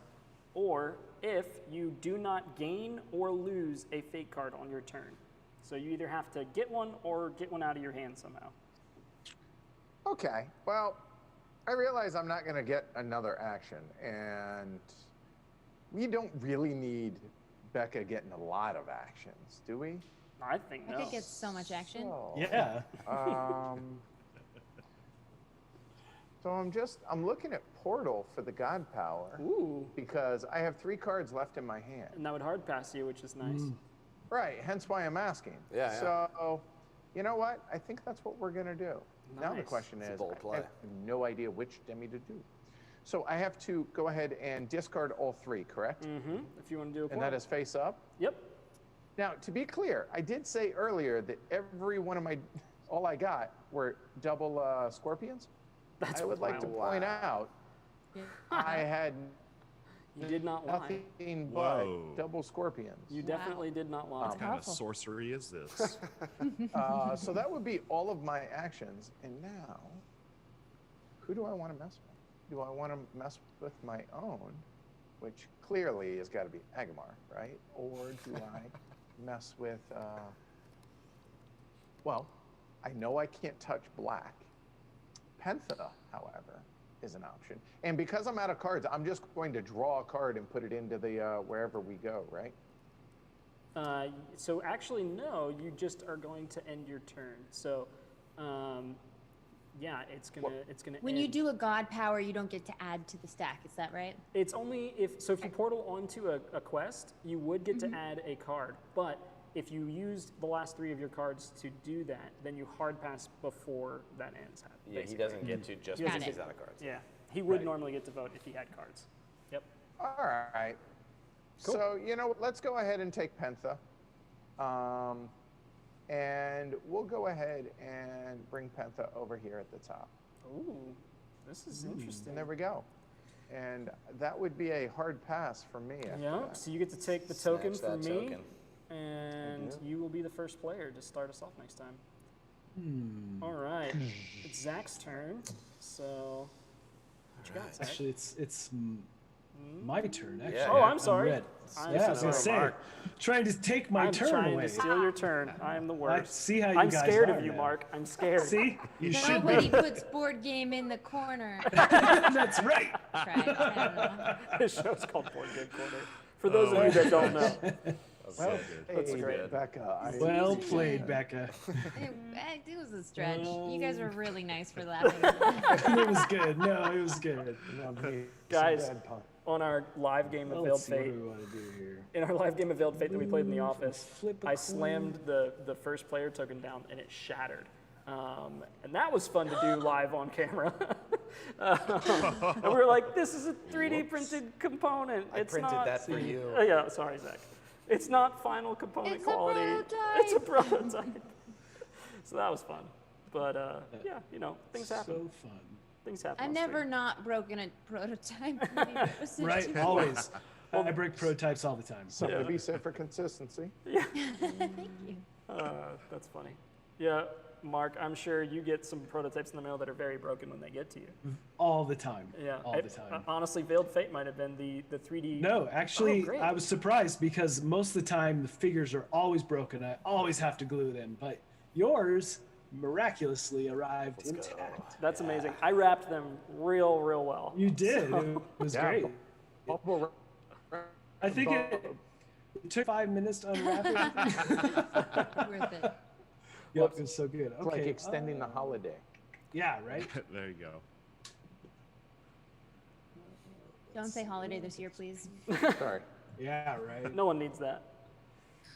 or if you do not gain or lose a fate card on your turn. So you either have to get one or get one out of your hand somehow. Okay, well, I realize I'm not going to get another action, and we don't really need Becca getting a lot of actions, do we? I think no. I could get so much action. Yeah. So I'm looking at Portal for the God Power. Ooh. Because I have 3 cards left in my hand. And that would hard pass you, which is nice. Right, hence why I'm asking. Yeah, So, you know what? I think that's what we're going to do. Now the Nice. question It's a is, bold I play. have no idea which demi to do. So I have to go ahead and discard all 3, correct? If you want to do a And that is face up? Yep. Now, to be clear, I did say earlier that every one of all I got were double scorpions. That's I would like to wild. point out, I had You did not lie. nothing but Whoa. double scorpions. You definitely did not lie. What kind of sorcery is this? So that would be all of my actions. And now, who do I want to mess with? Do I want to mess with my own, which clearly has got to be Agamar, right? Or do I mess with, well, I know I can't touch black. Pentha, however, is an option. And because I'm out of cards, I'm just going to draw a card and put it into the wherever we go, right? So actually, no. You just are going to end your turn. So, yeah, it's gonna. When you do a god power, you don't get to add to the stack. Is that right? It's only if you portal onto a quest, you would get to add a card. But if you used the last 3 of your cards to do that, then you hard pass before that ends. Yeah, he doesn't get to just He because doesn't he's out of cards. Yeah, he would Right. normally get to vote if he had cards. Yep. All right. Cool. So, you know, let's go ahead and take Pentha. And we'll go ahead and bring Pentha over here at the top. Ooh, this is interesting. And there we go. And that would be a hard pass for me. after Yeah, that. so you get to take the token Snatch from that me, token. and you will be the first player to start us off next time. All right. It's Zach's turn. So, what you got, Zach? Actually, it's my turn. Actually, Yeah. Oh, I'm sorry. red. I'm Yeah, I was sorry, gonna say, Mark. trying to take my I'm turn trying away. to steal your turn. I'm the worst. I see how you I'm guys scared are of you, now. Mark. I'm scared. See? You should Nobody be. puts board game in the corner. That's right. Right, I don't know. This show's called Board Game Corner. For those of you that don't know. Well, That's hey, great. Becca. Well played, Becca. It was a stretch. You guys were really nice for laughing. It was good. No, it was good. Guys, on our live game of Veiled Let's see, what Fate, do we want to do here? in our live game of Veiled Fate that we played in the office, flip a I coin. slammed the first player token down and it shattered. And that was fun to do live on camera. And we were like, this is a 3D printed component. I It's printed not, that for you. Yeah, sorry, Zach. It's not final component It's a quality. prototype. It's a prototype. So that was fun. But yeah, you know, things happen. So fun. Things happen. I've on never stream. not broken a prototype. Right, always. I break prototypes all the time. Something to be said for consistency. Yeah. Thank you. That's funny. Yeah, Mark, I'm sure you get some prototypes in the mail that are very broken when they get to you. All the time. Yeah, All the time. Honestly, Veiled Fate might have been the 3D. No, actually, Oh, great. I was surprised because most of the time the figures are always broken. I always have to glue them, but yours miraculously arrived intact. That's amazing. I wrapped them real well. You did. So- It was Yeah. great. I think it took 5 minutes to unwrap it. Worth it. Yep, it was so good. It's Okay. like extending the holiday. Yeah, right? There you go. Don't say holiday this year, please. Sorry. Yeah, right. No one needs that.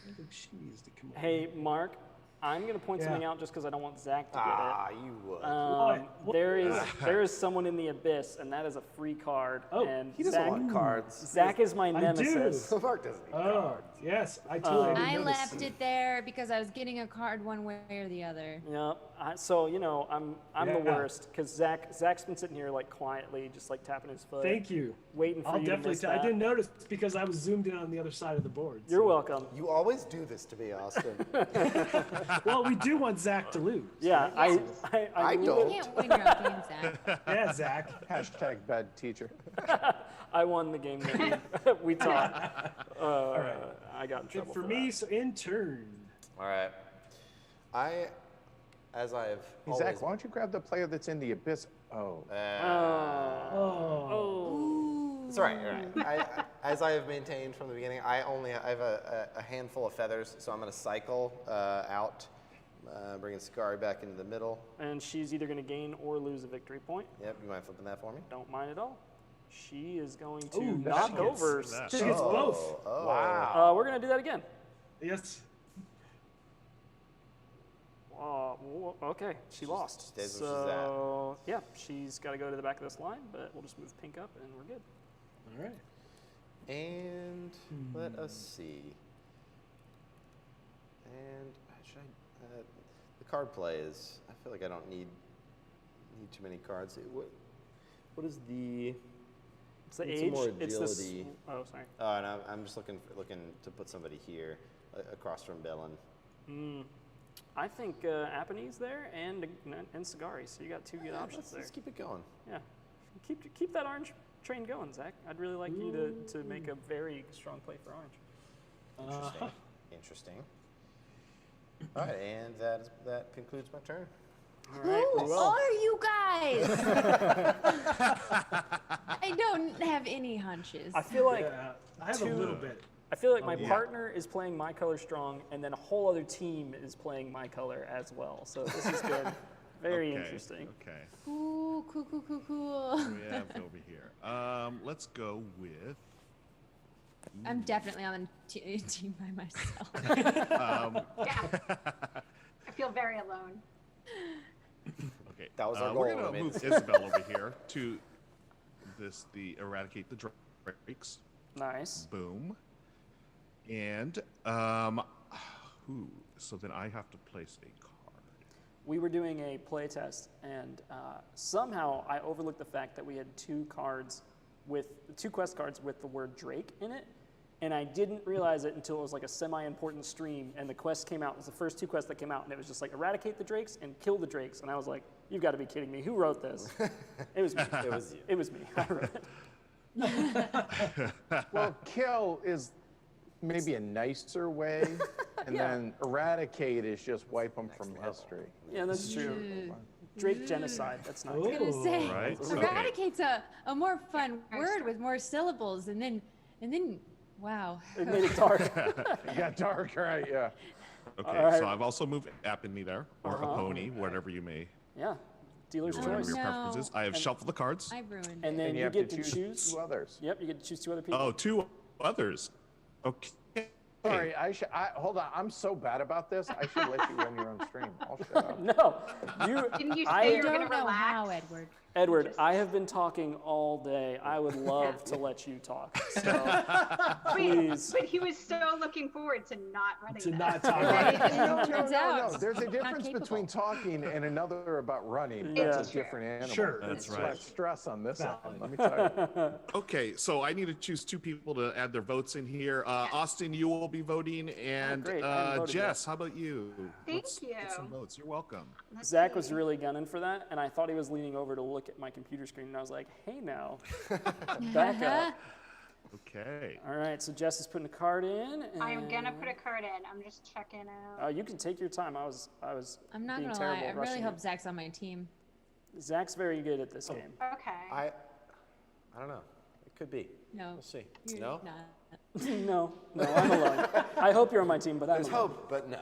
I think she needs to come over. Hey, Mark, I'm going to point Yeah. something out just because I don't want Zach to get Ah, you would. it. What? There is someone in the abyss, and that is a free card. Oh, and He doesn't Zach, want cards. Zach is my I do. nemesis. Mark doesn't need Oh, cards. yes, I totally didn't I notice. left it there because I was getting a card one way or the other. Yeah. So you know, I'm the Yeah. worst because Zach's been sitting here like quietly, just like tapping his foot. Thank you. Waiting for I'll you to definitely miss I that. didn't notice because I was zoomed in on the other side of the board. You're so- welcome. You always do this to me, Austin. Well, we do want Zach to lose. Yeah, I I don't. You can't win your own game, Zach. Yeah, Zach. Hashtag bad teacher. I won the game that we taught. I got in Good trouble for for me, that. so in turn. All right. As I've Hey, always... Zach, why don't you grab the player that's in the abyss? Oh. Oh. It's all right. All right. As I have maintained from the beginning, I have a handful of feathers, so I'm going to cycle out, bringing Scary back into the middle. And she's either going to gain or lose a victory point. Yep. You mind flipping that for me? Don't mind at all. She is going to Ooh, knock she gets- over. She gets both. Oh. Wow. We're going to do that again. Yes. Okay, she lost. stays where she's at. So, yeah, she's got to go to the back of this line, but we'll just move pink up and we're good. All right. And let us see. And should I, the card play is. I feel like I don't need too many cards. What is the? It's the Need age. some more It's this. agility. Oh, sorry. Oh, no, I'm just looking to put somebody here across from Bellin. I think Apanese there and Sagari, so you got two good options there. Let's keep it going. Yeah, keep that orange train going, Zach. I'd really like you to make a very strong play for orange. Interesting. Interesting. All right, and that concludes my turn. All right. Who are you guys? I don't have any hunches. I feel like Yeah, I have a little bit. I feel like my partner is playing my color strong, and then a whole other team is playing my color as well. So this is good. Very interesting. Okay. Ooh, cool. What do we have over here? Let's go with. I'm definitely on the team by myself. Yeah. I feel very alone. Okay. That was our We're goal, gonna I mean. move Isabel over here to the eradicate the drakes. Nice. Boom. And so then I have to place a card. We were doing a play test, and somehow I overlooked the fact that we had two quest cards with the word Drake in it, And I didn't realize it until it was like a semi-important stream, and the quest came out. It was the first 2 quests that came out, and it was just like eradicate the drakes and kill the drakes. And I was like, you've got to be kidding me. Who wrote this? It was me. It was you. It was me. I wrote it. Well, kill is maybe a nicer way, and then eradicate is just wipe them from history. Yeah, that's true. Drake genocide. That's not I was gonna say, Right, okay. eradicate's a more fun word with more syllables, and then, wow. It made it dark. It got dark, right? Yeah. Okay, All right. so I've also moved Apony there, or Apony, whatever you may, Yeah, dealer's whatever choice. your preference is. I have And- shuffled the cards. I ruined And it. then And you have get to to choose choose 2 others. Yep, you get to choose 2 other people. Oh, 2 others. Okay. Sorry, hold on. I'm so bad about this. I should let you run your own stream. I'll shut up. No, you. Didn't you I say you were don't gonna know relax? how, Edward. Edward, I have been talking all day. I would love to let you talk. So please. But he was so looking forward to not running. To that. not talk. No. Turns out, There's a not difference capable. between talking and another about running. Yeah. That's a different animal. Sure. That's There's right. less stress on this Valid. end, let me tell you. Okay, so I need to choose 2 people to add their votes in here. Austin, you will be voting, and great. I haven't voted Jess, how about you? Thank Get some you. votes. You're welcome. Zach was really gunning for that, and I thought he was leaning over to look at my computer screen, and I was like, hey now, back up. Okay. All right, so Jess is putting a card in. And I'm gonna put a card in. I'm just checking out. You can take your time. I was I'm not being gonna terrible lie. I at really rushing hope you. Zach's on my team. Zach's very good at this game. Okay. I don't know. It could be. No. We'll see. You're No? not. No, I'm alone. I hope you're on my team, but I'm There's alone. hope, but no.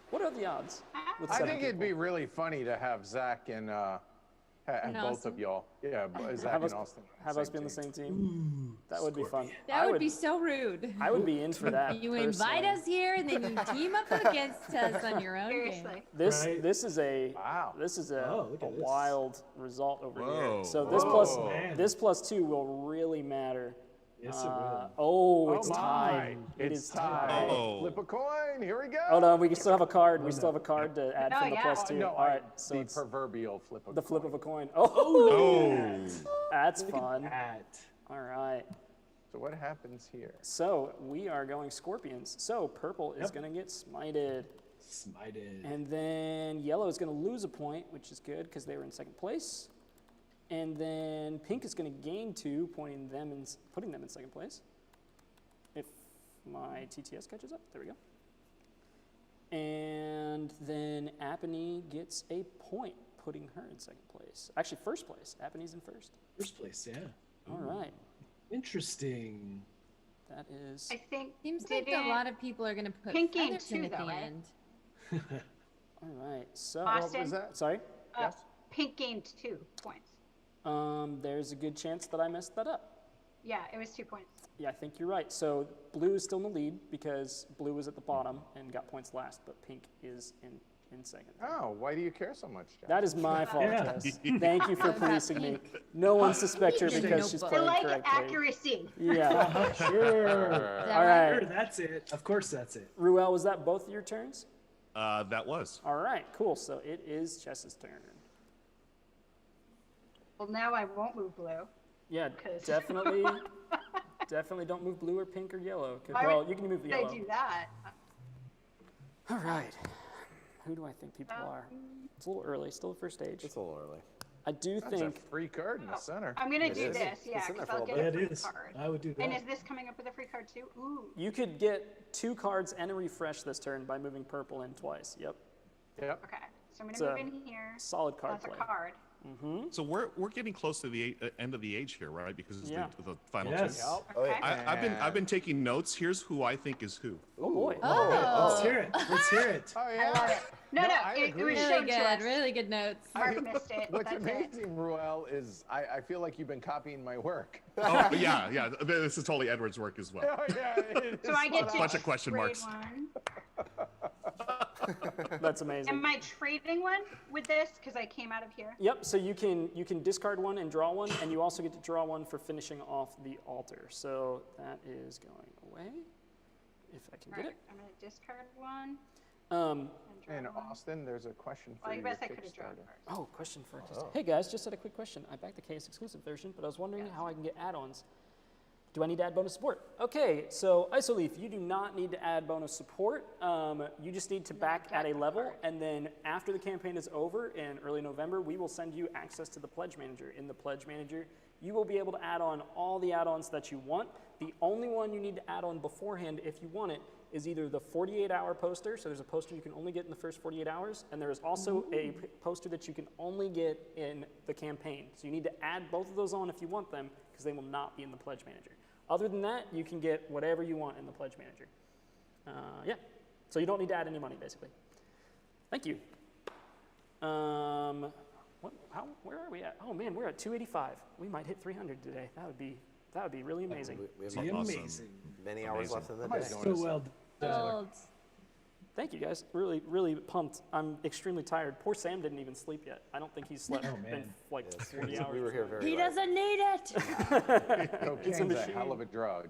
What are the odds? With I 7 think it'd people? be really funny to have Zach and And both Austin? of y'all. Yeah, Zach Have and us, Austin. have us be on the same team. That would be fun. That would be so rude. I would be in for that. You invite personally. us here, and then you team up against us on your own game. Seriously. This Right. this is a Wow. this is a, Oh, look a at this. wild result over Whoa. here. So Whoa. Man. this plus 2 will really matter. Yes, it will. Oh, Oh it's my. tied. It It's is tied. Oh. Flip a coin. Here we go. Hold on, we can still have a card. We still have a card to add Oh, from the yeah. plus 2. No, All right, so the it's proverbial flip of the flip coin. of a coin. Oh. Oh, that's Look at fun. that. All right. So what happens here? So we are going scorpions. So purple is Yep. going to get smited. Smited. And then yellow is going to lose a point, which is good because they were in second place. And then pink is going to gain 2, putting them in second place. If my TTS catches up, there we go. And then Apony gets a point, putting her in second place. Actually, first place. Apony's in first. First place, yeah. All right. Interesting. That is. I think Seems like a didn't- lot of people are going to put Pink game feathers in too, at though, the right? end. All right. So. Austin? What was that? Sorry. Pink gained 2 points. There's a good chance that I messed that up. Yeah, it was 2 points. Yeah, I think you're right. So blue is still in the lead because blue was at the bottom and got points last, but pink is in second. Oh, why do you care so much, Jack? That is my fault, Yeah. Jess. Thank you for About policing me. pink. No one suspects her Need a because she's notebook. I playing like correctly. accuracy. Yeah. Sure. All Sure, right. that's it. Of course, that's it. Ruel, was that both your turns? That was. All right, cool. So it is Jess's turn. Well, now I won't move blue. Yeah, 'Cause- definitely. Definitely don't move blue or pink or yellow. 'Cause- Why well, would you can move I yellow. do that? All right. Who do I think people are? It's a little early. Still the first stage. It's a little early. I do That's think. a free card in the center. I'm gonna It do is. this, yeah, It's in there because for a I'll little get a bit. free It is. card. I would do And that. is this coming up with a free card too? Ooh. You could get 2 cards and a refresh this turn by moving purple in twice. Yep. Yep. Okay, so I'm It's gonna a move in here. solid card That's play. a card. So we're getting close to the end of the age here, right? Because it's Yeah. the final Yes. two. Oh, Okay. yeah. I've been taking notes. Here's who I think is who. Oh boy. Let's hear it. Let's hear it. Oh, I yeah. love it. No, I it agree. was Really shown to good, us. really good notes. Mark missed it. What's That's it. amazing, Ruel, is I feel like you've been copying my work. Oh yeah. This is totally Edward's work as well. Oh, yeah, it So is I get spot to on. Bunch of question trade marks. one. That's amazing. Am I trading one with this because I came out of here? Yep. So you can discard one and draw one, and you also get to draw one for finishing off the altar. So that is going away. If I can get Alright, I'm gonna discard one. it. And Austin, there's a question for Well, I you. guess I could have drawn first. Oh, question for Hey guys, just had a quick question. I backed the KS exclusive version, but I was wondering how I can get add-ons. Do I need to add bonus support? Okay, so Isoleaf, you do not need to add bonus support. You just need to back at a level, and then after the campaign is over in early November, we will send you access to the Pledge Manager. In the Pledge Manager, you will be able to add on all the add-ons that you want. The only one you need to add on beforehand, if you want it, is either the 48-hour poster, so there's a poster you can only get in the first 48 hours, and there is also a poster that you can only get in the campaign. So you need to add both of those on if you want them, because they will not be in the Pledge Manager. Other than that, you can get whatever you want in the Pledge Manager. Yeah, so you don't need to add any money, basically. Thank you. Where are we at? Oh man, we're at 285. We might hit 300 today. That would be really amazing. We have amazing. Many hours left in the day. So well done. Thank you guys. Really, really pumped. I'm extremely tired. Poor Sam didn't even sleep yet. I don't think he's slept in like 40 hours. We were here very He late. doesn't need it. Cocaine's a machine. hell of a drug.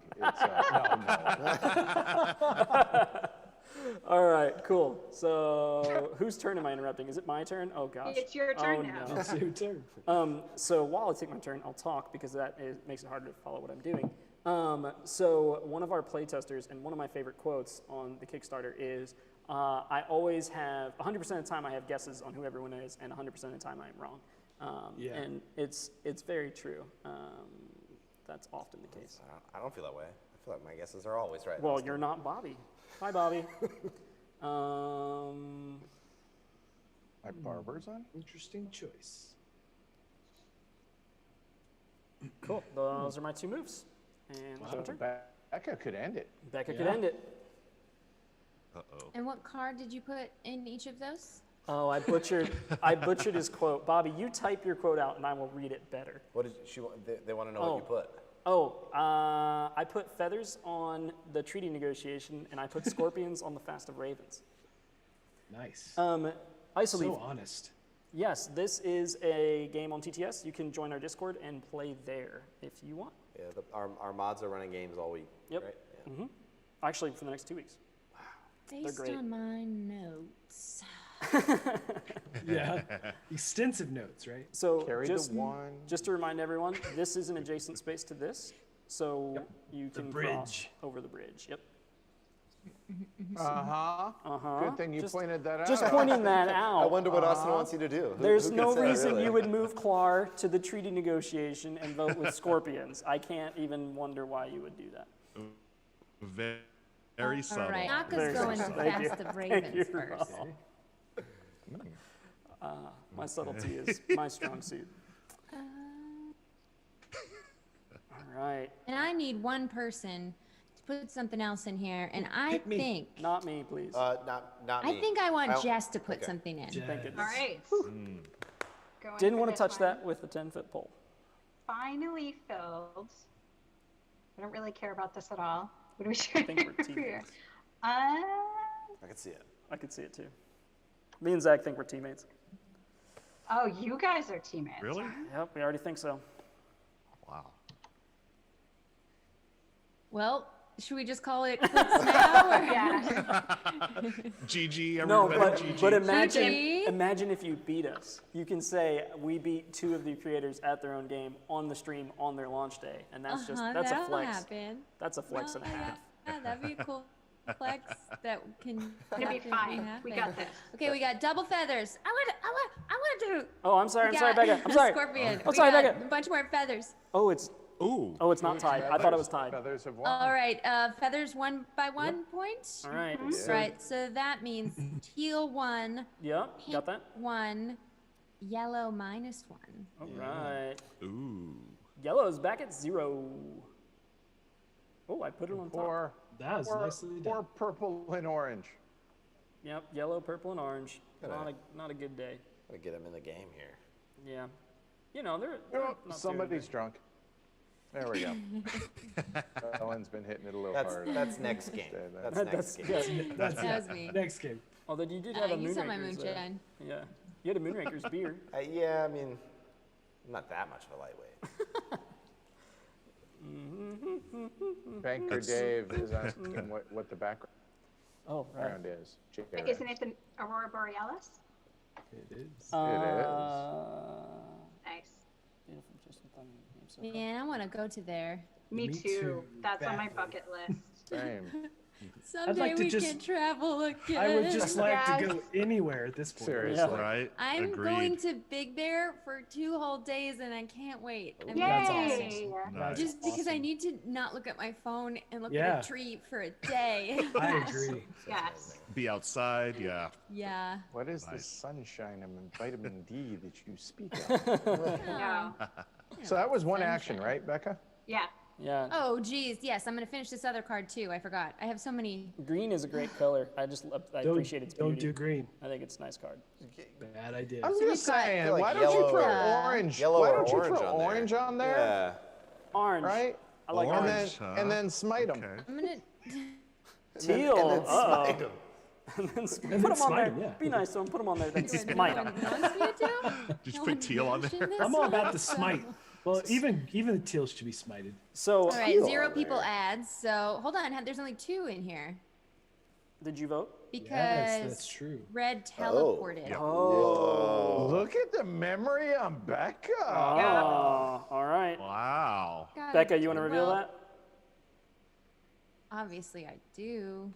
All right, cool. So whose turn am I interrupting? Is it my turn? Oh gosh. It's your turn Oh, now. no. It's your turn. So while I take my turn, I'll talk because makes it harder to follow what I'm doing. So one of our playtesters and one of my favorite quotes on the Kickstarter is, I always have, 100% of the time I have guesses on who everyone is, and 100% of the time I am wrong. And it's very true. That's often the case. I don't feel that way. I feel like my guesses are always right. Well, you're not Bobby. Hi, Bobby. My barber's on? Interesting choice. Cool. Those are my two moves. And that's my turn. Becca could end it. Becca could end it. Uh-oh. And what card did you put in each of those? Oh, I butchered his quote. Bobby, you type your quote out and I will read it better. What did she want? They want to know what you put. I put feathers on the treaty negotiation and I put scorpions on the Fast of Ravens. Nice. Isoleaf. So honest. Yes, this is a game on TTS. You can join our Discord and play there if you want. Yeah, our mods are running games all week. Yep. Right? Yeah. Mm-hmm. Actually, for the next 2 weeks. Based on my notes. Yeah. Extensive notes, right? So just to remind everyone, this is an adjacent space to this, so you can cross over the bridge. Yep. Good thing you pointed that out. Just pointing that out. I wonder what Austin wants you to do. There's who no could say, reason really? you would move Clar to the treaty negotiation and vote with scorpions. I can't even wonder why you would do that. Very subtle. All right, Naka's going to Fast of Ravens first. My subtlety is my strong suit. All right. And I need one person to put something else in here, and I think Not me, please. Not me. I think I want Jess to put something in. Thank goodness. All right. Going Didn't for want to this touch one. that with the 10-foot pole. Finally filled. I don't really care about this at all. What do we show think we're here? teammates. I can see it. I could see it too. Me and Zach think we're teammates. Oh, you guys are teammates. Really? Yep, we already think so. Wow. Well, should we just call it quits now? Or? Yeah. GG, No, everybody. but GG. imagine if you beat us. You can say we beat 2 of the creators at their own game on the stream on their launch day, and that's that's a that'll flex. happen. That's a flex and a half. Yeah, that'd be a cool flex that can. It'll be definitely fine. happen. We got this. Okay, we got double feathers. I want to do. Oh, I'm sorry. We I'm sorry, got Becca. I'm sorry. Scorpion. I'm We sorry, got Becca. A bunch more feathers. Oh, it's not tied. I thought it was tied. Feathers have won. All right, feathers 1 by 1 point. All right. Right, so that means teal 1, Yep, got that. 1, yellow -1. All right. Ooh. Yellow's back at 0. Oh, I put it on top. That was nicely done. Or purple and orange. Yep, yellow, purple, and orange. Not a good day. Gotta get him in the game here. Yeah. You know, they're Oh, not somebody's drunk. There we go. Ellen's been hitting it a little That's hard. that's next game. That's next game. Yeah. That's That was me. Next game. Although you did have a You saw my Moonrakers. moonshine. Yeah. You had a Moonrakers beer. Yeah, I mean, I'm not that much of a lightweight. Banker Dave is asking what the background Oh, right. is. Isn't it the Aurora Borealis? It is. Nice. Beautiful, just with them. Man, I want to go to there. Me too. That's on my bucket list. Same. Someday like to we just- can travel again. I would just like Yes. to go anywhere at this point. Seriously. Right? I'm Agreed. going to Big Bear for 2 whole days, and I can't wait. I'm That's Yay! awesome. Nice. Just because I need to not look at my phone and look Yeah. at a tree for a day. I agree. Yes. Be outside, yeah. Yeah. What is Nice. this sunshine and vitamin D that you speak of? No. So that was one action, right, Becca? Yeah. Yeah. Oh, geez. Yes, I'm going to finish this other card, too. I forgot. I have so many. Green is a great color. I appreciate its beauty. Don't do green. I think it's a nice card. Bad idea. I'm So just we've got- saying, like why don't you yellow throw or- orange? Yellow Why or don't you orange throw on there. orange on there? Yeah. Orange. Right? I like and orange. then and then smite them. Okay. I'm going to. Teal. And then Uh-oh. smite 'em. And then put then them on smite there. 'em, yeah. Be nice to them. Put them on there. Then Do smite no them. one wants me to? Just No put one teal on mentioned there. this I'm all about one, the so- smite. Well, even the teals should be smited. So, All right, Teal 0 on people there. ads. So hold on, there's only 2 in here did you vote? because Yes, that's true. Red teleported. Yep. Oh. Look at the memory on Becca. Oh. All right. Wow. God, Becca, you want to reveal well, that? Obviously, I do.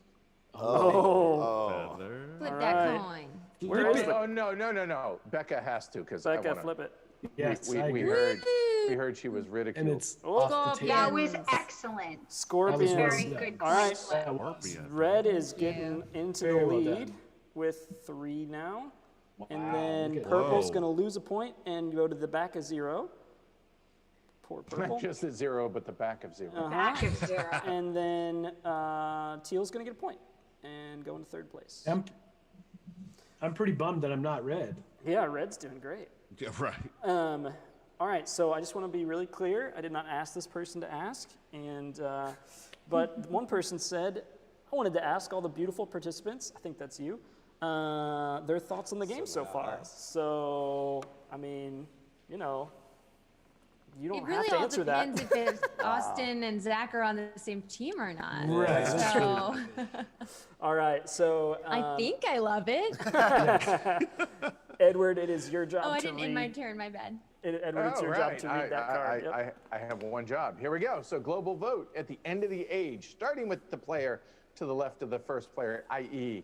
Oh. Feather. Flip All that right. coin. Where is Oh no! Becca has to because Becca, flip it. Yes, we I agree. heard we heard she was And ridiculed. it's Oh. off the table. That was excellent. Scorpions. Very good. All right. That was- Scorpion. Red is getting into Very the well lead done. with 3 now. And Wow, then look at purple's Whoa. going to lose a point and go to the back of 0. Poor purple. Not just at 0, but the back of 0. Uh-huh. Back of 0. And then teal's going to get a point and go into 3rd place. I'm pretty bummed that I'm not red. Yeah, red's doing great. Yeah, right. All right, so I just want to be really clear. I did not ask this person to ask, and but one person said, I wanted to ask all the beautiful participants, I think that's you, their thoughts on the game so far. So, I mean, you know, you don't It really have to all answer that. depends if Austin and Zach are on the same team or not. Right. So All right, so I think I love it. Edward, it is your job Oh, I to didn't read. end my turn. My bad. Edward, it's your job to read that card. Yep. I have one job. Here we go. So global vote at the end of the age, starting with the player to the left of the first player, i.e.,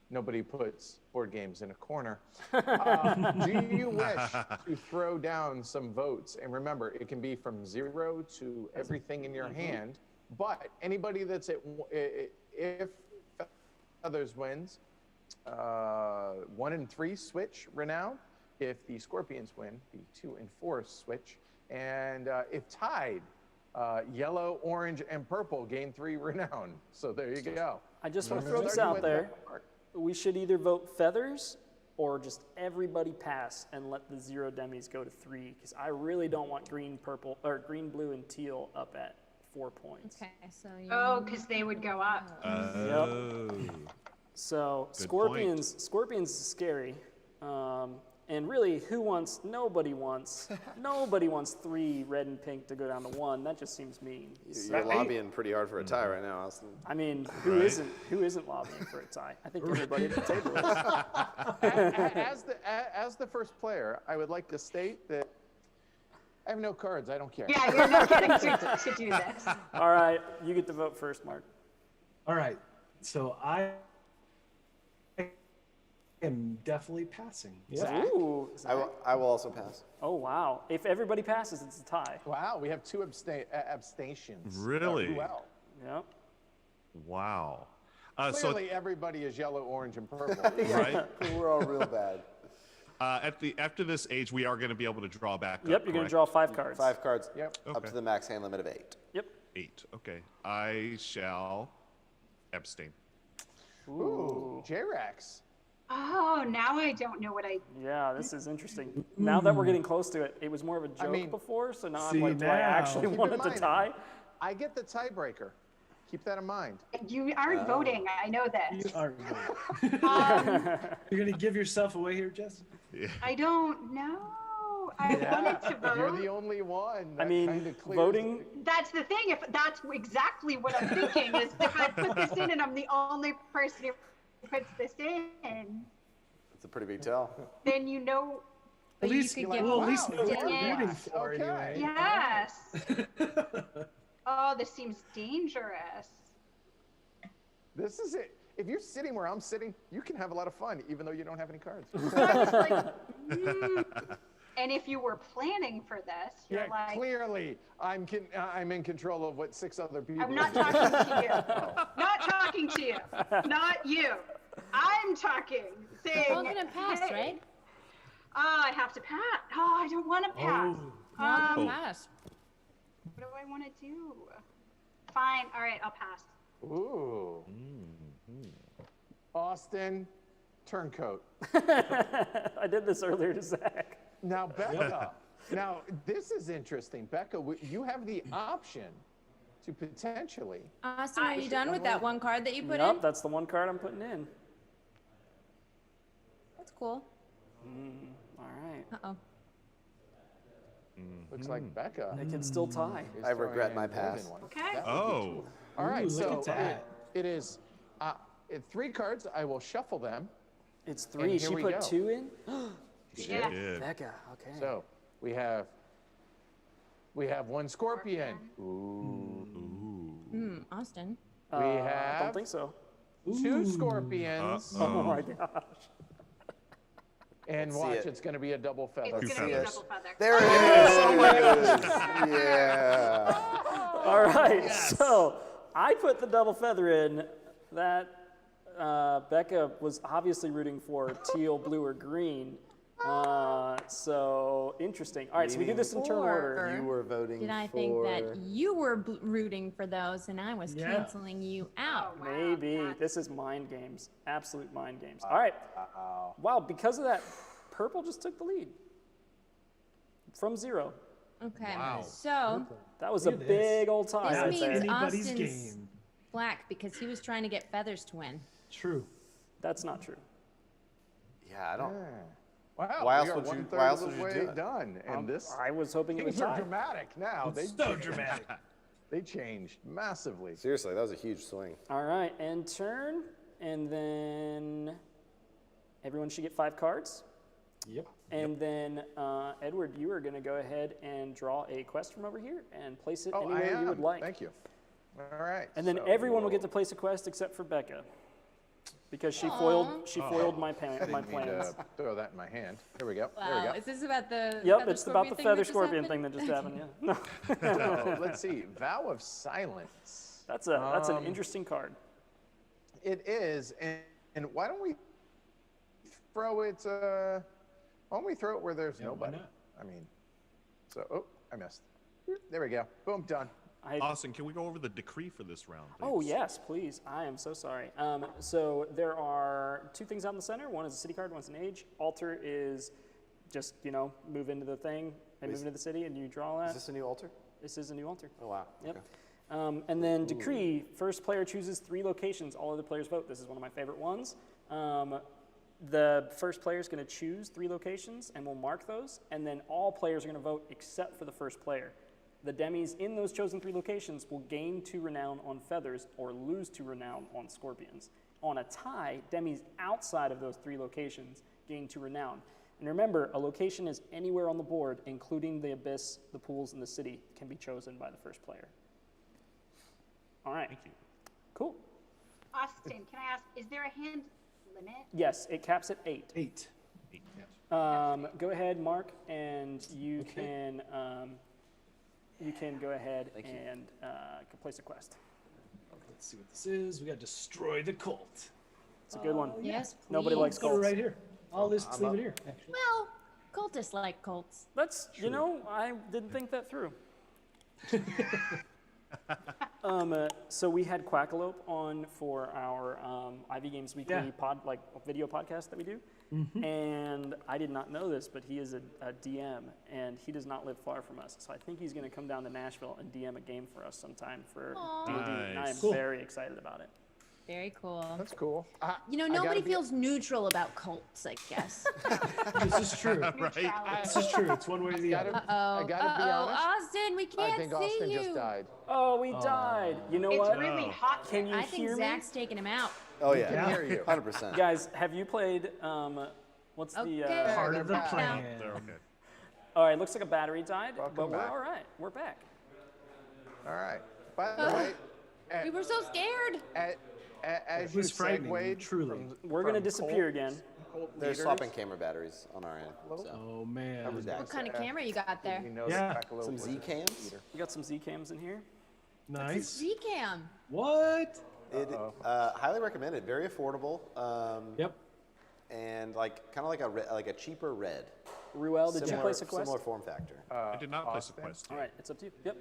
nobody puts board games in a corner. Do you wish to throw down some votes? And remember, it can be from 0 to everything in your hand. But anybody that's if others wins, 1 and 3 switch renown. If the Scorpions win, the 2 and 4 switch. And if tied, yellow, orange, and purple gain 3 renown. So there you go. I just want to throw Starting this out with there. Mark. We should either vote feathers or just everybody pass and let the 0 demis go to 3, because I really don't want green, purple, or green, blue, and teal up at 4 points. Okay, so you. Oh, because they would go up. Oh. So Good Scorpions is scary. And really, nobody wants 3 red and pink to go down to 1. That just seems mean. You're lobbying pretty hard for a tie right now, Austin. I mean, who isn't lobbying for a tie? I think everybody at the table is. As the first player, I would like to state that I have no cards. I don't care. Yeah, you're not getting to do this. All right, you get to vote first, Mark. All right. So I am definitely passing. Zach? Ooh, I will also pass. Oh, wow. If everybody passes, it's a tie. Wow, we have 2 abstentions. Really? Well, Yep. Wow. clearly everybody is yellow, orange, and purple. Right? We're all real bad. After this age, we are going to be able to draw back Yep, up, you're going to correct? draw 5 cards. 5 cards Yep. up Okay. to the max hand limit of 8. Yep. 8. Okay. I shall abstain. Ooh, J-Rex. Oh, now I don't know what I. Yeah, this is interesting. Now that we're getting close to it, it was more of a joke before, so now I'm like, do I actually Keep want in it to mind, tie? I get the tiebreaker. Keep that in mind. You aren't voting. I know this. You aren't voting. You're going to give yourself away here, Jess? Yeah. I don't know. I wanted to vote. You're the only one. I That mean, kinda clears voting. That's the thing. If that's exactly what I'm thinking, is if I put this in and I'm the only person who puts this in, It's a pretty big tell. then you know. At least, you could well, get at least know what yeah. you're rooting for Okay. anyway. Yes. Oh, this seems dangerous. This is it. If you're sitting where I'm sitting, you can have a lot of fun, even though you don't have any cards. And if you were planning for this, you're like, clearly, I'm in control of what 6 other people. I'm not talking to you. Not talking to you. Not you. I'm talking. Saying, We're all gonna pass, hey. right? Oh, I have to pass. Oh, I don't want to pass. Pass. What do I want to do? Fine. All right, I'll pass. Ooh. Austin, turncoat. I did this earlier to Zach. Now, Becca. Now, this is interesting. Becca, you have the option to potentially. Austin, are you done with that one card that you put in? Nope, that's the one card I'm putting in. That's cool. All right. Uh-oh. Looks like Becca. They can still tie. I regret my pass. Okay. Oh. All right, Ooh, so look at that. it is 3 cards. I will shuffle them. It's And 3. here She we put go. 2 in? Yeah. Becca, okay. So we have 1 scorpion. Ooh. Austin. We I have don't think so. 2 scorpions. Oh my gosh. And Let's see watch, it. it's going to be a double feather. It's going to be a double feather. There it is. Oh my goodness. Yeah. All right, so I put the double feather in. That Becca was obviously rooting for teal, blue, or green. So interesting. All right, so we do this in turn order. You were voting Did I for... think that you were rooting for those and I was canceling you out? Maybe. This is mind games. Absolute mind games. All right. Wow, because of that, purple just took the lead. From 0. Okay. Wow. So That was a big old tie. this I'd say. means Anybody's Austin's game. black because he was trying to get feathers to win. True. That's not true. Yeah, I don't... Wow, Why else we are would you- 1/3 why else of would the you way do it? done, and this I was hoping it was things are tie. dramatic now. It's so dramatic. They changed massively. Seriously, that was a huge swing. All right, end turn, and then everyone should get 5 cards. Yep. And then, Edward, you are going to go ahead and draw a quest from over here and place it Oh, I anywhere am. you would like. Thank you. All right. And then so everyone will get to place a quest except for Becca, because she foiled my I didn't my mean plans. to throw that in my hand. There we go. There we Wow, go. is this about the Yep, feather it's about the scorpion feather that just scorpion happened? thing that just happened. Yeah. So, let's see. Vow of Silence. That's an interesting card. It is, and why don't we throw it? Why don't we throw it where there's Yeah, why nobody? not? I mean, so I missed. There we go. Boom, done. Austin, can we go over the decree for this round? Oh, please? yes, please. I am so sorry. So there are 2 things out in the center. One is a city card, one's an age. Altar is just, move into the thing and move into the city, and you draw that. Is this a new altar? This is a new altar. Oh, wow. Yep. Okay. And then decree, first player chooses 3 locations. All other players vote. This is one of my favorite ones. The first player is going to choose 3 locations, and we'll mark those. And then all players are going to vote except for the first player. The demis in those chosen 3 locations will gain 2 renown on feathers or lose 2 renown on scorpions. On a tie, demis outside of those 3 locations gain 2 renown. And remember, a location is anywhere on the board, including the abyss, the pools, and the city, can be chosen by the first player. All right. Thank you. Cool. Austin, can I ask, is there a hand limit? Yes, it caps at 8. 8. Go ahead, Mark, and you can go ahead and place a quest. Let's see what this is. We got destroy the cult. It's a good one. Yes, Nobody likes Let's go cults. right here. I'll just leave it here. Actually. Well, cultists like cults. That's, I didn't think that through. So we had Quackalope on for our Ivy Games Weekly video podcast that we do. Mm-hmm. And I did not know this, but he is a DM, and he does not live far from us. So I think he's going to come down to Nashville and DM a game for us sometime for D&D, and I am very excited about it. Very cool. That's cool. Nobody feels neutral about cults, I guess. This is true. Right? This is true. It's one way or the other. I gotta be honest. Austin, we can't I think see Austin you. just died. Oh, we died. You know what? It's really hot. Can you I think hear me? Zach's taking him out. Oh, can yeah. hear you. 100%. Guys, have you played, what's the... Okay. Part of the Back plan. They're okay. All right, looks like a battery died, Welcome but we're back. all right. We're back. All right. By the way, We were so scared. as It you was frightening, segued, truly. We're gonna from disappear Colt- again. Colt They're leaders, swapping camera batteries on our end. So. Oh man. What kind of camera you got there? we know Yeah. that Quackalope Some was Z a cams. leader. We got some Z cams in here. Nice. Z-cam. What? Highly recommended. Very affordable. Yep. And like kind of like a cheaper red. Ruel, did you Similar- place a quest? Similar form factor. I did not place a Austin? quest. All right, it's up to you. Yep.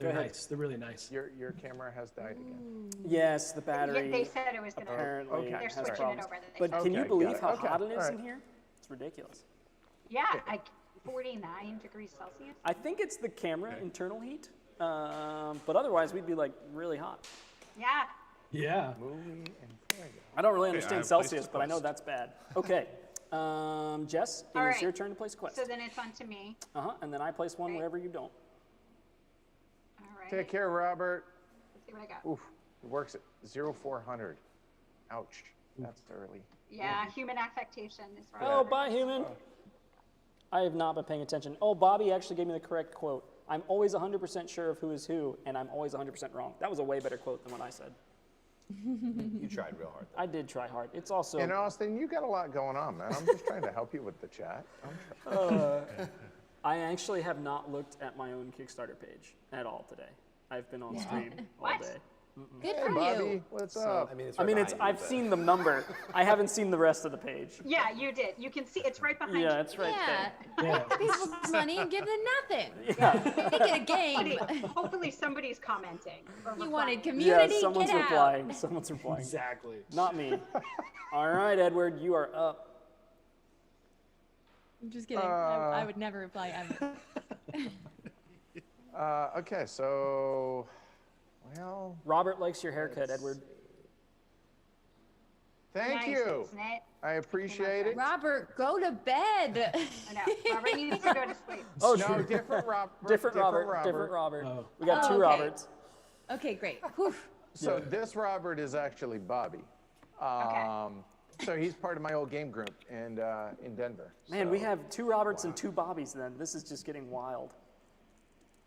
They're ahead. nice. They're really nice. Your camera has died again. Yes, the battery. They said it was gonna. apparently Okay. They're has switching problems. it over. But can you Okay, believe got it. how Okay, hot it is all in right. here? It's ridiculous. Yeah, like 49 degrees Celsius. I think it's the camera internal heat, but otherwise we'd be like really hot. Yeah. Yeah. Movie and Fuego. I don't really Okay, understand I've placed Celsius, a but I know quest. that's bad. Okay, Jess, it All is right. your turn to place a quest. So then it's on to me. And then I place one Right. wherever you don't. All right. Take care, Robert. Let's see what I got. Oof. It works at 0400. Ouch. That's early. Yeah, human affectation is right. Oh, bye, human. I have not been paying attention. Oh, Bobby actually gave me the correct quote. I'm always 100% sure of who is who, and I'm always 100% wrong. That was a way better quote than what I said. You tried real hard. I did try hard. It's also. And Austin, you got a lot going on, man. I'm just trying to help you with the chat. I actually have not looked at my own Kickstarter page at all today. I've been on stream all What? day. Good Hey, for Bobby, you. what's So, up? I mean, it's I right mean, it's. behind you, I've but- seen the number. I haven't seen the rest of the page. Yeah, you did. You can see it's right behind Yeah, you. it's right Yeah. Yeah. Take people's money and give them nothing. there. Yeah. They get a game. Hopefully somebody's commenting. Or You wanted replying. Yeah, community? someone's Get replying. out. Someone's replying. Exactly. Not me. All right, Edward, you are up. I'm just kidding. I would never reply ever. Okay, so, well, Robert likes your haircut, Edward. thank Nice, you. isn't it? I appreciate it. Robert, go to bed. I know. Robert needs to go to sleep. Oh, No, true. different Robert. Different Robert. Different Robert. Oh. We got Oh, two okay. Roberts. Okay, great. Whew. So this Robert is actually Bobby. So he's part of my old game group in Denver. Man, we So- have two Roberts and two Bobbies. Then this is just getting wild.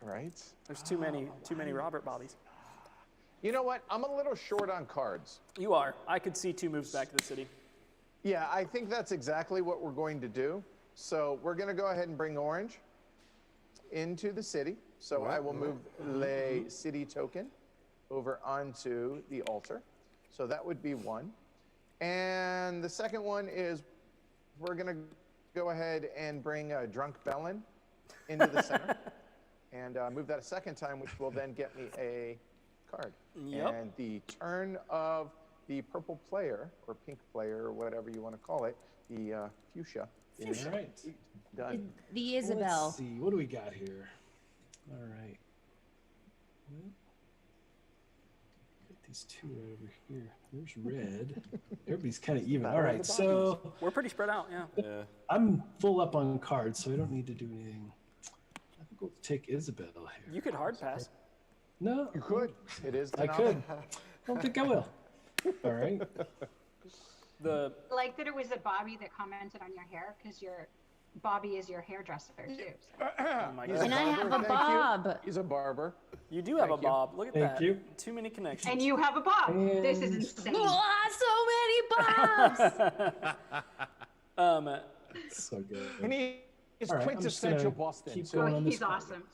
right. There's too many Robert Bobbies. You know what? I'm a little short on cards. You are. I could see 2 moves back to the city. Yeah, I think that's exactly what we're going to do. So we're going to go ahead and bring orange into the city. So I will move the city token over onto the altar. So that would be 1. And the second one is we're going to go ahead and bring Drunk Bellin into the center and move that a second time, which will then get me a card. Yep. And the turn of the purple player, or pink player, or whatever you want to call it, the fuchsia. is All right. done. The Isabel. Let's see. What do we got here? All right. Well, get these two right over here. There's red. Everybody's kind of even. All right. So We're pretty spread out, yeah. I'm full up on cards, so I don't need to do anything. I think we'll take Isabel here. You could hard pass. No, You could. It is the I could. novel. I don't think I will. All right. The I like that it was a Bobby that commented on your hair because your Bobby is your hairdresser too. So. oh my He's God. And I have a Thank you. Bob. He's a barber. You do have Thank a you. Bob. Look at Thank that. you. Too many connections. And you have a Bob. This is And- insane. Oh, so many Bobs. So good. And he is All right, I'm just quintessential gonna Boston. keep so going on this He's card. awesome.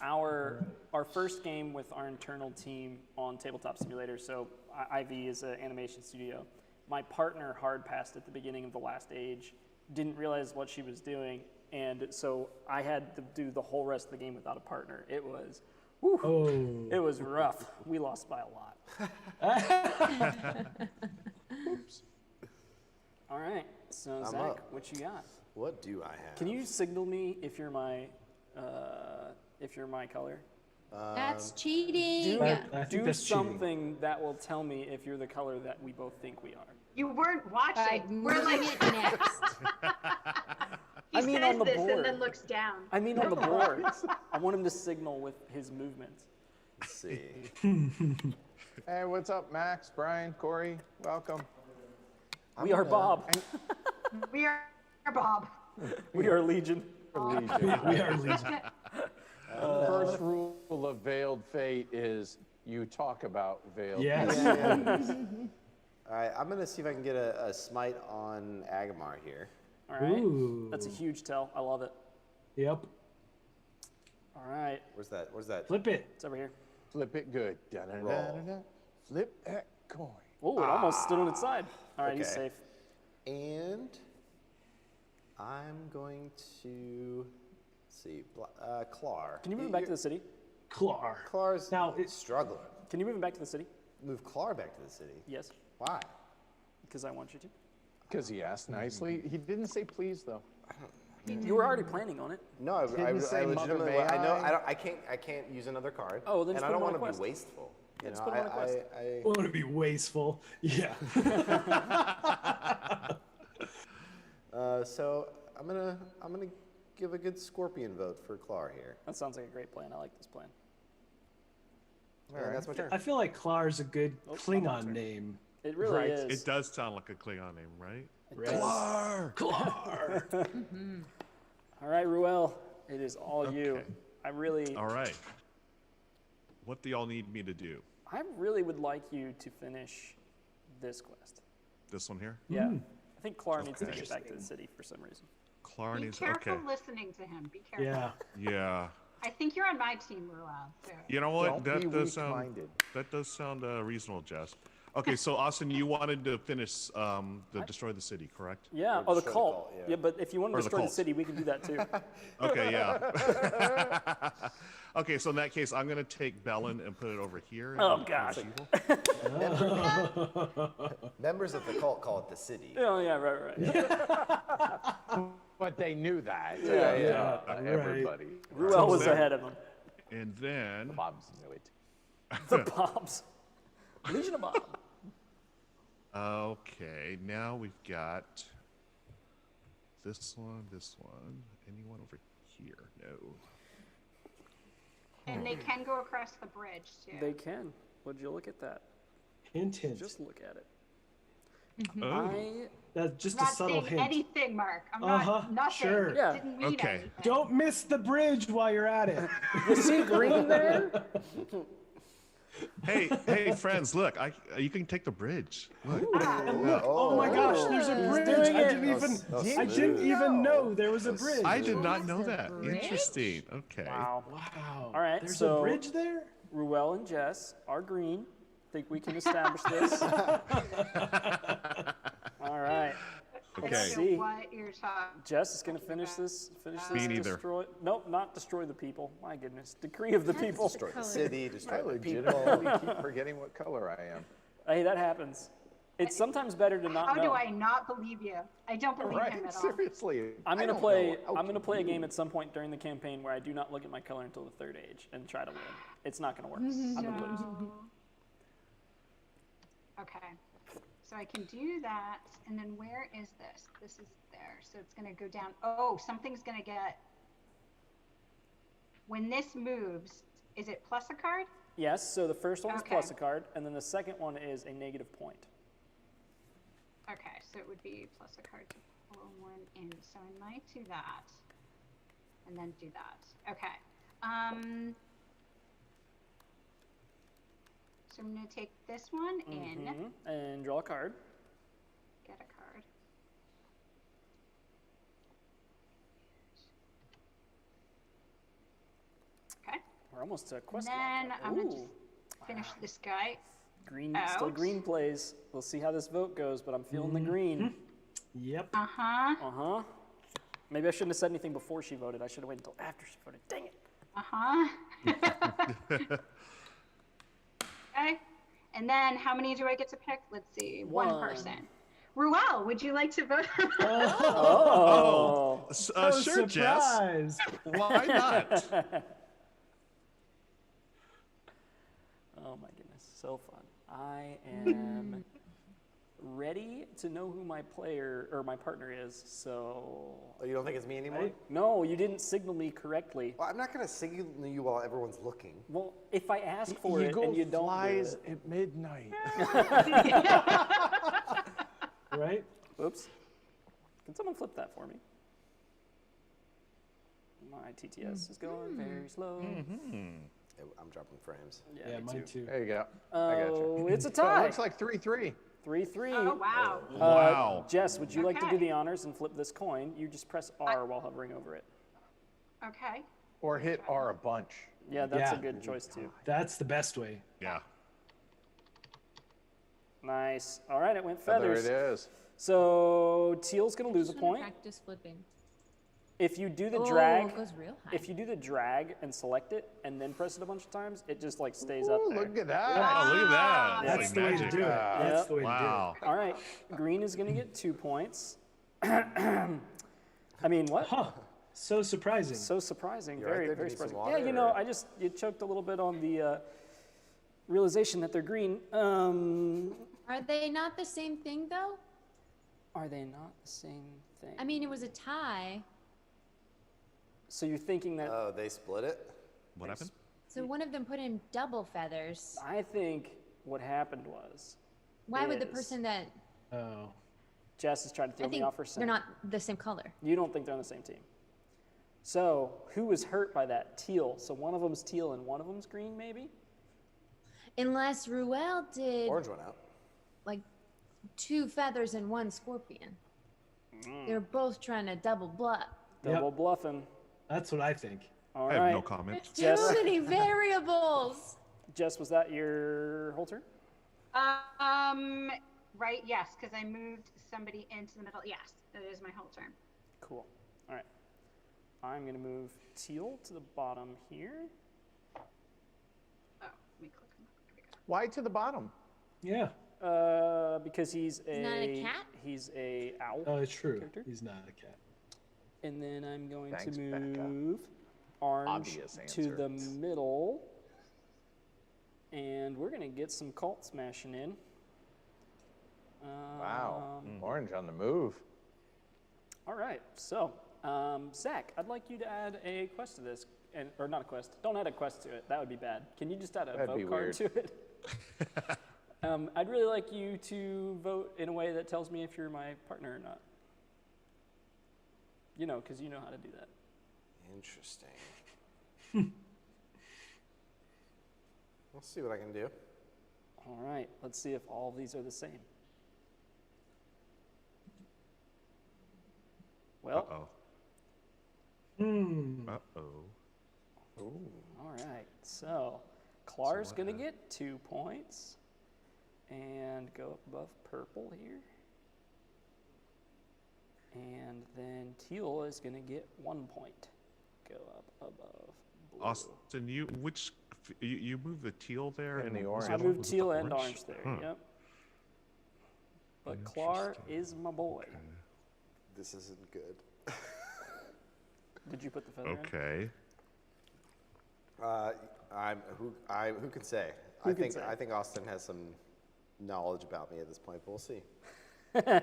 Our first game with our internal team on Tabletop Simulator, so IV is an animation studio. My partner hard passed at the beginning of the last age, didn't realize what she was doing, and so I had to do the whole rest of the game without a partner. It was, whew, Oh. it was rough. We lost by a lot. Oops. All right, so I'm Zach, up. what you got? What do I have? Can you signal me if you're my color? That's cheating. I think Do that's cheating. something that will tell me if you're the color that we both think we are. You weren't All watching. right, We're like, moving it next. he I mean says on the this board. and then looks down. I mean on the board. I want him to signal with his movements. Let's see. Hey, what's up, Max, Brian, Corey? Welcome. We are Bob. We are Bob. We are Legion. We are Legion. First rule of Veiled Fate is you talk about Veiled Yes. Fate. All right, I'm gonna see if I can get a smite on Agamar here. All right. Ooh. That's a huge tell. I love it. Yep. All right. Where's that? Where's that? Flip it. It's over here. Flip it good. Da-da-da-da-da. Flip that coin. Oh, it almost stood on its side. All right, he's Okay. safe. And I'm going to see Clar. Can you move him back to the city? Clar. Clar's now struggling. Can you move him back to the city? Move Clar back to the city. Yes. Why? Because I want you to. Because he asked nicely. He didn't say please though. You were already planning on it. No, I Didn't say mother legitimately. may I know. I. I can't use another card. Oh, then and just I put don't him on want a to be quest. wasteful. Yeah, You just know, put him on a quest. I want to be wasteful. Yeah. So I'm gonna give a good Scorpion vote for Clar here. That sounds like a great plan. I like this plan. All right, that's my turn. I feel like Clar's a good Oh, Klingon name. It really Right. is. It does sound like a Klingon name, right? Clar. Clar. All right, Ruel, it is all you. Okay. I really, All right. What do y'all need me to do? I really would like you to finish this quest. This one here? Yeah. I think Clar needs to Okay. get back to the city for some reason. Clar Be needs. careful Okay. listening to him. Be careful. Yeah. Yeah. I think you're on my team, Ruel. So. You know what? Don't be That does sound. weak-minded. That does sound reasonable, Jess. Okay, so Austin, you wanted to finish the destroy the city, correct? Yeah. Or Oh, the destroy the cult. cult, Yeah. yeah. But if you want to Or the destroy the cult. city, we can do that too. Okay, yeah. Okay, so in that case, I'm gonna take Bellin and put it over here. Oh, in gosh. evil. Members of the cult call it the city. Oh yeah, right. But they knew that. Yeah, right. Everybody. Ruel was then- ahead of him. And then Bobs knew it. The Bobs. Legion of Bob. Okay, now we've got this one, anyone over here? No. And they can go across the bridge too. They can. Would you look at that? Hint, hint. Just look at it. Oh. That's just I'm a not subtle saying hint. anything, Mark. I'm Uh-huh, not nothing. sure. Yeah. Didn't mean Okay. anything. Don't miss the bridge while you're at it. You see green there? Hey, friends! Look, you can take the bridge. Look. And look, oh my gosh, there's a He's bridge. doing I it. didn't even That I was didn't smooth. even know there was a bridge. I did not There's know a that. bridge? Interesting. Okay. Wow. Wow. All right, There's so a bridge there? Ruel and Jess are green. Think we can establish this? All right. I Okay. don't See. know what you're talking. Jess is going to finish this. Me neither. Destroy. Nope, not destroy the people. My goodness. Decree of the people. Destroy the Colors. city, I destroy the legitimately people. keep forgetting what color I am. Hey, that happens. It's sometimes better to not How know. do I not believe you? I don't believe him Right? at all. Seriously. I'm I gonna don't play. know. How I'm gonna can play a you? game at some point during the campaign where I do not look at my color until the third age and try to win. It's not gonna work. I'm gonna lose. So- Okay. So I can do that, and then where is this? This is there. So it's going to go down. Oh, something's going to get. When this moves, is it plus a card? Yes. So the first one is Okay. plus a card, and then the second one is a negative point. Okay, so it would be plus a card to pull one in. So I might do that, and then do that. Okay. So I'm going to take this one in. Mhm. And draw a card. Get a card. Okay. We're almost to quest. Then lock. I'm gonna Ooh. just finish this guy. Green. Still out. green plays. We'll see how this vote goes, but I'm feeling the green. Yep. Uh huh. Uh huh. Maybe I shouldn't have said anything before she voted. I should have waited until after she voted. Dang it. Uh huh. Okay. And then how many do I get to pick? Let's see. One One. person. Ruel, would you like to vote? Oh. Oh, Sure, Jess. surprise. Why not? Oh my goodness, so fun. I am ready to know who my player or my partner is, so. Oh, you don't think it's me anymore? Right. No, you didn't signal me correctly. Well, I'm not going to signal you while everyone's looking. Well, if I ask for it Eagle and you don't flies do it. at midnight. Right? Oops. Can someone flip that for me? My TTS is going very slow. I'm dropping frames. Yeah, me mine too. There you go. I got Oh, you. it's a So it tie. looks like 3-3. 3-3. Oh, wow. Wow. Jess, would you like to do Okay. the honors and flip this coin? You just press R while hovering over it. Okay. Or hit R a bunch. Yeah, that's a Yeah. good choice too. That's the best way. Yeah. Nice. All right, it went So there feathers. it is. So Teal's gonna lose a Just wanna point. practice flipping. If you do the Oh, drag, it goes real high. if you do the drag and select it and then press it a bunch of times, it just like stays up Ooh, there. look at that. Oh, look at that. That's like the way to magic. do it. That's the way Wow. All right, green is gonna get 2 points. I mean, what? to do it. Huh. So surprising. So surprising. You're right Very, there. Do very you need some surprising. Yeah, water, you know, or- you choked a little bit on the realization that they're green. Are they not the same thing though? Are they not the same thing? I mean, it was a tie. So you're thinking that? Oh, they split it? What happened? So one of them put in double feathers. I think what happened was. Why would the is- person that Oh. Jess is trying to I throw me think off her they're scent. not the same color? You don't think they're on the same team. So who was hurt by that? Teal. So one of them's teal and one of them's green, maybe? Unless Ruel did Orange went out. like 2 feathers and 1 scorpion. They're both trying to double bluff. Double bluffing. That's what I think. All I have right. no comment. Too many variables. Jess, was that your whole turn? Right, yes, because I moved somebody into the middle. Yes, that is my whole turn. Cool. All right. I'm going to move teal to the bottom here. Oh, let me click on that. Here we go. Why to the bottom? Yeah. Because he's a not a cat? He's a owl. Oh, it's true. Character. He's not a cat. And then I'm going Thanks, to Becca. move orange Obvious to the answers. middle. And we're going to get some cult smashing in. Wow. Orange on the move. All right. So, Zach, I'd like you to add a quest to this. Or not a quest. Don't add a quest to it. That would be bad. Can you just add a That'd be vote card weird. to it? I'd really like you to vote in a way that tells me if you're my partner or not. You know, because you know how to do that. Interesting. We'll see what I can do. All right. Let's see if all of these are the same. Well, Uh-oh. Hmm. Uh-oh. all right. So, Clar's going to get 2 points. And go up above purple here. And then teal is going to get 1 point. Go up above blue. Austin, you moved the teal there And the what was orange. I other one? moved Was it teal the and orange there, Huh. yep. But Clar is my boy. This isn't good. Did you put the feather in? Okay. Who can say? Who can say? I think Austin has some knowledge about me at this point, but we'll see. I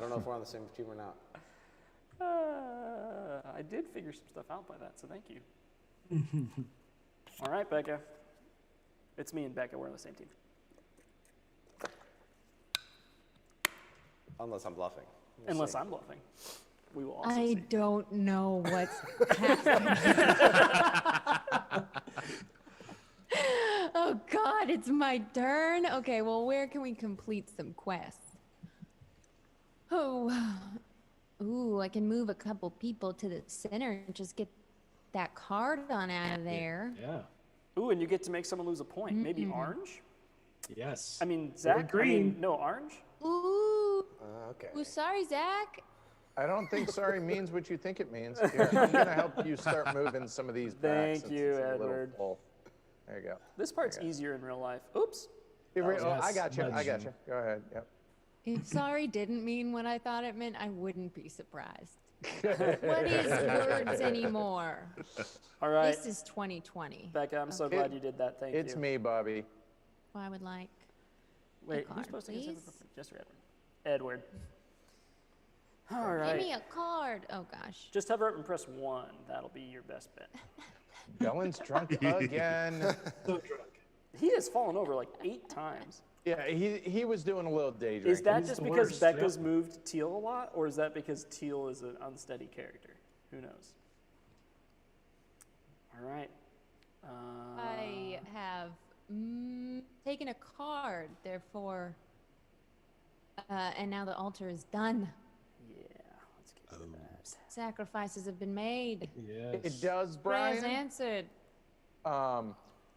don't know if we're on the same team or not. I did figure some stuff out by that, so thank you. All right, Becca. It's me and Becca. We're on the same team. Unless I'm bluffing. We'll Unless see. I'm bluffing. We will also I see. don't know what's happening. Oh God, it's my turn. Okay, well, where can we complete some quests? Oh, ooh, I can move a couple people to the center and just get that card on out of there. Yeah. Ooh, and you get to make someone lose a point. Maybe orange? Yes. I mean, Zach? green. No, orange? Ooh. Okay. Ooh, sorry, Zach. I don't think sorry means what you think it means. Here, I'm going to help you start moving some of these back. Thank since you, it's a little Edward. full. There you go. This part's easier in real life. Oops. I got you. I got you. Go ahead. Yep. If sorry didn't mean what I thought it meant, I wouldn't be surprised. What is words anymore? All right. This is 2020. Becca, I'm so glad you did that. Thank you. It's me, Bobby. I would like Wait, card, who's supposed to please? get Jess or Edward? Edward. All right. Give me a card. Oh gosh. Just hover up and press 1. That'll be your best bet. Dylan's drunk again. So drunk. He has fallen over like 8 times. Yeah, he was doing a little day drinking. Is that He's just the because worst, Becca's yeah. moved Teal a lot, or is that because Teal is an unsteady character? Who knows? All right. I have taken a card, therefore, and now the altar is done. Yeah, let's get to that. Sacrifices have been made. Yes. It does, Prayers Brian. answered.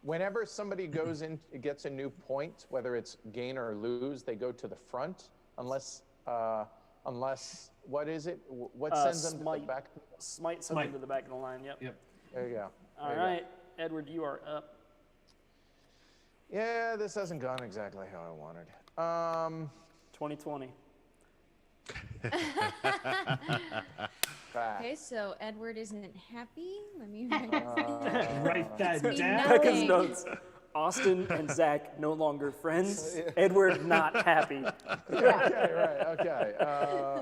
Whenever somebody goes in, gets a new point, whether it's gain or lose, they go to the front, unless what is it? What sends them to the back? Smite sends them to the back of the line. Yep. There you go. All right, Edward, you are up. Yeah, this hasn't gone exactly how I wanted. 2020. Okay, so Edward isn't happy. Let me write that down. Becca's notes. Austin and Zach no longer friends. Edward not happy. Okay, right. Okay.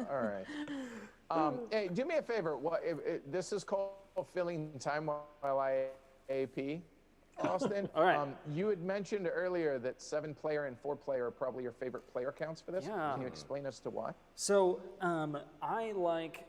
All right. Hey, do me a favor. This is called filling time while I AP. Austin, all right. You had mentioned earlier that 7-player and 4-player are probably your favorite player counts for this. Yeah. Can you explain as to why? So I like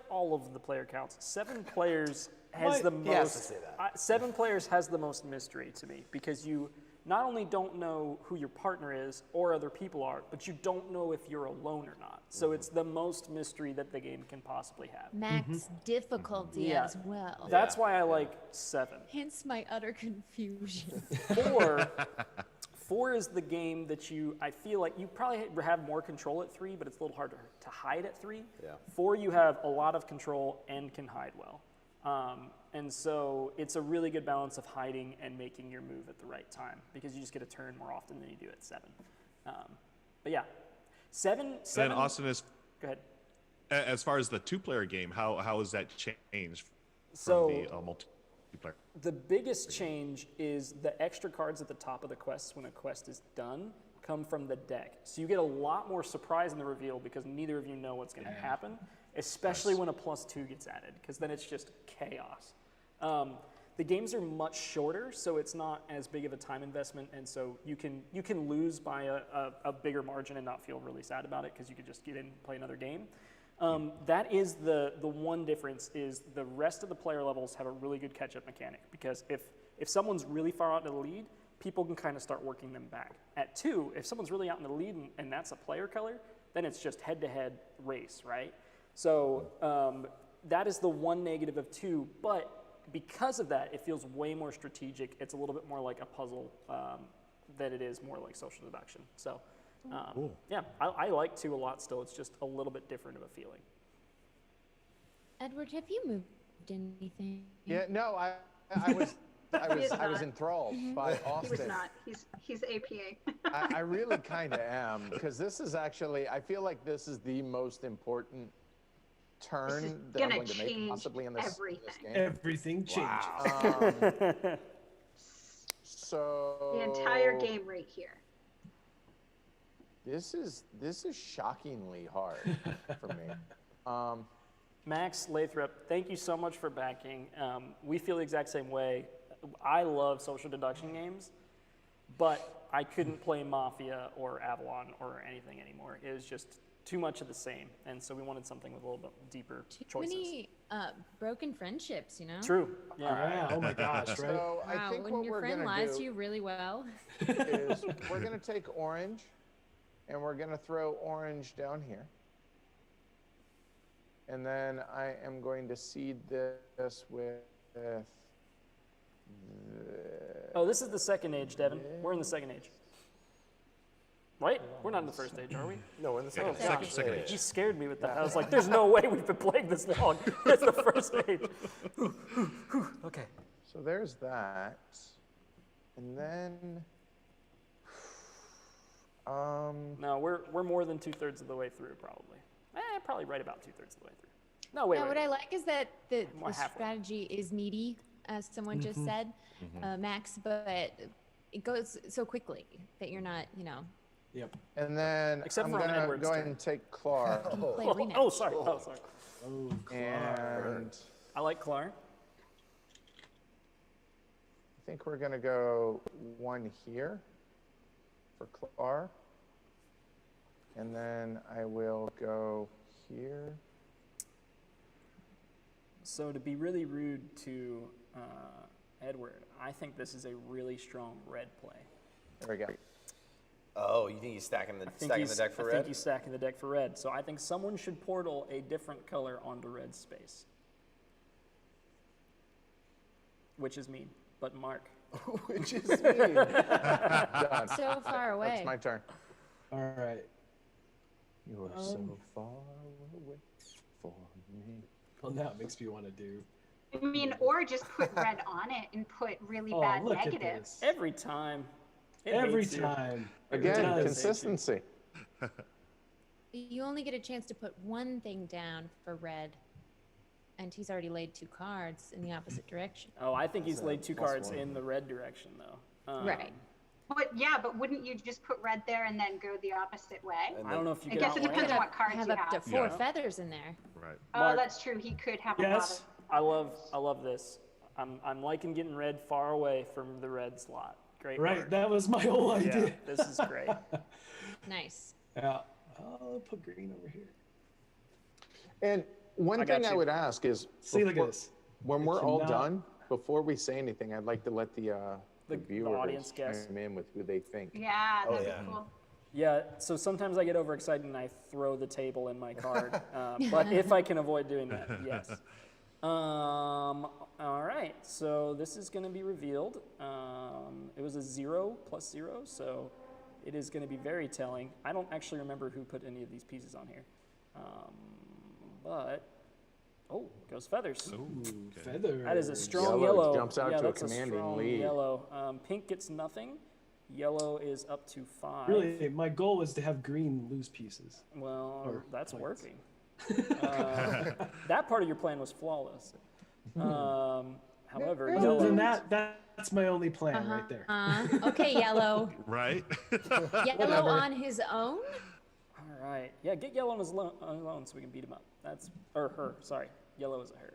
all of the player counts. 7 players has the most. He has to say that. 7 players has the most mystery to me because you not only don't know who your partner is or other people are, but you don't know if you're alone or not. So it's the most mystery that the game can possibly have. Max difficulty Yeah. as well. That's why I like 7. Hence my utter confusion. 4 is the game that I feel like you probably have more control at 3, but it's a little harder to hide at 3. Yeah. 4, you have a lot of control and can hide well. And so it's a really good balance of hiding and making your move at the right time because you just get a turn more often than you do at 7. But yeah, 7. Then Austin is. Go ahead. As far as the 2-player game, how has that changed from So the multiplayer? the biggest change is the extra cards at the top of the quests when a quest is done come from the deck. So you get a lot more surprise in the reveal because neither of you know what's going to happen, especially when a +2 gets added because then it's just chaos. The games are much shorter, so it's not as big of a time investment, and so you can lose by a bigger margin and not feel really sad about it because you could just get in and play another game. That is the one difference is the rest of the player levels have a really good catch-up mechanic because if someone's really far out in the lead, people can kind of start working them back. At 2, if someone's really out in the lead and that's a player color, then it's just head-to-head race, right? So that is the one negative of 2, but because of that, it feels way more strategic. It's a little bit more like a puzzle than it is more like social deduction. So yeah, I like 2 a lot still. It's just a little bit different of a feeling. Edward, have you moved anything? Yeah, no, I was enthralled by Austin. He was not. He's APA. I really kind of am because this is actually. I feel like this is the most important turn that I'm going to make possibly in this game. Everything changes. Wow. So The entire game right here. This is shockingly hard for me. Max Lathrop, thank you so much for backing. We feel the exact same way. I love social deduction games, but I couldn't play Mafia or Avalon or anything anymore. It was just too much of the same, and so we wanted something with a little bit deeper choices. Too many broken friendships, you know? True. Yeah. Oh my gosh, right? So I Wow, think when what your we're friend gonna lies do to you really well. is we're gonna take orange, and we're gonna throw orange down here. And then I am going to seed this with Oh, this is the second age, Devin. We're in the second age. Right? We're not in the first age, are we? No, we're in the second gosh. second age. He scared me with that. I was like, there's no way we've been playing this long. It's the first age. Okay. So there's that. And then No, we're more than 2/3 of the way through, probably. Probably right about 2/3 of the way through. No, wait. Yeah, what I like is that the halfway. strategy is meaty, as someone just said, Max, but it goes so quickly that you're not, you know. Yep. And then Except I'm for on gonna Edward's go ahead turn. and take Clark. Play a rematch. Oh, sorry. Oh, sorry. Oh, And I like Clark. I think we're gonna go one here for Clark. And then I will go here. So to be really rude to Edward, I think this is a really strong red play. There we go. Oh, you think he's stacking the deck for I red? think he's stacking the deck for red. So I think someone should portal a different color onto red space. Which is mean, but Mark. Which is mean. Done. So far away. It's my turn. All right. You're so far away for me. Well, now it makes me want to do. I mean, or just put red on it and put really bad look at negatives. Every time. Every time. Again, consistency. You only get a chance to put one thing down for red, and he's already laid 2 cards in the opposite direction. Oh, I think he's laid 2 plus cards 1. in the red direction, though. Right. But wouldn't you just put red there and then go the opposite way? I don't know if you I can guess it depends on what cards have you up have. to 4 feathers in there. Right. Oh, Mark. that's true. He could have a lot Yes, of. I love this. I'm liking getting red far away from the red slot. Great. Right, work. that was my whole idea. Yeah, this is great. Nice. Yeah. I'll put green over here. And one thing I would ask is, See, look at this. when I we're all cannot- done, before we say anything, I'd like to let the viewers audience guess. chime in with who they think. Yeah, Oh, that'd yeah. be cool. Yeah, so sometimes I get overexcited and I throw the table in my card. But if I can avoid doing that, yes. All right, so this is going to be revealed. It was a 0 plus 0, so it is going to be very telling. I don't actually remember who put any of these pieces on here. But, oh, goes feathers. Feathers. That is a strong Yellow yellow. jumps out yeah, to a that's commanding strong lead. Yellow. Pink gets nothing. Yellow is up to 5. Really, my goal was to have green lose pieces. Well, Or that's points. working. That part of your plan was flawless. However, Other yellow. than that's my only plan right there. Okay, yellow. Right? Yellow on his own? All right. Yeah, get yellow on his own so we can beat him up. That's or her. Sorry, yellow is a her.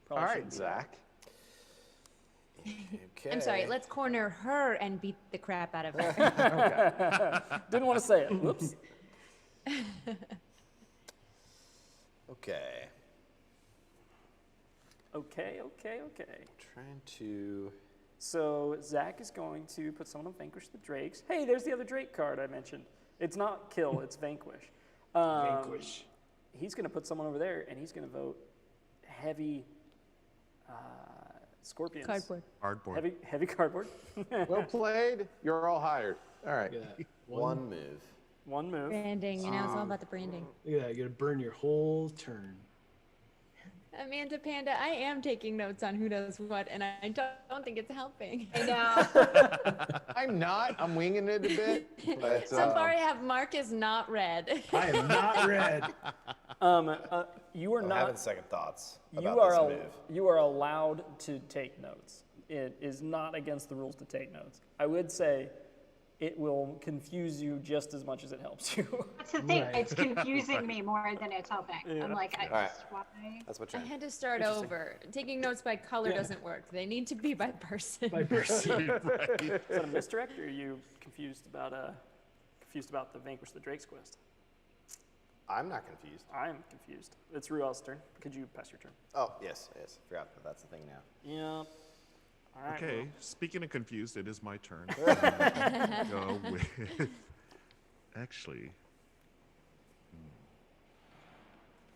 Probably All shouldn't right, do Zach. Okay. I'm sorry, let's corner her and beat the crap out of her. that. Didn't want to say it. Whoops. Okay. Okay. Trying to. So Zach is going to put someone on Vanquish the Drakes. Hey, there's the other Drake card I mentioned. It's not kill, it's Vanquish. Vanquish. He's going to put someone over there, and he's going to vote heavy scorpions. Cardboard. Heavy cardboard. Well played. You're all hired. All right. One move. One move. Branding, you know, it's all about the branding. Look at that. You're going to burn your whole turn. Amanda Panda, I am taking notes on who does what, and I don't think it's helping. I know. I'm not. I'm winging it a bit. But, So far, I have Mark is not red. I am not red. You are I'm not. having second thoughts You about are this move. you are allowed to take notes. It is not against the rules to take notes. I would say it will confuse you just as much as it helps you. That's the thing. It's confusing me more than it's helping. Yeah. I'm like, All right. why? That's what I you're. had to start over. Taking notes by color doesn't work. They need to be by person. By person. Right. Is that a misdirect, or are you confused about the Vanquish the Drake's quest? I'm not confused. I'm confused. It's Ruel's turn. Could you pass your turn? Oh, yes. Forgot that that's the thing now. Yeah. All right. Okay, speaking of confused, it is my turn. Go with. Actually.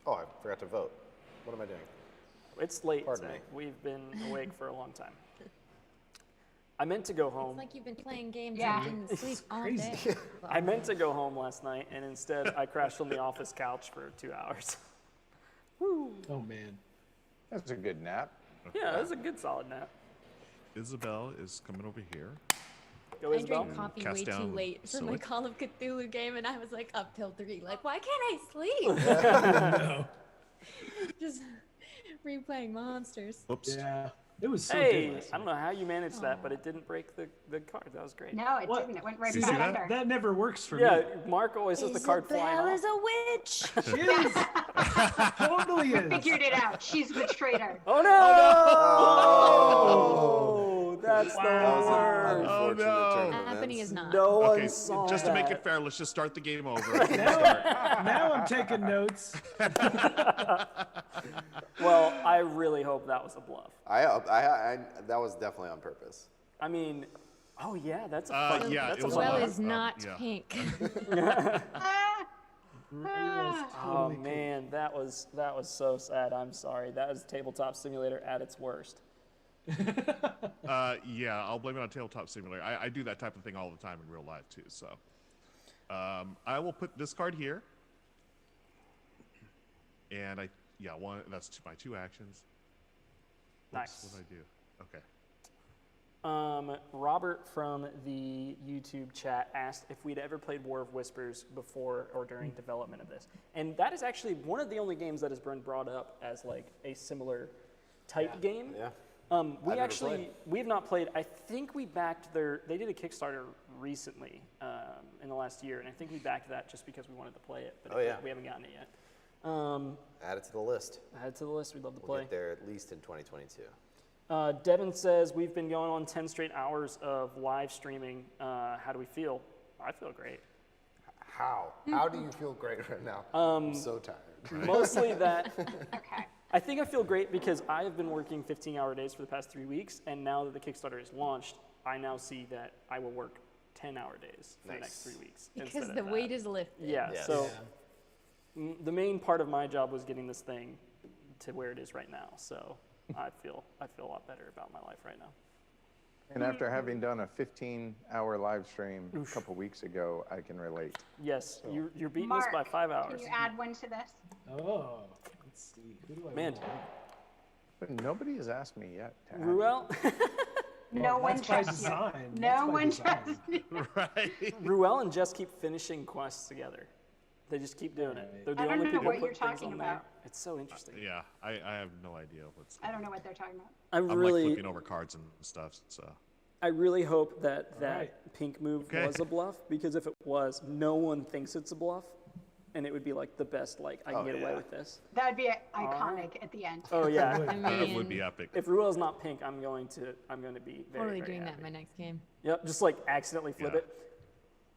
Oh, I forgot to vote. What am I doing? It's late. Pardon Zach. me. We've been awake for a long time. I meant to go home. It's like you've been playing games Yeah. and didn't sleep all day. I meant to go home last night, and instead I crashed on the office couch for 2 hours. Woo. Oh, man. That's a good nap. Yeah, that was a good solid nap. Isabel is coming over here. Go I Isabel. drank coffee Cast way too down late for my Silic. Call of Cthulhu game, and I was like up till 3. Like, why can't I sleep? No. Just replaying monsters. Oops. Yeah. It was so Hey, good. last I don't know how you managed that, but it didn't break the card. That was great. No, it What? didn't. It went right See back that? under. That never works for Yeah, me. Mark always has the card flying Isabel off. is a witch. She is. Totally is. Figured it out. She's the traitor. Oh no! Oh, That's the That was an worst. unfortunate turn of Happening events. is not. No one Okay, saw just to make that. it fair, let's just start the game over. Now I'm taking notes. Well, I really hope that was a bluff. That was definitely on purpose. I mean, oh yeah, that's a fun. yeah, that's it a was fun a Well lot. is not yeah. pink. Oh man, that was so sad. I'm sorry. That was Tabletop Simulator at its worst. Yeah, I'll blame it on Tabletop Simulator. I do that type of thing all the time in real life too. So, I will put this card here, and that's my 2 actions. Nice. What I do? Okay. Robert from the YouTube chat asked if we'd ever played War of Whispers before or during development of this, and that is actually one of the only games that has been brought up as like a similar type game. Yeah. We have not played. I think we backed they did a Kickstarter recently in the last year, and I think we backed that just because we wanted to play it, but we haven't gotten it yet. Add it to the list. Add it to the list. We'd love to We'll play. get there at least in 2022. Devin says, we've been going on 10 straight hours of live streaming. How do we feel? I feel great. How? How do you feel great right now? I'm so tired. Mostly that. Okay. I think I feel great because I have been working 15-hour days for the past 3 weeks, and now that the Kickstarter is launched, I now see that I will work 10-hour days for the next 3 weeks. Because the weight is lifted. Yeah, so the main part of my job was getting this thing to where it is right now. So I feel a lot better about my life right now. And after having done a 15-hour live stream a couple weeks ago, I can relate. Yes, So. you're beating Mark, us by 5 hours. Can you add one to this? Oh, let's see. Who do I Man. want? But nobody has asked me yet. To add Ruel? No one that's by trusts you. design. No That's by one design. trusts you. Right. Ruel and Jess keep finishing quests together. They just keep doing it. They're the I don't only know people what who you're put things talking on there. about. It's so interesting. Yeah, I have no idea what's. I don't know what they're talking about. I'm really, like flipping over cards and stuff. So. I really hope that right. pink move Okay. was a bluff, because if it was, no one thinks it's a bluff, and it would be like the best. Like I can get away with this. That would be iconic at the end. Oh yeah, That would be epic. If Ruel's not pink, I'm going to be very, Totally very doing happy. that in my next game. Yep, just like accidentally flip it.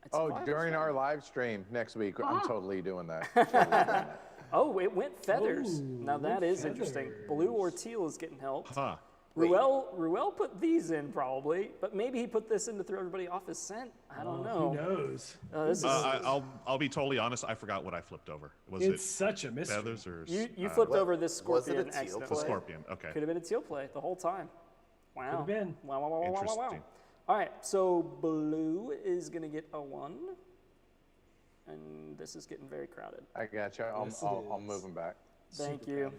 It's fun. During our live stream next week, I'm totally doing that. Oh, it went feathers. Ooh, now that is interesting. feathers. Blue or teal is getting helped. Huh. Ruel put these in probably, but maybe he put this in to throw everybody off his scent. I don't know. Who knows? This is, I'll be totally honest. I forgot what I flipped over. Was It's it such a mystery. feathers or you flipped over this was it scorpion a teal accidentally. the scorpion? Okay. Could have been a teal play the whole time. Wow. Could have been. Wow. Interesting. All right, so blue is going to get a 1. And this is getting very crowded. I got you. I'll move them back. Thank you.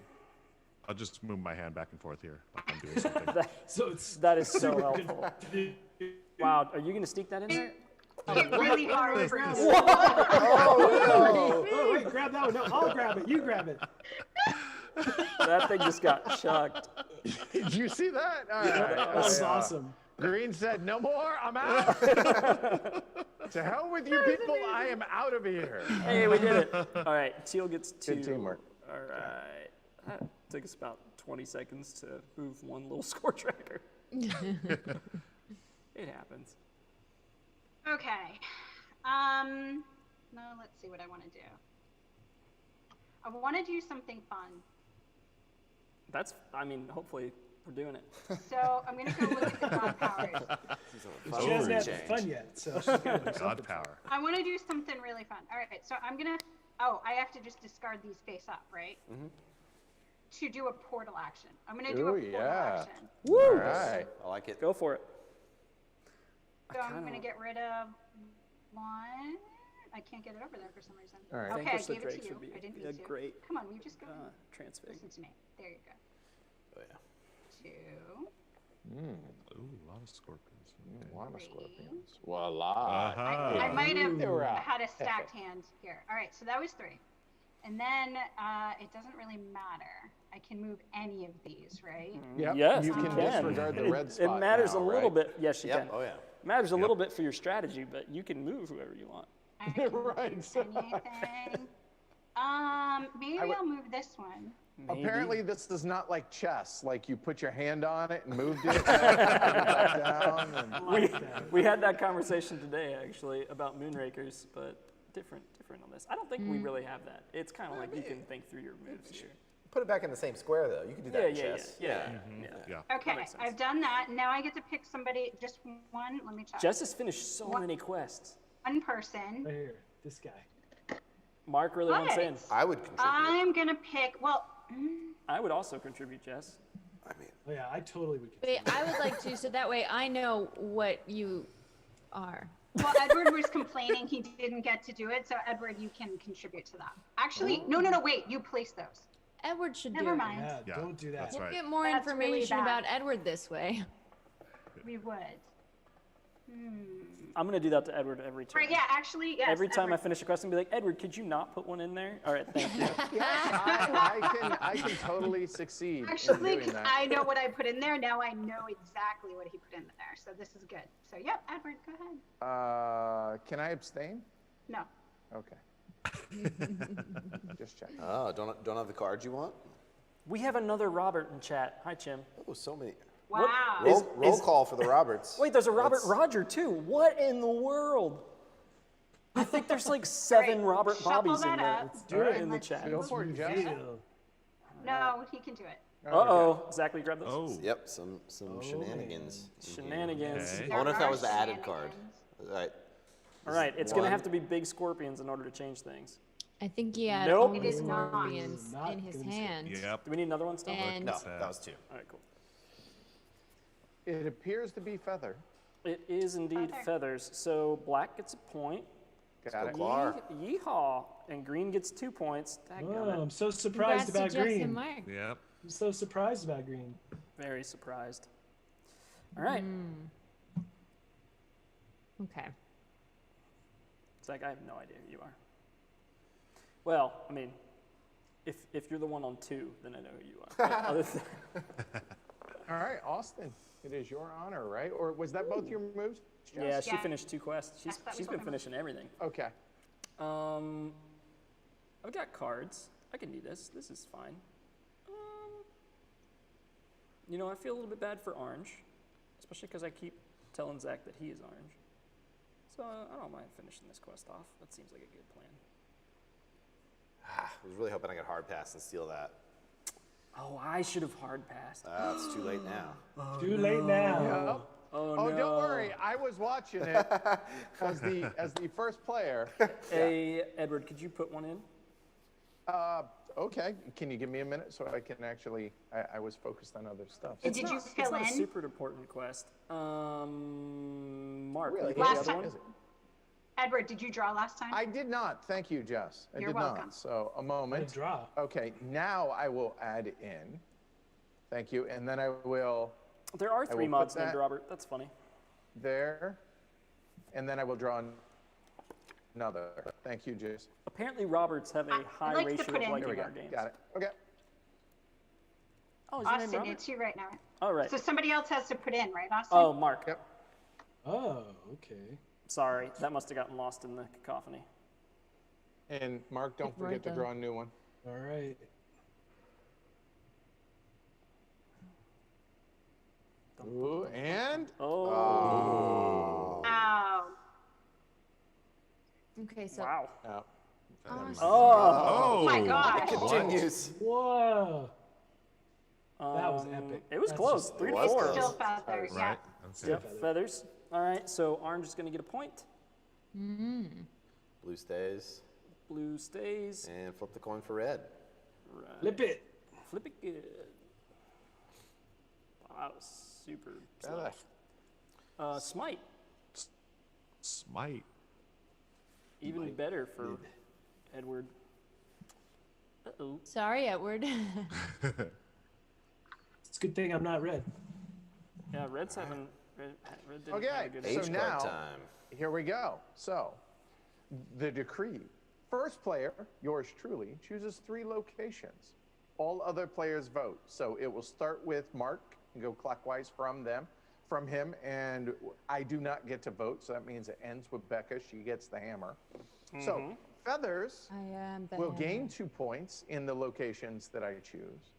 I'll just move my hand back and forth here. Like I'm doing something. That is so helpful. Wow, are you going to sneak that in there? It's really hard for you. Oh, wait, grab that one. No, I'll grab it. You grab it. That thing just got chucked. Did you see that? All Yeah, right. that's awesome. Green said, "No more. I'm out." To hell with you people. I am out of here. Hey, we did it. All right, teal gets 2. Good teamwork. All right. That took us about 20 seconds to move one little score tracker. It happens. Okay. Now let's see what I want to do. I want to do something fun. Hopefully we're doing it. So I'm going to go look at the god powers. She hasn't had fun yet, so she's got to do God power. I want to do something really fun. All right, so I'm going to... Oh, I have to just discard these face up, right? Mm-hmm. To do a portal action. I'm going to do a portal action. Woo! All right. I like it. Go for it. So I'm going to get rid of 1. I can't get it over there for some reason. All right. Okay, I Vanquish the gave it Drake to you. would be I didn't a need to. great, Come on, will you just go? transfig. Listen to me. There you go. Oh, yeah. 2. Ooh, a lot of scorpions. A lot of scorpions. Voila. I might have You're out. had a stacked hand here. All right, so that was 3. And then it doesn't really matter. I can move any of these, right? Yep. Yes, You can disregard the red It spot matters now, a little right? bit. Yes, you Yep. can. Oh, yeah. Matters a little bit for your strategy, but you can move whoever you want. I can Right. move anything. Maybe I'll move this one. Maybe. Apparently, this is not like chess. Like you put your hand on it and moved it, put it back down. And... we had that conversation today, actually, about Moonrakers, but different on this. I don't think we really have that. It's kind of like you can think through your moves here. Put it back in the same square, though. You can do that in chess. Yeah. Okay, I've done that. Now I get to pick somebody, just one. Let me check. Jess has finished so many quests. One person. Right here, this guy. Mark really wants in. I would contribute. I'm gonna pick. Well, I would also contribute, Jess. Oh yeah, I totally would. Wait, I would like to, so that way I know what you are. well, Edward was complaining he didn't get to do it, so Edward, you can contribute to that. Actually, no, wait, you place those. Edward should Never do mind. Yeah, Yeah, don't do that. that's it. right. We'll get more That's really information bad. about Edward this way. We would. I'm going to do that to Edward every turn. Right, yeah, actually, yes. Every time Edward. I finish a quest, I'm going to be like, Edward, could you not put one in there? All right, thank you. I can totally succeed Actually, in doing that. I know what I put in there. Now I know exactly what he put in there. So this is good. So, yep, Edward, go ahead. Can I abstain? No. Okay. Just check. Oh, don't have the cards you want? We have another Robert in chat. Hi, Chim. Oh, so many. Wow. Roll call for the Roberts. Wait, there's a Robert Roger, too. What in the world? I think there's like 7 Robert shuffle Bobbies in that there up. in the chat. Go for it, Jess. No, he can do it. Uh-oh. Zach, will you grab those? Oh. Yep, some shenanigans. Shenanigans. Okay. I wonder if that was the added Shenanigans. card. All right. All right, it's going to One. have to be big scorpions in order to change things. I think he had Nope. only It is not. scorpions Not in his gonna be hand. Yep. Do we need another one still? And No, that was 2. All right, cool. It appears to be feather. It is indeed feathers. So black gets a point. Got it. Clar. Yeehaw. And green gets 2 points. Oh, Dadgummit. I'm so surprised congrats to about Jess green. and Mark. Yep. I'm so surprised about green. Very surprised. All right. Okay. Zach, I have no idea who you are. Well, I mean, if you're the one on 2, then I know who you are. Other than All right, Austin. It is your honor, right? Or was that both your moves? Jess? yeah, she Yeah. finished 2 quests. Yes, that was She's one been of them. finishing everything. Okay. I've got cards. I can do this. This is fine. You know, I feel a little bit bad for orange, especially because I keep telling Zach that he is orange. So I don't mind finishing this quest off. That seems like a good plan. I was really hoping I could hard pass and steal that. Oh, I should have hard passed. It's too late now. Too late now. Yep. Oh, Oh, no. don't worry. I was watching it as the first player. Hey, Edward, could you put one in? Okay. Can you give me a minute so I can actually? I was focused on other stuff. Did you It's fill not a in? super important quest. Mark, Really? you got Last the other time- one? Edward, did you draw last time? I did not. Thank you, Jess. I You're did welcome. not. So a What moment. a draw. Okay. Now I will add in. Thank you, and then I will There are I 3 will mods put named that- Robert. That's funny. there, and then I will draw another. Thank you, Jess. Apparently, Roberts have a high like to ratio put of in- liking Here we go. our games. Got it. Okay. Oh, is your name Austin, Robert? it's you right now. All right. So somebody else has to put in, right, Austin? Oh, Mark. Yep. Oh, okay. Sorry, that must have gotten lost in the cacophony. And Mark, don't Right forget to then. draw a new one. All right. Ooh, and Oh. Ow. Okay, so Wow. oh. Oh. My gosh. Continues. Whoa. That was Um, epic. It was That's close. just- 3 It to was 4. close. Still feather, yeah. Right. Okay. Yep, feathers. All right, so orange is going to get a point. Blue stays. Blue stays. And flip the coin for red. Right. Flip it. Flip it good. Wow, that was super Got slow. Smite. Smite. Even better for Edward. Uh-oh. sorry, Edward. It's a good thing I'm not red. Yeah, Red's having... Red didn't have a Okay, good so H now card time. here we go. So the decree. First player, yours truly, chooses 3 locations. All other players vote. So it will start with Mark and go clockwise from him, and I do not get to vote, so that means it ends with Becca. She gets the hammer. So Feathers I am the will gain hammer. 2 points in the locations that I choose.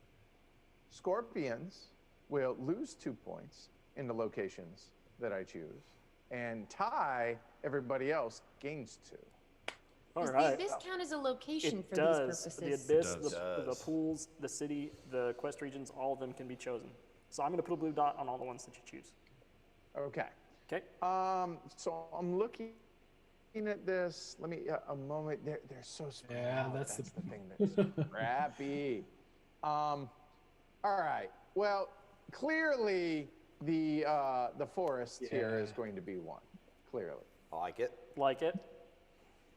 Scorpions will lose 2 points in the locations that I choose. And tie, everybody else gains 2. All Does right. this count as a location It for does. these The purposes? abyss, the pools, the city, the quest regions, all of them can be chosen. So I'm going to put a blue dot on all the ones that you choose. Okay. Okay. So I'm looking at this. Let me a moment. They're so small. Yeah, that's the thing that's crappy. All right. Well, clearly the forest here is going to be one. Clearly. I like it. Like it.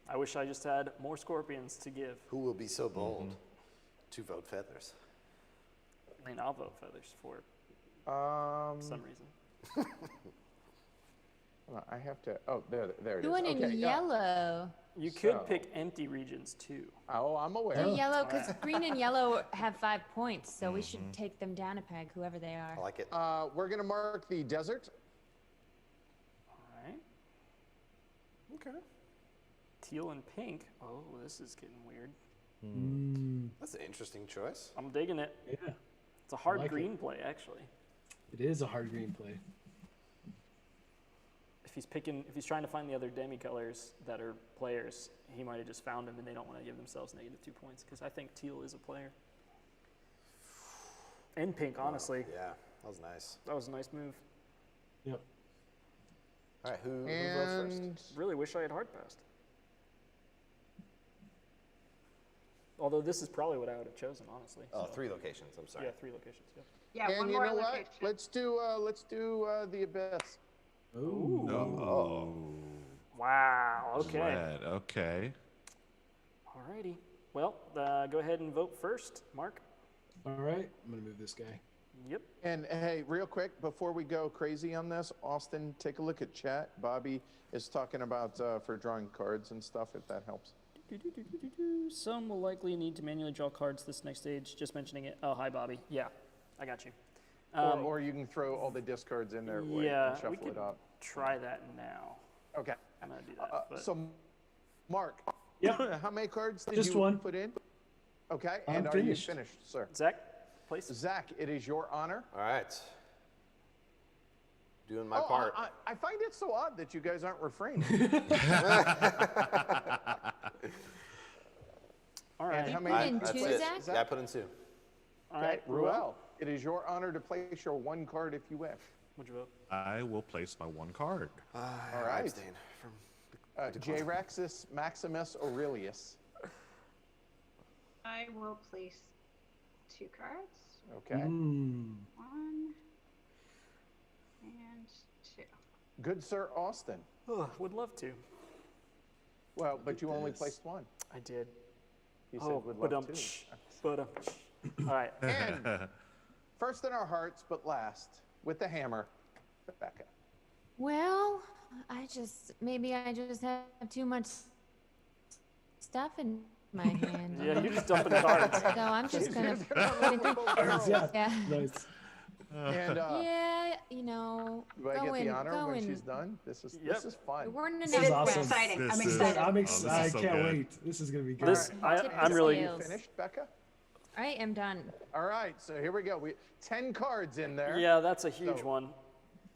I wish I just had more scorpions to give. Who will be so bold to vote feathers? I mean, I'll vote feathers for some reason. Hold on, I have to. Oh, there it is. The one in Okay, yeah. yellow. You could So- pick empty regions too. Oh, I'm aware. The yellow, because green and yellow have 5 points, so we should take them down a peg, whoever they are. I like it. We're gonna mark the desert. All right. Okay. Teal and pink. Oh, this is getting weird. That's an interesting choice. I'm digging it. Yeah. It's a hard like green play, actually. It is a hard green play. If he's trying to find the other demi colors that are players, he might have just found them and they don't want to give themselves -2 points because I think teal is a player. And pink, honestly. Yeah, that was nice. That was a nice move. Yep. All right, who votes first? Really wish I had hard passed. Although this is probably what I would have chosen, honestly. Oh, so. 3 locations. I'm sorry. Yeah, 3 locations. Yeah. Yeah, And one you more know location. what? Let's do the abyss. Ooh. Oh. Wow. Okay. Red. Okay. Alrighty. Well, go ahead and vote first, Mark. All right, I'm gonna move this guy. Yep. And hey, real quick, before we go crazy on this, Austin, take a look at chat. Bobby is talking about for drawing cards and stuff, if that helps. Some will likely need to manually draw cards this next stage. Just mentioning it. Oh, hi, Bobby. Yeah, I got you. Or you can throw all the discards in there and shuffle we could it up. try that now. Okay. I'm gonna do that. But So, Mark, Yeah. how many cards did Just you one. put in? Okay, I'm and are finished. you finished, sir? Zach, please. Zach, it is your honor. All right. Doing my part. I find it so odd that you guys aren't refraining. All right. And how You many? put in That's 2, it. Zach? Yeah, I put in 2. All Okay, right, Ruel, it is your honor to place your 1 card if you wish. What'd you vote? I will place my 1 card. All I right. abstain from J. Rexus Maximus Aurelius. I will place 2 cards. Okay. 1 and 2. Good Sir Austin. Would love to. Well, but you only placed 1. I did. He said would love to. All right. And first in our hearts, but last, with the hammer, Rebecca. Well, maybe I just have too much stuff in my hand. Yeah, you're just dumping cards. So I'm just gonna. Yeah. Nice. And Yeah, you know. do I go get in, the honor go when in. she's done? This is fun. We're in This another is awesome. Exciting. I'm This is- excited. I'm Oh, excited. this I is so can't good. wait. This is gonna be good. This I'm really. Scales. Finished, Becca? I am done. All right, so here we go. 10 cards in there. Yeah, that's a huge So- one.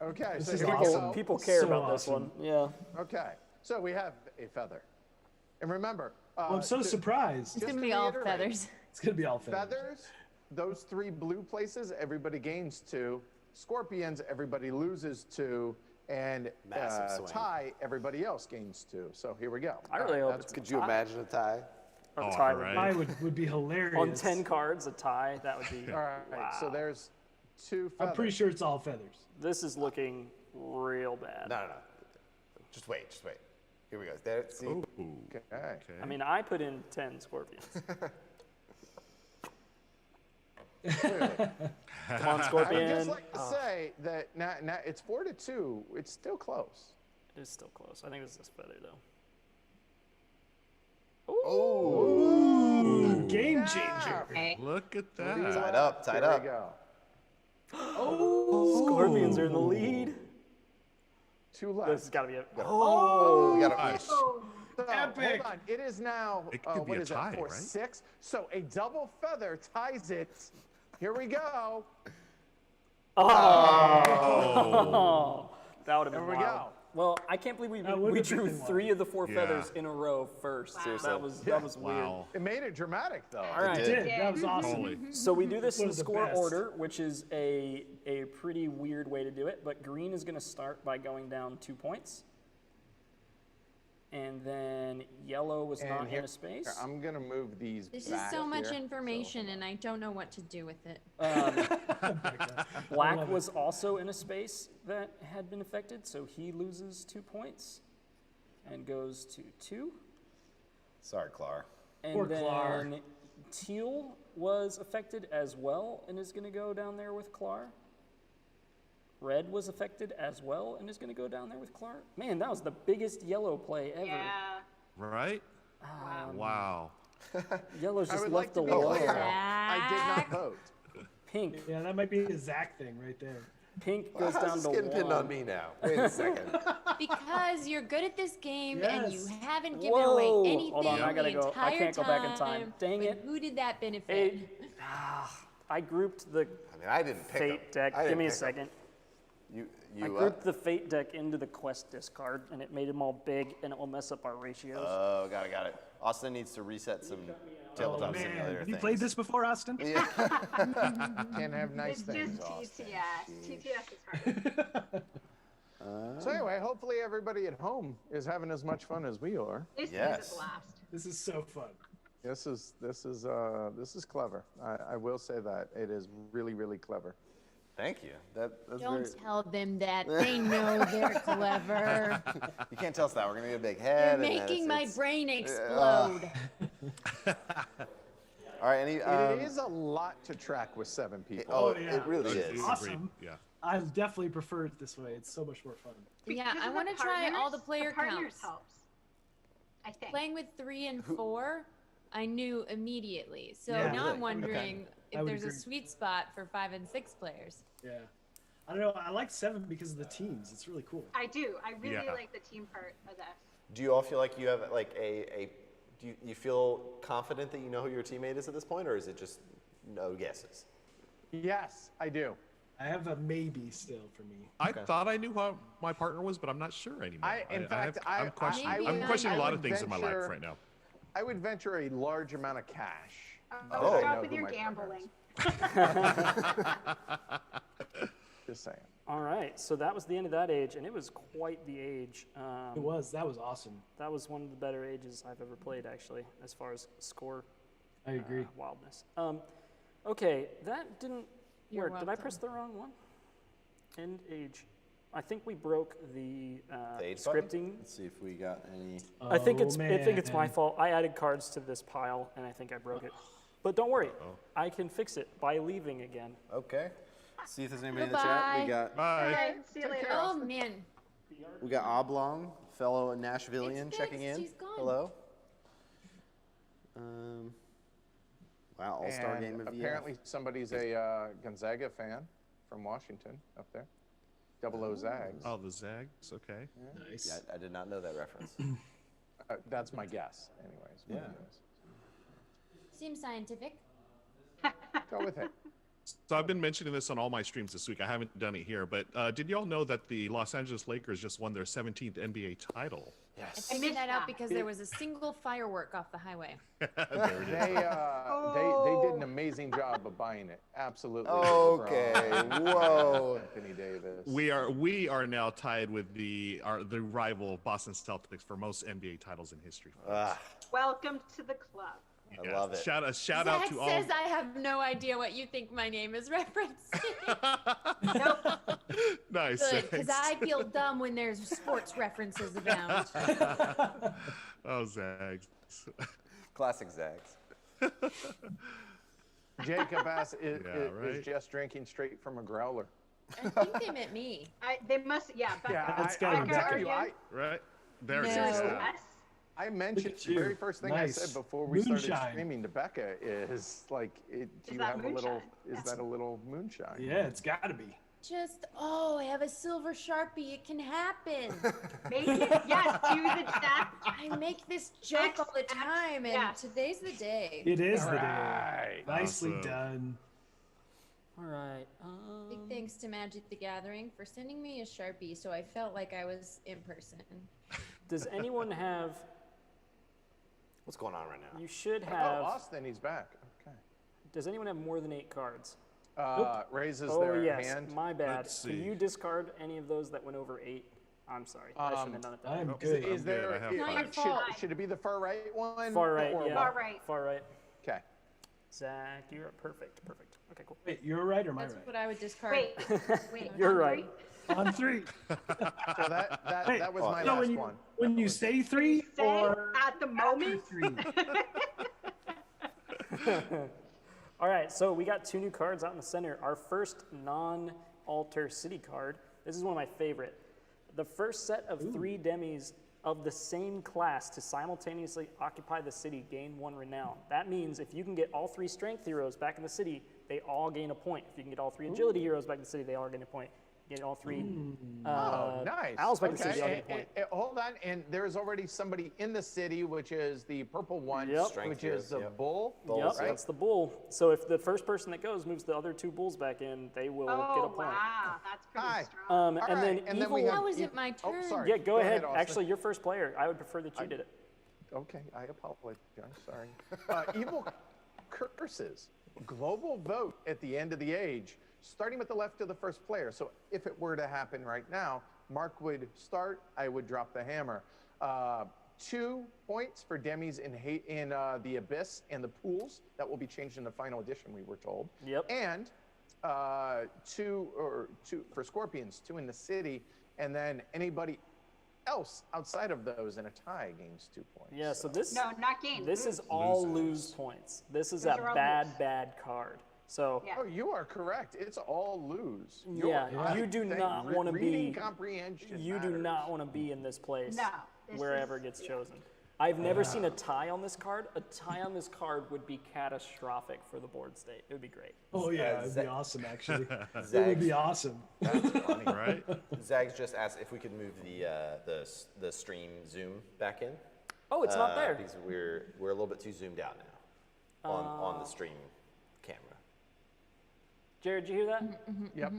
Okay, This so is here we awesome. go. People care So about this awesome. one. Yeah. Okay, so we have a feather. And remember, Well, I'm so surprised. It's Just gonna to be all reiterate, feathers. It's gonna be all feathers. Feathers, those 3 blue places, everybody gains 2. Scorpions, everybody loses 2. And Massive swing. tie, everybody else gains 2. So here we go. I really hope that's it's Could you imagine a tie? A Oh, tie right. I would be hilarious. on 10 cards, a tie. That would be. All right, so there's 2 feathers. I'm pretty sure it's all feathers. This is looking real bad. No. Just wait. Here we go. There, see? Ooh. Okay. I mean, I put in 10 scorpions. Clearly. Come on, I scorpion. would just like to say that now it's 4-2. It's still close. It is still close. I think this is feather though. Ooh, game changer. Look at that. Tied up. Here we go. Scorpions are in the lead. 2 left. This has got to be a. Oh, we got Nice. So, Epic. hold on. It is now, It could be what a is tie, it, for right? 6? So a double feather ties it. Here we go. Oh. That would have been There we wild. go. Well, I can't believe we drew been 3 of the 4 Yeah. feathers in a row first. That was weird. Wow. It made it dramatic, though. All right. It did. That was awesome. Totally. So we do this One in of the score best. order, which is a pretty weird way to do it. But green is going to start by going down 2 points. And then yellow was And not here- in a space. here, I'm going to move these This is back so much here. information, and I don't know what to do with it. Black was also in a space that had been affected, so he loses 2 points and goes to 2. Sorry, Clar. And Poor then Clar. teal was affected as well and is going to go down there with Clar. Red was affected as well and is going to go down there with Clar. Man, that was the biggest yellow play ever. Yeah. Right? Wow. Yellow's I just would left like to be alone. clear. I did not vote. Pink. Yeah, that might be a Zach thing right there. Pink goes How's down this to getting 1. pinned on me now? Wait a second. Because you're good at this game and you Yes. haven't given Whoa. away anything Hold on, I gotta the go. I entire can't go back in time. Dang But it. Who did that benefit? Hey, I grouped the I mean, I didn't pick 'em. fate deck. I didn't Give me a pick 'em. second. You I grouped the fate deck into the quest discard, and it made them all big, and it will mess up our ratios. Oh, got it. Austin needs to reset some tabletop simulator Man, have you things. played this before, Austin? Yeah. Can't have nice It's things, just Austin. TTS. TTS is hard. So anyway, hopefully everybody at home is having as much fun as we are. This is Yes. a blast. This is so fun. This is clever. I will say that it is really, really clever. Thank you. That's Don't very... tell them that. They know they're clever. You can't tell us that. We're gonna get a big You're head. and then making my it's- brain explode. All right. Any? It is a lot to track with 7 people. Oh, yeah. it really is. Awesome. Yeah. I definitely prefer it this way. It's so much more fun. Yeah, Because I of want to try all the partners, player partners counts. helps. I think. Playing with 3 and 4, I knew immediately. So Yeah. now Really? I'm wondering I if would there's a agree. sweet spot for 5 and 6 players. Yeah. I don't know. I like 7 because of the teams. It's really cool. I do. I really Yeah. like the team part of this. Do you all feel like you have like do you feel confident that you know who your teammate is at this point, or is it just no guesses? Yes, I do. I have a maybe still for me. I thought I knew how my partner was, but I'm not sure anymore. In fact, I'm questioning, Maybe I'm I questioning a lot would of things in my life venture- right now. I would venture a large amount of cash. Oh, I stop know with who your my partner gambling. Just saying. All right, so that was the end of that age, and it was quite the age. It was. That was awesome. That was one of the better ages I've ever played, actually, as far as score I agree. wildness. Okay, that didn't You're work. Did I welcome. press the wrong one? End age. I think we broke the The age button? scripting. Let's see if we got any. I think Oh, it's my man. fault. I added cards to this pile, and I think I broke it. But don't worry, I can fix it by leaving again. Okay. See if there's anybody in the chat. We got Okay, see you later. Oh, man. Oblong, fellow Nashvilleian, It's checking fixed. in. He's gone. Hello. Wow, all-star And game of apparently somebody's a Gonzaga fan from Washington up there. Double O Zags. Oh, the Zags. Okay. Nice. Yeah, I did not know that reference. That's my guess, anyways. Yeah. Seems scientific. Go with it. So I've been mentioning this on all my streams this week. I haven't done it here, but did y'all know that the Los Angeles Lakers just won their 17th NBA title? I Yes. figured that out because there was a single firework off the highway. There it is. They did an amazing job of buying it. Absolutely. Okay, LeBron, whoa. Anthony Davis. We are now tied with the rival Boston Celtics for most NBA titles in history. Welcome to the club. I love it. Shout out Zach to all. says I have no idea what you think my name is referencing. Nice. Good, because thanks. I feel dumb when there's sports references abound. Oh, Zags. Classic Zags. Jacob Bass is right. just drinking straight from a growler. I think they meant me. They must, yeah. Yeah, That's I gotta be tell Becca. you, Right there it No. is. Yes. I mentioned Look at the very you. first thing Nice. I said before we started Moonshine. streaming to Becca is like, do Is you that have a little? moonshine? Is that a little moonshine? Yeah, it's got to be. I have a silver Sharpie. It can happen. Make it, yes, do the chat. I make this joke all the time, and yes. today's the day. It is the day. Right. Nicely Awesome. done. All right. Big thanks to Magic the Gathering for sending me a Sharpie, so I felt like I was in person. Does anyone have? What's going on right now? You should Oh, have. Austin, he's back. Okay. Does anyone have more than 8 cards? Raises Oh their yes, hand. my bad. Let's Can see. you discard any of those that went over 8? I'm sorry. I shouldn't have done it that way. I'm Is, good. is there? I have Not your should, fault. should it be the far right one? Far right, or yeah. what? Far right. Far right. Okay. Zach, you're perfect. Perfect. Okay, cool. Wait, you're right or am I That's right? what I would discard. Wait, You're on right. On 3. So that Wait, was my no, last when you, one. When you say 3 Say or at the moment. 3. All right, so we got 2 new cards out in the center. Our first non-alter city card. This is one of my favorite. The first set of 3 demis of the same class to simultaneously occupy the city gain 1 renown. That means if you can get all 3 strength heroes back in the city, they all gain a point. If you can get all 3 agility heroes back in the city, they all gain a point. Get all 3 Oh, nice. owls back in the city, they all Okay, gain a point. hold on, and there's already somebody in the city, which is the purple one, Yep. which is the bull. Yep, right? that's the bull. So if the first person that goes moves the other 2 bulls back in, they will get a Oh, point. wow. That's pretty Hi. strong. And All then right, and then evil. we have How is it my turn? Oh, sorry. Yeah, go ahead. Austin. Actually, you're first player. I would prefer that you did it. Okay, I apologize. Sorry. Evil curses. Global vote at the end of the age, starting with the left of the first player. So if it were to happen right now, Mark would start. I would drop the hammer. 2 points for demis in the abyss and the pools. That will be changed in the final edition, we were told. Yep. And 2 for scorpions, 2 in the city, and then anybody else outside of those in a tie gains 2 points. Yeah, so this No, not gain. this is all lose points. This is Those a are all bad, lose. bad card. So Yeah. Oh, you are correct. It's all lose. yeah, you do not want to reading be. comprehension. You do matters. not want to be in this place. No, this wherever is- it gets chosen. I've never seen a tie on this card. A tie on this card would be catastrophic for the board state. It would be great. Oh yeah, it'd be awesome actually. It would Zags. be awesome. That's funny. Right? Zags just asked if we could move the stream zoom back in. Oh, it's not there. Because we're a little bit too zoomed out now on the stream camera. Jared, did you hear that? Yep.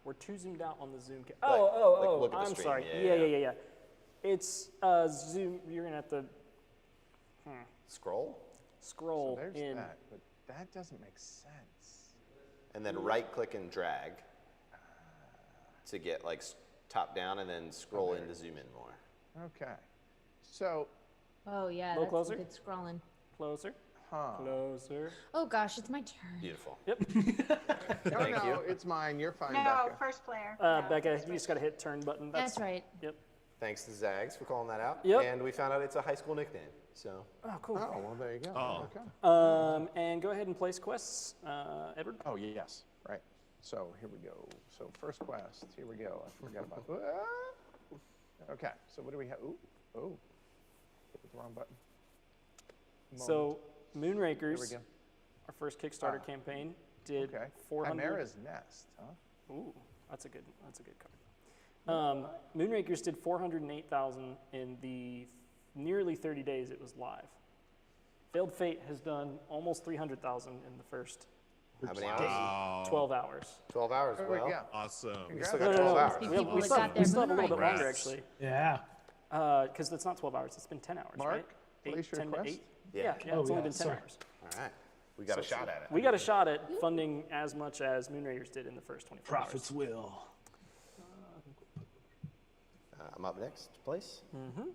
We're too zoomed out on the Zoom. Like- Oh, look at the I'm stream. sorry. Yeah, Yeah. It's Zoom. You're gonna have to Scroll, scroll So there's in. that, but that doesn't make sense. and then right click and drag to get like top down, and then scroll in to zoom in more. Okay. So, Oh yeah, Little that's closer? good scrolling. Closer. huh. Closer. Oh gosh, it's my turn. Beautiful. Yep. No, Thank you. it's mine. You're fine, No, Becca. first player. Becca, you just gotta hit turn button. That's right. Yep. Thanks to Zags for calling that out. Yep. And we found out it's a high school nickname. So Oh, cool. Oh, well, there you go. Oh. Okay. And go ahead and place quests, Edward. Oh, yes. Right. So here we go. So first quest. Here we go. I forgot about. Okay. So what do we have? Ooh. Hit the wrong button. So Moonrakers, Here we go. our first Kickstarter campaign, did Okay. 400. Chimera's Nest, huh? Ooh, that's a good card. Moonrakers did 408,000 in the nearly 30 days it was live. Failed Fate has done almost 300,000 in the first how many hours? Wow. 12 hours. 12 hours. There we Well, go. Awesome. we still got 12 No. hours. Must be We people that still got their have a little bit Moonrakers. longer actually, Yeah. because it's not 12 hours. It's been 10 hours, Mark, right? place your 10 to quest? 8. Yeah. Yeah, Oh, it's only yeah, been 10 sorry. hours. All right. We got a shot at it. We got a shot at funding as much as Moonrakers did in the first 24 Prophets will. I'm up next place. Mm-hmm.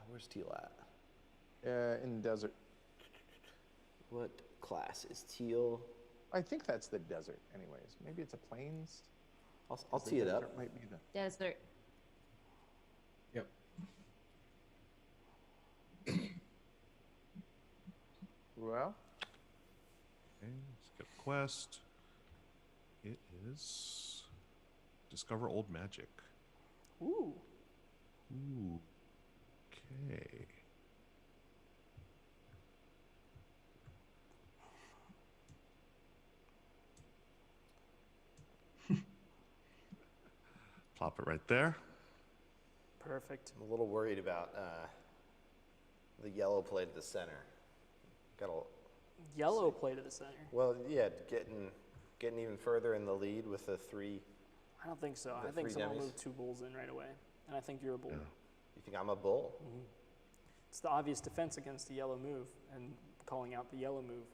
Where's Teal at? In the desert. What class is Teal? I think that's the desert, anyways. Maybe it's a plains. I'll tee it up. Desert might be the. Desert. Yep. Well, Okay, skip quest. It is discover old magic. Ooh. Ooh. Okay. Plop it right there. Perfect. I'm a little worried about the yellow plate at the center. Got a Yellow plate at the center. well, yeah, getting even further in the lead with the 3. I don't think so. The I think 3 someone will dummies? move 2 bulls in right away, and I think you're a bull. You think I'm a bull? It's the obvious defense against the yellow move, and calling out the yellow move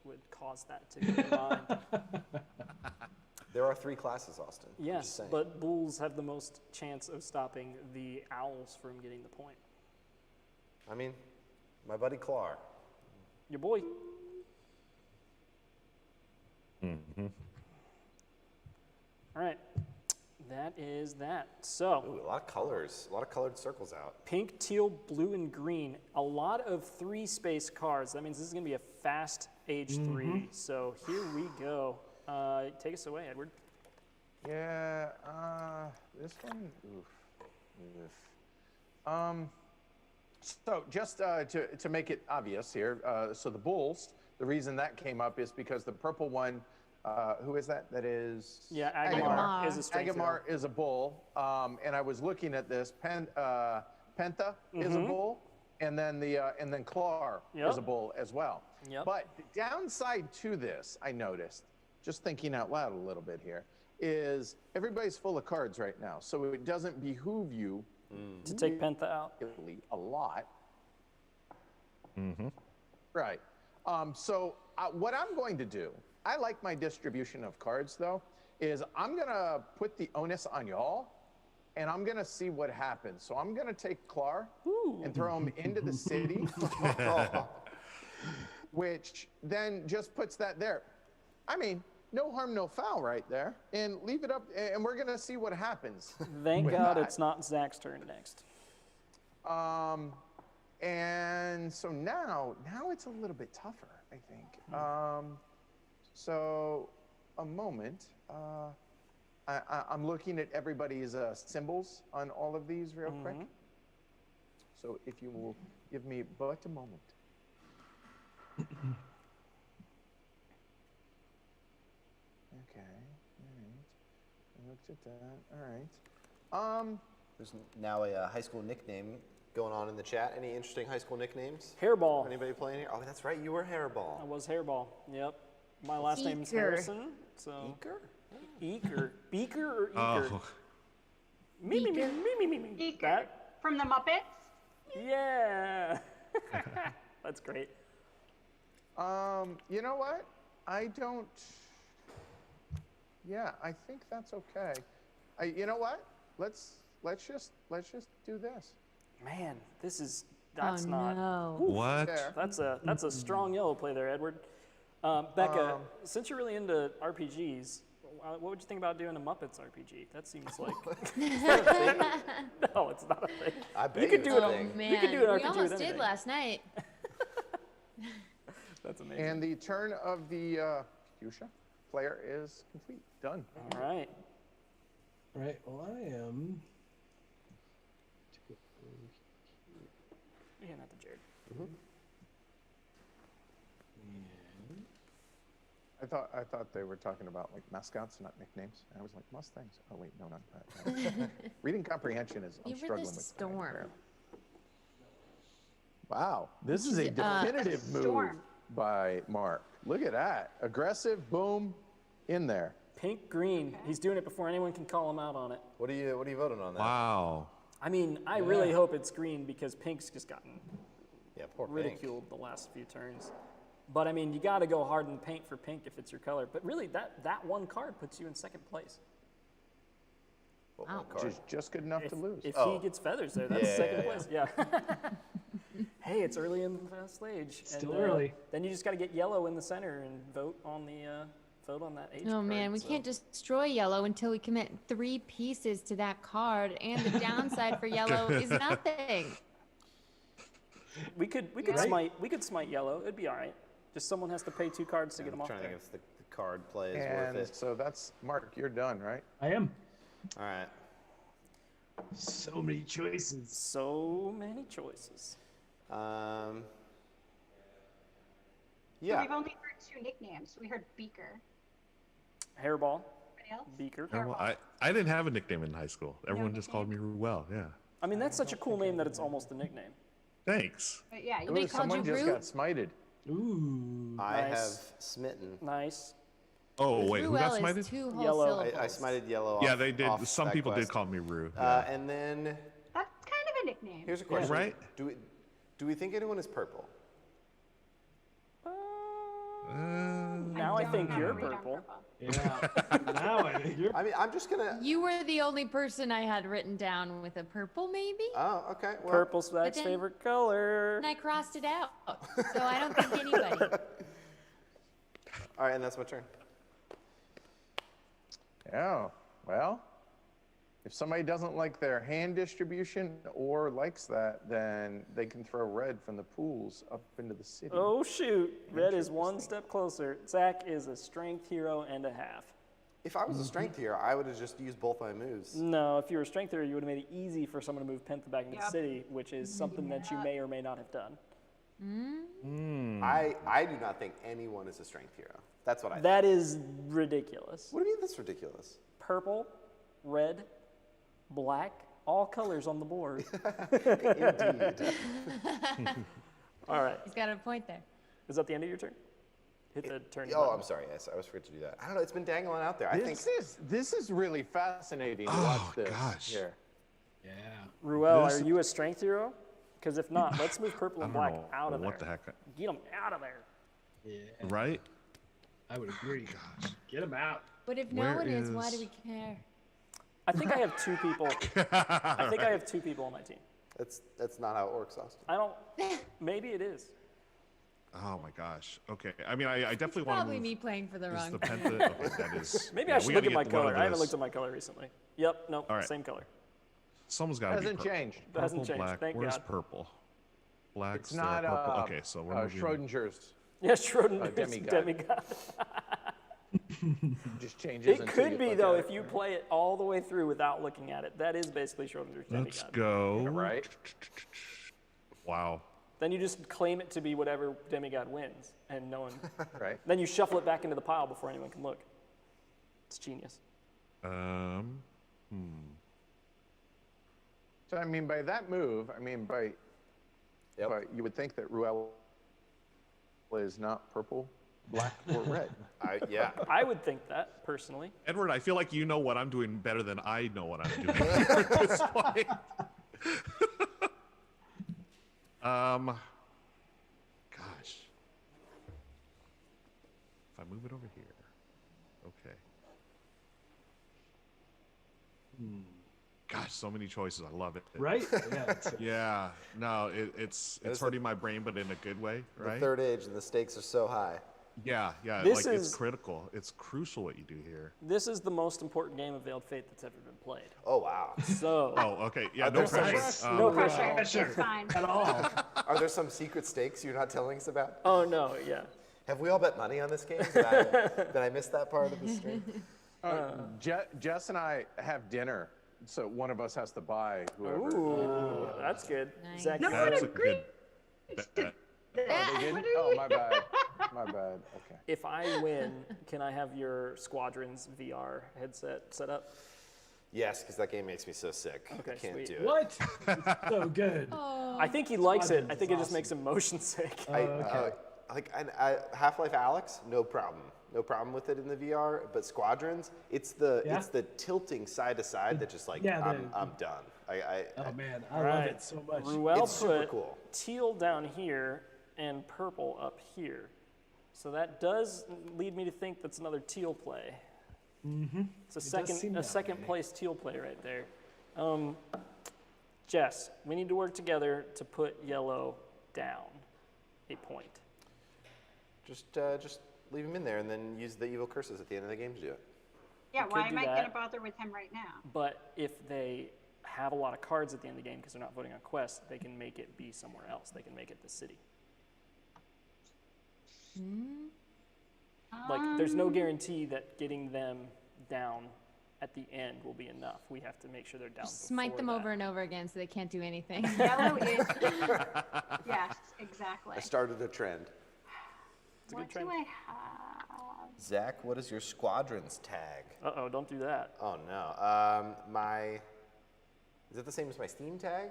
would cause that to be in mind. There are 3 classes, Austin. I'm just Yes, saying. but bulls have the most chance of stopping the owls from getting the point. I mean, my buddy Clar. Your boy. Mm-hmm. All right, that is that. So, Ooh, a lot of colors, a lot of colored circles out. pink, teal, blue, and green. A lot of 3-space cards. That means this is going to be a fast age 3. So here we go. Take us away, Edward. Yeah, this one, so just to make it obvious here, so the bulls, the reason that came up is because the purple one, who is that? That is Yeah, Agamar is a strength Agamar is a bull, and I was looking at this. Penta is a bull, and then Clar is a bull as well. But the downside to this, I noticed, just thinking out loud a little bit here, is everybody's full of cards right now, so it doesn't behoove you to take Penta out a lot. Mm-hmm. Right. So what I'm going to do, I like my distribution of cards though, is I'm gonna put the onus on y'all, and I'm gonna see what happens. So I'm gonna take Clar and throw him into the city, which then just puts that there. I mean, no harm, no foul right there, and leave it up, and we're gonna see what happens. Thank with God that. it's not Zach's turn next. And so now it's a little bit tougher, I think. So a moment, I'm looking at everybody's symbols on all of these real quick. So if you will give me but a moment. Okay, all right. I looked at that, all right. There's now a high school nickname going on in the chat. Any interesting high school nicknames? Hairball. Anybody playing here? Oh, that's right. You were Hairball. I was Hairball. Yep. My last name's Eaker. Harrison. So Eaker. Beaker or Eaker? Oh. Me. Beaker. From the Muppets? Yeah. That's great. You know what? I don't. Yeah, I think that's okay. You know what? Let's just do this. Man, that's Oh, not. no. Oof. What? That's a strong yellow play there, Edward. Becca, since you're really into RPGs, what would you think about doing a Muppets RPG? That seems like. Is that a thing? No, it's not a thing. I bet you could do it. Oh, man. You could do an RPG we almost with did anything. last night. That's amazing. And the turn of the fuchsia player is complete. Done. All right. All right. Well, I am. You hand that to Jared. I thought they were talking about like mascots, not nicknames. I was like Mustangs. Oh wait, no, not that. Reading comprehension is I'm You were struggling the with. storm. Wow, this is a definitive move Storm. by Mark. Look at that, aggressive, boom, in there. Pink green. He's doing it before anyone can call him out on it. What are you voting on that? Wow. I mean, I really hope it's green because pink's just gotten poor Pink. ridiculed the last few turns. But I mean, you got to go hard and paint for pink if it's your color. But really, that one card puts you in second place. What Wow. one card? Which is just good enough to lose. If he gets feathers there, that's second place. Yeah. Hey, it's early in the stage. Still and, early. Then you just got to get yellow in the center and vote on that H Oh card. man, we can't destroy yellow until we commit 3 pieces to that card, and the downside for yellow is nothing. We could smite yellow. It'd be all right. Just someone has to pay 2 cards to get them off I'm trying to there. think if the card play is And worth it. so that's Mark. You're done, right? I am. All right. So many choices. So many choices. Yeah. We've only heard 2 nicknames. We heard Beaker. Hairball. else? Beaker. Oh, well, I didn't have a nickname in high school. Everyone just called me Ruel. Yeah. I mean, that's such a cool name that it's almost a nickname. Thanks. But yeah, you Nobody called Someone you just Rue? got smited. Ooh. I Nice. have smitten. Nice. Oh wait, who got Ruel is smited? 2 whole Yellow. syllables. I smited yellow. Yeah, off- they did. off Some that people did quest. call me Rue. And then That's kind of a nickname. here's a question: right? Do we think anyone is purple? Now I think you're purple. Yeah. Now I think you're. I mean, I'm just gonna. You were the only person I had written down with a purple, maybe? Oh, okay. Well, Purple's Zach's then- favorite color. And I crossed it out. So I don't think anybody. all right, and that's my turn. Yeah, well, if somebody doesn't like their hand distribution or likes that, then they can throw red from the pools up into the city. Oh shoot! Red is one step closer. Zach is a strength hero and a half. If I was a strength hero, I would have just used both my moves. No, if you were a strength hero, you would have made it easy for someone to move Penta back into the Yep. city, which is something that you may or may not have done. I do not think anyone is a strength hero. That's what I think. That is ridiculous. What do you mean that's ridiculous? Purple, red, black, all colors on the board. Indeed. All right. He's got a point there. Is that the end of your turn? Hit the turn. Oh, button. I'm sorry. Yes, I was forgot to do that. I don't know. It's been dangling out there. I think. This is really fascinating to watch this here. Yeah. Ruel, This- are you a strength hero? Because if not, let's move purple and I don't black know out of there. what the heck. Get them out of there. Yeah. Right? I would agree. Gosh. Get him out. But if no Where one is, why do is- we care? I think I have 2 people. I think I have 2 people on my team. That's not how it works, Austin. I don't. Maybe it is. Oh my gosh. Okay. I mean, I definitely want to Probably move. me playing for the Is wrong the team. Penta? Okay, that is. Maybe yeah, I we should gotta look at my get one color. of I haven't those. looked at my color recently. Yep. Nope. All right. Same color. Someone's got to be Hasn't purple. changed. That hasn't Purple, changed. black. Thank Where's God. purple? Black. It's not purple. Okay, so we're moving. Schrodinger's. Yeah, Schrodinger's demigod. demigod. Just changes. It until could you be look though at if it. you play it all the way through without looking at it. That is basically Schrodinger's Let's demigod. go. Right. Wow. Then you just claim it to be whatever demigod wins, and no one. Right. Then you shuffle it back into the pile before anyone can look. It's genius. So I mean, by that move, I mean by you would think that Ruel is not purple, black, or red. Yeah. I would think that personally. Edward, I feel like you know what I'm doing better than I know what I'm doing at this point. Gosh. If I move it over here. Okay. Gosh, so many choices. I love it. Right? Yeah. Yeah. No, it's It's hurting my brain, but in a good way, The right? third age, and the stakes are so high. Yeah, yeah. This Like is- it's critical. It's crucial what you do here. This is the most important game of Veiled Fate that's ever been played. Oh wow. So. Oh, okay. Yeah, Are no there some- pressure. No pressure. Pressure. It's fine. At all. Are there some secret stakes you're not telling us about? Oh no, yeah. Have we all bet money on this game? Did I miss that part of the stream? Jess and I have dinner, so one of us has to buy whoever. Ooh, that's good. Nice. Zach, No you one got it. agreed. Oh, they didn't? Oh, my bad. My bad. Okay. If I win, can I have your Squadrons VR headset set up? Yes, because that game makes me so sick. Okay, I can't sweet. do it. What? It's so good. Oh. I think he likes it. Squadrons I think is it just awesome. makes him motion sick. Okay. Half-Life Alyx, no problem. No problem with it in the VR. But Squadrons, it's the tilting side to side that just like Yeah, I'm done. Oh man, I All love right. it so much. Ruel It's super put cool. teal down here and purple up here. So that does lead me to think that's another teal play. Mm-hmm. It's a second place teal play right there. Jess, we need to work together to put yellow down a point. Just leave him in there and then use the evil curses at the end of the game to do it. Yeah, We why could am do I that. gonna bother with him right now? But if they have a lot of cards at the end of the game because they're not voting on quests, they can make it be somewhere else. They can make it the city. Like, there's no guarantee that getting them down at the end will be enough. We have to make sure they're down. Smite before them that. over and over again so they can't do anything. Yellow is. Yes, exactly. I started a trend. It's a What good trend. do I have? Zach, what is your squadron's tag? Uh-oh, don't do that. Oh, no. Is it the same as my Steam tag?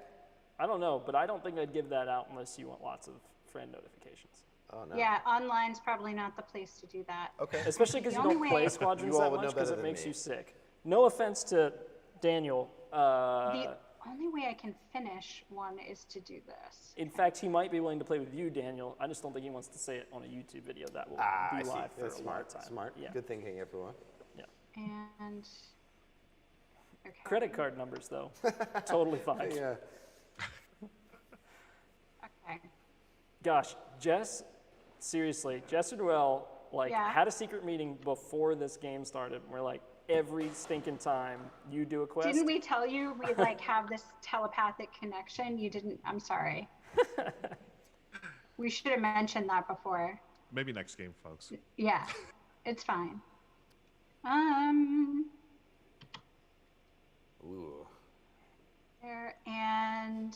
I don't know, but I don't think I'd give that out unless you want lots of friend notifications. Oh, no. Yeah, online's probably not the place to do that. Okay. Especially because The you only don't way- play squadrons You all that would know much because better it than makes me. you sick. No offense to Daniel. The only way I can finish one is to do this. In fact, he might be willing to play with you, Daniel. I just don't think he wants to say it on a YouTube video that will I be see. live for That's a long smart. time. Smart. Yeah. Good thinking, everyone. And okay. Credit card numbers, though, totally fine. Yeah. Okay. Gosh, Jess, seriously, Jess and Noel, Yeah. had a secret meeting before this game started. We're like, every stinking time you do a quest. Didn't we tell you we have this telepathic connection? You didn't. I'm sorry. We should have mentioned that before. Maybe next game, folks. Yeah, it's fine. Ooh. There and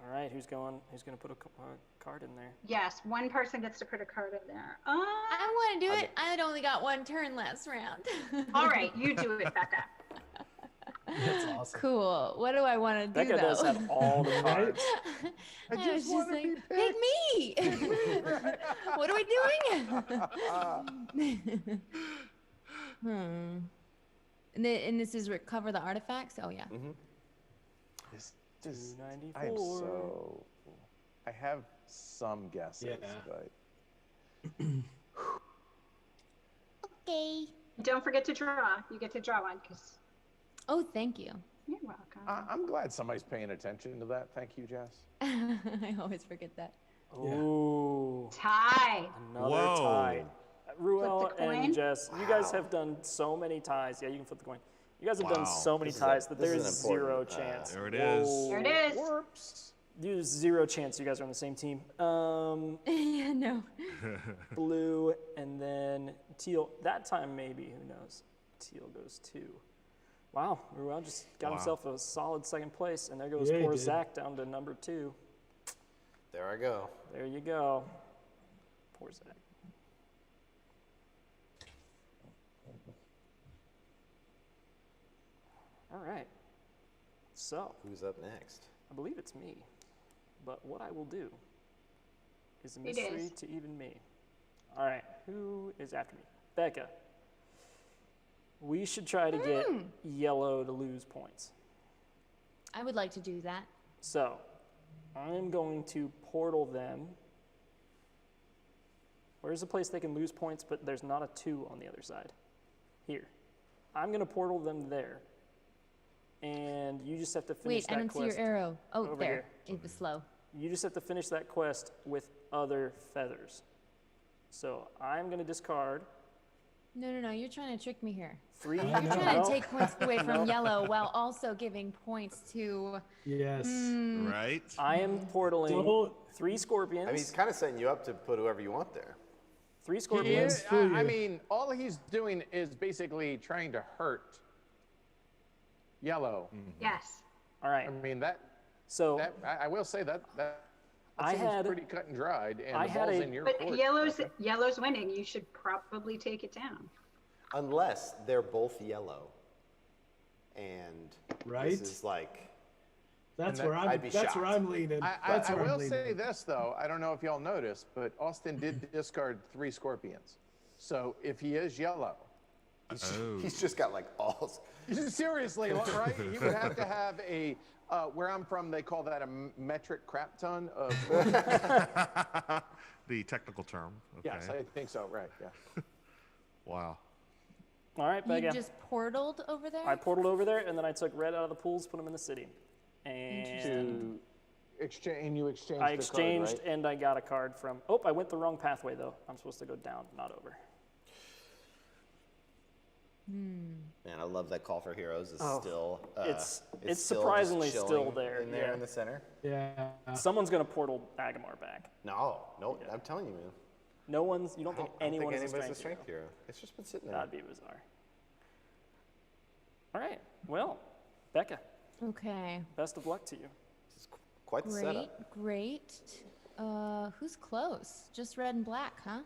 All right, who's going to put a card in there? yes, one person gets to put a card in there. I want to do it. I had only got one turn last round. All right, you do it, Becca. That's awesome. Cool. What do I want to do Becca though? does have all the cards. I was just like, pick me. What are we doing? And this is recover the artifacts. Oh yeah. Mm-hmm. This is. 294. I have some guesses, but. Okay. Don't forget to draw. You get to draw one because. Oh, thank you. You're welcome. I'm glad somebody's paying attention to that. Thank you, Jess. I always forget that. Ooh. Tie. Another Whoa. tie. Ruel Flip the coin? and Jess, you guys have done so many ties. Yeah, you can flip the coin. You guys have done so many ties that there is zero chance. There it is. There it is. Whoops. There's zero chance you guys are on the same team. Yeah, no. Blue and then teal. That time maybe, who knows? Teal goes 2. Wow, Ruel just got himself a solid second place, and there goes Yeah, he poor did. Zach down to number 2. There I go. There you go. Poor Zach. All right. So, Who's up next? I believe it's me. But what I will do is a It mystery is. to even me. All right, who is after me? Becca. We should try to get yellow to lose points. I would like to do that. So, I'm going to portal them. Where's the place they can lose points, but there's not a 2 on the other side? Here. I'm going to portal them there. And you just have to finish Wait, that I don't quest. see your arrow. Oh, over there. here. It was slow. You just have to finish that quest with other feathers. So I'm going to discard No. You're trying to trick me here. 3. You're trying to take points away from yellow while also giving points to. Yes. Right? I am portaling Don't- 3 scorpions. I mean, he's kind of setting you up to put whoever you want there. 3 He scorpions. is, fool I you. mean, all he's doing is basically trying to hurt yellow. Yes. All right. I mean, that So I will say that I seems had- pretty cut and dried, and I the had ball's a- in your But court. yellow's winning. You should probably take it down. Unless they're both yellow. And Right? this is like, That's And where I'd be That's where shocked. I'm leaning. I That's where I'm will leaning. say this though, I don't know if y'all noticed, but Austin did discard 3 scorpions. So if he is yellow, he's just got like all. seriously, right? He would have to have a. Where I'm from, they call that a metric crap ton of. The technical term. Okay. Yes, I think so. Right. Yeah. Wow. All right, You Becca. just portaled over there? I portaled over there, and then I took red out of the pools, put them in the city. And To exchange, you exchanged. I the exchanged, card, right? and I got a card from. Oh, I went the wrong pathway though. I'm supposed to go down, not over. Man, I love that Call for Heroes is Oh, still. it's still just surprisingly still chilling there. in there yeah. in the center. Yeah. Someone's gonna portal Agamar back. No, I'm telling you, man. No one's. You don't think I don't anyone think is anybody's a strength hero. It's just been sitting there. That'd be bizarre. All right. Well, Becca, Okay. best of luck to you. Quite the setup. Great. Who's close? Just red and black, huh?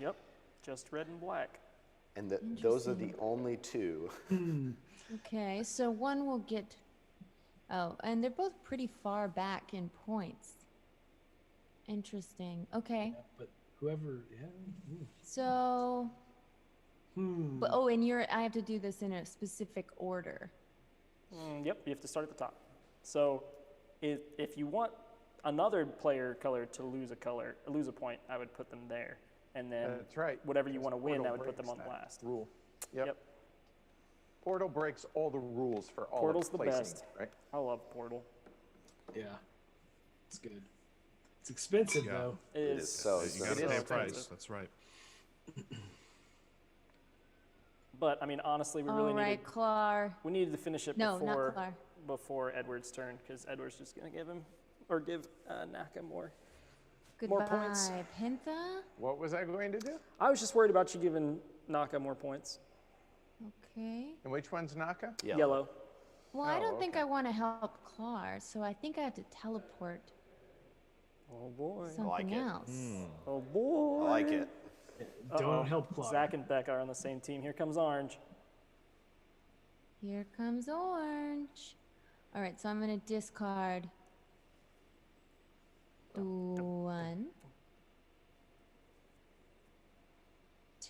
Yep, just red and black. And those are the only two. Okay, so one will get. Oh, and they're both pretty far back in points. Interesting. Okay. Yeah, but whoever, yeah. So. But, oh, and I have to do this in a specific order. Yep, you have to start at the top. So, if you want another player color to lose a point, I would put them there, and then That's right. whatever you want to win, Portal I would put them breaks on that last. Rule. Yep. Portal breaks all the rules for all Portal's of the placing, best. right? I love Portal. Yeah, it's good. It's expensive Yeah. though. It is so You expensive. got to pay a expensive. price. That's right. But I mean, honestly, we All really right, Clar. needed to finish it No, not Clar. before Edward's turn, because Edward's just gonna give Naka more Goodbye, points. Penta. What was I going to do? I was just worried about you giving Naka more points. Okay. And which one's Naka? Yellow. Well, I Oh, don't think okay. I want to help Clar, so I think I have to teleport Oh boy. something else. Oh boy. I like it. Don't help Clark. Zach and Becca are on the same team. Here comes Orange. Here comes Orange. All right, so I'm going to discard 1,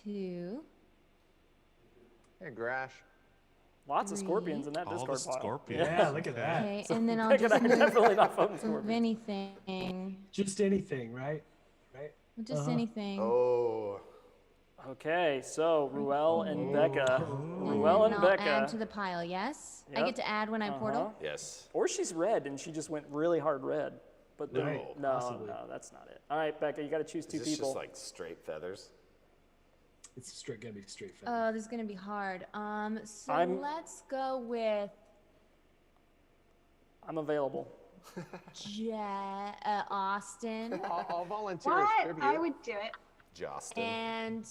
2. Hey, Grash. Lots of scorpions in that All the discard pile. scorpions. Yeah, look at that. Okay, So and then I'll Becca just and I are definitely not voting move scorpions. anything. Just anything, right? Right. Just anything. Oh. Okay, so Ruel and Becca. Ruel and I'll Becca. add to the pile, yes? I Yep. get to add when I portal? Yes. Or she's red and she just went really hard red. But then, Right, no, possibly. no, that's not it. All right, Becca, you got to choose two Is this people. just like straight feathers? It's gonna be straight feather. Oh, this is gonna be hard. So I'm- let's go with I'm available. Austin I'll volunteer as What? tribute. I would do it. Justin. and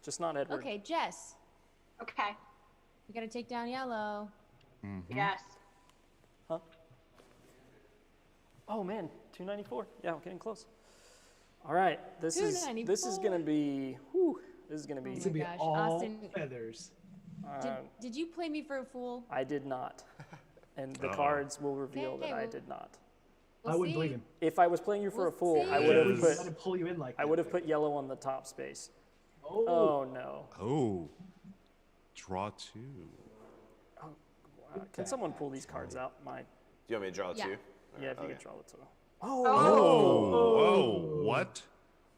Just not Edward. okay, Jess. Okay. We gotta take down yellow. Yes. Huh? Oh man, 294. Yeah, we're getting close. All right, this is gonna 294. be. Whew, this is gonna be. It's gonna be gosh, all Austin- feathers. Did you play me for a fool? I did not, and the Uh-oh. cards will reveal that I Okay, did not. I wouldn't believe him. If I was playing you for a We'll fool, I see. would have He's put. gonna pull you in like I that. would have put yellow on the top space. Oh. Oh no. Oh. Draw two. Can someone pull these cards out? My. Do you want me to draw Yeah. two? Yeah, if you Okay. could draw the two. Oh. Whoa. What?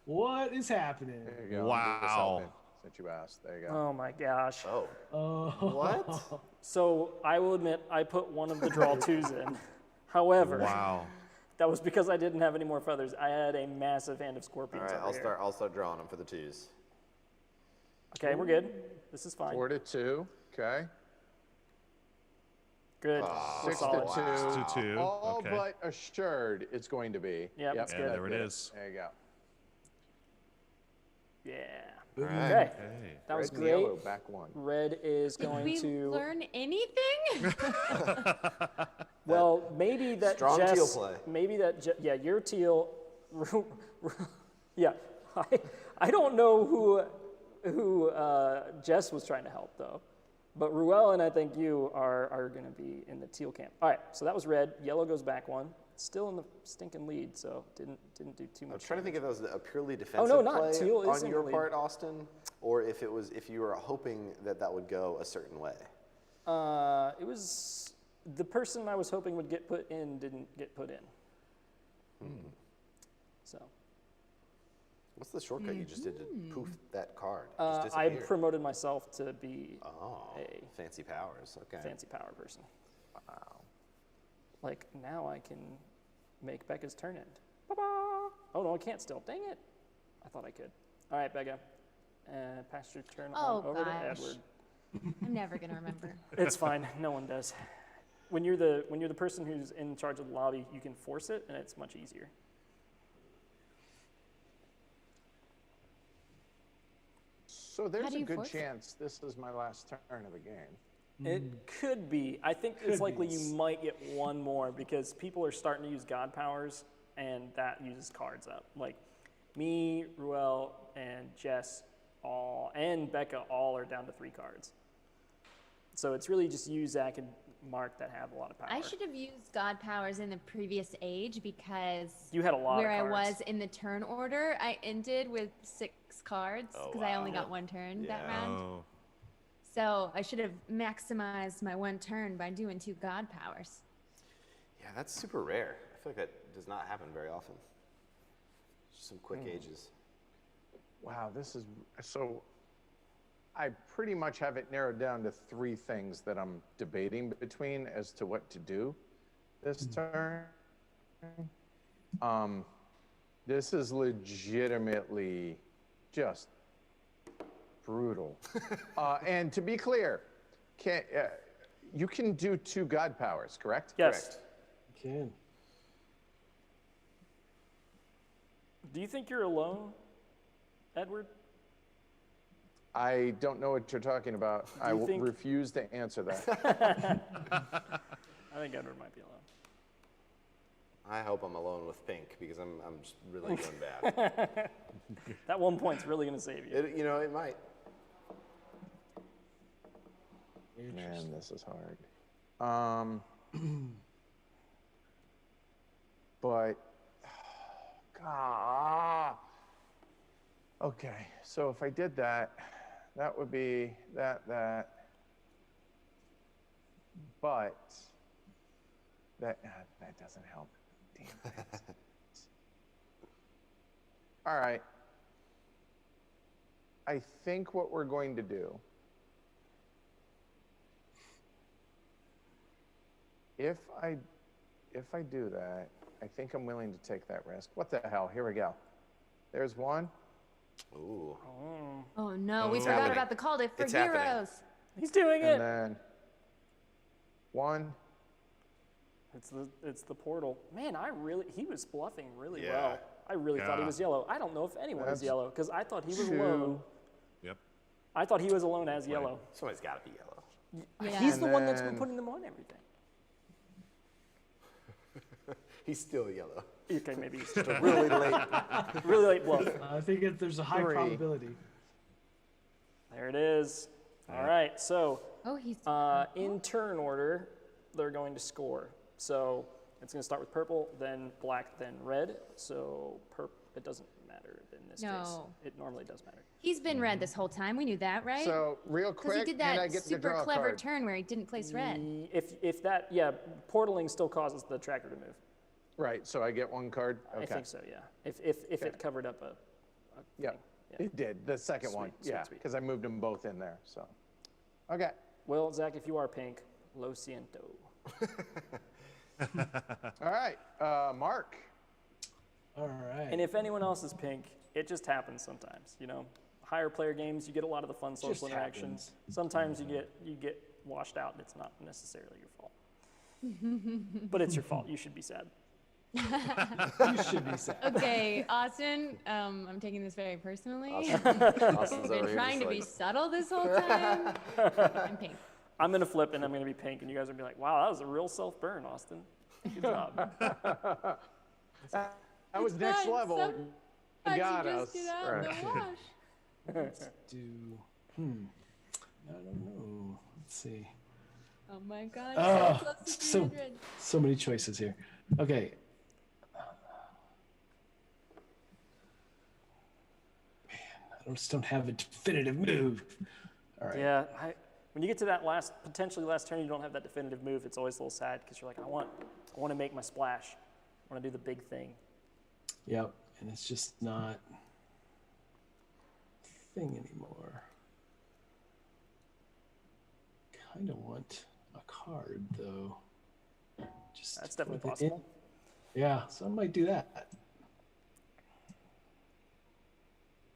What is happening? There you go. Wow. Since you asked. There you go. Oh my gosh. Oh. What? So I will admit I put one of the draw twos in. However, Wow. that was because I didn't have any more feathers. I had a massive hand of All scorpions. right, over here. I'll start drawing them for the twos. Okay, we're good. This is fine. 4 to 2. Okay. Good. We're 6 solid. to 2. 6 to 2. All Okay. but assured it's going to be. Yep, it's And good. there it is. There you go. Yeah. All right. Okay. Okay. That was Red and great. yellow, back one. Red is Did going we to. learn anything? Well, maybe that Strong Jess, teal play. Maybe that yeah, your teal. Yeah, I don't know who Jess was trying to help though, but Ruel and I think you are going to be in the teal camp. All right, so that was red. Yellow goes back one. Still in the stinking lead, so didn't do too much. I was trying to think if that was a purely Oh, defensive no, not. play Teal is on in your the lead. part, Austin, or if you were hoping that would go a certain way. It was the person I was hoping would get put in didn't get put in. So. What's the shortcut you just did to poof that card? It just I disappeared. promoted myself to be a fancy powers. Okay. fancy power person. Wow. Like now I can make Becca's turn end. Ba-ba! Oh no, I can't still. Dang it. I thought I could. All right, Becca. Pass your turn on over to Edward. I'm never gonna remember. It's fine. No one does. When you're the person who's in charge of the lobby, you can force it, and it's much easier. So How there's do a you good force it? chance this is my last turn of the game. It could be. I think Could it's likely be. you might get one more because people are starting to use God powers, and that uses cards up. Like me, Ruel, and Jess and Becca all are down to 3 cards. So it's really just you, Zach, and Mark that have a lot of power. I should have used God powers in the previous age because You had a lot of where I cards. was in the turn order, I ended with 6 cards because I only got 1 turn that round. Oh. So I should have maximized my 1 turn by doing 2 God powers. Yeah, that's super rare. I feel like that does not happen very often. Just some quick ages. Wow, this is so. I pretty much have it narrowed down to 3 things that I'm debating between as to what to do this turn. This is legitimately just brutal. And to be clear, you can do 2 God powers, correct? Yes. Correct. You can. Do you think you're alone, Edward? I don't know what you're talking about. I you will think- refuse to answer that. I think Edward might be alone. I hope I'm alone with Pink because I'm just really doing bad. That 1 point's really going to save you. It might. Man, this is hard. But, okay, so if I did that, that would be that. But that doesn't help. Damn it. All right. I think what we're going to do, if I do that, I think I'm willing to take that risk. What the hell? Here we go. There's 1. Ooh. Oh no, we It's forgot happening. about the call for It's heroes. happening. He's doing And it. then 1. It's the portal. Man, he was bluffing really Yeah. well. I really thought he Yeah. was yellow. I don't know if anyone is That's yellow because I thought he was 2. alone. Yep. I thought he was alone as yellow. Somebody's got to be yellow. Yeah. He's And the one that's been then- putting them on everything. He's still yellow. Okay, maybe he's just a really late bluff. I think there's a high 3. probability. There it is. All right, so Oh, he's in turn order, they're going to score. So it's going to start with purple, then black, then red. So it doesn't matter in this case. No. It normally does matter. He's been red this whole time. We knew that, right? So real Because quick, he did can I that get to super draw a clever card? turn where he didn't place red. If that, yeah, portaling still causes the tracker to move. Right, so I get 1 card? Okay. I think so, yeah. If it covered up a Yeah, thing. Yeah. it did. The second one, Sweet, yeah, sweet. because I moved them both in there, so. Okay. Well, Zach, if you are pink, lo siento. All right, Mark. All right. And if anyone else is pink, it just happens sometimes, you know. Higher player games, you get a lot of the fun social Just interactions. happens. Sometimes you get washed out and it's not necessarily your fault. But it's your fault. You should be sad. You should be sad. Okay, Austin, I'm taking this very personally. Austin's I've over been here trying just to be like- subtle this whole time. I'm pink. I'm going to flip and I'm going to be pink, and you guys are going to be like, wow, that was a real self-burn, Austin. Good job. That was next fine. level. You Sometimes got you us. just get out in the wash. Let's do. I don't know. Let's see. Oh my God! Oh, so close to so 300. so many choices here. Okay. Man, I just don't have a definitive move. All right. Yeah, when you get to that potentially last turn, you don't have that definitive move. It's always a little sad because you're like, I want to make my splash. I want to do the big thing. Yep. And it's just not a thing anymore. Kind of want a card though. Just That's definitely with it in- possible. Yeah, so I might do that.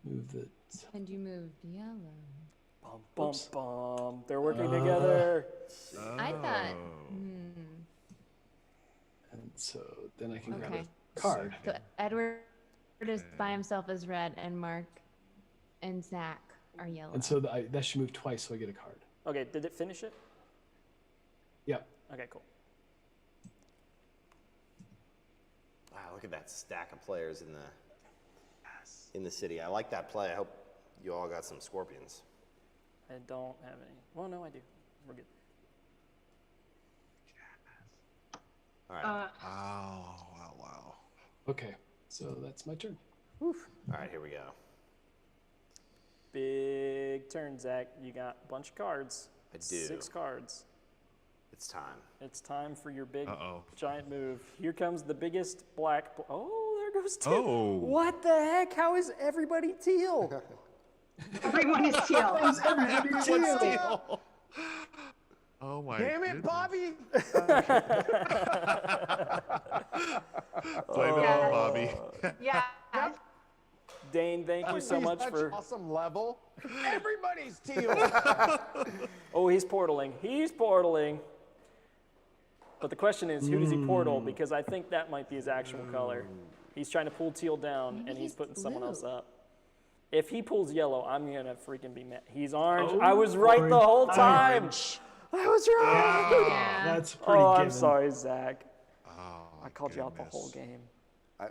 Move the. And you moved yellow. Bum, bum, bum. They're working together. I thought. And so then I can grab Okay. a card. So Edward is by himself as red, and Mark and Zach are yellow. And so that should move twice, so I get a card. Okay, did it finish it? Yep. Okay, cool. Wow, look at that stack of players in the city. I like that play. I hope you all got some scorpions. I don't have any. Well, no, I do. We're good. All right. Wow. Okay, so that's my turn. All right, here we go. Big turn, Zach. You got a bunch of cards. I do. 6 cards. It's time. It's time for your big Uh-oh. giant move. Here comes the biggest black. Oh, there goes teal. Oh. What the heck? How is everybody teal? Everyone is teal. Everyone's teal. Oh my Damn it, goodness. Bobby! Blame it on Bobby. Yeah. Dane, thank you so much for. Awesome level. Everybody's teal. Oh, he's portaling. He's portaling. But the question is, who does he portal? Because I think that might be his actual color. He's trying to pull teal down, and he's putting someone else up. If he pulls yellow, I'm gonna freaking be mad. He's orange. I was right the whole time. Orange. I was right. Yeah. That's pretty Oh, I'm given. sorry, Zach. Oh, I called you out the whole game. I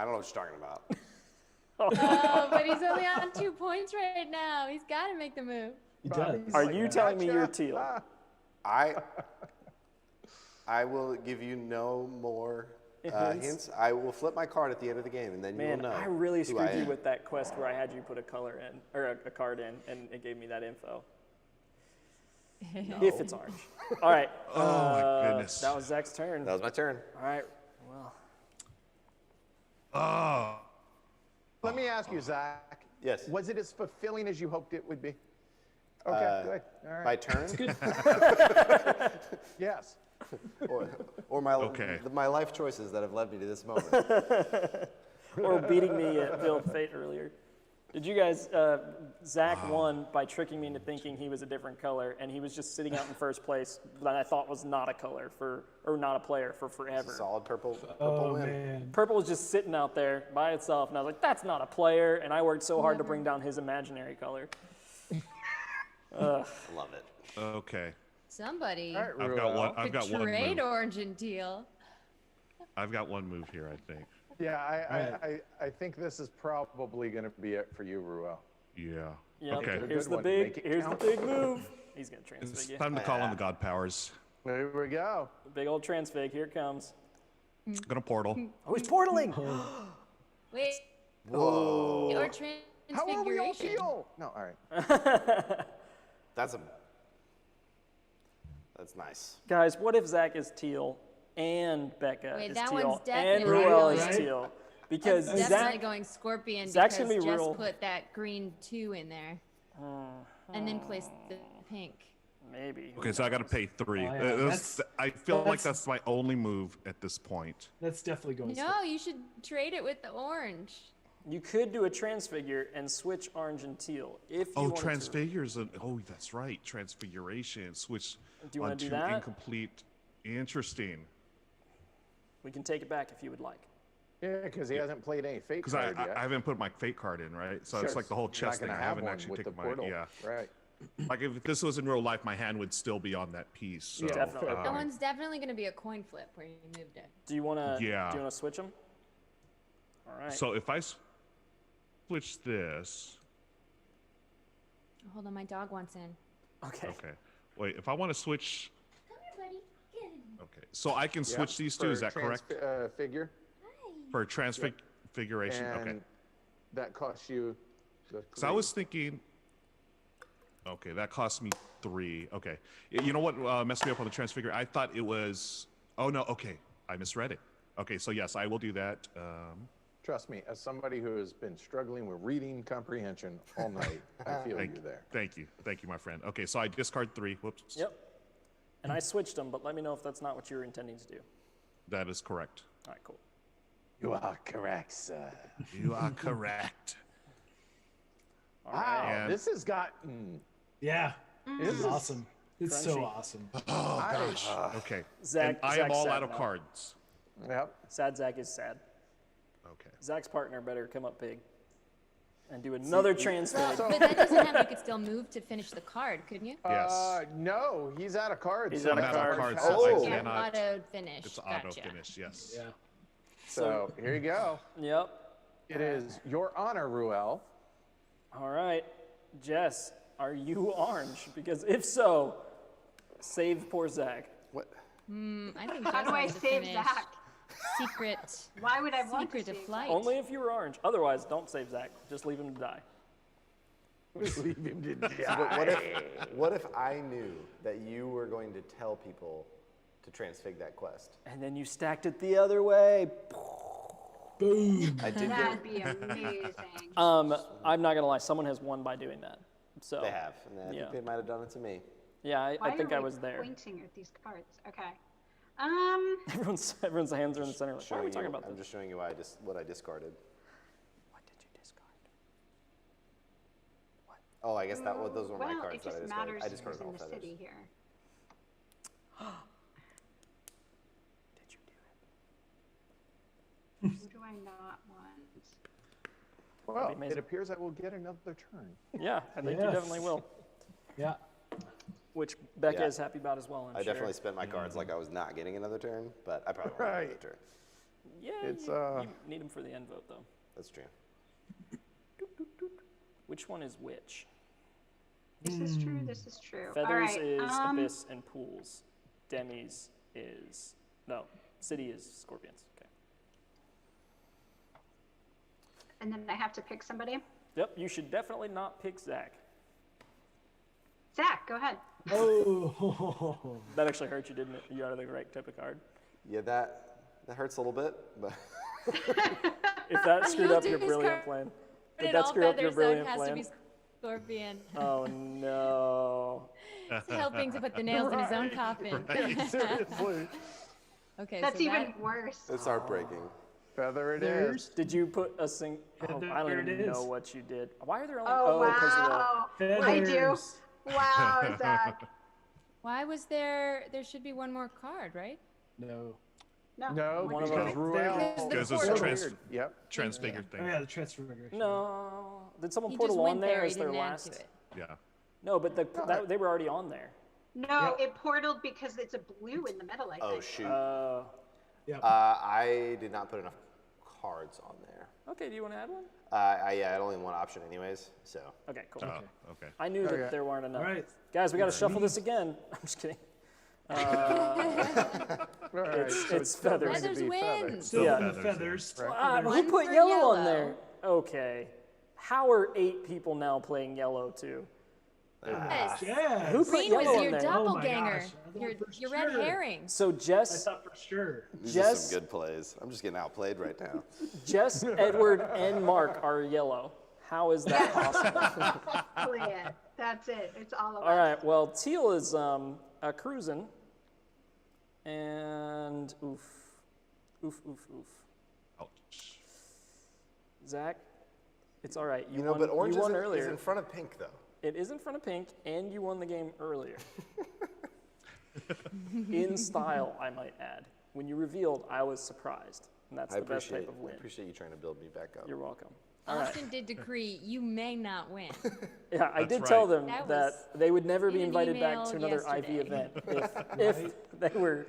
don't know what you're talking about. Oh, but he's only on 2 points right now. He's got to make the move. He does. Are you telling me you're teal? I will give you no more hints. I will flip my card at the end of the game, and then you Man, will know. I really who screwed I you am. with that quest where I had you put a color in, or a card in, and it gave me that info. If it's orange. All right. Oh, my goodness. That was Zach's turn. That was my turn. All right. Well. Oh. Let me ask you, Zach. Yes. Was it as fulfilling as you hoped it would be? Okay, good. All right. My turn? Yes. or my Okay. my life choices that have led me to this moment. Or beating me at Field of Fate earlier. Did you guys, Zach won by tricking me into thinking he was a different color, and he was just sitting out in first place that I thought was not a color or not a player for forever. Solid purple Oh, win. man. Purple was just sitting out there by itself, and I was like, that's not a player, and I worked so hard to bring down his imaginary color. Love it. Okay. Somebody I've got one. I've got one betrayed move. orange and teal. I've got one move here, I think. Yeah, I think this is probably going to be it for you, Ruel. Yeah. Yep. Okay. Here's the Good one. Make big. it Here's the count. big move. He's gonna It's transfig. time to call on the god powers. There we go. Big old transfig. Here it comes. Gonna portal. Oh, he's portaling. Wait. Whoa. Or How are we all transfiguration. teal? No, all right. That's nice. Guys, what if Zach is teal and Becca Wait, is that teal one's and definitely Ruel is right. teal? Because That's definitely Zach, going scorpion Zach's because gonna be Jess real- put that green 2 in there. And then placed the pink. maybe. Okay, so I got to pay 3. Oh, yeah. I feel like that's- that's my only move at this point. That's definitely going. No, you should trade it with the orange. You could do a transfigure and switch orange and teal if you Oh, wanted to. transfigures. Oh, that's right. Transfiguration. Switch Do you wanna on do 2 that? incomplete. Interesting. We can take it back if you would like. Yeah, because he hasn't played any fake Because I, card yet. I haven't put my fate card in, right? So Sure, it's like the whole you're not chess thing. gonna I have haven't one actually with taken the my portal. yeah. Right. Like if this was in real life, my hand would still be on that piece. So, Definitely. That one's definitely going to be a coin flip where you moved it. Do you want to? Yeah. Do you want to switch them? All right. So if I switch this, Hold on, my dog wants in. Okay. okay. Wait, if I want to switch, Come here, buddy. Get in. okay. So I can switch these two. Is that correct? Figure. For transfiguration. Okay. And that costs you. Because I was thinking, okay, that cost me 3. Okay. You know what messed me up on the transfigure? I thought it was, oh no, okay. I misread it. Okay, so yes, I will do that. Trust me, as somebody who has been struggling with reading comprehension all night, I feel you there. Thank you. Thank you, my friend. Okay, so I discard 3. Whoops. Yep. And I switched them, but let me know if that's not what you were intending to do. That is correct. All right, cool. You are correct, sir. You are correct. Wow, And- this has gotten. Yeah, This it's is awesome. It's so crunchy. awesome. Oh gosh. Okay. Zach- and I am Zach's all sad out of now. cards. Yep. Sad Zach is sad. Okay. Zach's partner better come up big. and do another Well, transfig. but that doesn't have, you could still move to finish the card, couldn't you? No, he's out of cards. He's so out of that's cards. hard so pass. I Yeah, cannot. auto finish. It's Gotcha. auto finish. Yes. Yeah. So here you go. Yep. It is your honor, Ruel. All right, Jess, are you orange? Because if so, save poor Zach. What? I think How Jess do I has to save finish. Zach? Secret. Why would I want to Secret of save flight. Only if you were orange. Otherwise, don't save Zach. Just leave him to die. Leave him to But what if I knew that you were going to tell people to transfig that quest? And then you stacked it the other way. Boom. I did That'd be amazing. I'm not gonna lie. Someone has won by doing that. So They have. And I think they might have done it to me. Yeah, I Why think are I we was there. Pointing at these cards. Okay. Everyone's hands are in the center. Like, why are we talking about I'm this? just showing you what I discarded. What did you discard? Oh, I guess those were my Well, cards it that I just discarded. matters I who's discarded in all the feathers. city here. Did you do Who do I not want? Well, amazing. it appears I will get another turn. it? Yeah, I think you Yes. definitely will. Yeah. Which Becca Yeah. is happy about as well. I'm I sure. definitely spent my cards like I was not getting another turn, but I probably won't get another turn. Yeah, It's, you need him for the end vote though. That's true. Which one is which? This is true. This is true. Feathers All right. is Abyss and Pools. Demis is City is Scorpions. Okay. And then I have to pick somebody. Yep, you should definitely not pick Zach. Zach, go ahead. Oh. That actually hurt you, didn't it? You out of the right type of card. Yeah, that hurts a little bit, but If that screwed You'll up your brilliant discard plan. But Did it that all screw up your feathers, so it brilliant has plan? to be Scorpion. Oh no. He's helping to put the nails in his own coffin. Seriously. Okay, That's so even worse. it's heartbreaking. Feather it is. Did you put a sing? Oh, I don't There it even know is. what you did. Why are there only? Oh, because wow. of I do. Feathers. Wow, Zach. Why was there should be one more card, right? No. No, One of because them. Ruel. Because it's portal. Yep. transfigured Oh thing. yeah, the transfiguration. the. No. Did someone He put just a went on there there. He as their didn't add last? to it. Yeah. No, but they were already on there. No, it portaled because it's a blue in the middle, I think. Oh shoot. Yep. I did not put enough cards on there. Okay, do you want to add one? I had only one option anyways, so. Okay, cool. Oh, okay. I knew that there weren't enough. All right. Guys, we got to shuffle this again. I'm just kidding. It's feathers. Feathers wins. Still Yeah. the feathers. Who One put for yellow yellow. on there? Okay. How are 8 people now playing yellow too? Yes. Yes. Who put Green yellow was on your there? doppelganger. gosh, I thought Your for red sure. herring. So I Jess, thought for sure. These are Jess, some good plays. I'm just getting outplayed right now. Jess, Edward, and Mark are yellow. How is that possible? Play it. That's it. It's all of All us. right. Well, teal is cruising, and oof. Ouch. Zach, it's all right. You know, but orange you won is earlier. in front of pink, though. It is in front of pink, and you won the game earlier. In style, I might add. When you revealed, I was surprised, and that's I the best type appreciate, of win. I appreciate you trying to build me back up. You're welcome. All right. Austin did decree you may not win. Yeah, I That's did tell right. them That that was they would never be in an invited back email to another IV yesterday. event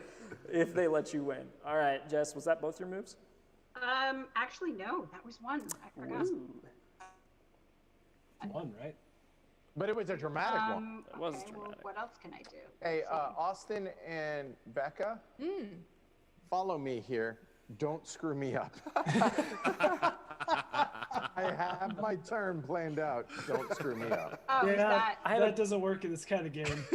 if they let you win. All right, Jess, was that both your moves? Actually, no. That was one. I forgot. Ooh. One, right? But it was a dramatic one. It was Okay, well, dramatic. what else can I do? Hey, Austin and Becca, Hmm. follow me here. Don't screw me up. I have my turn planned out. Don't screw me up. Oh, is Yeah, that? that doesn't work in this kind of game.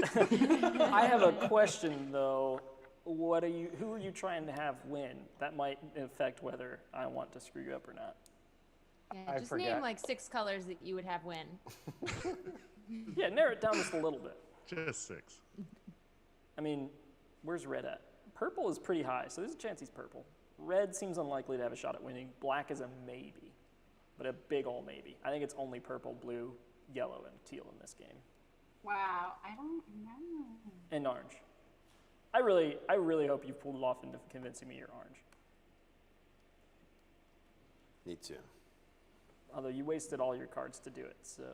I have a question though. Who are you trying to have win? That might affect whether I want to screw you up or not. Yeah, I just forget. name like 6 colors that you would have win. Yeah, narrow it down just a little bit. Just 6. I mean, where's red at? Purple is pretty high, so there's a chance he's purple. Red seems unlikely to have a shot at winning. Black is a maybe, but a big ol' maybe. I think it's only purple, blue, yellow, and teal in this game, Wow, I don't know. and orange. I really hope you pulled it off into convincing me you're orange. Me too. Although you wasted all your cards to do it, so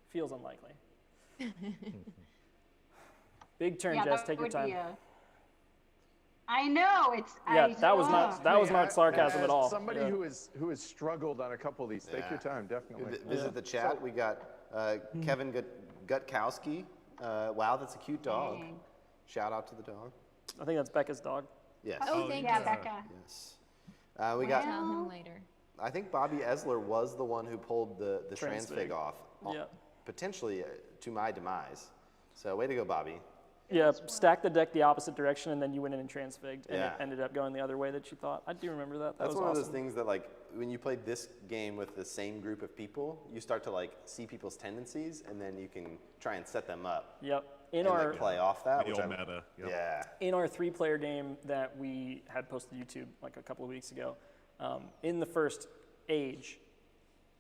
feels unlikely. Big turn, Yeah, Jess. that Take your would time. be I know it's. Yeah, that was not sarcasm As at all. Somebody Yeah. who has struggled on a couple of these. Take your time, definitely. Visit the chat. We got Kevin Gutkowski. Wow, that's a cute dog. Dang. Shout out to the dog. I think that's Becca's dog. Yes. Oh, thank Yeah, you. Becca. Yes. We got. Tell him later. I think Bobby Esler was the one who pulled the transfig off. Yeah. Potentially to my demise. So way to go, Bobby. Yeah, stack the deck the opposite direction, and then you went in and transfigged, and Yeah. it ended up going the other way that you thought. I do remember that. That That's was one of awesome. those things that, like, when you play this game with the same group of people, you start to like see people's tendencies, and then you can try and set them up. Yep. And like, play off that. The which old I- meta. Yep. Yeah. In our 3-player game that we had posted to YouTube like a couple of weeks ago, in the first age,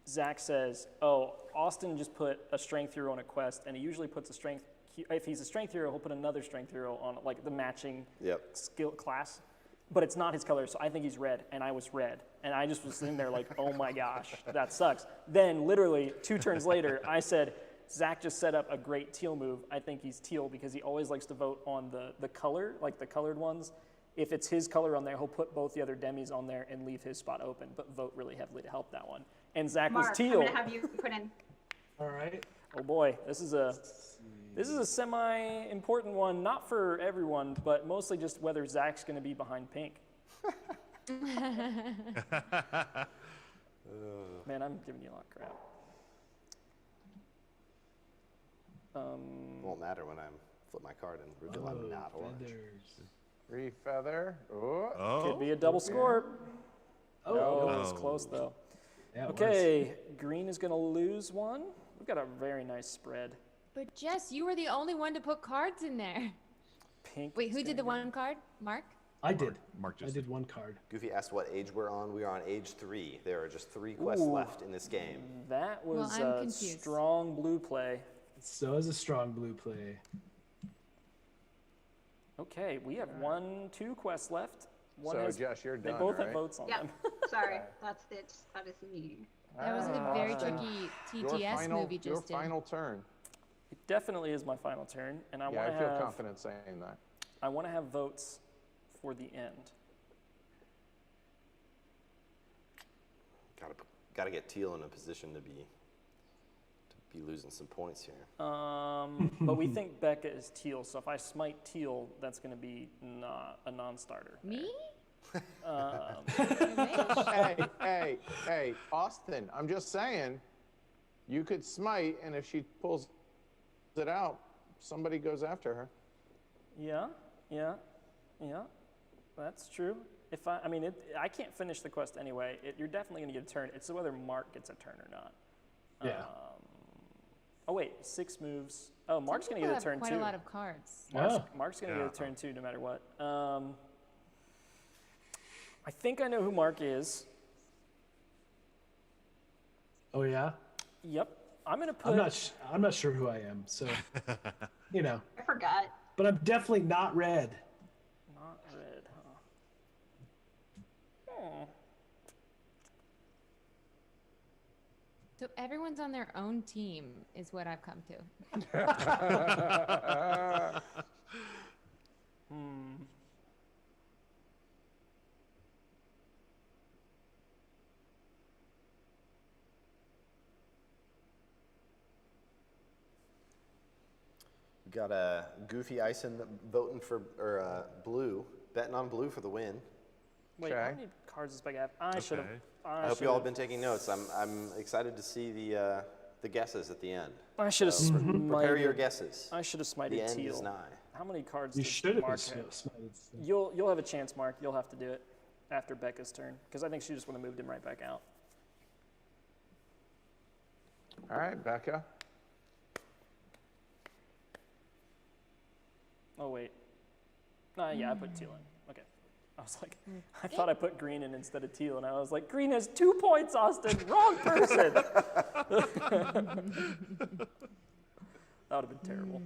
Zach says, "Oh, Austin just put a strength hero on a quest, and he usually puts a strength. If he's a strength hero, he'll put another strength hero on like the matching skill class, but it's not his color, so I think he's red, and I was red, and I just was sitting there like, oh my gosh, that sucks. Then literally 2 turns later, I said, Zach just set up a great teal move. I think he's teal because he always likes to vote on the color, like the colored ones. If it's his color on there, he'll put both the other demis on there and leave his spot open, but vote really heavily to help that one. And Zach Mark, was teal. I'm gonna have you put in. All right. Oh boy, this is a semi-important one, not for everyone, but mostly just whether Zach's going to be behind pink. Man, I'm giving you a lot of crap. Won't matter when I flip my card and reveal I'm not orange. Refeather. Oh. Could be a double score. Oh. No, it's close though. Yeah, it Okay, green is going to lose one. We've got a very nice spread. But Jess, you were the only one to put cards in there. Pink. Wait, who did the one card? Mark? I did. Mark I did one card. Goofy asked what age we're on. We are on age 3. There are just 3 quests Ooh. left in this game. That Well, was I'm a confused. strong blue play. So is a strong blue play. Okay, we have 2 quests left. One So, has, Jess, you're they done, both have right? votes on Yeah. them. Sorry, that is me. That was a very tricky Your TTS final, move you your just did. final turn. It definitely is my final turn, and I Yeah, want I to feel have confident saying that. I want to have votes for the end. Got to get teal in a position to be losing some points here. But we think Becca is teal, so if I smite teal, that's going to be not a non-starter. Me? Hey, Austin, I'm just saying, you could smite, and if she pulls it out, somebody goes after her. Yeah, that's true. If I mean, I can't finish the quest anyway. You're definitely going to get a turn. It's whether Mark gets a turn or not. Yeah. Oh wait, 6 moves. Oh, Mark's going to get a turn quite too. a lot of cards. Mark's going to get a turn too, no matter what. I think I know who Mark is. Oh yeah. Yep. I'm going to put. I'm not sure who I am. So, you know. I forgot. But I'm definitely not red. Not red, huh? Oh. So everyone's on their own team is what I've come to. We got a Goofy Ison voting for blue, betting on blue for the win. Wait, how many cards does Becca have? I should have. I hope you all have been taking notes. I'm excited to see the guesses at the end. I should have So prepare your smited- guesses. I should have smited The end teal. is nigh. How many cards You does should have Mark been have? smited. You'll have a chance, Mark. You'll have to do it after Becca's turn because I think she just would have moved him right back out. All right, Becca. Oh wait. Yeah, I put teal in. Okay. I was like, I thought I put green in instead of teal, and I was like, green has 2 points, Austin. Wrong person. That would have been terrible.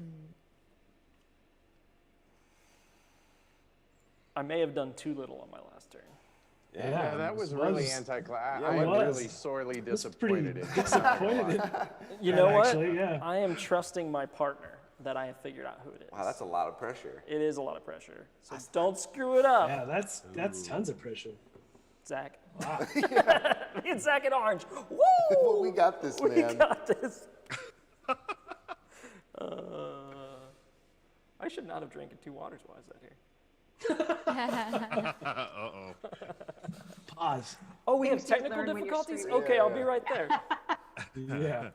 I may have done too little on my last turn. Yeah, that was really anti-class. Yeah, I it am was. really sorely It was pretty disappointed in you. disappointed. You know what? Actually, yeah. I am trusting my partner that I have figured out who it is. Wow, that's a lot of pressure. It is a lot of pressure. So don't screw it up. Yeah, that's tons of pressure. Zach. Wow. Me and Zach in orange. Woo! Well, we got this, We man. got this. I should not have drank 2 waters while I was out here. Uh-oh. Pause. Oh, we have Things you technical learn when you're difficulties? streaming. Okay, I'll be right there. Yeah.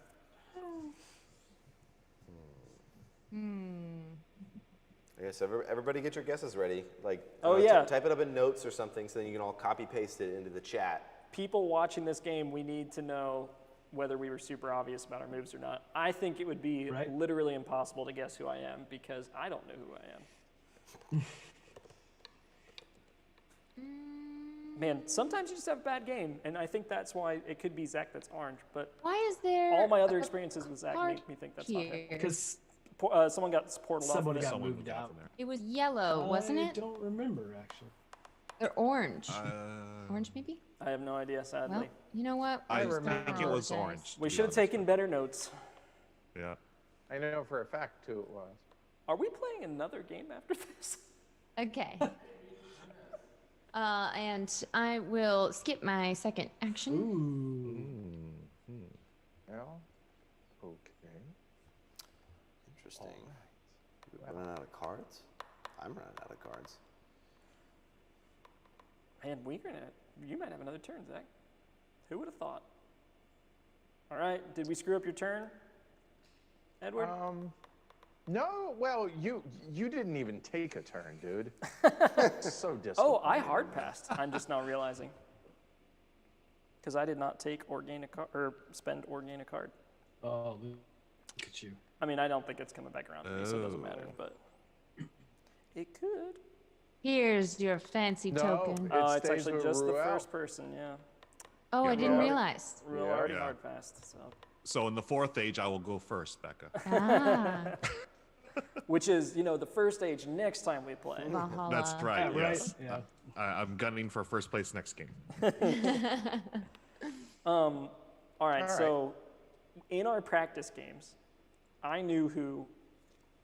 Okay, so everybody get your guesses ready. Like, Oh, yeah. type it up in notes or something so then you can all copy paste it into the chat. People watching this game, we need to know whether we were super obvious about our moves or not. I think it would be literally impossible to guess who I am because I don't know who I am. Man, sometimes you just have a bad game, and I think that's why it could be Zach that's orange, but Why is there all my other a experiences with Zach card make me think that's not him. here? Because someone got portaled off. someone of it. got moved out. It was yellow, wasn't I it? don't remember, actually. Or orange. Orange, maybe? I have no idea, sadly. Well, you know what? I Just don't think it was apologize. orange. We should have taken better notes. Yeah. I know for a fact who it was. Are we playing another game after this? Okay. And I will skip my second action. Well, okay. Interesting. We're running out of cards? I'm running out of cards. Man, you might have another turn, Zach. Who would have thought? All right, did we screw up your turn, Edward? No, well, you didn't even take a turn, dude. So disappointing. Oh, I hard passed. I'm just now realizing. Because I did not take or gain a card, or spend or gain a card. Oh, look at you. I mean, I don't think it's coming back around to me, so it doesn't matter, but it could. Here's your fancy token. Oh, it's stays actually with just the Ruel. first person, yeah. Oh, I didn't Ruel. realize. Ruel Yeah. already Yeah. hard passed, so. So in the 4th age, I will go first, Becca. Ah. Which is, the first age next time we play. Valhalla. That's right, Yeah, right. yes. Yeah. I'm gunning for first place next game. All right, so in our practice games, I knew who,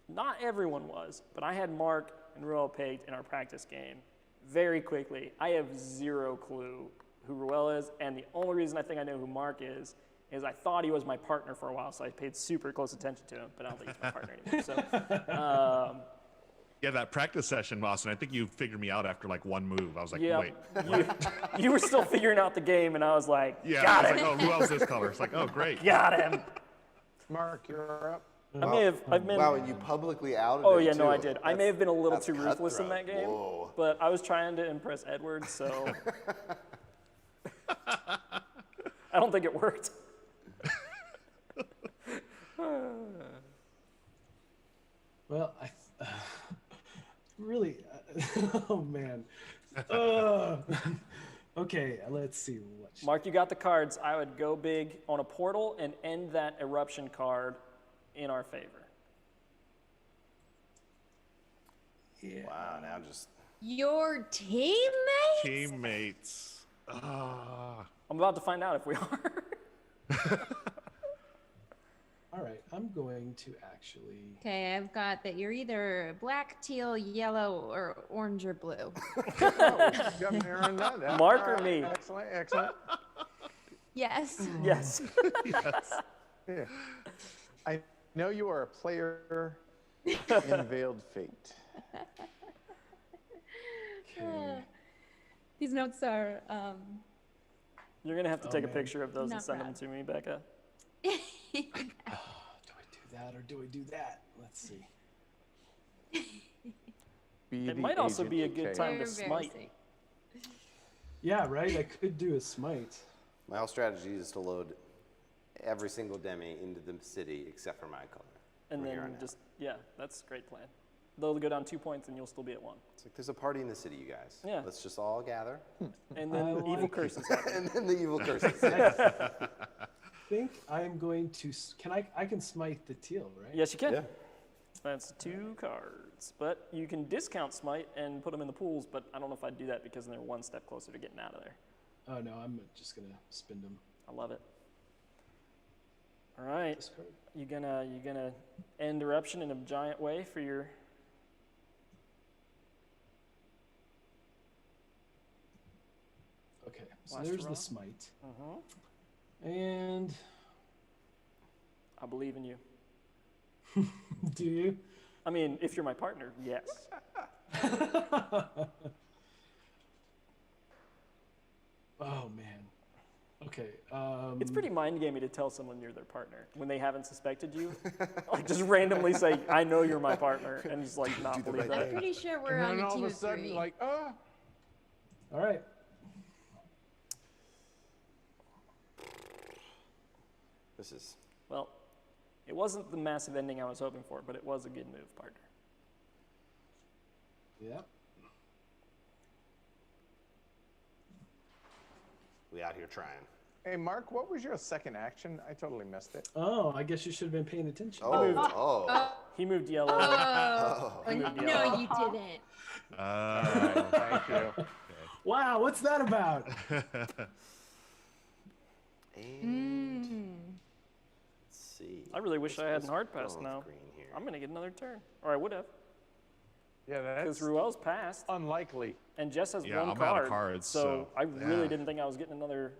not everyone was, but I had Mark and Ruel pegged in our practice game very quickly. I have zero clue who Ruel is, and the only reason I think I know who Mark is I thought he was my partner for a while, so I paid super close attention to him, but I don't think he's my partner anymore. So, Yeah, that practice session, Austin, I think you figured me out after like one move. I was like, yeah, wait. you were still figuring out the game, and I was like, Yeah, got I him. was like, oh, who else is this color? It's like, oh, great. Got him. Mark, you're up. I've been. Wow, and you publicly outed Oh him, yeah, no, I too. did. I may have been a little That's too ruthless in cutthroat. that game, Whoa. but I was trying to impress Edward, so I don't think it worked. Well, really, oh man. Okay, let's see. Mark, you got the cards. I would go big on a portal and end that eruption card in our favor. Yeah. Wow, now just. Your teammates? Teammates. Ah. I'm about to find out if we are. All right, I'm going to actually. Okay, I've got that you're either black, teal, yellow, or orange or blue. Mark or me? Excellent, excellent. Yes. Yes. Yes. Yeah. I know you are a player in Veiled Fate. These notes are. You're going to have to take a picture of those Not and send proud. them to me, Becca. Do I do that or do I do that? Let's see. It might also be a good time to Very smite. embarrassing. Yeah, right. I could do a smite. My whole strategy is to load every single demi into the city except for my color. And from here then on out. just, yeah, that's a great plan. They'll go down 2 points and you'll still be at 1. It's like there's a party in the city, you guys. Yeah. Let's just all gather. And then evil curses happen. And then the evil curses. I think I'm going to. I can smite the teal, right? Yes, you can. Yeah. That's 2 cards. But you can discount Smite and put them in the pools, but I don't know if I'd do that because then they're one step closer to getting out of there. Oh no, I'm just gonna spend them. I love it. All right. You gonna end eruption in a giant way for your. Okay, so last there's hurrah? the smite. Uh-huh. And I believe in you. do you? I mean, if you're my partner, yes. Oh man. Okay. It's pretty mind gamey to tell someone you're their partner when they haven't suspected you. Like just randomly say, "I know you're my partner," and just like not believe that. I'm pretty sure we're And on then a all team of a of sudden, 3. like, All right. This is. Well, it wasn't the massive ending I was hoping for, but it was a good move, partner. Yep. We out here trying. Hey, Mark, what was your second action? I totally missed it. Oh, I guess you should have been paying attention. He moved yellow. Oh, He moved no, yellow. you didn't. All right, thank you. Wow, what's that about? And let's see. I really wish I had an hard pass going now. green here. I'm gonna get another turn, or I would have. Yeah, Because that's Ruel's passed, unlikely. and Jess has Yeah, one I'm card. out of cards, so so, I really yeah. didn't think I was getting another.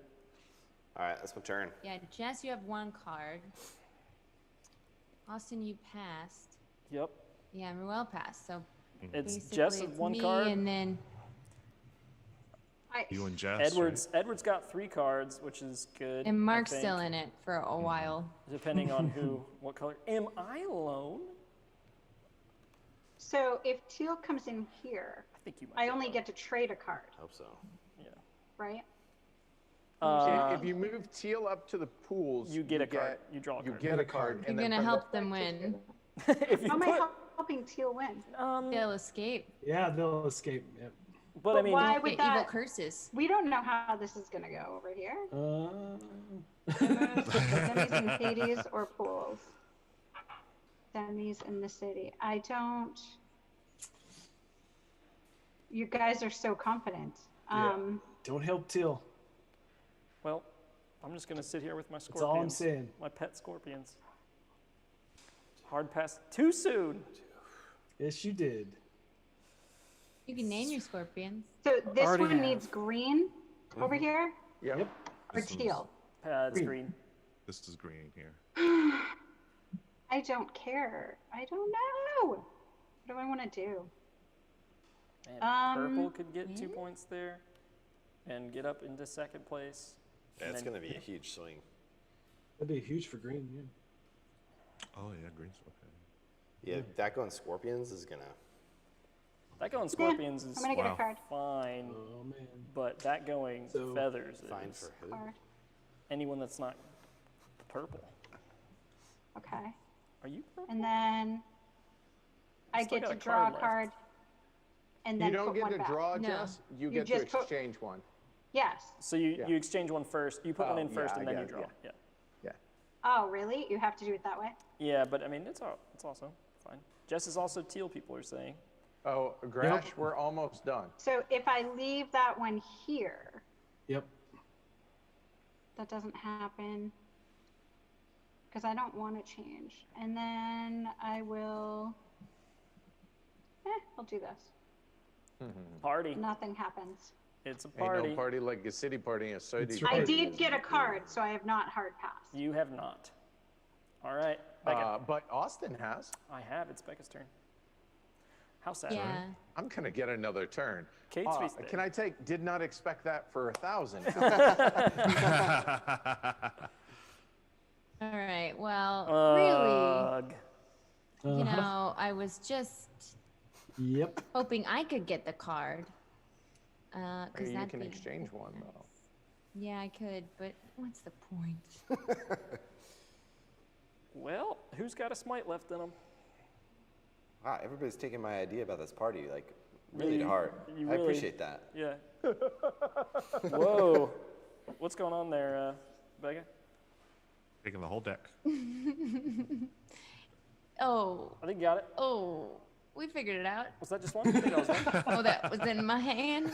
All right, that's my turn. Yeah, Jess, you have 1 card. Austin, you passed. Yep. Yeah, and Ruel passed. So It's basically Jess it's with 1 me card. and then You and Jess. Edward's got 3 cards, which is good. and Mark's I think, still in it for a while. depending on what color. Am I alone? So if teal comes in here, I think you might. I only get to trade a card, Hope so. Yeah. right? If you move teal up to the pools, you get a card. You draw a card. You get a card. You're and then gonna from the- help them win. If you How am put, I helping teal win? They'll escape. Yeah, they'll escape. Yep. but I mean, why Get would evil that? curses. We don't know how this is gonna go over here. Uh, Demis in Hades or pools. Demis in the city. I don't. You guys are so confident. don't help teal. well, I'm just gonna sit here with my scorpions. That's all I'm saying. My pet scorpions. Hard pass too soon. Yes, you did. You can name your scorpions. So this Already one have. needs green over here Yep. Yep. or This teal. It's green. This is green here. I don't care. I don't know. What do I want to do? And purple could get 2 points there, and get up into 2nd place. Yeah, and it's then- going to be a huge swing. That'd be huge for green. Yeah. Oh yeah, green's okay. Yeah, that going Scorpions is gonna. That going Scorpions is I'm gonna get a card. fine, Oh man. but that going So- Feathers Fine is for who? Card. anyone that's not purple. Okay. Are you purple? And then I Still get got to a draw card a left. card and then You don't put get one to back. draw, No. Jess. You You get to just put- exchange one. Yes. So you Yeah. exchange one first. You put one Oh, in first, yeah, and I then you get draw. it, Yeah. Oh, really? You have to do it that way? Yeah, but I mean, it's also fine. Jess is also teal. People are saying. Oh, Grash, we're almost done. So if I leave that one here, Yep. that doesn't happen because I don't want to change. And then I will. I'll do this. Party. Nothing happens. It's a Ain't party. no party like a city party and a city That's party. I did get a card, so I have not hard passed. You have not. All right, Becca. But Austin has. I have. It's Becca's turn. How sad. Yeah. I'm gonna get another turn. Kate's feast day. Can I take? Did not expect that for 1,000. All right. Well, Ugh. really, you know, I was just Yep. hoping I could get the card. Or Because you that can exchange one though. Yeah, I could, but what's the point? Well, who's got a smite left in them? Wow, everybody's taking my idea about this party like really You- to heart. you I really- appreciate that. Yeah. Whoa. What's going on there, Becca? Taking the whole deck. Oh. I think you got it. Oh. We figured it out. Was that just one? I think that was one. Oh, that was in my hand.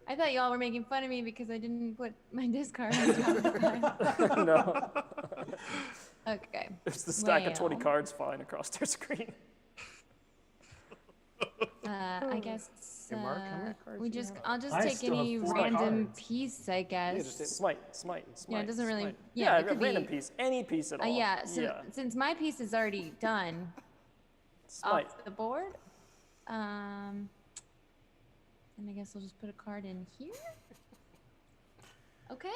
I thought y'all were making fun of me because I didn't put my discard on top of the pile. No. Okay. There's the stack of 20 Well, cards flying across their screen. I guess Hey, Mark, how many cards we do you just. have? I'll just I take still any have 4 random cards. piece, I guess. Smite. Yeah, it doesn't really. Smite. Yeah, it a could random be. piece. Any piece at all. Yeah. So since my piece is already done Smite. off the board, and I guess I'll just put a card in here. Okay.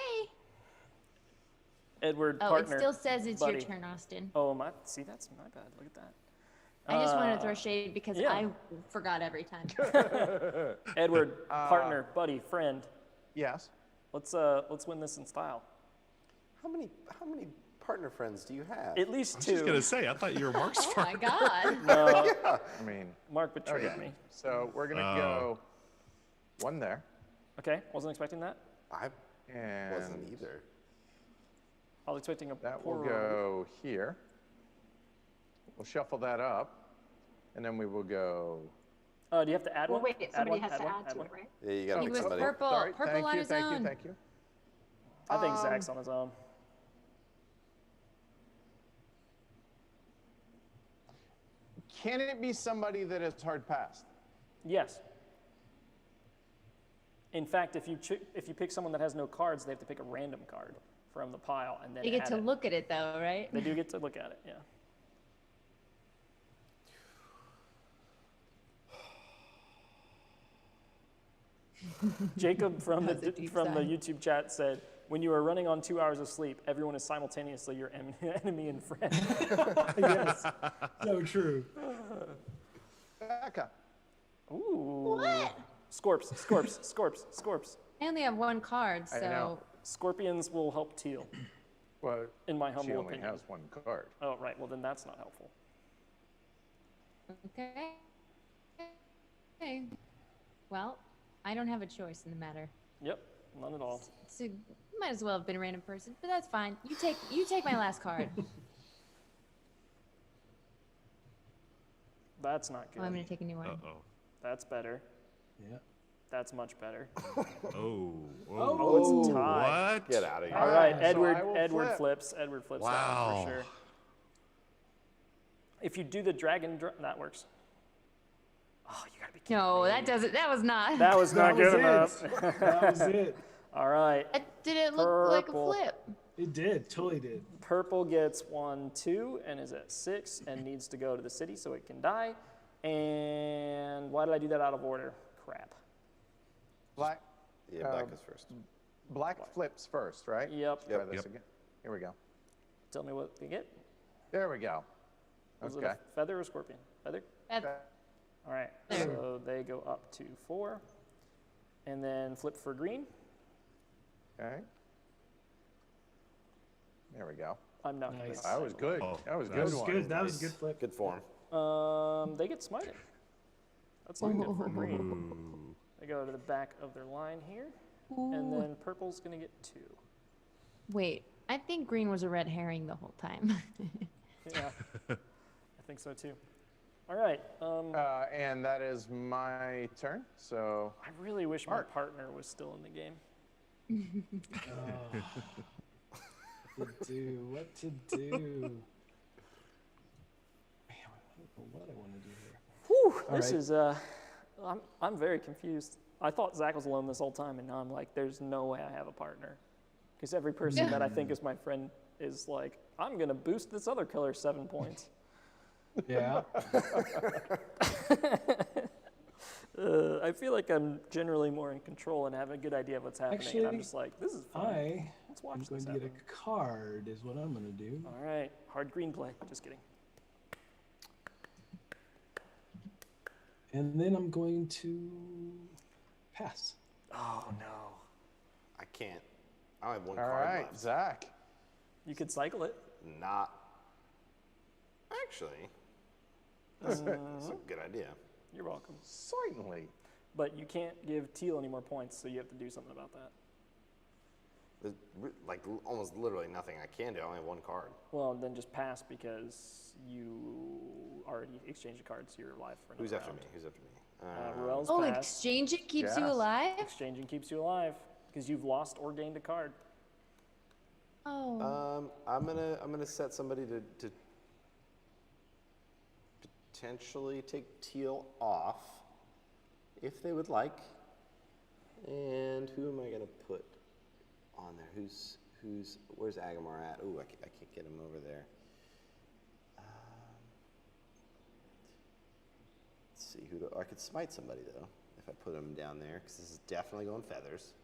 Edward, Oh, partner. it still says it's buddy. your turn, Austin. Oh, see, that's my bad. Look at that. I just wanted to throw shade because yeah. I forgot every time. Edward, partner, buddy, friend. Yes. Let's win this in style. How many partner friends do you have? At least I was two. just gonna say, I thought you were Mark's Oh my God. No. Yeah. I mean, Mark betrayed okay. me. So we're gonna go one there. Okay, wasn't expecting that. I And wasn't either. I was expecting a that will poor go here. We'll shuffle that up, and then we will go. do you have to add Well, one? wait, somebody has to one, add to one. it, right? Yeah, you gotta He pick was somebody. purple. Sorry, Purple thank on you, his thank own. you, thank you. I think Zach's on his own. Can it be somebody that is hard passed? Yes. In fact, if you pick someone that has no cards, they have to pick a random card from the pile and then They get add to it. look at it though, right? They do get to look at it, yeah. Jacob from the YouTube chat said, "When you are running on 2 hours of sleep, everyone is simultaneously your enemy and friend." Yes. So true. Becca. Ooh. What? Scorps. I only have one card, I know. so Scorpions will help Teal, Well, in my she humble only opinion. has one card. Oh, right. Well, then that's not helpful. okay. Okay. Well, I don't have a choice in the matter. Yep, none at all. So might as well have been a random person, but that's fine. You take my last card. That's not good. Oh, I'm gonna take a new one. That's better. Yeah. That's much better. Oh, it's a tie. What? Get out of here. All right, So I will Edward flip. flips. Edward flips Wow. that one for sure. If you do the dragon, that works. Oh, you gotta be kidding No, me. that doesn't. That was not. That was not That was good it. enough. That was it. All right. Did it look like a Purple. flip? It did. Totally did. Purple gets 1, 2, and is at 6, and needs to go to the city so it can die. And why did I do that out of order? Crap. Black. Yeah, black is first. Black flips first, right? Yep. Try this again. Here we go. Tell me what you get. There we go. Was it Okay. a feather or scorpion? Feather? Feather. All right. So they go up to 4, and then flip for green. Okay. There we go. I'm not. Nice. That was good. Oh, that was That good. was one. good. That was a good flip. Good form. They get smited. That's not good for green. They go to the back of their line here, and then purple's gonna get 2. Wait, I think green was a red herring the whole time. Yeah, I think so too. All right. And that is my turn. So I really wish my partner was still in the game. What to do? Man, what I want to do here. Whew, All this right. is I'm very confused. I thought Zach was alone this whole time, and now I'm like, there's no way I have a partner, because every person that I think is my friend is like, I'm gonna boost this other color 7 points. Yeah. I feel like I'm generally more in control and have a good idea of what's happening, and I'm Actually, just like, this is fun. Let's watch I'm going this to get happen. a card, is what I'm going to do. All right, hard green play. Just kidding. And then I'm going to pass. Oh no. I can't. I only have one all card right, left. Zach. You could cycle it. Not. Actually, that's a good idea. You're welcome. Certainly. But you can't give Teal any more points, so you have to do something about that. There's almost literally nothing I can do. I only have one card. Well, then just pass because you already exchanged a card, so you're alive for another Who's after round. me? Who's after me? Ruel's Oh, passed. exchanging keeps you alive? Exchanging keeps you alive because you've lost or gained a card. Oh. I'm gonna set somebody to potentially take Teal off, if they would like. And who am I gonna put on there? Where's Agamar at? Ooh, I can't get him over there. Let's see I could smite somebody though if I put him down there, because this is definitely going feathers.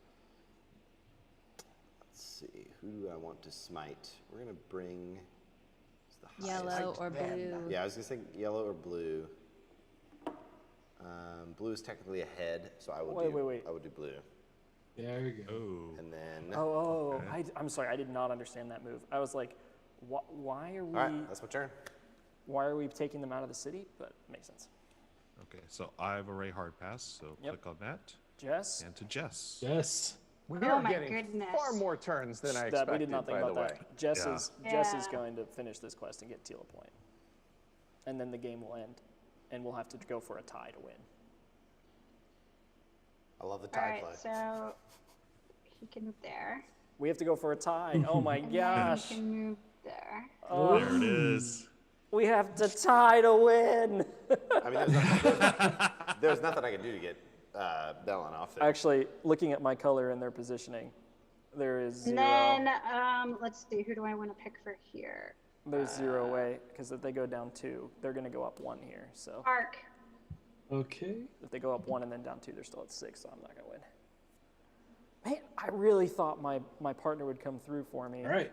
Let's see, who do I want to smite? We're gonna bring Yellow or blue. Yeah, I was gonna say yellow or blue. Blue is technically a head, so I would I would do blue. There we go. And then. I'm sorry, I did not understand that move. I was like, why are we? All right, that's my turn. Why are we taking them out of the city? But it makes sense. Okay, so I've already hard passed, so Yep. click on that. Jess. And to Jess. Yes. We Oh are my getting goodness. far more turns than I That expected, we did not think by about the way. that. Jess Yeah. is going to finish this quest and get Teal a point, and then the game will end, and we'll have to go for a tie to win. I love the All tie right, play. so he can move there. We have to go for a tie. Oh my And gosh. then he can move there. Oh, There it is. we have to tie to win. I mean, there's nothing I can do to get Bellin off there. Actually, looking at my color and their positioning, there is zero. And then let's see, who do I want to pick for here? There's zero way, because if they go down 2, they're going to go up 1 here. So Ark. Okay. if they go up 1 and then down 2, they're still at 6, so I'm not going to win. Man, I really thought my partner would come through for me. All right.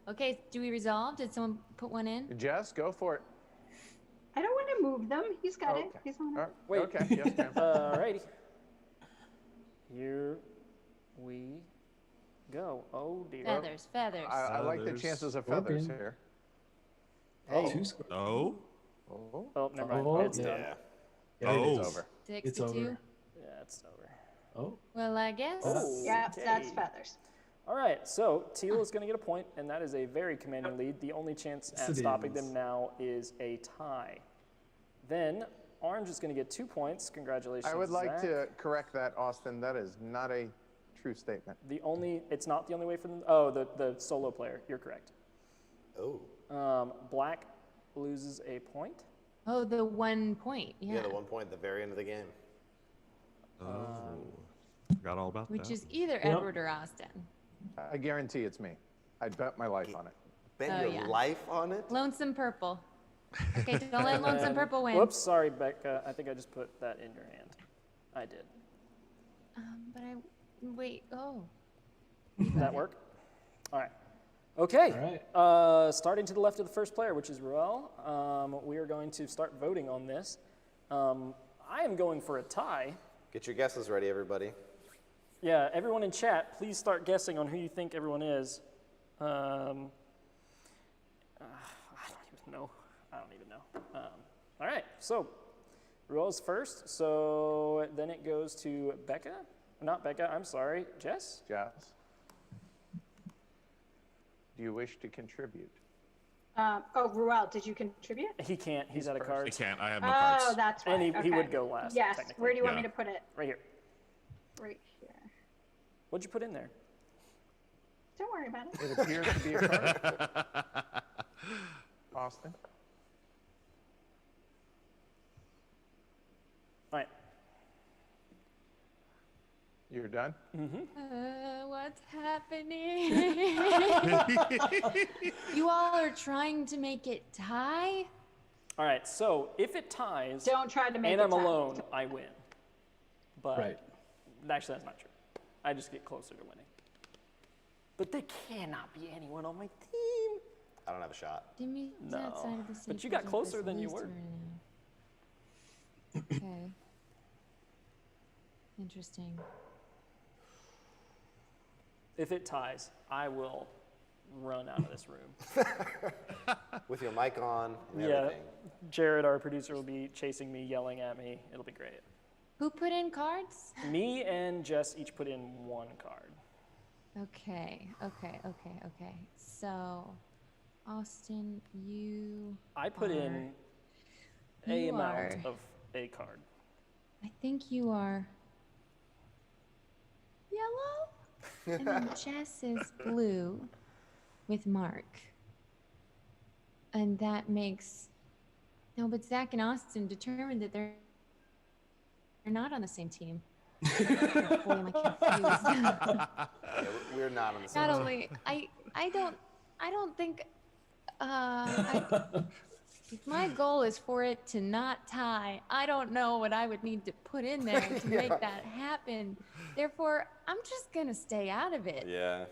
Okay, do we resolve? Did someone put one in? Jess, go for it. I don't want to move them. He's got it. Okay. He's on it. All right. Wait. Okay, yes, ma'am. Alrighty. Here we go. Oh dear. Feathers, feathers. I like the chances of feathers Open. here. Hey. Two squares. Oh. Oh, never mind. Oh, It's done. Yeah. Yeah, it Oh. is. Over. 62. over. Yeah, it's over. Oh. Well, I guess. Oh. Yeah, Okay. that's feathers. All right, so Teal is going to get a point, and that is a very commanding lead. The only chance Yes, at it stopping is. them now is a tie. Then Orange is going to get 2 points. Congratulations, I would like Zach. to correct that, Austin. That is not a true statement. It's not the only way for them. Oh, the solo player. You're correct. Oh. Black loses a point. Oh, the 1 point. Yeah. Yeah, the 1 point at the very end of the game. Forgot all about Which that. is either Yep. Edward or Austin. I guarantee it's me. I'd bet my life on it. Bet Oh, your yeah. life on it? Lonesome Purple. Okay, don't let Lonesome Purple win. Whoops, sorry, Becca. I think I just put that in your hand. I did. But wait, oh. Did that work? All right. Okay. All right. Starting to the left of the first player, which is Ruel, we are going to start voting on this. I am going for a tie. Get your guesses ready, everybody. Yeah, everyone in chat, please start guessing on who you think everyone is. I don't even know. All right, so Ruel's first. So then it goes to Becca. Not Becca, I'm sorry, Jess? Jess, do you wish to contribute? Ruel, did you contribute? He can't. He's out of cards. He can't. I have no cards. Oh, that's right. And he okay. would go last. Yes. technically. Where do you want me Yeah. to put it? Right here. Right here. What'd you put in there? Don't worry about it. It appears to be a card. Austin? All right. You're done? What's happening? You all are trying to make it tie? All right, so if it ties, Don't try to make and it I'm tie. alone, I win. But Right. actually, that's not true. I just get closer to winning. But there cannot be anyone on my team. I don't have a shot. Give me No. that side of the But you seat got with closer this than you loose were. right now. Okay. Interesting. If it ties, I will run out of this room. With your mic on and Yeah, everything. Jared, our producer, will be chasing me, yelling at me. It'll be great. Who put in cards? Me and Jess each put in 1 card. Okay. So Austin, you. I put in a You amount are- of a card. I think you are yellow, and then Jess is blue with Mark, and that makes no. But Zach and Austin determined that they're not on the same team. Oh, boy, am I confused. Yeah, we're not on the same Not team. only I don't think if my goal is for it to not tie, I don't know what I would need to put in there to make that happen. Therefore, I'm just gonna stay out of it. Yeah.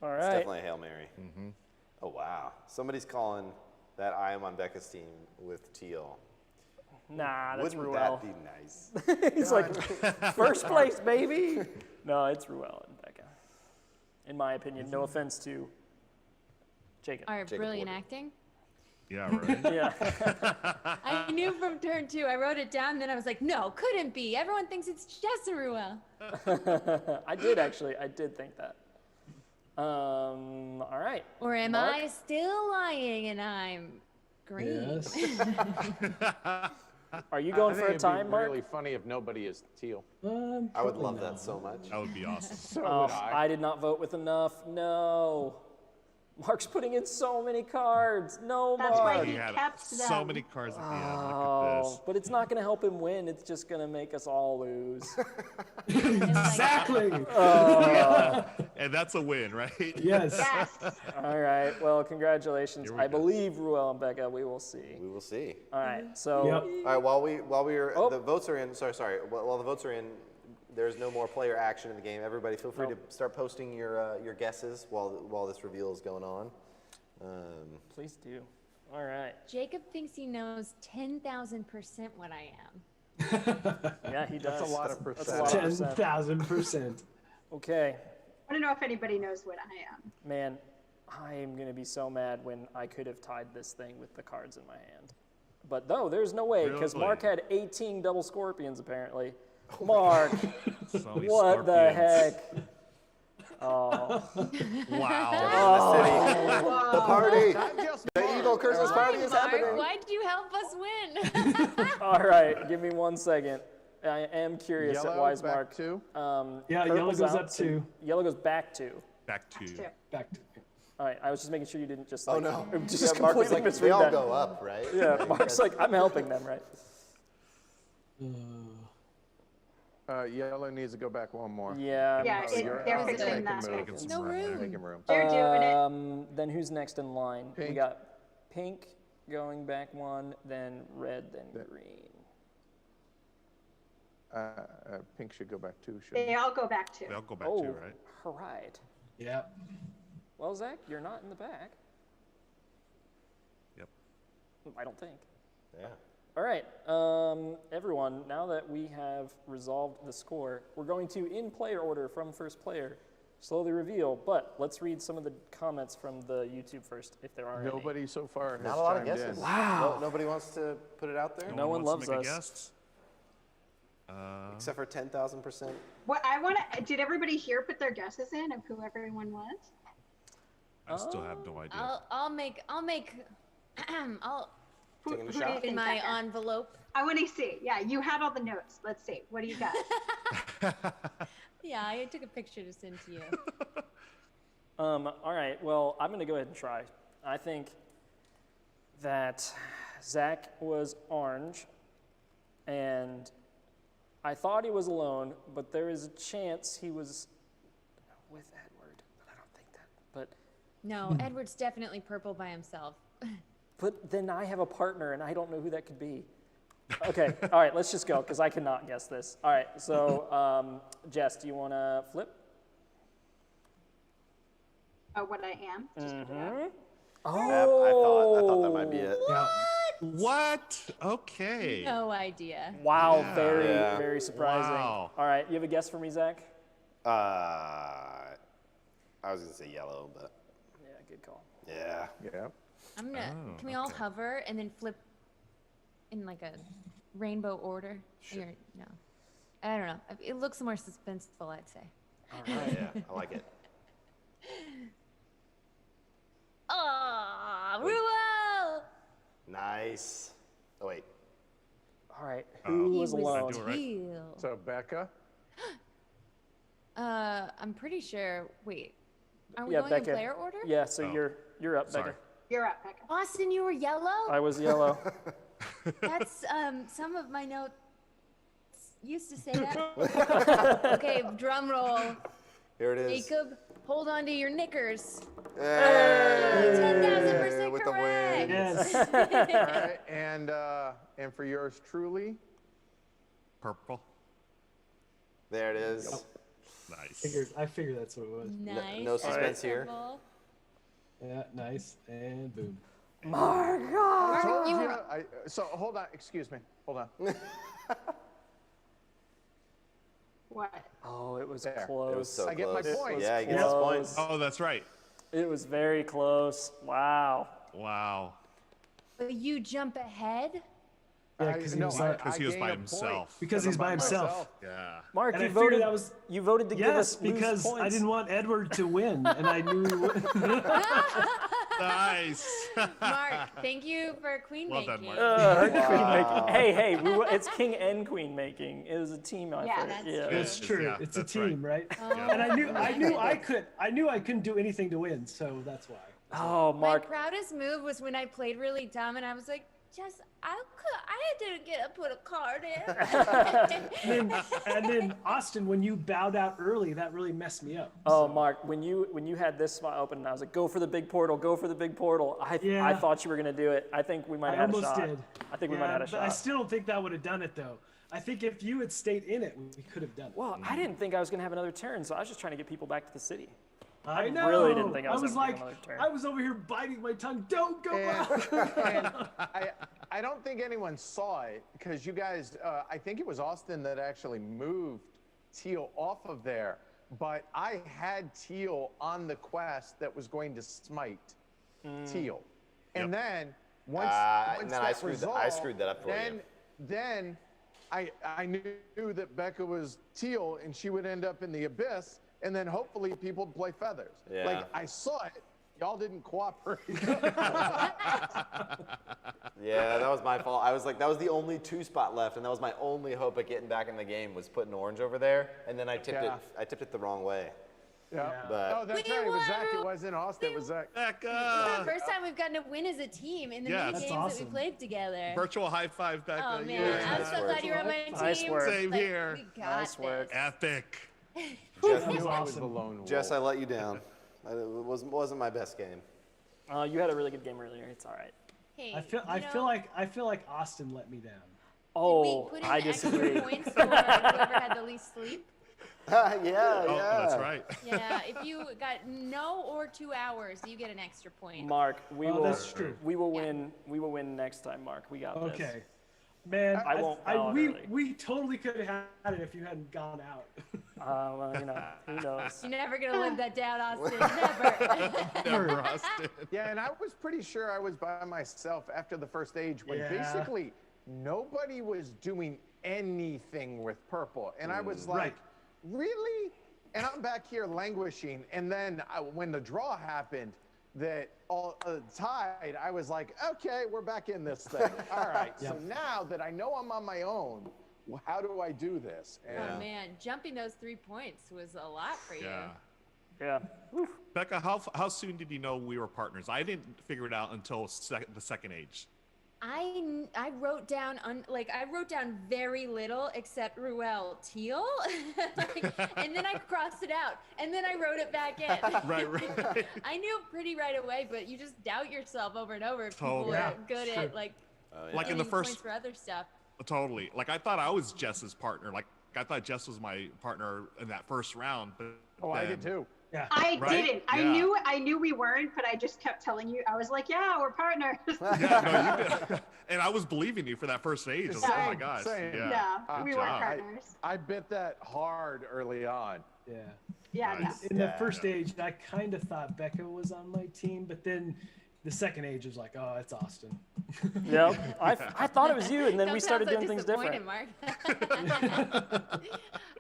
All It's right. definitely a Hail Mary. Oh, wow. Somebody's calling that I am on Becca's team with teal. Nah, that's Wouldn't Ruel. that be nice? He's like, first place, baby. No, it's Ruel and Becca. In my opinion, no offense to Jacob. Our brilliant acting. Yeah, right. Yeah. I knew from turn 2. I wrote it down, then I was like, no, couldn't be. Everyone thinks it's Jess and Ruel. I did think that. All right. Or am Mark? I still lying and I'm green? Are you going I for think a it'd time, be Mark? really funny if nobody is teal. I would love that so much. That would be awesome. So Oh, would I. I did not vote with enough. No. Mark's putting in so many cards. No, That's why Mark. he had kept so them. many cards at the end. Look at Oh, this. but it's not going to help him win. It's just going to make us all lose. Exactly. And that's a win, right? Yes. All right. Well, congratulations. Here we I go. believe Ruel and Becca. We will see. We will see. All right. So. Yep. All right, while we're the votes are in. Sorry. While the votes are in, there's no more player action in the game. Everybody, feel free to start posting your guesses while this reveal is going on. Please do. All right. Jacob thinks he knows 10,000% what I am. Yeah, he does. That's a lot of That's a lot of percent. 10,000%. Okay. I don't know if anybody knows what I am. Man, I am going to be so mad when I could have tied this thing with the cards in my hand. But no, there's no way, because Really? Mark had 18 double scorpions, apparently. Mark, So many what the scorpions. heck? Oh. Wow. The party. The evil Christmas party is Mark, happening. why'd you help us win? All right, give me 1 second. I am curious at Yellow why is back Mark. two? Yeah, yellow purple's goes out, up so 2. Yellow goes back 2. Back to you. Back to. All right, I was just making sure you didn't just Oh like, no. just Yeah, Mark was completely like, misread they all that. go up, right? Yeah, Mark's like, I'm helping them, right? Yellow needs to go back one more. Yeah. Yeah, Oh, you're they're out. fixing Making that. moves. No room. Making room. They're doing it. Then who's next in line? We Pink. got pink going back 1, then red, then green. Pink should go back 2, shouldn't They it? all go back to. They'll go back Oh, to, right? all right. Yep. Well, Zach, you're not in the back. Yep. I don't think. Yeah. All right, everyone, now that we have resolved the score, we're going to, in player order from first player, slowly reveal, but let's read some of the comments from the YouTube first, if there are any. Nobody so far has Not a lot of chimed guesses. in. Wow. Nobody wants to put it out there? No one wants loves to make us. a guess? Except for 10,000%. What I want to. Did everybody here put their guesses in of who everyone was? I still have no idea. I'll make I'll Taking a Who do shot? you in think, my Becca? envelope. I want to see. Yeah, you had all the notes. Let's see. What do you got? Yeah, I took a picture to send to you. All right, well, I'm going to go ahead and try. I think that Zach was orange, and I thought he was alone, but there is a chance he was with Edward, but I don't think that. But No, Edward's definitely purple by himself. But then I have a partner, and I don't know who that could be. Okay, all right, let's just go, because I cannot guess this. All right, so Jess, do you want to flip? Oh, what I am. Just put it out. Oh, I thought that might be it. Yeah. What? Okay. No idea. Wow, Yeah. very, Yeah. very surprising. Wow. All right, you have a guess for me, Zach? I was going to say yellow, but Yeah, good call. yeah. Yeah. I'm gonna. Oh, Can we all okay. hover and then flip in like a rainbow order? Sure. Or, no, I don't know. It looks more suspenseful, I'd say. Yeah, I like it. Oh. Ruel! Nice. Oh, wait. All right. Who was alone? teal. So, Becca? I'm pretty sure. Wait. Are we Yeah, going Becca. in player order? Yeah, so you're up, Sorry. Becca. You're up, Becca. Austin, you were yellow? I was yellow. That's some of my notes used to say that. Okay, drum roll. Here it is. Jacob, hold on to your knickers. Hey, 10,000% with the correct. win. Yes. All right, and for yours truly? Purple. There it is. Nice. I figured that's what it was. Nice. No suspense here. Purple. Yeah, nice. And boom. I told You you. were- So, hold on. Excuse me. Hold on. What? Oh, it was There. close. It was so I get my close. point. Yeah, he gets his point. Oh, that's right. It was very close. Wow. Wow. But you jump ahead? Yeah, because he no, was I- like, Because he was gained by a point. himself. because he's by himself. Yeah. Mark, And you I figured voted. that was- You voted to give Yes, us lose because points. I didn't want Edward to win, and I knew he would. Nice. Mark, thank you for queen Well making. done, Mark. Queen making. Hey, it's king and queen making. It was a team effort. Yeah, that's true. That's true. Yeah, It's a that's right. team, right? Yeah. And I knew I couldn't do anything to win, so that's why. Oh, My Mark. proudest move was when I played really dumb and I was like, Jess, I didn't get to put a card in. And then Austin, when you bowed out early, that really messed me up. Oh, Mark, when you had this spot open, and I was like, "Go for the big portal! Go for the big portal!" I thought you were gonna do it. I think we might I have had a almost shot. did. I think we might have had a but I shot. still don't think that would have done it, though. I think if you had stayed in it, we could have done it. Well, I didn't think I was gonna have another turn, so I was just trying to get people back to the city. I know. really didn't think I was gonna like, take another turn. I was over here biting my tongue. Don't go out. And I don't think anyone saw it because you guys, I think it was Austin that actually moved Teal off of there. But I had Teal on the quest that was going to smite Teal. And then once, And then I screwed that up for you. Then I knew that Becca was Teal and she would end up in the abyss. And then hopefully people would play feathers. Yeah. Like I saw it. Y'all didn't cooperate. Yeah, that was my fault. I was like, that was the only 2-spot left, and that was my only hope at getting back in the game was putting orange over there, and then I tipped it. I tipped it the wrong way. Yeah. But Oh, that's right. It was Zach. It wasn't Austin. It was Zach. This is the first time we've gotten to win as a team in the Yeah. mini That's games that awesome. we played together. Virtual high five, Becca. Oh man, Yeah. I'm so glad you're on my team. Nice work. Same Like, here. We got Nice work. this. Epic. Jess, That was I was awesome. the lone wolf. Jess, I let you down. It wasn't my best game. You had a really good game earlier. It's all right. Hey, I feel like Austin let me down. Oh, put in I extra disagree. points for whoever had the least sleep. Yeah. Oh, that's right. Yeah, if you got no or 2 hours, you get an extra point. Mark, we Oh, will. that's true. We will win. We will win next time, Mark. We got this. Okay. Man, I won't bow out early. we totally could have had it if you hadn't gone out. Well, who knows? You're never gonna live that down, Austin. Never. Never, Austin. Yeah, and I was pretty sure I was by myself after the first age when Yeah. basically nobody was doing anything with purple. And I was like, Right. really? And I'm back here languishing. And then when the draw happened, that all tied, I was like, okay, we're back in this thing. All right. So now that I know I'm on my own, how do I do this? And Oh man, jumping those 3 points was a lot for you. Yeah. Yeah. Becca, how soon did you know we were partners? I didn't figure it out until the second age. I wrote down I wrote down very little except Ruel Teal, and then I crossed it out, and then I wrote it back in. Right. I knew pretty right away, but you just doubt yourself over and over. If people Totally. are good at Like in getting the first, points for other stuff. totally. Like I thought I was Jess's partner. Like I thought Jess was my partner in that first round. But I did too. Yeah. I Right? didn't. Yeah. I knew we weren't, but I just kept telling you. I was like, yeah, we're partners. Yeah, no, you did. And I was believing you for that first age. I was like, oh my gosh. Same. Yeah. No, we Good weren't job. partners. I bit that hard early on. Yeah. Yeah, Nice. In the first age, I kind of thought Becca was on my team, but then the second age was like, oh, it's Austin. Yep. I thought it was you, and then Don't we sound started so doing things disappointed, different. Mark.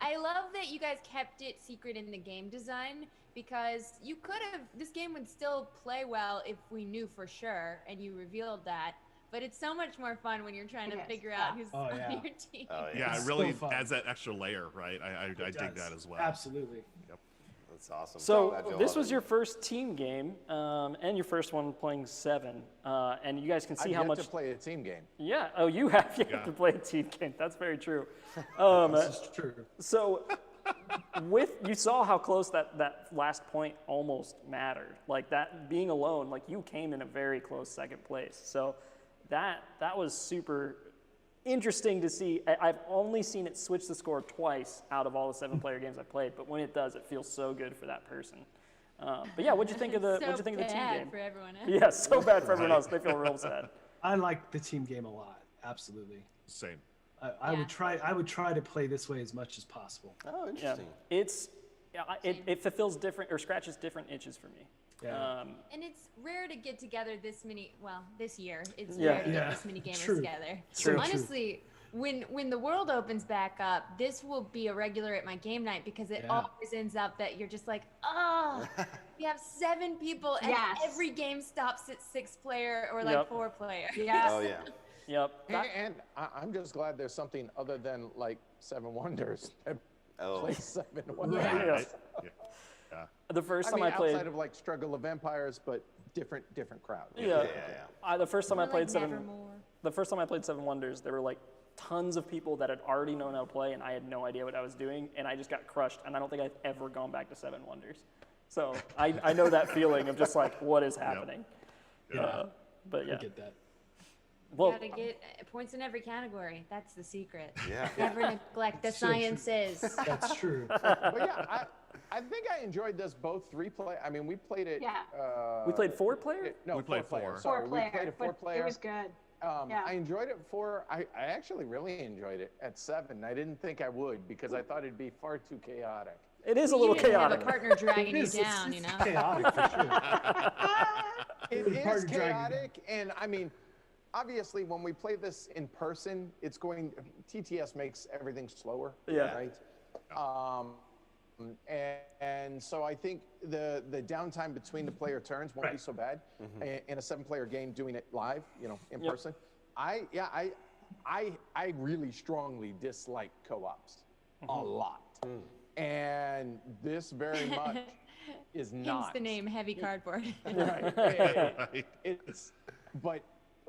I love that you guys kept it secret in the game design, because you could have, this game would still play well if we knew for sure and you revealed that. But it's so much more fun when you're trying to figure out who's on your team. Yeah, it really adds that extra layer, right? I dig that as well. Absolutely. Yep. That's awesome. So Glad you'll this love was it. your first team game, and your first one playing 7, and you guys can see I've how yet much. to play a team game. Yeah. Oh, you have yet Yeah. to play a team game. That's very true. This is true. So, you saw how close that last point almost mattered. Like that being alone, like you came in a very close second place. So that was super interesting to see. I've only seen it switch the score twice out of all the 7-player games I've played, but when it does, it feels so good for that person. But yeah, what'd you think of the So what'd you think of the team bad game? for everyone else. Yeah, so bad for everyone else. They feel real sad. I like the team game a lot. Absolutely. Same. I would try to play this way as much as possible. Oh, Yeah, it fulfills different or scratches different itches for me. Yeah. And it's rare to get together this many. Well, this year it's Yeah. rare to Yeah. get this many gamers True. together. True. Honestly, when the world opens back up, this will be a regular at my game night, because it Yeah. always ends up that you're just like, oh, we have 7 people, and every game stops at 6-player or like Yep. 4-player. Yes. Oh yeah. Yep. And I'm just glad there's something other than like 7 Wonders that plays 7 Wonders. Right. Yeah. The first I time mean, I played, outside of like Struggle of Empires, but different crowd. yeah, the first time I Or, like, played 7, Nevermore. the first time I played 7 Wonders, there were like tons of people that had already known how to play, and I had no idea what I was doing, and I just got crushed. And I don't think I've ever gone back to 7 Wonders. So I know that feeling of just like, what is happening? But yeah. I get that. Well, You gotta get points in every category. That's the secret. Yeah. Never neglect the sciences. That's true. But yeah, I think I enjoyed this both 3-player. I mean, we played it. Yeah. we played 4-player? No, We played 4-player. 4. Sorry, we 4-player, played a but 4-player. It was good. Yeah. I enjoyed it 4. I actually really enjoyed it at 7. I didn't think I would, because I thought it'd be far too chaotic. It is a You little didn't chaotic. have a partner dragging you It's down, you know. chaotic for sure. It is Hard to drag. chaotic, and I mean, obviously, when we play this in person, TTS makes everything slower. Yeah. Right. And so I think the downtime between the player turns won't be so bad in a 7-player game doing it live, in Yep. person. I really strongly dislike co-ops a lot, and this very much is Hence not. the name Heavy Cardboard. Right.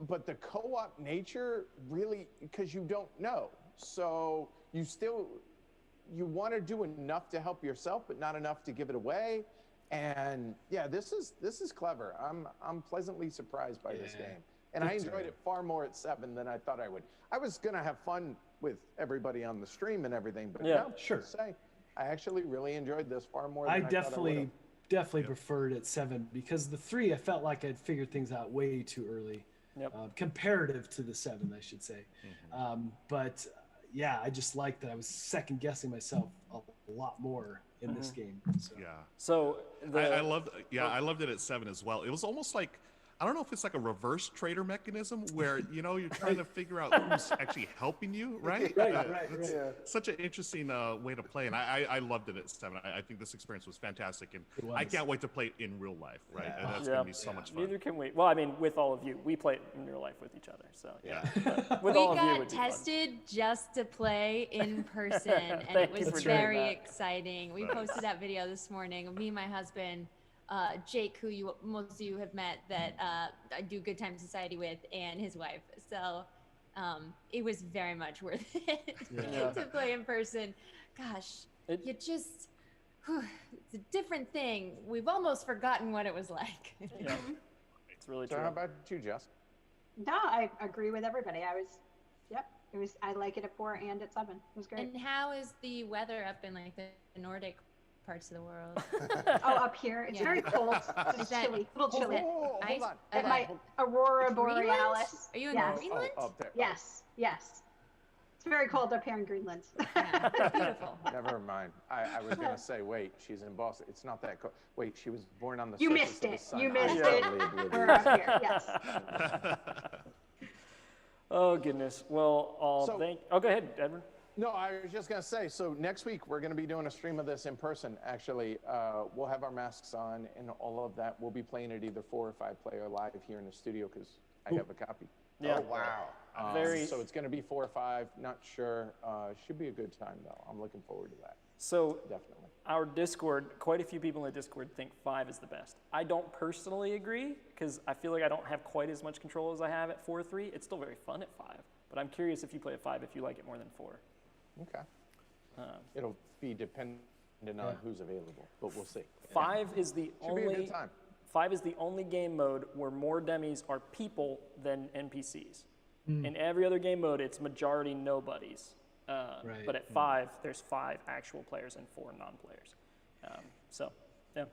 But the co-op nature really, because you don't know, so you want to do enough to help yourself, but not enough to give it away. And yeah, this is clever. I'm pleasantly surprised by this game, and I enjoyed it far more at 7 than I thought I would. I was gonna have fun with everybody on the stream and everything, but no, sure. Say, I actually really enjoyed this far more than I I thought I would've. definitely preferred it 7, because the 3 I felt like I'd figured things out way too early. Yep. Comparative to the 7, I should say. But yeah, I just liked that I was second guessing myself a lot more in this game. So. Yeah. So I loved. Yeah, I loved it at 7 as well. It was almost like, I don't know if it's like a reverse trader mechanism where you're trying to figure out who's actually helping you, right? Right. It's such an interesting way to play, and I loved it at 7. I think this experience was fantastic, and I can't wait to play it in real life, right? And that's going to be so much fun. Neither can we. Well, I mean, with all of you, we play it in real life with each other. So yeah. With We all of you, it got would be fun. tested just to play in person, and Thank it you was for doing very that. exciting. We posted that video this morning of me and my husband, Jake, who most of you have met, that I do Good Time Society with, and his wife. So it was very much worth it to play in person. Gosh, it's a different thing. We've almost forgotten what it was like. Yeah. It's really So true. how about you, Jess? No, I agree with everybody. I like it at 4 and at 7. It was great. And how is the weather up in like the Nordic parts of the world? Oh, up here, it's very cold. It's chilly, a little chilly. Hold Ice? on. At my Aurora Greenland? Borealis. Are you in Yes. Greenland? Up there. Yes. It's very cold up here in Greenland. Beautiful. Never mind. I was going to say, wait, she's in Boston. It's not that cold. Wait, she was born on the You surface missed of the it. sun. You I'm missed it. totally oblivious. We're up here. Yes. Oh goodness. Well, oh, go ahead, Edward. No, I was just going to say, so next week we're going to be doing a stream of this in person, actually. We'll have our masks on and all of that. We'll be playing it either 4 or 5 player live here in the studio because I have a copy. Yeah. Oh, wow. So it's going to be 4 or 5, not sure. Should be a good time, though. I'm looking forward to that. So definitely. Our Discord, quite a few people in the Discord think 5 is the best. I don't personally agree because I feel like I don't have quite as much control as I have at 4-3. It's still very fun at 5, but I'm curious if you play at 5 if you like it more than 4. Okay. It'll be dependent on who's available, but we'll see. 5 is the Should be a good time. 5 is the only game mode where more demis are people than NPCs. In every other game mode, it's majority nobodies. But at 5, there's 5 actual players and 4 non-players. So, yeah.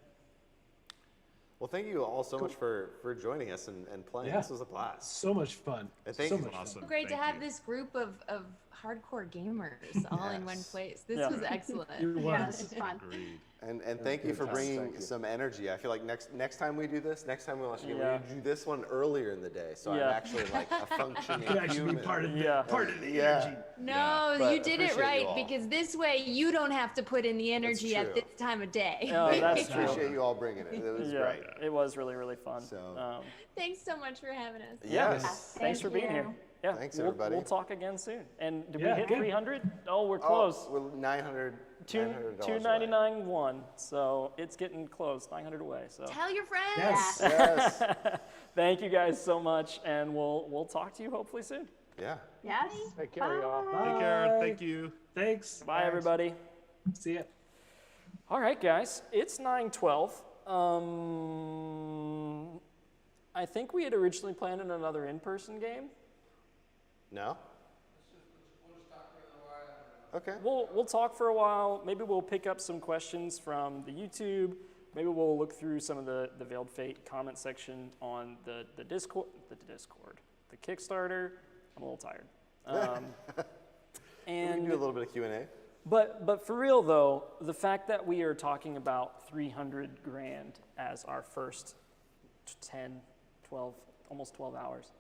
Well, thank you all so much for joining us and playing. Yeah. This was a blast. So much fun. And thank So you. much fun. Awesome. Great to have this group of hardcore gamers all in one place. This was excellent. Yeah, this is fun. And thank you for bringing some energy. I feel like next time we do this, next time we'll actually do this one earlier in the day, so I'm actually like a functioning You actually human. be part of the energy. No, But you did it appreciate you right all. because this way you don't have to put in the energy at true. this time of day. Oh, that's true. Appreciate you all bringing it. It was great. It was really, really fun. So, Thanks so much for having us. Thanks for being here. Yeah, Thanks, we'll, everybody. We'll talk again soon. And did Yeah, we hit good. 300? Oh, we're close. We're 900. $900 $299 won, so it's getting close. 900 away. So Tell your friends. Yes. thank you guys so much, and we'll talk to you hopefully soon. Yeah. Yes. Take care, y'all. Take care. Thank you. Thanks. Bye, everybody. See ya. All right, guys, it's 9:12. I think we had originally planned on another in-person game. No? Okay. We'll talk for a while. Maybe we'll pick up some questions from the YouTube. Maybe we'll look through some of the Veiled Fate comment section on the Discord, the Kickstarter. I'm a little tired. And we can do a little bit of Q&A. But for real though, the fact that we are talking about 300 grand as our first 10, 12, almost 12 hours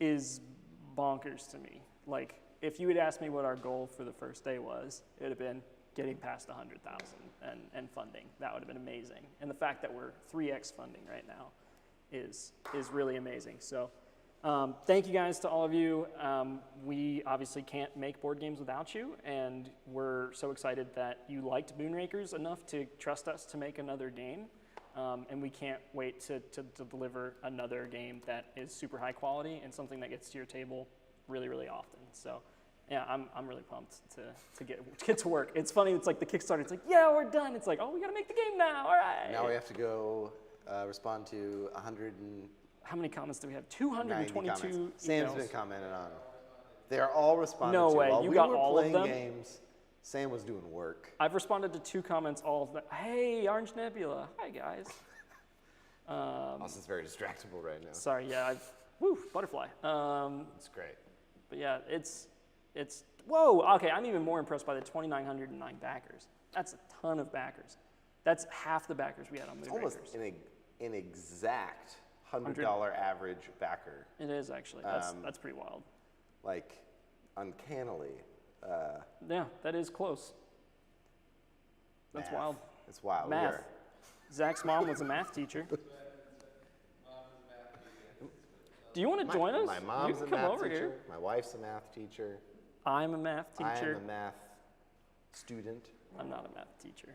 is bonkers to me. Like, if you had asked me what our goal for the first day was, it would have been getting past 100,000 and funding. That would have been amazing. And the fact that we're 3x funding right now is really amazing. So thank you guys to all of you. We obviously can't make board games without you, and we're so excited that you liked Moonrakers enough to trust us to make another game. And we can't wait to deliver another game that is super high quality and something that gets to your table really, really often. So yeah, I'm really pumped to get to work. It's funny, it's like the Kickstarter, it's like, yeah, we're done. It's like, oh, we gotta make the game now, all right. Now we have to go respond to 100 and... How many comments do we have? 222 emails. Sam's been commented on. They're all responded No to. way, While you we got were all of playing them? games, Sam was doing work. I've responded to 2 comments, all of them. Hey, Orange Nebula, hi guys. Austin's very distractible right now. Sorry, yeah, butterfly. It's great. But yeah, it's whoa, okay, I'm even more impressed by the 2,909 backers. That's a ton of backers. That's half the backers we had on Moonrakers. Almost an exact $100 average backer. It is actually, that's pretty wild. Like, uncannily. Yeah, that is close. That's Math. wild. It's wild. Math. Zach's mom was a math teacher. Do you want to join us? My mom's you can a come math over teacher. here. My wife's a math teacher. I'm a math teacher. I am a math student. I'm not a math teacher.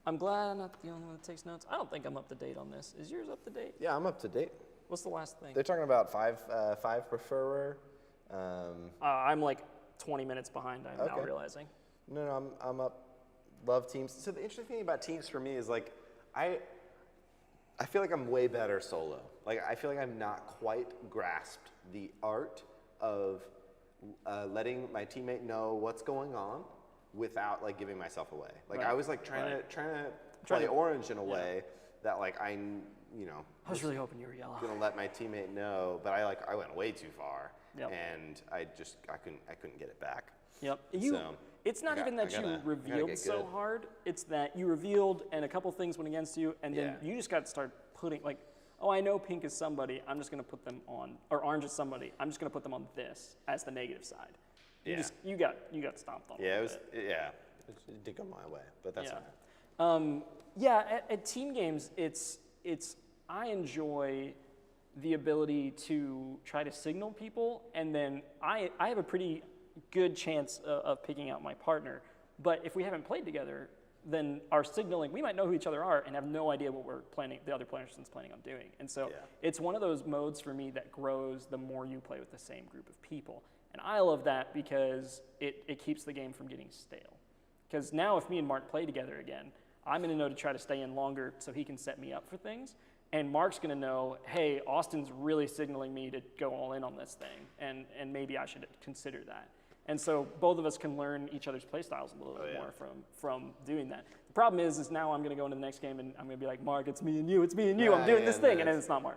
I'm glad I'm not the only one that takes notes. I don't think I'm up to date on this. Is yours up to date? Yeah, I'm up to date. What's the last thing? They're talking about five preferer. I'm like 20 minutes behind, I'm now realizing. No, I'm up. Love teams. So the interesting thing about teams for me is like, I feel like I'm way better solo. Like, I feel like I've not quite grasped the art of letting my teammate know what's going on without like giving myself away. Like I was like trying to play orange in a way that like I was really hoping you were yellow. Gonna let my teammate know, but I went way too far. Yep. and I couldn't get it back. Yep. It's not I even that you revealed get so good. hard. It's that you revealed and a couple things went against you, and then you just got to start putting like, oh, I know pink is somebody. I'm just going to put them on, or orange is somebody. I'm just going to put them on this as the negative side. You got stomped on. Yeah, it did go my way, but that's fine. At team games, it's I enjoy the ability to try to signal people, and then I have a pretty good chance of picking out my partner. But if we haven't played together, then our signaling, we might know who each other are and have no idea what the other person's planning on doing. And so it's one of those modes for me that grows the more you play with the same group of people. And I love that because it keeps the game from getting stale. Because now if me and Mark play together again, I'm going to know to try to stay in longer so he can set me up for things. And Mark's going to know, hey, Austin's really signaling me to go all in on this thing, and maybe I should consider that. And so both of us can learn each other's play styles a little bit more from doing that. The problem is now I'm going to go into the next game and I'm going to be like, Mark, it's me and you, I'm doing this thing, and then it's not Mark.